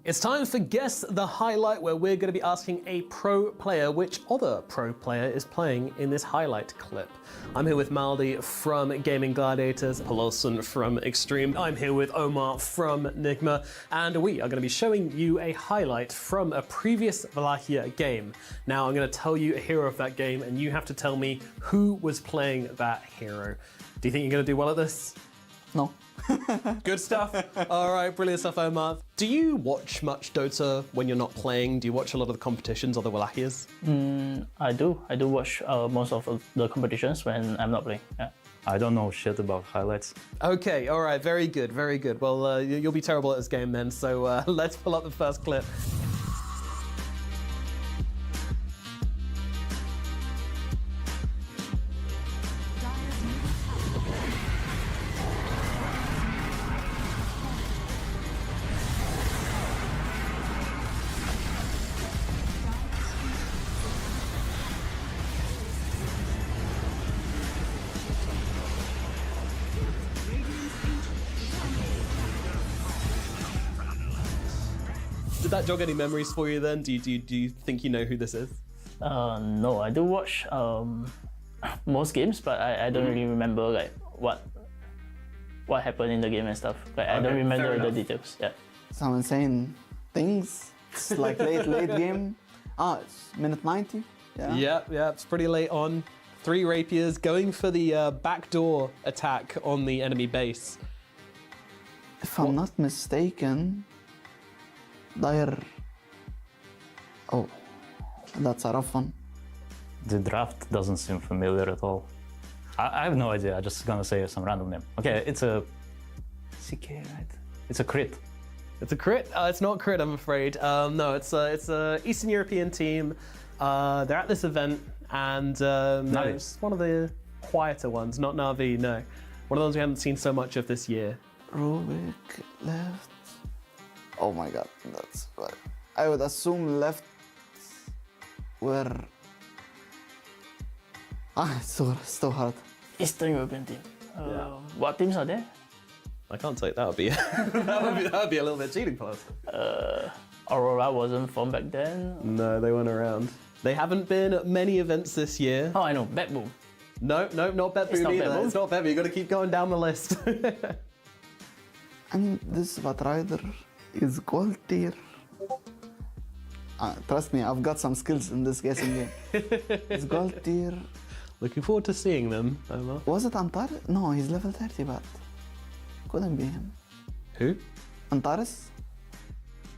Speaker 15: It's time for Guess the Highlight, where we're going to be asking a pro player which other pro player is playing in this highlight clip. I'm here with Maldi from Gaming Gladiators, Paulson from Extreme. I'm here with Omar from Nigma, and we are going to be showing you a highlight from a previous Wallachia game. Now I'm going to tell you a hero of that game, and you have to tell me who was playing that hero. Do you think you're going to do well at this?
Speaker 21: No.
Speaker 15: Good stuff. All right, brilliant stuff, Omar. Do you watch much Dota when you're not playing? Do you watch a lot of the competitions or the Wallachias?
Speaker 7: I do. I do watch most of the competitions when I'm not playing. Yeah.
Speaker 22: I don't know shit about highlights.
Speaker 15: Okay, all right, very good, very good. Well, you'll be terrible at this game then, so let's pull up the first clip. Did that jog any memories for you then? Do you think you know who this is?
Speaker 7: No, I do watch most games, but I don't really remember like what happened in the game and stuff. Like I don't remember the details. Yeah.
Speaker 23: Some insane things. It's like late game. It's minute 90. Yeah.
Speaker 15: Yeah, it's pretty late on. 3 rapiers going for the backdoor attack on the enemy base.
Speaker 23: If I'm not mistaken, Dire. Oh, that's a rough one.
Speaker 22: The draft doesn't seem familiar at all. I have no idea. I'm just gonna say some random name. Okay, it's a CK, right? It's a crit.
Speaker 15: It's a crit? It's not crit, I'm afraid. No, it's a Eastern European team. They're at this event, and no, it's one of the quieter ones. Not Na'Vi, no. One of those we haven't seen so much of this year.
Speaker 23: Rubik left. Oh my god, that's right. I would assume left where... it's so hard.
Speaker 7: Eastern European team. What teams are there?
Speaker 15: I can't say that would be that would be a little bit cheating for us.
Speaker 7: Aurora wasn't from back then.
Speaker 15: No, they weren't around. They haven't been at many events this year.
Speaker 7: Oh, I know, Bet Boom.
Speaker 15: No, not Bet Boom either. It's not Bet Boom. You've got to keep going down the list.
Speaker 23: And this Batrider is gold tier. Trust me, I've got some skills in this guessing game. It's gold tier.
Speaker 15: Looking forward to seeing them, Omar.
Speaker 23: Was it Antares? No, he's level 30, but couldn't be him.
Speaker 15: Who?
Speaker 23: Antares?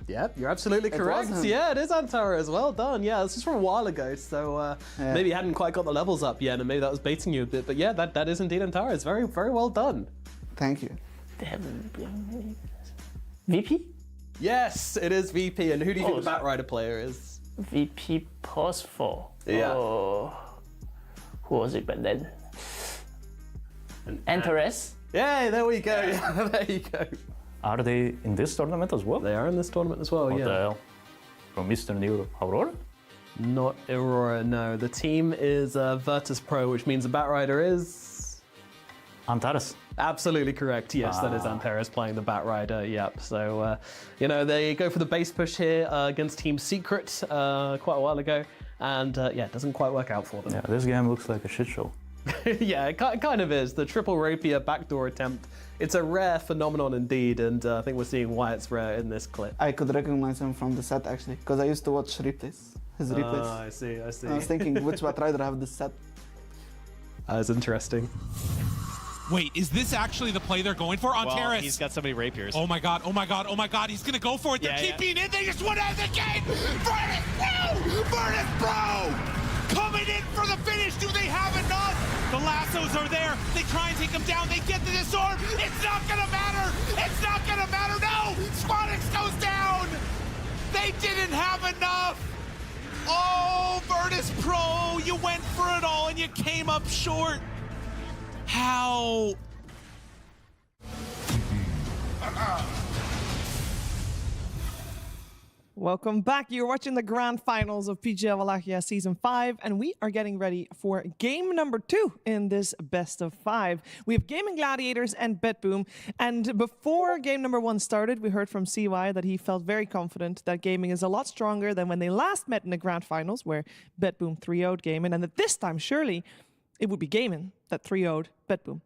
Speaker 15: Yep, you're absolutely correct. Yeah, it is Antares. Well done. Yeah, this is from a while ago, so maybe you hadn't quite got the levels up yet, and maybe that was baiting you a bit. But yeah, that is indeed Antares. Very, very well done.
Speaker 23: Thank you.
Speaker 7: They haven't been VP?
Speaker 15: Yes, it is VP. And who do you think the Batrider player is?
Speaker 7: VP pause 4.
Speaker 15: Yeah.
Speaker 7: Oh, who was it back then? Antares?
Speaker 15: Yeah, there we go. Yeah, there you go.
Speaker 22: Are they in this tournament as well?
Speaker 15: They are in this tournament as well,
Speaker 22: What the hell? From Eastern Europe. Aurora?
Speaker 15: Not Aurora, no. The team is Virtus Pro, which means the Batrider is...
Speaker 22: Antares.
Speaker 15: Absolutely correct. Yes, that is Antares playing the Batrider. Yep. So, they go for the base push here against Team Secret quite a while ago. And yeah, it doesn't quite work out for them.
Speaker 22: Yeah, this game looks like a shit show.
Speaker 15: Yeah, it kind of is. The triple rapier backdoor attempt. It's a rare phenomenon indeed, and I think we're seeing why it's rare in this clip.
Speaker 23: I could recognize him from the set actually, because I used to watch replays. His replays.
Speaker 15: I see.
Speaker 23: I was thinking, which Batrider have this set?
Speaker 15: That's interesting.
Speaker 24: Wait, is this actually the play they're going for on Terrace?
Speaker 25: Well, he's got so many rapiers.
Speaker 24: Oh my god, oh my god, oh my god, he's gonna go for it. They're keeping it, they just went out of the game! Virtus Pro! Coming in for the finish, do they have enough? The lassos are there, they try and take him down, they get to the sword, it's not gonna matter! It's not gonna matter, no! Squadix goes down! They didn't have enough! Oh, Virtus Pro, you went for it all and you came up short. How?
Speaker 20: Welcome back. You're watching the grand finals of PGL Wallachia Season 5, and we are getting ready for game number 2 in this best of 5. We have Gaming Gladiators and BetBoom, and before game number 1 started, we heard from CY that he felt very confident that gaming is a lot stronger than when they last met in the grand finals, where BetBoom 3-0'd Gaming, and that this time, surely, it would be Gaming that 3-0'd BetBoom.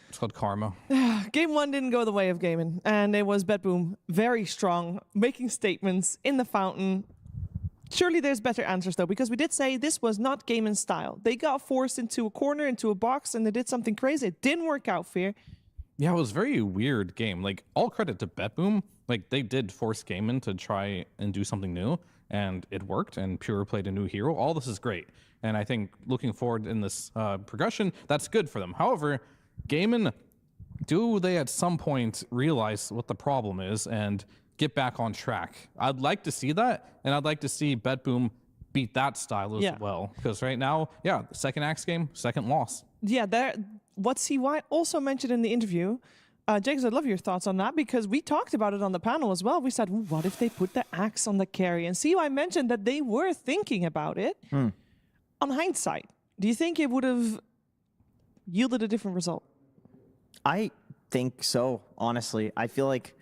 Speaker 3: It's called karma.
Speaker 20: Game 1 didn't go the way of Gaming, and it was BetBoom very strong, making statements in the fountain. Surely there's better answers, though, because we did say this was not Gaming's style. They got forced into a corner, into a box, and they did something crazy. It didn't work out, Fear.
Speaker 3: Yeah, it was a very weird game. Like, all credit to BetBoom. Like, they did force Gaming to try and do something new, and it worked, and Pure played a new hero. All this is great, and I think looking forward in this progression, that's good for them. However, Gaming, do they at some point realize what the problem is and get back on track? I'd like to see that, and I'd like to see BetBoom beat that style as well. Because right now, the second Axe game, second loss.
Speaker 20: Yeah, what CY also mentioned in the interview, Jakes, I'd love your thoughts on that, because we talked about it on the panel as well. We said, what if they put the Axe on the carry? And CY mentioned that they were thinking about it. On hindsight, do you think it would have yielded a different result?
Speaker 21: I think so, honestly. I feel like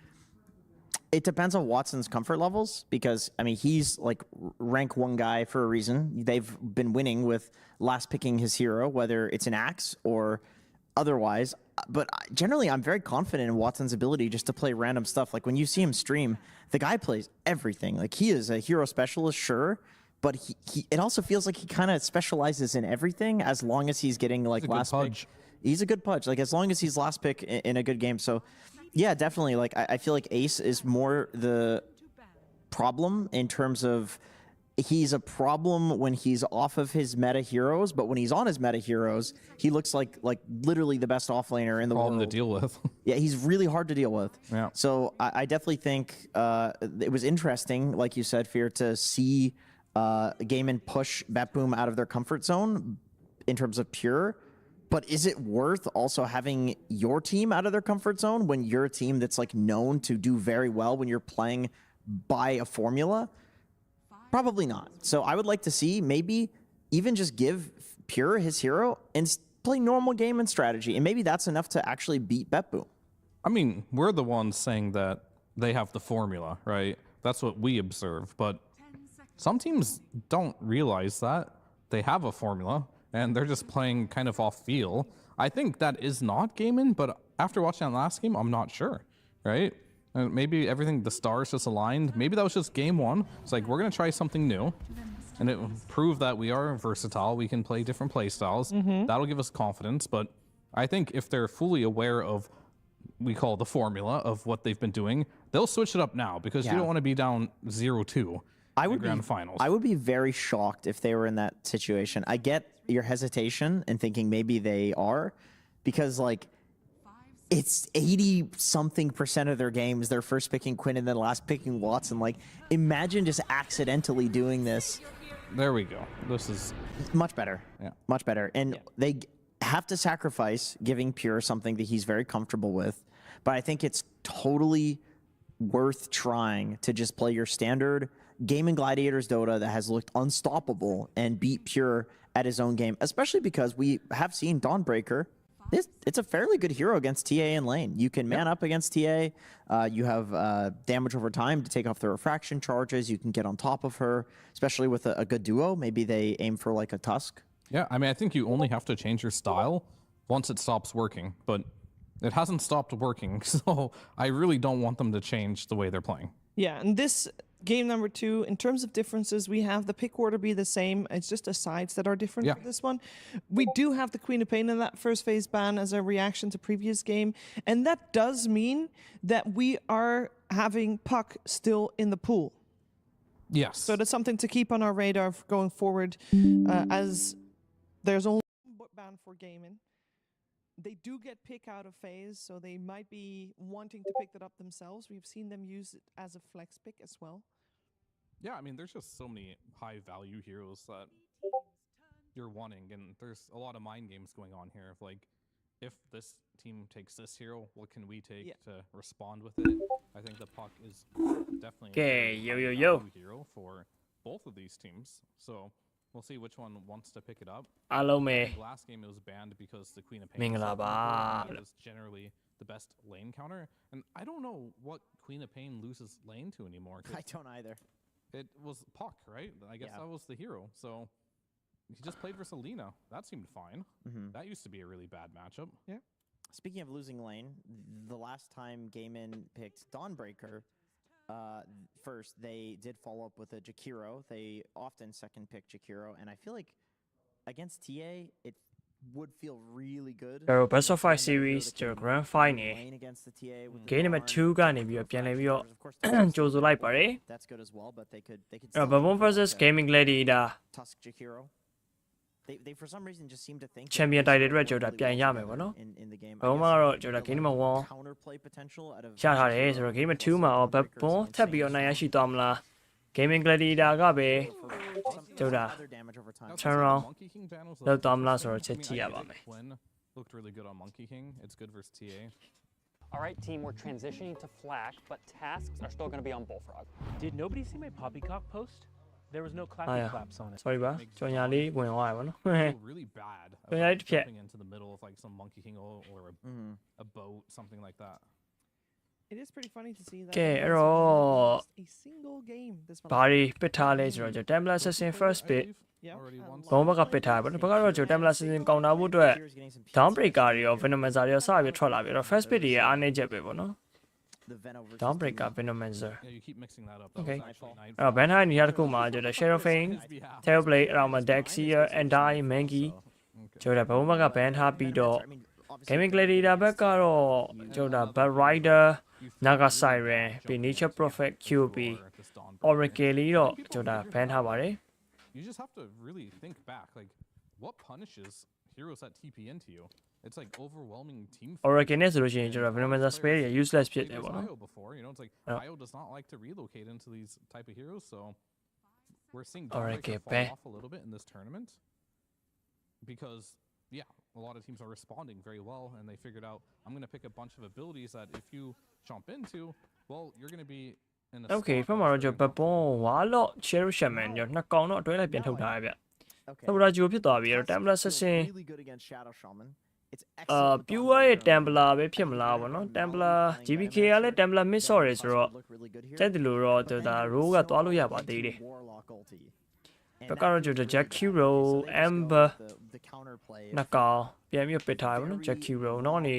Speaker 21: it depends on Watson's comfort levels, because, I mean, he's like rank 1 guy for a reason. They've been winning with last picking his hero, whether it's an Axe or otherwise. But generally, I'm very confident in Watson's ability just to play random stuff. Like, when you see him stream, the guy plays everything. Like, he is a hero specialist, sure, but it also feels like he kind of specializes in everything as long as he's getting, like, last pick. He's a good pudge. Like, as long as he's last pick in a good game. So, yeah, definitely. Like, I feel like Ace is more the problem in terms of he's a problem when he's off of his meta heroes, but when he's on his meta heroes, he looks like literally the best offlaner in the world.
Speaker 3: To deal with.
Speaker 21: Yeah, he's really hard to deal with.
Speaker 3: Yeah.
Speaker 21: So I definitely think it was interesting, like you said, Fear, to see Gaming push BetBoom out of their comfort zone in terms of Pure. But is it worth also having your team out of their comfort zone when you're a team that's like known to do very well when you're playing by a formula? Probably not. So I would like to see maybe even just give Pure his hero and play normal game and strategy. And maybe that's enough to actually beat BetBoom.
Speaker 3: I mean, we're the ones saying that they have the formula, right? That's what we observe. But some teams don't realize that they have a formula and they're just playing kind of off feel. I think that is not Gaming, but after watching that last game, I'm not sure, right? And maybe everything, the stars just aligned. Maybe that was just game 1. It's like, we're going to try something new, and it will prove that we are versatile. We can play different play styles. That'll give us confidence. But I think if they're fully aware of, we call the formula of what they've been doing, they'll switch it up now, because you don't want to be down 0-2 in the grand finals.
Speaker 21: I would be very shocked if they were in that situation. I get your hesitation and thinking maybe they are, because like it's 80-something% of their games they're first picking Quinn and then last picking Watson. Like, imagine just accidentally doing this.
Speaker 3: There we go. This is
Speaker 21: much better.
Speaker 3: Yeah,
Speaker 21: much better. And they have to sacrifice giving Pure something that he's very comfortable with, but I think it's totally worth trying to just play your standard Gaming Gladiators Dota that has looked unstoppable and beat Pure at his own game, especially because we have seen Dawnbreaker. It's a fairly good hero against TA and lane. You can man up against TA. You have damage over time to take off the refraction charges. You can get on top of her, especially with a good duo. Maybe they aim for like a Tusk.
Speaker 3: Yeah, I mean, I think you only have to change your style once it stops working, but it hasn't stopped working, so I really don't want them to change the way they're playing.
Speaker 20: Yeah, and this game number 2, in terms of differences, we have the pick order be the same. It's just the sides that are different for this one. We do have the Queen of Pain in that first phase ban as a reaction to previous game, and that does mean that we are having Puck still in the pool.
Speaker 3: Yes.
Speaker 20: So that's something to keep on our radar going forward, as there's only one ban for gaming. They do get pick out of phase, so they might be wanting to pick that up themselves. We've seen them use it as a flex pick as well.
Speaker 3: Yeah, I mean, there's just so many high-value heroes that you're wanting, and there's a lot of mind games going on here of like, if this team takes this hero, what can we take to respond with it? I think the puck is definitely
Speaker 2: Okay,
Speaker 3: a
Speaker 2: yo,
Speaker 3: very
Speaker 2: yo, yo.
Speaker 3: value hero for both of these teams. So we'll see which one wants to pick it up.
Speaker 2: Hello,
Speaker 3: I
Speaker 2: me.
Speaker 3: think last game it was banned because the Queen of Pain
Speaker 2: Mingalaba.
Speaker 3: is generally the best lane counter, and I don't know what Queen of Pain loses lane to anymore.
Speaker 21: I don't either.
Speaker 3: It was Puck, right? I guess that was the hero. So he just played for Selena. That seemed fine. That used to be a really bad matchup.
Speaker 20: Yeah.
Speaker 21: Speaking of losing lane, the last time Gaimin picked Dawnbreaker, first they did follow up with a Jakiro. They often second pick Jakiro, and I feel like against TA, it would feel really good.
Speaker 2: ကျွန်တော် Best of 5 series ကျွန်တော် Grand Final Game number 2ကနေပြီးတော့ပြန်လဲပြီးတော့ကြိုဆိုလိုက်ပါတယ်
Speaker 21: That's good as well, but they could
Speaker 2: Babon versus Gaming Gladiator
Speaker 21: Tusk Jakiro. They for some reason just seem to think
Speaker 2: Champion title အတွက်ကျွန်တော်ပြန်ရမယ်ပေါ့နော် Babon ကတော့ကျွန်တော် Game number 1 ရထားတယ်ဆိုတော့ Game number 2မှာတော့ Babon ထပ်ပြီးတော့နိုင်ရရှိသွားမလား Gaming Gladiator ကပဲကျွန်တော် turn around လောက်သွားမလားဆိုတော့ချက်ကြည့်ရပါမယ်
Speaker 3: Looked really good on Monkey King. It's good versus TA.
Speaker 5: All right, team, we're transitioning to Flak, but tasks are still going to be on Bullfrog.
Speaker 9: Did nobody see my poppycock post? There was no
Speaker 2: Ah,
Speaker 9: clappy
Speaker 2: yeah.
Speaker 9: claps on it.
Speaker 2: Sorry ပါကျွန်တော်ညာလေးဝင်သွားရပါနော်
Speaker 3: Really bad.
Speaker 2: ကျွန်တော်တစ်ဖြက်
Speaker 3: Jumping into the middle of like some Monkey King or a boat, something like that.
Speaker 20: It is pretty funny to see that.
Speaker 2: ကဲအဲ့တော့
Speaker 20: a single game this one.
Speaker 2: ဘာတွေပစ်ထားလဲဆိုတော့ကျွန်တော် Temple Assassin first bit ဘောဘကပစ်ထားတယ်ဘက်ကတော့ကျွန်တော် Temple Assassin ကောင်တာဖို့အတွက် Downbreaker တွေရော Venomancer တွေရောစပြီးထွက်လာပြီးတော့ first bit တွေရဲ့အားနည်းချက်ပဲပေါ့နော် Downbreaker Venomancer
Speaker 3: Yeah, you keep mixing that up.
Speaker 2: Okay အဲ့တော့ Banhai နေရာတစ်ခုမှာကျွန်တော် Shadowfang Tailblade အရောမှာ Dexier and Die Mangy ကျွန်တော်ဘောဘက ban ထားပြီးတော့ Gaming Gladiator ဘက်ကတော့ကျွန်တော် Bad Rider Naga Siren ပြီး Nature Prophet QB Oracle လေးတော့ကျွန်တော် ban ထားပါတယ်
Speaker 3: You just have to really think back, like what punishes heroes that TP into you? It's like overwhelming team.
Speaker 2: Oracle နဲ့ဆိုလို့ရှိရင်ကျွန်တော် Venomancer spell တွေ useless ဖြစ်တယ်ပေါ့နော်
Speaker 3: IO before, you know, it's like IO does not like to relocate into these type of heroes, so we're seeing Dawnbreaker fall off a little bit in this tournament because a lot of teams are responding very well, and they figured out I'm going to pick a bunch of abilities that if you jump into, well, you're going to be in a
Speaker 2: Okay ဖက်မှာတော့ကျွန်တော် Babon Warlock Cherry Shaman ကျွန်တော်နှစ်ကောင်တော့အတွဲလိုက်ပြန်ထုတ်ထားရဗျဟုတ်လားဂျိုဖြစ်သွားပြီအဲ့တော့ Templar Assassin Pure ရဲ့ Templar ပဲဖြစ်မလားဗောနော် Templar GBK ကလည်း Templar Mid ဆော့တယ်ဆိုတော့ကြိုက်တယ်လို့တော့ဒါ row ကသွားလို့ရပါသေးတယ်ဘက်ကတော့ကျွန်တော် Jack Hero Amber နှစ်ကောင်ပြန်ပြီးပစ်ထားရပါတော့ Jack Hero နောက်နေ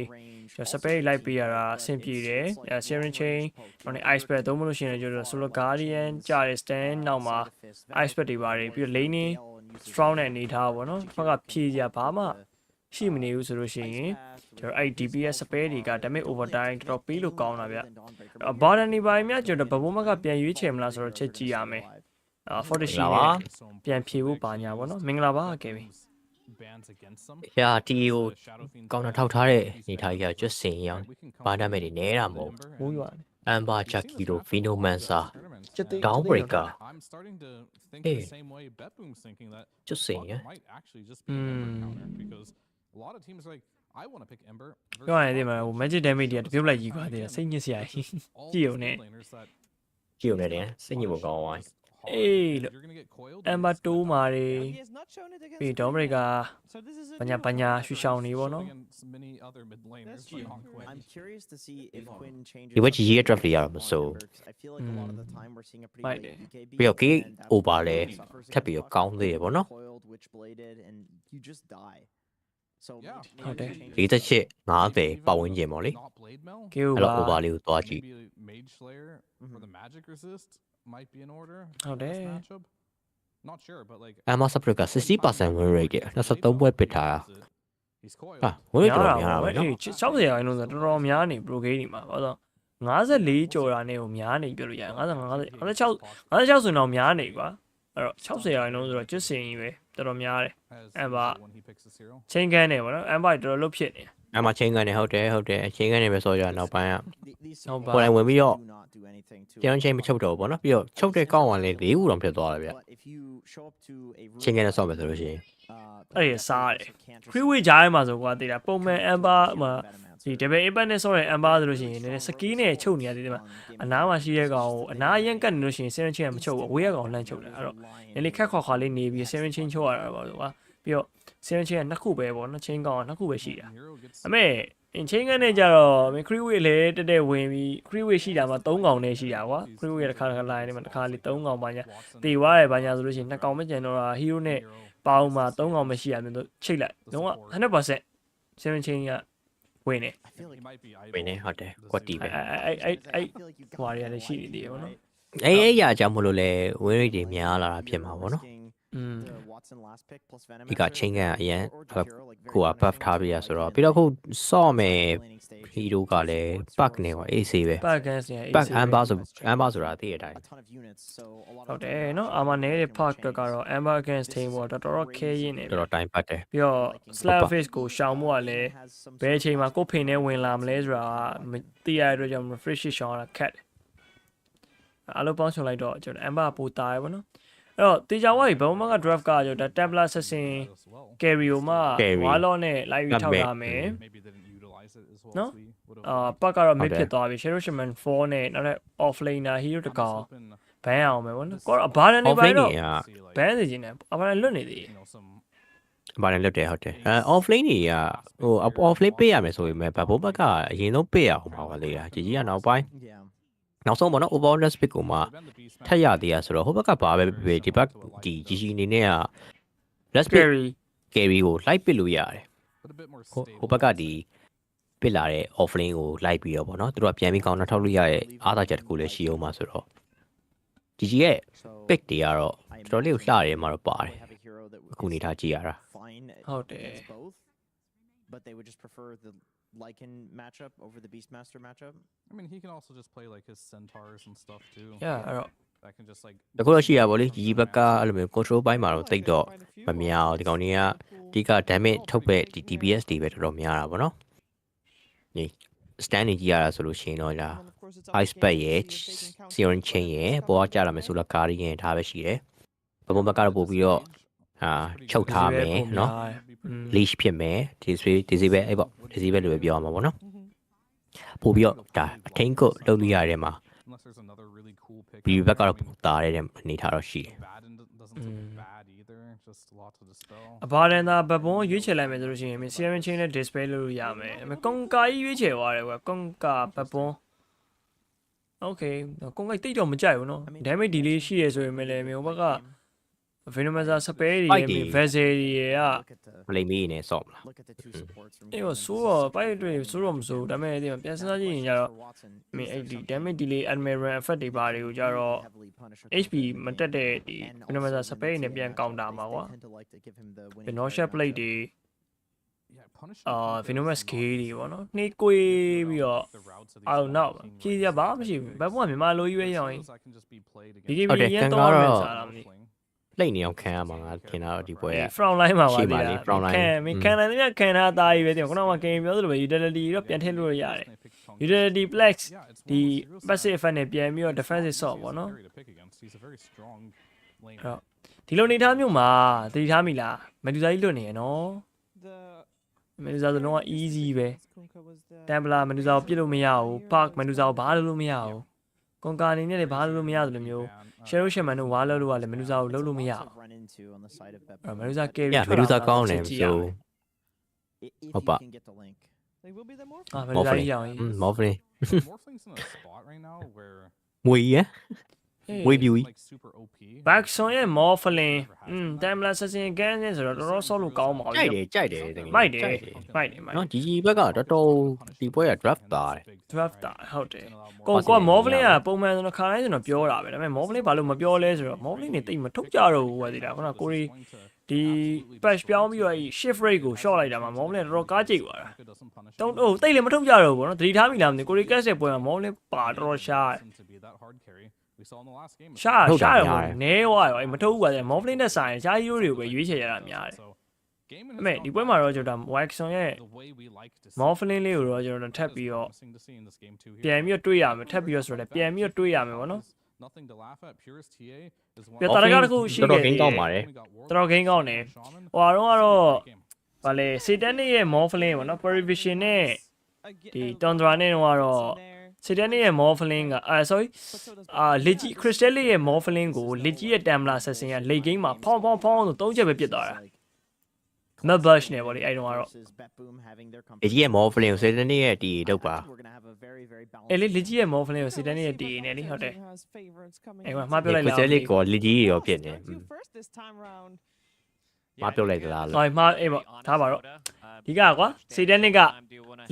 Speaker 2: ကျွန်တော် spell လိုက်ပေးရတာအဆင်ပြေတယ် Sharing Chain နောက်နေ Ice Pad သုံးမလို့ရှိရင်ကျွန်တော် Solo Guardian ကြားတယ် Stand နောက်မှာ Ice Pad တွေပါတယ်ပြီးတော့ Laning Strong နဲ့အနေထားပါတော့ဘက်ကဖြည့်ရဘာမှရှိမနေဘူးဆိုလို့ရှိရင်ကျွန်တော်အဲ့ DPS spell တွေက damage overtime တော်တော်ပေးလို့ကောင်းတာဗျ။ Bottom နေပါမြကျွန်တော်ဘဘုံဘက်ကပြန်ရွေးချယ်မလားဆိုတော့ချက်ကြည့်ရမယ်။ Fortune နဲ့ပြန်ဖြည့်ဖို့ပါညာပေါ့နော်။မင်္ဂလာပါကဲပြီ
Speaker 11: ရာတီကိုကောင်တာထောက်ထားတဲ့နေထားကြီးကကျွတ်စင်ရောင်းဘာနာမည်တွေနဲတာမဟုတ်
Speaker 2: ဘူးရွာ
Speaker 11: Amber Jakiro Venomancer Downbreaker
Speaker 3: I'm starting to think
Speaker 11: Hey.
Speaker 3: the same way Betboom's thinking that
Speaker 11: Just
Speaker 3: Puck
Speaker 11: saying, yeah.
Speaker 3: might actually just be an Ember counter because a lot of teams are like I want to pick Ember
Speaker 2: ပြောရရင်ဒီမှာ magic damage တွေကတပြုတ်လိုက်ကြီးပါတယ်စိတ်ညစ်စရာကြီးကြည့်ုံနဲ့
Speaker 11: ကြည့်ုံနဲ့တင်စိတ်ညစ်ဖို့ကောင်းသွား
Speaker 2: အေးလို့ Amber တိုးမာတယ်ပြီး Downbreaker ပညာရွှေရှောင်းနေပေါ့နော်
Speaker 21: I'm curious to see if Quinn changes
Speaker 11: ဒီဘက်ကြီးရဲ့ draft တွေရတော့မစိုး
Speaker 21: I feel like a lot of the time we're seeing a pretty
Speaker 2: မိုက်
Speaker 21: late
Speaker 2: တယ်
Speaker 21: BKB
Speaker 11: ပြီးတော့ gate
Speaker 21: and that
Speaker 11: over လဲ
Speaker 21: suffers
Speaker 11: ထပ်ပြီးတော့ကောင်းသေးတယ်ပေါ့နော်
Speaker 21: coiled witchbladed and you just die so
Speaker 2: ဟုတ်တယ်
Speaker 11: 48 50ပတ်ဝန်းကျင်ပေါ့လေ
Speaker 2: ကေဦး
Speaker 11: အဲ့
Speaker 2: ပါ
Speaker 11: တော့ over လေးကိုသွားကြည့်
Speaker 3: maybe Mage Slayer for the magic resist might be in order
Speaker 2: ဟုတ်တယ်
Speaker 3: this matchup. Not sure, but like
Speaker 11: Amber Support က 60% win rate တဲ့23ပွဲပစ်ထားတာ
Speaker 3: he's coiled.
Speaker 11: ဟာ win rate တော်တော်များတာပဲနော်
Speaker 2: 60ရာခိုင်နှုန်းဆိုတော်တော်များနေ pro game တွေမှာဘာလို့54ကျော်တာနဲ့ကိုများနေပြောလို့ရတယ်56 56ဆိုတော့များနေကွာအဲ့တော့60ရာခိုင်နှုန်းဆိုတော့ကျွတ်စင်ကြီးပဲတော်တော်များတယ် Amber ချိန်ခန်းနေပေါ့နော် Amber တော်တော်လုတ်ဖြစ်နေ
Speaker 11: အမချင်းကနေဟုတ်တယ်အချင်းကနေပဲစောကြနောက်ပိုင်းကကိုယ်တိုင်ဝင်ပြီးတော့ပြန်ချင်းမချုပ်တော့ဘူးပေါ့နော်ပြီးတော့ချုပ်တဲ့ကောင်းကလည်း၄ခုတော့ဖြစ်သွားတယ်ဗျချင်းကနေဆော့မယ်ဆိုလို့ရှိရင်
Speaker 2: အဲ့ဒီစားတယ် freeway ကြားထဲမှာဆိုကွာတေးတာပုံမှန် amber မှာဒီ double impact နဲ့ဆော့တဲ့ amber ဆိုလို့ရှိရင်နည်းနည်းစကီးနဲ့ချုပ်နေရသေးတယ်မှာအနားမှာရှိတဲ့ကောင်ကိုအနားရင်ကတ်နေလို့ရှိရင် seven chain မချုပ်ဘူးအဝေးကကောင်လှမ်းချုပ်တယ်အဲ့တော့နည်းနည်းခက်ခွာလေးနေပြီး seven chain ချုပ်ရတာပါကွာပြီးတော့ seven chain ကနှစ်ခုပဲပေါ့နော် chain ကောင်ကနှစ်ခုပဲရှိတာအမေ chain ကနေကြတော့ freeway လည်းတက်ဝင်ပြီး freeway ရှိတာမှာ3ကောင်နဲ့ရှိတာကွာ freeway တစ်ခါလာနေမှာတစ်ခါလေး3ကောင်ပါညာတေဝါရယ်ပါညာဆိုလို့ရှိရင်2ကောင်ပဲကျန်တော့တာ hero နဲ့ပေါင်းမှာ3ကောင်ပဲရှိရမယ်လို့ချိတ်လိုက်လုံးဝ 100% seven chain ကဝင်နေ
Speaker 11: ဟုတ်တယ်ကွက်တီပဲ
Speaker 2: အဲ့ဟွာတွေကလည်းရှိနေသေးတယ်ပေါ့နော်
Speaker 11: အဲ့ရကြောင့်မလို့လဲဝင်းရိတ်တွေများလာတာဖြစ်မှာပေါ့နော်ဒီကချင်းကအရင်ကိုက buff ထားပြရဆိုတော့ပြီးတော့ခုဆော့မယ်ဟီရိုကလည်း pack နေပါ AC ပဲ pack amber ဆိုတာသိတဲ့အတိုင်း
Speaker 2: ဟုတ်တယ်နော်အာမနေတဲ့ pack တော့ကတော့ amber against team ပေါ့တော်တော်ခဲရင်းနေ
Speaker 11: တော်တော်တိုင်းပတ်တယ်
Speaker 2: ပြီးတော့ slap face ကိုရှောင်မှုကလည်းဘယ်အချိန်မှာကိုဖိန်နဲ့ဝင်လာမလဲဆိုတာမသိရတဲ့အတွက်ကြောင့် refresh ရှောင်ရတာခက်တယ်အားလုံးပေါင်းချုံလိုက်တော့ကျွန်တော် amber ပိုတာရပါတော့အဲ့တော့တေချာဝါကြီးဘုံမက draft ကကျွန်တော် Templar Assassin carry ကိုမှ Warlock နဲ့ live ထောက်လာမယ်နော်ပတ်ကတော့ mid ဖြစ်သွားပြီ Shadow Shaman 4နဲ့နောက်တဲ့ off laner hero တကောင်ဘန်းအောင်မယ်ဗောနော်ကိုဘာလဲနေပါတော့ဘန်းစီခြင်းနဲ့ဘာလဲလွတ်နေသေး
Speaker 11: ဘာလဲလွတ်တယ်ဟုတ်တယ်off lane တွေကဟို off lane ပေးရမယ်ဆိုပေမဲ့ဘုံဘက်ကအရင်ဆုံးပေးရအောင်ပါလေကြီးကြီးကနောက်ပိုင်းနောက်ဆုံးပေါ့နော် overall speed ကိုမှထက်ရသေးရဆိုတော့ဟိုဘက်ကဘာပဲပဲဒီဘက်ဒီကြီးကြီးအနေနဲ့က let's carry ကိုလိုက်ပစ်လို့ရတယ်ဟိုဘက်ကဒီပစ်လာတဲ့ offlane ကိုလိုက်ပြီးတော့ပေါ့နော်သူတို့ကပြန်ပြီးကောင်းနှထောက်လို့ရတဲ့အားသာချက်တစ်ခုလည်းရှိအောင်ပါဆိုတော့ကြီးကြီးရဲ့ pick တွေကတော့တော်တော်လေးကိုလှတယ်မှာတော့ပါတယ်အခုနေထားကြည့်ရတာ
Speaker 2: ဟုတ်တယ်
Speaker 21: but they would just prefer the Lycan matchup over the Beastmaster matchup.
Speaker 3: I mean, he can also just play like his centaurs and stuff too.
Speaker 2: Yeah,
Speaker 3: that can just like
Speaker 11: တခုတော့ရှိရပါလိကြီးဘက်ကအဲ့လိုမျိုး control ဘိုင်းမှာတော့တိတ်တော့မများအောင်ဒီကောင်တွေကအဓိက damage ထုတ်ပဲဒီ DPS တွေပဲတော်တော်များတာပေါ့နော်ဒီ stand နေကြည့်ရတာဆိုလို့ရှိရင်တော့ဒါ ice bat ရဲ့ serum chain ရဲ့ပေါ်ကကြာလာမယ်ဆိုတော့ guardian ထားပဲရှိတယ်ဘုံဘက်ကတော့ပို့ပြီးတော့ချုပ်ထားမယ်နော် leash ဖြစ်မယ်ဒီစီပဲအဲ့ပေါ့ဒီစီပဲလို့ပြောရမှာပေါ့နော်ပို့ပြီးတော့ဒါအထင်းကုတ်လုပ်လို့ရတဲ့မှာဒီဘက်ကတော့တားတဲ့အနေထားတော့ရှိတယ်
Speaker 2: အဘာဒန်သာဘဘွန်ရွေးချယ်လိုက်မယ်ဆိုလို့ရှိရင် serum chain နဲ့ display လုပ်လို့ရမယ်ဒါပေမဲ့ကွန်ကာကြီးရွေးချယ်သွားတယ်ကွာကွန်ကာဘဘွန် okay ကွန်ကာတိတ်တော့မကြိုက်ဘူးနော် damage delay ရှိရဆိုရင်လည်းမျိုးဘက်ကVenomaza စပယ်တွေရဲ့ vessel တွေက
Speaker 11: မလိမ့်မီးနေဆော့မလား
Speaker 2: အေးဆိုတော့ပိုက်တွေဆိုတော့မဆိုဒါပေမဲ့ဒီမှာပြန်စဉ်းစားကြည့်ရင်ကျတော့မင်းအဲ့ဒီ damage delay admiral effect တွေပါတွေကိုကျတော့ HP မတက်တဲ့ဒီ Venomaza စပယ်တွေနဲ့ပြန်ကောင်တာမှာကွာ Venosha plate တွေVenomous scale တွေပေါ့နော်နှေးကွေးပြီးတော့အော်နောက်ဖြည့်ရပါမရှိဘူးဘယ်ဘုံကမြန်မာလိုကြီးပဲရောင်းရင်ဒီ game ရန်တော့မယ်စားတာမသိ
Speaker 11: လိမ့်နေအောင်ခံရမှာငါထင်တာတော့ဒီပွဲက
Speaker 2: front line မှာပါလေ front line ခံနိုင်တယ်ခံထားသားကြီးပဲတင်ခုနကgame ပြောသလိုပဲ utility တော့ပြန်ထည့်လို့ရတယ် utility plex ဒီ passive effect နဲ့ပြန်ပြီးတော့ defensive sword ပေါ့နော်ဒီလိုနေထားမျိုးမှာတတိထားမိလားမက်ဒူဇာကြီးလွတ်နေရနော်မက်ဒူဇာဆိုတော့ easy ပဲ Templar မက်ဒူဇာကိုပြစ်လို့မရဘူး park မက်ဒူဇာကိုဘာလို့မရဘူးကွန်ကာအနေနဲ့လည်းဘာလို့မရသလိုမျိုးShadow Shaman တို့ဝါလို့ကလည်းမက်ဒူဇာကိုလုံးလို့မရဘူးမက်ဒူဇာ carry
Speaker 11: မက်ဒူဇာကောင်းတယ်ဆိုဟုတ်ပါ
Speaker 2: မက်ဒူဇာကြီးရောင်းရင်
Speaker 11: မော်ဖလင်းမွေရဝေးပြူကြီး
Speaker 2: back ဆွန်ရဲ့ morphling Templar Assassin ကန်နဲ့ဆိုတော့တော်တော်ဆော့လို့ကောင်းပါ
Speaker 11: ဘူးကြိုက်တယ်
Speaker 2: မိုက်တယ်
Speaker 11: နော်ဒီဘက်ကတော်တော်ဒီပွဲက draft တာတယ်
Speaker 2: draft တာဟုတ်တယ်ကို morphling ကပုံမှန်ဆိုတော့ခါတိုင်းဆိုတော့ပြောတာပဲဒါပေမဲ့ morphling ဘာလို့မပြောလဲဆိုတော့ morphling နေတိတ်မထုတ်ကြတော့ဘူးကွာဒီလားခုနကိုရီဒီ patch ပြောင်းပြီးတော့ shift rate ကို short လိုက်တာမှာ morphling တော်တော်ကားကြိတ်သွားတာတုံးတိတ်လည်းမထုတ်ကြတော့ဘူးနော်သတိထားမိလားမသိကိုရီကက်ဆက်ပွဲမှာ morphling ပါတော်တော်ရှားရှားရောနဲဝါရောအဲ့မထုတ်ဘူးကွာမော်ဖလင်းနဲ့ဆိုင်ရှားဟီးရိုတွေကိုပဲရွေးချယ်ရတာများတယ် မဲ့ဒီပွဲမှာတော့ကျွန်တော် Waxon ရဲ့ Morphling လေးကိုတော့ကျွန်တော်ထပ်ပြီးတော့ပြန်ပြီးတော့တွေးရမယ်ထပ်ပြီးတော့ဆိုတော့ပြန်ပြီးတော့တွေးရမယ်ပေါ့နော်ပြတာကတခုရှိခဲ့တယ်တော်တော်ဂိမ်းကောင်းပါတယ်တော်တော်ဂိမ်းကောင်းတယ်ဟိုအားလုံးကတော့ဗာလေ Satanic ရဲ့ Morphling ပေါ့နော် Purification နဲ့ဒီ Tundra နဲ့တော့ Satanic ရဲ့ Morphling ကsorry Layy Crystal ရဲ့ Morphling ကို Layy ရဲ့ Templar Assassin က late game မှာဖောင်းဆို3ချက်ပဲပြစ်သွားတာမဘတ်ရှ်နဲ့ဗောလေအဲ့တော့ကတော့
Speaker 11: Layy ရဲ့ Morphling ကို Satanic ရဲ့ဒီလောက်ပါ
Speaker 2: အဲ့လေ Layy ရဲ့ Morphling ကို Satanic ရဲ့ဒီနေလေဟုတ်တယ်အဲ့မှာမှားပြောလိုက်လား
Speaker 11: Crystal ကို Layy ရောဖြစ်နေမှားပြောလိုက်သလားလို့
Speaker 2: sorry မှားအေးပေါ့ထားပါတော့ဒီကကွာ Satanic က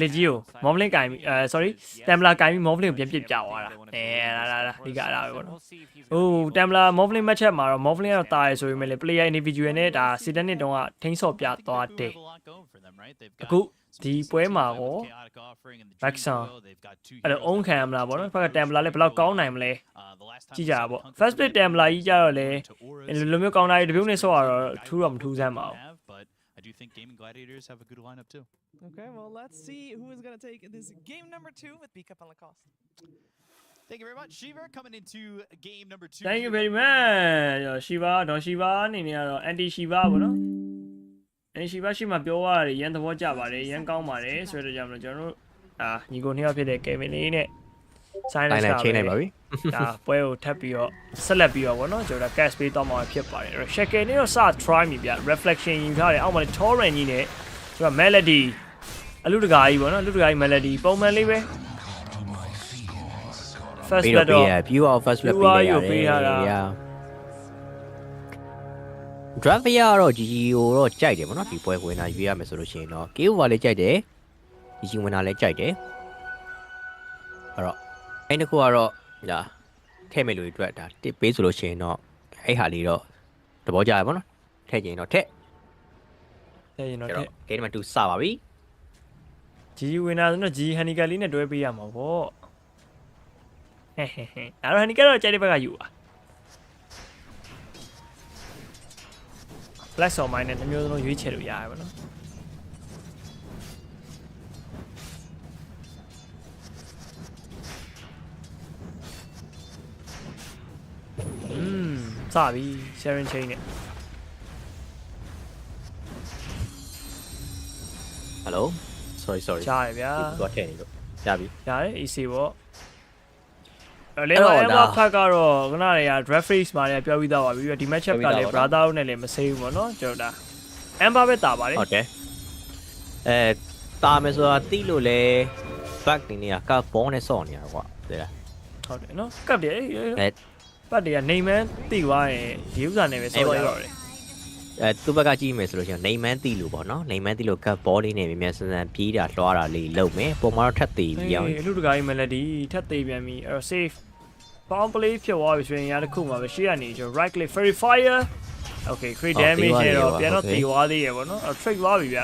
Speaker 2: Layy ကို Morphling ကင်ပြီးsorry Templar ကင်ပြီး Morphling ကိုပြန်ပြစ်ပြသွားတာလာဒီကအဲ့ဒါပဲပေါ့နော်ဟို Templar Morphling match မှာတော့ Morphling ကတော့တာရယ်ဆိုပေမဲ့လေ player individual နဲ့ဒါ Satanic တုန်းကထိန်းဆော့ပြသွားတယ်အခုဒီပွဲမှာကော Maxon အဲ့တော့ own ခံရမလားပေါ့နော်ဖက်က Templar လည်းဘယ်လောက်ကောင်းနိုင်မလဲကြည့်ကြပါပေါ့ first play Templar ကြီးကြတော့လေလိုမျိုးကောင်းတာတွေတပြုံးနဲ့ဆော့ရတော့ထူးတော့မထူးဆန်းပါဘူး
Speaker 4: I do think Gaming Gladiators have a good lineup too.
Speaker 20: Okay, well, let's see who is going to take this game number 2 with Pickup and Lacoste.
Speaker 4: Thank you very much, Shiva, coming into game number 2.
Speaker 2: Thank you very much. Shiva, don't Shiva အနေနဲ့ကတော့ anti Shiva ပေါ့နော် anti Shiva ရှိမှပြောရတယ်ရန်သဘောကျပါတယ်ရန်ကောင်းပါတယ်ဆိုတော့ကြောင့်ကျွန်တော်တို့ညီကိုနှစ်ယောက်ဖြစ်တဲ့ Kelvin Layy နဲ့ Silencz
Speaker 11: ချိန်နိုင်ပါပြီ
Speaker 2: ဒါပွဲကိုထပ်ပြီးတော့ဆက်လက်ပြီးတော့ဗောနော်ကျွန်တော် cash ပေးတော့မှာဖြစ်ပါတယ်အဲ့တော့ Shackle နဲ့တော့စ try မိဗျ reflection ယူထားတယ်အောက်မှာ torrent ကြီးနဲ့ကျွန်တော် melody အလူတကာကြီးဗောနော်အလူတကာကြီး melody ပုံမှန်လေးပဲ first blood တော့
Speaker 11: view of first blood ပေးရတယ် draft ရတော့ GG ကိုတော့ကြိုက်တယ်ဗောနော်ဒီပွဲဝင်တာရွေးရမယ်ဆိုလို့ရှိရင်တော့ KO ကလည်းကြိုက်တယ် GG ဝင်တာလည်းကြိုက်တယ်အဲ့တော့အဲ့တစ်ခုကတော့ဒါထည့်မယ်လို့အတွက်ဒါတစ်ပေးဆိုလို့ရှိရင်တော့အဲ့ဟာလေးတော့သဘောကျရပါတော့ထည့်ရင်တော့ထည့်
Speaker 2: ရင်တော့ထည့်
Speaker 11: ဂိမ်းမှာ2စပါပြီ
Speaker 2: G ဝင်တာဆိုတော့ G handicap လေးနဲ့တွဲပေးရမှာပေါ့ဟဲ့အဲ့တော့ handicap တော့ကြိုက်တဲ့ဘက်ကယူပါ plus or minus တစ်မျိုးလုံးရွေးချယ်လို့ရတယ်ပေါ့နော်စပြီ sharing chain နဲ့
Speaker 11: Hello sorry
Speaker 2: ကြားရဗျာ
Speaker 11: တော့ထည့်နေလို့ရပြီ
Speaker 2: ရတယ် easy ပေါ့လေတော့ဖက်ကတော့ခုနတွေက draft phase မှာလည်းပြောပြီးသားပါပြီဒီ match up ကလည်း brother တို့နဲ့လည်းမဆေးဘူးပေါ့နော်ကျွန်တော်ဒါ Amber ပဲတာပါတယ်
Speaker 11: ဟုတ်တယ်တာမယ်ဆိုတာတိလို့လဲ back နေနေကပ်ဘောနဲ့ဆော့နေရကွာတဲ့လား
Speaker 2: ဟုတ်တယ်နော်ကပ်တယ်ပတ်တွေကနေမန်းတိသွားရင်ဒီဥစ္စာနဲ့ပဲဆော့ရတော့တယ်
Speaker 11: သူ့ဘက်ကကြည့်မယ်ဆိုလို့ရှိရင်နေမန်းတိလို့ပေါ့နော်နေမန်းတိလို့ကပ်ဘောလေးနဲ့မြန်မြန်ဆန်ဆန်ပြေးတာလွှားတာလေးလုပ်မယ်ပုံမှန်တော့ထပ်သေးပြီးအောင်
Speaker 2: အလူတကာကြီး melody ထပ်သေးပြန်ပြီအဲ့တော့ safe bound play ဖြစ်သွားပြီဆိုရင်ရတစ်ခုမှာပဲရှေ့ကနေကျွန်တော် right click verifier okay crit damage နဲ့တော့ပြန်တော့သေးသွားသေးရပေါ့နော်အဲ့ trick သွားပြီဗျ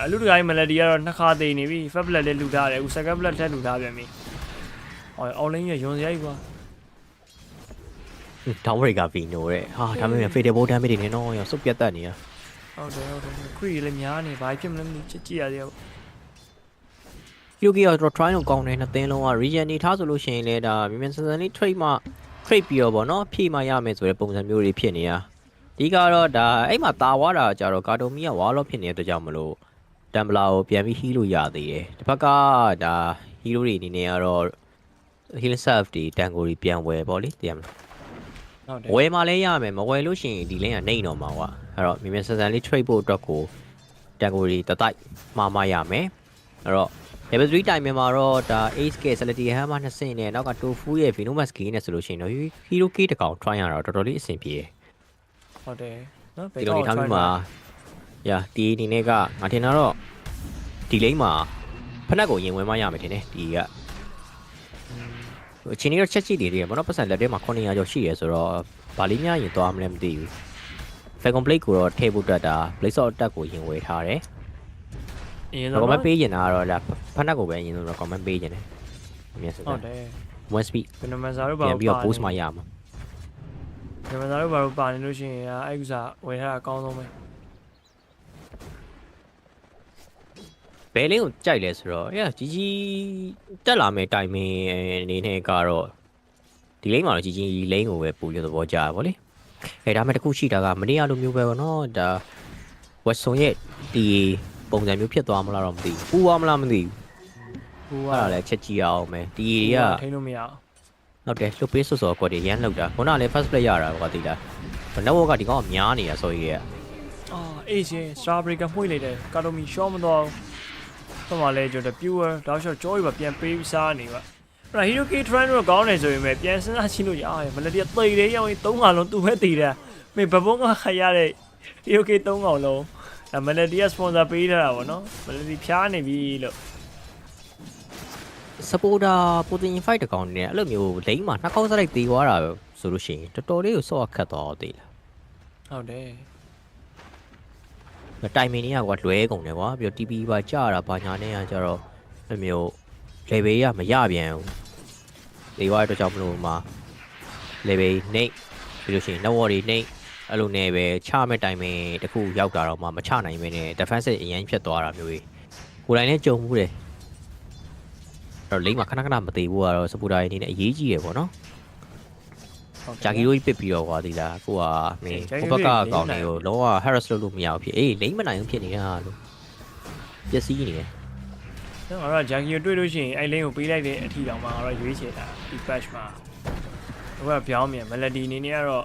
Speaker 2: အလူတကာကြီး melody ကတော့နှစ်ခါသေးနေပြီ first blood လည်းလူထားတယ်အခု second blood ထပ်လူထားပြန်ပြီonline ရယွန်စရိုက်ကွာ
Speaker 11: တောင်းရိတ်ကဗီနိုတဲ့ဟာဒါပေမဲ့ fadeable damage တွေနဲ့တော့ရစုပ်ပြတ်တတ်နေရ
Speaker 2: ဟုတ်တယ်ခရီးလည်းများနေဘာဖြစ်မလဲမသိကြည့်ရတယ်
Speaker 11: ယူကီကတော့ try ကိုကောင်းတယ်နှစ်သင်းလုံးက region နေထားဆိုလို့ရှိရင်လည်းဒါမြန်မြန်ဆန်ဆန်လေး trade မှ trade ပြီးတော့ဗောနော်ဖြည့်မှရမယ်ဆိုတဲ့ပုံစံမျိုးတွေဖြစ်နေရဒီကတော့ဒါအဲ့မှာတာဝါတာကြတော့ကာတိုမီကဝါလော့ဖြစ်နေတဲ့အတွက်ကြောင့်မလို့တမ်ဘလာကိုပြန်ပြီး heal လို့ရသေးတယ်တစ်ဖက်ကဒါ hero တွေအနေနဲ့ကတော့ heal self တွေတန်ကိုတွေပြန်ဝယ်ဗောလေသိရမလားဝယ်မှလည်းရမယ်မဝယ်လို့ရှိရင်ဒီ lane ကနေတော့မှာကွာအဲ့တော့မြန်မြန်ဆန်ဆန်လေး trade ဖို့အတွက်ကိုတန်ကိုတွေတတိုက်မှာရမယ်အဲ့တော့ level 3 time မှာတော့ဒါ ace k celity hammer 2ဆင့်နဲ့နောက်က tofu ရဲ့ venomous key နဲ့ဆိုလို့ရှိရင်တော့ hero key တကောင် try ရတော့တော်တော်လေးအဆင်ပြေ
Speaker 2: ဟုတ်တယ်နော်
Speaker 11: ဒီလိုနေထားပြီးမှာဒီအနေနဲ့ကငါထင်တာတော့ဒီ lane မှာဖနက်ကိုရင်ဝင်မှရမယ်ထင်တယ်ဒီကအချင်းကြီးတော့ချက်ကြည့်နေတယ်ဘာလို့ပတ်စံလက်ထဲမှာ900ကျော်ရှိရဲဆိုတော့ဗာလေးများရင်သွားမလဲမသိဘူး Falcon Blade ကိုတော့ထည့်ဖို့တက်တာ Blade of Attack ကိုရင်ဝယ်ထားတယ်comment ပေးရင်တော့လာဖနက်ကိုပဲရင်တော့ comment ပေးရင်တယ်အမြဲစစ်
Speaker 2: ဟုတ်တယ်
Speaker 11: one speed
Speaker 2: ဘယ်နှမစားတော့ပါ
Speaker 11: ပြီးတော့ post မှာရမှာ
Speaker 2: ဘယ်နှမစားတော့ပါနေလို့ရှိရင်အဲ့ဥစားဝယ်ထားတာအကောင်းဆုံးပဲ
Speaker 11: ဘယ်လင်းကိုကြိုက်လဲဆိုတော့ကြီးတက်လာမယ်တိုင်မင်းအနေနဲ့ကတော့ဒီလိမ့်မှာတော့ကြီးလိမ့်ကိုပဲပူရသဘောကျတာဗောလေဒါမှတခုရှိတာကမနေ့ကလိုမျိုးပဲဗောနော်ဒါဝက်ဆွန်ရဲ့ဒီပုံစံမျိုးဖြစ်သွားမလားတော့မသိဘူးပူသွားမလားမသိဘူးအဲ့ဒါလည်းချက်ကြည့်အောင်မယ်ဒီက
Speaker 2: ထိန်းလို့မရအောင်
Speaker 11: ဟုတ်တယ်လှုပ်ပေးစောကွက်တွေရမ်းလောက်တာခုနကလည်း first play ရတာကွာသိလား network ကဒီကောင်ကများနေတာဆိုရင်
Speaker 2: အေးရှင် star breaker မှွေလိုက်တယ်ကာတိုမီရှော့မတော့ဘာမှလဲကြတဲ့ pure တောက်လျှောက်ကြောကြီးပါပြန်ပေးပြီးစားနေပါအဲ့ဒါ hero key trend တော့ကောင်းတယ်ဆိုရင်ပဲပြန်စဉ်းစားကြည့်လို့ရတယ်မလက်တည်းသိတယ်ရောက်ရင်3ခါလုံးသူ့ပဲတည်တယ်မင်းဘဘုံကခရတဲ့ hero key 3កောင်လုံးမလက်တည်း sponsor ပေးထားတာဗောနော်မလက်တည်းဖြားနေပြီလို့
Speaker 11: supporter protein fight တကောင်နေအဲ့လိုမျိုးလိမ့်မှာနှစ်ခေါက်စလိုက်သေးသွားတာဆိုလို့ရှိရင်တော်တော်လေးကိုစော့ခတ်သွားသေးလား
Speaker 2: ဟုတ်တယ်
Speaker 11: တိုင်မင်းကြီးကလွဲကုန်တယ်ကွာပြီးတော့ TP ပါကြာတာဘာညာနဲ့ကကြတော့အဲ့မျိုး level ရမရပြန်ဘူးဒီဝါတော့ကြောင့်မလို့မှာ level နှိပ်ပြီးလို့ရှိရင် network တွေနှိပ်အဲ့လိုနဲ့ပဲချမဲ့တိုင်မင်းတခုရောက်တာတော့မှမချနိုင်ပဲနဲ့ defensive အရင်ဖြစ်သွားတာမျိုးကြီးကိုယ်တိုင်လည်းကြုံမှုတယ်အဲ့တော့လိမ့်မှာခဏမသေးဘူးကတော့ supporter အနေနဲ့အရေးကြီးတယ်ပေါ့နော်ဂျာဂီရိုးကြီးပစ်ပြီးတော့ကွာဒီလားကိုကမင်းဟိုဘက်ကကောင်တွေကိုလုံးဝ harass လုပ်လို့မရဘူးဖြစ်လိမ့်မနိုင်ဘူးဖြစ်နေတာလို့ပျက်စီးနေတယ်
Speaker 2: အဲ့တော့ဂျာဂီရိုးတွေ့လို့ရှိရင်အဲ့လင်းကိုပေးလိုက်တဲ့အထီတောင်မှအဲ့တော့ရွေးချယ်တာဒီ patch မှာဟိုကပြောင်းမြန် melody အနေနဲ့ကတော့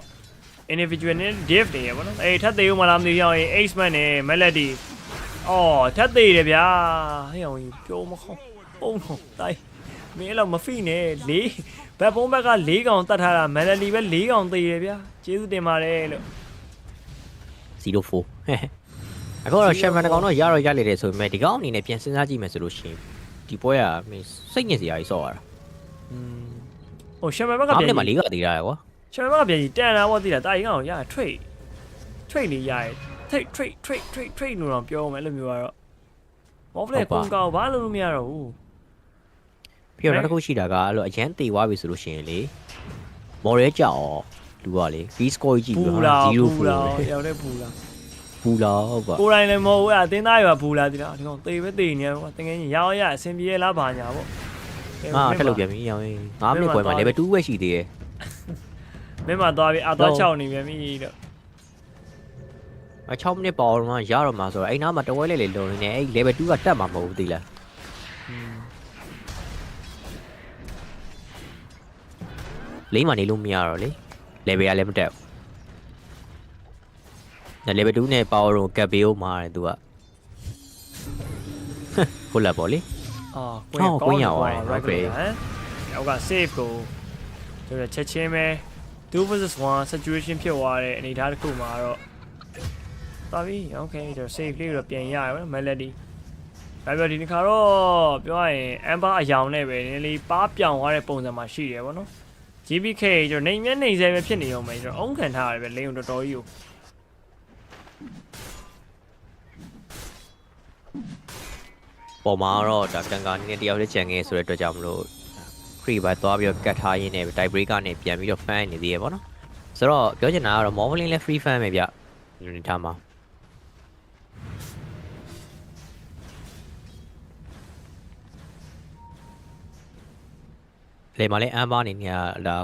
Speaker 2: individual နဲ့ div တွေရပါတော့အေးထပ်သေးဦးမလားမသိဘူးအောင် ace man နဲ့ melody အော်ထပ်သေးတယ်ဗျာဟဲ့အောင်ပြောမခေါပုံတော့တိုင်းမင်းတော့မဖိနဲ့လေးဘက်ပုံးဘက်က4កောင်တတ်ထားတာ melody ပဲ4កောင်သေးတယ်ဗျာကျေးဇူးတင်ပါတယ်လို့
Speaker 11: 04အခုတော့ shaman တကောင်တော့ရလိုက်တယ်ဆိုပေမဲ့ဒီကောင်အနေနဲ့ပြန်စဉ်းစားကြည့်မယ်ဆိုလို့ရှိရင်ဒီပွဲကမင်းစိတ်ညစ်စရာကြီးဆော့ရတာ
Speaker 2: ဟို shaman ဘက်ကပြန်
Speaker 11: မလေးကသေးတာကွာ
Speaker 2: shaman ဘက်ကပြန်တန်တာပေါ့သိလားတာကြီးကောင်ရ trade လေးရတယ် trade လို့တော့ပြောမယ်အဲ့လိုမျိုးကတော့ off lane ပုံကောင်ဘာလို့မရတော့ဘူး
Speaker 11: ပြီးတော့တစ်ခုရှိတာကအဲ့လိုအရန်တေသွားပြီဆိုလို့ရှိရင်လေမော်ရဲကြောက်လူကလေ V score ကြီးပြီးတော့0
Speaker 2: ဘူးလားရောက်တဲ့ဘူးလား
Speaker 11: ဘူးလားဟုတ်ပါ
Speaker 2: ကိုယ်တိုင်လည်းမဟုတ်ဘူးအတင်းသားရွာဘူးလားဒီလားဒီကောင်တေပဲတေနေတယ်ကွာတကယ်ကြီးရောင်းရအဆင်ပြေလားဘာညာပေါ့
Speaker 11: ထက်လို့ပြန်ပြီရောင်းရင်9မိနစ်ပွဲမှာ level 2ပဲရှိသေးတယ်
Speaker 2: မင်းမသွားပြီသွား6နေပြန်ပြီတော့
Speaker 11: 6မိနစ်ပေါ်တော့ရတော့မှာဆိုတော့အဲ့နားမှာတဝဲလေးလေးလုံနေတယ်အဲ့ level 2ကတက်မှာမဟုတ်ဘူးသိလားလိမ့်မနေလို့မရတော့လေ level ကလည်းမတက်ဘူး level 2နဲ့ power ကိုကပ်ပေးဦးမှာတယ်သူကဟုတ်လားပေါ့လေ
Speaker 2: ကွင်းရောက်ပါတယ်ဟုတ်ကဲ့နောက်က save ကိုတို့ချက်ချင်းပဲ2 vs 1 situation ဖြစ်သွားတဲ့အနေအထားတစ်ခုမှာတော့ပါပြီ okay တို့ save လေးတော့ပြန်ရရပါ melody ဒါပေမဲ့ဒီတစ်ခါတော့ပြောရရင် amber အယောင်နဲ့ပဲနည်းနည်းပါပြောင်းသွားတဲ့ပုံစံမှာရှိတယ်ဗောနော် GBK ကျွန်တော်နေမျက်နေစဲပဲဖြစ်နေအောင်မယ်ကျွန်တော်အုံးခံထားရတယ်ပဲလိန်တော်တော်ကြီးကို
Speaker 11: ပေါ်မှာတော့ဒါကန်ကာနေတယောက်လေးကြံခဲ့ဆိုတဲ့အတွက်ကြောင့်မလို့ free ပဲသွားပြီးတော့ကတ်ထားရင်းနဲ့ tie breaker နဲ့ပြန်ပြီးတော့ fan နေသေးရပေါ့နော်ဆိုတော့ပြောချင်တာကတော့ modeling လည်း free fan ပဲဗျဒီထားမှာလေမလေးအမ်ဘာနေနေဒါ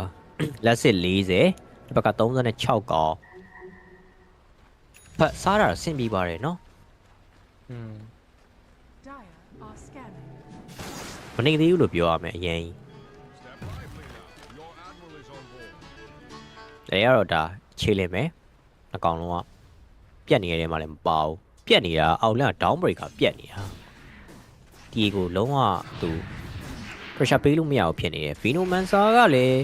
Speaker 11: လက်စစ်40ဘက်က36កောင်ဖတ်စားတာဆင်ပြီးပါတယ်နော်မနေသေးဘူးလို့ပြောရမယ်အရင်လေရတော့ဒါခြေလင်မယ်အကောင်လုံးကပြက်နေရတယ်မှလည်းမပါဘူးပြက်နေတာအောက်လန့် down breaker ပြက်နေတာဒီကိုလုံးဝသူpressure ပေးလို့မရဘူးဖြစ်နေတယ် Venomancer ကလည်း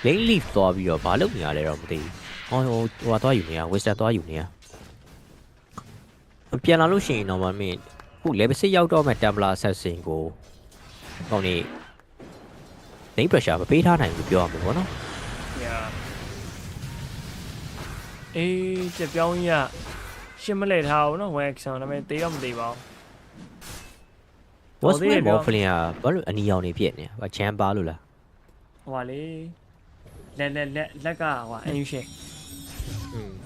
Speaker 11: lane leaf သွားပြီးတော့ဘာလုပ်နေရလဲတော့မသိဘူးဟိုသွားယူနေရ Wisdom သွားယူနေရပြန်လာလို့ရှိရင်တော့မင်းခု level 6ရောက်တော့မဲ့ Templar Assassin ကိုဟိုနေ lane pressure မပေးထားနိုင်ဘူးပြောရမှာပေါ့နော်
Speaker 2: အေးကြပြောင်းရရှင်းမလဲထားဘူးနော် Waxon ဒါပေမဲ့တေးတော့မသေးပါဘူး
Speaker 11: What's my waffling ဘာလို့အနီရောင်နေဖြစ်နေဘာချမ်းပါလို့လား
Speaker 2: ဟိုပါလေလက်ကဟို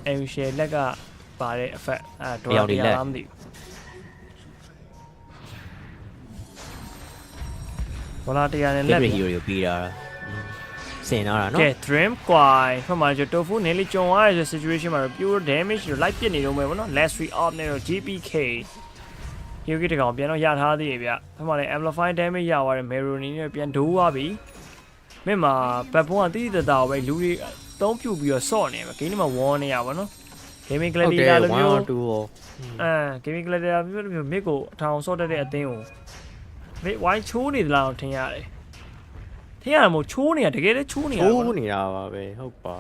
Speaker 2: aim share လက်ကပါတဲ့ effect ဒေါ်လာတရားမသိဘူး Wallachia နဲ့
Speaker 11: လက်
Speaker 2: လက်
Speaker 11: ဟီရိုပေးတာစင်လာတာနော်
Speaker 2: ကဲ dream ကွာဖက်မှာကျတိုဖူ nearly ကြုံရတဲ့ situation မှာတော့ pure damage ကို လိုက်ပစ်နေတော့မယ်ဗောနော် last free off နဲ့တော့ GPK ရုပ်ကြီးတကောင်ပြန်တော့ရထားသေးရဲ့ဗျဖက်မှာလည်း amplify damage ရသွားတယ် Meroni နဲ့ပြန်ဒိုးသွားပြီမင်းမှာဘက်ဘုံကတိတိတသားပဲလူတွေသုံးပြူပြီးတော့ဆော့နေပဲဂိမ်းထဲမှာ wall နေရပါနော် gaming gladiator လိုမျိုးgaming gladiator မျိုးမြစ်ကိုအထောင်ဆော့တတ်တဲ့အသင်းကိုမင်း why ချိုးနေသလားထင်ရတယ်ထင်ရမို့ချိုးနေရတကယ်လည်းချိုးနေရပါ
Speaker 11: ချိုးနေတာပါပဲဟုတ်ပါ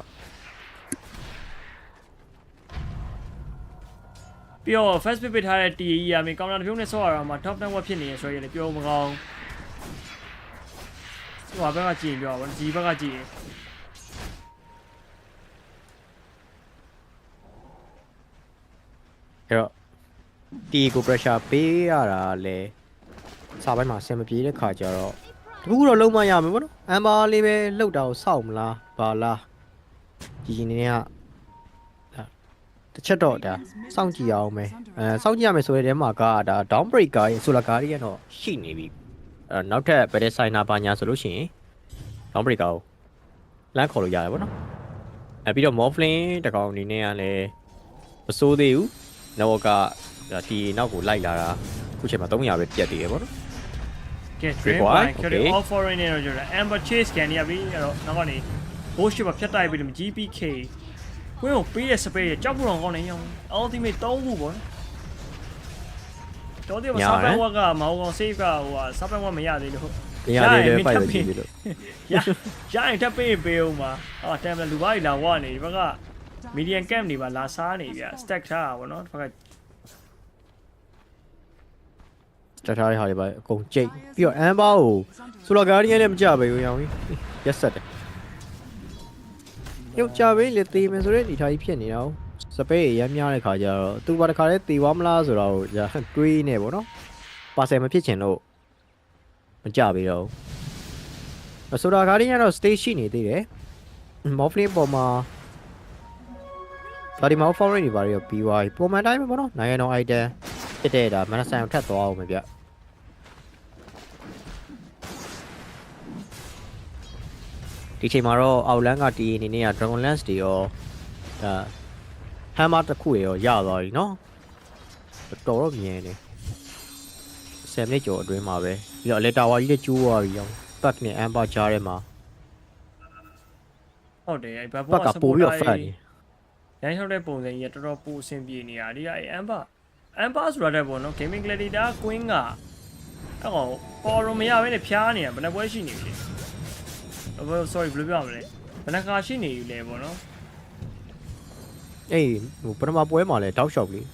Speaker 2: ပြီးတော့ first pick ပေးထားတဲ့ TE ရမင်းကောင်တာတစ်ပြုံးနဲ့ဆော့ရတာမှာ top 10 web ဖြစ်နေရဆိုရင်လည်းပြောမကောင်းဟိုဘက်ကကြည့်ရင်ပြောပါဒီဘက်ကကြည့်ရင်
Speaker 11: အဲ့တော့တီကို pressure ပေးရတာလဲစာပိုင်းမှာအဆင်မပြေတဲ့ခါကျတော့တခုတော့လုံးမရမယ်ဗောနော်အမ်ဘာလေးပဲလောက်တာကိုစောက်မလားဘာလားကြီးနေနေကတစ်ချက်တော့ဒါစောင့်ကြည့်အောင်မယ်စောင့်ကြည့်ရမယ်ဆိုတဲ့တဲမှာကဒါ down breaker ရဲ့ solar guard ရဲ့တော့ရှိနေပြီနောက်ထပ် better signer ပါညာဆိုလို့ရှိရင် down breaker ကိုလမ်းခေါ်လို့ရတယ်ဗောနော်ပြီးတော့ morphling တကောင်အနေနဲ့ကလည်းမစိုးသေးဘူးနောက်ကဒီနောက်ကိုလိုက်လာတာခုချိန်မှာ300ပဲပြတ်သေးတယ်ဗောနော်
Speaker 2: ကဲ dream by ကျော်တယ် all foreign နဲ့တော့ကျော်တယ် amber chase ကန်နေရပြီအဲ့တော့နောက်ကနေ bush မှာဖြတ်တိုက်ပြီးတော့ GPK ဝင်းကိုပေးရစပေးရကြောက်ဖို့တော့ကောင်းနေရော ultimate 3ခုပေါ့နော်တော်တယ်စာပန်ဝက်ကမောင်ကောင် save ကဟိုစာပန်ဝက်မရသေးလို့
Speaker 11: မရသေးတယ်ပိုက်လို့ကြည့်ပြီလို့
Speaker 2: ရရင်တက်ပေးအောင်ပါအော်တမ်လူပါးကြီးလာဝနေဒီဘက်က medium camp တွေပါလာစားနေဗျ stack ထားတာပေါ့နော်ဒီဘက်က
Speaker 11: တထားရဟာတွေပါအကုန်ကြိတ်ပြီးတော့အမ်ဘာကိုဆိုလာဂါဒီယန်နဲ့မကြပဲရောင်ကြီးရက်ဆက်တယ်ရုပ်ကြပဲလေတေးမယ်ဆိုတဲ့ဒီထားကြီးဖြစ်နေတာစပယ်ရမ်းများတဲ့ခါကျတော့သူပါတခါလဲတေးသွားမလားဆိုတော့တွေးနေပေါ့နော်ပါဆယ်မဖြစ်ချင်လို့မကြပြီတော့ဆိုလာဂါဒီယန်တော့ stage ရှိနေသေးတယ်မော်ဖလင်းပေါ်မှာဒါဒီမော်ဖော်ရီတွေပါရောပြီးသွားပြီပုံမှန်တိုင်းပဲပေါ့နော်နိုင်ငံတော် item ဖြစ်တဲ့ဒါမနက်ဆိုင်ထပ်သွားအောင်မယ်ဗျဒီချိန်မှာတော့အောက်လန်းကတီးအနေနဲ့က Dragon Lance တွေရောဒါ Hammer တစ်ခုရောရသွားပြီเนาะတော်တော့မြင်နေ10မိနစ်ကျော်အတွင်းမှာပဲပြီးတော့လေတာဝါကြီးလည်းကျိုးသွားပြီရောပတ်နဲ့ Amber ကြားထဲမှာ
Speaker 2: ဟုတ်တယ်အဲ့ဘက်
Speaker 11: ကပို့ပြီးတော့ဖတ်နေ
Speaker 2: ရိုင်းထောက်တဲ့ပုံစံကြီးကတော်တော်ပိုအဆင်ပြေနေတာဒီကအဲ့ Amber ဆိုတာတဲ့ပေါ့နော် gaming gladiator queen ကအဲ့ကောင်ပေါ်ရမရဘဲနဲ့ဖျားနေတာဘယ်နှပွဲရှိနေပြီလဲsorry ဘယ်လိုပြောရမလဲဘယ်နှခါရှိနေယူလဲပေါ့နော်
Speaker 11: အေးဟိုပထမပွဲမှာလဲတောက်လျှောက်လေး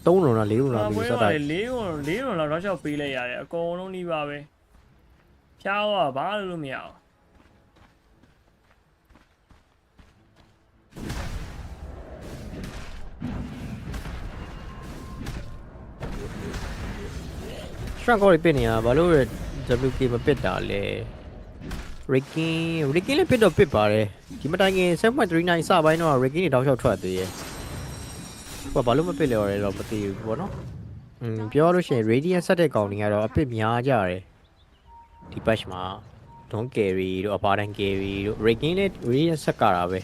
Speaker 11: 3ရုံလား4ရုံလားပြီးစတာ
Speaker 2: 4ရုံလောက်တောက်လျှောက်ပေးလိုက်ရတယ်အကုန်လုံးနှီးပါပဲဖျားတော့ဘာလို့မရအောင်
Speaker 11: စရန်ကော်ပစ်နေတာဘာလို့ WK မပစ်တာလဲ Ricky လည်းပစ်တော့ပစ်ပါတယ်ဒီမတိုင်ခင် 7.39 စပိုင်းတော့ Ricky နေတောက်လျှောက်ထွက်သေးရဲ့ဘာလို့မပစ်လဲတော့မသိဘူးပေါ့နော်ပြောလို့ရှိရင် Radiant ဆက်တဲ့ကောင်တွေကတော့အပစ်များကြတယ်ဒီ patch မှာ Don't carry တို့အပါတန် carry တို့ Ricky နဲ့ Radiant ဆက်ကတာပဲ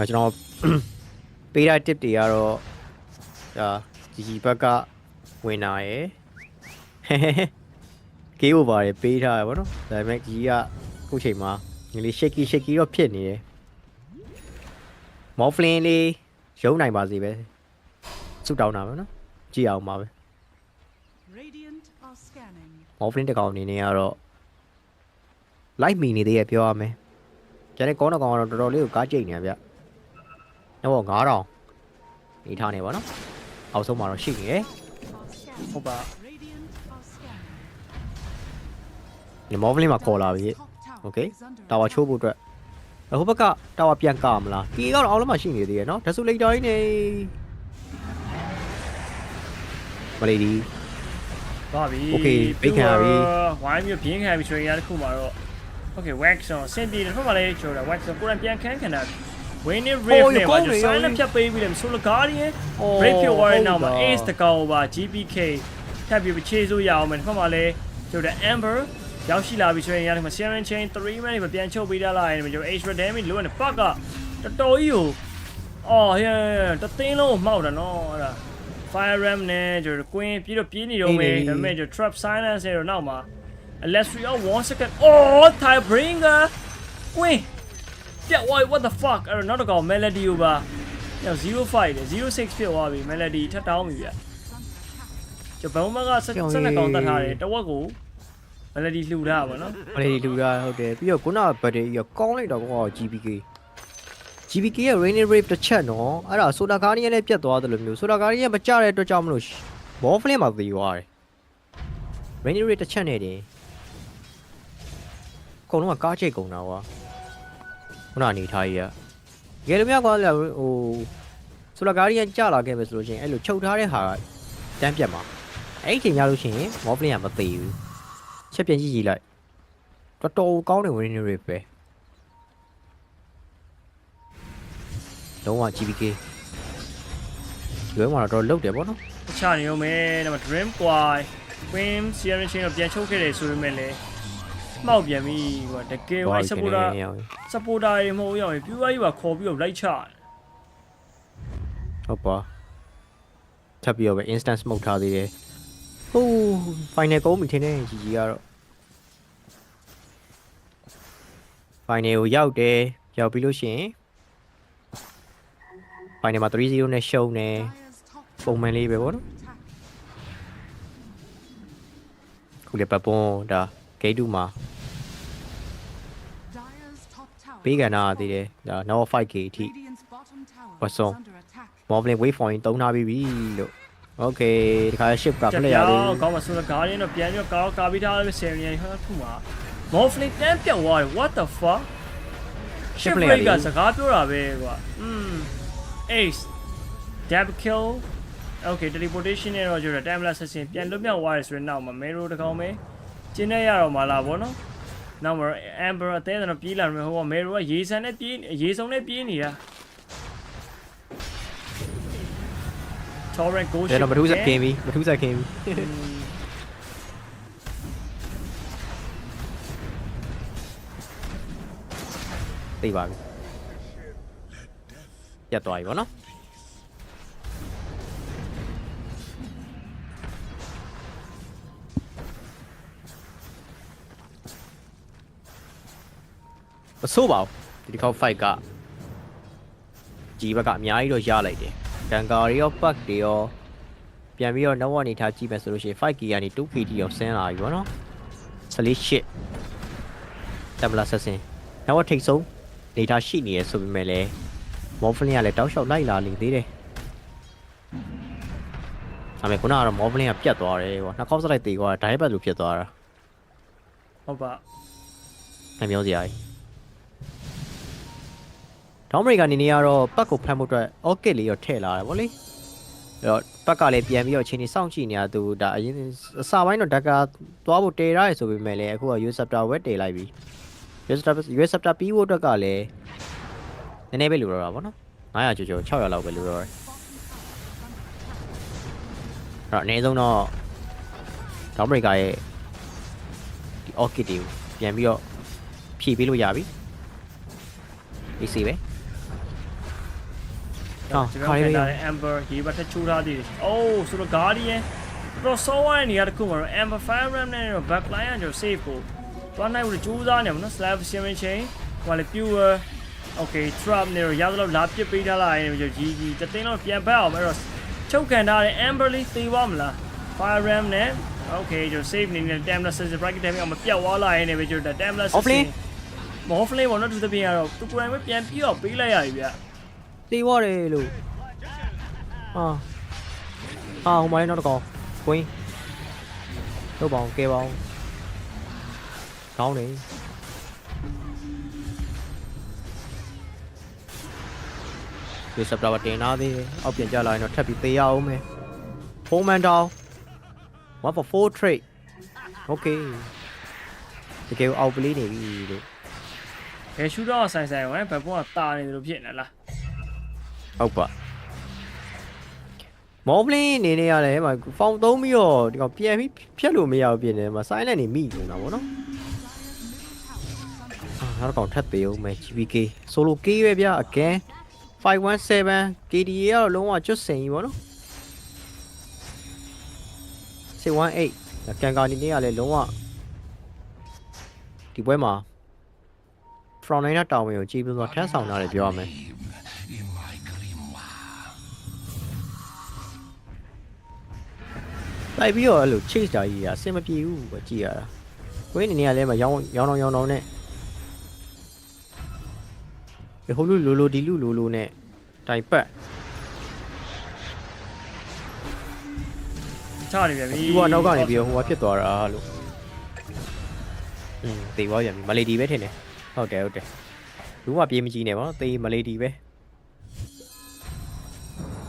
Speaker 11: ကျွန်တော်ပေးတဲ့ tip တွေကတော့ဒါဒီဘက်ကဝင်လာရယ်ကေး over ရယ်ပေးထားရပါတော့ဒါပေမဲ့ကြီးကခုချိန်မှာငလေး shaky တော့ဖြစ်နေတယ်မော်ဖလင်းလေးရုံးနိုင်ပါစေပဲစုတောင်းတာပဲနော်ကြည့်အောင်ပါပဲမော်ဖလင်းတကောင်အနေနဲ့ကတော့လိုက်မီနေသေးရပြောရမယ်ကျန်တဲ့ကောင်းကောင်ကတော့တော်တော်လေးကိုကားကြိတ်နေဗျတော့9000နေထားနေပါနော်အောက်ဆုံးမှာတော့ရှိနေတယ်
Speaker 2: ဟုတ်ပါ
Speaker 11: ဒီမော်ဖလင်းမှာခေါ်လာပြီโอเคတာဝါချိုးဖို့အတွက်ဟိုဘက်ကတာဝါပြန်ကာမလားဒီကတော့အောက်လုံးမှာရှိနေသေးရနော်ဒါဆိုလေတာကြီးနေမလေးဒီ
Speaker 2: သွားပြီ
Speaker 11: โอเคပိတ်ခံရပြီ
Speaker 2: ဝိုင်းမျိုးပြင်းခံရပြီဆိုရင်ရတစ်ခုမှာတော့โอเค wax တော့စင်ပြေတယ်ဖက်မှာလည်းချိုးတာ wax ကိုယ်တိုင်ပြန်ခန်းခံတာ winning rave နဲ့ပါဆိုsilent ဖြတ်ပေးပြီးတယ်ဆိုလ guardian break your warrior နောက်မှာ ace တကောင်ပါ GPK ပ်ပြီးချေးစိုးရအောင်မယ်ဒီဘက်မှာလည်းကျွန်တော် Amber ရောက်ရှိလာပြီဆိုရင်ရတယ်မှာ Silencz chain 3 man တွေပြန်ချုပ်ပေးထားလိုက်ရင်ကျွန်တော် extra damage လိုရတယ်ပတ်ကတော်တော်ကြီးကိုအော်ဟဲ့တသိန်းလုံးမှောက်တာနော်အဲ့ဒါ fire ram နဲ့ကျွန်တော် queen ပြီးတော့ပြေးနေတော့မယ်ဒါပေမဲ့ကျွန်တော် trap silence ရဲ့တော့နောက်မှာ Alestria 1 second oh tie bringer queen yeah what the fuck အဲ့တော့နောက်တစ်ကောင် melody ကိုပါ05တယ်06ဖြစ်သွားပြီ melody ထပ်တောင်းပြီဗျကျွန်တော်ဘုံမက12ကောင်တတ်ထားတယ်တဝက်ကို melody လှူထားပါနော်
Speaker 11: melody လှူထားဟုတ်တယ်ပြီးတော့ခုနက battery ကကောင်းလိုက်တော့ကော GBK ရဲ့ rainy rave တစ်ချက်နော်အဲ့ဒါ solar guardian နဲ့ပြတ်သွားတယ်လို့မျိုး solar guardian မကြတဲ့အတွက်ကြောင့်မလို့ ball flame မှာသေသွားတယ် rainy rave တစ်ချက်နဲ့တင်အကုန်လုံးကကားချိတ်ကုန်တာကွာခုနအနေထားကြီးကတကယ်လို့များကွာဟို solar guardian ကြလာခဲ့မယ်ဆိုလို့ရှိရင်အဲ့လိုချုပ်ထားတဲ့ဟာတန်းပြတ်မှာအဲ့ဒီချိန်ရလို့ရှိရင် ball flame ကမသေဘူးချက်ပြန်ကြည့်လိုက်တော်တော်ကောင်းတဲ့ rainy rave ပဲလုံးဝ GBK ဒီဘက်မှာတော့လုတ်တယ်ပေါ့နော်
Speaker 2: တခြားနေရောမယ်ဒါမှ dream quai queen Silencz chain တော့ပြန်ချုပ်ခဲ့တယ်ဆိုပေမဲ့လည်းမှောက်ပြန်ပြီကွာတကယ်ဝိုင်း supporter တွေမဟုတ်ရောက်ရင် viewer ကြီးပါခေါ်ပြီးတော့ like ချ
Speaker 11: ဟုတ်ပါထပ်ပြီးတော့ပဲ instant smoke ထားသေးတယ်ဟိုး final ကုန်းပြီထင်တယ်ကြီးကြီးကတော့ final ကိုရောက်တယ်ရောက်ပြီးလို့ရှိရင်final မှာ 3-0 နဲ့ရှုံးတယ်ပုံမှန်လေးပဲပေါ့နော်ခုလေပပွန်ဒါ gate 2မှာပေးကန်တာသေးတယ်ဒါ now 5k အထိဝတ်ဆုံး moblin wave point တုံးထားပြီးပြီလို့ okay ဒီခါ ship က player လေး
Speaker 2: ကောင်းပါဆိုတော့ guardian တော့ပြန်ပြီးတော့ကာပြီးထားတဲ့ Silencz ဟိုခုမှာ moblin တန်းပြောင်းသွားတယ် what the fuck ship player ကစကားပြောတာပဲကွာace dab kill okay teleportation နဲ့တော့ကျွန်တော် timeless assassin ပြန်လွတ်မြောက်သွားတယ်ဆိုရင်နောက်မှာ mero တကောင်ပဲကျင်းနေရတော့မလားဗောနော်နောက်မှာ amber အသေးတော့ပြေးလာမယ်ဟိုက mero ကရေဆန်နဲ့ပြေးရေစုံနဲ့ပြေးနေတာ torrent go ship
Speaker 11: တော့မထူးစခင်ပြီမထူးစခင်ပြီသိပါပြီပြတ်သွားပြီဗောနော်မဆိုးပါဘူးဒီတစ်ခေါက် fight ကကြီးဘက်ကအများကြီးတော့ရလိုက်တယ်ဂန်ကာတွေရောပတ်တွေရောပြန်ပြီးတော့နောက်အနေထားကြည့်မယ်ဆိုလို့ရှိရင် 5k ကနေ 2k တိရောဆင်းလာပြီဗောနော်14 shit တမလာဆက်စင်နောက်ထိတ်ဆုံးနေထားရှိနေရဆိုပေမဲ့လည်း moblin ကလည်းတောက်လျှောက်လိုက်လာနေသေးတယ်ဒါပေမဲ့ခုနကတော့ moblin ကပြတ်သွားတယ်ကွာနှစ်ခေါက်စလိုက်သေးကွာဒိုင်းဘက်လိုဖြစ်သွားတာ
Speaker 2: ဟုတ်ပါ
Speaker 11: အမျိုးစရာကြီးဒေါမရီကနေနေရတော့ပတ်ကိုဖမ်းဖို့အတွက် orchid လေးရောထည့်လာတယ်ဗောလေအဲ့တော့ပတ်ကလည်းပြန်ပြီးတော့အချိန်ကြီးစောင့်ကြည့်နေတာသူဒါအရင်အစာပိုင်းတော့ဓာတ်ကသွားဖို့တည်ရတယ်ဆိုပေမဲ့လည်းအခုက user ဝက်တည်လိုက်ပြီ user ပြီးဖို့အတွက်ကလည်းနည်းနည်းပဲလိုတော့တာဗောနော်900ကျော်600လောက်ပဲလိုတော့တယ်အဲ့တော့အနည်းဆုံးတော့ဒေါမရီကရဲ့ဒီ orchid တွေကိုပြန်ပြီးတော့ဖြည့်ပေးလို့ရပြီဒီစီပဲ
Speaker 2: ကျွန်တော်ပြန်လာတဲ့ amber ဒီဘက်ထချိုးထားသေးတယ်အိုးဆိုတော့ guardian တော့ဆောင်းဝိုင်းနေရတခုမှာတော့ amber fire ram နဲ့တော့ back line ကကျွန်တော် save ကိုတွားနိုင်လို့ကြိုးစားနေမှာနော် slab Silencz chain ဟိုလည်း pure okay trap နဲ့တော့ရသလောက်လာပစ်ပေးထားလိုက်ရင်ကျွန်တော် GG တသိန်းလောက်ပြန်ပတ်အောင်အဲ့တော့ချုပ်ခံထားတဲ့ amber လေးသေပါမလား fire ram နဲ့ okay ကျွန်တော် save နေနဲ့ timeless assassin bracket damage အောင်မပြတ်သွားလိုက်ရင်ပဲကျွန်တော် timeless assassin မောဖလေးဘောနော်သူတပြင်းကတော့သူကိုယ်တိုင်ပဲပြန်ပြီးတော့ပေးလိုက်ရပြီဗျ
Speaker 11: သေသွားတယ်လို့ဟိုမှာလည်းနောက်တစ်ကောင်ကွင်းတော့ပေါင်းကဲပေါင်းကောင်းတယ်ဒီစပလာတင်နာသေးအောက်ပြန်ကြလာရင်တော့ထပ်ပြီးသေးရအောင်မယ်4 man down 1 for 4 trade okay တကယ်အောက်ပလေးနေပြီလို့
Speaker 2: ဘယ်ရှူတော့ဆိုင်ဆိုင်ဝဲဘယ်ပုံကတာနေတယ်လို့ဖြစ်နေလား
Speaker 11: ဟုတ်ပါ မောပလင်းနေနေရတယ်မှာဖောင်သုံးပြီးတော့ဒီကောင်ပြန်ပြီးဖြတ်လို့မရဘူးပြင်တယ်မှာ silent နေမိနေတာဗောနော်နောက်ကောင်ထပ်သေးအောင်မယ် GPK solo K ပဲဗျ again 517 KDA ကတော့လုံးဝကျွတ်စင်ကြီးဗောနော်618ကန်ကာနီနေရလဲလုံးဝဒီပွဲမှာ from 9တောင်ဝင်ကိုကြည့်ပြီးတော့ထမ်းဆောင်တာလည်းပြောရမယ်လိုက်ပြီးတော့အဲ့လို chase တာကြီးအဆင်မပြေဘူးပဲကြည့်ရတာကိုင်းနေနေရလဲမှာရောင်းတော့နဲ့ဒီဟိုလူလိုဒီလူလိုနဲ့တိုင်ပတ်
Speaker 2: ချနေပြန်ပြီ
Speaker 11: သူကနောက်ကနေပြီးဟိုကဖြစ်သွားတာလို့တေးသွားပြန်ပြီမလေးဒီပဲထင်တယ်ဟုတ်တယ်လူကပြေးမကြည့်နဲ့ဗောတေးမလေးဒီပဲ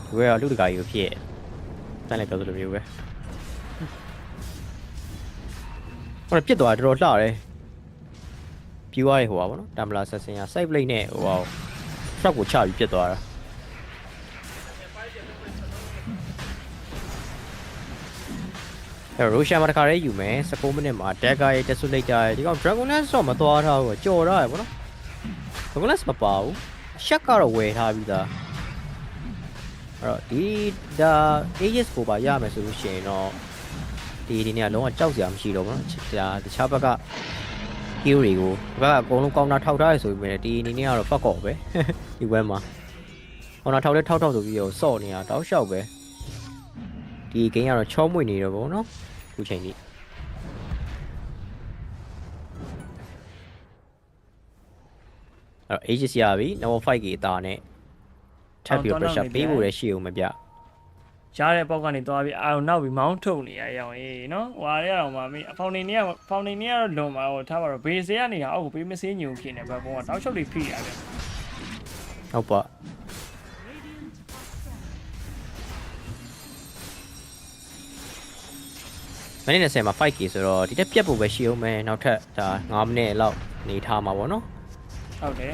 Speaker 11: သူကလူတကာကြီးကိုဖြစ်တန်းလိုက်ပြောသလိုမျိုးပဲဟိုပြစ်သွားတော်လှတယ်ပြူရရဲ့ဟိုပါဗောနော်တမ်ဘလာဆက်စင်က save plate နဲ့ဟိုပါရှော့ကိုချပြီးပြစ်သွားတာရိုရှာမှာတခါလေးယူမယ်16မိနစ်မှာ dagger ရဲ့ desolator ရဲ့ဒီကောင် dragonlance တော့မသွားထားဘူးကြော်ထားရယ်ဗောနော် dragonlance မပါဘူးရှက်ကတော့ဝယ်ထားပြီးသားအဲ့တော့ဒီဒါ aegis ကိုပါရမယ်ဆိုလို့ရှိရင်တော့ဒီနေ့ကလုံးဝကြောက်စရာမရှိတော့ဘူးနော်ဒါတခြားဘက်က hero တွေကိုဘက်ကအကုန်လုံးကောင်းတာထောက်ထားရဆိုပေမဲ့ဒီအနေနဲ့ကတော့ fuck off ပဲဒီဘက်မှာကောင်းတာထောက်လဲထောက်ဆိုပြီးတော့စော့နေတာတောက်လျှောက်ပဲဒီ game ကတော့ချောမွေ့နေတော့ဗောနော်ခုချိန်ကြီးအဲ့တော့ ages ရပြီ number 5 ကြီးအသားနဲ့ထပ်ပြီး pressure ပေးဖို့လည်းရှိအောင်မပြ
Speaker 2: ရားတဲ့ပေါက်ကနေသွားပြီးအာရုံနောက်ပြီးမောင်းထုတ်နေရအောင်နော်ဟွာရအောင်ပါမေးဖောင်နေနေကတော့လွန်မှာဟိုထားပါတော့ဘေးစေးကနေအောက်ကိုပေးမစေးညုံဖြစ်နေဘက်ကောင်ကတောက်လျှောက်တွေဖိရတယ်
Speaker 11: ဟုတ်ပါမနေ့20မှာ 5k ဆိုတော့ဒီတက်ပြတ်ဖို့ပဲရှိအောင်မယ်နောက်ထပ်ဒါ9မိနစ်လောက်နေထားမှာပေါ့နော်
Speaker 2: ဟုတ်တယ်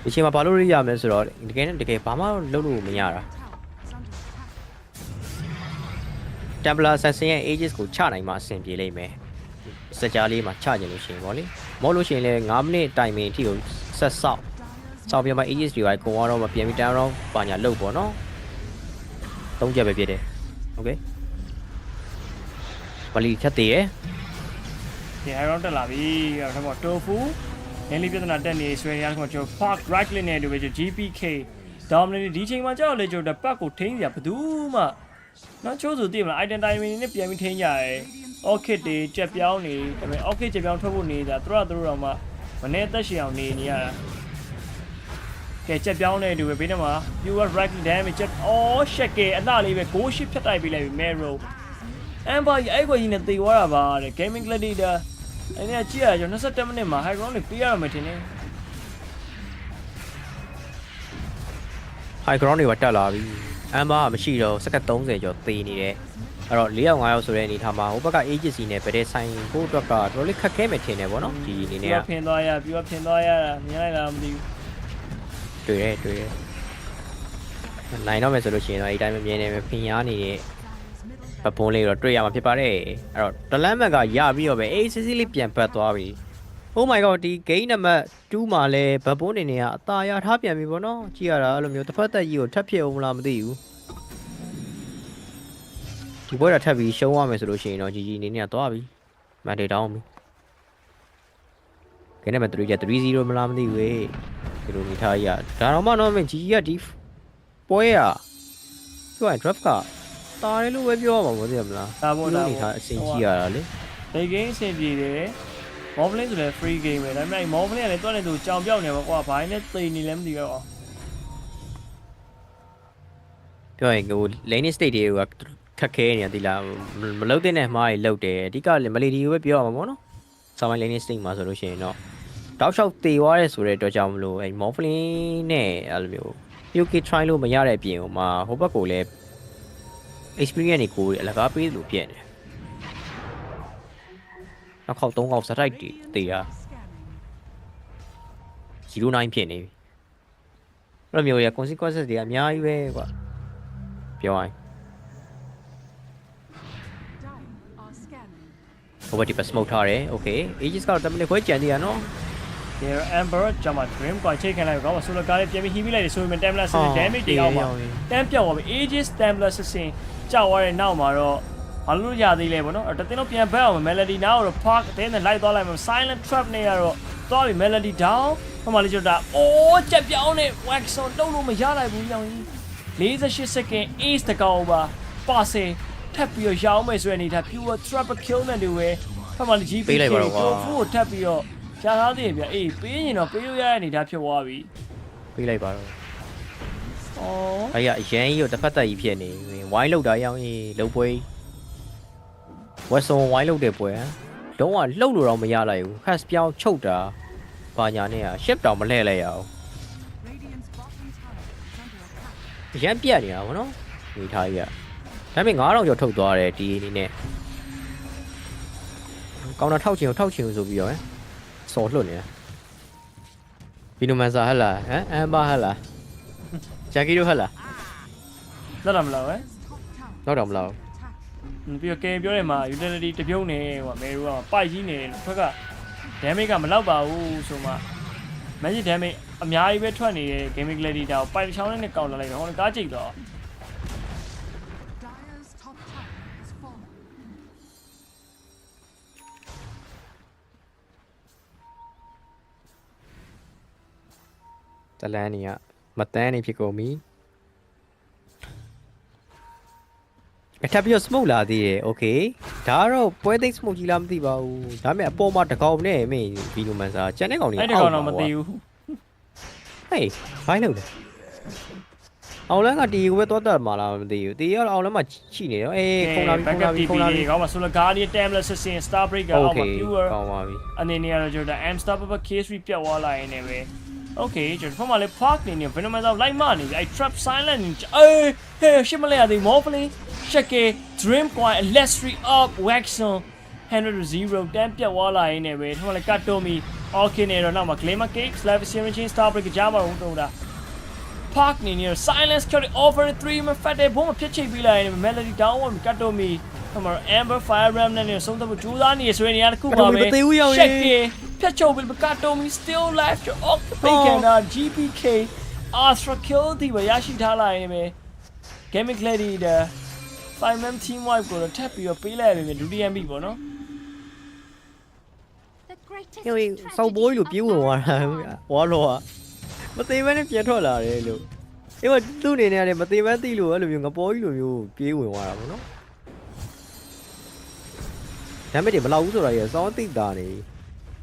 Speaker 11: ဒီချိန်မှာဘာလို့ရမလဲဆိုတော့တကယ်ဘာမှလုပ်လို့မရတာTemplar Assassin ရဲ့ Aegis ကိုချနိုင်မှအဆင်ပြေလိမ့်မယ်စကြလေးမှာချကျင်လို့ရှိရင်ဗောလေမောလို့ရှိရင်လည်း9မိနစ်တိုင်မင်အထိကိုဆက်ဆောက်ပြမှာ Aegis တွေကုန်တော့မပြန်ပြီးတန်းတော့ပါညာလုတ်ပေါ့နော်3ချက်ပဲပြည့်တယ်โอเคမလီချက်တည်ရယ်
Speaker 2: ဒီ iron တက်လာပြီအဲ့တော့ tofu နည်းလေးပြဿနာတက်နေဆွေးရအောင်ကျွန်တော် park right lane နဲ့တို့ပဲ GPK dominate ဒီချိန်မှာကြောက်လေကျွန်တော်ပတ်ကိုထိန်းစရာဘယ်သူမှနော်ချိုးဆိုသိမလား item timing နဲ့ပြန်ပြီးထိန်းကြရဲ orchid တွေကြက်ပြောင်းနေဒါပေမဲ့ orchid ကြက်ပြောင်းထွက်ဖို့နေတာသူတို့တော့မှမနေ့သက်ရှင်အောင်နေရတာကဲကြက်ပြောင်းနေတူပဲဘေးထဲမှာ pure right damage ကြက်shit ကဲအလှလေးပဲ6 ဖြတ်တိုက်ပေးလိုက်ပြီ Mero Amber အဲ့ကွာကြီးနဲ့တေသွားတာပါတဲ့ gaming gladiator အဲ့ဒါကြည့်ရကျွန်တော်27မိနစ်မှာ high ground လေးပေးရမှာထင်တယ်
Speaker 11: high ground တွေတက်လာပြီAmber မရှိတော့စက္ကန့်30ကျော်သေနေတယ်အဲ့တော့4ယောက်5ယောက်ဆိုတဲ့အနေထားမှာဟိုဘက်က agency နဲ့ဗတဲ့ဆိုင်ဖို့အတွက်ကတော်တော်လေးခက်ခဲမယ်ထင်တယ်ဗောနော်ဒီအနေနဲ့
Speaker 2: ကဖင်သွားရပြီးတော့ဖင်သွားရတာမြင်လိုက်လားမသိဘူး
Speaker 11: တွေ့တယ်နိုင်တော့မယ်ဆိုလို့ရှိရင်တော့အဲ့တိုင်းမမြင်နေမယ်ဖင်ရားနေတဲ့ပပွန်လေးတော့တွေ့ရမှာဖြစ်ပါတယ်အဲ့တော့ဒလန်မက်ကရပြီးတော့ပဲအေးစစ်စစ်လေးပြန်ပတ်သွားပြီ Oh my god ဒီ game number 2မှာလဲဘပွန်နေနေကအตาရထားပြန်ပြီဗောနော်ကြည့်ရတာအဲ့လိုမျိုးတစ်ဖက်သက်ကြီးကိုထပ်ဖြစ်အောင်မလားမသိဘူးဒီပွဲတော့ထပ်ပြီးရှုံးရမယ်ဆိုလို့ရှိရင်တော့ GG အနေနဲ့သွားပြီမန်ဒေတောင်းပြီခင်းနေမှာ3ကျ3-0မလားမသိဘူးဒီလိုမိထားရဒါတော့မှတော့မင်း GG ကဒီပွဲရသူက draft ကတားတယ်လို့ပဲပြောရမှာမသိဘူးမလား
Speaker 2: ဒါပေါ်
Speaker 11: မိထားအဆင်ကြီးရတာလေ
Speaker 2: ဒီ game အဆင်ပြေတယ် Moblin ဆိုလဲ free game ပဲဒါပေမဲ့ Moblin ကလည်းတွန်းနေသူကြောင်ပြောက်နေပါကွာဘာနဲ့သိနေလဲမသိတော့
Speaker 11: ပြောရင်ကို lane state တွေကခက်ခဲနေတယ်ဒီလားမလုတ်တဲ့နဲ့မှားရလုတ်တယ်အဓိကမလီဒီကိုပဲပြောရမှာပေါ့နော်ဆောင်းပိုင်း lane state မှာဆိုလို့ရှိရင်တော့တောက်လျှောက်တေသွားရဲဆိုတဲ့အတွက်ကြောင့်မလို့အဲ Moblin နဲ့အဲ့လိုမျိုး PK try လို့မရတဲ့အပြင်ဟိုမှာဟိုဘက်ကိုလည်း experience တွေကိုအလကားပေးလို့ပြည့်တယ်နောက်ခေါက်3ခေါက်စတိုက်တီတေတာ09ဖြစ်နေပြီအဲ့လိုမျိုးရ consequences တွေအများကြီးပဲကွာပြောရင် ဟိုဘက်ဒီပဲ smoke ထားတယ် okay Aegis ကတော့တမင်ခွဲကြံသေးရနော်
Speaker 2: There Amber ကျွန်မ dream ကိုချိန်ခံလိုက်တော့ဆိုတော့ကားလေးပြန်ပြီးဟီးပြီးလိုက်တယ်ဆိုရင် Templar ဆင်း damage တွေအောင်ပါတန်းပြောက်သွားပြီ Aegis Templar ဆင်းကြောက်သွားတဲ့နောက်မှာတော့ဘာလို့ရသေးလဲပေါ့နော်တတင်းတော့ပြန်ဘက်အောင် Melody နားတော့ Park တင်းနဲ့လိုက်သွားလိုက်မှာ Silent Trap နဲ့ရတော့သွားပြီ Melody down ဟိုမှာလေးကျတော့အိုးချက်ပြောင်းနဲ့ Waxon တုံးလို့မရလိုက်ဘူးရောင်ကြီး48 second Ace တကောင်ပါပါစေထပ်ပြီးတော့ရောင်းမယ်ဆိုတဲ့အနေထား Pure Triple Kill နဲ့တူပဲဟိုမှာလေး GP ကိုဖူးကိုထပ်ပြီးတော့ရှားသားသေးဗျအေးပေးရင်တော့ပေးလို့ရတဲ့အနေထားဖြစ်သွားပြီ
Speaker 11: ပေးလိုက်ပါတော့အဲ့ရအရန်ကြီးကိုတစ်ဖက်သက်ကြီးဖြစ်နေဝိုင်းလောက်တာရောင်းကြီးလှုပ်ပွဲဝက်ဆွန်ဝိုင်းလောက်တဲ့ပွဲလုံးဝလှုပ်လို့တော့မရလိုက်ဘူး hash ပြောင်းချုပ်တာဘာညာနဲ့ship တောင်မလှည့်လိုက်ရအောင်ရမ်းပြတ်နေတာဗောနော်မိထားကြီးဒါပေမဲ့9000ကျော်ထုတ်သွားတယ်ဒီအနေနဲ့ကောင်တာထောက်ချင်ဆိုပြီးတော့စော်လွတ်နေတာဘီနိုမန်ဆာဟဲ့လားဟမ်အမ်ဘာဟဲ့လားဂျာကီတို့ဟဲ့လား
Speaker 2: လောက်တော့မလောက်
Speaker 11: လောက်တော့မလောက်
Speaker 2: ပြီးတော့ကဲပြောတယ်မှာ utility တပြုံးနေဟိုမဲတို့ကပိုက်ကြီးနေဖက်က damage ကမလောက်ပါဘူးဆိုမှ magic damage အများကြီးပဲထွက်နေတဲ့ gaming clarity တောင်ပိုက်တစ်ချောင်းနဲ့ကောက်လာလိုက်တော့ဟိုကားကြိတ်တော့
Speaker 11: တလန်းနေကမတန်းနေဖြစ်ကုန်ပြီအထပ်ပြီးတော့ smoke လာသေးတယ် okay ဒါကတော့ပွဲသိမ်း smoke ကြီးလားမသိပါဘူးဒါပေမဲ့အပေါ်မှာတကောင်နဲ့မင်းဗီနိုမန်ဆာကျန်တဲ့ကောင်တွေအောက်မှာတော့မသိဘူးဟေးဘိုင်းလို့လေအောင်လန်းကတီကိုပဲသွားတတ်မှာလားမသိဘူးတီကတော့အောင်လန်းမှာရှိနေတော့အေးခုံလာပြီ
Speaker 2: ကောင်းပါဆိုလကားလေး Timeless Assassin Star Breaker အောက်မှာ Pure
Speaker 11: ကောင်းပါပြီ
Speaker 2: အနေနဲ့ကတော့ကျွန်တော် Unstoppable Case ပြတ်သွားလာရင်းနဲ့ပဲOkay ကျွန်တော်ဖမလေး Park နေနေ Venom တော့လိုက်မနေပြီ I Trap Silent အေးဟဲ့ရှစ်မလဲရသေး Morphling Shake Dream Coin Electric Up Waxon 100-0 တန်းပြတ်သွားလာရင်းနဲ့ပဲဖမလေး Katomi Okay နေတော့နောက်မှာ Glamour Cake Live Series Chain Star Breaker ကြားမှာတော့တာ Park နေနေ Silencz Kelvin Over 3 မှာ Fat တဲ့ဘုံမှာဖြစ်ချိတ်ပြီးလာရင်းနဲ့ Melody Down မှာ Katomi ဟိုမှာ Amber Fire Ram နဲ့ဆုံးသက်ဖို့ကြိုးစားနေရဆိုရင်နေရာတစ်ခုပါပဲ Shakeဖြတ်ချုပ်ပြီး Katomi still life to occupy GPK Astra Kill ဒီပဲရရှိထားလာရင်းပဲ Gaming Clarity တဲ့ 5-man team wipe ကိုတော့ထပ်ပြီးတော့ပေးလိုက်ရပြီဒုတိယမိပေါ့နော်
Speaker 11: ဟိုစောက်ဘိုးကြီးလိုပြေးဝင်သွားတာဝါလောမသိမဲနဲ့ပြန်ထွက်လာတယ်လို့အေးမသူ့အနေနဲ့မသိမဲသိလို့အဲ့လိုမျိုးငပေါ်ကြီးလိုမျိုးပြေးဝင်သွားတာပေါ့နော်ဒါမဲ့ဒီမလောက်ဘူးဆိုတာရစောင်းသိတာနေ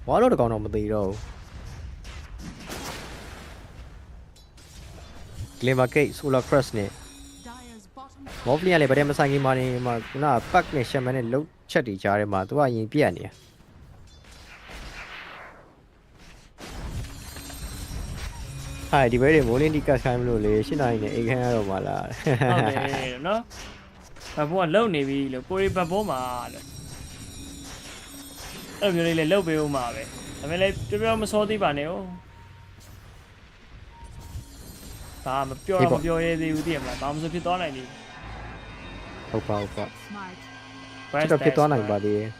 Speaker 11: ဝါလောတကောင်တော့မသိတော့ဘူး Glamour Cake Solar Crush နဲ့ Morphling ကလည်းဗတဲ့မဆိုင်ကြီးမှာနေမှာခုနက pack နဲ့ shaman နဲ့လုံးချက်တွေကြားထဲမှာသူကအရင်ပြတ်နေတာဟာဒီဘက်တွေမိုးလင်းဒီကတ်ခိုင်းမလို့လေ8နာရီနဲ့အိတ်ခမ်းရတော့မှာလား
Speaker 2: ဟုတ်တယ်နော်ဘဘုံကလုံနေပြီလို့ကိုရီဘဘုံမှာလို့အဲ့လိုမျိုးလေးလည်းလုံပေးဦးမှာပဲဒါပေမဲ့လည်းပြောမစောသေးပါနဲ့ဟုတ်ဘာမပြောရသေးဘူးတည်မလားဘာမှမဖြစ်သွားနိုင်ဘူး
Speaker 11: ဟုတ်ပါဘာဖြစ်သွားနိုင်ပါသေးတယ်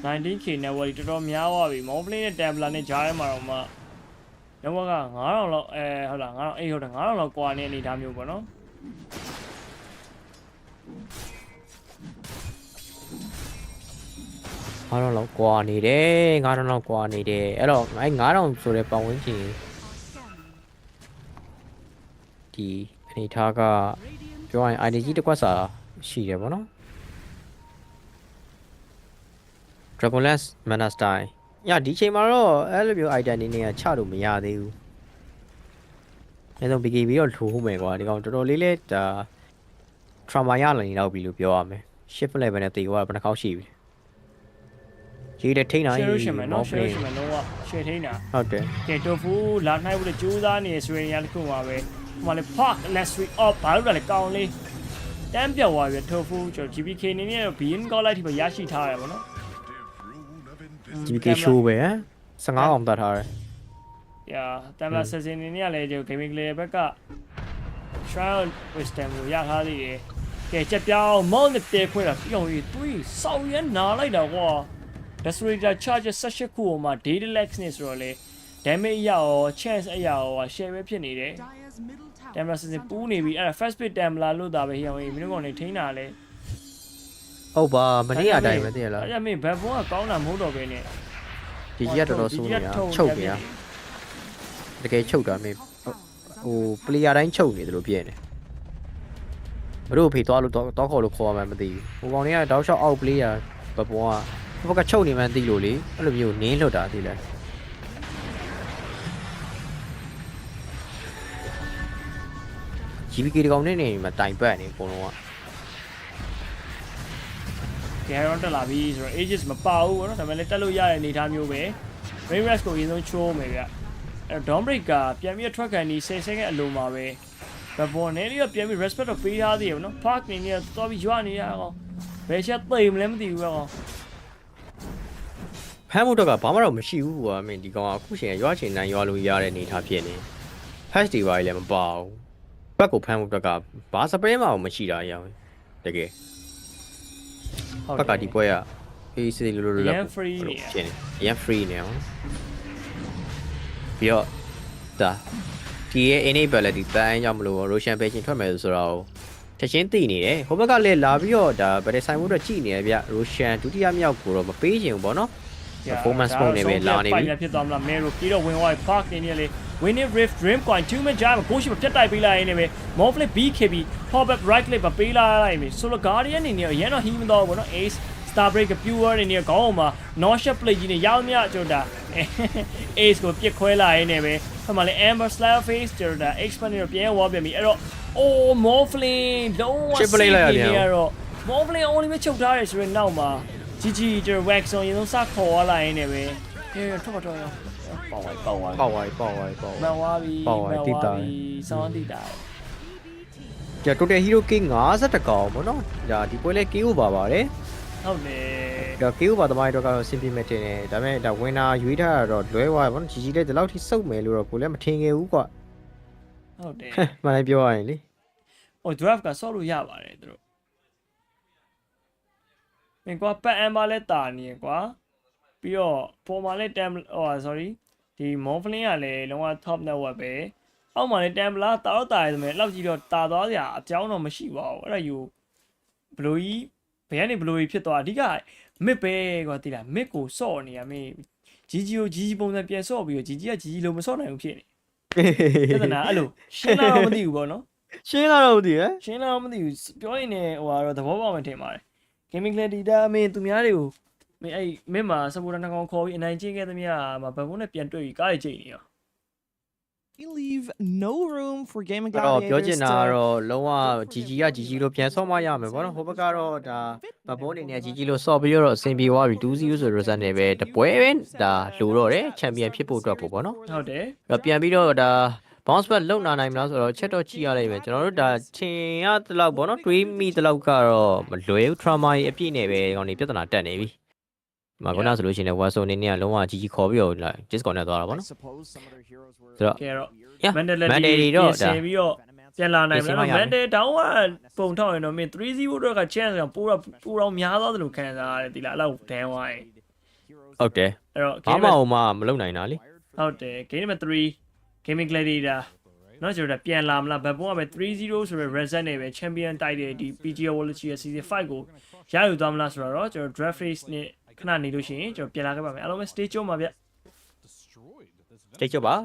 Speaker 2: 19k network တော်တော်များသွားပြီ Morphling နဲ့ Templar နဲ့ဂျားထဲမှာတော့မှ network က9000လောက်ဟုတ်လား9000ဟုတ်တယ်9000လောက်ကွာနေအနေထားမျိုးပေါ့နော်
Speaker 11: 9000လောက်ကွာနေတယ်9000လောက်ကွာနေတယ်အဲ့တော့9000ဆိုတဲ့ပတ်ဝန်းကျင်ဒီအနေထားကပြောရင် ID ကြီးတစ်ခွက်စာရှိတယ်ပေါ့နော်Dragonlance Mana Style ညဒီချိန်မှာတော့အဲ့လိုမျိုး item နေနေချလို့မရသေးဘူးအဲဆို BKB တော့ထိုးမယ်ကွာဒီကောင်တော်တော်လေးလဲဒါ trauma ရလာနေတော့ပြီလို့ပြောရမယ် shift level နဲ့တေကွာဘယ်နှခေါက်ရှိပြီရေးတဲ့ထိန်းနိုင်
Speaker 2: share မယ်နော် share မယ်တော့ share ထိန်းတာ
Speaker 11: ဟုတ်တယ်
Speaker 2: ကဲတော့ဘူးလာနိုင်ဖို့ကြိုးစားနေဆိုရင်ရတစ်ခုပါပဲဟိုမှာလေ park electric up ဘာလို့လဲကောင်းလေး တန်းပြောက်သွားပြီထိုးဖူးကျွန်တော် GPK အနေနဲ့တော့ဘီယင်းကောက်လိုက်ထိပဲရရှိထားတယ်ဗောနော်
Speaker 11: GPK ရှိုးပဲဟမ်15အောင်တတ်ထားတယ်
Speaker 2: တမ်ဘလာဆက်စင်နေနဲ့လည်းကျွန်တော် gaming player ဘက်က trial wisdom ကိုရထားသေးတယ်ကဲချက်ပြောင်းမောင်းနဲ့တဲခွဲတာပြောင်းပြီး3စောက်ရနာလိုက်တာကွာ Desolator charge 16ခုမှာ data lax နဲ့ဆိုတော့လေ damage အရရော chance အရရော share ပဲဖြစ်နေတယ်တမ်ဘလာဆက်စင်ပူးနေပြီအဲ့ဒါ first bit တမ်ဘလာလို့တာပဲဟိအောင်မင်းတို့ကောင်နေထိန်းတာလေ
Speaker 11: ဟုတ်ပါမနေ့ကအတိုင်းပဲသိရလား
Speaker 2: အဲ့ဒါမင်းဘက်ဘုံကကောင်းတာမဟုတ်တော့ပဲနဲ့
Speaker 11: ဒီကြီးကတော်တော်ဆိုးနေတာချုပ်နေတာတကယ်ချုပ်တာမင်းဟို player တိုင်းချုပ်နေတယ်လို့ဖြစ်နေဘလို့ဖေးသွားလို့တော့ခေါ်လို့ခေါ်ရမှမသိဘူးဟိုကောင်တွေကတောက်လျှောက်အောက် player ဘက်ဘောကဘက်ကချုပ်နေမှန်းသိလို့လေအဲ့လိုမျိုးနင်းလွတ်တာသိလား GPK ဒီကောင်နဲ့နေမှာတိုင်ပတ်နေပုံလုံးက
Speaker 2: Garon တက်လာပြီဆိုတော့ ages မပါဘူးဗောနော်ဒါပေမဲ့လည်းတက်လို့ရတဲ့အနေအထားမျိုးပဲ Rainrush ကိုအရင်ဆုံးချိုးမယ်ဗျအဲ့ Dawn Break ကပြန်ပြီးထွက်ကန်ဒီ10 second အလိုမှာပဲဘဘောနဲ့လေးကပြန်ပြီး respect တော့ပေးထားသေးရဗောနော် Park နေနေတော့ပြီးရွာနေရအောင်ဘယ်ချက်သိမလဲမသိဘူးကော
Speaker 11: ဖမ်းမှုတော့ကဘာမှတော့မရှိဘူးကွာမင်းဒီကောင်ကအခုချိန်ရွာချင်နိုင်ရွာလို့ရတဲ့အနေအထားဖြစ်နေ Patch တွေပါလည်းမပါဘူးဘက်ကိုဖမ်းမှုတော့ကဘာစပယ်မှမရှိတာရအောင်တကယ်ဘက်ကဒီပွဲကအေးစစ်လို့ရန် free နေရန် free နေအောင်ပြီးတော့ဒါဒီရဲ့ enability တန်းကြောင့်မလို့ Russian patient ထွက်မယ်ဆိုတော့ချက်ချင်းသိနေတယ်ဟိုဘက်ကလည်းလာပြီးတော့ဒါဗယ်ဆိုင်မှုတော့ကြည့်နေရဗျ Russian ဒုတိယမြောက်ကိုတော့မပေးချင်ဘူးဗောနော် performance mode နဲ့ပဲလာနေပြီ
Speaker 2: ဖြစ်သွားမလား Mero ပြီးတော့ဝင်သွား Park နေနေလေ Winning Rift Dream Coin 2 man jam ကိုရှိမပြတ်တိုက်ပေးလိုက်နေပဲ Morphle BKB pop up right click မပေးလိုက်ပြီ Solo Guardian နေနေရန်တော့ heal မတော့ဘူးเนาะ Ace Starbreak Pure နေနေခေါင်းအောင်မှာ Nausea play ကြီးနေရောက်မြကျွန်တော်ဒါ Ace ကိုပြစ်ခွဲလိုက်နေပဲဖက်မှာလေ Amber Slayer Face ကျွန်တော်ဒါ expand နေပြန်ဝါပြန်ပြီအဲ့တော့ Oh Morphle လုံးဝစိတ်နေရတော့ Morphle only ပဲချုပ်ထားတယ်ဆိုရင်နောက်မှာ GG ကျွန်တော် wax ဆိုရင်လုံးစခေါ်လာရင်းနေပဲထွက်ပါတော့ရပေါက်သွားပြီတိတာစောင်းတိတာ
Speaker 11: ကျ total hero king 50ကောင်ပေါ့နော်ဒါဒီပွဲလဲ KO ပါပါတယ်
Speaker 2: ဟုတ်တယ်
Speaker 11: ဒါ KO ပါသမားတွေတော့ simple မဲ့တင်တယ်ဒါပေမဲ့ဒါ winner ရွေးထားတာတော့လွဲသွားတယ်ပေါ့နော် GG လဲဒီလောက်ထိစုပ်မယ်လို့တော့ကိုလည်းမထင်ခဲ့ဘူးကွာ
Speaker 2: ဟုတ်တယ်
Speaker 11: မှန်လိုက်ပြောရရင်လေ
Speaker 2: ဟို draft ကဆော့လို့ရပါတယ်သူတို့မင်းကွာပတ်အမ်ဘာလဲတာနေကွာပြီးတော့ပေါ်မှာလဲတမ်sorry ဒီ Morphling ကလည်းလုံးဝ top network ပဲအောက်မှာလည်းတမ်ဘလာတာတော့တာရတယ်ဆိုမဲ့လောက်ကြီးတော့တာသွားစရာအကြောင်းတော့မရှိပါဘူးအဲ့ဒါယူဘလိုကြီးဘယ်ကနေဘလိုကြီးဖြစ်သွားအဓိကမစ်ပဲကွာတိလားမစ်ကိုစော့နေရမင်း GG ကို GG ပုံစံပြန်စော့ပြီးတော့ GG က GG လုံးမစော့နိုင်ဘူးဖြစ်နေပြဿနာအဲ့လိုရှင်းလာတော့မသိဘူးပေါ့နော်
Speaker 11: ရှင်းလာတော့မသိဟဲ့
Speaker 2: ရှင်းလာတော့မသိဘူးပြောရင်လည်းဟိုကတော့သဘောပေါက်မှထင်ပါတယ် gaming clarity ဒါမင်းသူများတွေကိုမင်းအဲ့မင်းမှာ supporter နှကောင်ခေါ်ပြီးအနိုင်ကျင့်ခဲ့သမျှမှာဘယ်ဘုံနဲ့ပြန်တွေ့ပြီးကားရကြိတ်နေရော
Speaker 20: You leave no room for gaming
Speaker 11: gladiators ပြောချင်တာကတော့လုံးဝ GG က GG လို့ပြန်ဆော့မရမယ်ပေါ့နော်ဟိုဘက်ကတော့ဒါဘဘိုးအနေနဲ့ GG လို့ဆော့ပြီးတော့အဆင်ပြေသွားပြီ 2-0 ဆို result နဲ့ပဲတပွဲပဲဒါလိုတော့တယ်ချန်ပီယံဖြစ်ဖို့အတွက်ပေါ့နော်
Speaker 2: ဟုတ်တယ်
Speaker 11: အဲ့ပြန်ပြီးတော့ဒါ bounce back လုံလာနိုင်မလားဆိုတော့ချက်တော့ကြည့်ရလိမ့်မယ်ကျွန်တော်တို့ဒါထင်ရတလောက်ပေါ့နော်တွေးမိတလောက်ကတော့မလွယ်ဘူး trauma ကြီးအပြည့်နဲ့ပဲကောင်းနေပြဿနာတက်နေပြီဒီမှာခုနဆိုလို့ရှိရင် Watson အနေနဲ့ကလုံးဝ GG ခေါ်ပြီးတော့ disconnect သွားတာပေါ့နော်ဆိုတော့
Speaker 2: Mandate တော့ဆင်ပြီးတော့ပြန်လာနိုင်မလား Mandate တောင်းကပုံထောက်ရင်တော့မင်း 3-0 တော့က chance ကပိုတော့များသွားတယ်လို့ခံစားရတယ်ဒီလားအဲ့လောက်ဒန်းဝိုင်း
Speaker 11: ဟုတ်တယ်
Speaker 2: အဲ့တော့
Speaker 11: game မလုံနိုင်တာလေ
Speaker 2: ဟုတ်တယ် game number 3 gaming gladiator နော်ကျွန်တော်ပြန်လာမလားဘက်ပုံကပဲ 3-0 ဆိုရယ် reset နဲ့ပဲ champion တိုက်တဲ့ဒီ PGL Wallachia season 5ကိုရယူသွားမလားဆိုတော့ကျွန်တော် draft phase နဲ့ခဏနေလို့ရှိရင်ကျွန်တော်ပြန်လာခဲ့ပါမယ်အားလုံးပဲ stay tuned ပါဗျ
Speaker 11: stay tuned ပါ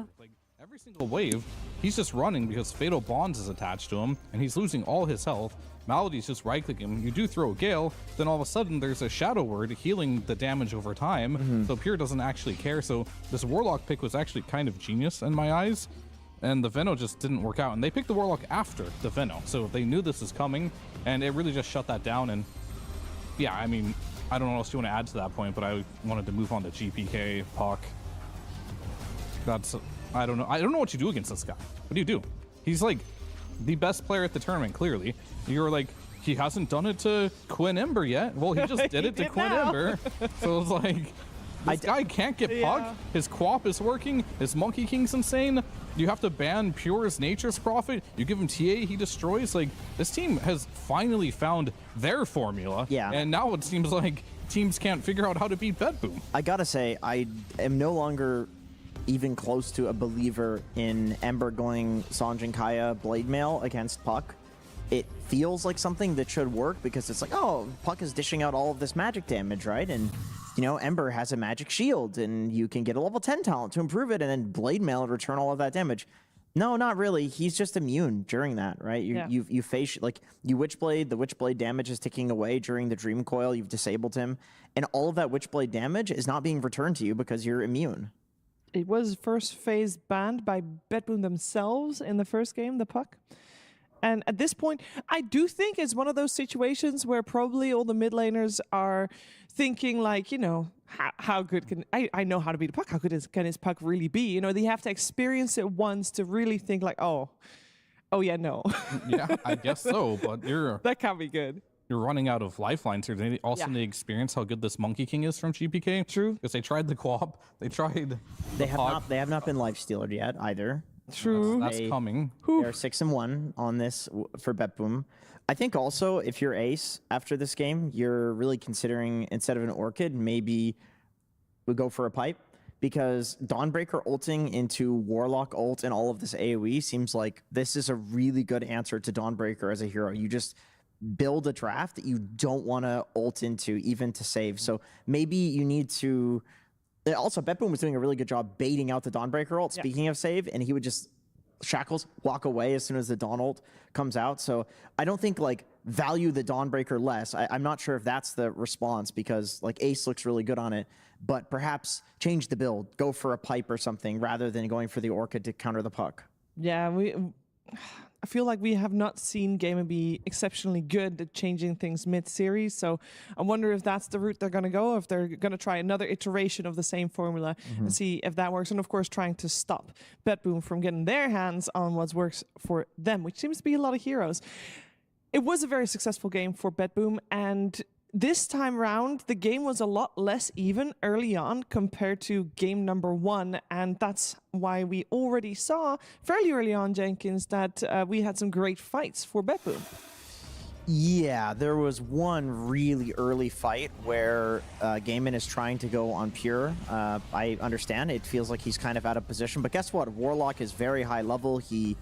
Speaker 3: every single wave he's just running because Fatal Bonds is attached to him and he's losing all his health Melody's just right clicking him you do throw a Gale then all of a sudden there's a Shadow Word healing the damage over time so Pure doesn't actually care so this Warlock pick was actually kind of genius in my eyes and the Veno just didn't work out and they picked the Warlock after the Veno so they knew this was coming and it really just shut that down and yeah I mean I don't know what else you want to add to that point but I wanted to move on to GPK Puck that's I don't know what you do against this guy what do you do he's like the best player at the tournament clearly you're like he hasn't done it to Quinn Ember yet. Well, he just did it to Quinn Ember. So it's like, this guy can't get Puck. His Quap is working. His Monkey King's insane. You have to ban Pure's Nature's Prophet. You give him TA, he destroys. Like, this team has finally found their formula.
Speaker 21: Yeah.
Speaker 3: And now it seems like teams can't figure out how to beat Bedboom.
Speaker 21: I gotta say, I am no longer even close to a believer in Ember going Sanjin Kaya Blade Mail against Puck. It feels like something that should work because it's like, oh, Puck is dishing out all of this magic damage, right? And, you know, Ember has a magic shield and you can get a level 10 talent to improve it and then Blade Mail and return all of that damage. No, not really. He's just immune during that, right? You face, like, you Witchblade, the Witchblade damage is ticking away during the Dream Coil, you've disabled him, and all of that Witchblade damage is not being returned to you because you're immune.
Speaker 20: It was first phase banned by Bedboom themselves in the first game, the Puck. And at this point, I do think it's one of those situations where probably all the mid laners are thinking like, you know, how good can I know how to beat a Puck? How good can his Puck really be? You know, they have to experience it once to really think like, oh yeah, no.
Speaker 3: Yeah, I guess so. But
Speaker 20: that can't be good.
Speaker 3: You're running out of lifelines here. They also need to experience how good this Monkey King is from GPK.
Speaker 20: True.
Speaker 3: Because they tried the Quap. They tried.
Speaker 21: They have not been lifestealed yet either.
Speaker 20: True.
Speaker 3: That's coming.
Speaker 21: They're 6-1 on this for Bedboom. I think also if you're Ace after this game, you're really considering instead of an Orchid, maybe we go for a pipe because Dawnbreaker ulting into Warlock ult and all of this AoE seems like this is a really good answer to Dawnbreaker as a hero. You just build a draft that you don't want to ult into even to save. So maybe you need to. Also, Bedboom was doing a really good job baiting out the Dawnbreaker ult, speaking of save, and he would just Shackles walk away as soon as the Dawn ult comes out. So I don't think, like, value the Dawnbreaker less. I'm not sure if that's the response because, like, Ace looks really good on it, but perhaps change the build, go for a pipe or something rather than going for the Orchid to counter the Puck.
Speaker 20: Yeah, I feel like we have not seen Gamer be exceptionally good at changing things mid-series, so I wonder if that's the route they're going to go, if they're going to try another iteration of the same formula and see if that works, and of course trying to stop Bedboom from getting their hands on what works for them, which seems to be a lot of heroes. It was a very successful game for Bedboom, and this time round, the game was a lot less even early on compared to game number 1, and that's why we already saw fairly early on, Jenkins, that we had some great fights for Bedboom.
Speaker 21: Yeah, there was one really early fight where Gaiman is trying to go on Pure. I understand, it feels like he's kind of out of position, but guess what? Warlock is very high level. He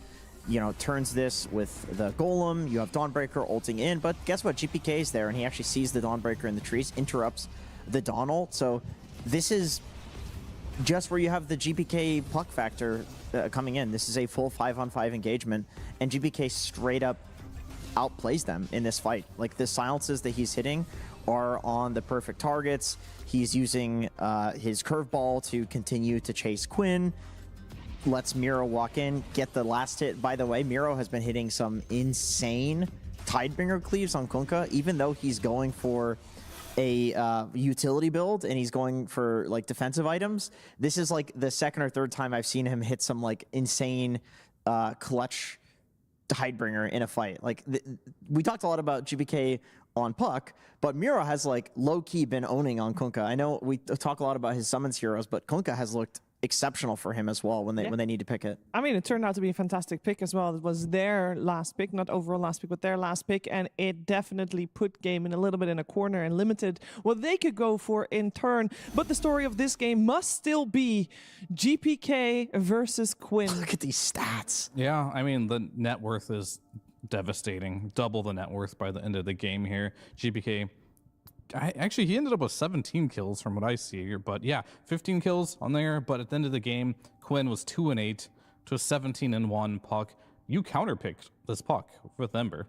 Speaker 21: turns this with the Golem. You have Dawnbreaker ulting in, but guess what? GPK is there, and he actually sees the Dawnbreaker in the trees, interrupts the Dawn ult. So this is just where you have the GPK Puck factor coming in. This is a full 5-on-5 engagement, and GPK straight up outplays them in this fight. Like, the silences that he's hitting are on the perfect targets. He's using his curveball to continue to chase Quinn. Lets Miro walk in, get the last hit. By the way, Miro has been hitting some insane Tidebringer cleaves on Kunkka, even though he's going for a utility build and he's going for, like, defensive items. This is like the second or third time I've seen him hit some, like, insane clutch Tidebringer in a fight. Like, we talked a lot about GBK on Puck, but Miro has, like, low-key been owning on Kunkka. I know we talk a lot about his summons heroes, but Kunkka has looked exceptional for him as well when they need to pick it.
Speaker 20: I mean, it turned out to be a fantastic pick as well. It was their last pick, not overall last pick, but their last pick, and it definitely put Game in a little bit in a corner and limited what they could go for in turn. But the story of this game must still be GPK versus Quinn.
Speaker 21: Look at these stats.
Speaker 3: Yeah, I mean, the net worth is devastating. Double the net worth by the end of the game here. GPK, actually, he ended up with 17 kills from what I see here, but yeah, 15 kills on there. But at the end of the game, Quinn was 2-8 to a 17-1 Puck. You counterpicked this Puck with Ember.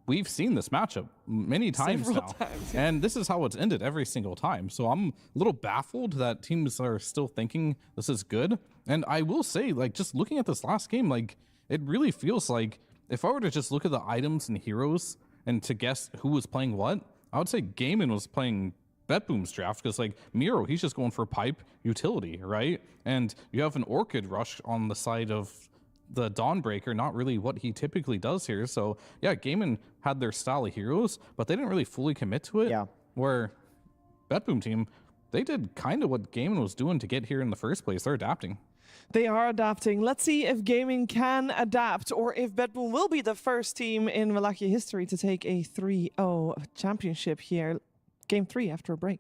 Speaker 3: We've seen this matchup many times now, and this is how it's ended every single time. So I'm a little baffled that teams are still thinking this is good. And I will say, like, just looking at this last game, like, it really feels like if I were to just look at the items and heroes and to guess who was playing what, I would say Gaiman was playing Bedboom's draft because, like, Miro, he's just going for pipe utility, right? And you have an Orchid Rush on the side of the Dawnbreaker, not really what he typically does here. So yeah, Gaimin had their style of heroes, but they didn't really fully commit to it.
Speaker 21: Yeah.
Speaker 3: Where BetBoom team, they did kind of what Gaimin was doing to get here in the first place. They're adapting.
Speaker 20: They are adapting. Let's see if Gaming can adapt, or if BetBoom will be the first team in Wallachia history to take a 3-0 championship here. Game 3 after a break.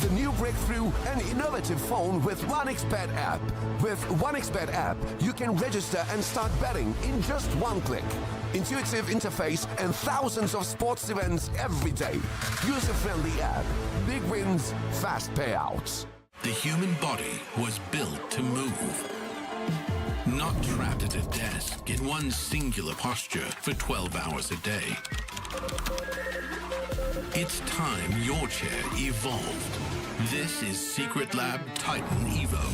Speaker 8: The new breakthrough and innovative phone with 1xBet app. With 1xBet app, you can register and start betting in just one click. Intuitive interface and thousands of sports events every day. User-friendly app. Big wins, fast payouts.
Speaker 10: The human body was built to move. Not trapped at a desk in one singular posture for 12 hours a day. It's time your chair evolved. This is Secret Lab Titan Evo.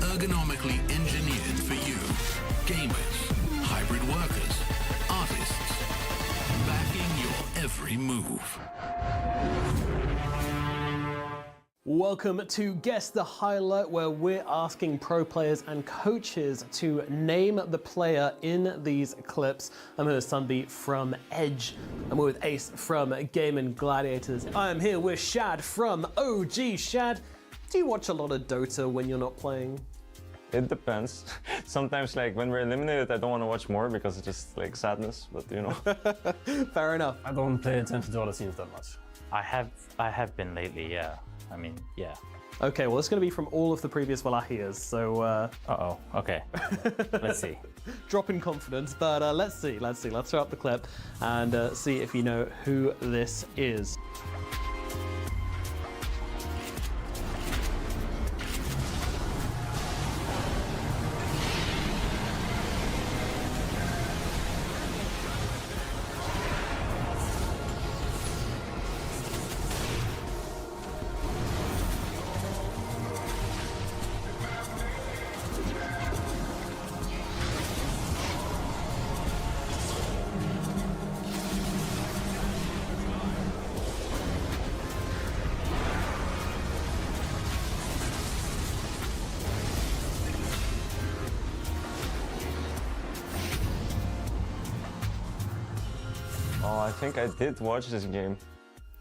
Speaker 10: Ergonomically engineered for you. Gamers, hybrid workers, artists. Backing your every move.
Speaker 15: Welcome to Guess the Highlight, where we're asking pro players and coaches to name the player in these clips. I'm here with Sunbeat from Edge. I'm with Ace from Game & Gladiators. I'm here with Shad from OG. Shad, do you watch a lot of Dota when you're not playing?
Speaker 6: It depends. Sometimes, like, when we're eliminated, I don't want to watch more because it's just, like, sadness, but, you know.
Speaker 15: Fair enough.
Speaker 22: I don't pay attention to other scenes that much. I have been lately, yeah. I mean, yeah.
Speaker 15: Okay, well, it's going to be from all of the previous Wallachias, so...
Speaker 22: Uh-oh, okay. Let's see.
Speaker 15: Drop in confidence, but let's see. Let's throw up the clip and see if you know who this is.
Speaker 6: Oh, I think I did watch this game.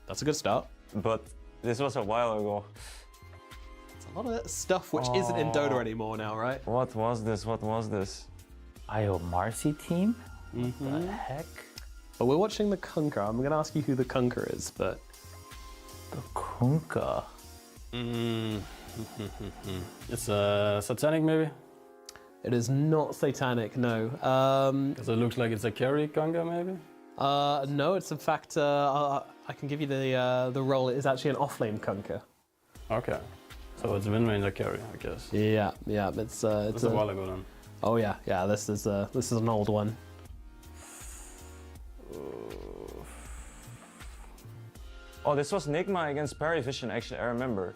Speaker 15: That's a good start.
Speaker 6: But this was a while ago.
Speaker 15: It's a lot of stuff which isn't in Dota anymore now, right?
Speaker 6: What was this? What was this?
Speaker 22: IO Marcy team? What the heck?
Speaker 15: But we're watching the Kunkka. I'm going to ask you who the Kunkka is, but...
Speaker 22: The Kunkka?
Speaker 13: It's satanic, maybe?
Speaker 15: It is not satanic, no.
Speaker 13: Because it looks like it's a carry Kunkka, maybe?
Speaker 15: No, it's in fact, I can give you the role. It is actually an off-lane Kunkka.
Speaker 13: Okay. So it's win range carry, I guess.
Speaker 15: Yeah, it's a
Speaker 13: while ago then.
Speaker 15: Oh yeah, this is an old one.
Speaker 6: Oh, this was Nigma against Parry Vision, actually, I remember.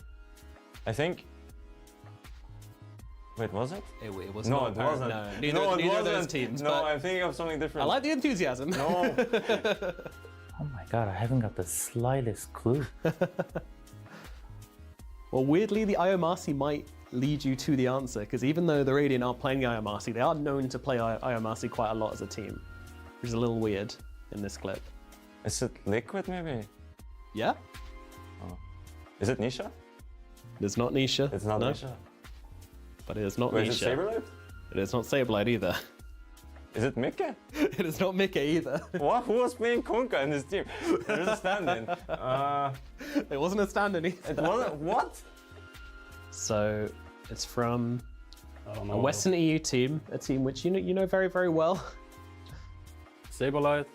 Speaker 6: I think... Wait, was it?
Speaker 15: It was
Speaker 6: no,
Speaker 15: not.
Speaker 6: it wasn't.
Speaker 15: No, neither of those teams.
Speaker 6: No,
Speaker 15: but
Speaker 6: I'm thinking of something different.
Speaker 15: I like the enthusiasm.
Speaker 6: No.
Speaker 22: Oh my god, I haven't got the slightest clue.
Speaker 15: Well, weirdly, the IO Marcy might lead you to the answer, because even though the Radiant aren't playing the IO Marcy, they are known to play IO Marcy quite a lot as a team, which is a little weird in this clip.
Speaker 6: Is it Liquid, maybe?
Speaker 15: Yeah.
Speaker 6: Oh. Is it Nisha?
Speaker 15: It's not Nisha.
Speaker 6: It's not
Speaker 15: no.
Speaker 6: Nisha.
Speaker 15: But it is not
Speaker 6: Wait,
Speaker 15: Nisha.
Speaker 6: is it Saberlight?
Speaker 15: It is not Saberlight either.
Speaker 6: Is it Mikke?
Speaker 15: It is not Mikke either.
Speaker 6: What? Who was playing Kunkka in this team? There's a stand-in.
Speaker 15: It wasn't a stand-in either.
Speaker 6: It wasn't? What?
Speaker 15: So, it's from a Western EU team, a team which you know very, very well.
Speaker 13: Saberlight.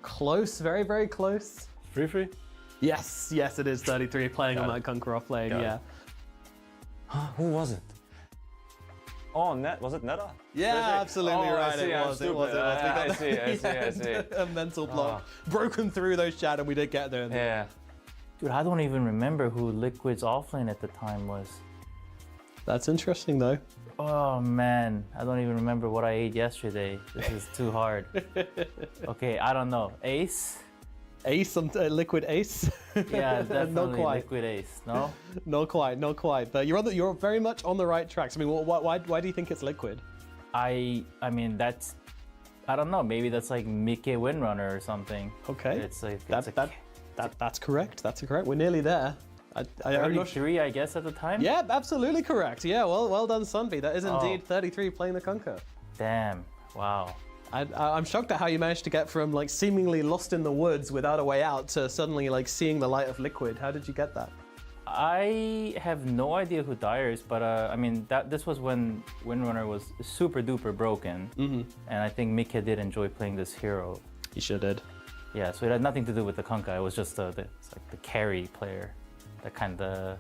Speaker 15: Close, very, very close.
Speaker 13: 3-3?
Speaker 15: Yes, it is 33 playing on that Kunkka off lane, yeah.
Speaker 6: Who was it? Oh, was it Netta?
Speaker 15: Yeah, absolutely right.
Speaker 6: I see,
Speaker 15: It was.
Speaker 6: I see.
Speaker 15: A mental block. Broken through those chat and we did get there.
Speaker 6: Yeah.
Speaker 22: Dude, I don't even remember who Liquid's offlane at the time was.
Speaker 15: That's interesting though.
Speaker 22: Oh man, I don't even remember what I ate yesterday. This is too hard. Okay, I don't know. Ace?
Speaker 15: Ace, liquid ace?
Speaker 22: Yeah, definitely
Speaker 15: Not quite.
Speaker 22: liquid ace. No?
Speaker 15: Not quite. But you're very much on the right tracks. I mean, why do you think it's liquid?
Speaker 22: I mean that's, I don't know. Maybe that's like Mickey Windrunner or something.
Speaker 15: Okay.
Speaker 22: It's like
Speaker 15: that's correct. That's correct. We're nearly there. I'm not
Speaker 22: 33, I guess, at the time.
Speaker 15: Yeah, absolutely correct. Yeah, well done, Sunby. That is indeed 33 playing the Kunkka.
Speaker 22: Damn. Wow.
Speaker 15: I'm shocked at how you managed to get from like seemingly lost in the woods without a way out to suddenly like seeing the light of liquid. How did you get that?
Speaker 22: I have no idea who Dyer is, but I mean this was when Windrunner was super duper broken, and I think Mickey did enjoy playing this hero.
Speaker 15: He sure did.
Speaker 22: Yeah, so it had nothing to do with the Kunkka. It was just the carry player that kind of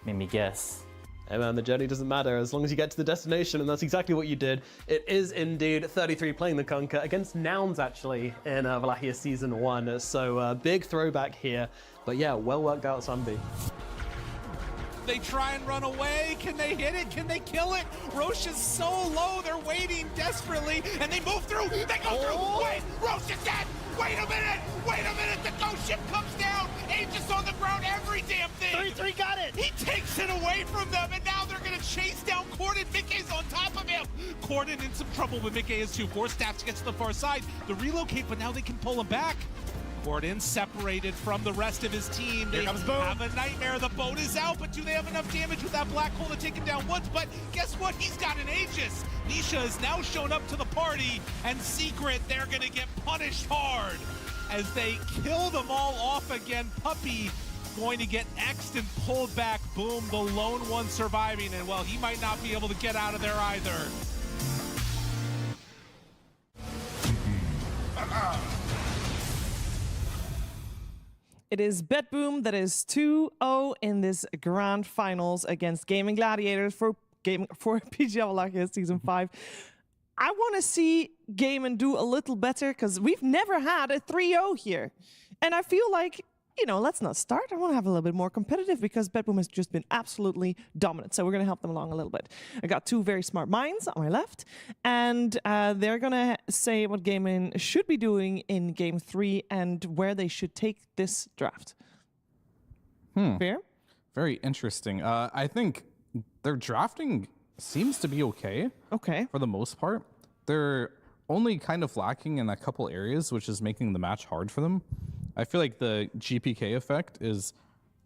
Speaker 22: made me guess.
Speaker 15: Hey man, the journey doesn't matter as long as you get to the destination, and that's exactly what you did. It is indeed 33 playing the Kunkka against Nouns actually in Wallachia Season 1, so big throwback here. But yeah, well worked out, Sunby.
Speaker 24: They try and run away. Can they hit it? Can they kill it? Roche is so low. They're waiting desperately, and they move through. They go through. Wait, Roche is dead. Wait a minute. Wait a minute. The ghost ship comes down. Aegis on the ground. Every damn thing.
Speaker 4: 33 got it.
Speaker 24: He takes it away from them, and now they're going to chase down Corden. Mickey's on top of him. Corden in some trouble, but Mickey is too. Force Staff to get to the far side. The relocate, but now they can pull him back. Corden separated from the rest of his team. They have a nightmare. The boat is out, but do they have enough damage with that black hole to take him down once? But guess what? He's got an Aegis. Nisha has now shown up to the party, and Secret, they're going to get punished hard as they kill them all off again. Puppy going to get X'd and pulled back. Boom, the lone one surviving, and well, he might not be able to get out of there either.
Speaker 20: It is BetBoom that is 2-0 in this grand finals against Gaming Gladiators for PGL Wallachia Season 5. I want to see Gaming do a little better because we've never had a 3-0 here. And I feel like, you know, let's not start. I want to have a little bit more competitive because BetBoom has just been absolutely dominant. So we're going to help them along a little bit. I got two very smart minds on my left, and they're going to say what Gaming should be doing in Game 3 and where they should take this draft. Fair?
Speaker 3: Very interesting. I think their drafting seems to be okay.
Speaker 20: Okay.
Speaker 3: For the most part. They're only kind of lacking in a couple areas, which is making the match hard for them. I feel like the GPK effect is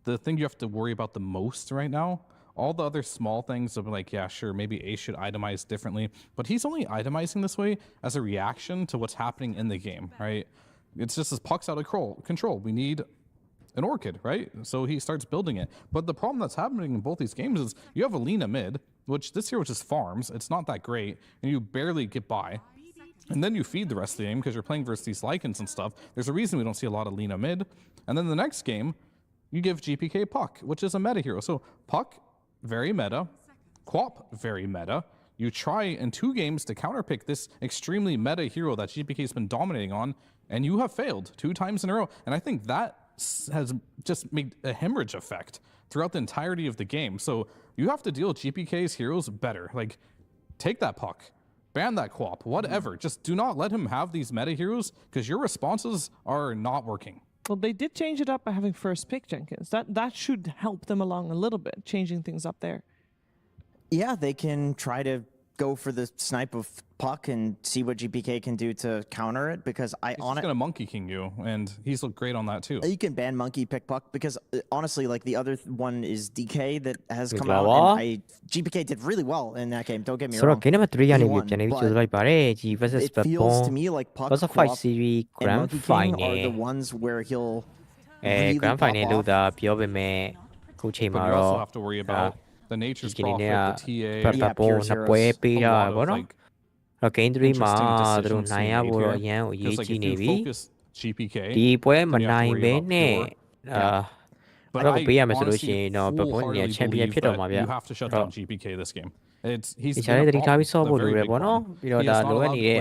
Speaker 3: the thing you have to worry about the most right now. All the other small things of like, yeah, sure, maybe Ace should itemize differently, but he's only itemizing this way as a reaction to what's happening in the game, right? It's just as puck's out of control. We need an Orchid, right? So he starts building it. But the problem that's happening in both these games is you have a Lina mid, which this hero just farms. It's not that great, and you barely get by. And then you feed the rest of the game because you're playing versus these Lycans and stuff. There's a reason we don't see a lot of Lina mid. And then the next game, you give GPK Puck, which is a meta hero. So Puck, very meta. Quap, very meta. You try in 2 games to counterpick this extremely meta hero that GPK's been dominating on, and you have failed 2 times in a row. And I think that has just made a hemorrhage effect throughout the entirety of the game. So you have to deal with GPK's heroes better. Like, take that Puck. Ban that Quap, whatever. Just do not let him have these meta heroes because your responses are not working.
Speaker 20: Well, they did change it up by having first pick, Jenkins. That should help them along a little bit, changing things up there.
Speaker 21: Yeah, they can try to go for the snipe of Puck and see what GPK can do to counter it, because
Speaker 3: he's just gonna Monkey King you, and he's looked great on that too.
Speaker 21: You can ban Monkey, pick Puck, because honestly, like the other one is DK that has come out, and GPK did really well in that game. Don't get me wrong. He won, but it feels to me like Puck, Quap, and Monkey King are the ones where he'll really pop off.
Speaker 3: But you also have to worry about the Nature's Prophet, the TA,
Speaker 11: Pepper Bone, ဂိမ်း3မှာသူတို့နိုင်ရဖို့တော့အရန်ကိုအရေးကြီးနေပြီဒီပွဲမနိုင်ဘဲနဲ့တော့ပေးရမယ်ဆိုလို့ရှိရင်တော့ဘက်ဘွန်းကြီးချန်ပီယံဖြစ်တော့မှာဗျ
Speaker 3: You have to shut down GPK this game. He's
Speaker 11: ဒီချာလေးတတိထားပြီးဆော့ဖို့လိုတယ်ပေါ့နော်ပြီးတော့ဒါလိုအပ်နေတဲ့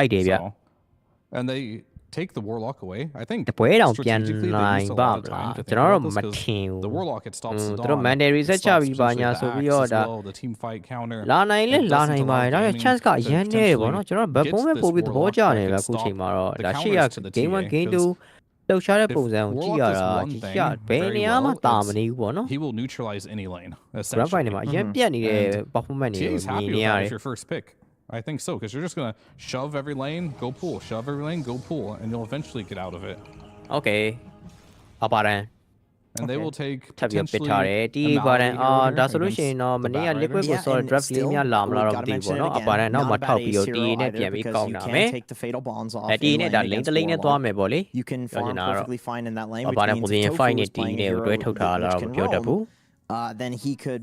Speaker 11: လိုက်တယ်ဗျ
Speaker 3: and they take the warlock away. I think
Speaker 11: တပွဲတောင်ပြန်
Speaker 3: strategically they
Speaker 11: နိုင်
Speaker 3: used a
Speaker 11: ပါ
Speaker 3: lot
Speaker 11: မ
Speaker 3: of
Speaker 11: လား
Speaker 3: time to
Speaker 11: ကျွန်
Speaker 3: think
Speaker 11: တော်
Speaker 3: about
Speaker 11: တော့
Speaker 3: this
Speaker 11: မ
Speaker 3: because
Speaker 11: ထင်ဘူး
Speaker 3: the warlock it stops the
Speaker 11: သူတို့
Speaker 3: dawn,
Speaker 11: mandatory
Speaker 3: it
Speaker 11: reset ချ
Speaker 3: stops
Speaker 11: ပြီးပါညာ
Speaker 3: potentially
Speaker 11: ဆို
Speaker 3: the
Speaker 11: ပြီး
Speaker 3: axe
Speaker 11: တော့
Speaker 3: as
Speaker 11: ဒါ
Speaker 3: well, the team fight counter.
Speaker 11: လာနိုင်လဲ
Speaker 3: It
Speaker 11: လာ
Speaker 3: doesn't
Speaker 11: နိုင်ပါ
Speaker 3: allow
Speaker 11: ဒါပေမဲ့
Speaker 3: gaming
Speaker 11: chance ကအ
Speaker 3: to
Speaker 11: ရန်နေတယ်ပေါ့နော်
Speaker 3: potentially
Speaker 11: ကျွန်တော်ဘက်
Speaker 3: get
Speaker 11: ပုံးမဲ့
Speaker 3: this
Speaker 11: ပို့ပြီးသဘော
Speaker 3: warlock
Speaker 11: ကျ
Speaker 3: back
Speaker 11: နေတယ်
Speaker 3: and
Speaker 11: ဗျအခုချိန်
Speaker 3: stop
Speaker 11: မှာတော့
Speaker 3: the
Speaker 11: ဒါရှေ့ရ
Speaker 3: counters to the
Speaker 11: game 1
Speaker 3: TA
Speaker 11: game 2
Speaker 3: because
Speaker 11: လှုပ်ရှားတဲ့
Speaker 3: if
Speaker 11: ပုံစံကိုကြည့်ရ
Speaker 3: warlock
Speaker 11: တာ
Speaker 3: does one
Speaker 11: ဒီ
Speaker 3: thing
Speaker 11: ရဘယ်
Speaker 3: very
Speaker 11: နေရာမှ
Speaker 3: well,
Speaker 11: တာမ
Speaker 3: it's-
Speaker 11: နေဘူးပေါ့နော်
Speaker 3: he will neutralize any lane
Speaker 11: grand fight နေမှာ
Speaker 3: essentially.
Speaker 11: အရင်ပြတ်နေတဲ့ performance တွေကို
Speaker 3: TA's
Speaker 11: မြင်
Speaker 3: happy
Speaker 11: နေ
Speaker 3: with
Speaker 11: ရ
Speaker 3: that
Speaker 11: တယ်
Speaker 3: if your first pick. I think so, because you're just gonna shove every lane, go pull, shove every lane, go pull, and you'll eventually get out of it.
Speaker 11: Okay အပါရန်
Speaker 3: And they will take
Speaker 11: ထပ်ပြီးပစ်
Speaker 3: potentially
Speaker 11: ထားတယ်ဒီ
Speaker 3: a
Speaker 11: ပါရန်
Speaker 3: Mallory hero
Speaker 11: ဒါ
Speaker 3: here
Speaker 11: ဆိုလို့ရှိရင်
Speaker 3: against
Speaker 11: တော့မ
Speaker 3: the
Speaker 11: နေ့က
Speaker 3: Bat
Speaker 11: liquid
Speaker 3: Riders.
Speaker 11: ကိုဆော် draft လေးများလာမလားတော့မသိဘူးပေါ့နော်အပါရန်နောက်မှထောက်ပြီးတော့ဒီနဲ့ပြန်ပြီးကောင်းတာမယ်ဒီနဲ့ဒါ lane တစ် lane နဲ့သွားမယ်ပေါ့လေ
Speaker 21: You can farm perfectly fine in that lane,
Speaker 11: အ
Speaker 21: which
Speaker 11: ပါရန်
Speaker 21: means if
Speaker 11: position
Speaker 21: Tofu
Speaker 11: fight
Speaker 21: was
Speaker 11: နဲ့ဒီ
Speaker 21: playing a
Speaker 11: နဲ့
Speaker 21: hero
Speaker 11: တွဲထုတ်ထား
Speaker 21: which
Speaker 11: လား
Speaker 21: can
Speaker 11: မပြောတတ်ဘူး
Speaker 21: roam, then he could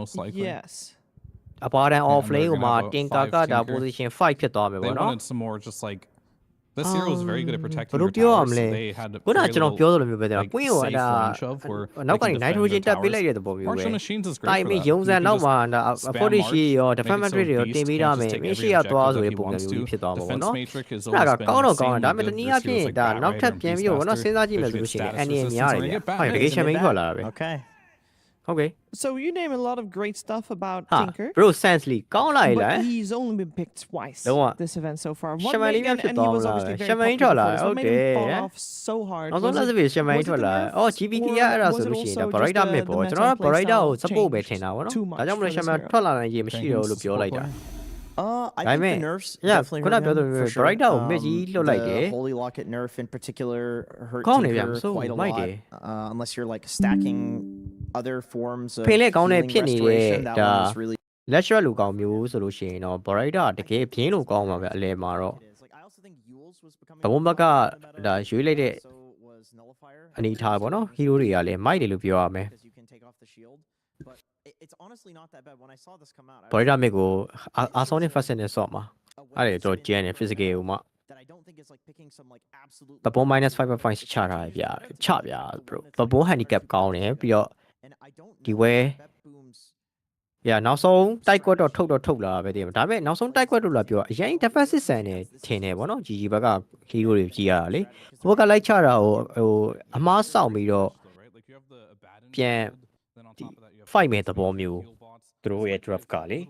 Speaker 3: most likely.
Speaker 20: Yes.
Speaker 2: အပါတန် off lane ကို
Speaker 3: And
Speaker 2: မှ
Speaker 3: they're gonna
Speaker 2: တင်
Speaker 3: have
Speaker 2: ကာ
Speaker 3: a
Speaker 2: ကတာ
Speaker 3: 5 tinker.
Speaker 2: position 5 ဖြစ်သွားမယ်
Speaker 3: They
Speaker 2: ပေါ့နော်
Speaker 3: wanted some more just like this hero is very good at protecting
Speaker 2: ဘယ်
Speaker 3: your
Speaker 2: လိုပြောရ
Speaker 3: towers,
Speaker 2: မ
Speaker 3: so
Speaker 2: လဲ
Speaker 3: they had
Speaker 2: ခုန
Speaker 3: very
Speaker 2: ကျွန်တော်
Speaker 3: little,
Speaker 2: ပြောသလိုမျိုးပဲတဲ့
Speaker 3: like,
Speaker 2: ကွင်းကို
Speaker 3: safe
Speaker 2: ဒါ
Speaker 3: launch of where
Speaker 2: နောက်ကနေ
Speaker 3: they can defend
Speaker 2: nitrogen
Speaker 3: their
Speaker 2: တက်ပေးလိုက်
Speaker 3: towers.
Speaker 2: တဲ့သဘောမျိုးပဲ
Speaker 3: Martial Machines is great
Speaker 2: တိုင်
Speaker 3: for
Speaker 2: မင်း
Speaker 3: that.
Speaker 2: ရုံ
Speaker 3: You
Speaker 2: စံ
Speaker 3: can
Speaker 2: နောက်
Speaker 3: just
Speaker 2: မှာဒါ
Speaker 3: spam
Speaker 2: 40 ရှိရော
Speaker 3: March,
Speaker 2: defense
Speaker 3: make it so
Speaker 2: matrix တွေရော
Speaker 3: Beast
Speaker 2: တင်ပေး
Speaker 3: can't
Speaker 2: ရ
Speaker 3: just
Speaker 2: မယ်
Speaker 3: take
Speaker 2: မင်း
Speaker 3: every
Speaker 2: ရှိရ
Speaker 3: objective
Speaker 2: သွားဆို
Speaker 3: that
Speaker 2: တဲ့
Speaker 3: he
Speaker 2: ပုံစံ
Speaker 3: wants
Speaker 2: မျိုး
Speaker 3: to.
Speaker 2: ဖြစ်သွားမှာပေါ့
Speaker 3: Defense
Speaker 2: နော်
Speaker 3: Matrix has
Speaker 2: အဲ့ဒါ
Speaker 3: always
Speaker 2: ကောင်းတော့
Speaker 3: been
Speaker 2: ကောင်းတယ်ဒါပေမဲ့တ
Speaker 3: insanely
Speaker 2: န
Speaker 3: good
Speaker 2: ည်းအားဖြင့်
Speaker 3: versus
Speaker 2: ဒါ
Speaker 3: heroes like
Speaker 2: နောက်ထပ်
Speaker 3: Bat
Speaker 2: ပြန်
Speaker 3: Rider
Speaker 2: ပြီး
Speaker 3: and
Speaker 2: တော့
Speaker 3: Beast
Speaker 2: နော်စဉ်းစားကြည့်မယ်
Speaker 3: Master.
Speaker 2: ဆိုလို့ရှိရင်
Speaker 3: If
Speaker 2: အန်
Speaker 3: it's
Speaker 2: ရ
Speaker 3: status
Speaker 2: များတယ်
Speaker 3: resistance,
Speaker 2: ဗျ
Speaker 3: we're gonna get
Speaker 2: ဟုတ်
Speaker 3: Batman.
Speaker 2: vacation မင်းထွက်လာတာပဲ
Speaker 21: Okay.
Speaker 2: Okay
Speaker 20: So you name a lot of great stuff about
Speaker 11: ဟာ
Speaker 20: Tinker.
Speaker 11: bro Sensley ကောင်းလိုက်လား
Speaker 20: But he's only been picked twice
Speaker 11: လုံးဝ
Speaker 20: this event so far. What
Speaker 11: ရှမန်
Speaker 20: made
Speaker 11: လေးများ
Speaker 20: and
Speaker 11: ဖြစ်
Speaker 20: he
Speaker 11: သွားမ
Speaker 20: was
Speaker 11: လား
Speaker 20: obviously very
Speaker 11: ရှမန်
Speaker 20: popular
Speaker 11: ထွက်လာ
Speaker 20: before this. What made him fall off so hard?
Speaker 11: နောက်ဆုံး
Speaker 20: Was
Speaker 11: လက်
Speaker 20: it-
Speaker 11: စပီရှမန်
Speaker 20: was it
Speaker 11: ထွက်
Speaker 20: the
Speaker 11: လာ
Speaker 20: nerf?
Speaker 11: အော် GBK ကအဲ့ဒါဆိုလို့ရှိရင်ဒါ Barita မဲ့ပေါ့ကျွန်တော်က Barita ကို support ပဲထင်တာဗောနော်ဒါကြောင့်မလို့ရှမန်ထွက်လာနိုင်ရေးမရှိတော့လို့ပြောလိုက်တာ
Speaker 21: I
Speaker 11: I
Speaker 21: think
Speaker 11: mean,
Speaker 21: the nerfs
Speaker 11: yeah,
Speaker 21: definitely
Speaker 11: ခုန
Speaker 21: hurt
Speaker 11: ပြော
Speaker 21: him
Speaker 11: သလို
Speaker 21: for sure.
Speaker 11: Barita ကိုမြစ်ကြီးလွတ်လိုက်တယ်
Speaker 21: The Holy Locket nerf in particular hurt
Speaker 11: ကောင်းနေဗျာ
Speaker 21: Tinker
Speaker 11: မစိုး
Speaker 21: quite a
Speaker 11: မိုက်
Speaker 21: lot.
Speaker 11: တယ်
Speaker 21: Unless you're like stacking other forms of
Speaker 11: ဖေးလက်ကောင်းတဲ့
Speaker 21: healing
Speaker 11: ဖြစ်နေတဲ့
Speaker 21: restoration, that
Speaker 11: ဒါ
Speaker 21: one was really
Speaker 11: လက်ရှရက်လူကောင်းမျိုးဆိုလို့ရှိရင်တော့ Barita တကယ်ပြင်းလို့ကောင်းပါဗျအလဲမှာတော့ဘဝဘက်ကဒါရွေးလိုက်တဲ့အနေထားပေါ့နော်ဟီးရိုးတွေကလည်းမိုက်တယ်လို့ပြောရမယ်
Speaker 21: it's honestly not that bad when I saw this come out.
Speaker 11: Barita မြစ်ကိုအာဆောင်းနဲ့ fast နဲ့ဆော့မှာအဲ့ဒါတော့ကျန်တယ် physical ဟိုမှာပပုံ -5.5 ချထားဗျာချဗျာ bro ပပုံ handicap ကောင်းတယ်ပြီးတော့ဒီဝဲနောက်ဆုံးတိုက်ကွက်တော့ထုတ်လာပဲတည်မှာဒါပေမဲ့နောက်ဆုံးတိုက်ကွက်တို့လာပြောအရင် defensive ဆန်နေထင်တယ်ဗောနော် GG ဘက်က hero တွေကြီးရတာလေဟိုဘက်ကလိုက်ချတာဟိုအမားဆောင်ပြီးတော့ပြန်ဒီ fight မဲ့သဘောမျိုးသူတို့ရဲ့ draft ကလေ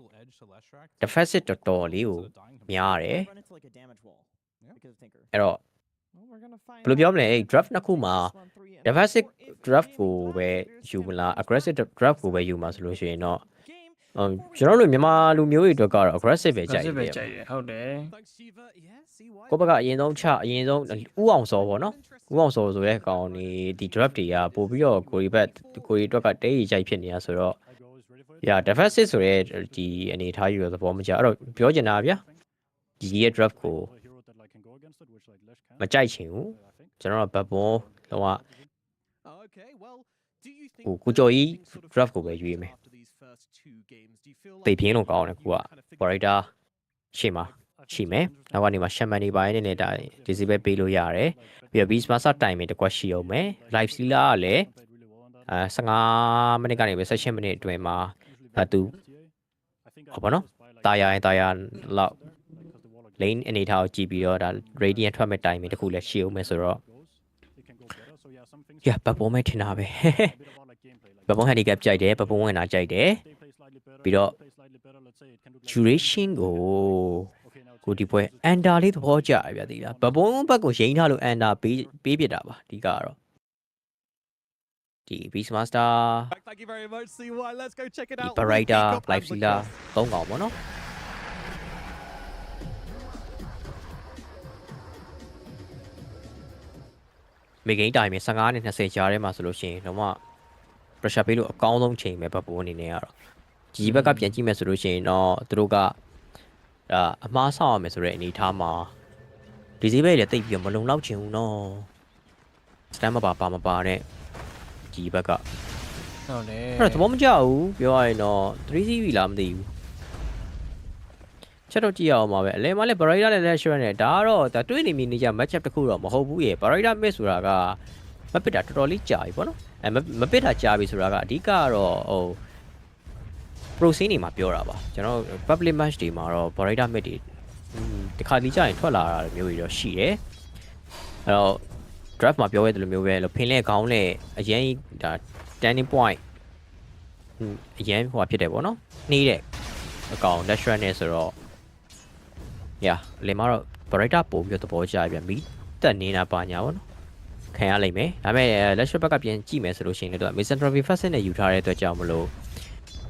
Speaker 11: defensive တော်တော်လေးကိုများတယ်အဲ့တော့ဘယ်လိုပြောမလဲအဲ့ draft နှစ်ခုမှာ defensive draft ကိုပဲယူမလား aggressive draft ကိုပဲယူမှာဆိုလို့ရှိရင်တော့ကျွန်တော်တို့မြန်မာလူမျိုးတွေအတွက်ကတော့ aggressive ပဲကြိုက်တယ်ဟုတ်တယ်ကိုဘက်ကအရင်ဆုံးဥအောင်စောပေါ့နော်ဥအောင်စောဆိုတဲ့ကောင်ဒီ draft တွေကပို့ပြီးတော့ကိုရီအတွက်ကတဲရီကြိုက်ဖြစ်နေတာဆိုတော့ defensive ဆိုတဲ့ဒီအနေထားယူတဲ့သဘောမကျအဲ့တော့ပြောချင်တာဗျာဒီရဲ့ draft ကိုမကြိုက်ချင်ဘူးကျွန်တော်ကဘတ်ဘွန်တော့ကိုကျော်ကြီး draft ကိုပဲရွေးမယ်တိတ်ပြင်းလို့ကောင်းတယ်ကူက Barita ရှေ့မှာရှိမယ်နောက်ကနေမှ Shaman နေပိုင်းနဲ့ဒါဒီစီပဲပေးလို့ရတယ်ပြီးတော့ Beast Master တိုင်မယ်တကွက်ရှိအောင်မယ် Live Stealer ကလည်း15မိနစ်ကနေပဲ16မိနစ်အတွင်းမှာသူဟုတ်ပါနော်တာယာလောက် lane အနေထားကိုကြည့်ပြီးတော့ဒါ Radiant ထွက်မဲ့တိုင်မယ်တခုလည်းရှိအောင်မယ်ဆိုတော့ဘတ်ဘုံမဲ့ထင်တာပဲဘတ်ဘုံ handicap ကြိုက်တယ်ဘတ်ဘုံဝင်တာကြိုက်တယ်ပြီးတော့ duration ကိုဒီပွဲ under လေးသဘောကျရဗျာဒီလားဘပုံဘက်ကိုရိမ့်ထားလို့ under ပေးပြတာပါဒီကတော့ဒီ Beast Master
Speaker 4: Thank you very much CY let's go check it out
Speaker 11: Barita Live Stealer 3កောင်ပေါ့နော်မိဂိမ်းတိုင်မယ်15နဲ့20ကြားထဲမှာဆိုလို့ရှိရင်တော့ pressure ပေးလို့အကောင်းဆုံးချိန်ပဲဘပုံအနေနဲ့ကတော့ဒီဘက်ကပြန်ကြည့်မယ်ဆိုလို့ရှိရင်တော့သူတို့ကအမားဆောင်ရမယ်ဆိုတဲ့အနေထားမှာဒီဈေးပဲလည်းတိတ်ပြီးမလုံလောက်ချင်ဘူးနော်စတမ်းမပါနဲ့ဒီဘက်ကဟုတ်တယ်အဲ့တော့သဘောမကျဘူးပြောရရင်တော့ 3CV လားမသိဘူးချက်တော့ကြည့်ရအောင်ပါပဲအလဲမလဲ Barita နဲ့ Lasher နဲ့ဒါကတော့ဒါတွေးနေမိနေကြ matchup တစ်ခုတော့မဟုတ်ဘူးရေ Barita miss ဆိုတာကမပစ်တာတော်တော်လေးကြာပြီပေါ့နော်မပစ်တာကြာပြီဆိုတာကအဓိကကတော့ဟိုpro scene တွေမှာပြောတာပါကျွန်တော် public match တွေမှာတော့ Barita mid တွေတခါတလေကြာရင်ထွက်လာတာမျိုးတွေတော့ရှိတယ်အဲ့တော့ draft မှာပြောခဲ့တယ်လို့မျိုးပဲလို့ဖင်လက်ခေါင်းနဲ့အရင်ဒါ turning point အရင်ဟိုဖြစ်တယ်ပေါ့နော်နှီးတဲ့အကောင် dash run နဲ့ဆိုတော့လေမှာတော့ Barita ပို့ပြီးတော့သဘောကျပြန်ပြီတက်နေတာပါညာပေါ့နော်ခံရလိမ့်မယ်ဒါပေမဲ့ Lasher ဘက်ကပြန်ကြည့်မယ်ဆိုလို့ရှိရင်လည်း Mason Trophy first နဲ့ယူထားတဲ့အတွက်ကြောင့်မလို့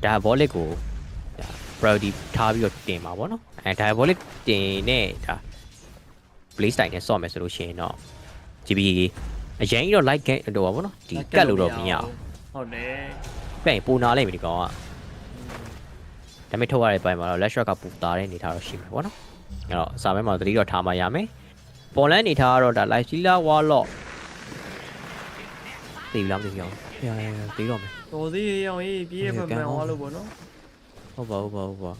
Speaker 11: Diabolic ကို priority ထားပြီးတော့တင်ပါဗောနော်Diabolic တင်နဲ့ဒါ Blaze တိုင်နဲ့ဆော့မယ်ဆိုလို့ရှိရင်တော့ GB အရင်တော့ light game တော့ဗောနော်ဒီကတ်လို့တော့မရဘူးဟုတ်တယ်ပြန်ပူနာလိုက်ပြီဒီကောင်ကဒါပေမဲ့ထုတ်ရတဲ့ဘက်မှာတော့ Lasher ကပူတာတဲ့အနေထားတော့ရှိမှာဗောနော်အဲ့တော့စာမဲမှာသတိတော့ထားမှရမယ်ပေါ်လန်းအနေထားကတော့ဒါ Live Stealer Warlock ตีแล้วตีแล้วตีတော့မယ်တော်သေးရောင်ရေးပြေးမှန်သွားလို့ပေါ့နော်ဟုတ်ပါ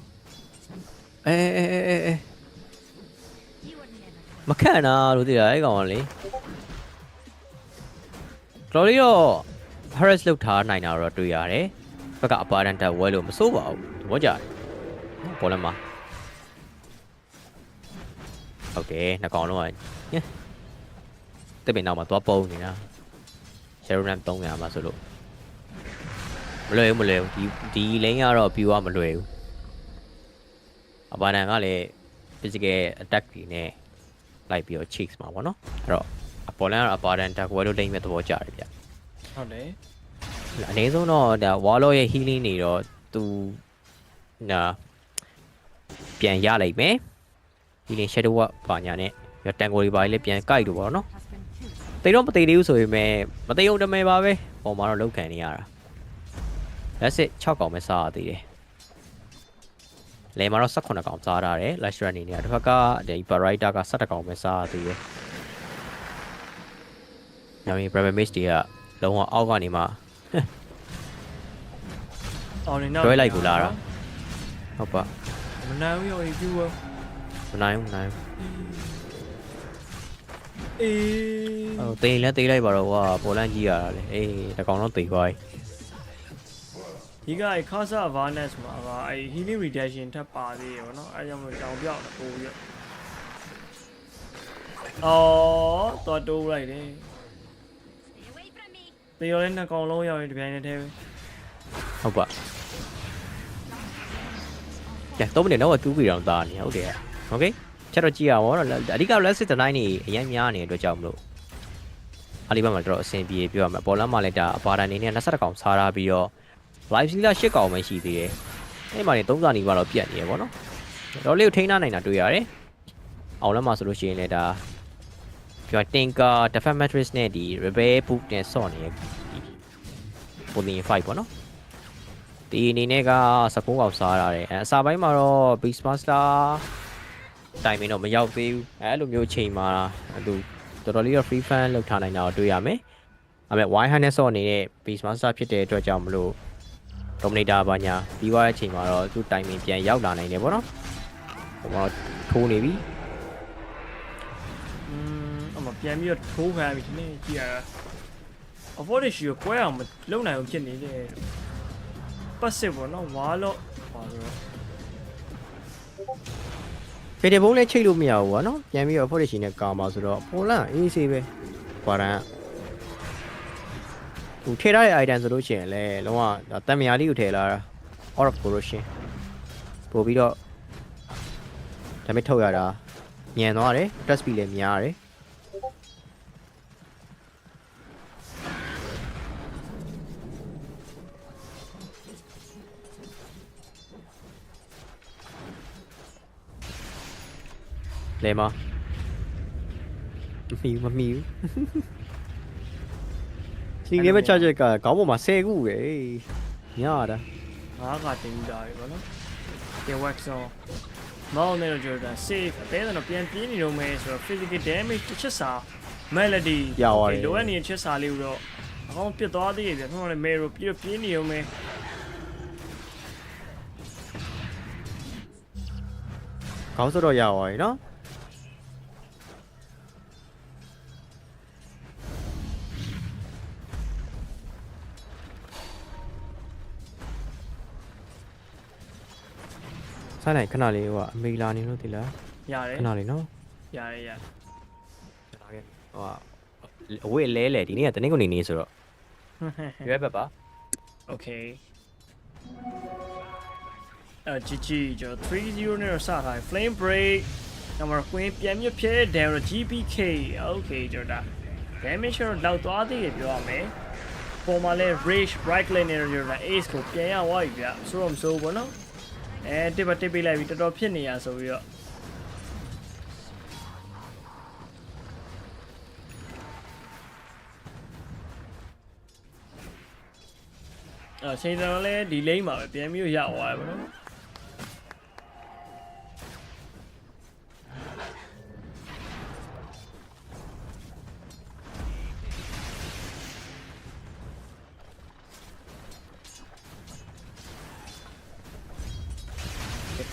Speaker 11: မခန့်တာလို့သိတာအဲ့ကောင်ကလေတော်လေးတော့ harass လောက်ထားနိုင်တာတော့တွေ့ရတယ်ဘက်ကအပါဒန်တက်ဝဲလို့မစိုးပါဘူးသဘောကျတယ်ပေါ်လမ်းမှာဟုတ်တယ်နှစ်ကောင်လုံးကတက်ပင်နောက်မှာသွားပုံနေတာSharon 300မှာဆိုလို့ လွယ်ဘူးဒီ lane ကတော့ပြူကမလွယ်ဘူးအပါဒန်ကလည်း physical attack တွေနဲ့လိုက်ပြီးတော့ chase မှာပေါ့နော်အဲ့တော့အပေါ်လန်ကအပါဒန်တက်ဝဲလို့လိမ့်မဲ့သဘောကျတယ်ဗျ
Speaker 2: ဟုတ်တယ်
Speaker 11: အနည်းဆုံးတော့ဒါ Warlock ရဲ့ healing တွေတော့သူနာပြန်ရလိုက်မယ် healing shadow ပါညာနဲ့ရတန်ကိုတွေပါလည်းပြန်ကြိုက်တော့ပေါ့နော်တေတော့မတေသေးဘူးဆိုပေမဲ့မတေအောင်တမဲပါပဲပေါ်မှာတော့လောက်ခံနေရတာလက်စစ်6កောင်ပဲစားရသေးတယ်လေမှာတော့18កောင်စားထားတယ် Lash Run အနေနဲ့တစ်ဖက်ကဒီ Barrider က17កောင်ပဲစားရသေးတယ်။နောက်ပြီး Brave Mage တွေကလုံးဝအောက်ကနေမှ
Speaker 2: အော်နေတော့
Speaker 11: တွဲလိုက်ကိုလာတာဟုတ်ပါ
Speaker 2: မနိုင်ဘူးရောဒီပြူရော
Speaker 11: မနိုင်ဘူး
Speaker 2: အေး
Speaker 11: ဟိုတေးလဲတေးလိုက်ပါတော့ကွာပေါ်လန့်ကြီးရတာလေအေးတကောင်တော့တေးသွားပြီ
Speaker 2: ဒီကခါဆာ Varness မှာကအဲ healing reduction ထပ်ပါသေးတယ်ဗောနော်အဲကြောင့်မလို့တောင်ပြောက်ပို့ပြီးတော့တိုးလိုက်တယ်တေးရောလည်းနှစ်ကောင်လုံးရောက်ရင်တပြိုင်တည်းထဲပဲ
Speaker 11: ဟုတ်ပါကြတော့မနေတော့2ပြီတော့တာနေဟုတ်တယ်โอเคချက်တော့ကြည့်ရအောင်တော့အဓိက last set 9နေအရင်များနေတဲ့အတွက်ကြောင့်မလို့အလီဘတ်မှာတော့အဆင်ပြေပြောရမယ်ပေါ်လမ်းမှာလည်းဒါအပါဒန်နေနဲ့20ကောင်စားထားပြီးတော့ live sealer 10ကောင်ပဲရှိသေးတယ်အဲ့မှာနေ3စာနီးပါတော့ပြတ်နေရပေါ့နော်တော့လေးကိုထိန်းထားနိုင်တာတွေ့ရတယ်အောင်လမ်းမှာဆိုလို့ရှိရင်လည်းဒါပြော Tinker Defense Matrix နဲ့ဒီ Rebel Book နဲ့ဆော့နေဒီ Bullying Fight ပေါ့နော်ဒီအနေနဲ့က19ကောင်စားရတယ်အစာပိုင်းမှာတော့ Beastmaster တိုင်မင်းတော့မရောက်သေးဘူးအဲ့လိုမျိုးချိန်မှာသူတော်တော်လေးတော့ free fan လောက်ထားနိုင်တာကိုတွေ့ရမယ်အဲ့မဲ့ Wide Hand နဲ့ဆော့နေတဲ့ Beastmaster ဖြစ်တဲ့အတွက်ကြောင့်မလို့ Dominator ဘာညာပြီးသွားတဲ့အချိန်မှာတော့သူ့တိုင်မင်းပြန်ရောက်လာနိုင်တယ်ပေါ့နော်ဟိုမှာထိုးနေပြီ
Speaker 2: အမပြန်ပြီးတော့ထိုးခံပြီဒီနေ့ကြည့်ရတာ avoid ရှိကိုကွဲအောင်မလုံနိုင်ဘူးဖြစ်နေတယ် passive ပေါ့နော်ဝါလို့ပါဆိုတော့
Speaker 11: ဖေးတဲ့ဘုံလည်းချိတ်လို့မရဘူးကွာနော်ပြန်ပြီးတော့ avoid ရှိနဲ့ကာမှာဆိုတော့ပေါ်လန့်အေးဆေးပဲဘာရန်ဟိုထည့်ထားတဲ့ item ဆိုလို့ရှိရင်လည်းလုံးဝတန်မြာလေးကိုထည့်လာတာ out of corrosion ပို့ပြီးတော့ damage ထုတ်ရတာညံသွားတယ် stress speed လည်းများတယ်လေမမီးစီနေမချချက်ကခေါင်းပေါ်မှာ10ခုပဲညာတာ
Speaker 2: ငါးကတင်ပြီးတာပဲဗောနော်ပြန် wax on မောင်းနေတော့ကြော်တာ safe အသေးတော့ပြန်ပြင်းနေတော့မယ်ဆိုတော့ physical damage တစ်ချက်စာ melody လိုအပ်နေတဲ့ချက်စာလေးကိုတော့အကောင်ပြစ်သွားသေးတယ်ဗျာကျွန်တော်လည်း mirror ပြင်းနေအောင်မယ်
Speaker 11: ခေါင်းစတော့ရသွားပြီနော်ဆိုင်လိုက်ခဏလေးဟိုအမေလာနေလို့ဒီလား
Speaker 2: ရတယ်
Speaker 11: ခဏလေးနော်
Speaker 2: ရတယ်
Speaker 11: ဟိုအဝေးလဲလေဒီနေ့ကတနင်္ဂနွေနေ့ဆိုတော့ရွေးဘက်ပါ
Speaker 2: okay GG ကျော်3-0နဲ့စထား flame break နံပါတ်ကွင်းပြန်မြဖြစ် Daryl GPK okay ကျော်တာ damage တော့လောက်သွားသေးတယ်ပြောရမယ်ပေါ်မှာလဲ rage right lane နဲ့ကျော်တာ ace ကိုပြန်ရသွားပြီဗျဆိုတော့မဆိုးဘောနော်တစ်ပတ်တစ်ပေးလိုက်ပြီတော်တော်ဖြစ်နေရဆိုပြီးတော့ချိန်တော်လဲဒီလိမ့်မှာပဲပြန်ပြီးရသွားတယ်ဗောနော်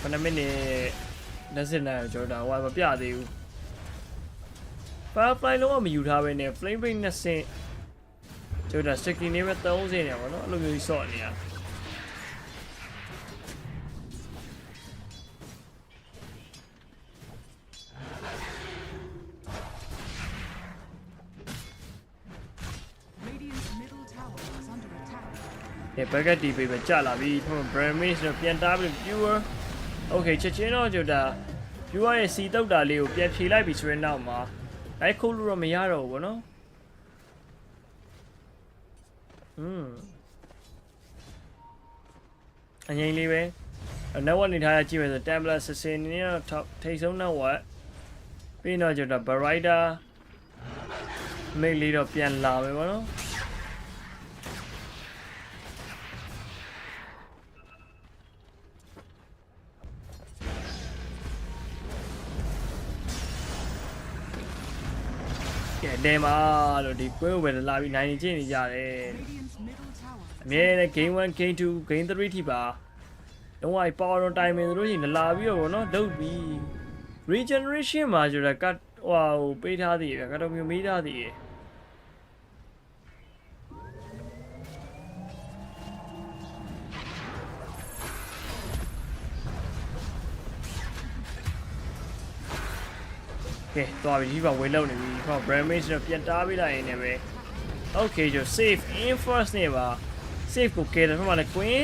Speaker 2: 9 minute လက်စစ်နိုင်ကျော်တာဟိုမပြသေးဘူး Firefly လုံးဝမယူထားပဲနဲ့ Flame Break နဲ့ဆင်ကျော်တာ sticky နေပဲ30နေပါတော့အဲ့လိုမျိုးကြီးဆော့နေရ ဘက်ကတီပေးပဲကြာလာပြီဖမ Bramage တော့ပြန်တားပြီး Pure Okay ချက်ချင်းတော့ကျွန်တော် Pure ရဲ့စီတုတ်တာလေးကိုပြန်ဖြေလိုက်ပြီဆိုရင်နောက်မှာလိုက်ခုလို့တော့မရတော့ဘူးဗောနော်အငိမ့်လေးပဲnetwork နေထားရကြည့်မယ်ဆို Templar Assassin နေတော့ top ထိပ်ဆုံး network ပြီးတော့ကျွန်တော် Barrider မိတ်လေးတော့ပြန်လာမယ်ဗောနော်ကဲတဲမှာလို့ဒီကွင်းကိုပဲလာပြီးနိုင်နေချင်းနေကြတယ်အမြဲတမ်း game 1 game 2 game 3 ထိပါတော့ဝိုင် power on time ဆိုလို့ရှိရင်လာပြီးတော့ဗောနော်ဒုတ်ပြီး regeneration မှာကျတော့ကတ်ဟိုပေးထားသေးတယ်ကတော့မျိုးမေးထားသေးတယ်ကဲတော့ဒီဘက်ဝေးလောက်နေပြီဟော Bramage တော့ပြန်တားပေးလိုက်ရင်လည်းပဲ Okay ကျ save in first နေပါ save ကိုကဲတယ်ဖက်မှာလည်း Queen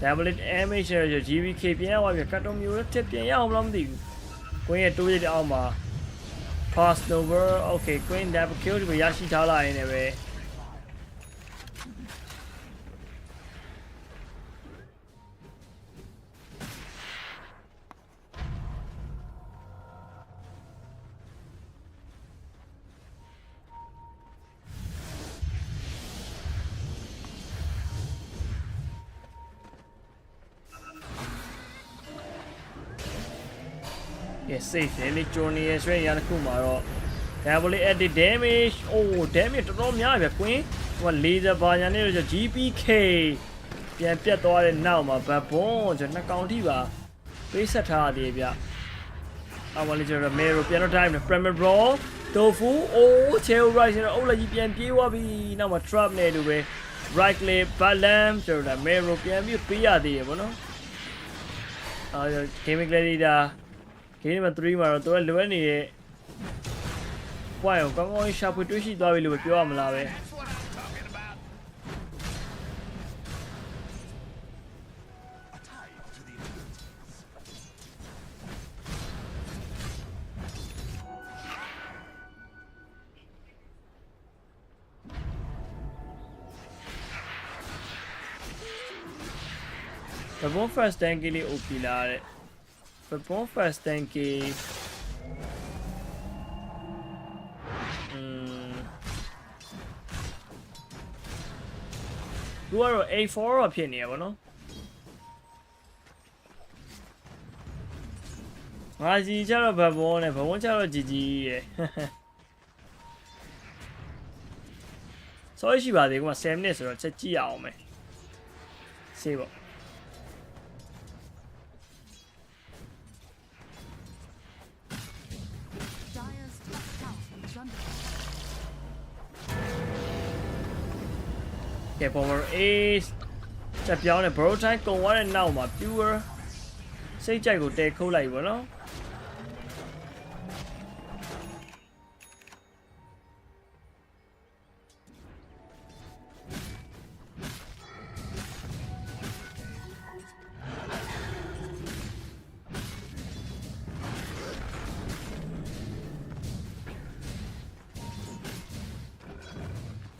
Speaker 2: double damage ရကျ GBK ပြန်ရပါပြီကတ်တော့မျိုးတစ်ပြန်ရအောင်မလားမသိဘူး Queen ရဲ့တိုးရတဲ့အောက်မှာ pass over Okay Queen double kill ဒီရရှိထားလိုက်ရင်လည်းပဲsafe လေဂျိုနီရဲ့ဆွဲရတဲ့ခုမှာတော့ double added damage damage တော်တော်များဗျကွင်းဟိုlaser ဘာညာနဲ့တော့ GPK ပြန်ပြတ်သွားတဲ့နောက်မှာဘတ်ဘွန်ကျွန်တော်နှစ်ကောင်ထိပါပေးဆက်ထားသေးဗျအဝလေးကျွန်တော် Mero ပြန်တော့ time နဲ့ Premier Brawl Tofu Tail Rise နဲ့အုပ်လိုက်ကြီးပြန်ပြေးသွားပြီနောက်မှာ Trap နဲ့တူပဲ Right Click Balance ကျွန်တော် Mero ပြန်ပြီးပေးရသေးရပေါ့နော်Gaming Gladiator Game 3မှာတော့သူကလိုအပ်နေတဲ့ point ကိုကောင်းကောင်းရှာဖွေတွေ့ရှိသွားပြီလို့ပြောရမလားပဲဘယ် first tank လေး OP လာတဲ့Before first tankသူကတော့ A4 တော့ဖြစ်နေရပါတော့ငါကြီးကျတော့ဘဘွန်နဲ့ဘဘွန်ကျတော့ជីជីရယ်ဆောရှိပါသေးကွာ7 minutesဆိုတော့ချက်ကြည့်ရအောင်မယ်စေးပေါ့ကဲ power ace ချက်ပြောင်းတဲ့ bro time ကုန်သွားတဲ့နောက်မှာ pure စိတ်ကြိုက်ကိုတဲခုတ်လိုက်ပါနော်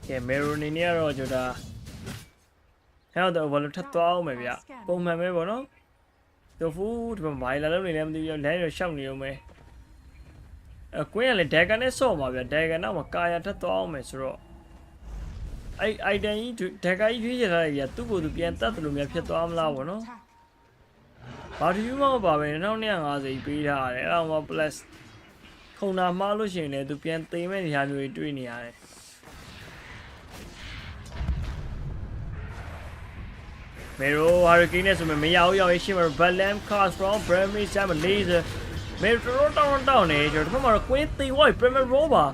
Speaker 2: ကဲ Mero နေနေတော့ကျွန်တော်ဟဲ့တော့ဘာလို့ထပ်သွားအောင်မယ်ဗျပုံမှန်ပဲပေါ့နော်တိုဖူဒီမှာမိုင်လာလို့နေလည်းမသိဘူးလမ်းရရှောက်နေအောင်မယ်ကွင်းကလည်းဒက်ကန်နဲ့ဆော့မှာဗျဒက်ကန်တော့မကာယာထပ်သွားအောင်မယ်ဆိုတော့အဲ့ item ကြီးဒက်ကန်ကြီးရွေးချယ်ထားတယ်ဗျသူ့ကိုယ်သူပြန်တတ်တယ်လို့များဖြစ်သွားမလားပေါ့နော်ဘာဒီမှမပါပဲ2250ပေးထားရတယ်အဲ့တော့မှ plus ခုံတာမှားလို့ရှိရင်လည်းသူပြန်သိမ်းမဲ့နေရာမျိုးတွေတွေ့နေရတယ်Mero Hurricane နဲ့ဆိုမရဘူးရောက်ရင်ရှင်းမှာ Balam Cast from Bramage Sam Laser Mero တောင်းနေကျွန်တော်တို့မှာတော့ Queen 3 White Premier Roll ပါ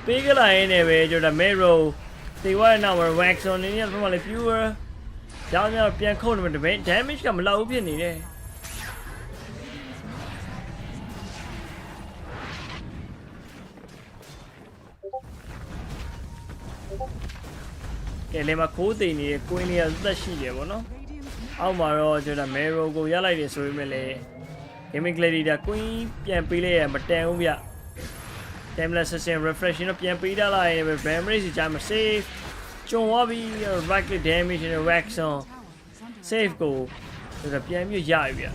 Speaker 2: ပေးကြလိုက်ရင်လည်းပဲကျွန်တော် Mero 3 White နောက်မှာ Wax on နေတယ်မှာလည်း Pure ကြောင်းများပြန်ခုတ်နေတယ် damage ကမလောက်ဘူးဖြစ်နေတယ် ကဲလေမှာခိုးသိနေကွင်းလေးကသက်ရှိတယ်ဗောနော်အောက်မှာတော့ကျွန်တော်မဲရိုကိုရလိုက်တယ်ဆိုပေမဲ့လည်း Gaming Gladiator ကွင်းပြန်ပေးလိုက်ရမတန်ဘူးဗျ Timeless Assassin Refresh တော့ပြန်ပေးထားလိုက်ရင်ပဲ Memory စီချာမ save ကျုံသွားပြီ right click damage နဲ့ wax on save ကိုကျွန်တော်ပြန်ပြီးရပြီဗျ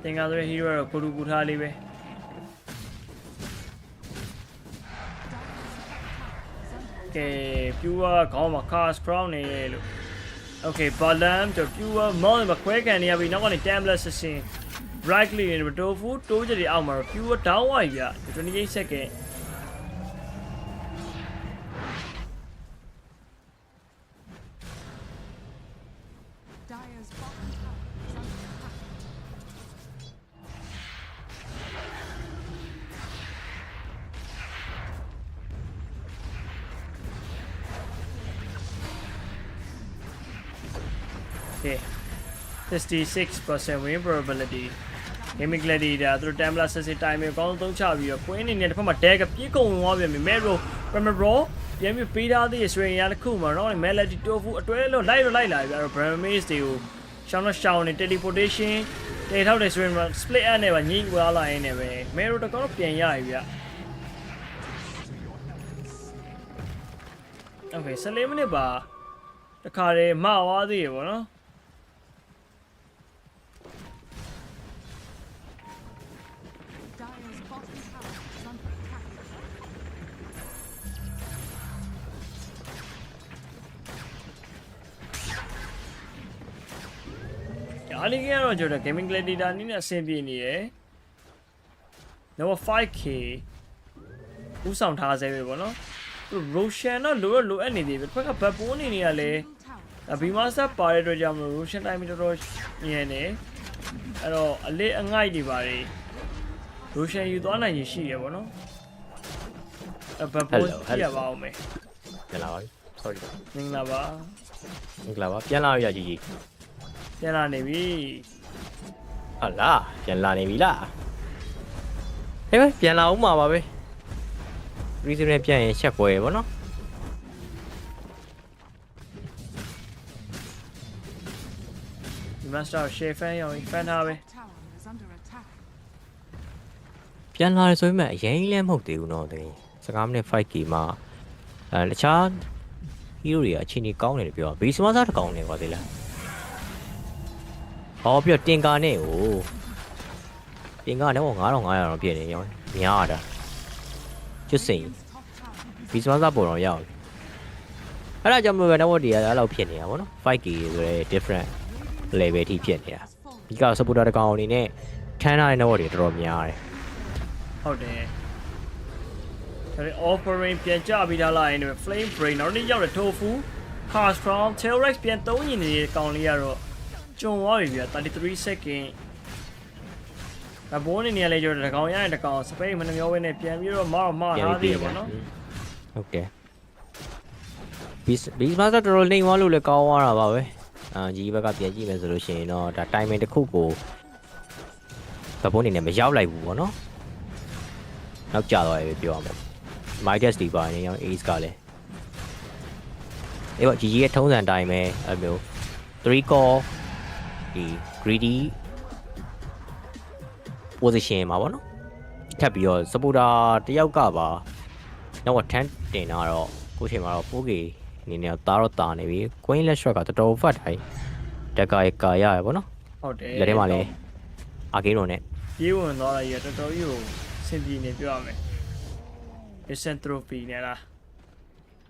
Speaker 2: သင်္ကားတဲ့ hero တော့ကိုလူကူထားလေးပဲကဲ pure ခေါင်းမှာ cast crown နေလို့ okay balam တော့ pure မောင်းမှာခွဲကန်နေရပြီနောက်ကနေ timeless assassin brightly နဲ့ tofu တိုးကြတယ်အောက်မှာ pure down ဝါပြီဗျ28 second Okay, 66% win probability. Gaming Gladiator သူ Timeless Assassin time ကိုအကောင်းဆုံးသုံးချပြီးတော့ point အနေနဲ့တစ်ဖက်မှာ Dagger ပြေးကုန်သွားပြန်ပြီ Mero Primero ပြန်ပြီးပေးထားသေးဆွေရတစ်ခုမှာတော့ Melody Tofu အတွဲလို့လိုက်လာပြီအဲ့တော့ Brahmaze တွေကိုရှောင်းနေ teleportation တေထောက်တယ်ဆိုရင် split up နဲ့ပါညှိသွားလာရင်းနဲ့ပဲ Mero တကောတော့ပြန်ရပြီဗျ Okay 14 မိနစ်ပါတခါတည်းမှားသွားသေးရပေါ့နော် အားလေးကတော့ကျွန်တော် Gaming Gladiator နည်းနဲ့အဆင်ပြေနေရယ် Number 5k ဦးဆောင်ထားစေပဲပေါ့နော် Roshan တော့လိုအပ်နေသေးပဲတစ်ခါကဘတ်ပိုးနေရလဲဘီမာစတာပါတဲ့အတွက်ကြောင့်မလို့ Roshan time တော်တော်ညံနေအဲ့တော့အလေးအငိုက်တွေပါလေ Roshan ယူသွားနိုင်ရင်ရှိရပေါ့နော်ဘတ်ပိုးပြရပါအောင်မယ်ပြန်လာပါပြီ sorry မင်္ဂလာပါပြန်လာရကြီးပြန်လာနေပြီဟာလားပြန်လာနေပြီလားဟဲ့ပြန်လာဦးမှာပါပဲ reason နဲ့ပြန်ရင်ချက်ပွဲပေါ့နော် Master share fan ရော fan ထားပဲပြန်လာရဆိုပေမဲ့အရင်လည်းမဟုတ်သေးဘူးနော်တကယ်15မိနစ် 5k မှာတခြား hero တွေအချိန်ကြီးကောင်းတယ်လို့ပြောဘီစမစားတကောင်နေပါသေးလားဟောပြတင်ကာနဲ့ဟိုတင်ကာနဲ့ဟော9500တော့ပြည့်နေရောများတာကျွတ်စိန်ဘီစမစားပေါ်တော့ရောက်အဲ့ဒါကြောင့်မလို့ပဲ network တွေကအဲ့လောက်ဖြစ်နေတာဗောနော် 5k ဆိုတဲ့ different level ထိဖြစ်နေတာဒီက supporter တကောင်အနေနဲ့ထမ်းထားတဲ့ network တွေတော်တော်များတယ်ဟုတ်တယ်ဒါပေမဲ့ offering ပြန်ကြပြီးသားလိုက်ရင် flame brain နောက်နေ့ရောက်တဲ့ tofu cast from tailrex ပြန်သုံးရင်နေကောင်လေးကတော့ကျုံသွားပြီဗျ33 second ဘိုးနေနေလဲကြောတကောင်ရရင်တကောင်စပိတ်မနှမျောဝဲနဲ့ပြန်ပြီးတော့မာထားသေးတယ်ပေါ့နော်ဟုတ်တယ်ဘီစမာတော်တော်နေသွားလို့လည်းကောင်းသွားတာပါပဲကြီးဘက်ကပြန်ကြည့်မယ်ဆိုလို့ရှိရင်တော့ဒါ timing တစ်ခုကိုဘိုးနေနေမရောက်လိုက်ဘူးပေါ့နော်နောက်ကျသွားပြီပြောရမယ် Midas ဒီပါနေရော Ace ကလည်းအဲ့ပေါ့ကြီးရဲ့ထုံးစံတိုင်းပဲအဲ့မျိုး3 call ဒီ greedy position မှာပေါ့နော်ထပ်ပြီးတော့ supporter တယောက်ကပါနောက်ထန်းတင်တာတော့ကိုချိန်မှာတော့ 4k အနေနဲ့တာတော့တာနေပြီ Queen Let Shot ကတော်တော်ဖတ်တိုင်းတက်ကကာရရပေါ့နော်ဟုတ်တယ်လက်ထဲမှာလည်းအာဂိမ်းတော်နဲ့ပြေးဝင်သွားတာကြီးတော်တော်ကြီးကိုစင်ပြေနေပြောရမယ် Misanthropy နဲ့လား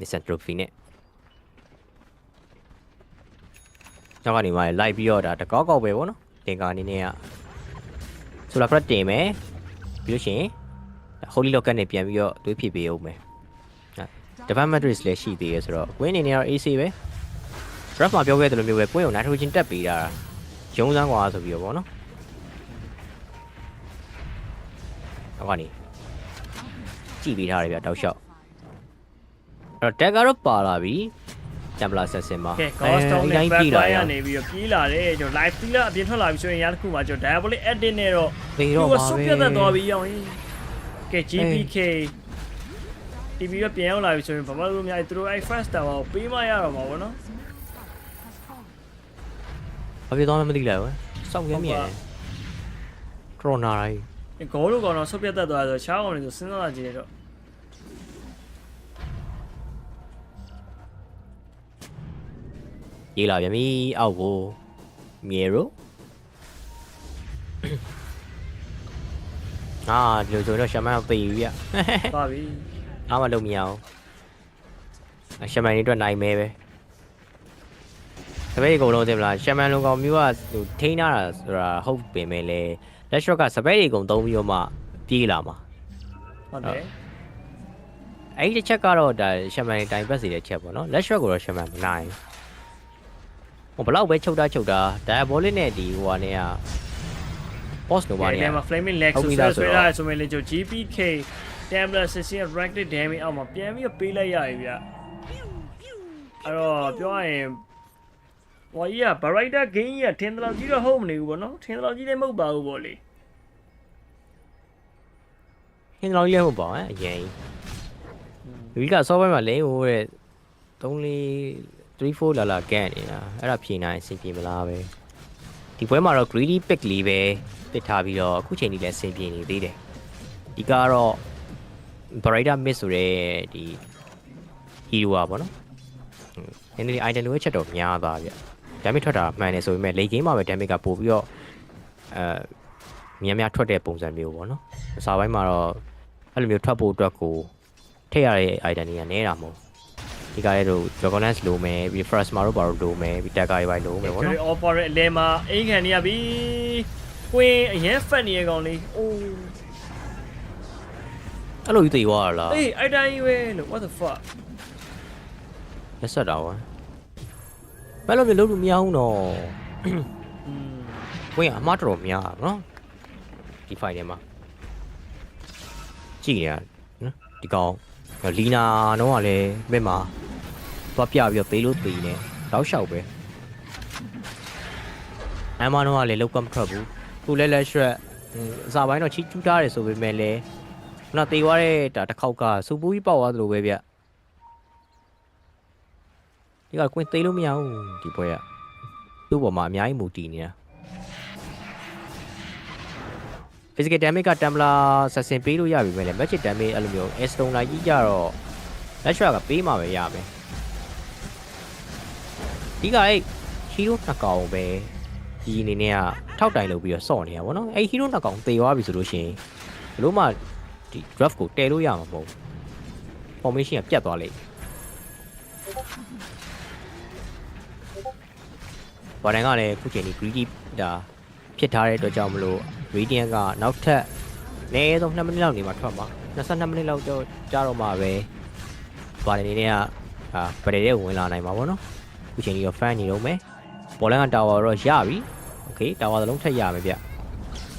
Speaker 2: Misanthropy နဲ့ကျောင်းကနေမှလိုက်ပြီးတော့ဒါတကောက်ကောက်ပဲပေါ့နော်တင်ကာအနေနဲ့ကဆိုလာဖရက်တင်မယ်ပြီးလို့ရှိရင် Holy Locket နဲ့ပြန်ပြီးတော့တွေးဖြစ်ပေးအောင်မယ် Divine Matrix လည်းရှိသေးရဆိုတော့ Queen အနေနဲ့တော့ AC ပဲ Draft မှာပြောခဲ့တယ်လို့မျိုးပဲ Queen ကို Nitrogen တက်ပေးတာရုံးစမ်းကွာဆိုပြီးတော့ပေါ့နော်
Speaker 11: နောက်ကနေကြည့်ပေးထားတယ်ဗျတောက်လျှောက်အဲ့တော့တက်ကတော့ပါလာပြီတမ်ပလာဆက်စင်မှာ
Speaker 2: ကဲ Ghost နဲ့ back line ကနေပြီးတော့ပြေးလာတယ်ကျွန်တော် live stealer အပြင်ထွက်လာပြီဆိုရင်ရတစ်ခုမှာကျွန်တော် diabolic edit နဲ့တော့ဆုပ်ပြတ်သွားပြီအောင်ရင်ကဲ GPK TV ကပြန်ရောက်လာပြီဆိုရင်ဘာမှလို့မရဘူးသူတို့အဲ့ first tower ကိုပေးမရတော့မှာပေါ့နော်
Speaker 11: ဘာဖြစ်သွားမှမသိလိုက်ဘူးစောင့်ရမ်းမြန်ထရိုနာတိုင်း
Speaker 2: ဂိုးလို့ကောင်တော့ဆုပ်ပြတ်တတ်သွားဆိုချားကောင်တွေဆိုစဉ်းစားကြည့်ရတော့
Speaker 11: ရေးလာပြန်ပြီအောက်ကိုမြေရိုဒီလိုဆိုတော့ရှမန်ကိုပေးပြီဗျ
Speaker 2: ပါပြီ
Speaker 11: အားမလုပ်မရအောင်ရှမန်တွေအတွက်နိုင်မဲပဲစပယ်အကုန်လုံးသိမလားရှမန်လုံကောင်မျိုးကသူထိန်းထားတာဆိုတာဟုတ်ပင်မဲ့လေလက်ရှော့ကစပယ်တွေအကုန်သုံးပြီးတော့မှပြေးလာမှာ
Speaker 2: ဟုတ်တယ်
Speaker 11: အဲ့ဒီချက်ကတော့ဒါရှမန်တွေတိုင်ပတ်စီတဲ့ချက်ပေါ့နော်လက်ရှော့ကိုတော့ရှမန်မနိုင်ဟိုဘလောက်ပဲချုပ်တာdiabolic နဲ့ဒီဟိုကနေက boss လိုပါနေ
Speaker 2: တယ်မှာ flaming leg ဆိုဆွဲထားဆိုရင်လေကျ GPK Templar 16 ranked damage အောက်မှာပြန်ပြီးပေးလိုက်ရပြီဗျအဲ့တော့ပြောရရင်ဟိုကြီးက Barrider game ကြီးကထင်တယ်လို့ကြီးတော့ဟုတ်မနေဘူးပေါ့နော်ထင်တယ်လို့ကြီးလည်းမဟုတ်ပါဘူးပေါ့လေ
Speaker 11: ထင်တယ်လို့ကြီးလည်းမဟုတ်ပါဘူးအရင်ဒီက software မှာလဲဟိုတဲ့3-4 လာကန်နေတာအဲ့ဒါဖြေနိုင်အဆင်ပြေမလားပဲဒီပွဲမှာတော့ greedy pick လေးပဲပစ်ထားပြီးတော့အခုချိန်ကြီးလည်းအဆင်ပြေနေသေးတယ်ဒီကတော့ Barrider miss ဆိုတဲ့ဒီ hero อ่ะပေါ့နော်နည်းနည်း item လိုချက်တော့များသွားဗျ damage ထွက်တာမှန်တယ်ဆိုပေမဲ့ late game မှာပဲ damage ကပို့ပြီးတော့များထွက်တဲ့ပုံစံမျိုးပေါ့နော်အစားပိုင်းမှာတော့အဲ့လိုမျိုးထွက်ဖို့အတွက်ကိုထည့်ရတဲ့ item တွေကနည်းတာမဟုတ်ဒီကရဲတို့ Dragonlance လိုမယ်ပြီး First မှာတော့ဘာလို့လိုမယ်ပြီး Dagger တွေလိုမယ်ပေါ့နော်
Speaker 2: offer ရဲ့အလဲမှာအိမ်ခံနေရပြီကွင်းအရင်ဖက်နေရကောင်လေးအိုး
Speaker 11: အဲ့လိုကြီးတေသွားလား
Speaker 2: အေးအဲ့တိုင်းပဲလို့ what the fuck
Speaker 11: လက်ဆက်တော့ဘယ်လိုမျိုးလုပ်လို့မရဘူးနော်ကွင်းအမှားတော်များနော်ဒီ fight ထဲမှာကြည့်ရနော်ဒီကောင်လီနာတော့ကလည်းဘက်မှာသွားပြပြီးတော့ပေးလို့သေးနေတောက်လျှောက်ပဲအမတော့ကလည်းလောက်ကမထွက်ဘူးခုလဲလက်ရွှက်အစာပိုင်းတော့ချီကျူးထားတယ်ဆိုပေမဲ့လည်းနော်တေးသွားတဲ့ဒါတစ်ခေါက်ကစူပူကြီးပေါက်သွားသလိုပဲဗျဒီကကွင်းသေးလို့မရဘူးဒီပွဲကသူ့ပေါ်မှာအများကြီးမူတည်နေတာ physical damage က Templar ဆက်စင်ပေးလို့ရပြီပဲလေ magic damage အဲ့လိုမျိုး S-stone လာကြီးကြတော့လက်ရွှက်ကပေးမှာပဲရမယ်ဒီကအဲ့ hero နှစ်ကောင်ပဲဒီအနေနဲ့ကထောက်တိုင်လုပ်ပြီးတော့စော့နေတာဗောနော်အဲ့ hero နှစ်ကောင်သေသွားပြီဆိုလို့ရှိရင်ဘလို့မှဒီ draft ကိုတည်လို့ရမှာမဟုတ် formation ကပြတ်သွားလိမ့်ဘာတန်ကလည်းခုချိန်ဒီ greedy ဒါဖြစ်ထားတဲ့အတွက်ကြောင့်မလို့ radiant ကနောက်ထပ်နည်းဆုံး2မိနစ်လောက်နေမှာထွက်မှာ22မိနစ်လောက်တော့ကြာတော့မှာပဲဘာတန်နေနဲ့ကပရေတဲ့ဝင်လာနိုင်မှာပေါ့နော်ခုချိန်ဒီတော့ fan နေတော့မယ်ဘောလန်က tower တော့ရပြီ okay tower သလုံးထက်ရမယ်ဗျ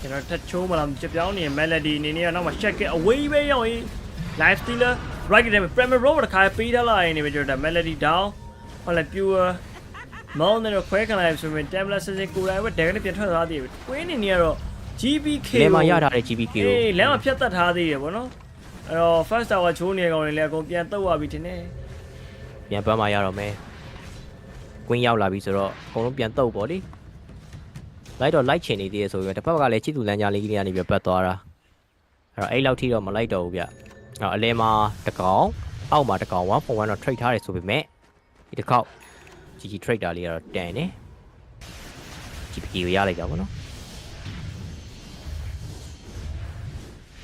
Speaker 2: ကျွန်တော်ထက်ချိုးမလားကြပြောင်းနေ melody အနေနဲ့ကနောက်မှာ check it away ပဲရောက်ရင် live stealer right တယ် premier row တခါပေးထားလိုက်နေပြီကျွန်တော် melody down ဟောလဲ pure မောင်းနေတော့ခွဲခံလိုက်ဆိုရင် Templar စစ်စစ်ကိုယ်တိုင်ပဲဒဲကနေပြန်ထွက်သွားသေးတယ်ကွင်းနေနေကတော့ GPK
Speaker 11: လဲမှာရထားတဲ့ GPK ကို
Speaker 2: အေးလမ်းမှာဖြတ်တတ်ထားသေးတယ်ဗောနော်အဲ့တော့ first tower ချိုးနေကောင်တွေလည်းအကုန်ပြန်တုတ်သွားပြီတင်နေ
Speaker 11: ပြန်ပန်းမှာရတော့မယ်ကွင်းရောက်လာပြီဆိုတော့အကုန်လုံးပြန်တုတ်ပေါ့လေလိုက်တော့လိုက်ချင်နေသေးတယ်ဆိုပြီးတစ်ဖက်ကလည်းချစ်သူလမ်းကြားလေးကြီးကနေပြပတ်သွားတာအဲ့တော့အဲ့လောက်ထိတော့မလိုက်တော့ဘူးဗျအဲ့အလဲမှာတကောင်အောက်မှာတကောင်1.1တော့ trade ထားတယ်ဆိုပေမဲ့ဒီတစ်ခေါက်GG trader လေးကတော့တန်တယ် GPK ကိုရလိုက်တာပေါ့နော်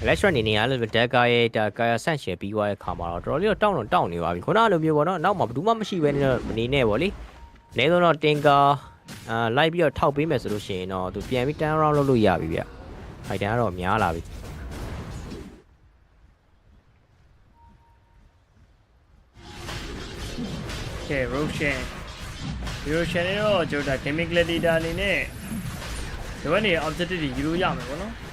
Speaker 11: လက်ရွှေနေနေရလို့ Dagger ရဲ့ဒါ Kaya ဆန့်ရှယ်ပြီးသွားတဲ့ခါမှာတော့တော်တော်လေးတော့တောင်းနေပါပြီခုနလိုမျိုးပေါ့နော်နောက်မှာဘူးမှမရှိဘဲနဲ့မနေနဲ့ပေါ့လေအနည်းဆုံးတော့ Tinker လိုက်ပြီးတော့ထောက်ပေးမယ်ဆိုလို့ရှိရင်တော့သူပြန်ပြီး turn around လုပ်လို့ရပြီဗျ။အဲ့တန်းကတော့များလာပြီ။
Speaker 2: Okay, Roshan တော့ကျွန်တော် gaming gladiator အနေနဲ့ဒီဘက်နေ objective တွေယူလို့ရမယ်ပေါ့နော်။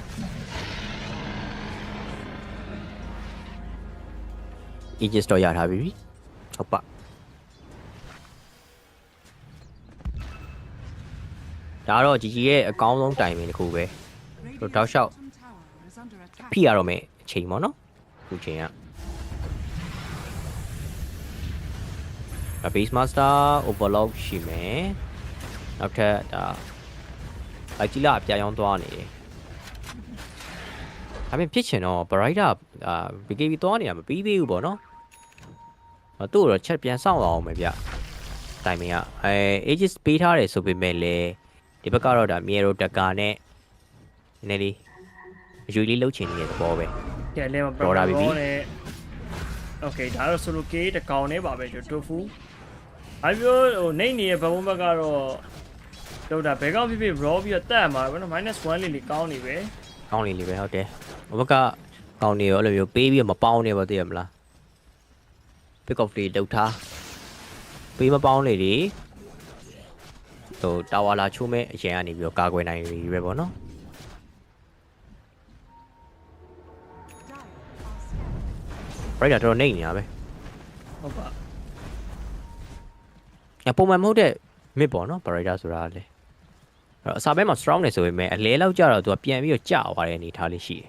Speaker 11: Aegis တော့ရထားပြီဟုတ်ပါဒါတော့ GG ရဲ့အကောင်းဆုံးတိုင်ပင်တစ်ခုပဲဆိုတော့တောက်လျှောက်ဖိရတော့မယ်အချိန်ပေါ့နော်ခုချိန်ကbase master overlock ရှိမယ်နောက်ထပ်ဒါလိုက်ကြည့်လာအပြာရောင်းသွားနေတယ်ဒါပေမဲ့ဖြစ်ချင်တော့ brighter BKB သွားနေတာမပြီးသေးဘူးပေါ့နော်သူ့တော့ချက်ပြန်စောင့်အောင်မယ်ဗျတိုင်မင်ကaegis ပေးထားတယ်ဆိုပေမဲ့လည်းဒီဘက်ကတော့ဒါမြေရိုတကာနဲ့နည်းနည်းလေးအယူလေးလှုပ်ချင်နေတဲ့သဘောပဲ
Speaker 2: ကဲလဲမပရောနဲ့โอเคဒါတော့ solo k တကောင်နဲ့ပါပဲကျွန်တော် tofu အဲ့ပြောဟိုနေနေရဲ့ဘုံဘက်ကတော့တော့ဒါဘယ်ကောက်ဖြစ်ဖြစ် raw ပြီးတော့တက်မှာပဲနော် -1 လေးကောင်းနေပဲ
Speaker 11: ကောင်းလေးပဲဟုတ်တယ်ဘက်ကကောင်းနေရောအဲ့လိုမျိုးပေးပြီးမပေါင်းနေပါသေးရမလား pick off လေးလောက်ထားပေးမပေါင်းလေဒီဟိုတာဝါလာချိုးမဲ့အရင်ကနေပြီးတော့ကာကွယ်နိုင်ပြီပဲပေါ့နော်right တော့နေနေတာပဲ
Speaker 2: ဟုတ်ပါ
Speaker 11: ပုံမှန်မဟုတ်တဲ့ mid ပေါ့နော် Barrier ဆိုတာလေအဲ့တော့အစာဘက်မှာ strong နေဆိုပေမဲ့အလဲလောက်ကြတော့သူကပြန်ပြီးတော့ကျသွားတဲ့အနေထားလေးရှိတယ်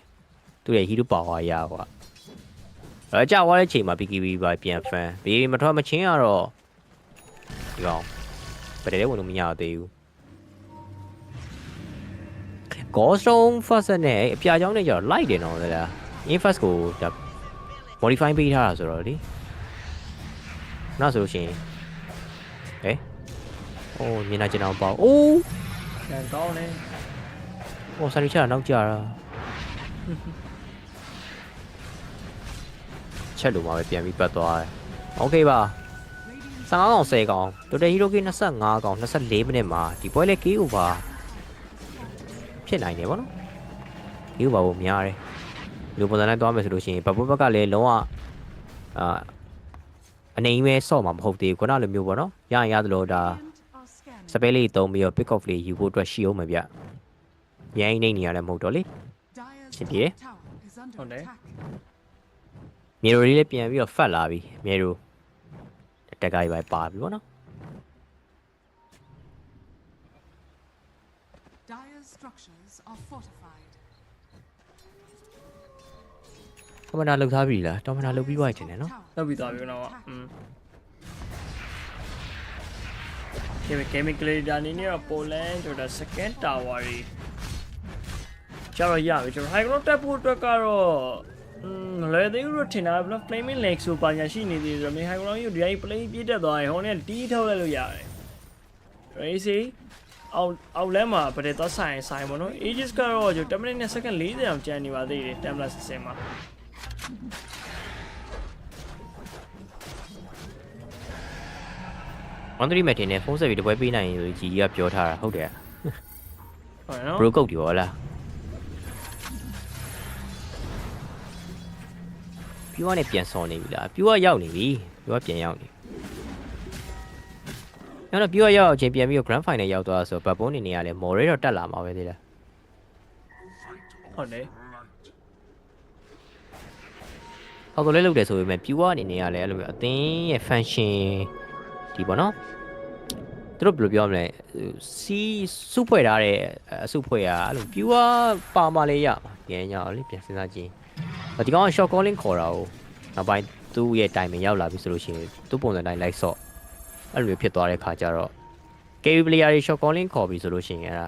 Speaker 11: သူရဲ့ hero power ရကွာအဲ့ကျသွားတဲ့အချိန်မှာ BKB ပါပြန်ဖန်ဘေးမထွက်မချင်းကတော့ဒီကောင်ဘယ်တည်းဝင်လို့မရသေးဘူး Goldstone first နဲ့အပြာကြောင်းနဲ့ကျတော့ light တယ်နော်လေလား infast ကိုဒါ modify ပေးထားတာဆိုတော့လေနောက်ဆိုလို့ရှိရင်အိုးမြင်လာကျွန်တော်ပေါ့အိုး
Speaker 2: ကန်ကောင်းနေ
Speaker 11: ဟိုဆာရီချတာနောက်ကြတာချက်လို့မှာပဲပြန်ပြီးပတ်သွားတယ်โอเคပါ15ကောင်10ကောင်တိုတယ်ဟီရိုကီ25ကောင်24မိနစ်မှာဒီပွဲလေး KO ပါဖြစ်နိုင်တယ်ဗောနော် KO ပါဖို့များတယ်လူပုံစံနဲ့သွားမယ်ဆိုလို့ရှိရင်ဘဘဘက်ကလည်းလုံးဝအနေနဲ့ဆော့မှာမဟုတ်သေးဘူးခုနလိုမျိုးဗောနော်ရရင်ရသလိုဒါစပယ်လေးသုံးပြီးတော့ pick off လေးယူဖို့အတွက်ရှိအောင်မယ်ဗျရိုင်းနေနေရတယ်မဟုတ်တော့လေရှင်းပြီ
Speaker 2: ဟုတ်တယ်
Speaker 11: မြေရိုလေးလည်းပြန်ပြီးတော့ဖတ်လာပြီမြေရိုတက်ကကြီးပဲပါပြီဗောနော်ကမ္ဘာလောက်ထားပြီလားတော်မနာလောက်ပြီးသွားချင်တယ်နော်
Speaker 2: လောက်ပြီးသွားပြီနော်chemically ဒါနေနေတော့ Poland တို့ဒါ second tower ကြီးကျတော့ရပြီကျွန်တော် high ground တက်ဖို့အတွက်ကတော့မလွယ်သေးဘူးလို့ထင်တာဘယ် flaming leg ဆိုပါညာရှိနေသေးတယ်မြေ high ground ကြီးဒီ plane ပြည့်တက်သွားရင်ဟိုနဲ့တီးထုတ်လိုက်လို့ရတယ် crazy အောက်လမ်းမှာဗတဲ့တော့ဆိုင်ပေါ့နော် ages ကတော့ကျွန်တော်10 minute နဲ့ second 40အောင်ကျန်နေပါသေးတယ် time lapse စင်မှာ
Speaker 11: 1-3 match နဲ့ဖုန်းဆက်ပြီးတပွဲပေးနိုင်ရင်ဆိုကြီးကပြောထားတာဟုတ်တယ်
Speaker 2: ဟုတ်နော်
Speaker 11: bro ကုတ်ဒီဟောလားပြူကနေပြန်စော်နေပြီလားပြူကရောက်နေပြီပြူကပြန်ရောက်နေအဲ့တော့ပြူကရောက်အချိန်ပြန်ပြီးတော့ grand final ရောက်သွားဆိုတော့ဘတ်ဘုံနေနေရလဲ moral တော့တက်လာမှာပဲသေးလား
Speaker 2: ဟုတ်တယ်
Speaker 11: ဟောကလေးလုပ်တယ်ဆိုပေမဲ့ပြူကနေနေရလဲအဲ့လိုမျိုးအသင်းရဲ့ function ဒီပေါ့နော်သူတို့ဘယ်လိုပြောမလဲစီစုဖွဲ့ထားတဲ့အစုဖွဲ့ကအဲ့လိုပြူပါမလေးရမှာပြန်ရအောင်လေပြန်စဉ်းစားကြည့်ဒီကောင်က short calling ခေါ်တာကိုနောက်ပိုင်းသူ့ရဲ့ timing ရောက်လာပြီဆိုလို့ရှိရင်သူ့ပုံစံတိုင်းလိုက်ဆော့အဲ့လိုမျိုးဖြစ်သွားတဲ့ခါကျတော့ KV player တွေ short calling ခေါ်ပြီဆိုလို့ရှိရင်အဲ့ဒါ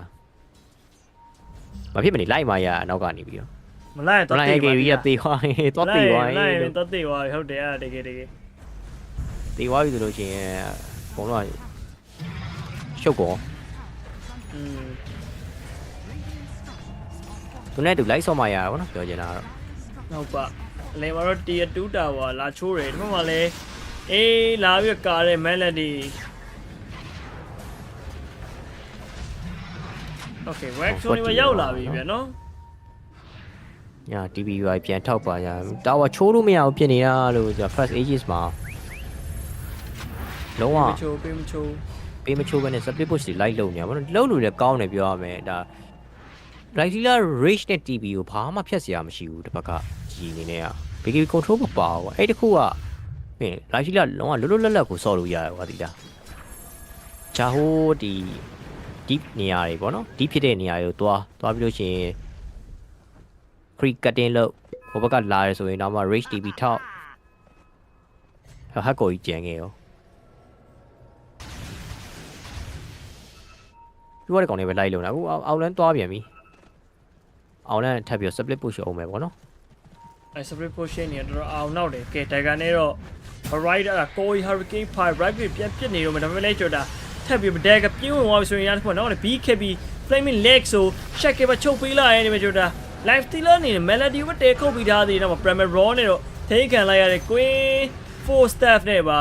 Speaker 11: မဖြစ်မနေလိုက်မှရအနောက်ကနေပြီးတော့
Speaker 2: မလိုက်တော့
Speaker 11: KV ကတေးသွားရင်တော့တေးသွားရင်
Speaker 2: လိုက်တော့တေးသွားဟုတ်တယ်အဲ့တကယ်
Speaker 11: တေးသွားပြီဆိုလို့ရှိရင်ဘုံတော့ရှုပ်ကောသူနဲ့တူလိုက်ဆော့မှရတာဗောနော်ပြောချင်တာကတော့
Speaker 2: ဟုတ်ပါအလဲမှာတော့ tier 2 tower လာချိုးတယ်ဒီမှာလည်းအေးလာပြီးကာတဲ့ melody okay wax ဆိုနေရောက်လာပြီဗျာနော်
Speaker 11: ညာ TBY ပြန်ထောက်ပါညာ tower ချိုးလို့မရဘူးဖြစ်နေတာလို့ကြာ first ages မှာလုံးဝ
Speaker 2: ပေးမချိုး
Speaker 11: ပဲနဲ့ split push တွေလိုက်လုံနေရပါတော့လုံလို့လည်းကောင်းတယ်ပြောရမယ်ဒါ Lightila Rage နဲ့ TB ကိုဘာမှဖြတ်စရာမရှိဘူးတစ်ဖက်ကကြီးအနေနဲ့က BKB control မပါဘူးအဲ့တခုက ပြင်လာရှိလာလုံးဝလွတ်လွတ်လပ်လပ်ကိုစော်လို့ရတယ်ကွာဒီလားဂျာဟိုဒီ deep နေရာတွေပေါ့နော် deep ဖြစ်တဲ့နေရာတွေကိုသွားပြီးလို့ရှိရင် free cutting လို့ဟိုဘက်ကလာရဆိုရင်တော့မှ rage TP ထောက်ဟက်ကိုကြီးကျန်ခဲ့ရောဒီဘက်ကောင်တွေပဲလိုက်လုံတာအခုအောက်လန်းသွားပြန်ပြီအောက်လန်းထပ်ပြီး split push အောင်မယ်ပေါ့နော်
Speaker 2: အဲ split push နေတော့အောင်နောက်တယ်ကဲတိုင်ကန်နဲ့တော့ right ကိုရီ hurricane 5 right ပြန်ပြစ်နေတော့မှဒါပေမဲ့လည်းကြော်တာထပ်ပြီးဒက်ကပြင်းဝင်သွားပြီဆိုရင်ရတယ်ပေါ့နော် BKB flaming leg ဆို check ကပဲချုပ်ပေးလိုက်ရတယ်မကြော်တာ live stealer နေ melody ဝတ်တဲခုတ်ပြီးသားသေးတယ်တော့ premier raw နဲ့တော့ထိခံလိုက်ရတယ် queen 4 staff နဲ့ပါ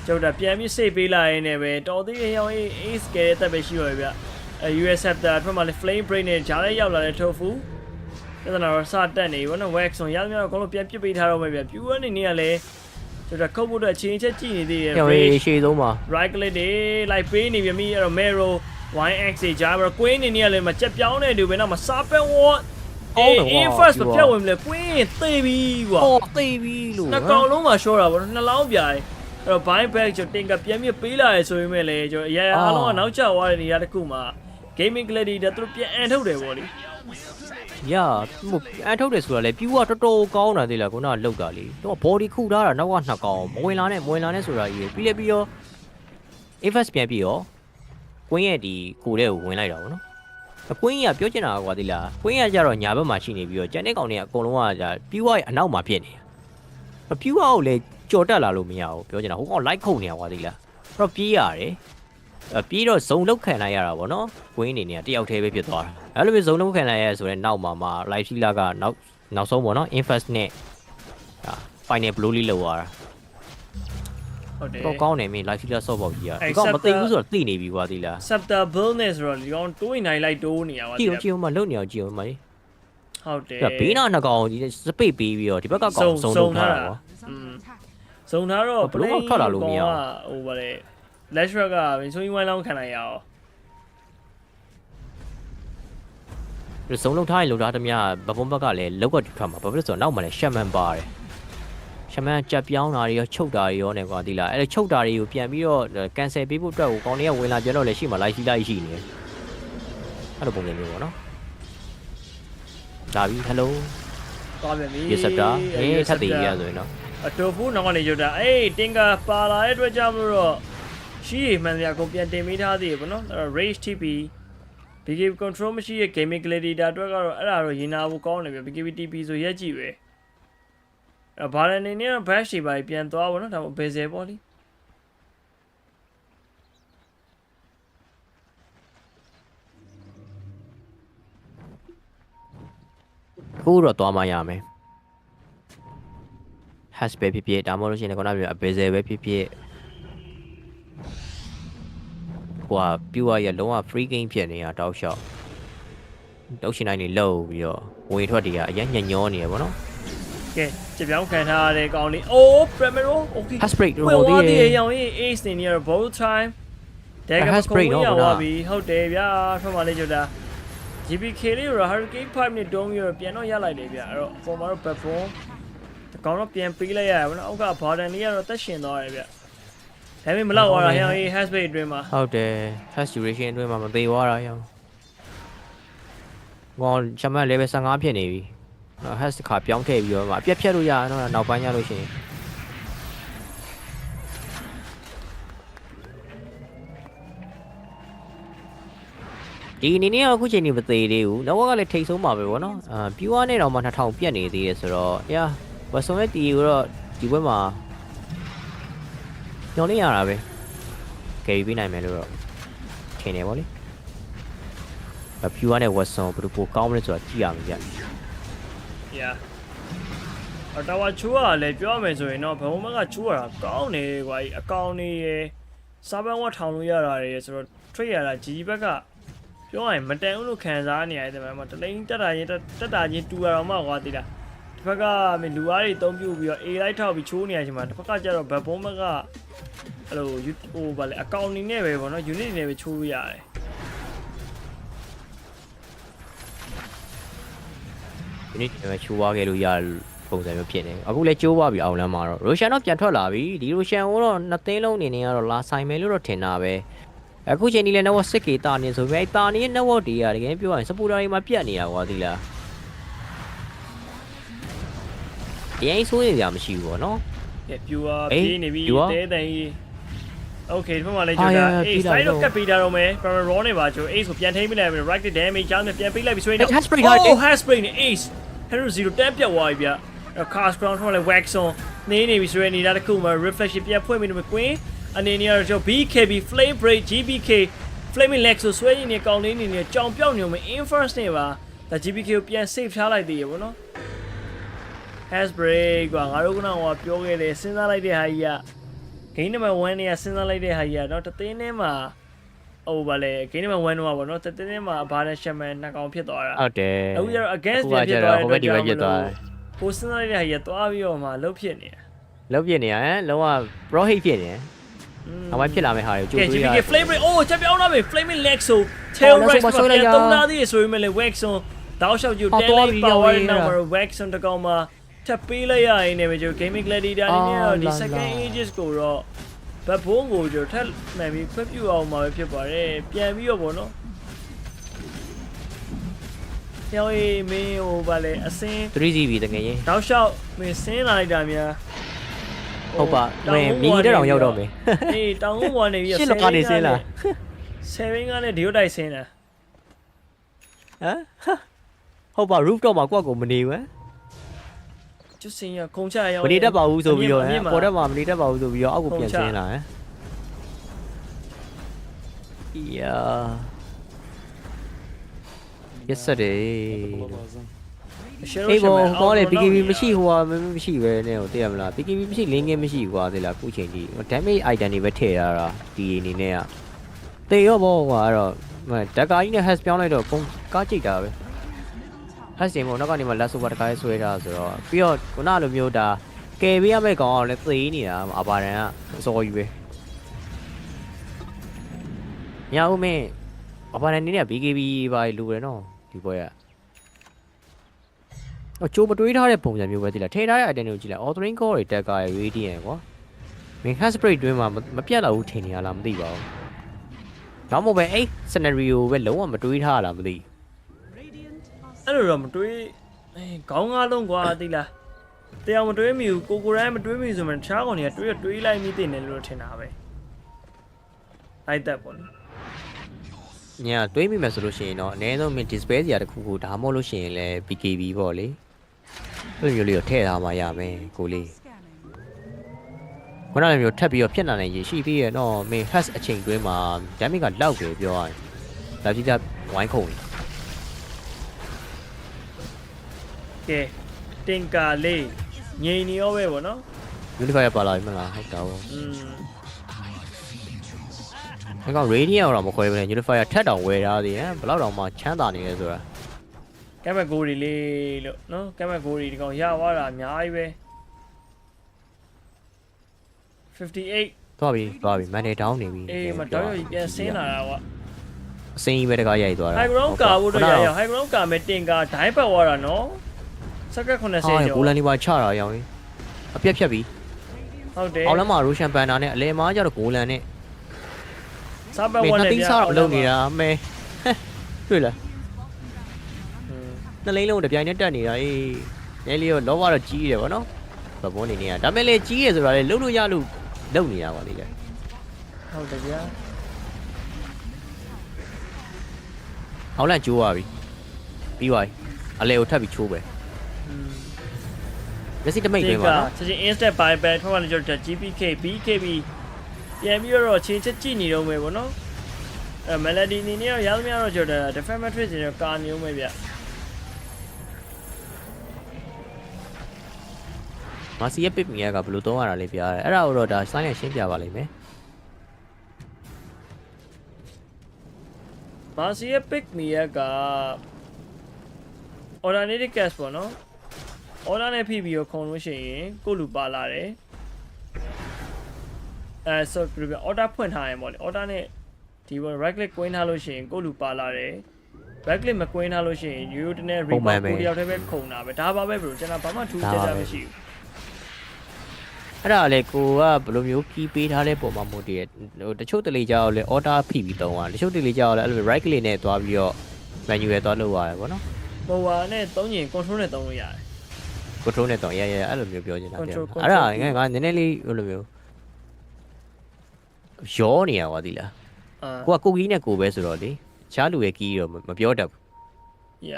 Speaker 2: ကြော်တာပြန်ပြီးစိတ်ပေးလိုက်ရင်းနဲ့ပဲတော်သေးရောင်း ace ကဲတဲ့တက်ပဲရှိပါဗျUSF တာထွက်မှလည်း flame break နဲ့ဂျားလေးရောက်လာတဲ့ tofu ပြဿနာတော့စတက်နေဘောနော် wax ဆိုရမ်းများတော့အကုန်လုံးပြန်ပစ်ပေးထားတော့မယ်ဗျ ပြူအနေနဲ့ကလည်းကျွန်တော်ခုတ်ဖို့အတွက်အချိန်ချက်ကြည့်နေသေးတယ်
Speaker 11: ရှေ့ဆုံးပါ
Speaker 2: right click တွေလိုက်ပေးနေပြီအဲ့တော့ Mero YX ဂျားဘကွင်းအနေနဲ့ကလည်းမကြက်ပြောင်းနေတူပဲနော်မစားပက်ဝတ်အေး first မပြောက်ဝင်လေကွင်းသေပြီကွာ
Speaker 11: သေပြီလို့
Speaker 2: နှစ်ကောင်လုံးမှာရှော့တာဗောနှလောင်းပြိုင်အဲ့တော့ buy back ကျွန်တော်တင်ကပြန်ပြပေးလာရဆိုရင်မဲ့လေကျွန်တော်အရာအားလုံးကနောက်ကျသွားတဲ့နေရာတစ်ခုမှာ gaming clarity တဲ့သူတို့ပြန်အန်ထုတ်တယ်ဗောလေ
Speaker 11: ရအန်ထုတ်တယ်ဆိုတာလေပြူကတော်တော်ကောင်းတာသေးလားခုနကလောက်တာလေတော့ body ခုထားတာနောက်ကနှစ်ကောင်မဝင်လာနဲ့ဆိုတာကြီးပြီးလဲပြီးတော့ invest ပြန်ပြီးတော့ကွင်းရဲ့ဒီကိုတဲ့ကိုဝင်လိုက်တာဗောနော်ကွင်းကြီးကပြောချင်တာကွာသေးလားကွင်းကကြတော့ညာဘက်မှာရှိနေပြီးတော့ကျန်တဲ့ကောင်တွေကအကုန်လုံးကじゃပြူရဲ့အနောက်မှာဖြစ်နေတာပြူကိုလည်းကြော်တက်လာလို့မရဘူးပြောချင်တာဟိုကောင် like ခုန်နေတာကွာသေးလားအဲ့တော့ပြေးရတယ်ပြီးတော့ဇုံလောက်ခံလိုက်ရတာဗောနော်ကွင်းအနေနဲ့တယောက်တည်းပဲဖြစ်သွားတာအဲ့လိုမျိုးဇုံလောက်ခံလိုက်ရဆိုတဲ့နောက်မှာ live sheet ကနောက်ဆုံးဗောနော် infest နဲ့ final blue လေးလောက်သွားတာ
Speaker 2: ဟုတ်တယ်
Speaker 11: တော့ကောင်းနေမင်း live sheet ဆော့ပေါ့ကြီးอ่ะဒီကောင်မသိဘူးဆိုတော့သိနေပြီကွာဒီလား
Speaker 2: scepter build နဲ့ဆိုတော့ဒီကောင်တိုးနိုင်လိုက်တိုးနေရပါ
Speaker 11: ကြည့်အောင်မလုံနေအောင်ကြည့်အောင်မလေး
Speaker 2: ဟုတ်တယ်
Speaker 11: ဘေးနာနှစ်ကောင်ဒီစပိတ်ပေးပြီးတော့ဒီဘက်ကကောင်စုံထားတာကွာ
Speaker 2: စုံထားတော့
Speaker 11: ဘလို့ထွက်လာလို့မရအောင်
Speaker 2: ဟိုဗါလေ Lash Rock ကမင်းဆိုရင်ဝိုင်းလောင်းခံလိုက်ရအောင်
Speaker 11: ဒီစုံလုံးထားရင်လုံထားသမျှဘပုံဘက်ကလည်းလောက်ကထွက်မှာဘာဖြစ်လို့ဆိုတော့နောက်မှလည်းရှက်မန်ပါတယ်ရှက်မန်ကြက်ပြောင်းတာတွေရောချုပ်တာတွေရောနဲ့ကွာဒီလားအဲ့ချုပ်တာတွေကိုပြန်ပြီးတော့ cancel ပေးဖို့အတွက်ကိုကောင်တွေကဝင်လာကြတော့လည်းရှိမှလိုက်ရှိလိုက်ရှိနေအဲ့လိုပုံစံမျိုးပေါ့နော်ဒါပြီး hello
Speaker 2: သွားပြန်ပြီ
Speaker 11: yes sir ထပ်တည်ရဆိုရင်တော့
Speaker 2: အတူဖူးနောက်ကနေကြတာအေးတင်ကာပါလာတဲ့အတွက်ကြောင့်မလို့တော့ရှိရမှန်စရာကိုပြန်တင်ပေးထားသေးတယ်ဗောနော်အဲ့တော့ rage TP BKB control မရှိရဲ့ gaming gladiator အတွက်ကတော့အဲ့ဒါတော့ရင်နာဖို့ကောင်းတယ်ဗျ BKB TP ဆိုရက်ကြည့်ပဲအဲ့ဘာလဲနေနေတော့ bash တွေပါပြန်သွားဗောနော်ဒါပေမဲ့ bezel ပေါ့လေ
Speaker 11: ခုတော့သွားမှရမယ် hash ပဲဖြစ်ဖြစ်ဒါမှမဟုတ်လို့ရှိရင်ခုနကပြော bezel ပဲဖြစ်ဖြစ်ဟိုပြူရလုံးဝ free game ဖြစ်နေတာတောက်လျှောက်တောက်ရှင်တိုင်းနေလောက်ပြီးတော့ဝင်ထွက်တွေကအရင်ညံ့ညောနေရပါတော့
Speaker 2: ကဲကြပြောင်းခံထားရတဲ့ကောင်လေးအိုး Primero okay
Speaker 11: hash break
Speaker 2: တော့ဒီရောင်ရေး ace နေရ both time တကယ်ကိုကိုရပါပြီဟုတ်တယ်ဗျာထွက်မှလေးကြတာ GBK လေးရော hurricane 5နဲ့တုံးပြီးတော့ပြန်တော့ရလိုက်တယ်ဗျာအဲ့တော့အပေါ်မှာတော့ platform တကောင်တော့ပြန်ပေးလိုက်ရတယ်ဗောနော်အောက်က border လေးကတော့တက်ရှင်သွားတယ်ဗျာဒါပေမဲ့မလောက်သွားတာဟဲ့အေး hash bait အတွင်းမှာ
Speaker 11: ဟုတ်တယ် hash duration အတွင်းမှာမသေးသွားတာရောဘောချမတ် level 15ဖြစ်နေပြီ hash တစ်ခါပြောင်းထည့်ပြီးတော့အပြတ်ဖြတ်လို့ရတော့နောက်ပိုင်းရလို့ရှိရင်ဒီအနေနဲ့အခုချိန်နေမသေးသေးဘူးလောကလည်းထိတ်ဆုံးပါပဲဗောနော်ပြူအားနဲ့တော့မှ2000ပြတ်နေသေးတယ်ဆိုတော့ဝက်ဆုံရဲ့တီကိုတော့ဒီဘက်မှာညောင်းနေရတာပဲကယ်ရီပေးနိုင်မယ်လို့တော့ထင်နေပါလေပြူအားနဲ့ဝက်ဆုံဘယ်လိုပိုကောင်းမလဲဆိုတာကြည့်ရမယ်ဗျ
Speaker 2: အတော်ဝချူကလည်းပြောမယ်ဆိုရင်တော့ဘုံဘက်ကချူရတာကောင်းနေကွာအကောင်နေရယ်စားပန်းဝတ်ထောင်လို့ရတာရယ်ဆိုတော့ trade ရတာကြီးဘက်ကပြောရရင်မတန်ဘူးလို့ခံစားနေရတယ်ဗျာတလိန်တက်တာချင်းတူရအောင်မှကွာတိလားတစ်ဖက်ကလူအားတွေအသုံးပြုပြီးတော့ A လိုက်ထောက်ပြီးချိုးနေရချိန်မှာတစ်ဖက်ကကျတော့ဘက်ဘုံဘက်ကအဲ့လိုဟိုဗာလေအကောင့်နေနဲ့ပဲဗောနော် unit နဲ့ပဲချိုးလို့ရတယ်
Speaker 11: unit နဲ့ချိုးသွားခဲ့လို့ရ ပုံစံမျိုးဖြစ်နေအခုလည်းကျိုးသွားပြီအောင်လမ်းမှာတော့ရိုရှန်တော့ပြန်ထွက်လာပြီဒီရိုရှန်ကိုတော့နှစ်သိန်းလုံးအနေနဲ့ကတော့လာဆိုင်မယ်လို့တော့ထင်တာပဲအခုချိန်ဒီလည်း network 6K တာနေဆိုပြီးတာနေတဲ့ network တွေကတကယ်ပြောရရင် supporter တွေမှာပြတ်နေတာကွာဒီလားအရင်ဆိုးနေကြမရှိဘူးပေါ့နော်
Speaker 2: ပြူပြေးနေပြီတဲတန်ကြီးโอเคဒီမှာလည်းကြိုတာ Ace ဆိုင်တော့ကပ်ပေးတာတော့မယ် Para Raw နဲ့ပါကြို Ace ကိုပြန်ထိန်းမိလိုက်ပြီ right damage ချမ်းနဲ့ပြန်ပေးလိုက်ပြီဆိုရင်တော့ Haspray နဲ့ Ace Hero 0 10ပြတ်သွားပြီဗျ Cast Ground ထောက်လိုက် Wax on နေနေပြီဆိုရင်နေတာတစ်ခုမှာ Reflection ပြန်ဖွင့်ပြီးတော့ Queen အနေနဲ့တော့ BKB Flame Break GBK Flaming Lex ဆိုဆွဲနေကောင်းနေနေကြောင်ပြောက်နေမယ် Inference နဲ့ပါဒါ GBK ကိုပြန် save ထားလိုက်သေးရပေါ့နော် Haspray ကွာငါတို့ကတော့ပြောခဲ့တယ်စဉ်းစားလိုက်တဲ့ဟာကြီးကGame number 1เนี่ยစဉ်းစားလိုက်တဲ့ဟာကြီးကတော့တသိန်းထဲမှာဟိုဗာလေ game number 1တော့ဗောနော်တသိန်းထဲမှာဘာနဲ့ shaman နှစ်ကောင်ဖြစ်သွားတာ
Speaker 11: ဟုတ်တယ်
Speaker 2: အခုကျတော့ against ပြန်ဖြစ်သွားတယ်ဟိုဘက်ဒီဘက်ဖြစ်သွားတယ်ကိုစဉ်းစားလိုက်တဲ့ဟာကြီးသွားပြီးတော့မှလှုပ်ဖြစ်နေတာ
Speaker 11: လှုပ်ဖြစ်နေတာဟမ်လုံးဝ pro hate ဖြစ်နေတယ်နောက်ပိုင်းဖြစ်လာမယ့်ဟာတွေကြိုးတွေးရ
Speaker 2: GBK flame break ချက်ပြောင်းလာပြီ flaming leg ဆို tail rise မှာပြန်သုံးလာသေးဆိုရင်လည်း wax on တောက်လျှောက်ကျ daily power number wax on တကောင်မှာထပ်ပေးလိုက်ရရင်လည်းကျွန်တော် gaming gladiator အနေနဲ့တော့ဒီ second ages ကိုတော့ဘတ်ဘုံကိုကျွန်တော်ထပ်မှန်ပြီးခွင့်ပြုအောင်မှာပဲဖြစ်ပါတယ်ပြန်ပြီးတော့ဗောနော်ကျောင်းရေးမင်းဟိုဗာလေအစင်း
Speaker 11: 3GB တကယ်ရင်
Speaker 2: တောက်လျှောက်မင်းဆင်းလာလိုက်တာများ
Speaker 11: ဟုတ်ပါမင်းမီနီတက်အောင်ရောက်တော့မယ်
Speaker 2: အေးတောင်ဦးဝါနေပြီး
Speaker 11: ရှစ်လောက်ကနေဆင်းလာ
Speaker 2: 7ကနဲ့ဒီယိုတိုက်ဆင်းတာ
Speaker 11: ဟမ်ဟုတ်ပါ roof တော့မှာကွက်ကိုမနေဘူး
Speaker 2: ကျစင်ရခုံချရအောင်
Speaker 11: မနေတတ်ပါဘူးဆိုပြီးတော့ပေါ်တက်မှာမနေတတ်ပါဘူးဆိုပြီးတော့အောက်ကိုပြန်ဆင်းလာဟမ်ယာ yes sir အေးဘောလေ BKB မရှိဟိုဟာမရှိပဲနဲ့ဟိုတည်ရမလား BKB မရှိလင်းကင်းမရှိကွာသေးလားအခုချိန်ကြီး damage item တွေပဲထည့်ရတာဒီအနေနဲ့ကတေရောဘောကွာအဲ့တော့ဓာတ်ကာကြီးနဲ့ hash ပြောင်းလိုက်တော့ကားကြိတ်တာပဲhash တင်မို့နောက်ကနေမှ last over တခါဆွဲထားဆိုတော့ပြီးတော့ခုနလိုမျိုးဒါကယ်ပေးရမယ့်ကောင်ကလည်းသေနေတာအပါရန်ကအစောကြီးပဲညဦးမင်းအပါရန်နေနဲ့ BKB ပါလူပဲနော်ဒီပွဲကကျိုးမတွေးထားတဲ့ပုံစံမျိုးပဲသိလားထည့်ထားတဲ့ item တွေကိုကြည့်လိုက် authoring core တွေတက်ကာရ radiant ကွာမင်း hash spray တွင်းမှာမပြတ်တော့ဘူးထင်နေရလားမသိပါဘူးဒါမှမဟုတ်ပဲအဲ့ scenario ပဲလုံးဝမတွေးထားလားမသိ
Speaker 2: အဲ့လိုတော့မတွေးခေါင်းကားလုံးကွာသိလားတရားမတွေးမိဘူးကိုရိုင်းမတွေးမိဆိုမှတခြားကောင်တွေကတွေးလိုက်မိတင်တယ်လို့ထင်တာပဲလိုက်တက်ပေါ့
Speaker 11: ညာတွေးမိမယ်ဆိုလို့ရှိရင်တော့အနည်းဆုံးမင်း display စရာတစ်ခုခုဒါမှမဟုတ်လို့ရှိရင်လည်း BKB ပေါ့လေအဲ့လိုမျိုးလေးတော့ထည့်ထားမှရမယ်ကိုလေးခုနကမျိုးထပ်ပြီးတော့ဖြစ်လာနိုင်ရရှိသေးရဲ့တော့မင်း hash အချိန်တွင်းမှာ damage ကလောက်တယ်ပြောရရင်ဒါကြည့်ကြဝိုင်းခုံ
Speaker 2: ကဲတင်ကာလေးငြိမ်နေရောပဲဗောနော်
Speaker 11: Unify ပါလာပြီမလားဟုတ်တာဗောအဲ့ကောင် Radiant တော့မခွဲဘူးနဲ့ Unify ထက်တောင်ဝယ်ထားသေးတယ်ဘယ်လောက်တောင်မှချမ်းသာနေလဲဆိုတာ
Speaker 2: ကဲမဲ့ဂိုရီလေးလို့နော်ကဲမဲ့ဂိုရီဒီကောင်ရသွားတာအများကြီးပဲ58
Speaker 11: သွားပြီ Money down နေပြီ
Speaker 2: အေးမတော်ရပြန်ဆင်းလာတာကွာ
Speaker 11: အစင်းကြီးပဲတကားရိုက်သွားတာ
Speaker 2: High ground ကာဖို့တော့ရရ High ground ကာမဲ့တင်ကာဒိုင်းပတ်သွားတာနော်စက္ကန့်80ကျော်
Speaker 11: ဂိုလန်ဒီပါချတာရောင်းရင်အပြက်ဖြတ်ပြီ
Speaker 2: ဟုတ်တယ်
Speaker 11: အောက်လမ်းမှာရိုရှန်ပန်နာနဲ့အလဲမားကျတော့ဂိုလန်နဲ့
Speaker 2: စားပတ်ဝက်နဲ့
Speaker 11: ပြားလုံးနေတာအမဲတွေ့လားနှစ်လိမ့်လုံးတပြိုင်နဲ့တက်နေတာအေးနဲလေးရောလောဘတော့ကြီးတယ်ဗောနော်ဘဘုံနေနေတာဒါမဲ့လေကြီးရဆိုတာလေလှုပ်လို့ရလို့လုံနေတာပါလေ
Speaker 2: ဟုတ်တယ်ဗျာ
Speaker 11: အောက်လန့်ကျိုးသွားပြီပြီးသွားပြီအလဲကိုထပ်ပြီးချိုးပဲလက်စီတမိတ်ပဲပါနော်
Speaker 2: ချက်ချင်း instant buy back ထောက်ကနေကြတော့ GPK BKB ပြန်ပြီးတော့ချင်းချက်ကြည့်နေတော့မယ်ဗောနော်melody နေနေရောရသမျှတော့ကြတော့ defense matrix တွေကာနေအောင်ပဲဗျ
Speaker 11: မာစီရဲ့ပစ်မီယာကဘယ်လိုသုံးရတာလဲပြရတယ်အဲ့ဒါကိုတော့ဒါ sign နဲ့ရှင်းပြပါလိမ့်မယ်
Speaker 2: မာစီရဲ့ pick me က alternative cast ပေါ့နော် order နဲ့ဖိပြီးတော့ခုံလို့ရှိရင်ကိုလူပါလာတယ်ဆိုပြီးတော့ order ဖွင့်ထားရင်ပေါ့လေ order နဲ့ဒီ right click ကွင်းထားလို့ရှိရင်ကိုလူပါလာတယ် backlit မကွင်းထားလို့ရှိရင်ရိုးတနဲ့ rebound ကိုတယောက်တည်းပဲခုံတာပဲဒါပါပဲ bro ကျွန်တော်ဘာမှထူးခြားမရှိဘူး
Speaker 11: အဲ့ဒါလေကိုကဘယ်လိုမျိုးကီးပေးထားတဲ့ပုံမှာမို့တည်းဟိုတချို့တလေကြောက်လေ order ဖိပြီးတုံးသွားတချို့တလေကြောက်လေအဲ့လို right click နဲ့သွားပြီးတော့ manual သွားလုပ်ရတယ်ပေါ့နော်
Speaker 2: ဟိုဟာနဲ့သုံးရင် control နဲ့သုံးလို့ရတယ်
Speaker 11: control နဲ့တော့ရအဲ့လိုမျိုးပြောနေတာအဲ့ဒါငါနည်းနည်းလေးဟိုလိုမျိုးရောနေရပါသေးလားကိုကကိုကြီးနဲ့ကိုပဲဆိုတော့လေချားလူရဲ့ကီးတော့မပြောတတ်ဘူး
Speaker 2: ရ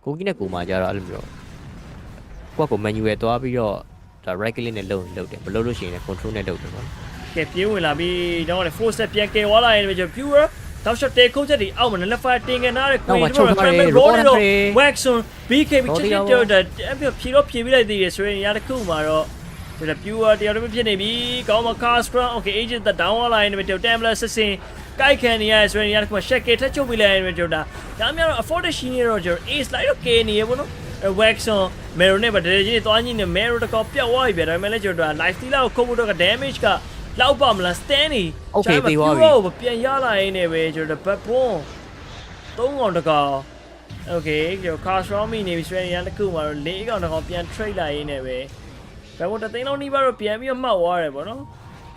Speaker 11: ကိုကြီးနဲ့ကိုမှကြတော့အဲ့လိုမျိုးကိုက manual သွားပြီးတော့ဒါ right click နဲ့လုပ်တယ်မလုပ်လို့ရှိရင် control နဲ့လုပ်တယ်ပေါ့
Speaker 2: ကဲပြေးဝင်လာပြီတော့လေ force ပြန်ကဲသွားလာရင်ပဲ pure တောက်ရှော့တေခုတ်ချက်ဒီအောက်မှာ level 5တင်ကနေတဲ့ queen တို့ frame roll တော့ wax on BKB ချစ်တော့တဲ့ဖြီပြီးလိုက်သေးတယ်ဆိုရင်ရတစ်ခုမှာတော့ဒါ pure တရားတော်ဖြစ်နေပြီကောင်းမ cast from okay agent the down line နဲ့တော့ templar ဆက်စင်ကိုက်ခံနေရဆိုရင်ရတစ်ခုမှာ check ထက်ချုပ်ပြီးလိုက်ရင်တော့ဒါများတော့ afford ရှိနေတော့ကျွန်တော် ace လိုက်တော့ကဲနေရပေါ့နော် wax on mero နဲ့ဗဒရေကြီးသွားညင်းနေ mero တကောပြတ်သွားပြီဗျာဒါပေမဲ့လည်းကျွန်တော် life steal ကိုခုတ်ဖို့တော့ damage ကလောက်ပါမလား stand နေ
Speaker 11: okay ပြီးသွားပြီ
Speaker 2: ကိုပြန်ရလာရင်းနဲ့ပဲကျွန်တော်ဘတ်ပွန်3ကောင်တကောင် okay ကျွန်တော် cast from me နေပြီဆိုရင်ရတစ်ခုမှာတော့4ကောင်တကောင်ပြန် trade လာရင်းနဲ့ပဲဘတ်ပွန်တသိန်းလုံးနီးပါတော့ပြန်ပြီးမှောက်သွားတယ်ပေါ့နော်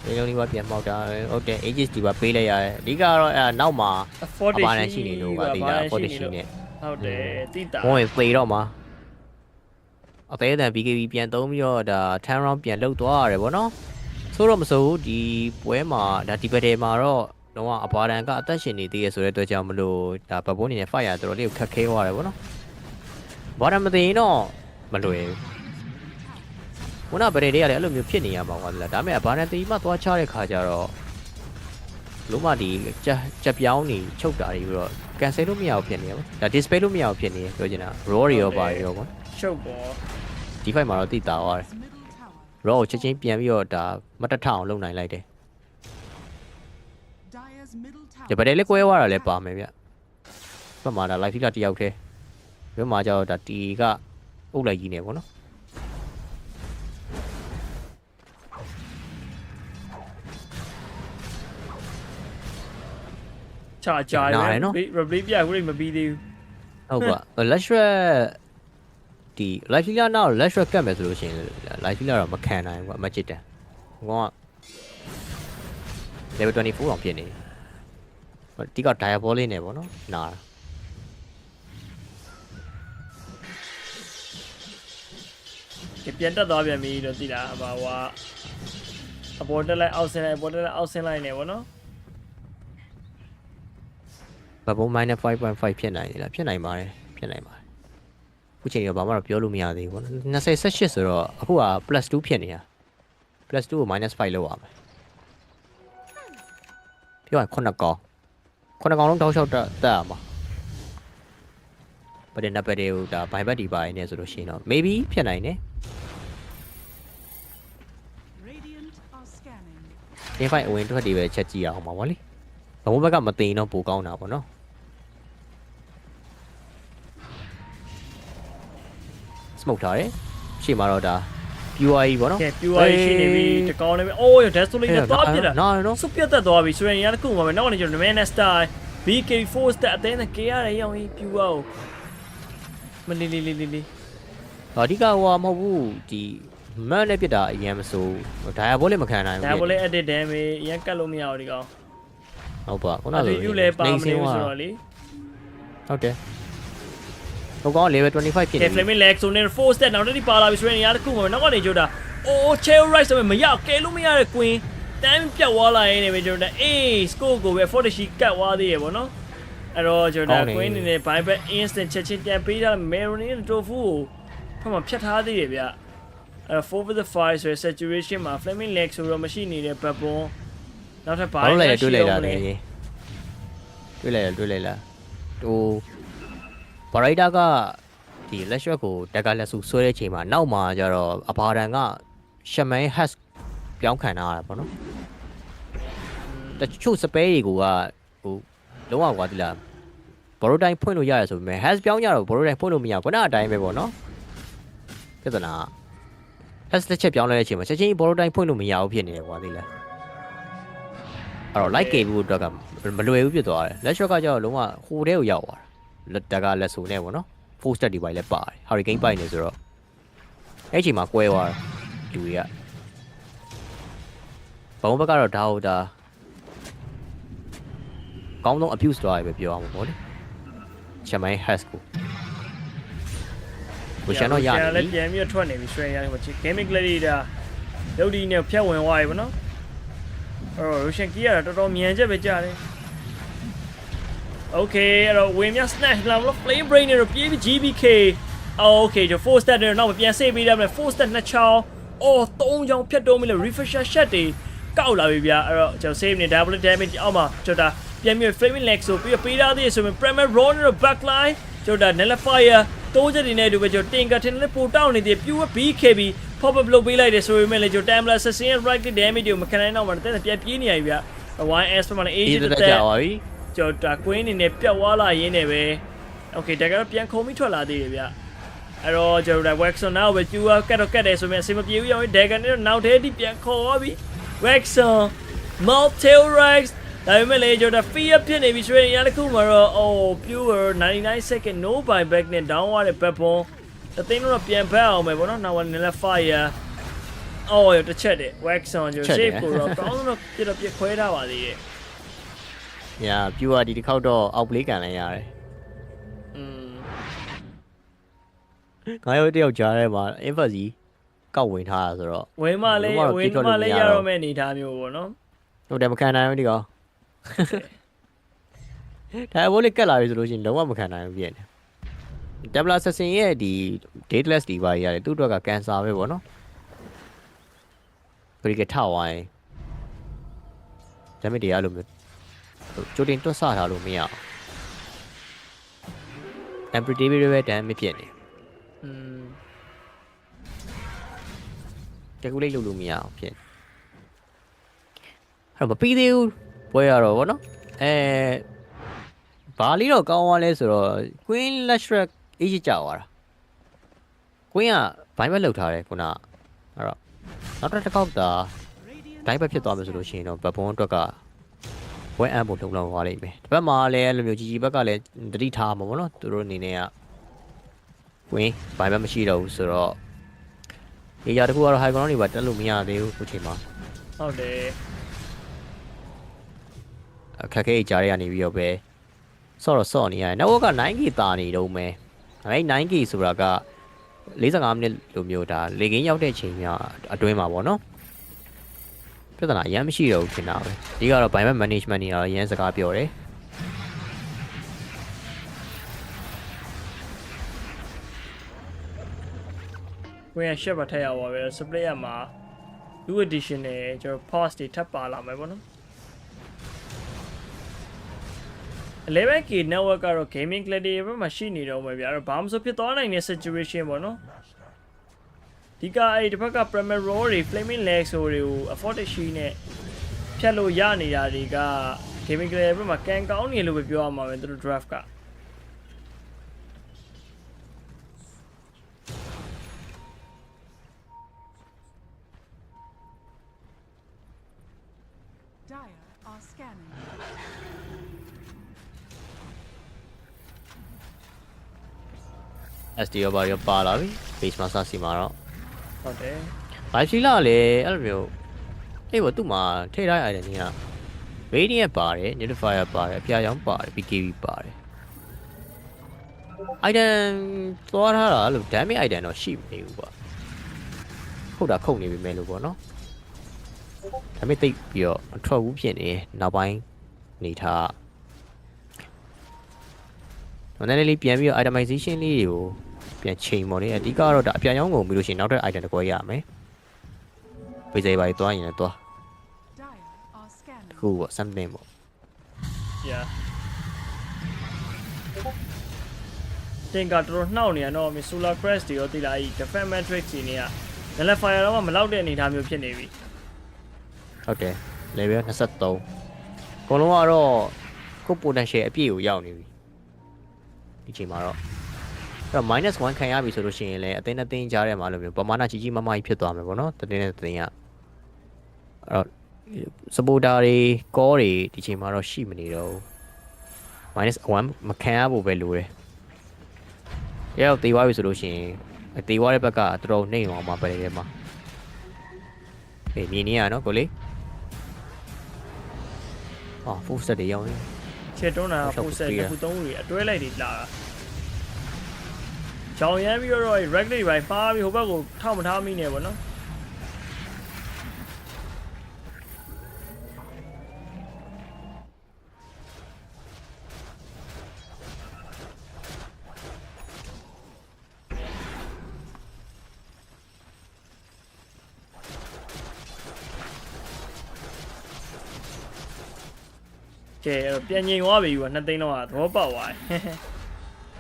Speaker 11: ဒီလုံးနီးပါပြန်မှောက်တာဟုတ်တယ် ages ဒီပါပေးလိုက်ရတယ်အဓိကတော့အဲ့နောက်မှာအပါနဲ့ရှိနေလို့ပါဒီက afford ရှိနေ
Speaker 2: ဟုတ်တယ်တိတာ
Speaker 11: ဝင်သေတော့မှာအသေးအံ BKB ပြန်သုံးပြီးတော့ဒါ turn round ပြန်လှုပ်သွားရတယ်ပေါ့နော်ဆိုတော့မစိုးဘူးဒီပွဲမှာဒါဒီဘက်ထဲမှာတော့တော့အဘာဒန်ကအသက်ရှင်နေသေးရဆိုတဲ့အတွက်ကြောင့်မလို့ဒါဘဘုံနေနဲ့ fight ရတော်တော်လေးကိုခက်ခဲသွားတယ်ပေါ့နော်ဘာဒန်မသိရင်တော့မလွယ်ဘူးခုနဗရေတွေကလည်းအဲ့လိုမျိုးဖြစ်နေရမှာကွာဒါပေမဲ့ဘာဒန်တီမှသွားချတဲ့ခါကျတော့လုံးဝဒီချက်ပြောင်းနေချုပ်တာတွေပြီးတော့ cancel လို့မရဘူးဖြစ်နေရပါဒါ display လို့မရဘူးဖြစ်နေပြောချင်တာ raw တွေရောပါရောကွာ
Speaker 2: ချုပ်ပေါ့
Speaker 11: ဒီ fight မှာတော့တိတာသွားတယ်raw ကိုချက်ချင်းပြန်ပြီးတော့ဒါမတထအောင်လုပ်နိုင်လိုက်တယ်ဒီဗရေလေးကွဲသွားတာလည်းပါမယ်ဗျဘက်မှာဒါ live တယောက်တည်းဘက်မှာကျတော့ဒါတီကအုပ်လိုက်ကြီးနေပေါ့နော်
Speaker 2: ကြာနော် replay ပြခုမပြီးသေး
Speaker 11: ဘူးဟုတ်ပါလက်ရွှက်ဒီ live လာနောက်လက်ရွှက်ကတ်မယ်ဆိုလို့ရှိရင် live လာတော့မခံနိုင်ဘူးအမချစ်တယ်ငေါက level 24အောင်ဖြစ်နေဒီက diabolic နေပေါ့နော်နာ
Speaker 2: ပြန်တက်သွားပြန်ပြီတော့သိလားဟိုအပေါ်တက်လိုက်အောက်ဆင်းလိုက်အပေါ်တက်လိုက်အောက်ဆင်းလိုက်နေပေါ့နော်
Speaker 11: ဘဘုံ -5.5 ဖြစ်နိုင်လားဖြစ်နိုင်ပါတယ်ခုချိန်တော့ဘာမှတော့ပြောလို့မရသေးဘူးပေါ့နော်28ဆိုတော့အခုက +2 ဖြစ်နေတာ +2 ကို -5 လောက်ရမယ်ပြောရင်9ကောင်လုံးတောက်လျှောက်တက်ရမှာဗတဲ့နပ်ပတဲ့ဟိုဒါဘိုင်ဘတ်ဒီပါနေဆိုလို့ရှိရင်တော့ maybe ဖြစ်နိုင်တယ်ဒီဖိုင်အဝင်ထွက်တွေပဲချက်ကြည့်အောင်ပါဗောလေဘုံဘက်ကမသိရင်တော့ပိုကောင်းတာဗောနော်smoke ထားတယ်ရှေ့မှာတော့ဒါ PUI ဗောနော်
Speaker 2: PUI ရှိနေပြီတကောင်းနေပြီအိုးရ Desolate တော့ပြစ်တာနော်စုပြတ်သက်သွားပြီဆိုရင်ရတခုမှာပဲနောက်ကနေကျွန်တော် Man Style BK4 stat အသေးနဲ့ K ရတယ်ရောင်းရင် PUI မလီ
Speaker 11: အဓိကဟိုမဟုတ်ဘူးဒီမန်နဲ့ပြစ်တာအရင်မဆိုဒိုင်ယာဘောလေးမခံနိုင်ဘူး
Speaker 2: ဒိုင်ယာဘောလေး edit damage အရင်ကတ်လို့မရဘူးဒီကောင်
Speaker 11: ဟုတ်ပါခုနကလို
Speaker 2: ယူလဲပါမနေဘူးဆိုတော့လေ
Speaker 11: ဟုတ်တယ်ဟိုကောင် level 25ဖြစ်နေ
Speaker 2: Flaming Leg ဆိုနေ 4 step နောက်တစ်ပါလာပြီဆိုရင်နေရာတစ်ခုမှာနောက်ကနေကြိုတာအိုး chair right ဆိုမရကဲလို့မရတဲ့ queen တန်းပြတ်သွားလာရင်းနေပဲကျွန်တော်အေး score ကိုပဲ 40 ရှိကတ်သွားသေးရပေါ့နော်အဲ့တော့ကျွန်တော် queen နေနဲ့ buyback instant ချက်ချင်းပြန်ပေးတာ Maroni နဲ့ Tofu ကိုဖတ်မှာဖြတ်ထားသေးတယ်ဗျ4 with the 5 ဆိုရယ် saturation မှာ Flaming Leg ဆိုတော့မရှိနေတဲ့ Babon နောက်ထပ်ဘာ
Speaker 11: လဲတွေ့လိုက်တာလေတွေ့လိုက်လားဟိုဘာရိုက်တာကဒီလက်ရွှက်ကိုတက်ကလက်စုဆွဲတဲ့ချိန်မှာနောက်မှာကျတော့အဘာဒန်ကရှမန်ဟက်ပြောင်းခံထားရတာပေါ့နော်တချို့စပဲတွေကဟိုလုံးဝကွာဒီလားဘောရိုတိုင်းဖွင့်လို့ရတယ်ဆိုပေမဲ့ hash ပြောင်းကြတော့ဘောရိုတိုင်းဖွင့်လို့မရဘူးခုနအတိုင်းပဲပေါ့နော်ပြဿနာ hash တစ်ချက်ပြောင်းလဲတဲ့အချိန်မှာချက်ချင်းဘောရိုတိုင်းဖွင့်လို့မရဘူးဖြစ်နေတယ်ကွာဒီလား တော့ like ကေဘူးအတွက်ကမလွယ်ဘူးဖြစ်သွားတယ်လက် shot ကကြောက်လုံးဝဟိုထဲကိုရောက်သွားတာလက်တကလက်ဆိုနဲ့ပေါ့နော် full step ဒီပိုင်းလည်းပါတယ် hurricane ပိုက်နေဆိုတော့အဲ့ချိန်မှာကွဲသွားတယ်လူတွေကဘုံဘက်ကတော့ဒါဟိုဒါကောင်းဆုံး abuse သွားရပဲပြောအောင်ပေါ့လေချမိုင်း has ကိုဝရှန်တော့ရတယ်လည်း
Speaker 2: ပြန်ပြီးထွက်နေပြီဆွဲရတယ်ပေါ့ gaming clarity ဒါရုပ်ဒီနဲ့ဖြတ်ဝင်သွားပြီပေါ့နော်အဲ့တော့ Russian key ကတော့တော်တော်မြန်ချက်ပဲကြားတယ် Okay အဲ့တော့ဝင်မြ snatch လာလို့ flame brain နဲ့တော့ပြေးပြီး GBK Okay ကျွန်တော်4 step နဲ့တော့ပြန်ဆေးပေးတယ်ဗျ4 step 2ချောင်းအော်3ချောင်းဖြတ်တုံးပြီလေ refresher shot တွေကောက်လာပြီဗျအဲ့တော့ကျွန်တော် save နေ double damage အောက်မှာကျွန်တော်ပြန်ပြီး flaming leg ဆိုပြီးပေးထားသေးဆိုရင် premier runner backline ကျွန်တော် nullifier တိုးချက်တွေနဲ့တူပဲကျွန်တော်တင်ကထင်းလေးပို့တောင်းနေသေး pure BKB pop up လုပ်ပေးလိုက်တယ်ဆိုပေမဲ့လည်းကျွန်တော် timeless assassin right damage ကိုမခံနိုင်တော့မှတက်ပြန်ပြေးနေရပြီဗျ YS မှာလည်း age တက်ကြာပါပြီကျွန်တော် queen အနေနဲ့ပြတ်သွားလာရင်းနဲ့ပဲ Okay ဒါကတော့ပြန်ခုံပြီးထွက်လာသေးတယ်ဗျအဲ့တော့ကျွန်တော် Waxon နောက်ပဲ pure ကတ်တော့ကတ်တယ်ဆိုပေမဲ့အစမပြေဘူးရော dagger နဲ့တော့နောက်ထဲထိပြန်ခေါ်သွားပြီ Waxon Multi-Rex ဒါပေမဲ့လည်းကျွန်တော် fear ဖြစ်နေပြီဆိုရင်ရတဲ့ခုမှာတော့ pure 99 second no buyback နဲ့ down သွားတဲ့ backbone အသိန်းတော့ပြန်ဖက်အောင်ပဲဗောနော်နောက်ကနေလည်း fire ရတစ်ချက်တယ် Waxon ကျွန်တော် shape ကိုတော့ကောင်းတော့ပြခွဲထားပါသေးရဲ့
Speaker 11: ညာ pure ဒီတစ်ခေါက်တော့ outplay ကန်လိုက်ရတယ်ငါရောတယောက်ကြားထဲမှာ emphasis ကောက်ဝင်ထားတာဆိုတော့
Speaker 2: ဝင်မလဲရတော့မဲ့အနေထားမျိုးပေါ့နော်
Speaker 11: ဟုတ်တယ်မခံနိုင်ဘူးဒီကောင်ဒါဘိုးလေးကတ်လာပြီဆိုလို့ရှိရင်လုံးဝမခံနိုင်ဘူးပြင်တယ် double assassin ရဲ့ဒီ dateless ဒီပါရတယ်သူ့အတွက်ကကန်ဆာပဲပေါ့နော်ဘယ်ကထောက်ဝိုင်းဒါမဲ့တရားလို့မျိုးကြိုတင်တွတ်ဆထားလို့မရအောင် unpredictable ပဲတမ်းမဖြစ်နေcalculate လုပ်လို့မရအောင်ဖြစ်အဲ့တော့မပြီးသေးဘူးပွဲရတော့ဗောနော်ဘာလေးတော့ကောင်းသွားလဲဆိုတော့ Queen Lashrak အေးချကြသွားတာ Queen ကဘိုင်းဘက်လှုပ်ထားတယ်ခုနအဲ့တော့နောက်တစ်ခေါက်တာဒိုင်းဘက်ဖြစ်သွားမယ်ဆိုလို့ရှိရင်တော့ဘက်ဘွန်အတွက်ကဝဲအန်ဖို့လုံလောက်သွားလိမ့်မယ်ဒီဘက်မှာလည်းအဲ့လိုမျိုးကြီးဘက်ကလည်းတတိထားမှာဗောနော်သူတို့အနေနဲ့က Queen ဘိုင်းဘက်မရှိတော့ဘူးဆိုတော့ဒီရတခုကတော့ high ground တွေပါတက်လို့မရသေးဘူးခုချိန်မှာ
Speaker 2: ဟုတ်တယ်
Speaker 11: အခက်ခဲကြားရရနေပြီးတော့ပဲဆော့နေရတယ်နောက်က 9k တာနေတော့မယ်အဲ့ 9k ဆိုတာက45မိနစ်လိုမျိုးဒါလေကင်းရောက်တဲ့ချိန်များအတွင်းမှာပေါ့နော်ပြဿနာအရင်မရှိတော့ဘူးထင်တာပဲဒီကတော့ buyback management နေတော့ရန်စကားပြောတယ်
Speaker 2: ဝင်ရရှက်ပါထည့်ရပါပဲ split ရမှာ new edition နဲ့ကျွန်တော် pause တွေထပ်ပါလာမယ်ပေါ့နော် 11k network ကတော့ gaming clarity ဘက်မှာရှိနေတော့မယ်ဗျာအဲ့တော့ဘာမှမဆိုဖြစ်သွားနိုင်တဲ့ situation ပေါ့နော်ဒီကအဲ့ဒီဘက်က premier roll တွေ flaming legs တွေကို afford ရှိနဲ့ဖြတ်လို့ရနေတာတွေက gaming clarity ဘက်မှာကန်ကောင်းနေလို့ပဲပြောရမှာပဲသူတို့ draft က
Speaker 11: SD ရောပါလာပြီ base မှာစစီမှာတော့
Speaker 2: ဟုတ်တယ်
Speaker 11: live stream လာလေအဲ့လိုမျိုးအေးဘောသူ့မှာထိထားရတဲ့နေက radiant ပါတယ် notifier ပါတယ်အပြာရောင်ပါတယ် BKB ပါတယ် item သွားထားတာအဲ့လို damage item တော့ရှိမနေဘူးကွာဟုတ်တာခုတ်နေပြီမဲ့လို့ပေါ့နော် damage တိတ်ပြီးတော့အထွက်ဘူးဖြစ်နေနောက်ပိုင်းနေထားနည်းနည်းလေးပြန်ပြီးတော့ itemization လေးတွေကိုပြန်ချိန်ပေါ်နေအဓိကတော့ဒါအပြန်ရောင်းကုန်ပြီးလို့ရှိရင်နောက်ထပ် item တစ်ခုရမယ်။ပေးစေပါသွားရင်လည်းသွား။ခုပေါ့ something ပေါ့
Speaker 2: Yeah တင်ကတော်နှောက်နေရတော့ Solar Crest တွေရောတိလာကြီး Defense Matrix တွေနေက Nullifier တော့မလောက်တဲ့အနေအထားမျိုးဖြစ်နေပြီ
Speaker 11: ။ဟုတ်တယ် level 23အကုန်လုံးကတော့ခု potential အပြည့်ကိုရောက်နေပြီ။ဒီချိန်မှာတော့အဲ့တော့ -1 ခံရပြီဆိုလို့ရှိရင်လည်းအသိန်းကြားထဲမှာလို့မျိုးပမာဏကြီးကြီးမားမားကြီးဖြစ်သွားမယ်ပေါ့နော်တင်းတင်းကအဲ့တော့ supporter တွေ core တွေဒီချိန်မှာတော့ရှိမနေတော့ -1 မခံရဖို့ပဲလိုတယ်။ရောက်တေးသွားပြီဆိုလို့ရှိရင်တေးသွားတဲ့ဘက်ကတော်တော်နှိမ့်အောင်မှာပဲလေမှာ။မြင်နေရနော်ကိုလေး။အော် full set တွေရောက်နေ။
Speaker 2: ချက်တွန်းတာ full set ခု3ခုတွေအတွဲလိုက်တွေလာတာ။ကြောင်ရမ်းပြီးတော့ regular တွေပါပြီးဟိုဘက်ကိုထောက်မထားမိနေပေါ့နော်။ ကဲပြန်ငြိမ်သွားပြီကွာ2သိန်းလောက်သဘောပေါက်သွားတယ်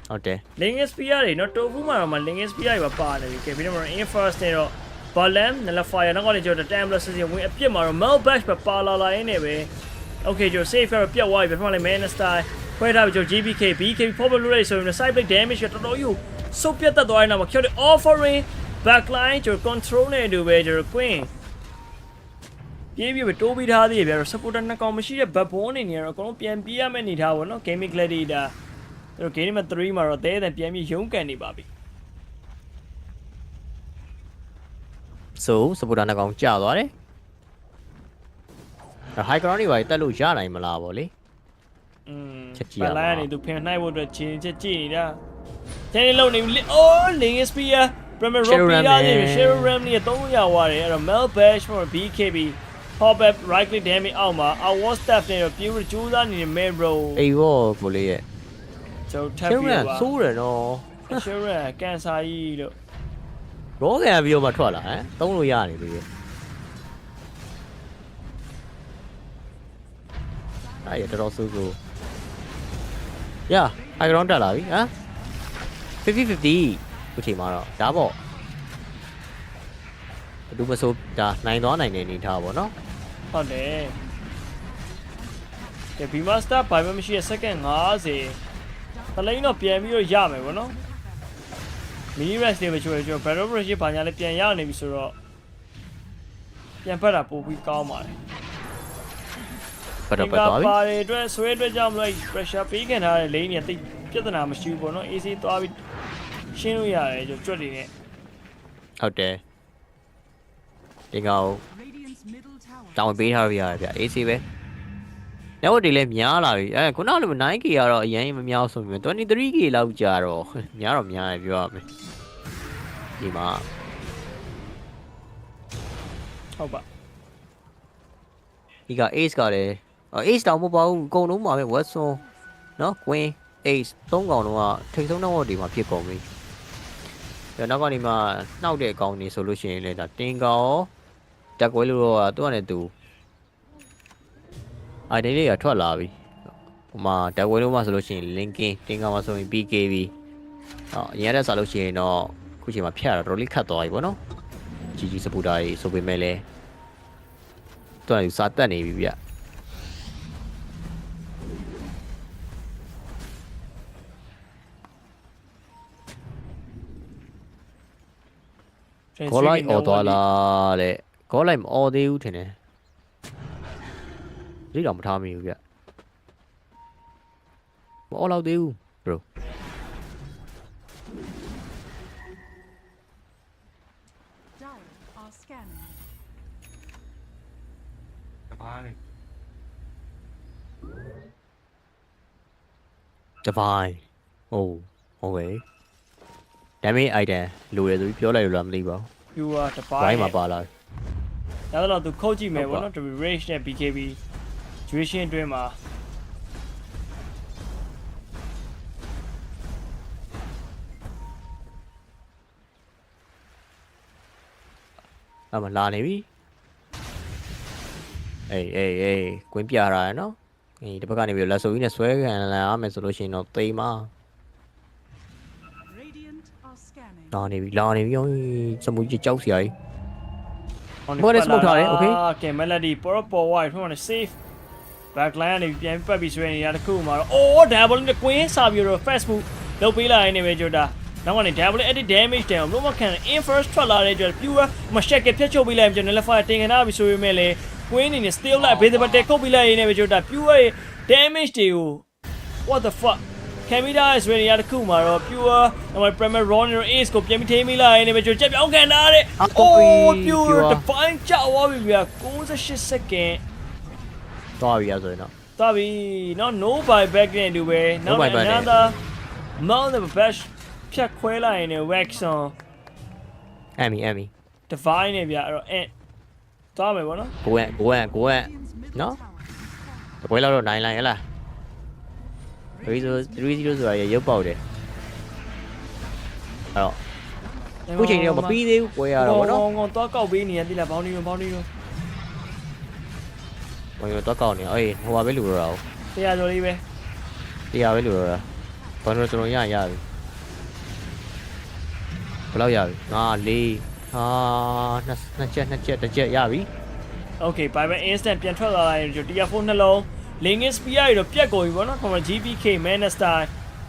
Speaker 11: ဟုတ်တယ်
Speaker 2: Link Spear တွေနော်တိုဖူးမှာတော့ Link Spear တွေပါနေပြီကဲပြီးတော့ Infirst နဲ့တော့ Balam Nullifier နောက်ကနေကျတော့ Timeless စီဝင်အပြစ်မှာတော့ Melbash ပဲပါလာရင်းနဲ့ပဲ Okay ကျတော့ Safe ကတော့ပြတ်သွားပြီပြတ်မှလည်း Man Style ခွဲထားပြီကျတော့ GBK BK Pop လို့လိုက်ဆိုရင် Side Blade Damage ကတော်တော်ယူစုပ်ပြတ်တက်သွားတဲ့နောက်မှာ Kill the Offering Backline ကျတော့ Control နဲ့တူပဲကျတော့ Queen ပြေးပြီးပဲတိုးပြီးထားသေးတယ်ဗျာ supporter နှစ်ကောင်မရှိတဲ့ backbone အနေနဲ့တော့အကုန်လုံးပြန်ပြေးရမယ့်အနေထားပေါ့နော် Gaming Gladiator တို့ Game 3မှာတော့တဲတဲ့ပြန်ပြီးရုန်းကန်နေပါပြီ
Speaker 11: So supporter နှစ်ကောင်ကြာသွားတယ် High ground တွေပါတက်လို့ရနိုင်မလားဗောလေချက်ကြည့်ရအောင်
Speaker 2: လိုက်နေသူဖင်နိုင်ဖို့အတွက်ချင်းချက်ကြည့်နေတာတဲနေလုံးနေပြီအိုး Link Spear Premier Rock ပြီးသားနေ Shadow Ram နဲ့3ရသွားတယ်အဲ့တော့ Melbash မှာ BKB Pop up right click damage အောက်မှာ Our staff နဲ့တော့ပြူကြိုးစားနေတဲ့ Mero
Speaker 11: အေးဘောကိုလေးရဲ့
Speaker 2: ကျွန်တော်ထပ်ပြီးပါ
Speaker 11: ဆိုးတယ်နော်
Speaker 2: Sharon ကန်ဆာကြီးလို့
Speaker 11: ရောကန်ပြီးတော့မှထွက်လာဟမ်သုံးလို့ရနေပြီအဲ့ရတော်တော်ဆိုးဆိုးရ high ground တက်လာပြီဟမ်50-50 ခုချိန်မှာတော့ဒါပေါ့ဘယ်သူမဆိုဒါနိုင်သွားနိုင်တဲ့အနေထားပေါ့နော်
Speaker 2: ဟုတ်တယ်ကဲ B-Master ဘာမှမရှိတဲ့ second 50တလိန်းတော့ပြန်ပြီးတော့ရမယ်ပေါ့နော် mini rest တွေပဲချိုးချိုး battle bridge ဘာညာလည်းပြန်ရနေပြီဆိုတော့ပြန်ဖက်တာပို့ပြီးကောင်းပါတယ်
Speaker 11: ပတ်သွားပြီ
Speaker 2: ပါတယ်အတွက်ဆွဲအတွက်ကြောင့်မလို့ pressure ပေးခံထားတဲ့ lane တွေတိတ်ပြဿနာမရှိဘူးပေါ့နော် AC သွားပြီးရှင်းလို့ရတယ်ကြွတ်တွေနဲ့
Speaker 11: ဟုတ်တယ်ဒီကောင်တောင်းပေးထားရဗျ AC ပဲ network တွေလည်းများလာပြီခုနကလို 9K ကတော့အရင်မများဆိုပြီး 23K လောက်ကြာတော့များတော့များရပြောရမယ်ဒီမှာ
Speaker 2: ဟုတ်ပါ
Speaker 11: ဒီက Ace ကလည်း Ace တောင်မပေါ့ဘူးအကုန်လုံးပါပဲ Watson နော် Queen Ace 3ကောင်လုံးကထိတ်ဆုံး network တွေမှာဖြစ်ကုန်ပြီနောက်ကနေမှနှောက်တဲ့အကောင်နေဆိုလို့ရှိရင်လည်းဒါတင်ကောင်တက်ကွဲလို့တော့သူ့အနေနဲ့သူID လေးကထွက်လာပြီဟိုမှာတက်ကွဲလို့မှဆိုလို့ရှိရင် linking တင်ကောင်မှဆိုရင် BKB အရင်ကတည်းကဆိုလို့ရှိရင်တော့ခုချိန်မှာဖြတ်ရတာတော်တော်လေးခတ်သွားပြီပေါ့နော် GG supporter ကြီးဆိုပေမဲ့လည်းသူ့အနေနဲ့စာတက်နေပြီဗျကောလိုက်အော်သွားလားတဲ့ကောလိုက်မအော်သေးဘူးထင်တယ်ဒီတော့မထားမိဘူးဗျမအော်တော့သေးဘူး bro Divine ဟုတ်ပဲdamage item လိုရဆိုပြီးပြောလိုက်လို့လားမသိပါဘူး
Speaker 2: you are the buy
Speaker 11: ဘိုင်းမှာပါလာ
Speaker 2: ဒါတော့သူခုတ်ကြည့်မယ်ပေါ့နော် range နဲ့ BKB duration အတွင်းမှာ
Speaker 11: မလာနေပြီအေးကွင်းပြရတာနော်ဒီဘက်ကနေပြီးလက်ဆိုကြီးနဲ့ဆွဲခံလာရမယ်ဆိုလို့ရှိရင်တော့သိမ်းပါလာနေပြီစမူကြီးကြောက်စရာကြီးဘောနဲ့စမုတ်ထားတယ်โอเค
Speaker 2: ကဲ melody ပေါ်ဝိုင်ဖုန်းနဲ့ safe backline ကနေပြန်ပတ်ပြီးဆွဲနေရတခုမှာတော့ double နဲ့ queen စာပြီးတော့ fast move လုပ်ပေးလိုက်နေပဲကြတာနောက်ကနေ double edit damage တယ်ဘလို့မခံ in first ထွက်လာတဲ့ကြပြူမရှက်ကဖြတ်ချုပ်ပေးလိုက်ကြတယ် level တင်ခံထားပြီဆိုပေမဲ့လေ Queen နေ steal လိုက်ဘေးတစ်ပတ်တဲခုတ်ပြီးလိုက်ရင်းနဲ့ပဲကျွန်တော် pure damage တွေကို what the fuck Camida is ready ရတခုမှာတော့ pure နောက် premier runner ace ကိုပြန်ပြီးထိမိလိုက်ရင်းနဲ့ပဲကျွန်တော်ချက်ပြောင်းခံထားတဲ့ oh pure define ကြောက်သွားပြီဗျာ98 second
Speaker 11: သွားပြီဆိုရင်တော့
Speaker 2: သွားပြီနော် no buyback နဲ့တူပဲနောက်လည်း another mount the bash ဖြတ်ခွဲလိုက်ရင်လည်း wax on
Speaker 11: Emmy
Speaker 2: define နဲ့ဗျာအဲ့တော့သွားမယ်ဗောနော်
Speaker 11: ကိုယ်နော်တပွဲလောက်တော့နိုင်လိုက်ဟလား3-0ဆိုတာရုပ်ပေါက်တယ်အဲ့တော့ခုချိန်တော့မပြီးသေးဘူးပွဲရတော့ဗောနော်
Speaker 2: ငေါသွားကောက်ပေးနေရတိလားဘောင်းနေရော
Speaker 11: ဘောင်းတော့ကောက်နေအေးဟိုပါပဲလူတော့
Speaker 2: တရားကျော်လေးပဲ
Speaker 11: တရားပဲလူတော့ဘောင်းတော့တော်တော်ရပြီဘယ်လောက်ရပြီငါ4နှစ်ချက်ရပြီ
Speaker 2: Okay ဘိုင်ဘယ် instant ပြန်ထွက်လာလိုက်ရင်tier 4နှလုံး Lingis spear ရတော့ပြတ်ကုန်ပြီဗောနော်ခေါ်မှာ GPK Manastar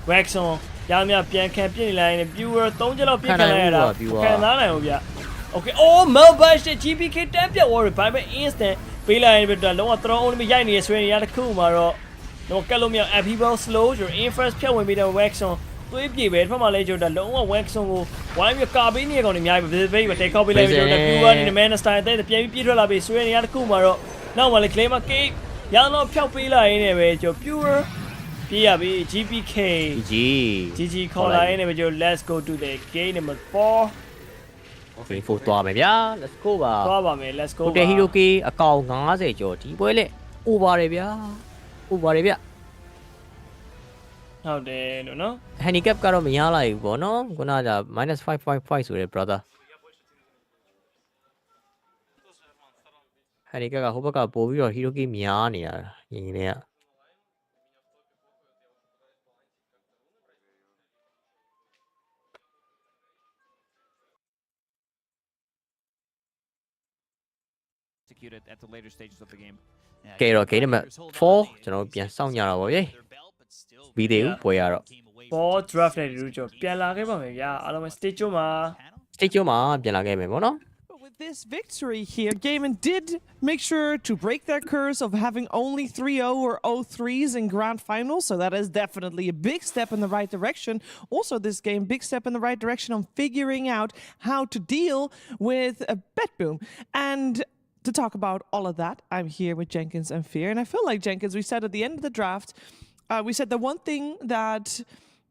Speaker 2: Waxon ရမြပြန်ခံပြစ်နေလိုက်ရင် pure 3ချက်လောက်ပြစ်ခံလိုက်ရတာခံစားနိုင်ဘူးဗျ Okay oh Melbash GPK တန်းပြတ်သွားပြီဘိုင်ဘယ် instant ပေးလိုက်ရင်တော့လုံးဝ throw only ရိုက်နေဆွဲနေရတခုမှာတော့ကက်လို့မရ Upheaval slow your inference ဖြတ်ဝင်ပြီးတော့ Waxon သွေးပြေပဲတစ်ဖက်မှာလည်းကျွန်တော်လုံးဝ Waxon ကိုဝိုင်းပြီးကာပေးနေကောင်တွေအများကြီးပဲဘေးပဲတေခောက်ပေးလိုက်ပြီးတော့ pure နေ Manastar တဲ့ပြန်ပြီးပြေးထွက်လာပြီးဆွဲနေရတခုမှာတော့နောက်မှလည်း claim cake ရတော့ဖြောက်ပေးလိုက်ရင်းနဲ့ပဲကျွန်တော် pure ပြေးရပြီ GPK GG ခေါ်လိုက်ရင်းနဲ့ပဲကျွန်တော် let's go to the game number 4
Speaker 11: Okay 4သွားမယ်ဗျာ let's go ပါ
Speaker 2: သွားပါမယ် let's go
Speaker 11: ဟိုတယ်ဟီရိုကီအကောင်90ကျော်ဒီပွဲလေ over တယ်ဗျာ over တယ်ဗျ
Speaker 2: ဟုတ်တယ်နော်
Speaker 11: handicap ကတော့မရလိုက်ဘူးပေါ့နော်ခုနက-5.5ဆိုတဲ့ brother handicap ကဟိုဘက်ကပို့ပြီးတော့ဟီရိုကီများနေတာရင်းနေက
Speaker 4: executed at the later stages of the game
Speaker 11: ကဲတော့ game number 4ကျွန်တော်ပြန်စောင့်ကြတာပေါ့ဗျဗီဒီယိုပွဲရတော့
Speaker 2: ball draft နဲ့တူကျွန်တော်ပြန်လာခဲ့ပါမယ်ဗျာအားလုံးပဲ stage မှာ
Speaker 11: ပြန်လာခဲ့မယ်ပေါ့နော်
Speaker 20: This victory here, Gaiman did make sure to break that curse of having only 3-0 or 0-3s in grand finals, so that is definitely a big step in the right direction. Also this game, big step in the right direction on figuring out how to deal with a bet boom. And to talk about all of that, I'm here with Jenkins and Fear, and I feel like, Jenkins, we said at the end of the draft, we said the one thing that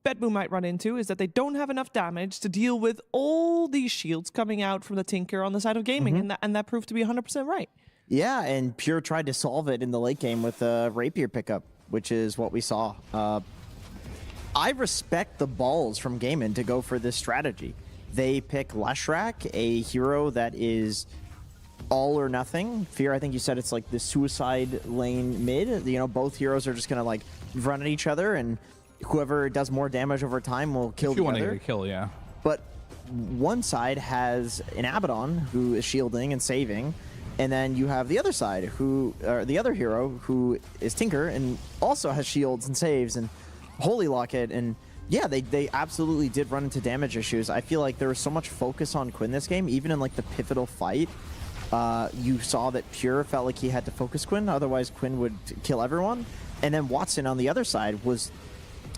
Speaker 20: BetBoom might run into is that they don't have enough damage to deal with all these shields coming out from the Tinker on the side of gaming, and that proved to be 100% right.
Speaker 21: Yeah, and Pure tried to solve it in the late game with a Rapier pickup, which is what we saw. I respect the balls from Gaiman to go for this strategy. They pick Leshrac, a hero that is all or nothing. Fear, I think you said it's like the suicide lane mid. You know, both heroes are just gonna like run at each other, and whoever does more damage over time will kill the other.
Speaker 3: If you want to kill, yeah.
Speaker 21: But one side has an Abaddon who is shielding and saving, and then you have the other side the other hero who is Tinker and also has shields and saves and Holy Locket, and yeah, they absolutely did run into damage issues. I feel like there was so much focus on Quinn this game, even in like the pivotal fight. You saw that Pure felt like he had to focus Quinn, otherwise Quinn would kill everyone. And then Watson on the other side was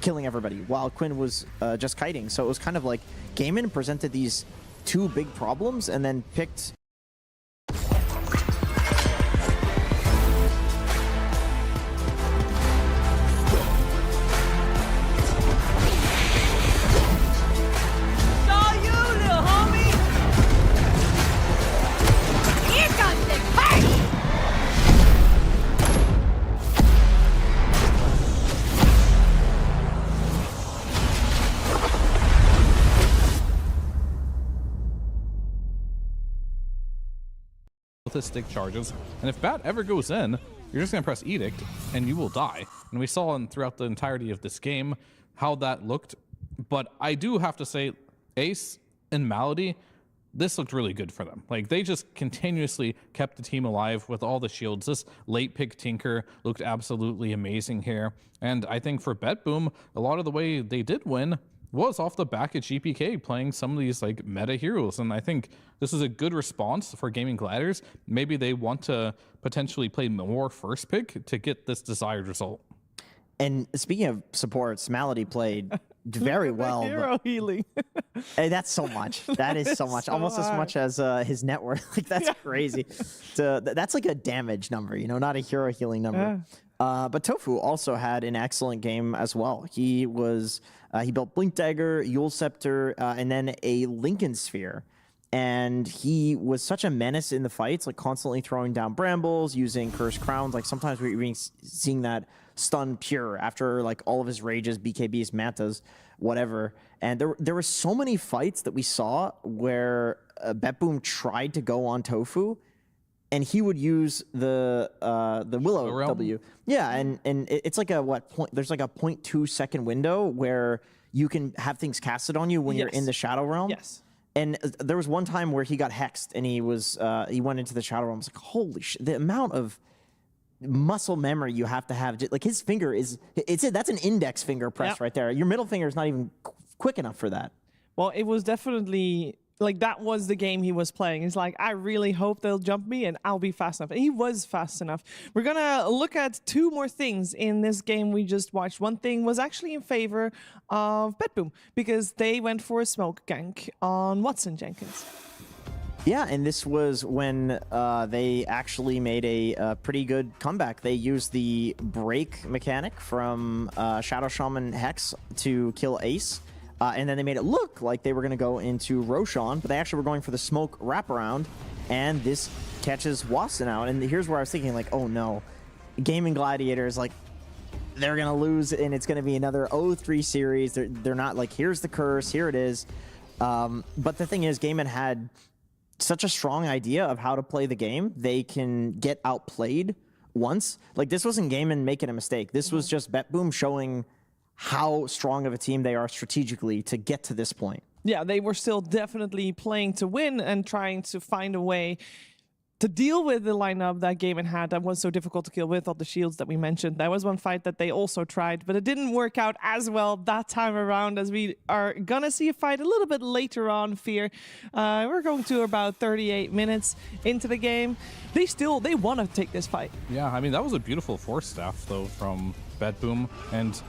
Speaker 21: killing everybody while Quinn was just kiting. So it was kind of like Gaiman presented these two big problems and then picked
Speaker 3: stick charges, and if Bat ever goes in, you're just gonna press Edict and you will die. And we saw throughout the entirety of this game how that looked. But I do have to say, Ace and Malady, this looked really good for them. Like, they just continuously kept the team alive with all the shields. This late pick Tinker looked absolutely amazing here. And I think for BetBoom, a lot of the way they did win was off the back of GPK playing some of these like meta heroes. And I think this is a good response for Gaming Gladiators. Maybe they want to potentially play more first pick to get this desired result.
Speaker 21: And speaking of supports, Malady played very well.
Speaker 20: Hero healing.
Speaker 21: Hey, that's so much. That is so much.
Speaker 20: So
Speaker 21: Almost as much as his net worth. Like, that's crazy. That's like a damage number, you know, not a hero healing number. But Tofu also had an excellent game as well. He was he built Blink Dagger, Yule Scepter, and then a Lincoln Sphere. And he was such a menace in the fights, like constantly throwing down brambles, using Cursed Crowns. Like sometimes we're even seeing that stun pure after like all of his rages, BKBs, Mantas, whatever. And there were so many fights that we saw where BetBoom tried to go on Tofu, and he would use the Willow W. Yeah, and it's like a there's like a 0.2 second window where you can have things casted on you when you're in the Shadow Realm.
Speaker 20: Yes.
Speaker 21: And there was one time where he got hexed and he went into the Shadow Realm. I was like, holy shit, the amount of muscle memory you have to have. Like his finger that's an index finger press right there. Your middle finger is not even quick enough for that.
Speaker 20: Well, it was definitely like that was the game he was playing. He's like, I really hope they'll jump me and I'll be fast enough. And he was fast enough. We're going to look at two more things in this game we just watched. One thing was actually in favor of BetBoom because they went for a smoke gank on Watson Jenkins.
Speaker 21: Yeah, and this was when they actually made a pretty good comeback. They used the break mechanic from Shadow Shaman Hex to kill Ace. And then they made it look like they were going to go into Roshan, but they actually were going for the smoke wraparound, and this catches Watson out. And here's where I was thinking, like, oh no, Gaming Gladiators, like, they're going to lose, and it's going to be another 0-3 series. They're not like, here's the curse, here it is. But the thing is, Gaimin had such a strong idea of how to play the game. They can get outplayed once. Like, this wasn't Gaimin making a mistake. This was just BetBoom showing how strong of a team they are strategically to get to this point.
Speaker 20: Yeah, they were still definitely playing to win and trying to find a way to deal with the lineup that Gaimin had that was so difficult to kill with all the shields that we mentioned. That was one fight that they also tried, but it didn't work out as well that time around, as we are gonna see a fight a little bit later on, Fear. We're going to about 38 minutes into the game. They want to take this fight.
Speaker 3: Yeah, I mean, that was a beautiful force staff, though, from BetBoom, and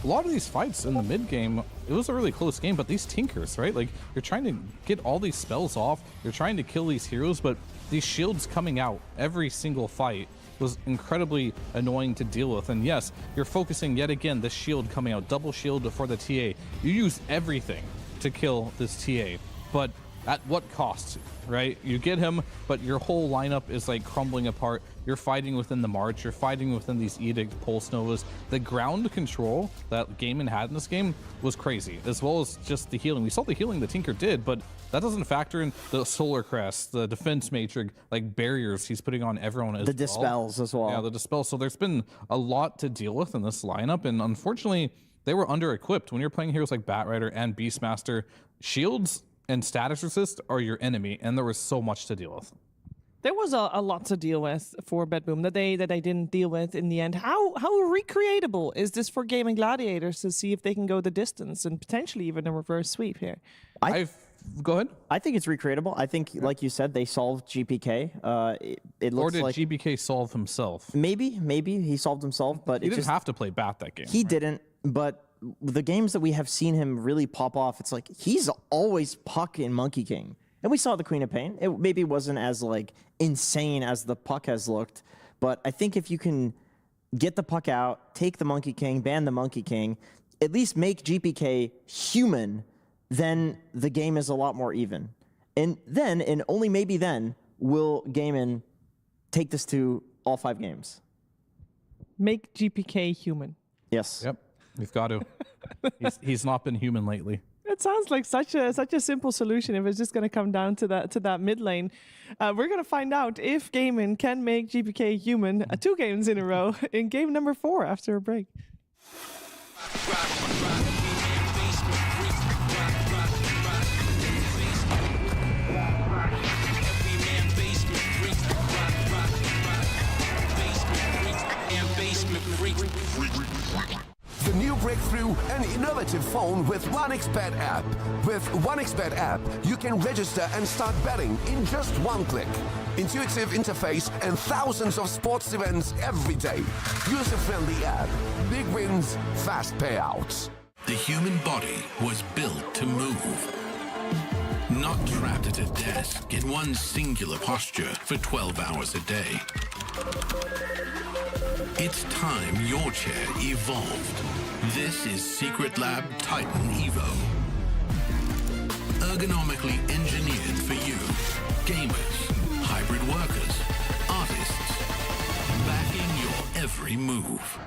Speaker 3: a lot of these fights in the mid game, it was a really close game, but these tinkers, right? Like, you're trying to get all these spells off, you're trying to kill these heroes, but these shields coming out every single fight was incredibly annoying to deal with. And yes, you're focusing yet again, the shield coming out, double shield for the TA. You use everything to kill this TA, but at what cost, right? You get him, but your whole lineup is like crumbling apart. You're fighting within the March, you're fighting within these Edict Pulse Novas. The ground control that Gaimin had in this game was crazy, as well as just the healing. We saw the healing the Tinker did, but that doesn't factor in the Solar Crest, the Defense Matrix, like barriers he's putting on everyone as well.
Speaker 21: The Dispels as well.
Speaker 3: Yeah, the Dispels. So there's been a lot to deal with in this lineup, and unfortunately, they were under-equipped. When you're playing heroes like Batrider and Beastmaster, shields and status resist are your enemy, and there was so much to deal with.
Speaker 20: There was a lot to deal with for BetBoom that they didn't deal with in the end. How recreatable is this for Gaming Gladiators to see if they can go the distance and potentially even a reverse sweep here?
Speaker 3: Go ahead.
Speaker 21: I think it's recreatable. I think, like you said, they solved GPK. It looks like
Speaker 3: GPK solve himself?
Speaker 21: Maybe he solved himself, but
Speaker 3: he didn't have to play Bat that game.
Speaker 21: He didn't, but the games that we have seen him really pop off, it's like he's always Puck in Monkey King. And we saw the Queen of Pain. It maybe wasn't as like insane as the Puck has looked, but I think if you can get the Puck out, take the Monkey King, ban the Monkey King, at least make GPK human, then the game is a lot more even. And then, and only maybe then, will Gaimin take this to all 5 games.
Speaker 20: Make GPK human.
Speaker 21: Yes.
Speaker 3: Yep. We've got to. he's not been human lately.
Speaker 20: It sounds like such a simple solution if it's just going to come down to that mid lane. We're going to find out if Gaimin can make GPK human 2 games in a row in game number 4 after a break.
Speaker 8: The new breakthrough and innovative innovative phone with 1xBet app. With 1xBet app, you can register and start betting in just one click. Intuitive interface and thousands of sports events every day. User-friendly app. Big wins, fast payouts.
Speaker 10: The human body was built to move. Not trapped at a desk in one singular posture for 12 hours a day. It's time your chair evolved. This is Secret Lab Titan Evo. Ergonomically engineered for you. Gamers, hybrid workers, artists. Backing your every move.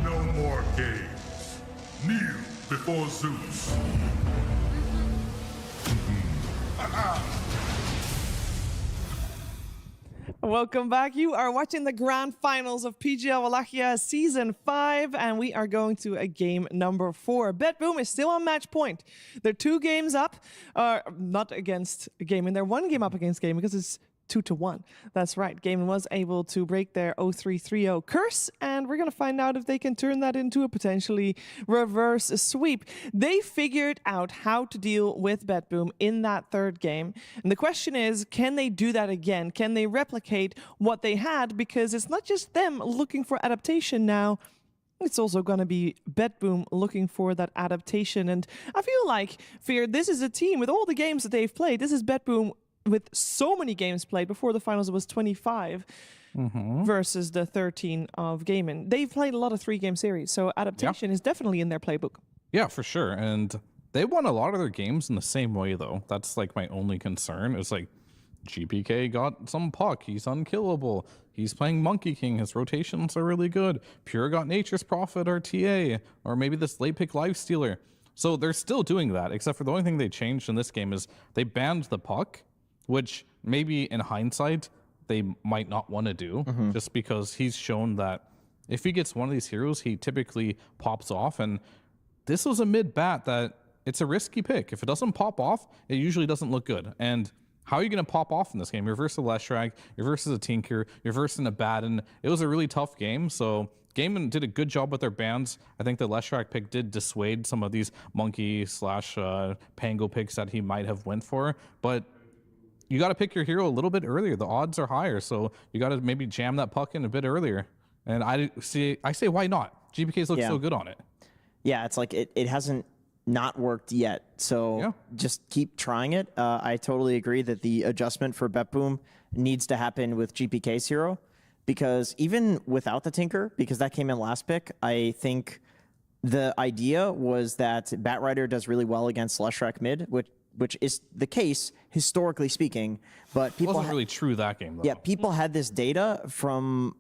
Speaker 16: No more games. Kneel before Zeus.
Speaker 20: Welcome back. You are watching the grand finals of PGL Wallachia Season 5, and we are going to a game number 4. BetBoom is still on match point. They're 2 games up, not against Gaming. They're 1 game up against Gaming because it's 2-1. That's right. Gaming was able to break their 0-3-3-0 curse, and we're going to find out if they can turn that into a potentially reverse sweep. They figured out how to deal with BetBoom in that 3rd game. And the question is, can they do that again? Can they replicate what they had? Because it's not just them looking for adaptation now. It's also going to be BetBoom looking for that adaptation. And I feel like, Fear, this is a team with all the games that they've played. This is BetBoom with so many games played. Before the finals, it was 25 versus the 13 of Gaming. They've played a lot of 3-game series, so adaptation is definitely in their playbook.
Speaker 3: Yeah, for sure. And they won a lot of their games in the same way, though. That's like my only concern. It's like GPK got some puck. He's unkillable. He's playing Monkey King. His rotations are really good. Pure got Nature's Prophet or TA, or maybe this late pick Lifestealer. So they're still doing that, except for the only thing they changed in this game is they banned the puck, which maybe in hindsight they might not want to do, just because he's shown that if he gets one of these heroes, he typically pops off. And this was a mid bat that it's a risky pick. If it doesn't pop off, it usually doesn't look good. And how are you going to pop off in this game? You're versus a Leshrac, you're versus a Tinker, you're versus a Baden. It was a really tough game. So Gaming did a good job with their bans. I think the Leshrac pick did dissuade some of these Monkey / Pango picks that he might have went for. But you got to pick your hero a little bit earlier. The odds are higher, so you got to maybe jam that puck in a bit earlier. And I say, why not? GPK's look so good on it.
Speaker 21: Yeah, it's like it hasn't not worked yet, so just keep trying it. I totally agree that the adjustment for BetBoom needs to happen with GPK's hero, because even without the Tinker, because that came in last pick, I think the idea was that Batrider does really well against Leshrac mid, which is the case historically speaking, but people
Speaker 3: wasn't really true that game though.
Speaker 21: Yeah, people had this data from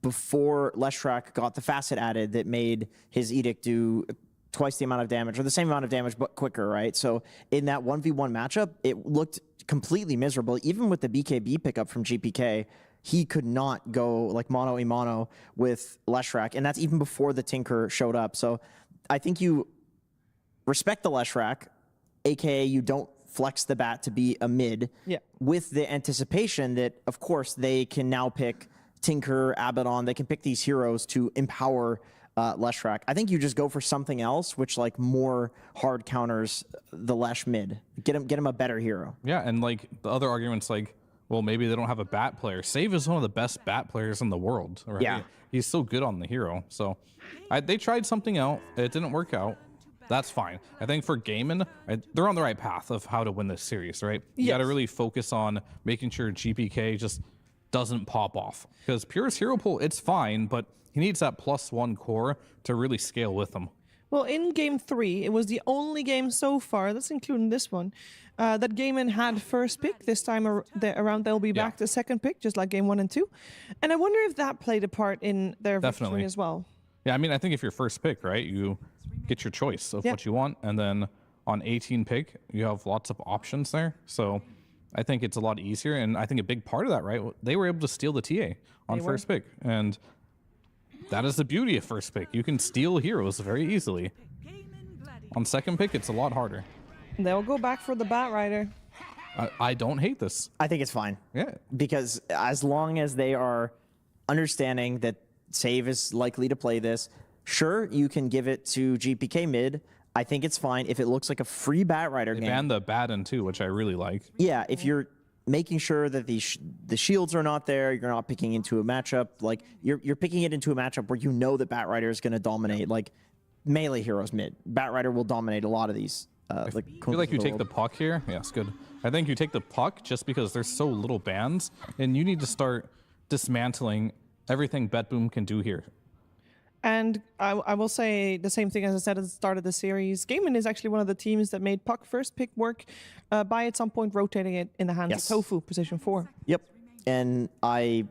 Speaker 21: before Leshrac got the facet added that made his Edict do twice the amount of damage, or the same amount of damage but quicker, right? So in that 1v1 matchup, it looked completely miserable. Even with the BKB pickup from GPK, he could not go like mono-a-mono with Leshrac, and that's even before the Tinker showed up. So I think you respect the Leshrac, aka you don't flex the bat to be a mid, with the anticipation that, of course, they can now pick Tinker, Abaddon, they can pick these heroes to empower Leshrac. I think you just go for something else, which like more hard counters the Lesh mid. Get him a better hero.
Speaker 3: Yeah, and like the other arguments, like, well, maybe they don't have a bat player. Save is one of the best bat players in the world. Right?
Speaker 21: Yeah.
Speaker 3: He's so good on the hero. So they tried something out. It didn't work out. That's fine. I think for Gaiman, they're on the right path of how to win this series, right? You got to really focus on making sure GPK just doesn't pop off. Because Pure's hero pool, it's fine, but he needs that +1 core to really scale with him.
Speaker 20: Well, in Game 3, it was the only game so far, that's including this one, that Gaiman had first pick. This time around, they'll be back to second pick, just like Game 1 and 2. And I wonder if that played a part in their victory as well.
Speaker 3: Yeah, I mean, I think if you're first pick, right, you get your choice of what you want. And then on 18 pick, you have lots of options there. So I think it's a lot easier. And I think a big part of that, right, they were able to steal the TA on first pick. And that is the beauty of first pick. You can steal heroes very easily. On second pick, it's a lot harder.
Speaker 20: They'll go back for the Bat Rider.
Speaker 3: I don't hate this.
Speaker 21: I think it's fine.
Speaker 3: Yeah.
Speaker 21: Because as long as they are understanding that Save is likely to play this, sure, you can give it to GPK mid. I think it's fine if it looks like a free Bat Rider game.
Speaker 3: And the Baden too, which I really like.
Speaker 21: Yeah, if you're making sure that the shields are not there, you're not picking into a matchup, like you're picking it into a matchup where you know that Bat Rider is going to dominate, like melee heroes mid. Bat Rider will dominate a lot of these.
Speaker 3: I feel like you take the puck here. Yes, good. I think you take the puck just because there's so little bans, and you need to start dismantling everything BetBoom can do here.
Speaker 20: And I will say the same thing as I said at the start of the series. Gaiman is actually one of the teams that made Puck first pick work by at some point rotating it in the hands of Tofu, position 4.
Speaker 21: Yep. And I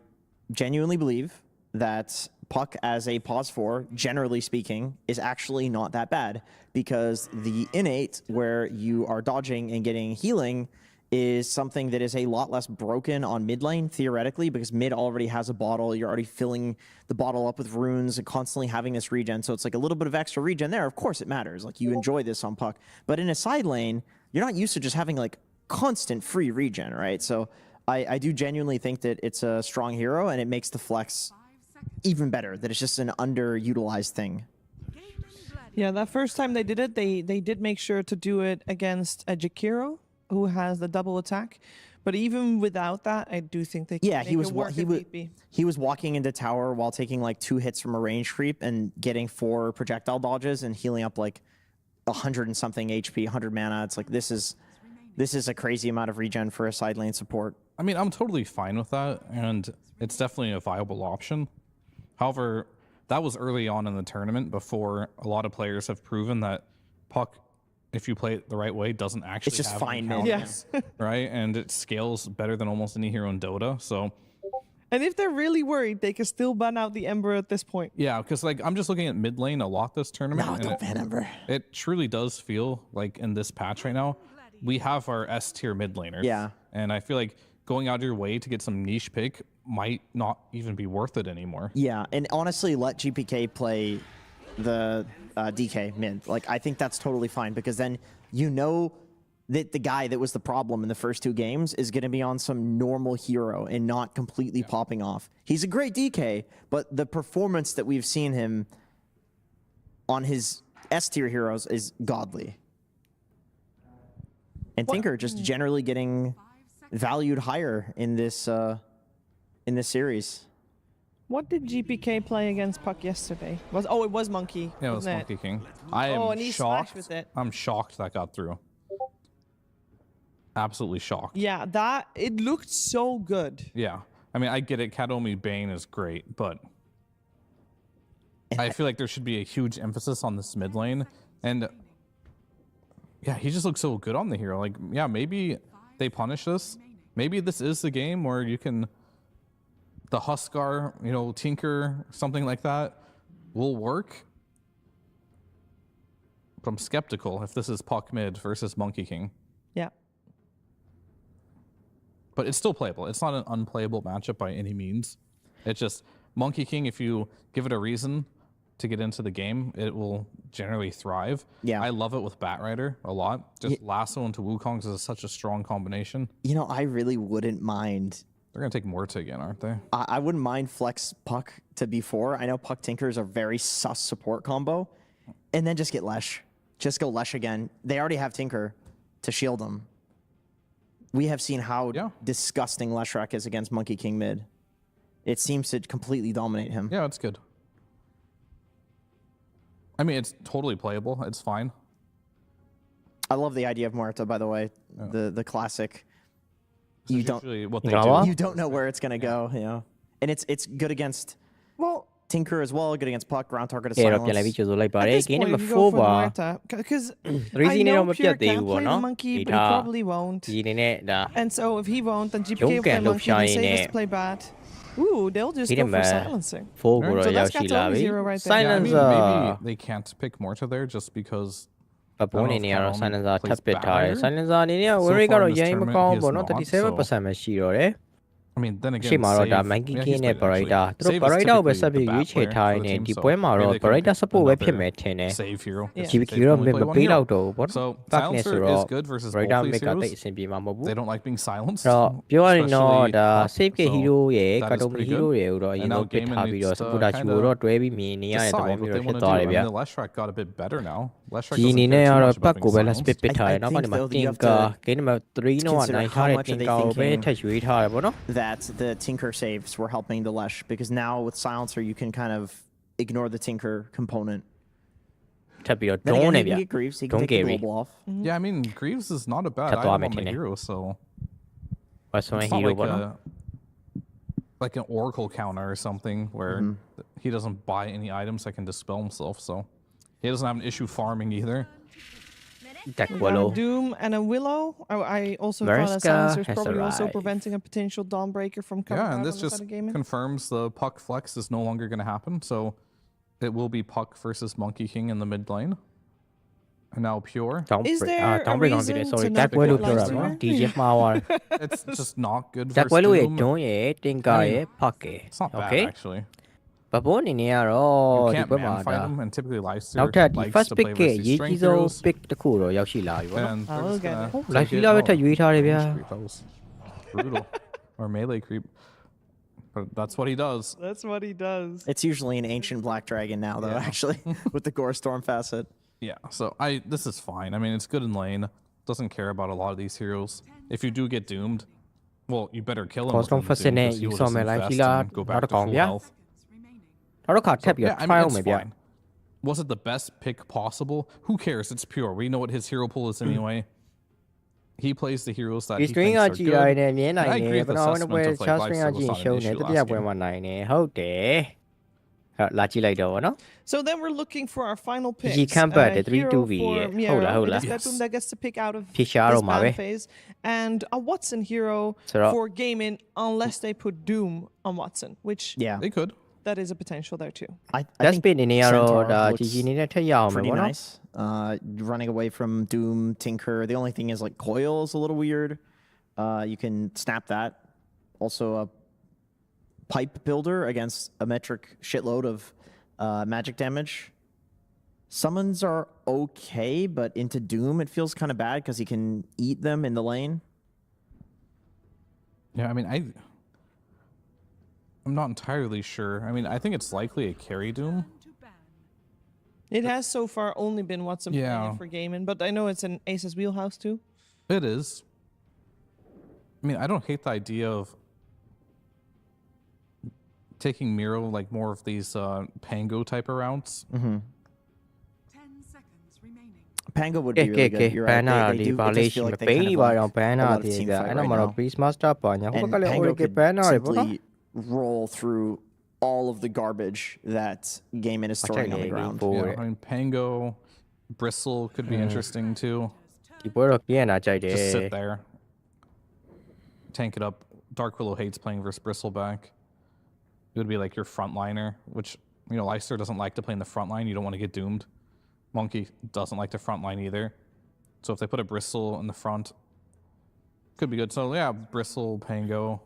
Speaker 21: genuinely believe that Puck as a pause 4, generally speaking, is actually not that bad, because the innate where you are dodging and getting healing is something that is a lot less broken on mid lane, theoretically, because mid already has a bottle. You're already filling the bottle up with runes and constantly having this regen. So it's like a little bit of extra regen there. Of course it matters. Like, you enjoy this on Puck. But in a side lane, you're not used to just having like constant free regen, right? So I do genuinely think that it's a strong hero, and it makes the flex even better, that it's just an underutilized thing.
Speaker 20: Yeah, that first time they did it, they did make sure to do it against a Jakiro, who has the double attack. But even without that, I do think they can make it work if need be.
Speaker 21: He was walking into tower while taking like 2 hits from a range creep and getting 4 projectile dodges and healing up like 100 and something HP, 100 mana. It's like, this is a crazy amount of regen for a side lane support.
Speaker 3: I mean, I'm totally fine with that, and it's definitely a viable option. However, that was early on in the tournament, before a lot of players have proven that Puck, if you play it the right way, doesn't actually
Speaker 21: it's just
Speaker 3: have
Speaker 21: fine,
Speaker 3: man.
Speaker 21: Yes.
Speaker 3: Right? And it scales better than almost any hero in Dota. So,
Speaker 20: and if they're really worried, they can still ban out the Ember at this point.
Speaker 3: yeah, because like I'm just looking at mid lane a lot this tournament.
Speaker 21: No, don't ban Ember.
Speaker 3: It truly does feel like in this patch right now, we have our S tier mid laners.
Speaker 21: Yeah.
Speaker 3: And I feel like going out of your way to get some niche pick might not even be worth it anymore.
Speaker 21: Yeah, and honestly, let GPK play the DK mid. Like, I think that's totally fine, because then you know that the guy that was the problem in the first 2 games is going to be on some normal hero and not completely popping off. He's a great DK, but the performance that we've seen him on his S tier heroes is godly. And Tinker just generally getting valued higher in this series.
Speaker 20: What did GPK play against Puck yesterday? It was Monkey.
Speaker 3: Yeah, it was Monkey King. I am
Speaker 20: and he
Speaker 3: shocked.
Speaker 20: smashed with it.
Speaker 3: I'm shocked that got through. Absolutely shocked.
Speaker 20: Yeah, it looked so good.
Speaker 3: Yeah. I mean, I get it. Kataomi Bane is great, but I feel like there should be a huge emphasis on this mid lane. And yeah, he just looks so good on the hero. Like, yeah, maybe they punish this. Maybe this is the game where you can, the Huskar, Tinker, something like that will work. But I'm skeptical if this is Puck mid versus Monkey King.
Speaker 20: Yeah.
Speaker 3: But it's still playable. It's not an unplayable matchup by any means. It's just Monkey King, if you give it a reason to get into the game, it will generally thrive.
Speaker 21: Yeah.
Speaker 3: I love it with Bat Rider a lot. Just Lasso into Wukong's is such a strong combination.
Speaker 21: I really wouldn't mind
Speaker 3: They're going to take Morta again, aren't they?
Speaker 21: I wouldn't mind flex Puck to B4. I know Puck Tinker is a very sus support combo. And then just get Lesh. Just go Lesh again. They already have Tinker to shield him. We have seen how disgusting Leshrac is against Monkey King mid. It seems to completely dominate him.
Speaker 3: Yeah, it's good. I mean, it's totally playable. It's fine.
Speaker 21: I love the idea of Morta, by the way. The classic.
Speaker 3: You don't
Speaker 21: know where it's gonna go, you know. And it's good against Tinker as well, good against Puck, ground target to Silence.
Speaker 11: At this point,
Speaker 20: if you go for Morta, because I know Pure can play the Monkey, but he probably won't. And so if he won't, then GPK will play Monkey and Save us to play Bat. Ooh, they'll just go for silencing. So that's got to be 0 right there.
Speaker 3: Yeah, I mean, maybe they can't pick Morta there just because.
Speaker 11: Silence Silence အနေနဲ့ဝရီကတော့ရိုင်းမကောင်းဘောနော်37%ပဲရှိတော့တယ်
Speaker 3: I mean, then again,
Speaker 11: ရှေ့မှာတော့ဒါ Monkey King နဲ့ Barita သူတို့ Barita ကိုပဲဆက်ပြီးရွေးချယ်ထားနေဒီပွဲမှာတော့ Barita support ပဲဖြစ်မယ်ထင်တယ် GPK တော့မပေးတော့တော့ဘောနော် Darkness ဆိုတော့ Barita မိကတိတ်အဆင်ပြေမှာမဟုတ်ဘူး
Speaker 3: They don't like being silenced
Speaker 11: တော့ပြောရရင်တော့ဒါ Save K Hero ရဲ့ Cartoon Hero ရဲ့တော့အရင်တော့ပြထားပြီးတော့ Supporter ချူတော့တွဲပြီးမြင်နေရတဲ့သဘောမျိုးဖြစ်သွားတယ်ဗျာ
Speaker 3: Leshrac got a bit better now
Speaker 11: ဒီအနေနဲ့ကတော့ပတ်ကိုပဲ last bit ပစ်ထားတယ်နောက်ကနေမှာ Tinker game number 3တော့နိုင်ထားတဲ့ Tinker ကိုပဲထပ်ရွေးထားတယ်ပေါ့နော်
Speaker 21: That the Tinker saves were helping the Lesh because now with Silencer you can kind of ignore the Tinker component.
Speaker 11: Don't get
Speaker 21: off.
Speaker 3: Yeah, I mean Greaves is not a bad item on the hero, so
Speaker 11: what's my
Speaker 3: hero like an Oracle counter or something where he doesn't buy any items that can dispel himself, so he doesn't have an issue farming either.
Speaker 20: Doom and a Willow. I also thought that Silencer is probably also preventing a potential Dawnbreaker from coming out.
Speaker 3: Yeah, and this just confirms the Puck flex is no longer going to happen. So it will be Puck versus Monkey King in the mid lane. And now Pure.
Speaker 20: Is there a reason to not put
Speaker 3: It's just not good for Doom. It's not bad, actually.
Speaker 11: ဘဘောအနေနဲ့ကတော့ဒီဘက်မှာဒါနောက်ထပ်ဒီ first pick ရဲ့အရေးကြီးဆုံး pick တစ်ခုတော့ရောက်ရှိလာပြီပေါ့နော် live filler ပဲထပ်ရွေးထားတယ်ဗျာ
Speaker 3: brutal or melee creep but that's what he does.
Speaker 20: That's what he does.
Speaker 21: It's usually an ancient black dragon now though actually with the Gore Storm facet.
Speaker 3: Yeah, so this is fine. I mean, it's good in lane. Doesn't care about a lot of these heroes. If you do get doomed, well, you better kill him. Go back to full health.
Speaker 11: Yeah, I mean, it's
Speaker 3: fine. Was it the best pick possible? Who cares? It's Pure. We know what his hero pool is anyway. He plays the heroes that he thinks are good. I agree with the assessment of like life cycle was not an issue last game.
Speaker 20: So then we're looking for our final pick.
Speaker 11: He can bet the 3-2v.
Speaker 20: That gets to pick out of this ban phase. And a Watson hero for gaming unless they put Doom on Watson, which
Speaker 3: they could.
Speaker 20: That is a potential there too.
Speaker 11: That's been in
Speaker 21: pretty nice. Running away from Doom, Tinker. The only thing is like Coil is a little weird. You can snap that. Also a pipe builder against a metric shitload of magic damage. Summons are okay, but into Doom it feels kind of bad because he can eat them in the lane.
Speaker 3: Yeah, I mean I'm not entirely sure. I mean, I think it's likely a carry Doom.
Speaker 20: It has so far only been Watson playing for gaming, but I know it's an Ace's wheelhouse too.
Speaker 3: It is. I mean, I don't hate the idea of taking Miro like more of these Pango type of rounds.
Speaker 21: 10 seconds remaining. Pango would be really good. You're right. They do just feel like they kind of like a lot of team fight right now. And Pango could simply roll through all of the garbage that Gaiman is throwing on the ground.
Speaker 3: Yeah, I mean, Pango, Bristle could be interesting too. Just sit there. Tank it up. Dark Willow hates playing versus Bristleback. It would be like your frontliner, which, you know, Leicester doesn't like to play in the front line. You don't want to get doomed. Monkey doesn't like the front line either. So if they put a Bristle in the front, could be good. So yeah, Bristle, Pango.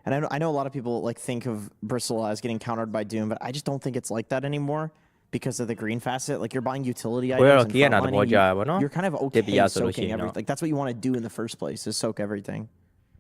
Speaker 21: And I know a lot of people like think of Bristle as getting countered by Doom, but I just don't think it's like that anymore because of the green facet. Like you're buying utility items and you're kind of okay soaking everything. Like that's what you want to do in the first place is soak everything.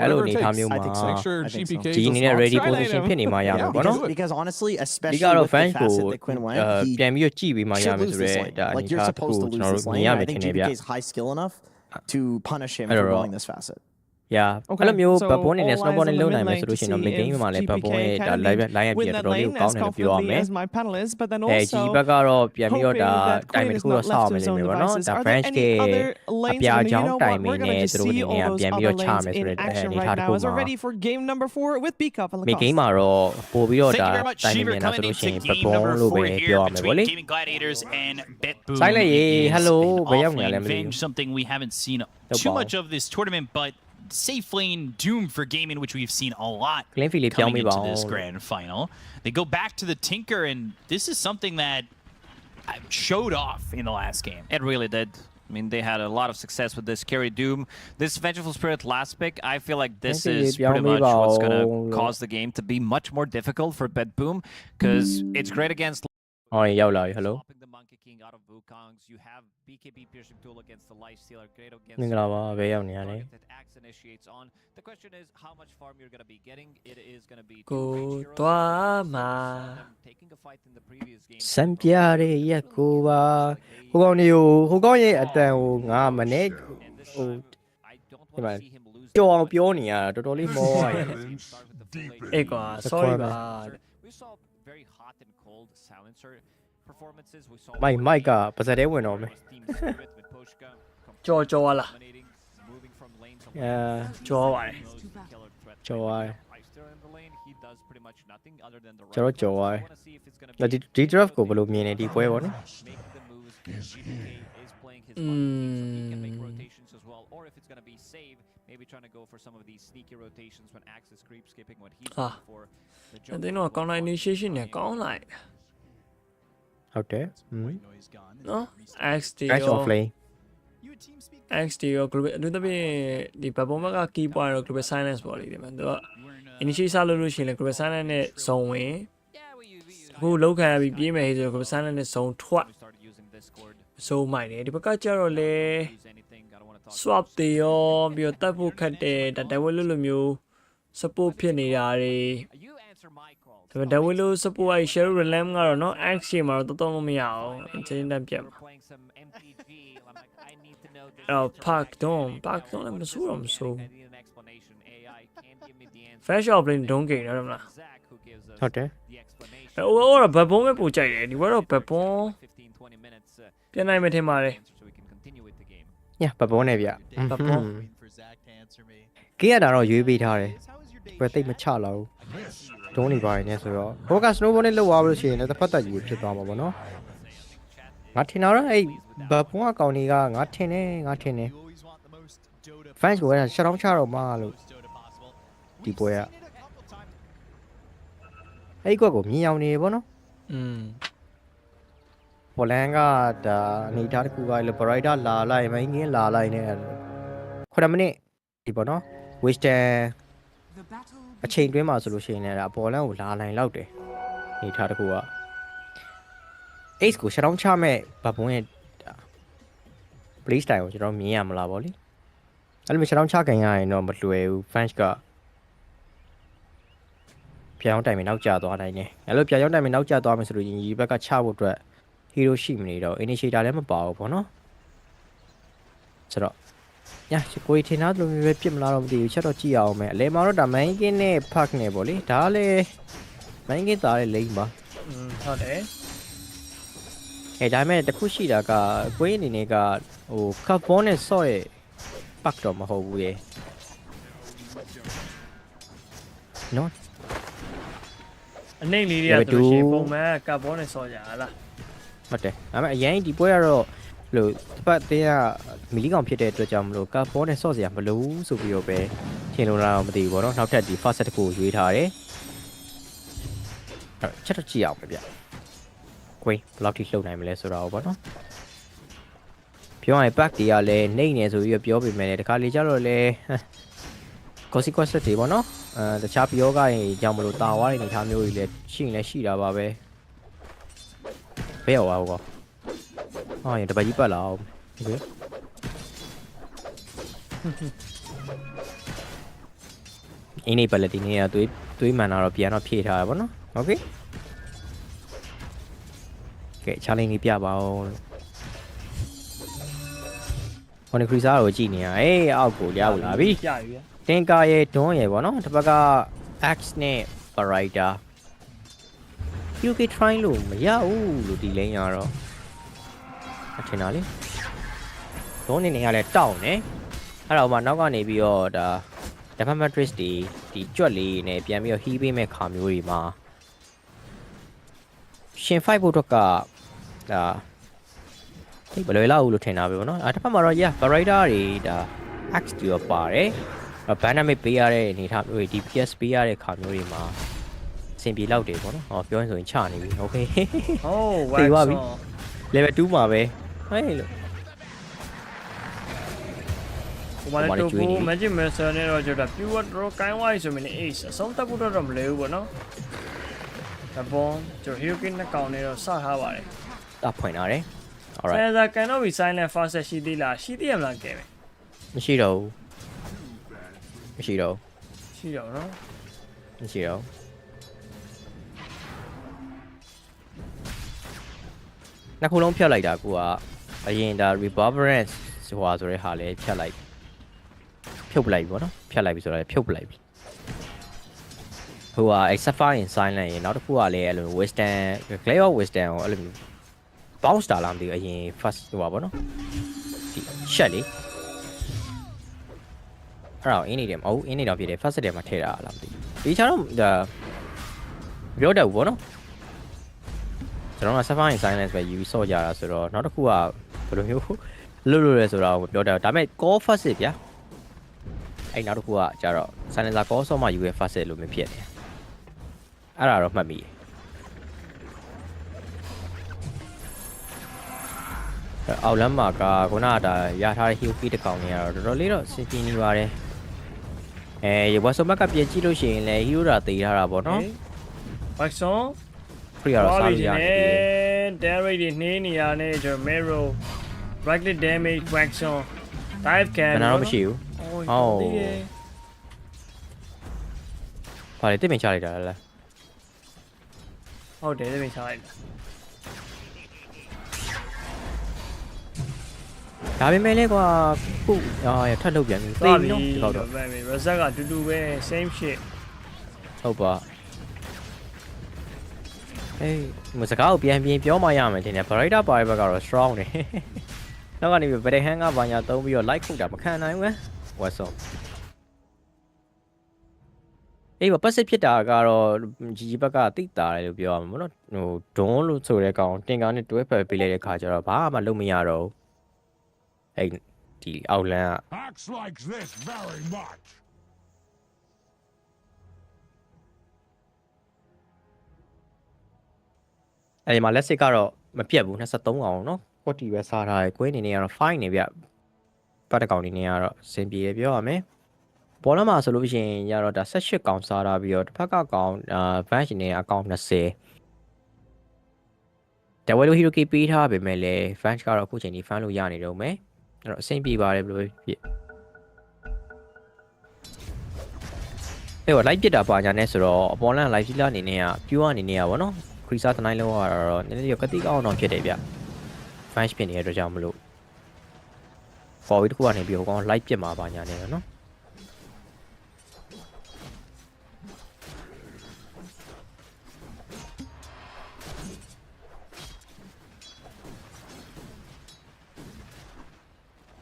Speaker 11: အဲ့လိုအနေထားမျိုးမှာဒီအနေနဲ့ ready position ဖြစ်နေမှရမယ်ပေါ့နော်
Speaker 21: because honestly
Speaker 11: ဒီ
Speaker 21: especially
Speaker 11: ကတော့
Speaker 21: with the
Speaker 11: fans ကို
Speaker 21: facet that Quinn went he
Speaker 11: ပြန်ပြီးကြည့်ပြီးမှရ
Speaker 21: should
Speaker 11: မယ်
Speaker 21: lose
Speaker 11: ဆို
Speaker 21: this
Speaker 11: တော့
Speaker 21: lane
Speaker 11: ဒါ
Speaker 21: like
Speaker 11: အနေ
Speaker 21: you're
Speaker 11: ထား
Speaker 21: supposed to
Speaker 11: ကို
Speaker 21: lose
Speaker 11: ကျွန်တော်
Speaker 21: this
Speaker 11: တို့မြင်
Speaker 21: lane
Speaker 11: ရ
Speaker 21: and
Speaker 11: မယ်
Speaker 21: I
Speaker 11: ထ
Speaker 21: think
Speaker 11: င်တယ်ဗျ
Speaker 21: GBK is high skill enough to punish him
Speaker 11: အဲ့
Speaker 21: for
Speaker 11: တော့
Speaker 21: going this facet
Speaker 2: Yeah.
Speaker 21: Okay.
Speaker 2: အဲ့လိုမျိုး
Speaker 21: So
Speaker 2: ဘတ်ဘောနေနဲ့
Speaker 21: all
Speaker 2: snowball နဲ့
Speaker 21: eyes on
Speaker 2: လုံး
Speaker 21: the
Speaker 2: နိုင်
Speaker 21: mid
Speaker 2: မယ်ဆိုလို့ရှိရင်တော့ mid
Speaker 21: lane
Speaker 2: game
Speaker 21: to
Speaker 2: မှာလည်းဘတ်ဘောရဲ့ဒါ live ပြ
Speaker 21: win
Speaker 2: တော်
Speaker 21: that
Speaker 2: တော်လေး
Speaker 21: lane
Speaker 2: ကော
Speaker 21: as
Speaker 2: င်းတယ်လို့ပြောရ
Speaker 21: comfortably
Speaker 2: မယ်
Speaker 21: as my panelists, but then
Speaker 2: အဲဒီ
Speaker 21: also
Speaker 2: ဘက်ကတော့ပြန်ပြီးတော့ဒါ
Speaker 21: hoping that
Speaker 2: တိုင်
Speaker 21: Quinn
Speaker 2: မ
Speaker 21: is
Speaker 2: တစ်ခုတော့
Speaker 21: not
Speaker 2: ဆောက်
Speaker 21: left
Speaker 2: မ
Speaker 21: to his
Speaker 2: လို့
Speaker 21: own
Speaker 2: ပဲပေါ့နော်
Speaker 21: devices.
Speaker 2: ဒါ
Speaker 21: Are there
Speaker 2: French
Speaker 21: any
Speaker 2: က
Speaker 21: other
Speaker 2: အ
Speaker 21: lanes?
Speaker 2: ပြာ
Speaker 21: And you
Speaker 2: ချောင်း
Speaker 21: know
Speaker 2: တိုင်
Speaker 21: what?
Speaker 2: မ
Speaker 21: We're
Speaker 2: င်း
Speaker 21: gonna
Speaker 2: နဲ့
Speaker 21: just
Speaker 2: သူတို့
Speaker 21: see
Speaker 2: အနေနဲ့
Speaker 21: all those
Speaker 2: ပြန်ပြီး
Speaker 21: other
Speaker 2: တော့ချ
Speaker 21: lanes
Speaker 2: မယ်ဆို
Speaker 21: in
Speaker 2: တဲ့
Speaker 21: action
Speaker 2: အနေ
Speaker 21: right
Speaker 2: ထားတစ်
Speaker 21: now
Speaker 2: ခု
Speaker 21: as we're
Speaker 2: မှာ
Speaker 21: ready for game number 4 with Beakup and
Speaker 2: mid game
Speaker 21: Lacoste.
Speaker 2: မှာတော့ပို့ပြီးတော့
Speaker 4: Thank
Speaker 2: ဒါ
Speaker 4: you very much,
Speaker 2: တိုင်မ
Speaker 4: Shiver,
Speaker 2: မြင်တာဆို
Speaker 4: coming
Speaker 2: လို့ရှိရင်
Speaker 4: into
Speaker 2: ဘတ်
Speaker 4: game
Speaker 2: ဘော
Speaker 4: number
Speaker 2: လို့ပဲ
Speaker 4: 4
Speaker 2: ပြောရ
Speaker 4: here
Speaker 2: မယ်ပေါ့လေ
Speaker 4: between Gaming Gladiators and BetBoom.
Speaker 2: Silencz Layy,
Speaker 4: It is
Speaker 2: hello,
Speaker 4: an
Speaker 2: ဘယ်ရောက်နေလဲ
Speaker 4: offlane
Speaker 2: မသိဘူး
Speaker 4: Venge, something we haven't seen
Speaker 2: Hello,
Speaker 4: too
Speaker 2: ball.
Speaker 4: much of this tournament, but safe lane doomed for gaming, which we've seen a lot
Speaker 11: Coming
Speaker 4: into this grand final. They go back to the Tinker, and this is something that showed off in the last game.
Speaker 12: It really did. I mean, they had a lot of success with this carry Doom. This Vengeful Spirit last pick, I feel like this is pretty much what's going to cause the game to be much more difficult for Bet Boom, because it's great against...
Speaker 11: Oh, hello.
Speaker 12: The Monkey King out of Wukongs. You have BKB Piercing Tool against the Lifestealer, great against... that Axe initiates on. The question is how much farm you're going to be getting. It is going to be... taking a fight in the previous game.
Speaker 11: စံပြတဲ့ရက်ကိုပါဟိုကောင်တွေကိုဟိုကောင်ရဲ့အတန်ကိုငါမနဲ့ဟိုဒီမှာကြော်အောင်ပြောနေရတာတော်တော်လေးမောရတယ်အေးကွာ sorry ပါ
Speaker 12: We saw very hot and cold silencer performances. We saw
Speaker 11: မိုက်ကပါစတဲ့ဝင်တော့မယ်ကြော်လားကြော်ပါတယ်ကြော်ပါတယ်ကျွန်တော်ကြော်ပါတယ်ဒီ draft ကိုဘယ်လိုမြင်နေဒီပွဲပေါ့နော်
Speaker 12: Maybe trying to go for some of these sneaky rotations when Axis creep skipping what he's looking for.
Speaker 2: I think no counter initiation နဲ့ကောင်းလိုက်
Speaker 11: ဟုတ်တယ်
Speaker 2: နော် XD
Speaker 11: Crash off lane
Speaker 2: XD ရော group အထူးသဖြင့်ဒီ performance က key point ရော group silence ပေါ့လေဒီမှာသူက initiate စလို့ရှိရင် group silence နဲ့ zone ဝင်အခုလောက်ခံရပြီးပြေးမယ်ဆိုတော့ group silence နဲ့ zone ထွက် zone မိုက်တယ်ဒီဘက်ကကျတော့လေ swap တွေရောပြီးတော့တက်ဖို့ခတ်တယ်ဒါ devil လိုမျိုး support ဖြစ်နေတာတွေဒါပေမဲ့ devil လို support အဲ့ shadow realm ကတော့เนาะ X ရှေ့မှာတော့တော်တော်မရအောင် incident ပြတ်မှာအော် park တော့လည်းမဆိုးတော့မဆိုး fresh off lane ဒုံးကိန်းတော့မလား
Speaker 11: ဟုတ်တယ်
Speaker 2: overall ဘတ်ဘုံပဲပို့ကြိုက်တယ်ဒီဘက်တော့ဘတ်ဘုံပြန်နိုင်မယ်ထင်ပါတယ်
Speaker 11: ညဘတ်ဘုံနဲ့ဗျဘတ်ဘုံကေးရတာတော့ရွေးပေးထားတယ်ဘယ်သိမချလောက်ဒုံးနေပါရင်လည်းဆိုတော့ဘောက snowball နဲ့လောက်သွားလို့ရှိရင်လည်းတစ်ဖက်သက်ကြီးဖြစ်သွားမှာပေါ့နော်ငါထင်တာတော့အဲ့ဘတ်ဘုံအကောင်ကြီးကငါထင်တယ် fans ကိုအဲ့ဒါ shut down ချတော့မှာလို့ဒီပွဲကအဲ့ကွက်ကိုမြင်အောင်နေပေါ့နော်ပေါ်လန်ကဒါအနေထားတစ်ခုကလေဘရိုက်တာလာလိုက်မိုင်းငင်းလာလိုက်နေ9မိနစ်ဒီပေါ့နော် Western အချိန်တွင်းမှာဆိုလို့ရှိရင်လည်းဒါပေါ်လန်ကိုလာလိုက်လောက်တယ်အနေထားတစ်ခုက Ace ကို shut down ချမဲ့ဘဘွန်းရဲ့ play style ကိုကျွန်တော်မြင်ရမလားဗောလေအဲ့လိုမျိုး shut down ချခင်ရရင်တော့မလွယ်ဘူး fans ကပြောင်းတိုင်မယ်နောက်ကျသွားနိုင်တယ်အဲ့လိုပြောင်းတိုင်မယ်နောက်ကျသွားမယ်ဆိုလို့ရင်ဒီဘက်ကချဖို့အတွက် hero ရှိမနေတော့ initiator လည်းမပါဘူးပေါ့နော်ဆိုတော့ညာကိုထင်သားလိုမျိုးပဲပြစ်မလားတော့မသိဘူးချက်တော့ကြည့်အောင်မယ်အလဲမှာတော့ဒါ main game နဲ့ park နဲ့ပေါ့လေဒါလည်း main game သားတဲ့ lane ပါ
Speaker 2: ဟုတ်တယ်
Speaker 11: ဒါပေမဲ့တခုရှိတာကကိုင်းအနေနဲ့ကဟို carbon နဲ့ ဆော့ရဲ့ park တော့မဟုတ်ဘူးလေနော်
Speaker 2: အနေလေးတွေကဆိုရှင်ပုံမှန်ကကာဗွန်နဲ့ဆော့ကြလား
Speaker 11: ဟုတ်တယ်ဒါပေမဲ့အရင်ဒီပွဲကတော့လို့တစ်ပတ်တည်းကမီလီကောင်ဖြစ်တဲ့အတွက်ကြောင့်မလို့ကာဗွန်နဲ့ဆော့စရာမလိုဘူးဆိုပြီးတော့ပဲထင်လို့လားတော့မသိဘူးပေါ့နော်နောက်ထပ်ဒီ first set ကိုရွေးထားတယ်အဲ့ချက်တော့ကြည့်အောင်ပဲဗျကိုင်းဘယ်လောက်ထိလှုပ်နိုင်မလဲဆိုတော့ပေါ့နော်ပြောရရင် pack တွေကလည်းနှိမ့်နေဆိုပြီးပြောပေမဲ့လည်းတခါလေကျတော့လည်း consequence တွေပေါ့နော်တခြားပြောကရင်ကြောင့်မလို့တာဝါးတဲ့အနေထားမျိုးတွေလည်းရှိရင်လည်းရှိတာပါပဲဘယ်ရောက်သွားဘောရတပတ်ကြီးပတ်လာအောင်โอเคအင်းနေပလက်တီနေရသွေးမှန်တာတော့ပြန်တော့ဖြည့်ထားရပါတော့โอเคကဲ challenge လေးပြပါဦးဟိုနေခရီးစားကိုကြည့်နေရအေးအောက်ကိုရောက်လာပြီ
Speaker 2: ပြပြီ
Speaker 11: တင်ကာရဲ့ဒွန်းရဲ့ပေါ့နော်တစ်ပတ်က X နဲ့ Barrider UK try လို့မရဘူးလို့ဒီလိန်ရတော့အထင်တာလေဒွန်းနေရလဲတောက်နေအဲ့တော့မှနောက်ကနေပြီးတော့ဒါ Defense Matrix ဒီကြွက်လေးနဲ့ပြန်ပြီးတော့ heal ပေးမဲ့ခါမျိုးတွေမှာရှင် fight ဖို့တော့ကဒါဒီဘယ်လိုလဲလို့ထင်တာပဲပေါ့နော်အဲ့တစ်ဖက်မှာတော့ Barrider တွေဒါ X တွေပါတယ် ဘန်နမစ်ပေးရတဲ့အနေထားမျိုးတွေ DPS ပေးရတဲ့ခါမျိုးတွေမှာအဆင်ပြေလောက်တယ်ပေါ့နော်ဟောပြောရင်ဆိုရင်ချနေပြီโอเค
Speaker 2: ဟိုးဝါ
Speaker 11: ပြီးသွားပြီ
Speaker 2: ဆော
Speaker 11: level 2မှာပဲဟဲ့လို့
Speaker 2: ဟိုမှာလည်းတူဘူး magic master နဲ့တော့ကျွန်တော် pure draw ကိုင်းဝိုင်းဆိုရင် ace အဆုံးသတ်ဖို့တော့မလဲဘူးပေါ့နော်ဒါပေါ်ကျွန်တော် hero king နှစ်ကောင်နဲ့တော့စထားပါတယ်
Speaker 11: တာဖွင့်လာတယ် alright
Speaker 2: အဲဒါကန်တော့ပြီး silent fast ရှိသေးလားရှိသေးရမလားကဲပဲ
Speaker 11: မရှိတော့ဘူးမရှိတော့
Speaker 2: ရှိတော့နော်
Speaker 11: မရှိတော့နှစ်ခုလုံးဖြတ်လိုက်တာကိုကအရင်ဒါ reverberance ဆိုတာဆိုတဲ့ဟာလေးဖြတ်လိုက်ဖြုတ်ပလိုက်ပြီပေါ့နော်ဖြတ်လိုက်ပြီဆိုတော့ဖြုတ်ပလိုက်ပြီဟိုက except in silent ရေနောက်တစ်ခုကလည်းအဲ့လို wisdom glare of wisdom ကိုအဲ့လို bounce တာလားမသိဘူးအရင် first ဟိုပါပေါ့နော်ဒီ shot လေးအဲ့တော့အင်းနေတယ်မဟုတ်အင်းနေတော့ဖြစ်တယ် first တယ်မှာထည့်တာလားမသိဘူးဒီချာတော့ဒါပြောတတ်ဘူးပေါ့နော်ကျွန်တော်က except in silence ပဲယူပြီးဆော့ကြတာဆိုတော့နောက်တစ်ခုကဘယ်လိုမျိုးလွတ်လဲဆိုတော့ပြောတတ်ဒါပေမဲ့ call first ဗျာအဲ့နောက်တစ်ခုကကျတော့ silencer call ဆော့မှယူရ first လို့မျိုးဖြစ်တယ်အဲ့ဒါတော့မှတ်မိတယ်အောက်လမ်းမှာကခုနကဒါရထားတဲ့ hero key တစ်ကောင်ကြီးကတော့တော်တော်လေးတော့စင်ကြင်နေပါတယ်ရေဝါဆိုမက်ကပြင်ကြည့်လို့ရှိရင်လည်း hero တာတည်ထားတာပေါ့နော်
Speaker 2: Waxon
Speaker 11: ခရီးတော့စားလို့ရတယ်
Speaker 2: Derry တွေနှင်းနေရတဲ့ကျွန်တော် Mero right click damage Waxon dive can
Speaker 11: ဘယ်တော့မရှိဘူးဟုတ်ဘာလဲတိတ်ပင်ချလိုက်တာလား
Speaker 2: ဟုတ်တယ်တိတ်ပင်ချလိုက်တာ
Speaker 11: ဒါပေမဲ့လေကွာခုထပ်လုပ်ပြန်ပြီသိပြီနော်ဒီတော့
Speaker 2: result ကအတူတူပဲ same shit
Speaker 11: ဟုတ်ပါအေးမစကားကိုပြန်ပြောမှရမယ်တင်တယ် Barita ပါရဲ့ဘက်ကတော့ strong နေနောက်ကနေပြီး Battle Hand ကဘာညာသုံးပြီးတော့ light ခုတ်တာမခံနိုင်ဘူးဝက်ဆုံးအေးပါပတ်စစ်ဖြစ်တာကတော့ကြီးဘက်ကတိတာတယ်လို့ပြောရမှာမဟုတ်ဟိုဒွန်းလို့ဆိုတဲ့ကောင်တင်ကားနဲ့တွဲဖက်ပေးလိုက်တဲ့ခါကျတော့ဘာမှလုပ်မရတော့ဘူးအဲ့ဒီအောက်လန်းက
Speaker 16: Acts like this very much.
Speaker 11: အဲ့ဒီမှာလက်စစ်ကတော့မပြတ်ဘူး23အောင်နော်40ပဲစားထားတယ်ကွင်းနေနေကတော့ fine နေဗျပတ်တကောင်နေနေကတော့အဆင်ပြေရပြောရမယ်ဘောလုံးမှာဆိုလို့ရှိရင်ရတော့ဒါ18ကောင်စားထားပြီးတော့တစ်ဖက်ကကောင်vans နေအကောင်20ဒါဝဲလို့ hero key ပေးထားပေမဲ့လည်း vans ကတော့အခုချိန်ဒီ fan လို့ရနေတော့မယ်အဲ့တော့အဆင်ပြေပါတယ်ဘယ်လိုဖြစ်အဲ့တော့ live ပြတာပါညာနဲ့ဆိုတော့အပေါ်လန် live ကြီးလာအနေနဲ့က pure အနေနဲ့ကဗောနော်ခရီးစားတနိုင်လုံးကတော့နည်းနည်းကတိကောင်းအောင်ဖြစ်တယ်ဗျ fans ဖြစ်နေတဲ့အတွက်ကြောင့်မလို့ forward တစ်ခုကနေပြီးဟိုကောင် live ပြမှာပါညာနဲ့နော်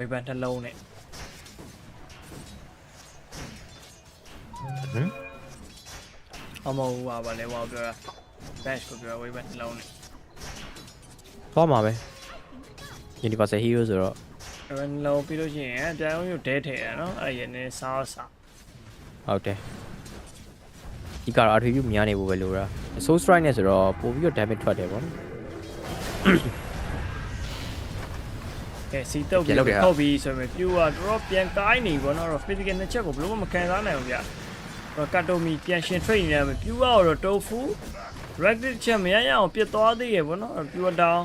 Speaker 2: ဝေဘန်တစ်လုံးနဲ့အမောဟာပါလေဝါပြောတာ dash ကိုပြောဝေဘန်တစ်လုံးနဲ့
Speaker 11: သွားမှာပဲ universal hero ဆိုတော့
Speaker 2: အဲ့လုံးပြီးလို့ရှိရင်တရားရုံးရုပ်ဒဲထည့်ရနော်အဲ့ရနေစား
Speaker 11: ဟုတ်တယ်ဒီကတော့ attribute များနေဖို့ပဲလိုတာ soul strike နဲ့ဆိုတော့ပို့ပြီးတော့ damage ထွက်တယ်ဗောနော်
Speaker 2: ကဲစီတော့ပြီးထုတ်ပြီးဆိုရင်ပြူကတော့ပြန်ကိုင်းနေပေါ့နော် physical နှစ်ချက်ကိုဘယ်လို့မခံစားနိုင်ဘူးဗျကတ်တိုမီပြန်ရှင် trade နေရမယ်ပြူကတော့ tofu racket ချက်မရရအောင်ပြစ်သွားသေးရပေါ့နော်ပြူတောင်း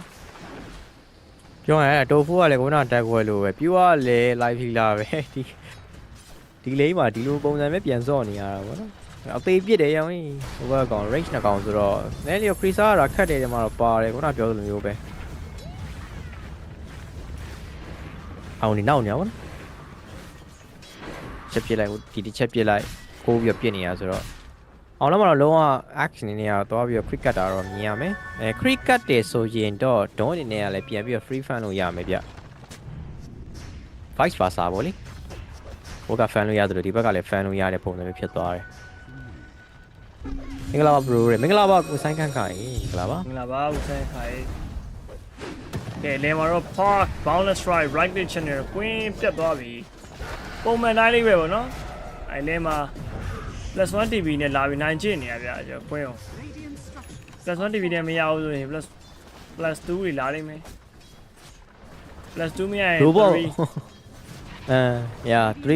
Speaker 11: ပြောရရင် tofu ကလည်းခုနတက်ခွဲလို့ပဲပြူကလည်း live healer ပဲဒီလေးမှာဒီလိုပုံစံပဲပြန်စော့နေရတာပေါ့နော်အသေးပြစ်တယ်ရောင်းဟိုဘက်ကောင် range နှစ်ကောင်ဆိုတော့နည်းနည်း freezer ကခတ်တယ်ဒီမှာတော့ပါတယ်ခုနပြောသလိုမျိုးပဲအောင်နေနောက်နေအောင်ချက်ပြစ်လိုက်ဒီချက်ပြစ်လိုက်ကိုးပြီးပြစ်နေရဆိုတော့အောင်လည်းမတော့လုံးဝ action နေနေရတော့ပြီးတော့ cricket တာတော့မြင်ရမယ်cricket တယ်ဆိုရင်တော့ don အနေနဲ့ကလည်းပြန်ပြီးတော့ free fan လို့ရမယ်ဗျ vice versa ပေါ့လေဟိုက fan လို့ရတယ်လို့ဒီဘက်ကလည်း fan လို့ရတဲ့ပုံစံမျိုးဖြစ်သွားတယ်မင်္ဂလာပါ bro မင်္ဂလာပါကိုဆိုင်ခန့်ခိုင်မင်္ဂလာပါ
Speaker 2: ကိုဆိုင်ခိုင်ကဲလေမာတော့ park boundless strike right click channel ကွင်းပြတ်သွားပြီပုံမှန်တိုင်းလေးပဲပေါ့နော် အဲ့လဲမှာ plus 1 TV နဲ့လာပြီးနိုင်ချင်နေရဗျာကျွန်တော်ခွင်းအောင် plus 1 TV နဲ့မရဘူးဆိုရင် plus 2တွေလာနိုင်မယ် plus 2မရရင်
Speaker 11: robot 3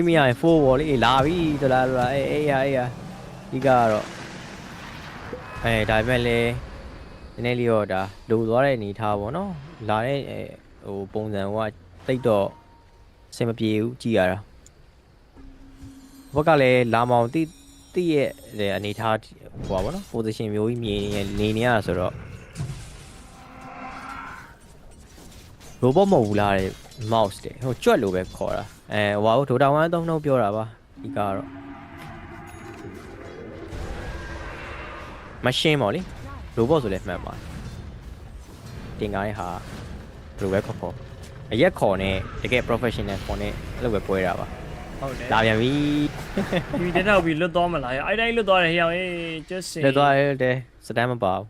Speaker 11: မရရင်4ပေါ့လေလာပြီတလားအေးဒီကတော့ဒါပေမဲ့လေနည်းနည်းလေးတော့ဒါလိုသွားတဲ့အနေထားပေါ့နော်လာတဲ့ဟိုပုံစံကတိတ်တော့အဆင်မပြေဘူးကြည်ရတာဘက်ကလည်းလာမောင်တိရဲ့အနေထားဟိုပါပေါ့နော် position မျိုးကြီးမြင်နေရတာဆိုတော့ robot မဟုတ်ဘူးလားတဲ့ mouse တဲ့ဟိုကြွက်လို့ပဲခေါ်တာဟိုဒိုတာ1အသုံးနှုန်းပြောတာပါဒီကတော့ machine ပေါ့လေ robot ဆိုလဲမှန်ပါတင်ကားရဲ့ဟာဘယ်လိုပဲခေါ်အရက်ခေါ်နဲ့တကယ် professional ခေါ်နဲ့အဲ့လိုပဲပွဲတာပါဟုတ်တယ်လာပြန်ပြီ
Speaker 2: ဒီတက်တော့ပြီးလွတ်သွားမလားအဲ့တိုင်းလွတ်သွားတယ်ဟေ့အောင်just say
Speaker 11: လွတ်သွားတယ်စတမ်းမပါဘူး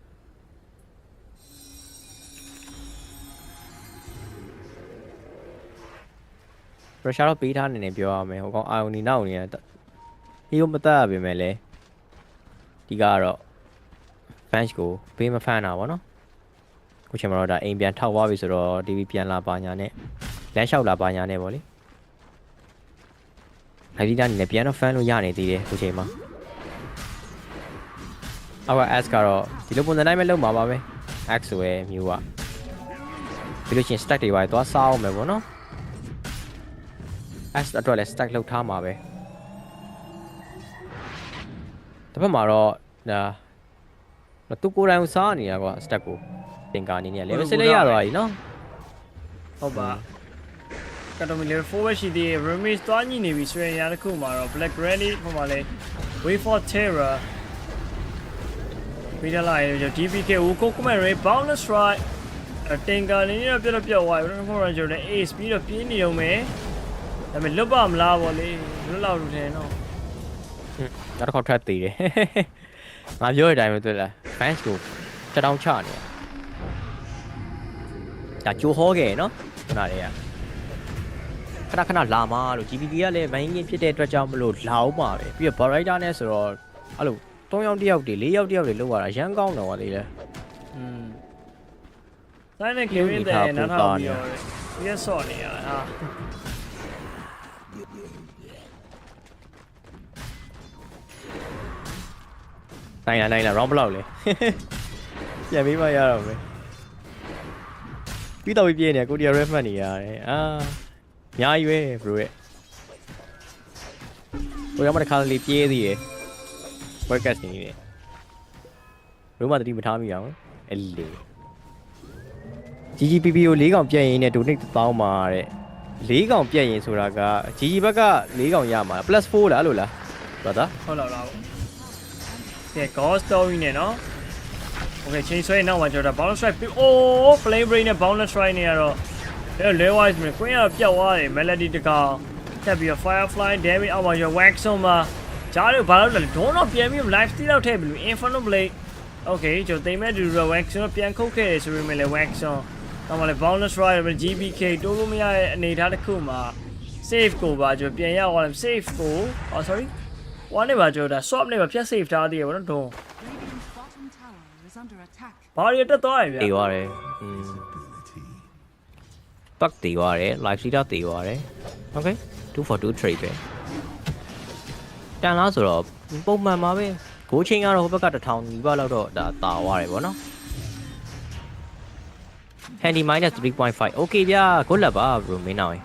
Speaker 11: pressure တော့ပေးထားနေနေပြောရမယ်ဟိုကောင်အာယုန်နီနောက်နေဟီယိုမတက်ရပြင်မဲ့လေဒီကတော့ bench ကိုပေးမဖန်တာဗောနော်ခုချိန်မှာတော့ဒါအိမ်ပြန်ထောက်သွားပြီဆိုတော့ TV ပြန်လာပါညာနဲ့လမ်းလျှောက်လာပါညာနဲ့ဗောလေအဲ့ဒီကနေပြန်တော့ fan လို့ရနေသေးတယ်ခုချိန်မှာအောက်က S ကတော့ဒီလိုပုံစံတိုင်းပဲလုပ်မှာပါပဲ X ဆိုရဲမျိုးကပြီးလို့ချင်း stack တွေပါသွားစားအောင်မယ်ဗောနော် S အတွက်လည်း stack လုပ်ထားမှာပဲတစ်ဖက်မှာတော့ဒါသူကိုယ်တိုင်စားနေရကွာ stack ကိုတင်ကာနေနေလေစလေးရသွားပြီနော်
Speaker 2: ဟုတ်ပါကတော့မီlevel 4ပဲရှိသေးတယ် remix သွားညှိနေပြီဆိုရင်ရတဲ့ခုမှာတော့ black granny ပုံမှာလဲ wait for terror ပြီးတော့လာရင် DPK ကို comment ray boundless strike တင်ကာနေနေတော့ပြတ်သွားပြီဘယ်တော့မှကျွန်တော် ace ပြီးတော့ပြင်းနေအောင်မယ်ဒါပေမဲ့လွတ်ပါမလားဗောလေလွတ်လောက်လို့ထင်တော့
Speaker 11: နောက်တစ်ခေါက်ထပ်သေးတယ်ငါပြောတဲ့အတိုင်းပဲတွေ့လား fans ကိုချက်တောင်းချနေဒါကြိုဟောခဲ့နော်ခုနတည်းကခဏလာမှာလို့ GPP ကလည်းမိုင်းကြီးဖြစ်တဲ့အတွက်ကြောင့်မလို့လာအောင်ပါပဲပြီးတော့ Barrier နဲ့ဆိုတော့အဲ့လို3ယောက်1ယောက်တွေ4ယောက်1ယောက်တွေလောက်ရတာရမ်းကောင်းတော့ပါသေးတယ်
Speaker 2: ဆိုင်နဲ့ Kelvin တဲ့နားထောင်ပြီးတော့ရက်စော့နေရတာ
Speaker 11: နိုင်လာ round ဘလောက်လဲပြန်ပြီးမှရတော့မယ်ပြီးတော့ပြေးနေကိုဒီယာ ref မှတ်နေရတယ်အများကြီးပဲ bro ရဲ့ကိုရမတစ်ခါလေးပြေးသေးတယ် workout နေတယ်ဘယ်မှာတတိမထားမိအောင်အဲ့လေ GGPP ကို4កောင်ပြတ်ရင်နဲ့ donate 1000မှာတဲ့4កောင်ပြတ်ရင်ဆိုတာက GG ဘက်က4កောင်ရမှာ +4 လားအဲ့လိုလား brother
Speaker 2: ဟုတ်လားကဲ ghost story နဲ့နော် okay ချိန်ဆွဲနောက်မှာကျွန်တော် bounce strike အိုး flame brain နဲ့ bounce strike နေရတော့လဲ wise မှာ queen ကပြတ်သွားတယ် melody တကောင်တက်ပြီးတော့ firefly damage အောက်မှာရ wax ဆုံးမှာကြားလို့ဘာလို့လဲဒုံးတော့ပြန်ပြီး life steal လောက်ထည့်ပြီး inferno blade okay ကျွန်တော်တိမ်မဲ့တူတော့ wax ဆုံးပြန်ခုတ်ခဲ့တယ်ဆိုပေမဲ့လည်း wax ဆုံးတော့မလဲ bounce strike ပဲ GBK တိုးလို့မရတဲ့အနေထားတစ်ခုမှာ save ကိုပါကျွန်တော်ပြန်ရအောင် save ကို oh sorry ဝါနေပါကျွန်တော်ဒါ swap နဲ့ပါဖြတ် save ထားသေးရပါတော့ဒုံးဘာရတက်သွားရဗျာ
Speaker 11: တေးသွားတယ်ပတ်တေးသွားတယ် live leader တေးသွားတယ် okay 2 for 2 trade ပဲတန်လားဆိုတော့ပုံမှန်ပါပဲဂိုးချင်းကတော့ဟိုဘက်က1000နီးပါးလောက်တော့ဒါတာသွားတယ်ဗောနော် handy minus 3.5 okay ဗျာ good luck ပါ bro မင်းနောက်ရင်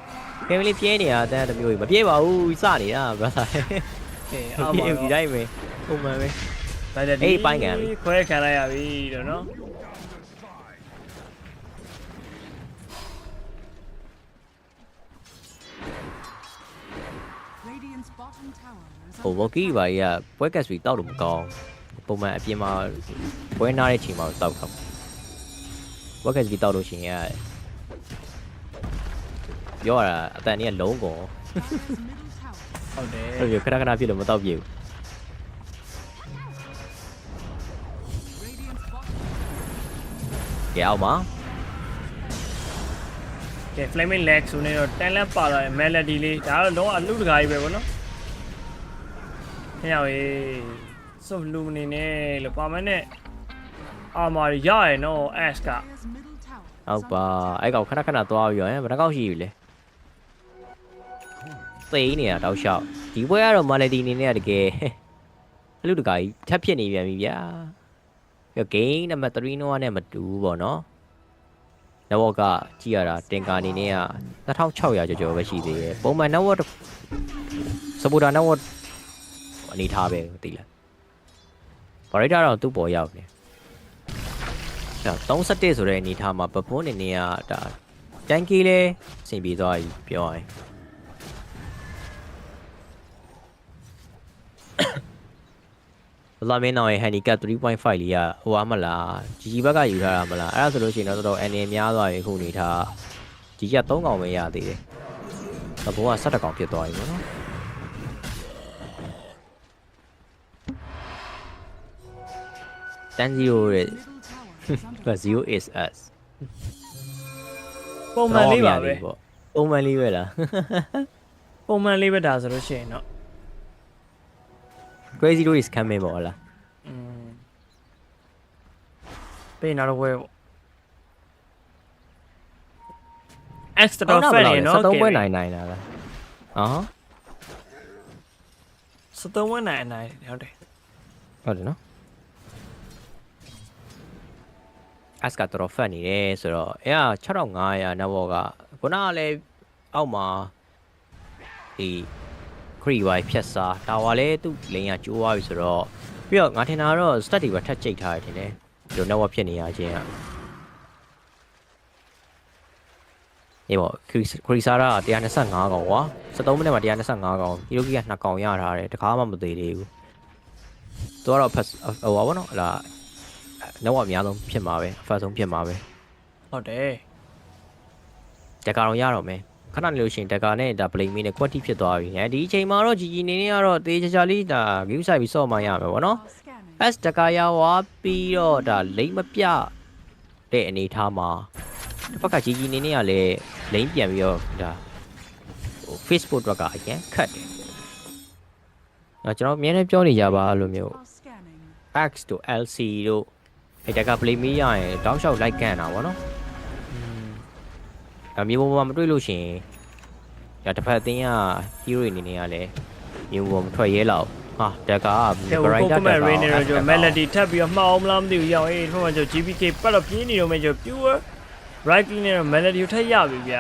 Speaker 11: family ပြင်းနေတာတန်းတစ်မျိုးကြီးမပြေးပါဘူးစနေတာ brother
Speaker 2: အော်ပါဒီ
Speaker 11: တိုင်းပဲပုံမှန်ပဲ
Speaker 2: ဒါကြဒီပိုင်းခံပြီခွဲခံလိုက်ရပြီတော့နော်
Speaker 11: ဟိုဝကီဘာကြီးကပွဲကတ်ဆွေတောက်လို့မကောင်းပုံမှန်အပြင်မှာပွဲနားတဲ့ချိန်မှာတောက်တော့ပွဲကတ်ဆွေတောက်လို့ရှိရင်ပြောရတာအတန်ကြီးကလုံးကုန်
Speaker 2: ဟုတ်တယ်
Speaker 11: အဲ့လိုခဏပြည့်လို့မတောက်ပြည့်ဘူးကြအောင်ပါ
Speaker 2: ကဲ flaming leg ဆိုနေတော့တန်လန့်ပါလာတဲ့ melody လေးဒါတော့လုံးအလူတကာကြီးပဲဗောနော် ဟဲ့ရောက်ရေးစုပ်လူမနေနဲ့လို့ပါမနဲ့အာမာရရနော် S က
Speaker 11: ဟုတ်ပါအဲ့ကောင်ခဏခဏသွားပြီးရောဘယ်နှကောက်ရှိပြီလဲသိနေတာတောက်လျှောက်ဒီပွဲကတော့မာလတီအနေနဲ့တကယ်အလူတကာကြီးထပ်ဖြစ်နေပြန်ပြီဗျာပြီးတော့ game နံပါတ်3နော်နဲ့မတူဘူးပေါ့နော်network ကကြည့်ရတာတင်ကာအနေနဲ့က2600ကျော်ကျော်ပဲရှိသေးတယ်ပုံမှန် network supporter network အနေထားပဲသိလားဘာရိတာတော့သူ့ပေါ်ရောက်နေ31ဆိုတဲ့အနေထားမှာပပွန်းနေနေကဒါတန်ကီလဲအဆင်ပြေသွားပြီပြောရင်လာမင်းအောင်ရဲ့ handicap 3.5 လေးကဟိုအားမလား GG ဘက်ကယူထားတာမလားအဲ့ဒါဆိုလို့ရှိရင်တော့တော်တော်အနေများသွားပြီခုနေထား GG က3កောင်ပဲရသေးတယ်ဘဘိုးက17កောင်ဖြစ်သွားပြီပေါ့နော်10-0တဲ့but 0 is us
Speaker 2: ပုံမှန်လေးပါပဲ
Speaker 11: ပုံမှန်လေးပဲလား
Speaker 2: ပုံမှန်လေးပဲဒါဆိုလို့ရှိရင်တော့
Speaker 11: crazy is coming ပေါ့လား
Speaker 2: ပေးနောက်တော့ဝဲပေါ့ extra fan နေနော်
Speaker 11: 73ပွဲနိုင်နိုင်လား
Speaker 2: 73ပွဲနိုင်နိုင်ဟုတ်တယ်
Speaker 11: နော်အစကတော်ဖန်နေတယ်ဆိုတော့အဲ့6500 network ကခုနကလည်းအောက်မှာဒီခရီးဝိုင်ဖြတ်စားတာဝါလည်းသူ့လိန်ကကျိုးသွားပြီဆိုတော့ပြီးတော့ငါထင်တာတော့ stat တွေပဲထပ်ကြိတ်ထားတယ်ထင်တယ်ဒီလို network ဖြစ်နေရခြင်းကဒီပေါ့ခရီးစားတာ125កောင်ကွာ73မိနစ်မှာ125កောင်ဒီလိုကြီးက2កောင်ရထားတယ်တခါမှမသေးသေးဘူးသူကတော့ဟိုပါဘောနော်ဟလာnetwork အများဆုံးဖြစ်မှာပဲအဖတ်ဆုံးဖြစ်မှာပဲ
Speaker 2: ဟုတ်တယ်
Speaker 11: တက္ကရာတော့ရတော့မယ်ခဏနေလို့ရှိရင်တက္ကရာနဲ့ဒါ blame နဲ့ quality ဖြစ်သွားပြီဒီအချိန်မှာတော့ GG နေနေကတော့တေးချာချာလေးဒါ view ဆိုင်ပြီးစော့မှရမယ်ဗောနော် S တက္ကရာဝါပြီးတော့ဒါလိမ့်မပြတဲ့အနေထားမှာတစ်ဖက်က GG နေနေကလည်းလိမ့်ပြန်ပြီးတော့ဒါFacebook တော့ကအရင်ခတ်တယ်ကျွန်တော်အများနဲ့ပြောနေကြပါလို့မျိုး X တို့ LC တို့အဲ့တက်က play မေးရရင်တောက်လျှောက်လိုက်ကန်တာဗောနော်မြေပုံပေါ်မှာမတွေ့လို့ရှိရင်ဒါတစ်ဖက်အသင်းက hero အနေနဲ့ကလည်းမြေပုံပေါ်မထွက်ရဲလောက်ဟာတက်က
Speaker 2: Brighter တက်တာ Rainer ကျော် Melody ထပ်ပြီးတော့မှောက်မလားမသိဘူးရောက်အေးထွန်းမှကျော် GPK ပတ်တော့ပြင်းနေတော့မယ်ကျော် pure right နဲ့ Melody ကိုထပ်ရပြီဗျ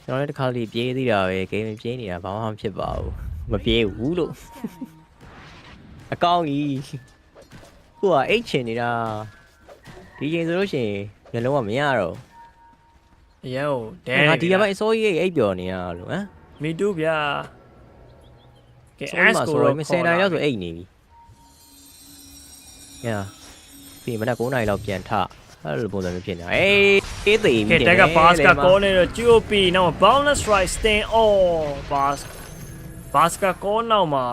Speaker 11: ကျွန်တော်လည်းတစ်ခါလေးပြေးသေးတာပဲ game ပြေးနေတာဘာမှမဖြစ်ပါဘူးမပြေးဘူးလို့အကောင်းကြီးကိုကအိတ်ချင်နေတာဒီချိန်ဆိုလို့ရှိရင်မျက်လုံးကမရတော့
Speaker 2: အယောဒဲ
Speaker 11: ငါဒီကပိုင်းအစိုးရအိတ်ပျော်နေရလို့ဟမ်
Speaker 2: မီတူဗျာကဲ
Speaker 11: S ကိုတော့10နိုင်လောက်ဆိုအိတ်နေပြီညာပြီးမနက်9နိုင်လောက်ပြန်ထအဲ့လိုပုံစံမျိုးဖြစ်နေတာအေးသေးပြီ
Speaker 2: တက်ကဘတ်စကကောနေတော့ GOP နောက် boundless right stand all bas ကကောနောက်မှာ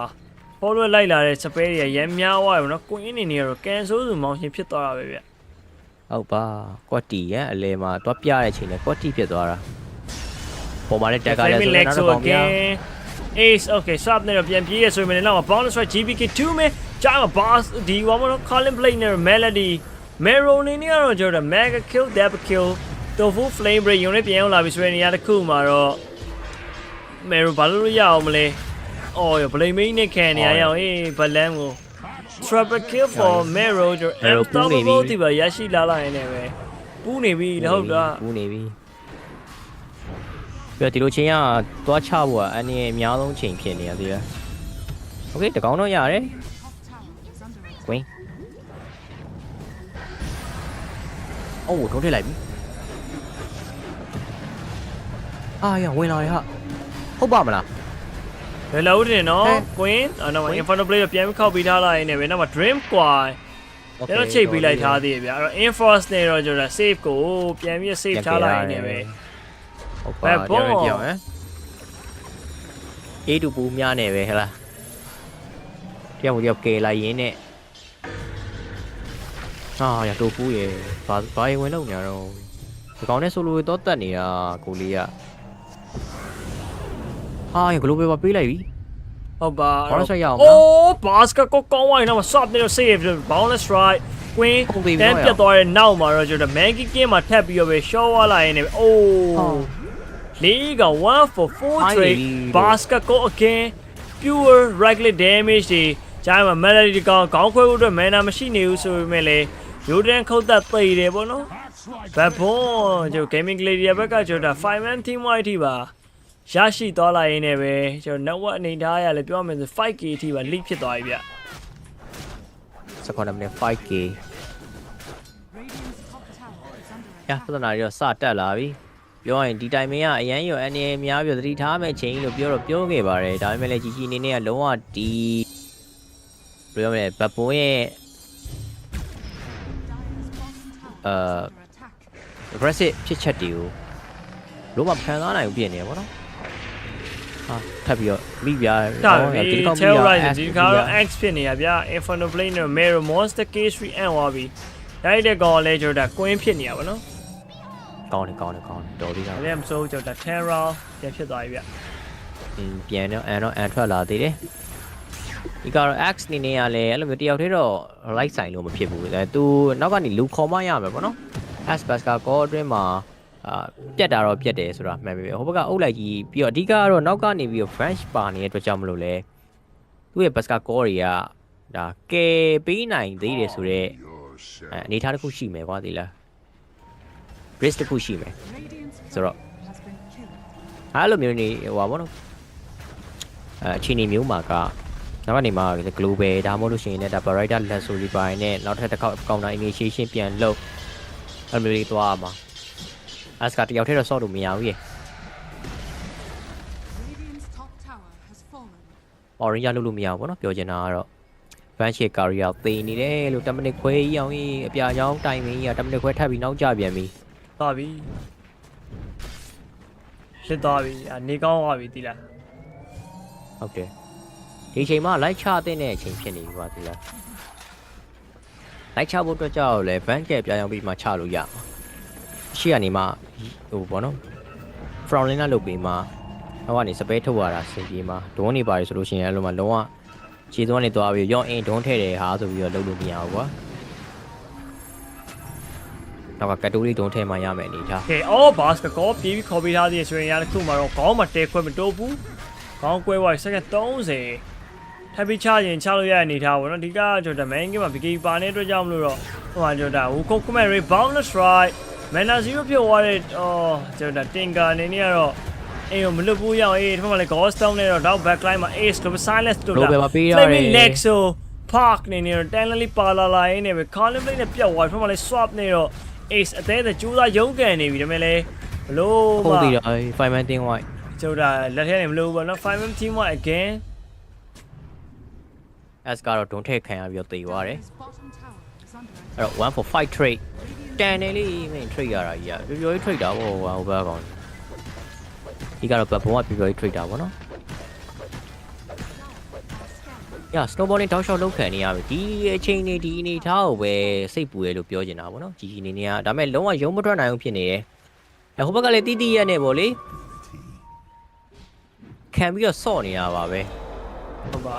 Speaker 2: ပေါ်လွှဲလိုက်လာတဲ့စပယ်တွေရမ်းများသွားတယ်ဗောနော်ကိုင်းနေနေတော့ကန်ဆိုးစုမောင်ရှင်ဖြစ်သွားတာပဲဗျ
Speaker 11: ဟုတ်ပါကွက်တီရဲ့အလဲမှာတော့ပြတဲ့အချိန်နဲ့ကွက်တီဖြစ်သွားတာပုံမှန်နဲ့တက်ကလည်းဆိုတော့နောက်တော့ပြန်
Speaker 2: Ace okay swap နဲ့တော့ပြန်ပြေးရဆိုရင်လည်းနောက် boundless right GBK 2မယ်ကြာမှာ boss ဒီဝါမနော် Colin Blake နဲ့ Melody Mero နေနေတော့ကျွန်တော် mega kill double kill tofu flame break ရုံနဲ့ပြန်ရောက်လာပြီဆိုတဲ့နေရာတစ်ခုမှာတော့ Mero ဘာလို့ရအောင်မလဲအော်ရ blame နဲ့ခံနေရအောင်အေးဘလန်ကို triple kill for Mero ကျွန်တော် unstoppable ဒီပါရရှိလာရင်လည်းပဲပူးနေပြီဟုတ်လား
Speaker 11: ပူးနေပြီပြီးတော့ဒီလိုချင်းကသွားချဖို့ကအနည်းအများဆုံးချိန်ဖြစ်နေရသေးတယ် okay တကောင်တော့ရတယ် queen အိုးထုံးထည့်လိုက်ပြီအာရဝင်လာရဟာဟုတ်ပါမလား
Speaker 2: ဘယ်လိုတင်နော် Queen နောက်မှာ Inferno Blade ပြန်ခောက်ပြီးထားလိုက်နေပဲနောက်မှာ Dream ကွာကျွန်တော်ချိန်ပေးလိုက်ထားသေးတယ်ဗျာအဲ့တော့ Enforce နဲ့တော့ကျွန်တော် save ကိုပြန်ပြီး save ထားလိုက်နေပဲ
Speaker 11: ဟုတ်ပါပြန်ပြောင်းဟမ်အေးတူပူများနေပဲဟဲ့လားတယောက်ကဲလိုက်ရင်းနဲ့ဟာရတူပူရေဘာဝင်လို့ညာတော့ ဒီကောင်နဲ့ဆိုလိုတော့တက်နေတာကိုလေးကဟာဂလိုဘယ်ပါပေးလိုက်ပြီ
Speaker 2: ဟုတ်ပါ
Speaker 11: ဘာလို့ဆက်ရအောင်
Speaker 2: အိုးဘာစကကိုကောင်းဝိုင်းတော့ swap နေတော့ save boundless strike ကွင်းတန်းပြတ်သွားတဲ့နောက်မှာတော့ကျွန်တော် Maggie King မှာထပ်ပြီးတော့ပဲ short ဝလာရင်းနေအိုးလေးက1 for 4 trade basket ကို again pure regular damage တွေဂျိုင်းမှာ melody ကောင်းခေါင်းခွဲဖို့အတွက် mana မရှိနေဘူးဆိုပေမဲ့လည်းရိုးတန်းခုတ်သက်သိတယ်ပေါ့နော်ဘတ်ဘွန်ကျွန်တော် gaming gladiator ဘက်ကကျွန်တော် 5-man team wide ထိပါရရှိသွားလာရင်းနဲ့ပဲကျွန်တော် network အနေထားရလဲပြောရမယ်ဆို 5k အထိပါ leak ဖြစ်သွားပြီဗျ
Speaker 11: second minute 5k ရပဒနာရောစတက်လာပြီပြောရင်ဒီတိုင်မင်းကအရန်ရောအနေများပြီးသတိထားမဲ့ချိန်လို့ပြောခဲ့ပါတယ်ဒါပေမဲ့လည်းကြီးနေနေကလုံးဝဒီပြောရမယ်ဘတ်ဘွန်ရဲ့aggressive ဖြစ်ချက်တွေကိုလုံးဝခံစားနိုင်ဘူးပြင်နေပေါ့နော်ဟာထပ်ပြီးတော့မိပြ
Speaker 2: ဒီကောင်မိပြဒီကောင် X ဖြစ်နေရဗျ Inferno Blade နဲ့ Mirror Monster K3 and သွားပြီအဲ့ဒီကောင်လည်းကျွန်တော်ကွင်းဖြစ်နေရပါတော့
Speaker 11: ကောင်းတော်သေးတာ
Speaker 2: လည်းမစိုးကျွန်တော်10 round ပြန်ဖြစ်သွားပြီဗျ
Speaker 11: ပြန်တော့အန်ထွက်လာသေးတယ်ဒီကတော့ X နေနေရလဲအဲ့လိုမျိုးတယောက်တည်းတော့ right ဆိုင်လို့မဖြစ်ဘူးသူနောက်ကနေလူခေါ်မရမယ်ပေါ့နော် S pass က call အတွင်းမှာပြတ်တာတော့ပြတ်တယ်ဆိုတာမှန်ပြီပဲဟိုဘက်ကအုပ်လိုက်ကြီးပြီးတော့အဓိကကတော့နောက်ကနေပြီးတော့ French ပါနေတဲ့အတွက်ကြောင့်မလို့လဲသူ့ရဲ့ pass က call တွေကဒါကဲပေးနိုင်သေးတယ်ဆိုတော့အနေထားတစ်ခုရှိမယ်ကွာဒီလား risk တစ်ခုရှိမယ်ဆိုတော့အဲ့လိုမျိုးနေဟိုပါဘောနော်အချိန်မျိုးမှာကနောက်ကနေမှာ global ဒါမှမဟုတ်လို့ရှိရင်လည်းဒါ barrier လက်ဆိုဒီပိုင်းနဲ့နောက်ထပ်တစ်ခေါက် counter initiation ပြန်လုပ်အဲ့လိုမျိုးသွားမှာအစကတယောက်တည်းတော့ဆော့လို့မရဘူးရေorange လုပ်လို့မရဘူးပေါ့နော်ပြောချင်တာကတော့ Van Shake Career သေနေတယ်လို့10မိနစ်ခွဲကြီးအောင်ကြီးအပြာချောင်းတိုင်မင်းကြီးက10မိနစ်ခွဲထပ်ပြီးနောက်ကျပြန်ပြီ
Speaker 2: သွားပြီဖြစ်သွားပြီနေကောင်းသွားပြီတိလား
Speaker 11: ဟုတ်တယ်ဒီချိန်မှာလိုက်ချတဲ့အချိန်ဖြစ်နေပြီပါတိလားလိုက်ချဖို့အတွက်ကြောက်လဲ Van Shake ပြာချောင်းပြီးမှချလို့ရမှာရှေ့ကနေမှဟိုပေါ့နော် front line လုပ်ပြီးမှဟိုကနေစပဲထုတ်ရတာစင်ပြေမှာဒုံးနေပါတယ်ဆိုလို့ရှိရင်အဲ့လိုမှလုံးဝခြေသွန်းနေသွားပြီးရော့အင်းဒုံးထည့်တယ်ဟာဆိုပြီးတော့လုပ်လို့မရဘူးကွာနောက်ကကတိုးလေးဒုံးထည့်မှရမယ်အနေထား
Speaker 2: โอเคအော်ဘတ်စကကောပြေးပြီးခေါ်ပေးထားသေးတယ်ဆိုရင်ရတစ်ခုမှတော့ခေါင်းမတဲခွဲမတိုးဘူးခေါင်းကွဲသွားစက္ကန့်30ထပ်ပြီးချရင်ချလို့ရတဲ့အနေထားပေါ့နော်ဒီကကျွန်တော် main game မှာ BK ပါနေတဲ့အတွက်ကြောင့်မလို့တော့ဟိုမှာကျွန်တော်ဟို comment rate boundless right mana 0ဖြစ်သွားတဲ့ကျွန်တော်တင်ကာအနေနဲ့ကတော့အေးမလွတ်ဘူးရအောင်အေးဒီဘက်မှာလည်း ghost stone နဲ့တော့ backline မှာ ace လို့ silence တို့တာ flaming nexo park နေနေတော့ talently ပါလာလာရင်းနဲ့ပဲ column play နဲ့ပြတ်သွားဒီဘက်မှာလည်း swap နေတော့ ace အသေးသေးကျူးသားရုံးကန်နေပြီဒါပေမဲ့လည်းဘလို့
Speaker 11: ဟုတ်ပြီတော့ 5-man team white
Speaker 2: ကျွန်တော်လက်ထဲနေမလို့ဘူးပေါ့နော် 5-man team white again
Speaker 11: as ကတော့ဒုံးထည့်ခံရပြီးတော့တေသွားတယ်အဲ့တော့1 for 5 trade တန်တယ်လေးမင်း trade ရတာကြီးကပြော trade တာပေါ့ဟိုဘက်ကောင်ဒီကတော့ဘဘုံကပြော trade တာပေါ့နော်ရ snowball နဲ့တောက်လျှောက်လောက်ခံနေရပြီဒီအချိန်နေဒီအနေထားကိုပဲစိတ်ပူရဲလို့ပြောချင်တာပေါ့နော်ကြီးနေနေကဒါပေမဲ့လုံးဝရုံးမထွက်နိုင်အောင်ဖြစ်နေတယ်ဟိုဘက်ကလည်းတီးတီးရက်နေပေါ့လေခံပြီးတော့ဆော့နေရပါပဲ
Speaker 2: ဟုတ်ပါ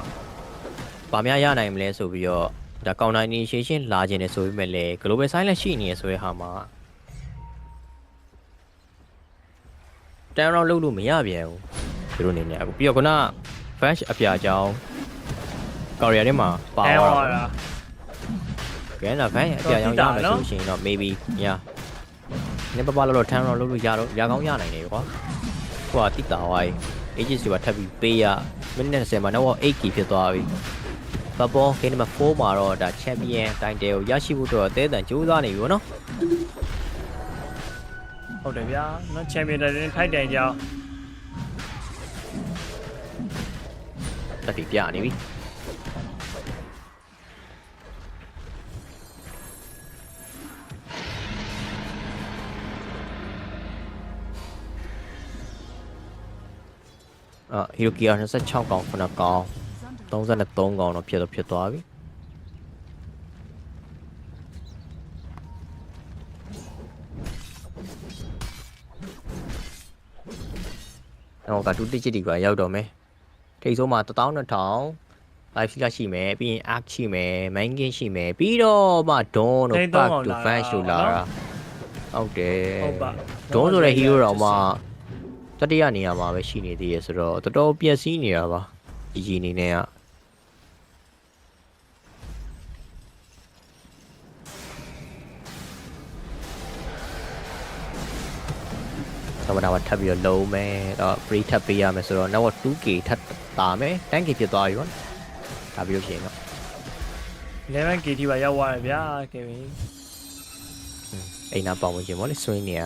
Speaker 11: ဘာများရနိုင်မလဲဆိုပြီးတော့ဒါ counter initiation လာခြင်းနဲ့ဆိုပြီးမဲ့လေ global silence ရှိနေရဆိုတဲ့ဟာမှာတန်ရောင်းလုပ်လို့မရပြန်ဘူးသူတို့နေနေအခုပြီးတော့ခုန Vash အပြာချောင်း career ထဲမှာပါသွားတာကဲနော် Vash အပြာချောင်းရမယ်ဆိုရှင်တော့ maybe ညာနေပပလို့ထမ်းရောင်းလုပ်လို့ရတော့ရကောင်းရနိုင်တယ်ကွာဟိုကတိတာဝိုင်း agency ကထပ်ပြီးပေးရမိနစ်20မှာတော့ 8k ဖြစ်သွားပြီဘဘော game number 4မှာတော့ဒါ champion title ကိုရရှိဖို့တော့အသေးအံကြိုးစားနေပြီဗောနော်
Speaker 2: ဟုတ်တယ်ဗျာနော် champion title ထိုက်တိုင်ကြောင်း
Speaker 11: တက်ပြီးပြနေပြီဟီရိုကီယာ26កောင်9កောင်33កောင်တော့ဖြစ်သွားပြီ တော့ကတူတစ်ချစ်ဒီကရောက်တော့မယ်ထိတ်ဆုံးမှာ12000 live ရှိမယ်ပြီးရင် arc ရှိမယ် main game ရှိမယ်ပြီးတော့မှ dawn တို့ back to flash တို့လာတာဟုတ်တယ် dawn ဆိုတဲ့ hero တော့မှတတိယနေရာမှာပဲရှိနေသေးရဆိုတော့တော်တော်ပျက်စီးနေတာပါကြီးအနေနဲ့ကသမဏမှာထပ်ပြီးတော့လုံးမယ်တော့ free ထပ်ပေးရမယ်ဆိုတော့နောက် 2k ထပ်တာမယ် 10k ဖြစ်သွားပြီပေါ့ဒါပြီးလို့ရှိရင်တော့
Speaker 2: 11k ထိပါရောက်သွားတယ်ဗျာကယ်ဗင်
Speaker 11: အိမ်နာပေါဝင်ခြင်းပေါ့လေဆွင်းနေရ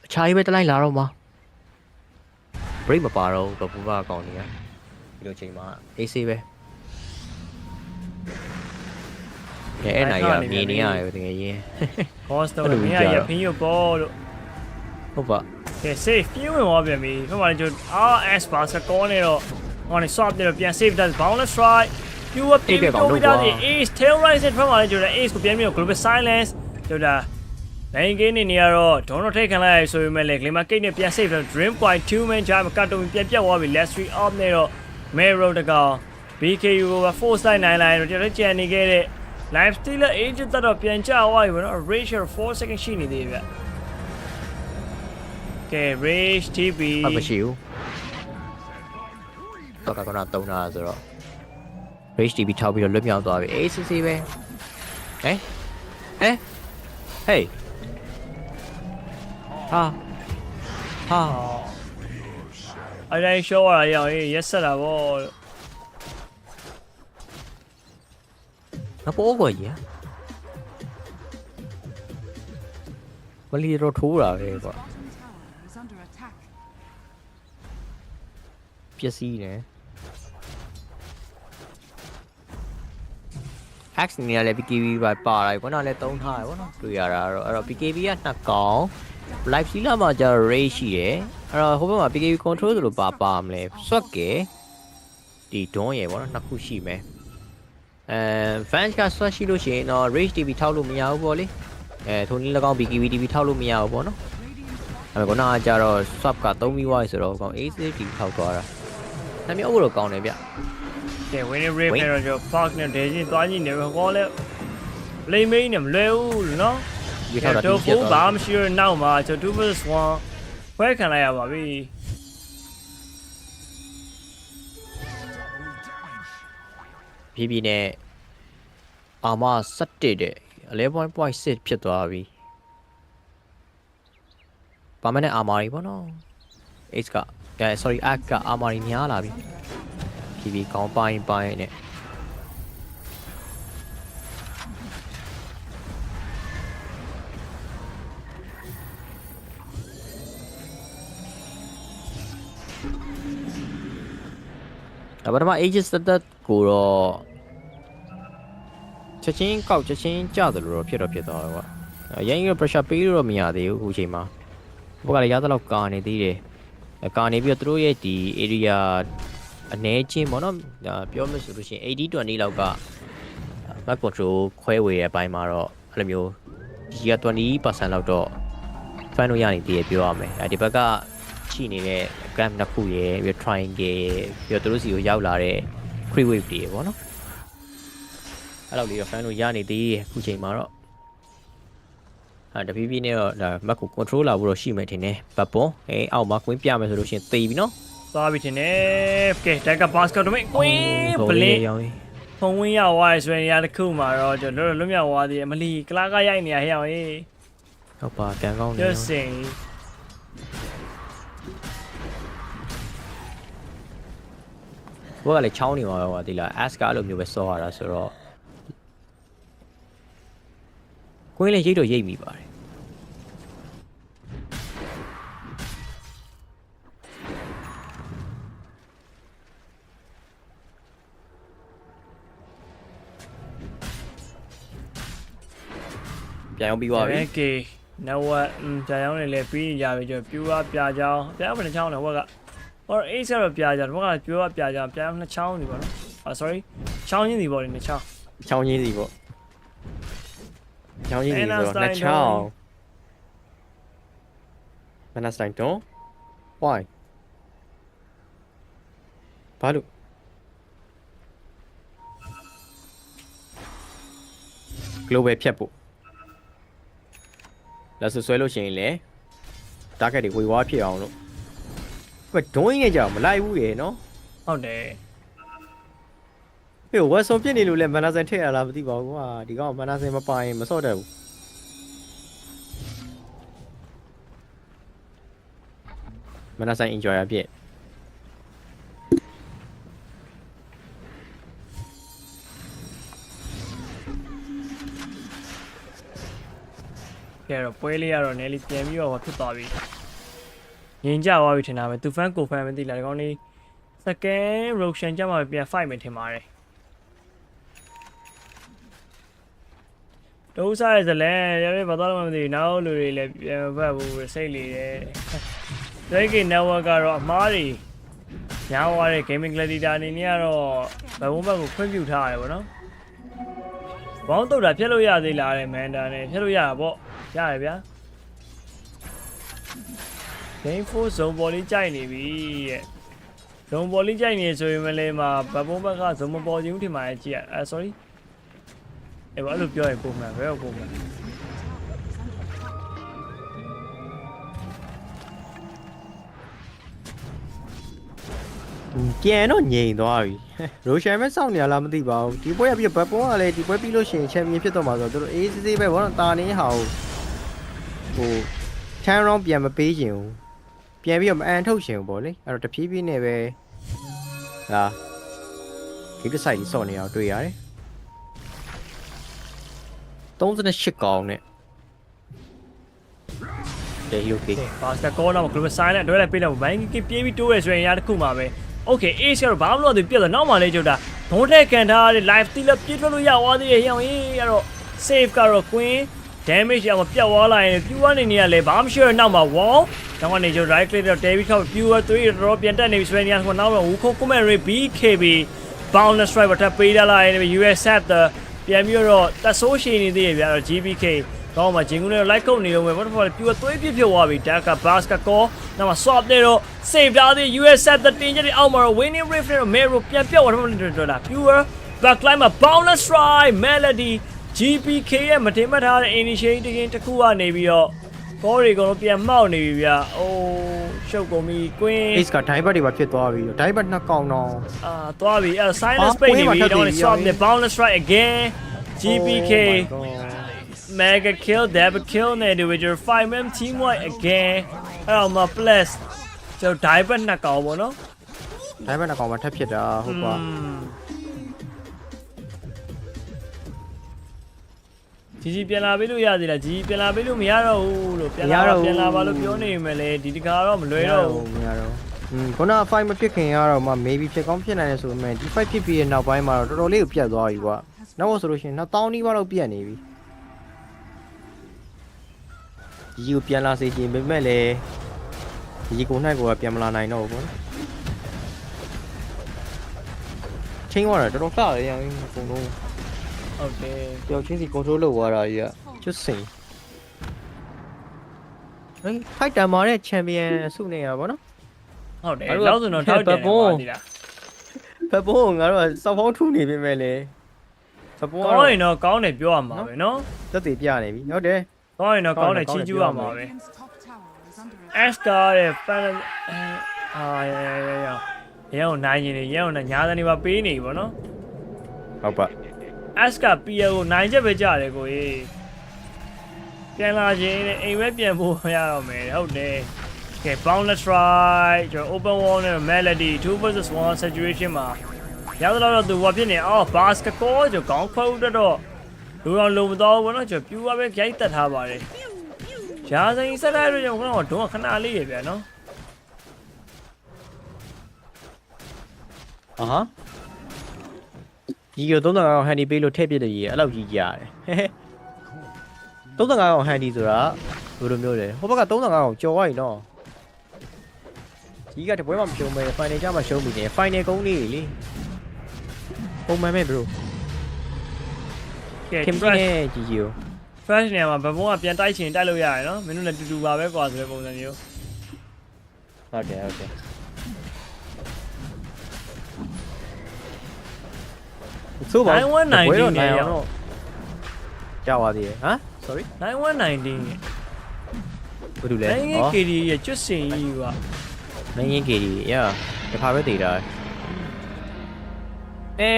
Speaker 11: အခြားရေးပဲတလိုက်လာတော့မှာ break မပါတော့ဘူးပူပါအကောင်ကြီးဒီလိုချိန်မှာ AC ပဲအဲ့နိုင်ရမြင်နေရတယ်တကယ်ရင်
Speaker 2: cost တော့မင်းရဖင်းရပေါ်လို့
Speaker 11: ဟုတ်ပါ
Speaker 2: ကဲ save ပြင်းဝင်သွားပြန်ပြီခမလည်းကျွန်တော် RS ပါစကောနေတော့ဟောနေ swap နေတော့ပြန် save တဲ့ boundless strike ပြူပြင်းတော့ပြီးသားဒီ ace tail rise ဖက်မှာလည်းကျွန်တော် ace ကိုပြန်ပြီးတော့ global silence ကျွန်တော်နိုင်ကိန်းနေရတော့ don't take ခံလိုက်ရဆိုပေမဲ့လည်း glimmer gate နဲ့ပြန် save တဲ့ dream point 2 man ဂျာမကတ်တော့ပြန်ပြတ်သွားပြီ last 3 off နေတော့ Mero တကောင် BKU က force side 9 line တော့ကျွန်တော်ကြံနေခဲ့တဲ့ live stealer agent တော့ပြန်ကျသွားပြီဗောနော် ratio 4 second ရှိနေသေးဗျကဲ rage TP
Speaker 11: မရှိဘူးတော့ကတော့တုံးတာဆိုတော့ rage TP ထောက်ပြီးတော့လွတ်မြောက်သွားပြီ ACC ပဲဟဲ့ဟေးဟာ
Speaker 2: အဲ့ဒါ show ရအောင်ရက်ဆက်တာဗော
Speaker 11: 那不过也，我里头抽了这个，别死呢。X နေရာလဲ BKB ပါလိုက်ဘောနော်လဲတုံးထားတယ်ဘောနော်တွေ့ရတာအဲ့တော့ BKB ကနှစ်ကောင် live စီလာမှာကျတော့ ray ရှိတယ်အဲ့တော့ဟိုဘက်မှာ BKB control ဆိုလို့ပါမလဲ swag ကဒီ dawn ရယ်ဘောနော်နှစ်ခုရှိမယ်fans က swag ရှိလို့ရှိရင်တော့ rage TV ထောက်လို့မရဘူးပေါ့လေထိုနည်း၎င်း BKB TV ထောက်လို့မရဘူးပေါ့နော်အဲ့တော့ကကျတော့ swap က3ပြီးွားပြီဆိုတော့ကောင် AC TV ထောက်သွားတာနှစ်မျိုးတော့ကောင်းတယ်ဗျ
Speaker 2: ကဲ winning rate နဲ့တော့ park နဲ့ daisy သွားကြည့်နေပဲဟောလဲ play main နဲ့မလွယ်ဘူးနော်
Speaker 11: ဒီထောက်တာ
Speaker 2: တော့ဘူးဘာမှမရှိတော့နောက်မှာကျွန်တော် 2vs1 ခွဲခံလိုက်ရပါပြီ
Speaker 11: ဖြည်းနဲ့အာမ17တဲ့ 11.6 ဖြစ်သွားပြီဘာမှနဲ့အာမာရီပေါ့နော် H က sorry arc ကအာမာရီများလာပြီဖြည်းကောင်းပိုင်းနဲ့ပထမ ages တက်ကိုတော့ချက်ချင်းကောက်ချက်ချင်းကျတယ်လို့တော့ဖြစ်သွားတယ်ကွာအရင်က pressure ပေးလို့တော့မရသေးဘူးအခုချိန်မှာဘက်ကလည်းရသလောက်ကာနေသေးတယ်ကာနေပြီးတော့သူတို့ရဲ့ဒီ area အနေချင်းပေါ့နော်ပြောမှဆိုလို့ရှိရင်80-20လောက်က map control ခွဲဝေတဲ့အပိုင်းမှာတော့အဲ့လိုမျိုးဒီက 20% လောက်တော့ fan လို့ရနေသေးတယ်ပြောရမယ်ဒီဘက်ကရှိနေတဲ့ gram နှစ်ခုရယ်ပြီး triangle ပြီးတော့သူတို့စီကိုရောက်လာတဲ့ free wave တွေပေါ့နော်အဲ့လောက်လေးတော့ fan လို့ရနေသေးတယ်အခုချိန်မှာတော့တဖြည်းဖြည်းနဲ့တော့ဒါ map ကို control လာဖို့တော့ရှိမယ်ထင်တယ်ဘတ်ပွန်အောက်မှာကွင်းပြမယ်ဆိုလို့ရှိရင်သေပြီနော်
Speaker 2: သွားပြီထင်တယ်ကဲတက်က basket တော့မကွင်းပလင်းဖုံဝင်းရောက်သွားဆိုရင်ရတစ်ခုမှာတော့ကျွန်တော်လွတ်မြောက်သွားသေးတယ်မလီကလာကရိုက်နေရဟဲ့အောင်
Speaker 11: ဟုတ်ပါကန်ကောင်းနေ
Speaker 2: ကျစင်
Speaker 11: ဘောကလည်းချောင်းနေမှာပဲကွာဒီလား ask ကအဲ့လိုမျိုးပဲစောရတာဆိုတော့ကိုင်းလည်းရိတ်တော့ရိတ်မိပါတယ်ပြန်အောင်ပြီးသွားပြီ
Speaker 2: โอเคနောက်ဝက်ကြာအောင်လည်းပြီးကြပြီကျွန်တော်ပြူပါပြချောင်းပြအောင်နှစ်ချောင်းတော့ဝက်ကor ace ကတော့ပြကြတယ်ဘက်ကပြိုးကပြကြပြအောင်နှစ်ချောင်းနေပါနော်sorry ချောင်းချင်းစီပေါ့လေနှစ်ချောင်း
Speaker 11: ချောင်းကြီးစီပေါ့ချောင်းကြီးစီဆိုတော့နှစ်ချောင်းမနက်တိုင်းတော့ why ဘာလို့ global ဖြတ်ဖို့လက်ဆွဲလို့ရှိရင်လေ target တွေဝေဝါးဖြစ်အောင်လို့ဘယ်ဒွင်းနေကြမလိုက်ဘူးရေနော်ဟုတ်တယ်ဟေ့ဝက်ဆွန်ဖြစ်နေလို့လဲမန်နာဆန်ထည့်ရလားမသိပါဘူးကွာဒီကောင်မန်နာဆန်မပိုင်မစော့တတ်ဘူးမန်နာဆန် enjoy ရဖြစ်ကဲတော့ပွဲလေးကတော့နယ်လီပြန်ပြီးတော့ဖြစ်သွားပြီငင်ကြသွားပြီထင်တာပဲသူဖန်ကိုဖန်မသိလားဒီကောင်လေးစကန်ရိုရှန်ကြမှာပြန် fight မယ်ထင်ပါတယ်ဒိုးစားရစလဲရရဘာတော့မှမသိဘူးနောက်လူတွေလည်းပြန်ဖတ်ဖို့စိတ်လေတယ်ဒိုက်က network ကတော့အမားတွေညောင်းသွားတဲ့ gaming gladiator အနေနဲ့ကတော့ဘဝဘက်ကိုခွင့်ပြုထားရတယ်ဗောနော်ဘောင်းတုတ်တာဖြတ်လို့ရသေးလားတဲ့မန်ဒါနဲ့ဖြတ်လို့ရတာပေါ့ရတယ်ဗျာ Game 4 zone ပေါ်လေးကြိုက်နေပြီတဲ့ zone ပေါ်လေးကြိုက်နေဆိုရင်မလဲမှာဘဘုံဘက်က zone မပေါ်ခြင်းထင်မှာကြည့်ရ sorry အဲ့ဘာလို့ပြောရင်ပုံမှန်ပဲပုံမှန်ပြန်တော့ငြိမ်သွားပြီရိုရှန်ပဲစောင့်နေရလားမသိပါဘူးဒီပွဲရပြီးဘဘုံကလည်းဒီပွဲပြီးလို့ရှိရင်ချန်ပီယံဖြစ်တော့မှာဆိုတော့တို့အေးစစ်စစ်ပဲဘောတော့တာနေဟာဟို turn round ပြန်မပေးချင်ဘူးပြန်ပြီးတော့မအန်ထုတ်ချင်ဘူးဗောလေအဲ့တော့တဖြည်းဖြည်းနဲ့ပဲဒါဒီကဆိုင်ကြီးစော့နေအောင်တွေ့ရတယ်38ကောင်နဲ့ဒေဟီယိုကေဘာစကောတော့ global sign နဲ့တွဲလိုက်ပေးလိုက်ဘိုင်းကပြေးပြီးတိုးရဲဆိုရင်ရတခုမှာပဲ okay ace ကတော့ဘာမှမလုပ်သေးပြတ်တော့နောက်မှလေးကျုပ်တာဒုံးတဲ့ကန်ထားတဲ့ live တိလက်ပြေးထွက်လို့ရသွားသေးရဲ့ဟိအောင်ရေးအဲ့တော့ save ကတော့ queen damage ရအောင်ပြတ်သွားလိုက်ရင် pure အနေနဲ့ကလည်းဘာမှမရှိတော့နောက်မှာ wall တော့ကနေကျ right click တော့ David ထောက် pure 3တော့ပြန်တက်နေပြီဆိုရင်ညဆိုနောက်တော့ Wuko commentary BKB boundless strike ထပ်ပေးထားလိုက်ရင် US set ပြန်ပြီးတော့တက်ဆိုးရှိနေသေးရဲ့ဗျာတော့ GBK တော့မှဂျင်ကူနဲ့ like ကုတ်နေတော့မယ်ဘာလို့လဲ pure 3ပြစ်ဖြစ်သွားပြီ Daka basket call နောက်မှာ swap နေတော့ save ထားသေး US set တင်ကြတဲ့အောက်မှာတော့ winning rift နဲ့ Mero ပြန်ပြောက်သွားတယ် pure backline မှာ boundless strike melody GPK ရဲ့မတင်မှတ်ထားတဲ့ initiative တစ်ခုကနေပြီးတော့ဘောတွေကတော့ပြန်မှောက်နေပြီဗျာ။အိုးရှုပ်ကုန်ပြီ။ Queen Ace က dive တွေပါဖြစ်သွားပြီ။ dive နှစ်ကောင်တော့သွားပြီ။အဲ့ silence space နေပြီ။တော့ swap နဲ့ boundless strike again GPK mega kill double kill နဲ့ individual 5mm team white again အဲ့တော့မှ plus ကျွန်တော် dive နှစ်ကောင်ပေါ့နော်။ dive နှစ်ကောင်မှထပ်ဖြစ်တာဟုတ်ပါကြီးပြန်လာပေးလို့ရသေးလားကြီးပြန်လာပေးလို့မရတော့ဘူးလို့ပြန်လာပါလို့ပြောနေမယ်လေဒီတခါတော့မလွယ်တော့ဘူးမရတော့ခုနက fight မဖြစ်ခင်ကတော့မှ maybe ဖြစ်ကောင်းဖြစ်နိုင်တယ်ဆိုပေမဲ့ဒီ fight ဖြစ်ပြီးတဲ့နောက်ပိုင်းမှာတော့တော်တော်လေးကိုပြတ်သွားပြီကွာနောက်ဆိုလို့ရှိရင်1000နီးပါးလောက်ပြတ်နေပြီကြီးကိုပြန်လာစေချင်ပေမဲ့လေကြီးကိုနိုင်ကိုကပြန်မလာနိုင်တော့ဘူးကွာချင်းသွားတာတော်တော်လှတယ်ရောင်းအကုန်လုံးဟုတ်တယ်ပျောက်ချင်းစီ control လုပ်သွားတာကြီးကကျွတ်စိန်ဟို fight တန်မာတဲ့ champion ဆုနေရပါတော့ဟုတ်တယ်လောက်ဆိုတော့ထောက်တယ်ပါသေးလားဘဘုံငါတို့ကစောက်ဖောင်းထူနေပြီမဲ့လေဘဘုံကောင်းရင်တော့ကောင်းတယ်ပြောရမှာပဲနော်သက်သေပြနေပြီဟုတ်တယ်ကောင်းရင်တော့ကောင်းတယ်ချီးကျူးရမှာပဲ S ကတဲ့ fan ရဲအောင်နိုင်ရင်ရဲအောင်ညာတယ်နေပါပေးနေပြီဗောနော်ဟုတ်ပါ S က PL ကိုနိုင်ချက်ပဲကြတယ်ကိုကြီးပြန်လာခြင်းနဲ့အိမ်ပဲပြန်ဖို့ရတော့မယ်ဟုတ်တယ်ကဲ boundless strike ကျွန်တော် open wall နဲ့ melody 2 versus 1 situation မှာရတော့သူဘာဖြစ်နေအော် basket call ကျွန်တော်ခေါင်းခွဲတော့လူတော်လုံမတော့ဘူးเนาะကျွန်တော်ပြူပါပဲကြိုက်တက်ထားပါတယ်ရာဇိန်ဆက်လိုက်တော့ကျွန်တော်ကတော့ခဏလေးရပြန်เนาะဟာကြီးကို35ကောင်ဟန်ဒီပေးလို့ထည့်ပြစ်တယ်ကြီးအဲ့လောက်ကြီးကြရတယ်35ကောင်ဟန်ဒီဆိုတာဘယ်လိုမျိုးလဲဟိုဘက်က35ကောင်ကြော်သွားပြီနော်ကြီးကတပွဲမှမရှုံးပဲ final ကြမှာရှုံးပြီနေ final ကုန်းလေးလေပုံမှန်ပဲ bro ခင်ဗျနဲ့ជីជីကို
Speaker 2: fresh နေရာမှာဘဘုံကပြန်တိုက်ချင်တိုက်လို့ရတယ်နော်မင်းတို့လည်းတူတူပါပဲကွာဆိုတဲ့ပုံစံမျိုး
Speaker 11: ဟုတ်တယ်ဟုတ်တယ်ဆိုပါ9190နဲ့တော့ကြောက်ပါသေးရဲ့ဟမ် sorry
Speaker 2: 9190
Speaker 11: ဘာလို့လဲ
Speaker 2: နိုင်ရင် KD ရဲ့ကျွတ်စင်ကြီးက
Speaker 11: နိုင်ရင် KD ရတခါပဲတည်တာ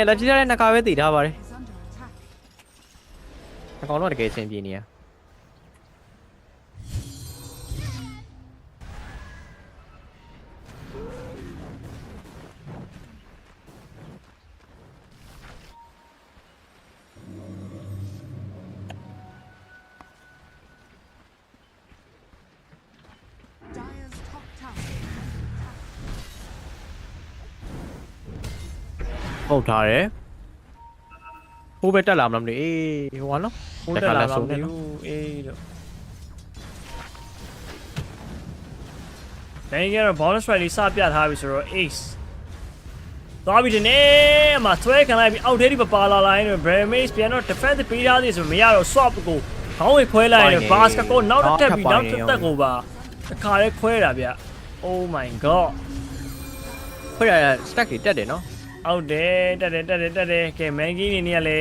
Speaker 11: လက်ကြီးတဲ့နှစ်ခါပဲတည်ထားပါတယ်အကောင်တော့တကယ်အဆင်ပြေနေရဟုတ်ထားတယ်ဟိုးပဲတက်လာမလားမသိအေးဟိုကနော်
Speaker 2: ဟိုတက်လာတော့ဘူးအေးတော့နိုင်ကတော့ bonus strike လေးစပြထားပြီဆိုတော့ ace သွားပြီဒီနေ့မှာဆွဲခံလိုက်ပြီးအောက်ထဲဒီပါလာလိုက်နေ Bramace ပြန်တော့ defense ပေးထားသေးဆိုမရတော့ swap ကိုခေါင်းဝင်ခွဲလိုက်ရင် bas ကိုနောက်တက်ပြီးနောက်တက်ကိုပါတစ်ခါလေးခွဲတာဗျ oh my god
Speaker 11: ခွဲရ stack တွေတက်တယ်နော်
Speaker 2: ဟုတ်တယ်တက်တယ်ကဲ Maggie နေနေရလေ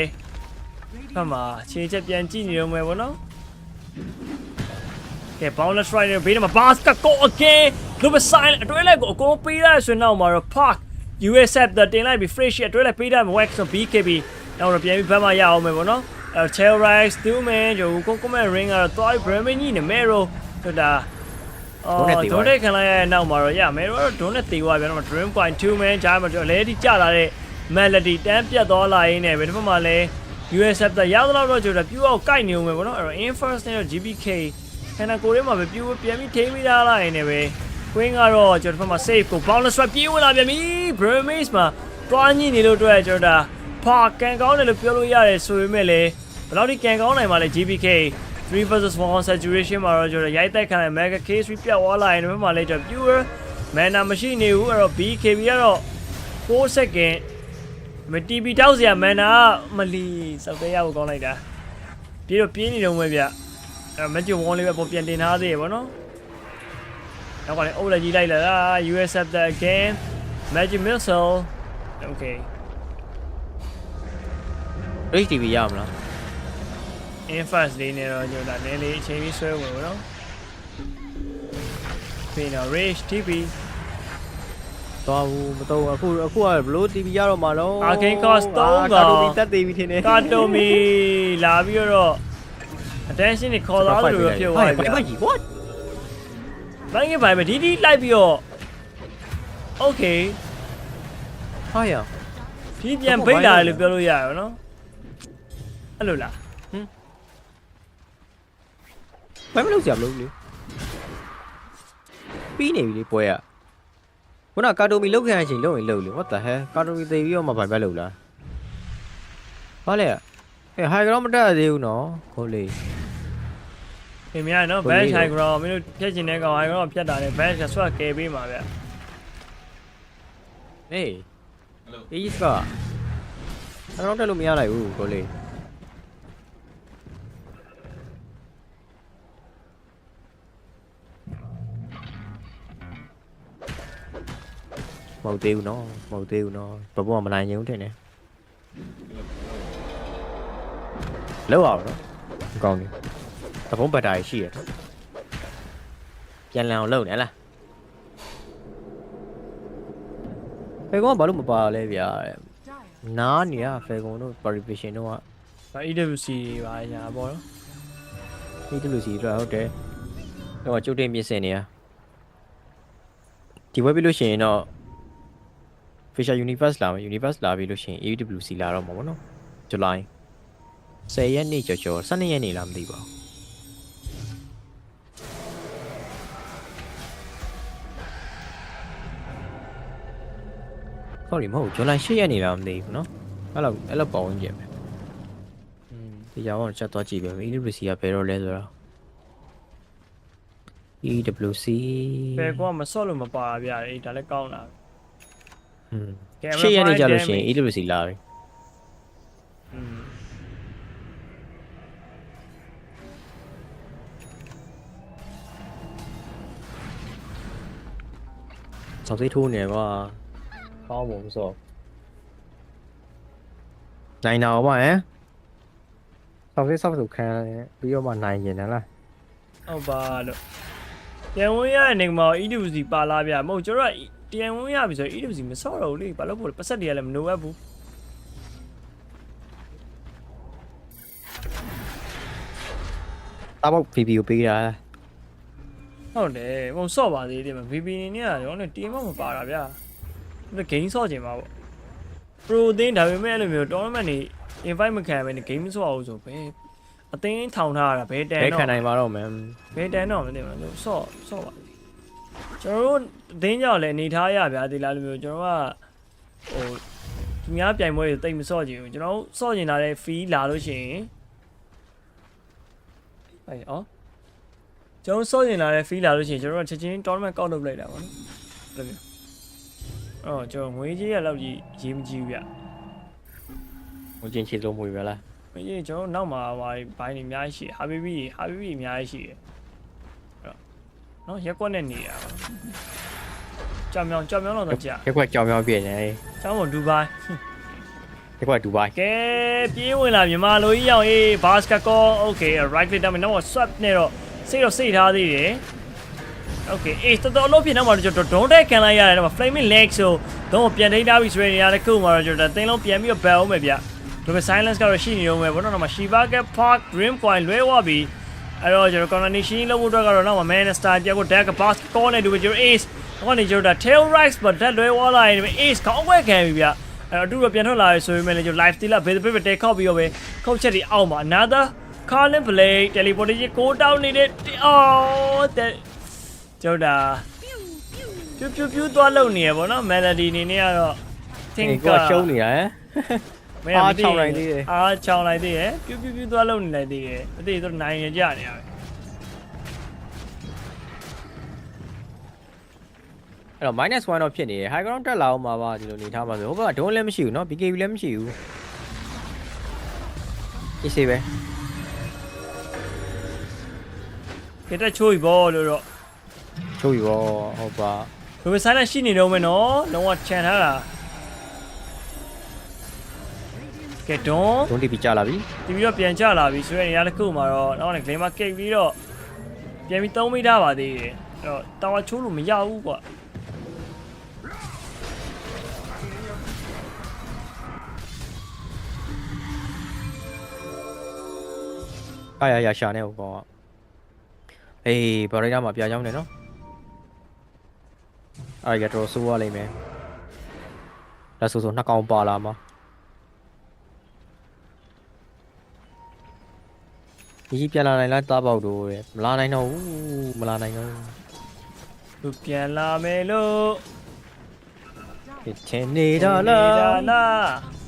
Speaker 2: ဖတ်မှာခြေချက်ပြန်ကြည့်နေရုံပဲဗောနော်ကဲ boundless strike နဲ့ဘေးမှာ basket ကို again လူမဆိုင်အတွဲလိုက်ကိုအကုန်ပေးလိုက်ဆိုနောက်မှာတော့ park USF တင်လိုက်ပြီး fresh အတွဲလိုက်ပေးတယ် wax ဆို BKB နောက်တော့ပြန်ပြီးဘက်မှာရအောင်မယ်ဗောနော်အဲ tail rise 2 man ဂျိုကိုမဲ့ ring ကတော့သွား Brahmin ကြီးနဲ့ Mero တို့ဒါဒုံးနဲ့ခံလိုက်ရတဲ့နောက်မှာတော့ရမယ်တော့ဒုံးနဲ့တေသွားပြန်တော့ dream point 2 man ဂျားမှာတော့လဲဒီကြလာတဲ့ melody တန်းပြတ်သွားလာရင်းနဲ့ဘယ်တစ်ဖက်မှာလဲ USF တရသလောက်တော့ကျတော့ပြူအောင်ကိုက်နေဦးမယ်ဗောနော်အဲ့တော့ inverse နဲ့တော့ GBK ခန္ဓာကိုယ်ထဲမှာပဲပြူပြန်ပြီးထိမိထားလာရင်းနဲ့ပဲ Queen ကတော့ကျတော့တစ်ဖက်မှာ save ကို boundless strike ပြေးဝင်လာပြန်ပြီ Bramace မှာတွားညှိနေလို့တွေ့ကျတော့ဒါပါကန်ကောင်းတယ်လို့ပြောလို့ရတယ်ဆိုပေမဲ့လည်းဘယ်လောက်ထိကန်ကောင်းနိုင်မှာလဲ GBK 3 versus 1 saturation မှာတော့ကျတော့ရိုက်တိုက်ခံတဲ့ mega case ပြတ်သွားလာရင်ဒီဘက်မှာလည်းကျတော့ pure mana မရှိနေဘူးအဲ့တော့ BKB ကတော့4 second မ TB တောက်စရာ mana မလီစောက်တဲ့ရဖို့ကောင်းလိုက်တာပြေးတော့ပြေးနေတော့မယ်ဗျအဲ့ magic wand လေးပဲပေါ်ပြန်တင်ထားသေးရပါတော့နောက်ကလည်းအုပ်လက်ကြီးလိုက်လာတာ USF the again magic missile okay
Speaker 11: HTV ရမလား
Speaker 2: inverse လေးနဲ့တော့ကျွန်တော်နည်းလေးအချိန်လေးဆွဲဝင်ပါတော့ပြင်တော့ rage TP
Speaker 11: သွားဘူးမတော့အခုကဘလို့ TV ရတော့မှာတော့
Speaker 2: arcane cost 3က
Speaker 11: ကာတိုမီတက်သေးပြီထင်တယ်
Speaker 2: ကာတိုမီလာပြီးတော့ attention တွေခေါ်သွားလို့ဖြစ်သွားပြီဗျာ
Speaker 11: what
Speaker 2: ဘိုင်းကဘိုင်းပဲဒီလိုက်ပြီးတော့ okay
Speaker 11: ဟာရ
Speaker 2: ဒီပြန်ပိတ်လာတယ်လို့ပြောလို့ရရနော်အဲ့လိုလား
Speaker 11: ဘာမလုပ်ကြမလို့လေပြီးနေပြီလေပွဲอ่ะခုနကာတိုမီလောက်ခံအချိန်လုံးရင်လုံးလေ what the hell ကာတိုမီသိပြီးတော့မှဘာပဲလုပ်လားဘာလဲhigh ground မတက်သေးဘူးနော်ခိုးလေး
Speaker 2: ခင်ဗျာနော် bash high ground မင်းတို့ဖြတ်ချင်တဲ့ကောင် high ground ဖြတ်တာလေ bash ကဆွတ်ကဲပေးမှာဗျ
Speaker 11: ဟေးအေးစကအဲ့တော့တက်လို့မရနိုင်ဘူးခိုးလေးမဟုတ်သေးဘူးနော်မဟုတ်သေးဘူးနော်ဘဘကမနိုင်ရင်ဦးတင်တယ်လောက်အောင်နော်အကောင်းကြီးသဘုံဘတ်တာရှိရပြန်လန်အောင်လုပ်နေလားဖေကွန်ကဘာလို့မပါလဲဗျာနားနေရဖေကွန်တို့ participation တို့က
Speaker 2: EWC ပါညာပေါ့နော်
Speaker 11: EWC တော့ဟုတ်တယ်တော့ကျုပ်တင်ပြင်ဆင်နေရဒီဝက်ပြီးလို့ရှိရင်တော့ Fisher Universe လာမယ် Universe လာပြီးလို့ရှိရင် AWC လာတော့မှာပေါ့နော် July 10 ရက်နေ့ကျော်12ရက်နေ့လားမသိပါဘူးsorry မဟုတ် July 8ရက်နေ့လားမသိဘူးနော်အဲ့လောက်ပေါင်းကြည့်မယ်ဒီကြောင်ချက်သွားကြည့်ပဲ AWC ကဘယ်တော့လဲဆိုတော့ EWC
Speaker 2: ဘယ်ကောမဆော့လို့မပါဗျာအေးဒါလည်းကောင်းတာ
Speaker 11: ရှေ့ရနေကြလို့ရှိရင် EWC လာပြီ ဆောက်သေးထိုးနေကွာကောင်းပုံစောနိုင်တော့ဗောဟမ်ဆောက်သေးဆောက်စုခံပြီးတော့မှနိုင်ကျင်တယ်လား
Speaker 2: ဟုတ်ပါလို့ပြန်ဝင်ရတဲ့နေမှာ EWC ပါလာဗျမဟုတ်ကျွန်တော်ကပြန်ဝင်ရပြီဆို EWC မဆော့တော့ဘူးလေဘာလို့ပို့ပတ်ဆက်တွေကလည်းမလိုအပ်ဘူး
Speaker 11: တာဘောက် VP ကိုပေးတာ
Speaker 2: ဟုတ်တယ်မဟုတ်ဆော့ပါသေးတယ် VP နေနေကတော့လည်း team မပါတာဗျာဒါ game ဆော့ချင်မှာပေါ့ pro အသင်းဒါပေမဲ့အဲ့လိုမျိုး tournament နေ invite မခံဘဲနဲ့ game မဆော့အောင်ဆိုပဲအသင်းထောင်ထားတာဘယ်တန်တော့
Speaker 11: ဘယ်ခံနိုင်ပါတော့မန်
Speaker 2: ဘယ်တန်တော့မသိဘူးလို့ဆော့ပါကျွန်တော်တို့အသင်းကြောင့်လည်းအနေထားရဗျာဒီလားလိုမျိုးကျွန်တော်ကဟိုသူများပြိုင်ပွဲတွေတိတ်မဆော့ချင်ဘူးကျွန်တော်ဆော့ချင်တာတဲ့ fee လာလို့ရှိရင်ကျွန်တော်ဆော့ကျင်လာတဲ့ feel လာလို့ရှိရင်ကျွန်တော်တို့ချက်ချင်း tournament ကောက်လုပ်လိုက်တာပေါ့နော်အဲ့လိုမျိုးကျွန်တော်ငွေကြီးရလောက်ကြီးရေးမကြည့်ဘူးဗျ
Speaker 11: ငွေချင်းချေလုံးမွေပဲလား
Speaker 2: ငွေကြီးကျွန်တော်နောက်မှာဘိုင်းနေအများကြီးရှိဟာဘီဘီအများကြီးရှိတယ်အဲ့တော့နော်ရက်ကွက်နဲ့နေတာကြောင်မြောင်းတော့ကြာ
Speaker 11: ရက်ကွက်ကြောင်မြောင်းပြည့်နေ
Speaker 2: ကျောင်းပေါ်ဒူဘိုင်း
Speaker 11: ရက်ကွက်ဒူဘိုင်း
Speaker 2: ကဲပြေးဝင်လာမြန်မာလိုကြီးရောက်အေးဘတ်စကတ်ကောโอเค right click တော့ swap နဲ့တော့စိတ်ထားသေးတယ်โอเคအေးတော်လို့ဖြစ်နေမှာကျွန်တော်ဒုံးတက်ခံလိုက်ရတယ်တော့ flaming leg ဆိုတော့ပြန်ထိန်းထားပြီးဆိုရနေရတဲ့ခုမှာတော့ကျွန်တော်တင်းလုံးပြန်ပြီးတော့ဘယ်အောင်မယ်ဗျဒါပေမဲ့ silence ကတော့ရှိနေတော့မယ်ဘောနော်မှာ Shiba Gap Park Dream Coin လွဲဝပြီးအဲ့တော့ကျွန်တော် combination လုပ်ဖို့အတွက်ကတော့နောက်မှာ Master ပြကို deck basket call နဲ့တူပြီးကျွန်တော် ace ဟောနေကျွန်တော် tail rise but that လွဲဝလာရင် ace ခေါင်းခွဲခံပြီဗျအဲ့တော့အတူတော့ပြန်ထွက်လာရဆိုပေမဲ့လည်းကျွန်တော် live steal ဘေးဘေးတဲခောက်ပြီးတော့ပဲခုတ်ချက်ဒီအောက်မှာ another Colin Blade teleportation ကိုတောင်းနေတဲ့တဲ့ကျော်တာပြူသွားလုံနေရပေါ့နော် melody နေနေကတော့
Speaker 11: think ကရှုံးနေတာဟမ်အားချောင်းလိုက်သေးတယ်
Speaker 2: ပြူသွားလုံနေလိုက်သေးတယ်အသေးတော့နိုင်ရကြနေရပဲ
Speaker 11: အဲ့တော့ -1 တော့ဖြစ်နေတယ် high ground တက်လာအောင်မှာပါဒီလိုနေထားမှာဆိုဟိုဘက်ကဒုံးလည်းမရှိဘူးเนาะ BKB လည်းမရှိဘူးအေးစေးပဲ
Speaker 2: ကဲတက်ချိုးပြီပေါ့လို့တော့
Speaker 11: ချိုးပြီပေါ့ဟုတ်ပါ
Speaker 2: ဘယ်ဆိုင်နဲ့ရှိနေတော့မယ်နော်လုံးဝခြံထားတာကဲဒွန်း
Speaker 11: တီးပြီးကြလာပြီ
Speaker 2: တီးပြီးတော့ပြန်ကြလာပြီဆိုရင်နေရာတစ်ခုမှာတော့နောက်နဲ့ glamour cake ပြီးတော့ပြန်ပြီး3မိထားပါသေးတယ်အဲ့တော့တာဝါချိုးလို့မရဘူးကွာ
Speaker 11: အားရရှာနေဟိုကောင်ကအေးဘာရိုက်တာမှာပြာကြောင်းနေနော်အားရတော့ဆိုးရလိမ့်မယ်လက်ဆိုနှစ်ကောင်ပါလာမှာဒီပြန်လာနိုင်လားတားပေါက်တို့တဲ့မလာနိုင်တော့ဘူးမလာနိုင်တော့
Speaker 2: သူပြန်လာမယ်လို့
Speaker 11: ထင်နေတာလား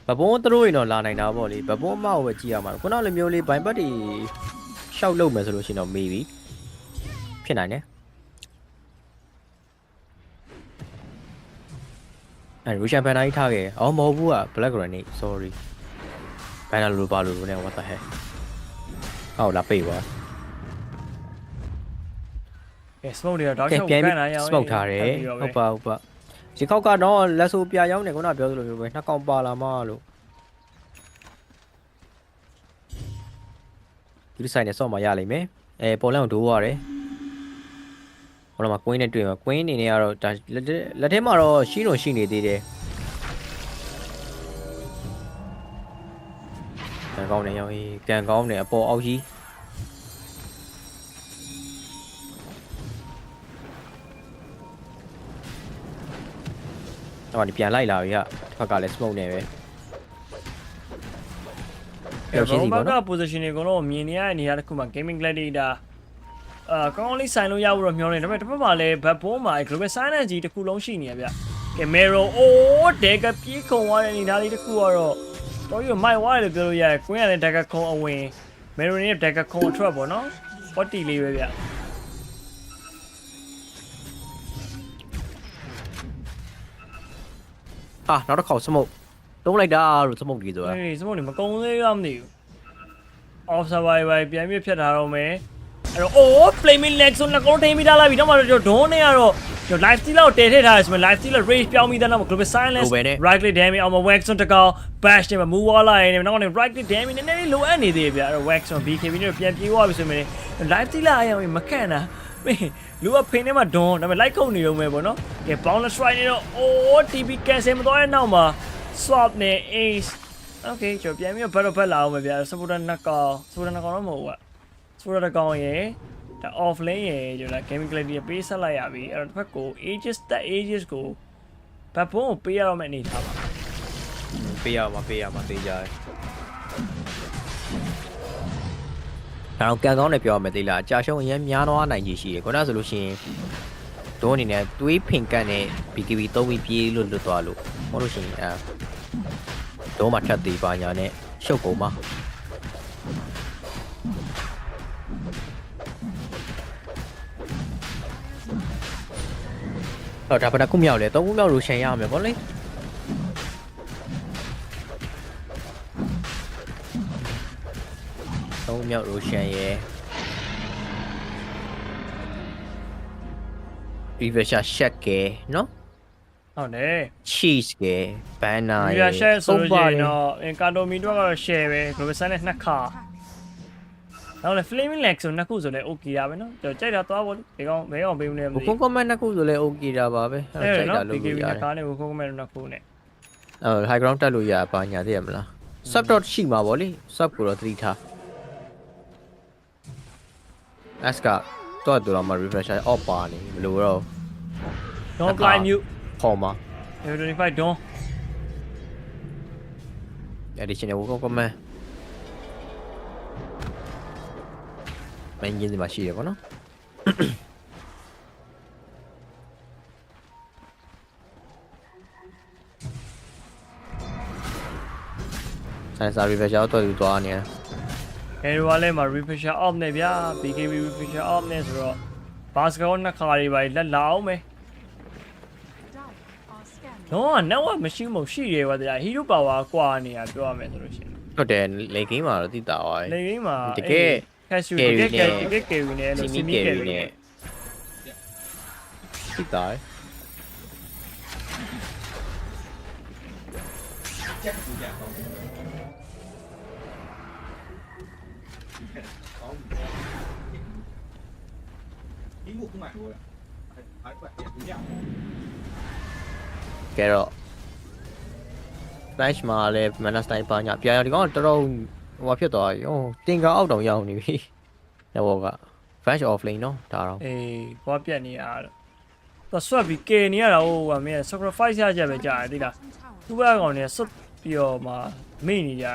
Speaker 11: ဘဘုံသူတို့ရင်တော့လာနိုင်တာပေါ့လေဘဘုံအမကိုပဲကြည့်ရမှာခုနလိုမျိုးလေးဘိုင်ဘတ်တွေရှောက်လုပ်မယ်ဆိုလို့ရှိရင်တော့မေးပြီဖြစ်နိုင်တယ်အဲရူရှန်ဘန်နာကြီးထားခဲ့အော်မဟုတ်ဘူးက black granite sorry ဘန်နာလိုပါလို့နဲ့ what the heck ဟောလာပေးပါ
Speaker 2: smoke တွေတော့တောက်ချောက်ကန်လာရအောင်
Speaker 11: smoke ထားတယ်ဟုတ်ပါဒီခေါက်ကတော့လက်ဆိုပြာရောက်နေခုနပြောသလိုမျိုးပဲနှစ်ကောင်ပါလာမှလို့ဒီဆိုင်နဲ့ဆော့မှာရလိမ့်မယ်ပေါ်လန့်ကိုဒိုးရတယ်ဟိုမှာကွင်းနဲ့တွေ့မှာကွင်းအနေနဲ့ကတော့ဒါလက်ထဲမှာတော့ရှိနေသေးတယ်ကန်ကောင်းနေရောက်ကန်ကောင်းနေအပေါ်အောက်ကြီးတော့ဒီပြန်လိုက်လာပြီဟာတစ်ခါကလည်း smoke နေပဲ
Speaker 2: အဲ့တော့ဘာက position တွေကတော့မြင်နေရတဲ့နေရာတစ်ခုမှာ gaming gladiator ကောင်းလေးဆိုင်လို့ရဖို့တော့မျှော်နေတယ်ဒါပေမဲ့တစ်ဖက်မှာလည်း backbone မှာ global silence ကြီးတစ်ခုလုံးရှိနေရဗျကဲ mero ဒေကပြေးခုံသွားတဲ့အနေထားလေးတစ်ခုကတော့တော်ရမိုက်ဝါးလို့ပြောလို့ရတယ်ကွင်းရတဲ့ dagger ခုံအဝင် mero နဲ့ dagger ခုံအထွက်ပေါ့နော် 40 လေးပဲဗျ
Speaker 11: နောက်တစ်ခေါက် smoke တုံးလိုက်တာလို့ smoke ကြီးဆိုတာ
Speaker 2: smoke တွေမကုံသေးရမသိဘူး off survivor ပြန်ပြဖြတ်ထားတော့မယ် အဲ့တော့ flaming leg ဆိုနှစ်ကောင်းထိမိထားလိုက်ပြီတော့မှကျွန်တော်ဒွန်းနဲ့ကတော့ကျွန်တော် live stealer ကိုတည်ထည့်ထားရဆိုရင် live stealer rage ပြောင်းပြီးတဲ့နောက်မှာ global silence right click damage အောင်မှာ wax တကောင် bash နဲ့ move wall ရနေနောက်ကနေ right click damage နည်းနည်းလေးလိုအပ်နေသေးဗျာအဲ့တော့ wax နဲ့ BKB နဲ့ပြန်ပြေးသွားပြီဆိုရင် live stealer အရင်မကန်တာလူကဖိနေမှာဒွန်းဒါပေမဲ့ like ခုတ်နေရုံပဲပေါ့နော်ကဲ boundless strike နေတော့ TP cancel မသွားတဲ့နောက်မှာ swap နဲ့ ace okay ကျွန်တော်ပြန်ပြီးတော့ battle ဖက်လာအောင်ပဲဗျာ supporter နှစ်ကောင် supporter နှစ်ကောင်တော့မဟုတ်ဘူး supporter တစ်ကောင်ရယ်ဒါ off lane ရယ်ကျွန်တော် gaming clarity ပေးဆက်လိုက်ရပြီအဲ့တော့တစ်ဖက်ကို ages တက် ages ကိုဘတ်ဘုံကိုပေးရတော့မယ့်အနေထားပါ
Speaker 11: ပေးရမှာသေးကြတယ်ကန်ကောင်းနဲ့ပြောရမယ်သေးလားအကြာရှုံးအရင်များတော့နိုင်ကြီးရှိတယ်ခုနကဆိုလို့ရှိရင်ဒုံးအနေနဲ့တွေးဖင်ကန်နဲ့ BKB 3ပြီးပြေးလို့လွတ်သွားလို့မဟုတ်လို့ရှိရင်ဒုံးမှာထပ်သေးပါညာနဲ့ရှုပ်ကုန်ပါတော့ဒါပဒခုမြောက်လေ3ခုမြောက်လို့ရှင်ရမယ်ဗောလေ3မြောက်လို့ရှင်ရယ် refresher shot ကဲနော်
Speaker 2: ဟုတ်တယ်
Speaker 11: cheese ကဲ banner ရယ်
Speaker 2: refresher ဆိုလို့ရှိရင်တော့ကာတိုမီတော့ကတော့ share ပဲ global sun နဲ့နှစ်ခါနောက်လေ flaming leg ဆိုနှစ်ခုဆိုလဲ okay ရပါပဲနော်ကျွန်တော်ကြိုက်တာသွားပေါ့လေဒီကောင်ဘယ်ကောင်ပေးမလဲမသိဘူး
Speaker 11: ဘုံ comment နှစ်ခုဆိုလဲ okay တာပါပဲအဲ့ကြိုက်တာလို့ရတယ်
Speaker 2: ကားနဲ့ဘုံ comment နှစ်ခုနဲ့
Speaker 11: high ground တက်လို့ရပါညာသိရမလား sub dot ရှိမှာဗောလေ sub ကိုတော့သတိထား S ကတော့တော်မှာ refresher off ပါနေမလို့တော့
Speaker 2: don't apply mute
Speaker 11: ခေါ်မှာ
Speaker 2: 25 don't
Speaker 11: additional ဘုံ comment မင်းကြီးဒီမှာရှိတယ်ဗောနော်ဆိုင်စာ refresher တော့ယူသွားနေတယ်
Speaker 2: အဲဒီဝါလဲမှာ refresher off နဲ့ဗျာ BKB refresher off နဲ့ဆိုတော့ basketball နှစ်ခါတွေပါလက်လာအောင်မယ်တော့network မရှိမရှိရဲပါတရား hero power ကွာနေရပြောရမယ်ဆိုလို့ရှိရင်
Speaker 11: ဟုတ်တယ်လေဂိမ်းမှာတော့သိတာပါ
Speaker 2: လေဂိမ်းမှာ
Speaker 11: တကယ်
Speaker 2: cash တကယ် carry နဲ့လို့ semi carry နဲ့
Speaker 11: သိတာကဲတော့ flash မှာလည်း mana sniper ညပြန်ရဒီကောင်တော်တော်ဟိုဖြစ်သွားပြီဟိုတင်ကာအောက်တောင်ရောက်နေပြီတော့က flash off lane နော်ဒါတော့
Speaker 2: ကွာပြက်နေရတော့သူဆွတ်ပြီးကယ်နေရတာဟိုကမင်း sacrifice ရကြပဲကြာတယ်သိလားသူ့ဘက်ကောင်နေဆွတ်ပြီးတော့မှမိနေကြ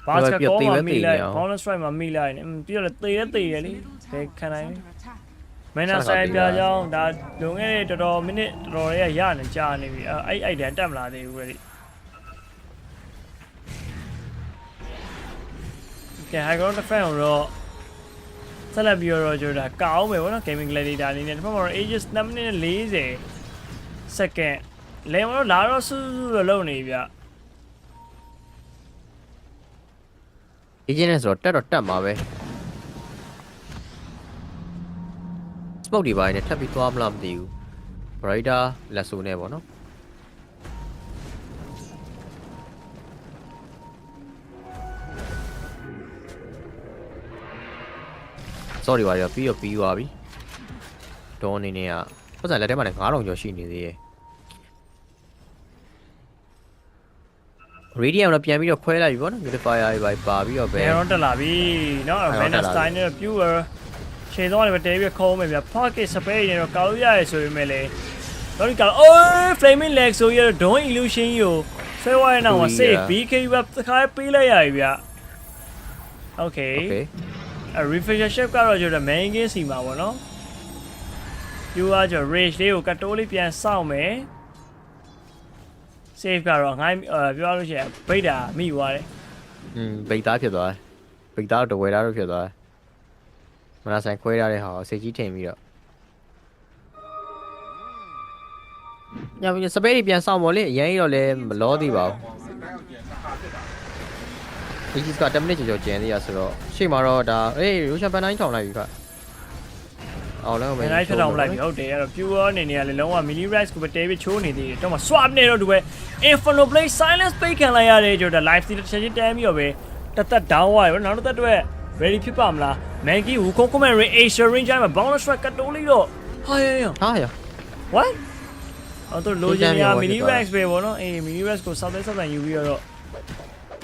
Speaker 2: ဘာစကကောမှာမိလိုက် counter strike မှာမိလိုက်နေပြီးတော့သေရလေဘယ်ခံနိုင်မင်းနာဆိုင်ပြကြောင်းဒါလွန်ခဲ့တဲ့တော်မိနစ်တော်တွေကရနေကြာနေပြီအဲ့တန်တက်မလာသေးဘူးလေကဲ high ground defense တော့ဆက်လက်ပြီးတော့ကျွန်တော်ဒါကောင်းမယ်ဗောနော် gaming gladiator အနေနဲ့ဒီဘက်မှာတော့ ages 2မိနစ်40 second လဲမလို့လာတော့စူးစူးလုံးနေဗျ
Speaker 11: agent နဲ့ဆိုတော့တက်မှာပဲ smoke ဒီပိုင်းနဲ့ထပ်ပြီးသွားမလားမသိဘူး brighter လက်ဆိုးနဲ့ပေါ့နော်sorry ပါရပြီးသွားပြီဒေါ်အနေနဲ့ကပတ်စံလက်ထဲမှာလည်း9000ကျော်ရှိနေသေးရဲ့ radiant တော့ပြန်ပြီးတော့ခွဲလိုက်ပြီပေါ့နော် modifier တွေပါပြီးတော့ပဲ
Speaker 2: တော့တက်လာပြီเนาะ Venus style နဲ့ pure ခြေသွားတယ်ပဲတဲပြီးခုံးမယ်ဗျ pocket space နဲ့တော့ကောက်လို့ရရဲဆိုပေမဲ့လေတော့ဒီကောက်flaming leg ဆိုရတော့ don't illusion ကိုဆွဲဝိုင်းနောက်မှာ save BK ပဲတစ်ခါပေးလိုက်ရပြီဗျ okay refresher shape ကတော့ကျွန်တော် main game စီမှာပေါ့နော် you ကကျွန်တော် rage လေးကိုကတိုးလေးပြန်စောင့်မယ် save ကတော့ငိုင်းပြောလို့ရှိရင်ဗိတ်တာမိသွားတယ်
Speaker 11: ဗိတ်သားဖြစ်သွားတယ်ဗိတ်သားတော့ဝယ်သားတော့ဖြစ်သွားတယ်မနာဆိုင်ခွဲရတဲ့ဟာစိတ်ကြီးထင်ပြီးတော့ညစပယ်ပြန်စောင့်ပါလေအရင်တော့လည်းမလောသေးပါဘူး He's got damage ကြော်ကျန်သေးရဆိုတော့ရှေ့မှာတော့ဒါအေး Russian ban 9ထောင်လိုက်ပြီခါအော်လည်းမင်း
Speaker 2: နိုင်ဖြတ်အောင်လိုက်ပြီဟုတ်တယ်အဲ့တော့ pure အနေနဲ့လည်းလုံးဝ mini rice ကိုပဲတဲပြီးချိုးနေသေးတယ်တော့မှ swap နေတော့ဒီပဲ Inferno Blade Silence ပိတ်ခံလိုက်ရတယ်ကျွန်တော် live stream တစ်ချက်ချင်းတန်းပြီးတော့ပဲတက် down သွားပြီနောက်တစ်သက်တော့ ready ဖြစ်ပါမလား Manky ဝူခုံ commentary Asia range မှာ bounce strike ကတ်တိုးလိုက်တော့ဟာရ what အော်တော့လိုချင်ရ mini rice ပဲဗောနော်အေး mini rice ကိုစောက်တဲ့ယူပြီးတော့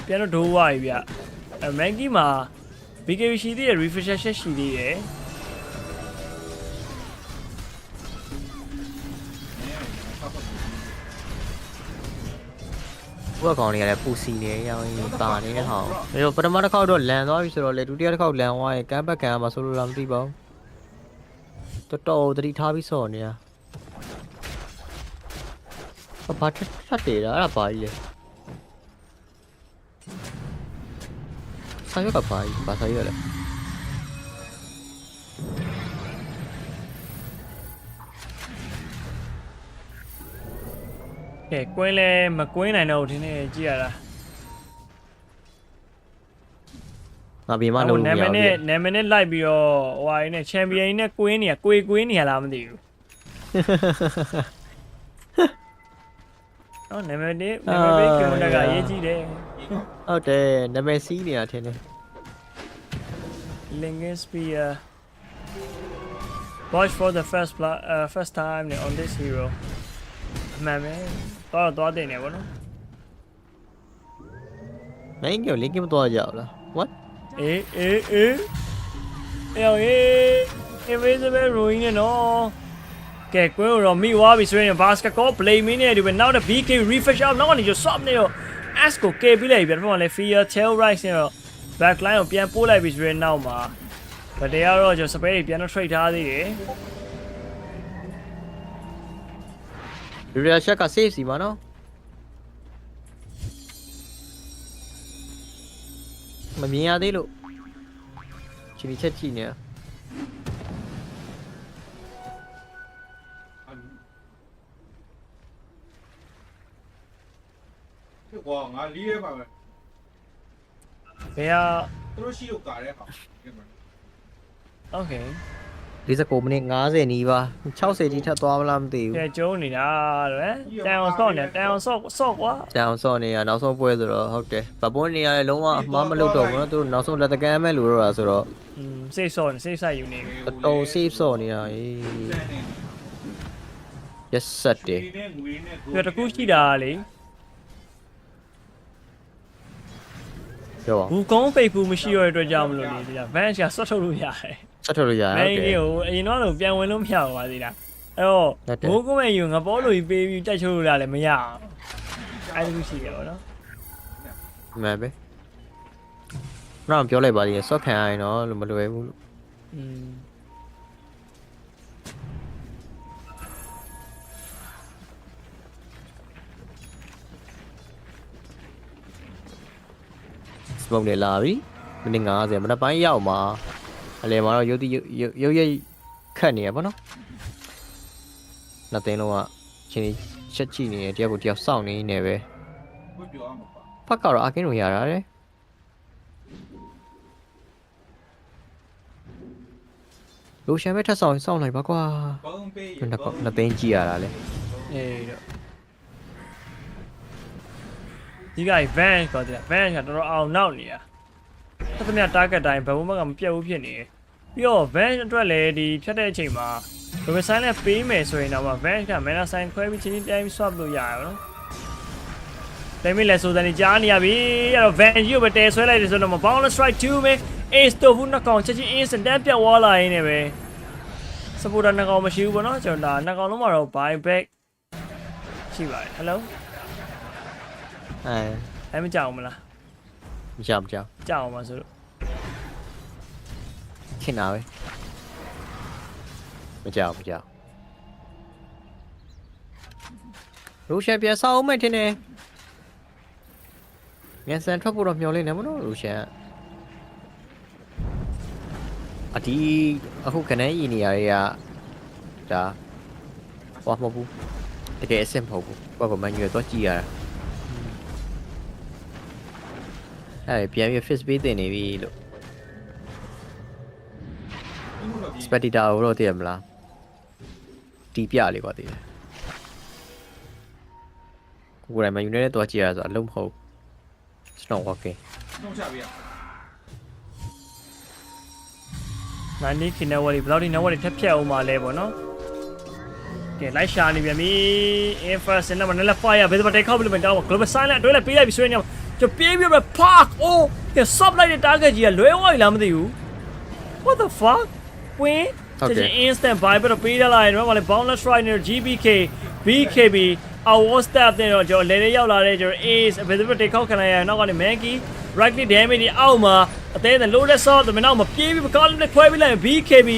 Speaker 2: ပြန်တော့ဒိုးသွားပြီဗျအဲ Manky မှာ BKB ရှိသေးတယ် refresh ရှိသေးတယ်
Speaker 11: ဘုရားကောင်တွေကလည်းပူစီနေရောင်းတာနေတဲ့ဟောင်းဒါတော့ပထမတစ်ခေါက်တော့လန်သွားပြီဆိုတော့လေဒုတိယတစ်ခေါက်လန်သွားရင်ကမ်းဘက်ကမ်းမှာဆိုလို့လားမသိပါဘူးတော်သတိထားပြီးစော်နေတာဘာထက်တယ်လားအဲ့ဒါဘာကြီးလဲဆိုင်ရကဘာဆိုင်ရလဲ
Speaker 2: ကဲကွင်းလဲမကွင်းနိုင်တော့ဘူးထင်နေကြည့်ရတာ
Speaker 11: ငါဘေးမှာလုံးလို့မရဘူး
Speaker 2: နာမည်နဲ့လိုက်ပြီးတော့ဟိုဟာနဲ့ချန်ပီယံနဲ့ကွင်းနေရလားမသိဘူးအော်နာမည်ကွင်းကရေးကြည့်တယ်
Speaker 11: ဟုတ်တယ်နာမည်စီးနေတာထင်တယ်
Speaker 2: Lingus Spear watch for the first time on this hero မှန်မယ်တော့တင်နေဗောနော်
Speaker 11: မင်းကလင်းကမတော့ကြဘူးလား what
Speaker 2: အေးinvisible ruin နဲ့နော်ကဲကွင်းတော့မိသွားပြီဆိုရင် basketball play မင်းနဲ့ဒီပဲနောက်တော့ BK refresh out နောက်ကနေကျ swap နေတော့ S ကို K ပြီးလိုက်ပြန်တော့လေ fear tail rise နဲ့တော့ backline ကိုပြန်ပို့လိုက်ပြီဆိုရင်နောက်မှာဗတေကတော့ကျ space ပြန်တော့ trade ထားသေးတယ်
Speaker 11: ဒီရရှက်က save စီပါနော်မမြင်ရသေးလို့ချင်းချက်ကြည့်နေ
Speaker 16: ကွာငါလီးရဲပါပဲ
Speaker 2: ဘယ်ဟာ
Speaker 16: သူတို့ရှိလို့ကာတဲ့ဟာ
Speaker 2: Okay
Speaker 11: 49မိနစ်50နီးပါ60ကြီးထပ်သွားမလားမသိဘူး
Speaker 2: ကဲကျုံးနေတာတဲ့တန်အောင်ဆော့နေတန်အောင်ဆော့ကွာ
Speaker 11: တန်အောင်ဆော့နေရနောက်ဆုံးပွဲဆိုတော့ဟုတ်တယ်ဗပွန်းနေရလုံးဝအမှားမလုပ်တော့ဘူးနော်သူတို့နောက်ဆုံးလက်တကမ်းမဲ့လို့တော့ဆိုတော့
Speaker 2: စိတ်ဆော့နေစိတ်ဆိုင်ယူနေပြီ
Speaker 11: တော် save ဆော့နေတာအေး yes ဆက်တယ်
Speaker 2: ပြတကူရှိတာလေ
Speaker 11: ပြောပါ
Speaker 2: ဘူးကုန်းပိတ်ဘူးမရှိရတဲ့အတွက်ကြောင့်မလို့နေသေးတာ van ကဆွတ်ထုတ်လို့ရတယ်
Speaker 11: ဆက်ထုတ်လို့ရတယ်
Speaker 2: ဟုတ်ကဲ့အရင်တော့ပြန်ဝင်လို့မရပါသေးလားအဲ့တော့ဘိုးကုန်းမဲ့ယူငါပေါ်လို့ပေးပြီးတိုက်ချိုးလို့လည်းမရအောင်အဲ့လိုရှိရပါတော့
Speaker 11: မှန်ပဲနောက်ပြောလိုက်ပါသေးတယ်ဆော့ခံရရင်တော့မလွယ်ဘူးလို့စပုံနေလာပြီမိနစ်50မနက်ပိုင်းရောက်မှာအလဲမှာတော့ရုပ်ရိပ်ခတ်နေရပါတော့နှစ်သိန်းလုံးကချင်းချက်ကြည့်နေတယ်တယောက်ကိုတယောက်စောင့်နေနေပဲဖက်ကတော့အကင်းလို့ရတာတဲ့လိုရှန်ပဲထပ်စောင့်လိုက်ပါကွာနှစ်သိန်းကြည့်ရတာလေ
Speaker 2: အေးတော့ဒီက van ကောတဲ့ van ကတော်တော်အောင်နောက်နေတာသမျှ target တိုင်းဘယ်ဘက်ကမပြတ်ဘူးဖြစ်နေပြီးတော့ van အတွက်လည်းဒီဖြတ်တဲ့အချိန်မှာ Robert Sign နဲ့ပေးမယ်ဆိုရင်တော့ van က mana sign ခွဲပြီးချင်းတိုင်း swap လို့ရရပါတော့ဒါပေမဲ့လည်းစိုးစံနေကြားနေရပြီအဲ့တော့ van ကြီးကိုပဲတဲဆွဲလိုက်တယ်ဆိုတော့ bounce strike 2ပဲ ace တော့ဘူးနှစ်ကောင်ချက်ချင်း instant တက်ပြတ်သွားလာရင်းနဲ့ပဲ supporter နှစ်ကောင်မရှိဘူးပေါ့နော်ကျွန်တော်ဒါနှစ်ကောင်လုံးမှာတော့ buy back ရှိပါတယ် hello အဲ့မကြောက်မလား
Speaker 11: မကြောက်
Speaker 2: ကြောက်အောင်ပါဆိုလို့
Speaker 11: ခင်တာပဲမကြောက်ရိုရှန်ပြန်ဆောက်အောင်မယ်ထင်တယ်မြန်ဆန်ထွက်ဖို့တော့မျှော်လင့်နေမလို့ရိုရှန်အခုခဏရည်နေရတွေကဒါဘာမဟုတ်ဘူးတကယ်အဆင့်မဟုတ်ဘူးဘာမှမညွှန်တော့ကြည့်ရတာ အဲ့ပြန်ပြီး fix ပေးတင်နေပြီလို့ spectator ကိုတော့သိရမလားတီးပြလေကွာတည်တယ်ကိုယ်တိုင်မှယူနေတဲ့တော့ကြည့်ရဆိုအလုံးမဟုတ် it's not working
Speaker 2: နိုင်နေခင်းနေဝရီဘယ်လောက်ဒီနေဝရီထက်ဖြတ်အောင်ပါလဲပေါ့နော်ကဲလိုက်ရှာနေပြန်ပြီ infers နဲ့မနက် fire ဘယ်မှာတိုက်ခောက်ပြီးမှတောင်း global silent တွဲလိုက်ပေးလိုက်ပြီဆိုရင်ကျပြေးပြီးတော့ park အိုးကဲ sub လိုက်တဲ့ target ကြီးကလွဲဝါးလာမသိဘူး what the fuck ဝင် just instant buy ပြီးတော့ပေးထားလိုက်တော့ဗာလေ boundless right နဲ့ gbk bkb our step တဲ့တော့ကျွန်တော်လေလေရောက်လာတဲ့ကျွန်တော် ace ဘယ်လိုတိတ်ခောက်ခံလိုက်ရအောင်နောက်ကနေ manky rightly damage ဒီအောက်မှာအသေးနဲ့ low let saw တမနောက်မှာပြေးပြီးမကောင်းနဲ့ခွဲပြီးလိုက် bkb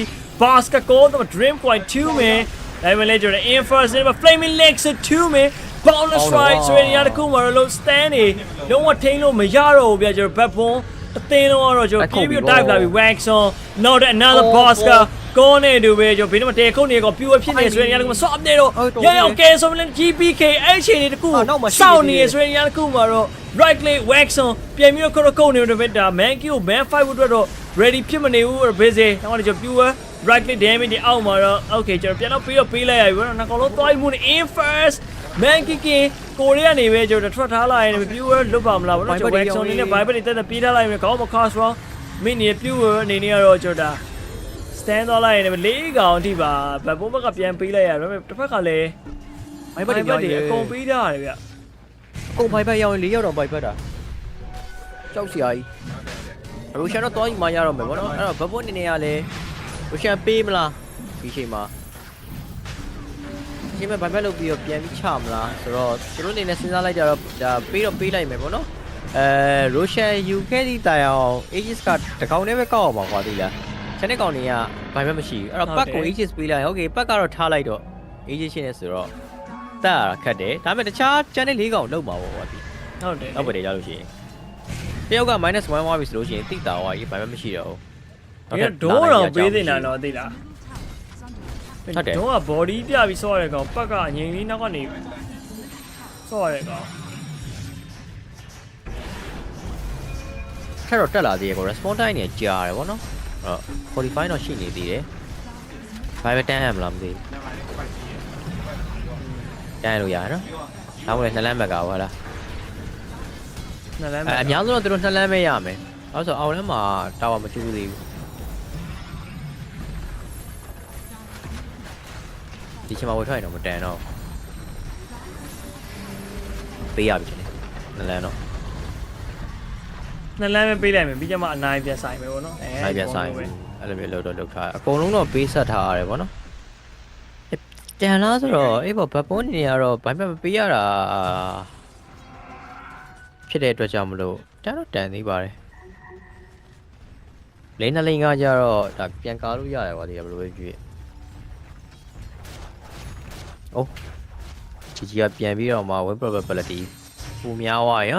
Speaker 2: basket goal တော့ dream point 2 man ဒါပေမဲ့လည်းကျွန်တော် infers နဲ့ flaming legs 2 man boundless right ဆိုရင်ရတဲ့ခုမှာလို့ stand နေလုံးဝထိန်းလို့မရတော့ဘူးဗျကျွန်တော် backbone အသင်းလုံးကတော့ကျွန်တော်ပြေးပြီး dive လာပြီး wax on not another basket ကောနေတူပဲကျွန်တော်ဘေးမှာတဲခုတ်နေကောပြူဖြစ်နေဆိုရင်ရတဲ့ခုမှာဆော့နေတော့ရရအောင်ကဲဆိုမလဲ GPK အဲ့ချိန်လေးတခုစောင့်နေဆိုရင်ရတဲ့ခုမှာတော့ right click wax on ပြန်ပြီးတော့ခုတ်နေတော့ပဲဒါ manky ကို man fight ဖို့အတွက်တော့ ready ဖြစ်မနေဘူး busy နောက်ကနေကျွန်တော် pure right click damage ဒီအောက်မှာတော့ okay ကျွန်တော်ပြန်တော့ပေးလိုက်ရပြီနော်နောက်ကောင်လုံးသွားမှုနေ in first manky ကိုရီးယားနေပဲကျွန်တော်ထွက်ထားလိုက်ရင် pure လွတ်ပါမလားဗောနော်ကျွန်တော် wax on နေနဲ့ Bible တွေတက်ပြေးထားလိုက်မယ်ခေါင်းမ cast wrong မိနေ pure အနေနဲ့ကတော့ကျွန်တော်stand သွားလိုက်ရင်လေးကောင်အထိပါဘက်ဘုံဘက်ကပြန်ပေးလိုက်ရတယ်တစ်ဖက်ကလည်းဘိုင်ဘက်တွေအကုန်ပေးထားရတယ်ဗျ
Speaker 11: အကုန်ဘိုင်ဘက်ရောက်ရင်၄ရောက်တော့ဘိုင်ဘက်တာကြောက်စရာကြီးရူရှန်တော့သွားယူမှရတော့မယ်ဗောနော်အဲ့တော့ဘက်ဘုံအနေနဲ့ကလည်းရူရှန်ပေးမလားဒီချိန်မှာဒီမှာဘိုင်ဘက်လုပ်ပြီးတော့ပြန်ပြီးချမလားဆိုတော့သူတို့အနေနဲ့စဉ်းစားလိုက်ကြတော့ဒါပေးလိုက်မယ်ဗောနော်ရူရှန်ယူခဲ့သည့်တိုင်အောင် Aegis ကတကောင်နဲ့ပဲကောက်အောင်ပါကွာသိလားကျန်တဲ့ကောင်တွေကဘာမှမရှိဘူးအဲ့တော့ပတ်ကို Aegis ပေးလိုက် okay ပတ်ကတော့ထားလိုက်တော့ Aegis ရှင်းနေဆိုတော့တက်ရတာခက်တယ်ဒါပေမဲ့တခြားကျန်တဲ့၄ကောင်လောက်မှာပေါ့ကွာဒီ
Speaker 2: ဟုတ်တယ်
Speaker 11: နောက်ပဲကြလို့ရှိရင်တယောက်က -1 သွားပြီဆိုလို့ရှိရင်တိတာဟောကြီးဘာမှမရှိတော့ဘူး
Speaker 2: ဒီဒိုးတော့ပေးနေတာတော့သိလား
Speaker 11: ဟုတ်တယ်
Speaker 2: ဒိုးက body ပြပြီးဆော့ရတဲ့ကောင်ပတ်ကအငိမ့်လေးနောက်ကနေဆော့ရတဲ့ကောင်
Speaker 11: ထက်တော့တက်လာသေးရကော response time နေကြာတယ်ဗောနော်45တော့ရှိနေသေးတယ်။ဘာပဲတန်းရမလားမသိဘူး။တန်းလို့ရတယ်နော်။ဒါမှမဟုတ်2လမ်းဘက်ကဟုတ်လား
Speaker 2: ။2လမ်းဘက်အ
Speaker 11: များဆုံးတော့သူတို့2လမ်းပဲရမယ်။အဲ့ဆိုအောက်လမ်းမှာတာဝါမကျူးသေးဘူး။ဒီချိန်မှာဝယ်ထွက်ရင်တော့မတန်တော့ပေးရပြီ2လမ်းတော့
Speaker 2: 2လမ်းပဲပေးလိုက်မယ်ပြီးကြမှာအနိုင်ပြန်ဆိုင်မယ်ဗောနော်
Speaker 11: နိုင်ပြန်ဆိုင်မယ်အဲ့လိုမျိုးလောက်ထားအကုန်လုံးတော့ပေးဆက်ထားရတယ်ဗောနော်တန်လားဆိုတော့အေးဗောဘတ်ပုံးနေရတော့ဘာမှမပေးရတာဖြစ်တဲ့အတွက်ကြောင့်မလို့တန်တော့တန်သေးပါတယ်လိမ့်2လိမ့်ကကြတော့ဒါပြန်ကားလို့ရတယ်ဗောဒီကဘယ်လိုပဲကြည့်အိုးကြီးကပြန်ပြီးတော့မှ win probability ပူများသွားရ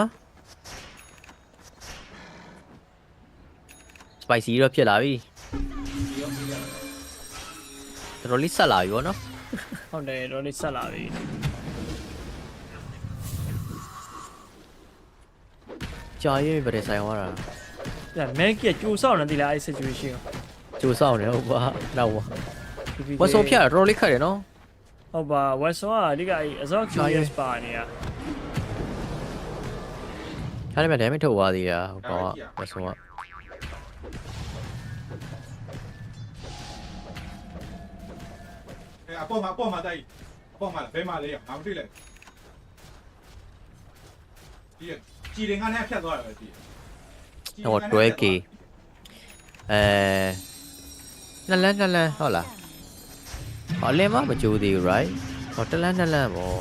Speaker 11: spicy တော့ဖြစ်လာပြီတော်လေးဆက်လာပြီဗောနော်
Speaker 2: ဟုတ်တယ်တော်လေးဆက်လာပြီ
Speaker 11: ကြာရေးပဲဆိုင်သွားတာ
Speaker 2: ဒါမန်ကီကကြိုးဆောက်နေတယ်လားအဲ့ situation
Speaker 11: ကြိုးဆောက်နေဟုတ်ပါတော့ဝတ်ဆုံးဖြတ်တော်လေးခက်တယ်နော်
Speaker 2: ဟုတ်ပါဝတ်ဆုံးကအဓိကအဲ့အစော curious ပါနေရ
Speaker 11: အဲ့ဒါမှ damage ထုတ်သွားသေးတာဟိုကောင်ကဝတ်ဆုံးက
Speaker 16: အပေါ်မှာတိုက်အပေါ်မှာဘယ်မှာလဲငါမတွေ့လိုက်ဒီကြည်ရင်ငါနဲ့ဖြတ်သွားတယ်ပဲဒီ
Speaker 11: တော့တွဲကေ2လမ်းဟုတ်လားအလင်းမမကြိုးသေးဘူး right ဟော2လမ်းပေါ့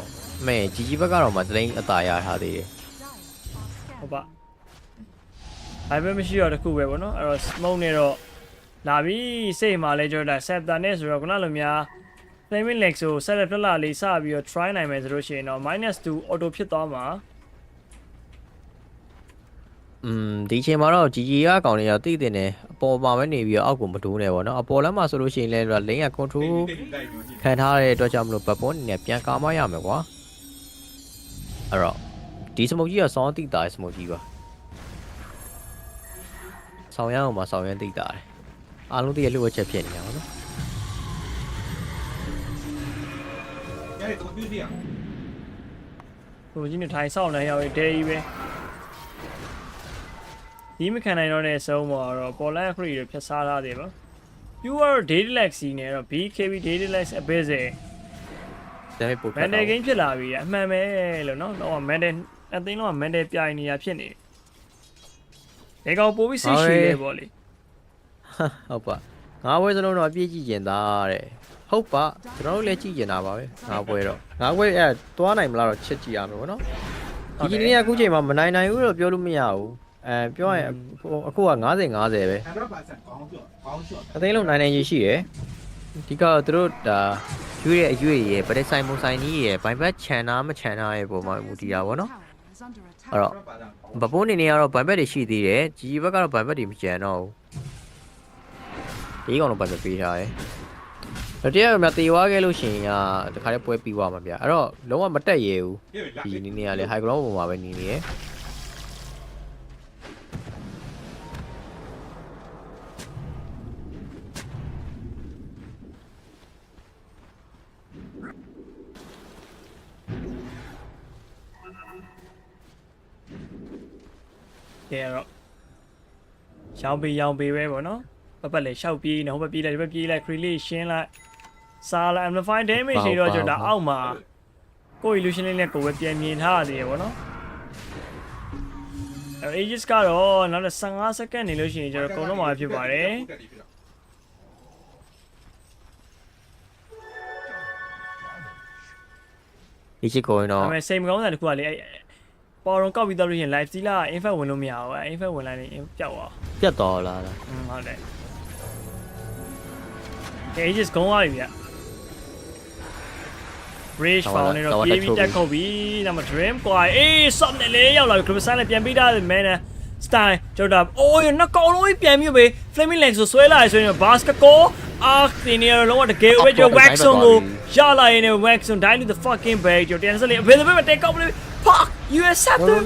Speaker 11: မဲကြီးဘက်ကတော့မှတလိန်အသာရထားသေးတယ်
Speaker 2: ဟုတ်ပါဘာပဲမရှိတော့တခုပဲဗောနော်အဲ့တော့ smoke နဲ့တော့လာပြီစိတ်မှာလဲကြောတာ scepter နဲ့ဆိုတော့ခုနလိုများ flaming legs ကိုဆက်လက်ပြလာလေးစပြီးတော့ try နိုင်မယ်ဆိုလို့ရှိရင်တော့ -2 auto ဖြစ်သွားမှာ
Speaker 11: ဒီချိန်မှာတော့ GG ကကောင်တွေရောတိတင်တယ်အပေါ်မှာပဲနေပြီးတော့အောက်ကိုမတိုးနဲ့ဗောနော်အပေါ်လမ်းမှာဆိုလို့ရှိရင်လည်းလိန်က control ခံထားတဲ့အတွက်ကြောင့်မလို့ဘက်ပေါ်နေနဲ့ပြန်ကာမရမယ်ကွာအဲ့တော့ဒီ smoke ကြီးကစောင်းတိတာ smoke ကြီးပါ ဆောင်ရအောင်မှာဆောင်ရမ်းသိတာတယ်အားလုံးတည်းရဲ့လှုပ်ဝက်ချက်ဖြစ်နေတာပေါ့နော်
Speaker 16: 哎，我弟弟啊，
Speaker 2: ဟိုကြီးနဲ့ထိုင်ဆောင်နေရောက်ရဲဒဲကြီးပဲဒီမခံနိုင်တော့တဲ့ဆုံးပေါ်တော့ပေါ်လန်ခရီတွေဖြတ်စားထားတယ်ပေါ့ pure daylight စီနေတော့ BKB daylight အပေးစေဒါပေမဲ့ mandel game ဖြစ်လာပြီအမှန်ပဲလို့နော်တော့ mandel အသိန်းလုံးက mandel ပြိုင်နေရဖြစ်နေဒီကောင်ပို့ပြီးစိတ်ရှည်လေပေါ့လေဟုတ်ပါငါးပွဲစလုံးတော့အပြည့်ကြည့်ကျင်တာတဲ့ဟုတ်ပါကျွန်တော်တို့လည်းကြည့်ကျင်တာပါပဲငါးပွဲတော့ငါးပွဲအဲ့သွားနိုင်မလားတော့ချက်ကြည့်ရမယ်ပေါ့နော်ဒီနေ့ကအခုချိန်မှာမနိုင်နိုင်ဘူးတော့ပြောလို့မရဘူးပြောရင်အခုက90-50ပဲအသိန်းလုံးနိုင်နိုင်ရရှိရယ်ဒီကသူတို့ဒါရွေးတဲ့အရွေးရယ်ဗတဲ့ဆိုင်မုံဆိုင်ကြီးရယ်ဘိုင်ဘက်ချန်နာမချန်နာရဲ့ပုံမှာမူတည်တာပေါ့နော်အဲ့တော့ဘပိုးနေနေကတော့ဘိုင်ဘက်တွေရှိသေးတယ်ကြီးဘက်ကတော့ဘိုင်ဘက်တွေမကျန်တော့ဘူးဒီကောင်တော့ဘိုင်ဘက်ပေးထားတယ်တော့တရားမှတေဝါခဲ့လို့ရှိရင်ကတခါတည်းပွဲပြီးသွားမှာဗျအဲ့တော့လုံးဝမတက်ရဲဘူးဒီနေနေကလေ high ground ပုံမှာပဲနေနေရယ်ကဲတော့ရောင်ပေးပဲပေါ့နော်ပတ်လေရှောက်ပြေးနေဟိုဘက်ပြေးလိုက်ဒီဘက်ပြေးလိုက် create ရှင်းလိုက်စားလိုက် amplify damage တွေတော့ကျွန်တော်အောက်မှာကို illusion လေးနဲ့ကိုပဲပြန်မြင်ထားရသေးရပေါ့နော်ages ကတော့နောက်15 second နေလို့ရှိရင်ကျွန်တော်ကုန်တော့မှာဖြစ်ပါတယ်ဒီချစ်ကိုရင်တော့အမေစိတ်မကောင်းတဲ့တခုကလေပေါ်တော့ကောက်ပြီးတော့လို့ရှိရင် live steal က infect ဝင်လို့မရဘူး infect ဝင်လိုက်ရင်ပျောက်သွားပြတ်သွားလားဟုတ်တယ် ages ကုန်းသွားပြီဗျ Rage ဖောင်းနေတော့ပြေးပြီးတက်ခုတ်ပြီးနောက်မှာ dream ကွာအေး sub နဲ့လေရောက်လာပြီ crystal နဲ့ပြန်ပြီးသားတယ် man style ကျွန်တော်အိုးရနှကောင်လုံးကြီးပြန်မြုပ်ပြီ flaming lens ဆိုဆွဲလာရဆိုရင် basket goal arc တင်နေရလုံးဝတကယ်ပဲကျွန်တော် wax ကိုရလာရင် wax on die to the fucking bag ကျွန်တော်တင်စလေ available ပဲတက်ကောက်ပြီ fuck US scepter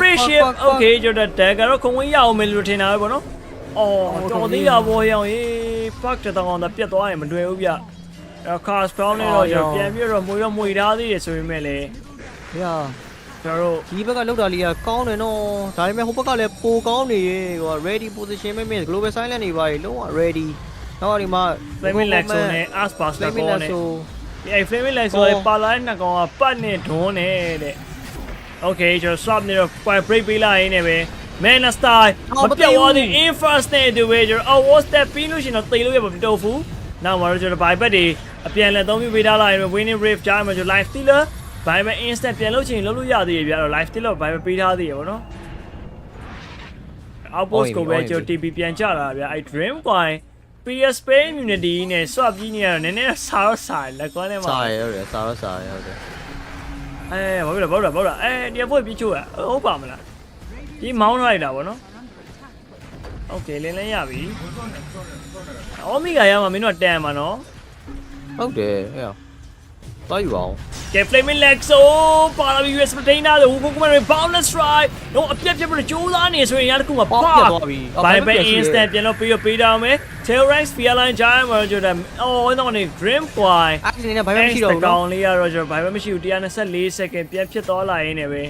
Speaker 2: free ship okay ကျွန်တော် dagger တော့ခုံဝင်ရအောင်မယ်လို့ထင်တာပဲပေါ့နော်အော်တော်သေးတာဘောရောင်ရေး fuck တတောင်တော့ပြတ်သွားရင်မတွေ့ဘူးဗျcast brown နဲ့တော့ကျွန်တော်ပြန်ပြီးတော့မွေထားသေးတယ်ဆိုပေမဲ့လေဗျာကျွန်တော်တို့ဒီဘက်ကလောက်တာလေးကကောင်းတယ်နော်ဒါပေမဲ့ဟိုဘက်ကလည်းပိုကောင်းနေရေဟို ready position မဲ့ global silent နေပါလေလုံးဝ ready နောက်ဒီမှာ flaming lex နဲ့ ass pass နဲ့ကောင်းတယ်ဒီ flaming lex ဆိုပါလာတဲ့နှစ်ကောင်ကပတ်နဲ့ဒွန်းနေတဲ့ okay ကျွန်တော် swap နဲ့တော့ break ပေးလိုက်ရင်းနဲ့ပဲ man style မပြောက်သွားသေး in first နဲ့ဒီ way ကျွန်တော် what's that ပြီးလို့ရှိရင်တော့တေလို့ရပါမတော့ဘူးနောက်မှာတော့ကျွန်တော် buy back တွေအပြန်လဲသုံးပြပေးထားလိုက်ရင် winning rave ကြားမှာကျွန်တော် live stealer buy back instant ပြန်လို့ချင်လုပ်လို့ရသေးတယ်ဗျာတော့ live stealer buy back ပေးထားသေးရပါတော့ outpost ကိုပဲကျွန်တော် TP ပြန်ကြတာဗျာအဲ့ dream coin PS Spain Unity နဲ့ swap ကြီးနေရတော့နည်းနည်းစားလက်ကွမ်းထဲမှာစားရဟုတ်တယ်စားဟုတ်တယ်ဘာလို့ဒီအဖို့ပြချိုးရဟုတ်ပါမလားဒီမောင်းလိုက်တာဗောနော် okay လင်းရပြီအော်မီဂါရမှာမင်းတို့တန်မှာနော်ဟုတ်တယ်ဟဲ့သွားယူအောင်ကဲ flaming lexo ပါလာပြီး US retainer လို့ဟိုကမှ boundless strike တော့အပြက်ပြက်ပြီးကြိုးစားနေဆိုရင်ရတခုကပါသွားပြီ by back instant ပြန်လို့ပေးထားမယ် tail rank spear line giant မှာကျွန်တော်အော်တော့နေ dream coin အဲ့ဒီနဲ့ by back မရှိတော့ဘူးကောင်လေးကတော့ကျွန်တော် by back မရှိဘူး124 second ပြန်ဖြစ်သွားလာရင်းနဲ့ပဲ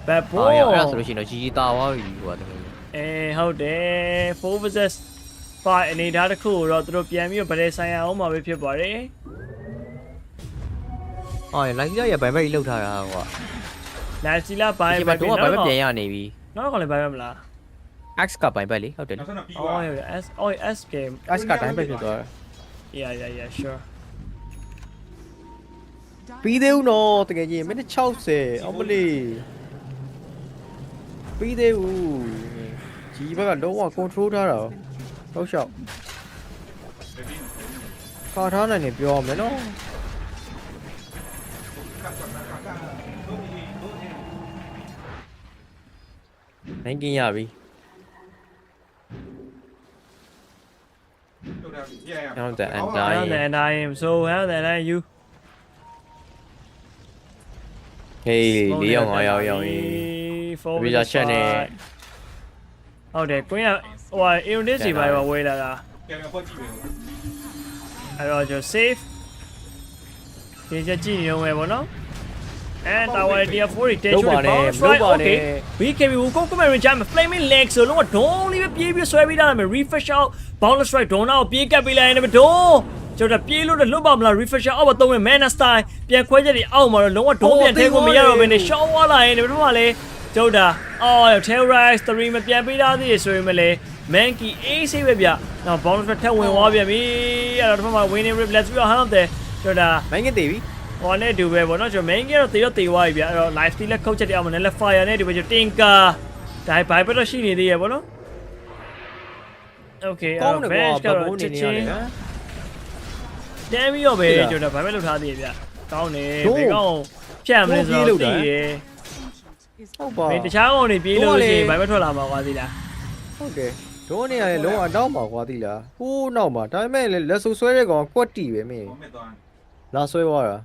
Speaker 2: bad boy အဲ့ဒါဆိုလို့ရှိရင်တော့ကြီးတာသွားပြီဟိုကတကယ်ဟုတ်တယ်4 versus 5အနေထားတစ်ခုတော့သူတို့ပြန်ပြီးဗလဲဆိုင်ရအောင်မှာပဲဖြစ်ပါတယ်အော်လိုက်စီလာရဘိုင်ဘက်ကြီးလောက်ထားတာကွာလိုက်စီလာဘိုင်ဘက်တော့ဘိုင်ဘက်ပြန်ရနေပြီနောက်တော့လည်းဘိုင်ဘက်မလား X ကဘိုင်ဘက်လေဟုတ်တယ်အော် S game X ကတိုင်းဘက်ဖြစ်သွားyeah sure ပြီးသေးဦးနော်တကယ်ကြီးမိနစ်60အောင်မလေးပြီးသေးဦးကြီးဘက်ကလုံးဝ control ထားတာတော့ရှောက်ခါထားနိုင်နေပြောမယ်နော်နိုင်กินရပြီHow the and I am so how that I you Hey 4 ယောက်5ယောက်ရောက်ရင် Visa check နဲ့ဟုတ်တယ်ကွင်းက ဟိုအင်ဒစ်စီပါဝေးလာတာ
Speaker 16: ပြန်ပြန်ဖွက်ကြည့်မယ်
Speaker 2: အဲ့တော့ကျွန်တော် save ဒီချက်ကြည့်နေအောင်ပဲပေါ့နော်and our idea for it တေချိုးပါ right okay BKB ကိုကိုမရင်ချမ်း flaming leg ဆိုလုံးဝဒုံးလေးပဲပြေးပြီးဆွဲပြီးသားမယ် refresh out boundless strike ဒုံးတော့ပြေးကပ်ပြီးလိုက်နေတယ်ဒုံးကျွန်တော်ပြေးလို့လွတ်ပါမလား refresh out အောက်တော့ဝင် mana style ပြန်ခွဲချက်တွေအောက်မှာတော့လုံးဝဒုံးပြန်ထဲကိုမရတော့ဘဲနဲ့ show သွားလာရင်ဒီဘက်မှာလေကျုပ်တာအော် terrorize 3မပြန်ပေးသားသေးဆိုရင်မလဲ Manky AC ပဲဗျ။နောက် bounce ထက်ဝင်သွားပြန်ပြီ။အဲ့တော့ဒီဘက်မှာ winning rip let's be on တယ်။ကျွန်တော်ဒါ
Speaker 11: Manky တည်ပြီ
Speaker 2: ။ဟောနဲ့တူပဲပေါ့နော်။ကျွန်တော် Manky ကတော့တေတော့တေသွားပြီဗျ။အဲ့တော့ live steal လက်ခုတ်ချက်တွေအောင်မနဲ့လက် fire နဲ့တူပဲကျွန်တော် tinker ဒါဘိုင်ဘက်တော့ရှိနေသေးရဲ့ပေါ့နော်။ Okay အဲ့တော့ bench ကတော့ချက်ချင်းတမ်းပြီးတော့ပဲကျွန်တော်ဘိုင်ဘက်လောက်ထားသေးရဲ့ဗျ။ကောင်းတယ်။ဘယ်ကောင်ဖြတ်မလဲဆိုတော့သိတယ်။
Speaker 11: ဟုတ်ပါ
Speaker 2: ။တခြားကောင်တွေပြေးလို့ရှိရင်ဘိုင်ဘက်ထွက်လာမှာကွာသေးလား။
Speaker 11: ဟုတ်တယ်ဒုံးနေရတယ်လုံးဝအနောက်မှာကွာသိလားဟိုးနောက်မှာဒါပေမဲ့လက်ဆူဆွဲတဲ့ကောင်ကွက်တီပဲမင်းလာဆွဲသွားတာ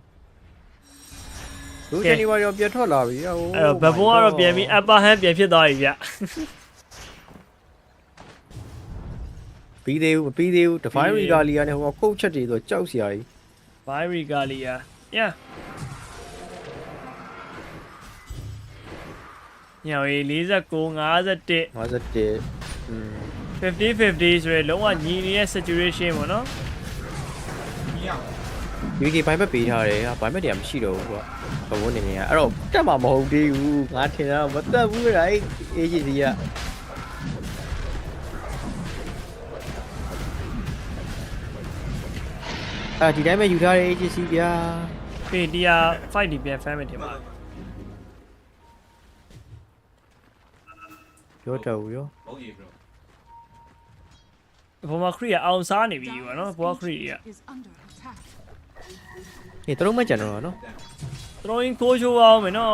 Speaker 11: လူချန်ဒီဝါရောပြန်ထွက်လာပြီဟိုး
Speaker 2: အဲ့တော့ဘဘုံကတော့ပြန်ပြီး upper hand ပြန်ဖြစ်သွားပြီဗျ
Speaker 11: ပြီးသေးဘူးမပြီးသေးဘူး Divine Regalia နဲ့ဟိုကုတ်ချက်တွေဆိုကြောက်စရာကြီး
Speaker 2: Divine Regalia yeah ညောင်ရီ49 51 50-50ဆိုရလုံးဝညီနေတဲ့ saturation ပေါ့နော်
Speaker 11: ဒီကေဘိုင်ဘက်ပေးထားတယ်ဟာဘိုင်ဘက်တွေကမရှိတော့ဘူးကွာဘဝနေနေကအဲ့တော့တက်မှာမဟုတ်သေးဘူးငါထင်တာမတက်ဘူးလေအဲ့ agency ကဒီတိုင်းပဲယူထားတဲ့ agency ဗျာ
Speaker 2: ဖေးတရား fight ဒီပြန် fan မယ်ထင်ပါ
Speaker 11: ပြောတော့ဘူးရော
Speaker 2: ဘောမခရီးအောင်စားနေပြီပေါ့နော်ဘောခရီးက
Speaker 11: တို့မကြံတော့နော်
Speaker 2: throwing ကိုချိုးအောင်မယ်နော်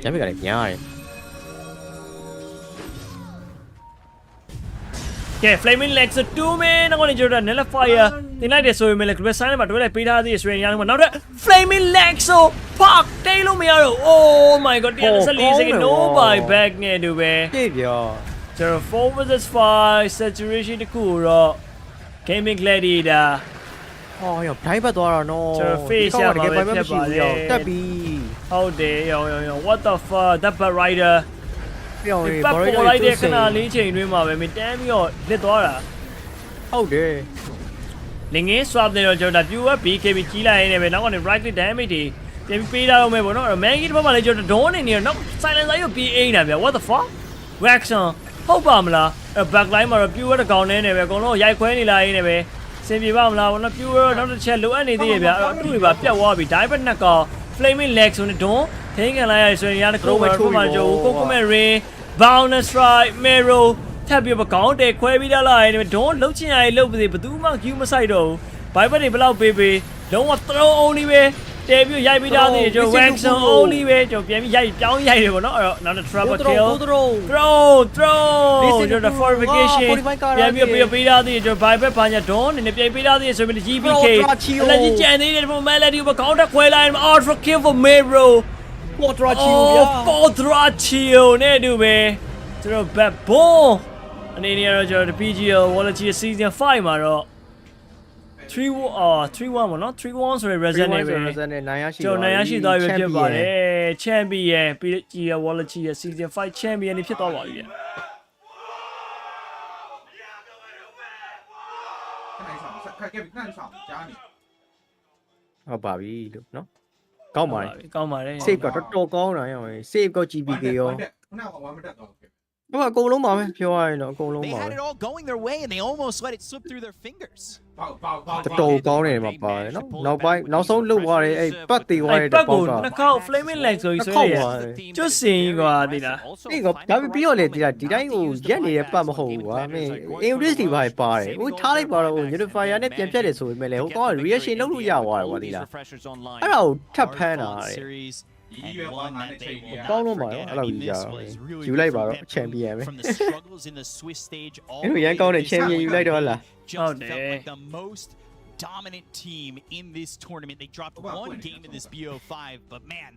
Speaker 11: ညမိကလည်းညားတယ်
Speaker 2: ကဲ flaming legs 2 man နောက်ကနေကျွန်တော် Nella fire တင်လိုက်တယ်ဆိုရင်လည်း grab sign မှာတွဲလိုက်ပေးထားသေးတယ်ဆိုရင်ရအောင်နောက်တော့ flaming legs ဆို fuck တိတ်လို့မရတော့ oh my god 124 second no buy back နဲ့တူပဲ
Speaker 11: ပြေးပြော
Speaker 2: ကျွန်တော် 4 vs 5 saturation တခုတော့ gaming gladiator
Speaker 11: ဟောရောဒိုင်းဘက်သွားတာနော်
Speaker 2: ကျွန်တော် face ရပါပဲဖြစ်ပါလေ
Speaker 11: တက်ပြီ
Speaker 2: ဟုတ်တယ်ရော what the fuck that bad riderပြောင်းရေးဘာလို့လိုက်တဲ့ခဏလေးချိန်တွင်းမှာပဲမတန်းပြီးတော့လစ်သွားတာ
Speaker 11: ဟုတ်တယ်
Speaker 2: လင်ငင်း swap နေတော့ကျွန်တော် viewer BKB ကြီးလိုက်နေပဲနောက်ကနေ right click damage တွေပြန်ပြီးပေးထားတော့မယ်ပေါ့နော်အဲ့ Mangy တစ်ဖက်မှာလည်းကျွန်တော် drone နေနေတော့နောက် Silencz ရုပ်ပြီးအိမ်တာဗျ what the fuck Waxon ဟုတ်ပါမလားအဲ့ back line မှာတော့ viewer တစ်ကောင်နေနေပဲအကုန်လုံးရိုက်ခွဲနေလာရင်းနေပဲစင်ပြေပါမလားဘောနော် viewer နောက်တစ်ချက်လိုအပ်နေသေးရဲ့ဗျအဲ့အတူတွေပါပြတ်သွားပြီ dive နှစ်ကောင် flaming leg ဆိုနေဒွန်းထင်းကန်လိုက်ရဆိုရင်ရတဲ့ကိုယ်ချိုးမှကြိုးကိုမဲ့ ring bounce strike mirror ထပ်ပြီးပကောင်းတယ်ခွဲပြီးသားလိုက်နေဒွန်းလှုပ်ချင်ရည်လှုပ်ပါစေဘသူမှ Q မဆိုင်တော့ဘူးဘိုင်ဘက်တွေဘလောက်ပေးပေးလုံးဝ throw only ပဲတဲပြီးရိုက်ပြီးသားသေးတယ်ကျွန်တော် Waxon only ပဲကျွန်တော်ပြန်ပြီးရိုက်ပြောင်းရိုက်တယ်ပေါ့နော်အဲ့တော့နောက်တစ် trouble kill throw ကျွန်တော် fortification ပြန်ပြီးပေးသားသေးတယ်ကျွန်တော်ဘိုင်ဘက်ဘာညာဒွန်းနေပြန်ပေးသားသေးတယ်ဆိုပြီး GPK လက်ကြီးကြံသေးတယ်ဒီမှာ melody ပကောင်းတက်ခွဲလိုက် ultra kill for mirror
Speaker 11: Quadra chill ဗျာ
Speaker 2: Quadra chill နဲ့တူပဲကျွန်တော် bad ball အနေနဲ့တော့ကျွန်တော် PGL Wallachia season 5မှာတော့3-1ပေါ့နော်3-1ဆိုရယ် resident နဲ့ပဲ
Speaker 11: နိုင်ရရှိ
Speaker 2: ကျွန်တော်နိုင်ရရှိသွားပြီဖြစ်ပါတယ် champion PGL Wallachia season 5 champion နေဖြစ်သွားပါပြီဗျ
Speaker 11: ဟုတ်ပါပြီလို့နော်ကောင်းပါတယ်
Speaker 2: ကောင်းပါတယ်
Speaker 11: save ကတော်တော်ကောင်းတာရော save က GPK ရောအကုန်လုံးပါပဲပြောရရင်တော့အကုန်လုံးပါပဲ
Speaker 4: They had it all going their way and they almost let it slip through their fingers
Speaker 11: တော်ကောင်းတယ်မှာပါတယ်နော်နောက်ပိုင်းနောက်ဆုံးလုတ်သွားတယ်အဲ့ပတ်သေးသွားတဲ့
Speaker 2: ပေါက်ကနှစ်ခေါက် flaming leg ဆိုပြီးဆွဲရကျွတ်စင်ကွာဒီလား
Speaker 11: ဒီကဒါပြီးတော့လေဒီတိုင်းကိုရက်နေတဲ့ပတ်မဟုတ်ဘူးကွာမင်း English တွေပါပါတယ်ဟိုထားလိုက်ပါတော့ Unifier နဲ့ပြန်ပြတ်တယ်ဆိုပေမဲ့လေဟိုကောင်က reaction လုပ်လို့ရသွားတယ်ကွာဒီလားအဲ့ဒါကိုထပ်ဖမ်းတာတဲ့ကောင်းလို့ပါရောအဲ့လိုကြီးကြယူလိုက်ပါတော့ champion ပဲအဲ့လိုရန်ကောင်းတဲ့ champion ယူလိုက်တော့ဟလား
Speaker 2: ဟုတ်တယ်
Speaker 4: dominant team in this tournament. They dropped one game in this BO5, but man,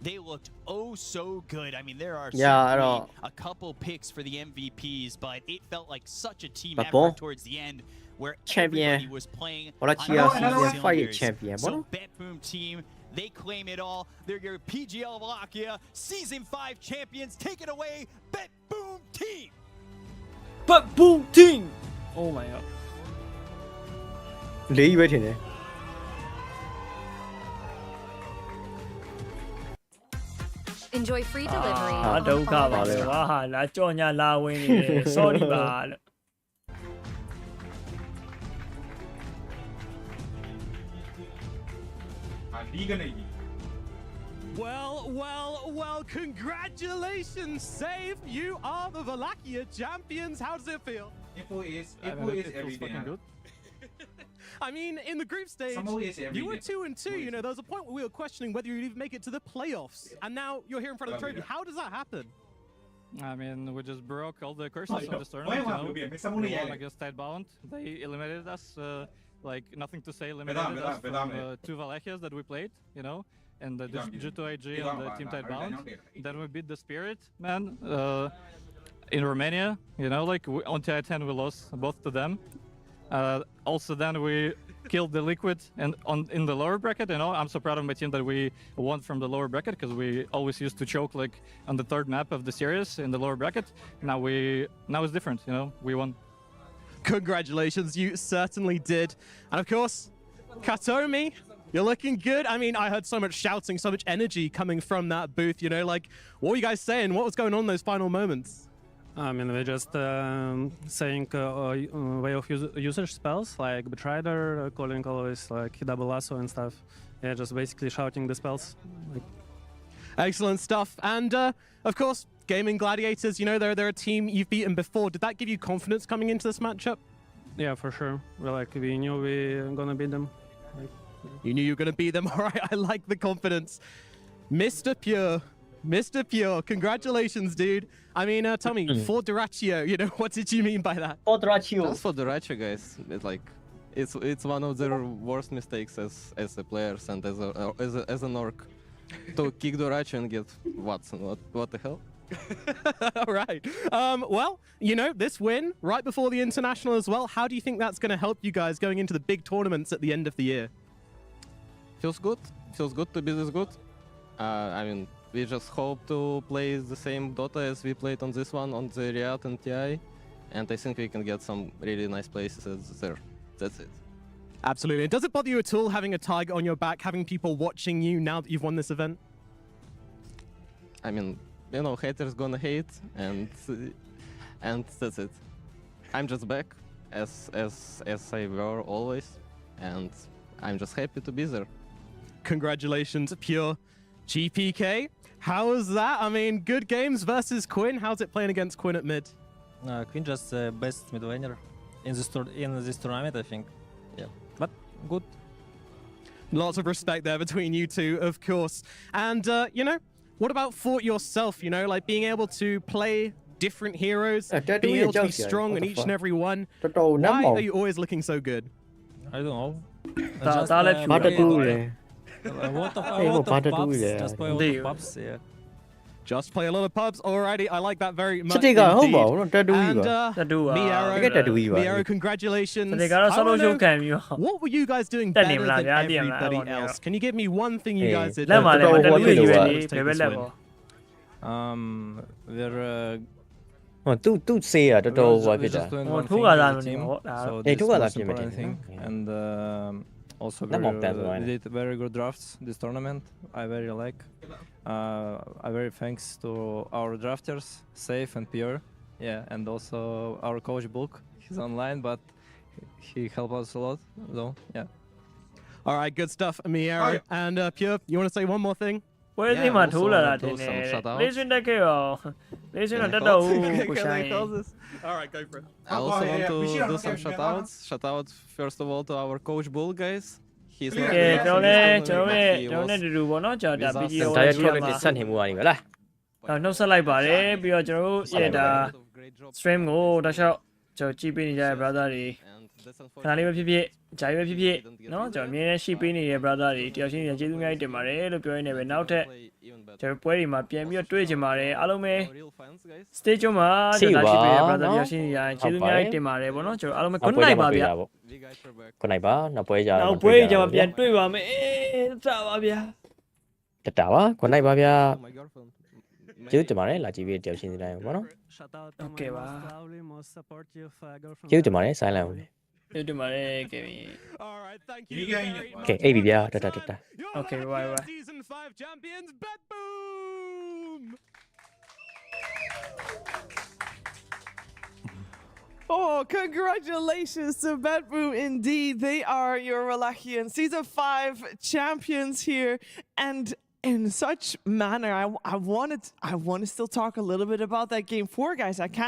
Speaker 4: they looked oh so good. I mean, there are certainly a couple picks for the MVPs, but it felt like such a team effort towards the end where everybody was playing on cylinders. So BetBoom team, they claim it all. They're your PGL Wallachia Season 5 champions. Take it away, BetBoom team!
Speaker 2: BetBoom team! Oh my god.
Speaker 14: Enjoy free delivery.
Speaker 2: ဒုက္ခပါပဲကွာဟာလာကြော်ညာလာဝင်နေတယ် sorry ပါလို့
Speaker 20: Well, congratulations, Save! You are the Wallachia champions. How does it feel?
Speaker 16: It feels fucking good.
Speaker 20: I mean, in the group stage, you were 2-2. You know, there was a point where we were questioning whether you'd even make it to the playoffs, and now you're here in front of the trophy. How does that happen?
Speaker 22: I mean, we just broke all the curses of this tournament. We won against Tidebound. They eliminated us, like nothing to say. Eliminated us from 2 Wallachias that we played, you know, and the G2IG and the Team Tidebound. Then we beat the Spirit, man. In Romania, you know, like on TI10 we lost both to them. Also, then we killed the Liquid and in the lower bracket. You know, I'm so proud of my team that we won from the lower bracket because we always used to choke like on the 3rd map of the series in the lower bracket. Now it's different. You know, we won.
Speaker 20: Congratulations, you certainly did. And of course, Katomi, you're looking good. I mean, I heard so much shouting, so much energy coming from that booth. You know, like what were you guys saying? What was going on in those final moments?
Speaker 13: I mean, we're just saying way of usage spells like Betrayer, calling always like double lasso and stuff. Yeah, just basically shouting the spells.
Speaker 20: Excellent stuff. And of course, Gaming Gladiators, you know, they're a team you've beaten before. Did that give you confidence coming into this matchup?
Speaker 13: Yeah, for sure. We knew we were gonna beat them.
Speaker 20: You knew you were gonna beat them. All right, I like the confidence. Mr. Pure, congratulations, dude. I mean, tell me, for Duraccio, you know, what did you mean by that?
Speaker 1: For Duraccio. Just for Duraccio, guys. It's like, it's one of their worst mistakes as a players and as an orc. To kick Duraccio and get Watson. What the hell?
Speaker 20: All right. Well, you know, this win right before the international as well. How do you think that's going to help you guys going into the big tournaments at the end of the year?
Speaker 1: Feels good. Feels good to be this good. I mean, we just hope to play the same Dota as we played on this one, on the Riot and TI, and I think we can get some really nice places there. That's it.
Speaker 20: Absolutely. Does it bother you at all having a target on your back, having people watching you now that you've won this event?
Speaker 1: I mean, you know, haters gonna hate, and that's it. I'm just back as I were always, and I'm just happy to be there.
Speaker 20: Congratulations, Pure. GPK, how was that? I mean, good games versus Quinn. How's it playing against Quinn at mid?
Speaker 17: Quinn just the best mid laner in this tournament, I think. Yeah, but good.
Speaker 20: Lots of respect there between you two, of course. And, you know, what about for yourself, you know, like being able to play different heroes, being able to be strong in each and every one? Why are you always looking so good?
Speaker 17: I don't know.
Speaker 20: Just play a lot of pubs. Alrighty, I like that very much.
Speaker 2: And
Speaker 20: Miaro, congratulations. What were you guys doing better than everybody else? Can you give me one thing you guys did?
Speaker 17: We're
Speaker 11: say
Speaker 17: just doing one thing I think, and also we did very good drafts this tournament. I very like. I very thanks to our drafters, Safe and Pure. Yeah, and also our coach Bulk. He's online, but he helped us a lot. So yeah.
Speaker 20: All right, good stuff, Miaro and Pure. You want to say one more thing?
Speaker 2: Where is my tool? Listen,
Speaker 20: all right, go for it.
Speaker 1: I also want to do some shoutouts. Shoutouts first of all to our coach Bull, guys. He's not
Speaker 2: stream ကိုတခြားကြည့်ပေးနေကြတဲ့ brother တွေခဏလေးပဲဖြစ်ဖြစ် ဂျာရွေးဖြစ်ဖြစ်နော်ကျွန်တော်အမြဲတမ်းရှိပေးနေတဲ့ brother တွေတယောက်ချင်းကျေးဇူးများတင်ပါတယ်လို့ပြောရနေပဲနောက်ထပ်ကျွန်တော်ပွဲတွေမှာပြန်ပြီးတော့တွေ့ကြပါတယ်အားလုံးပဲ stage မှာကျွန်တော်ရှိပေးတဲ့ brother တယောက်ချင်းညာကျေးဇူးများတင်ပါတယ်ဗောနော်ကျွန်တော်အားလုံးပဲ good night ပါဗျာ
Speaker 11: good night ပါနောက်ပွဲကြ
Speaker 2: နောက်ပွဲကြမှာပြန်တွေ့ပါမယ်တတာပါဗျာ
Speaker 11: တတာပါ good night ပါဗျာကျေးဇူးတင်ပါတယ်လာကြည့်ပြီးတယောက်ချင်းစီတိုင်းဗောနော်
Speaker 2: okay ပါ
Speaker 11: ကျေးဇူးတင်ပါတယ် silent
Speaker 2: ကျေးဇူးတင်ပါတယ် Kevin
Speaker 24: all right thank you
Speaker 11: okay အေးပြီဗျာတတာ
Speaker 2: okay bye bye
Speaker 24: season 5 champions Bet Boom
Speaker 20: Oh, congratulations to Bet Boom indeed. They are your Wallachia Season 5 champions here. And in such manner, I want to still talk a little bit about that Game 4, guys. I can't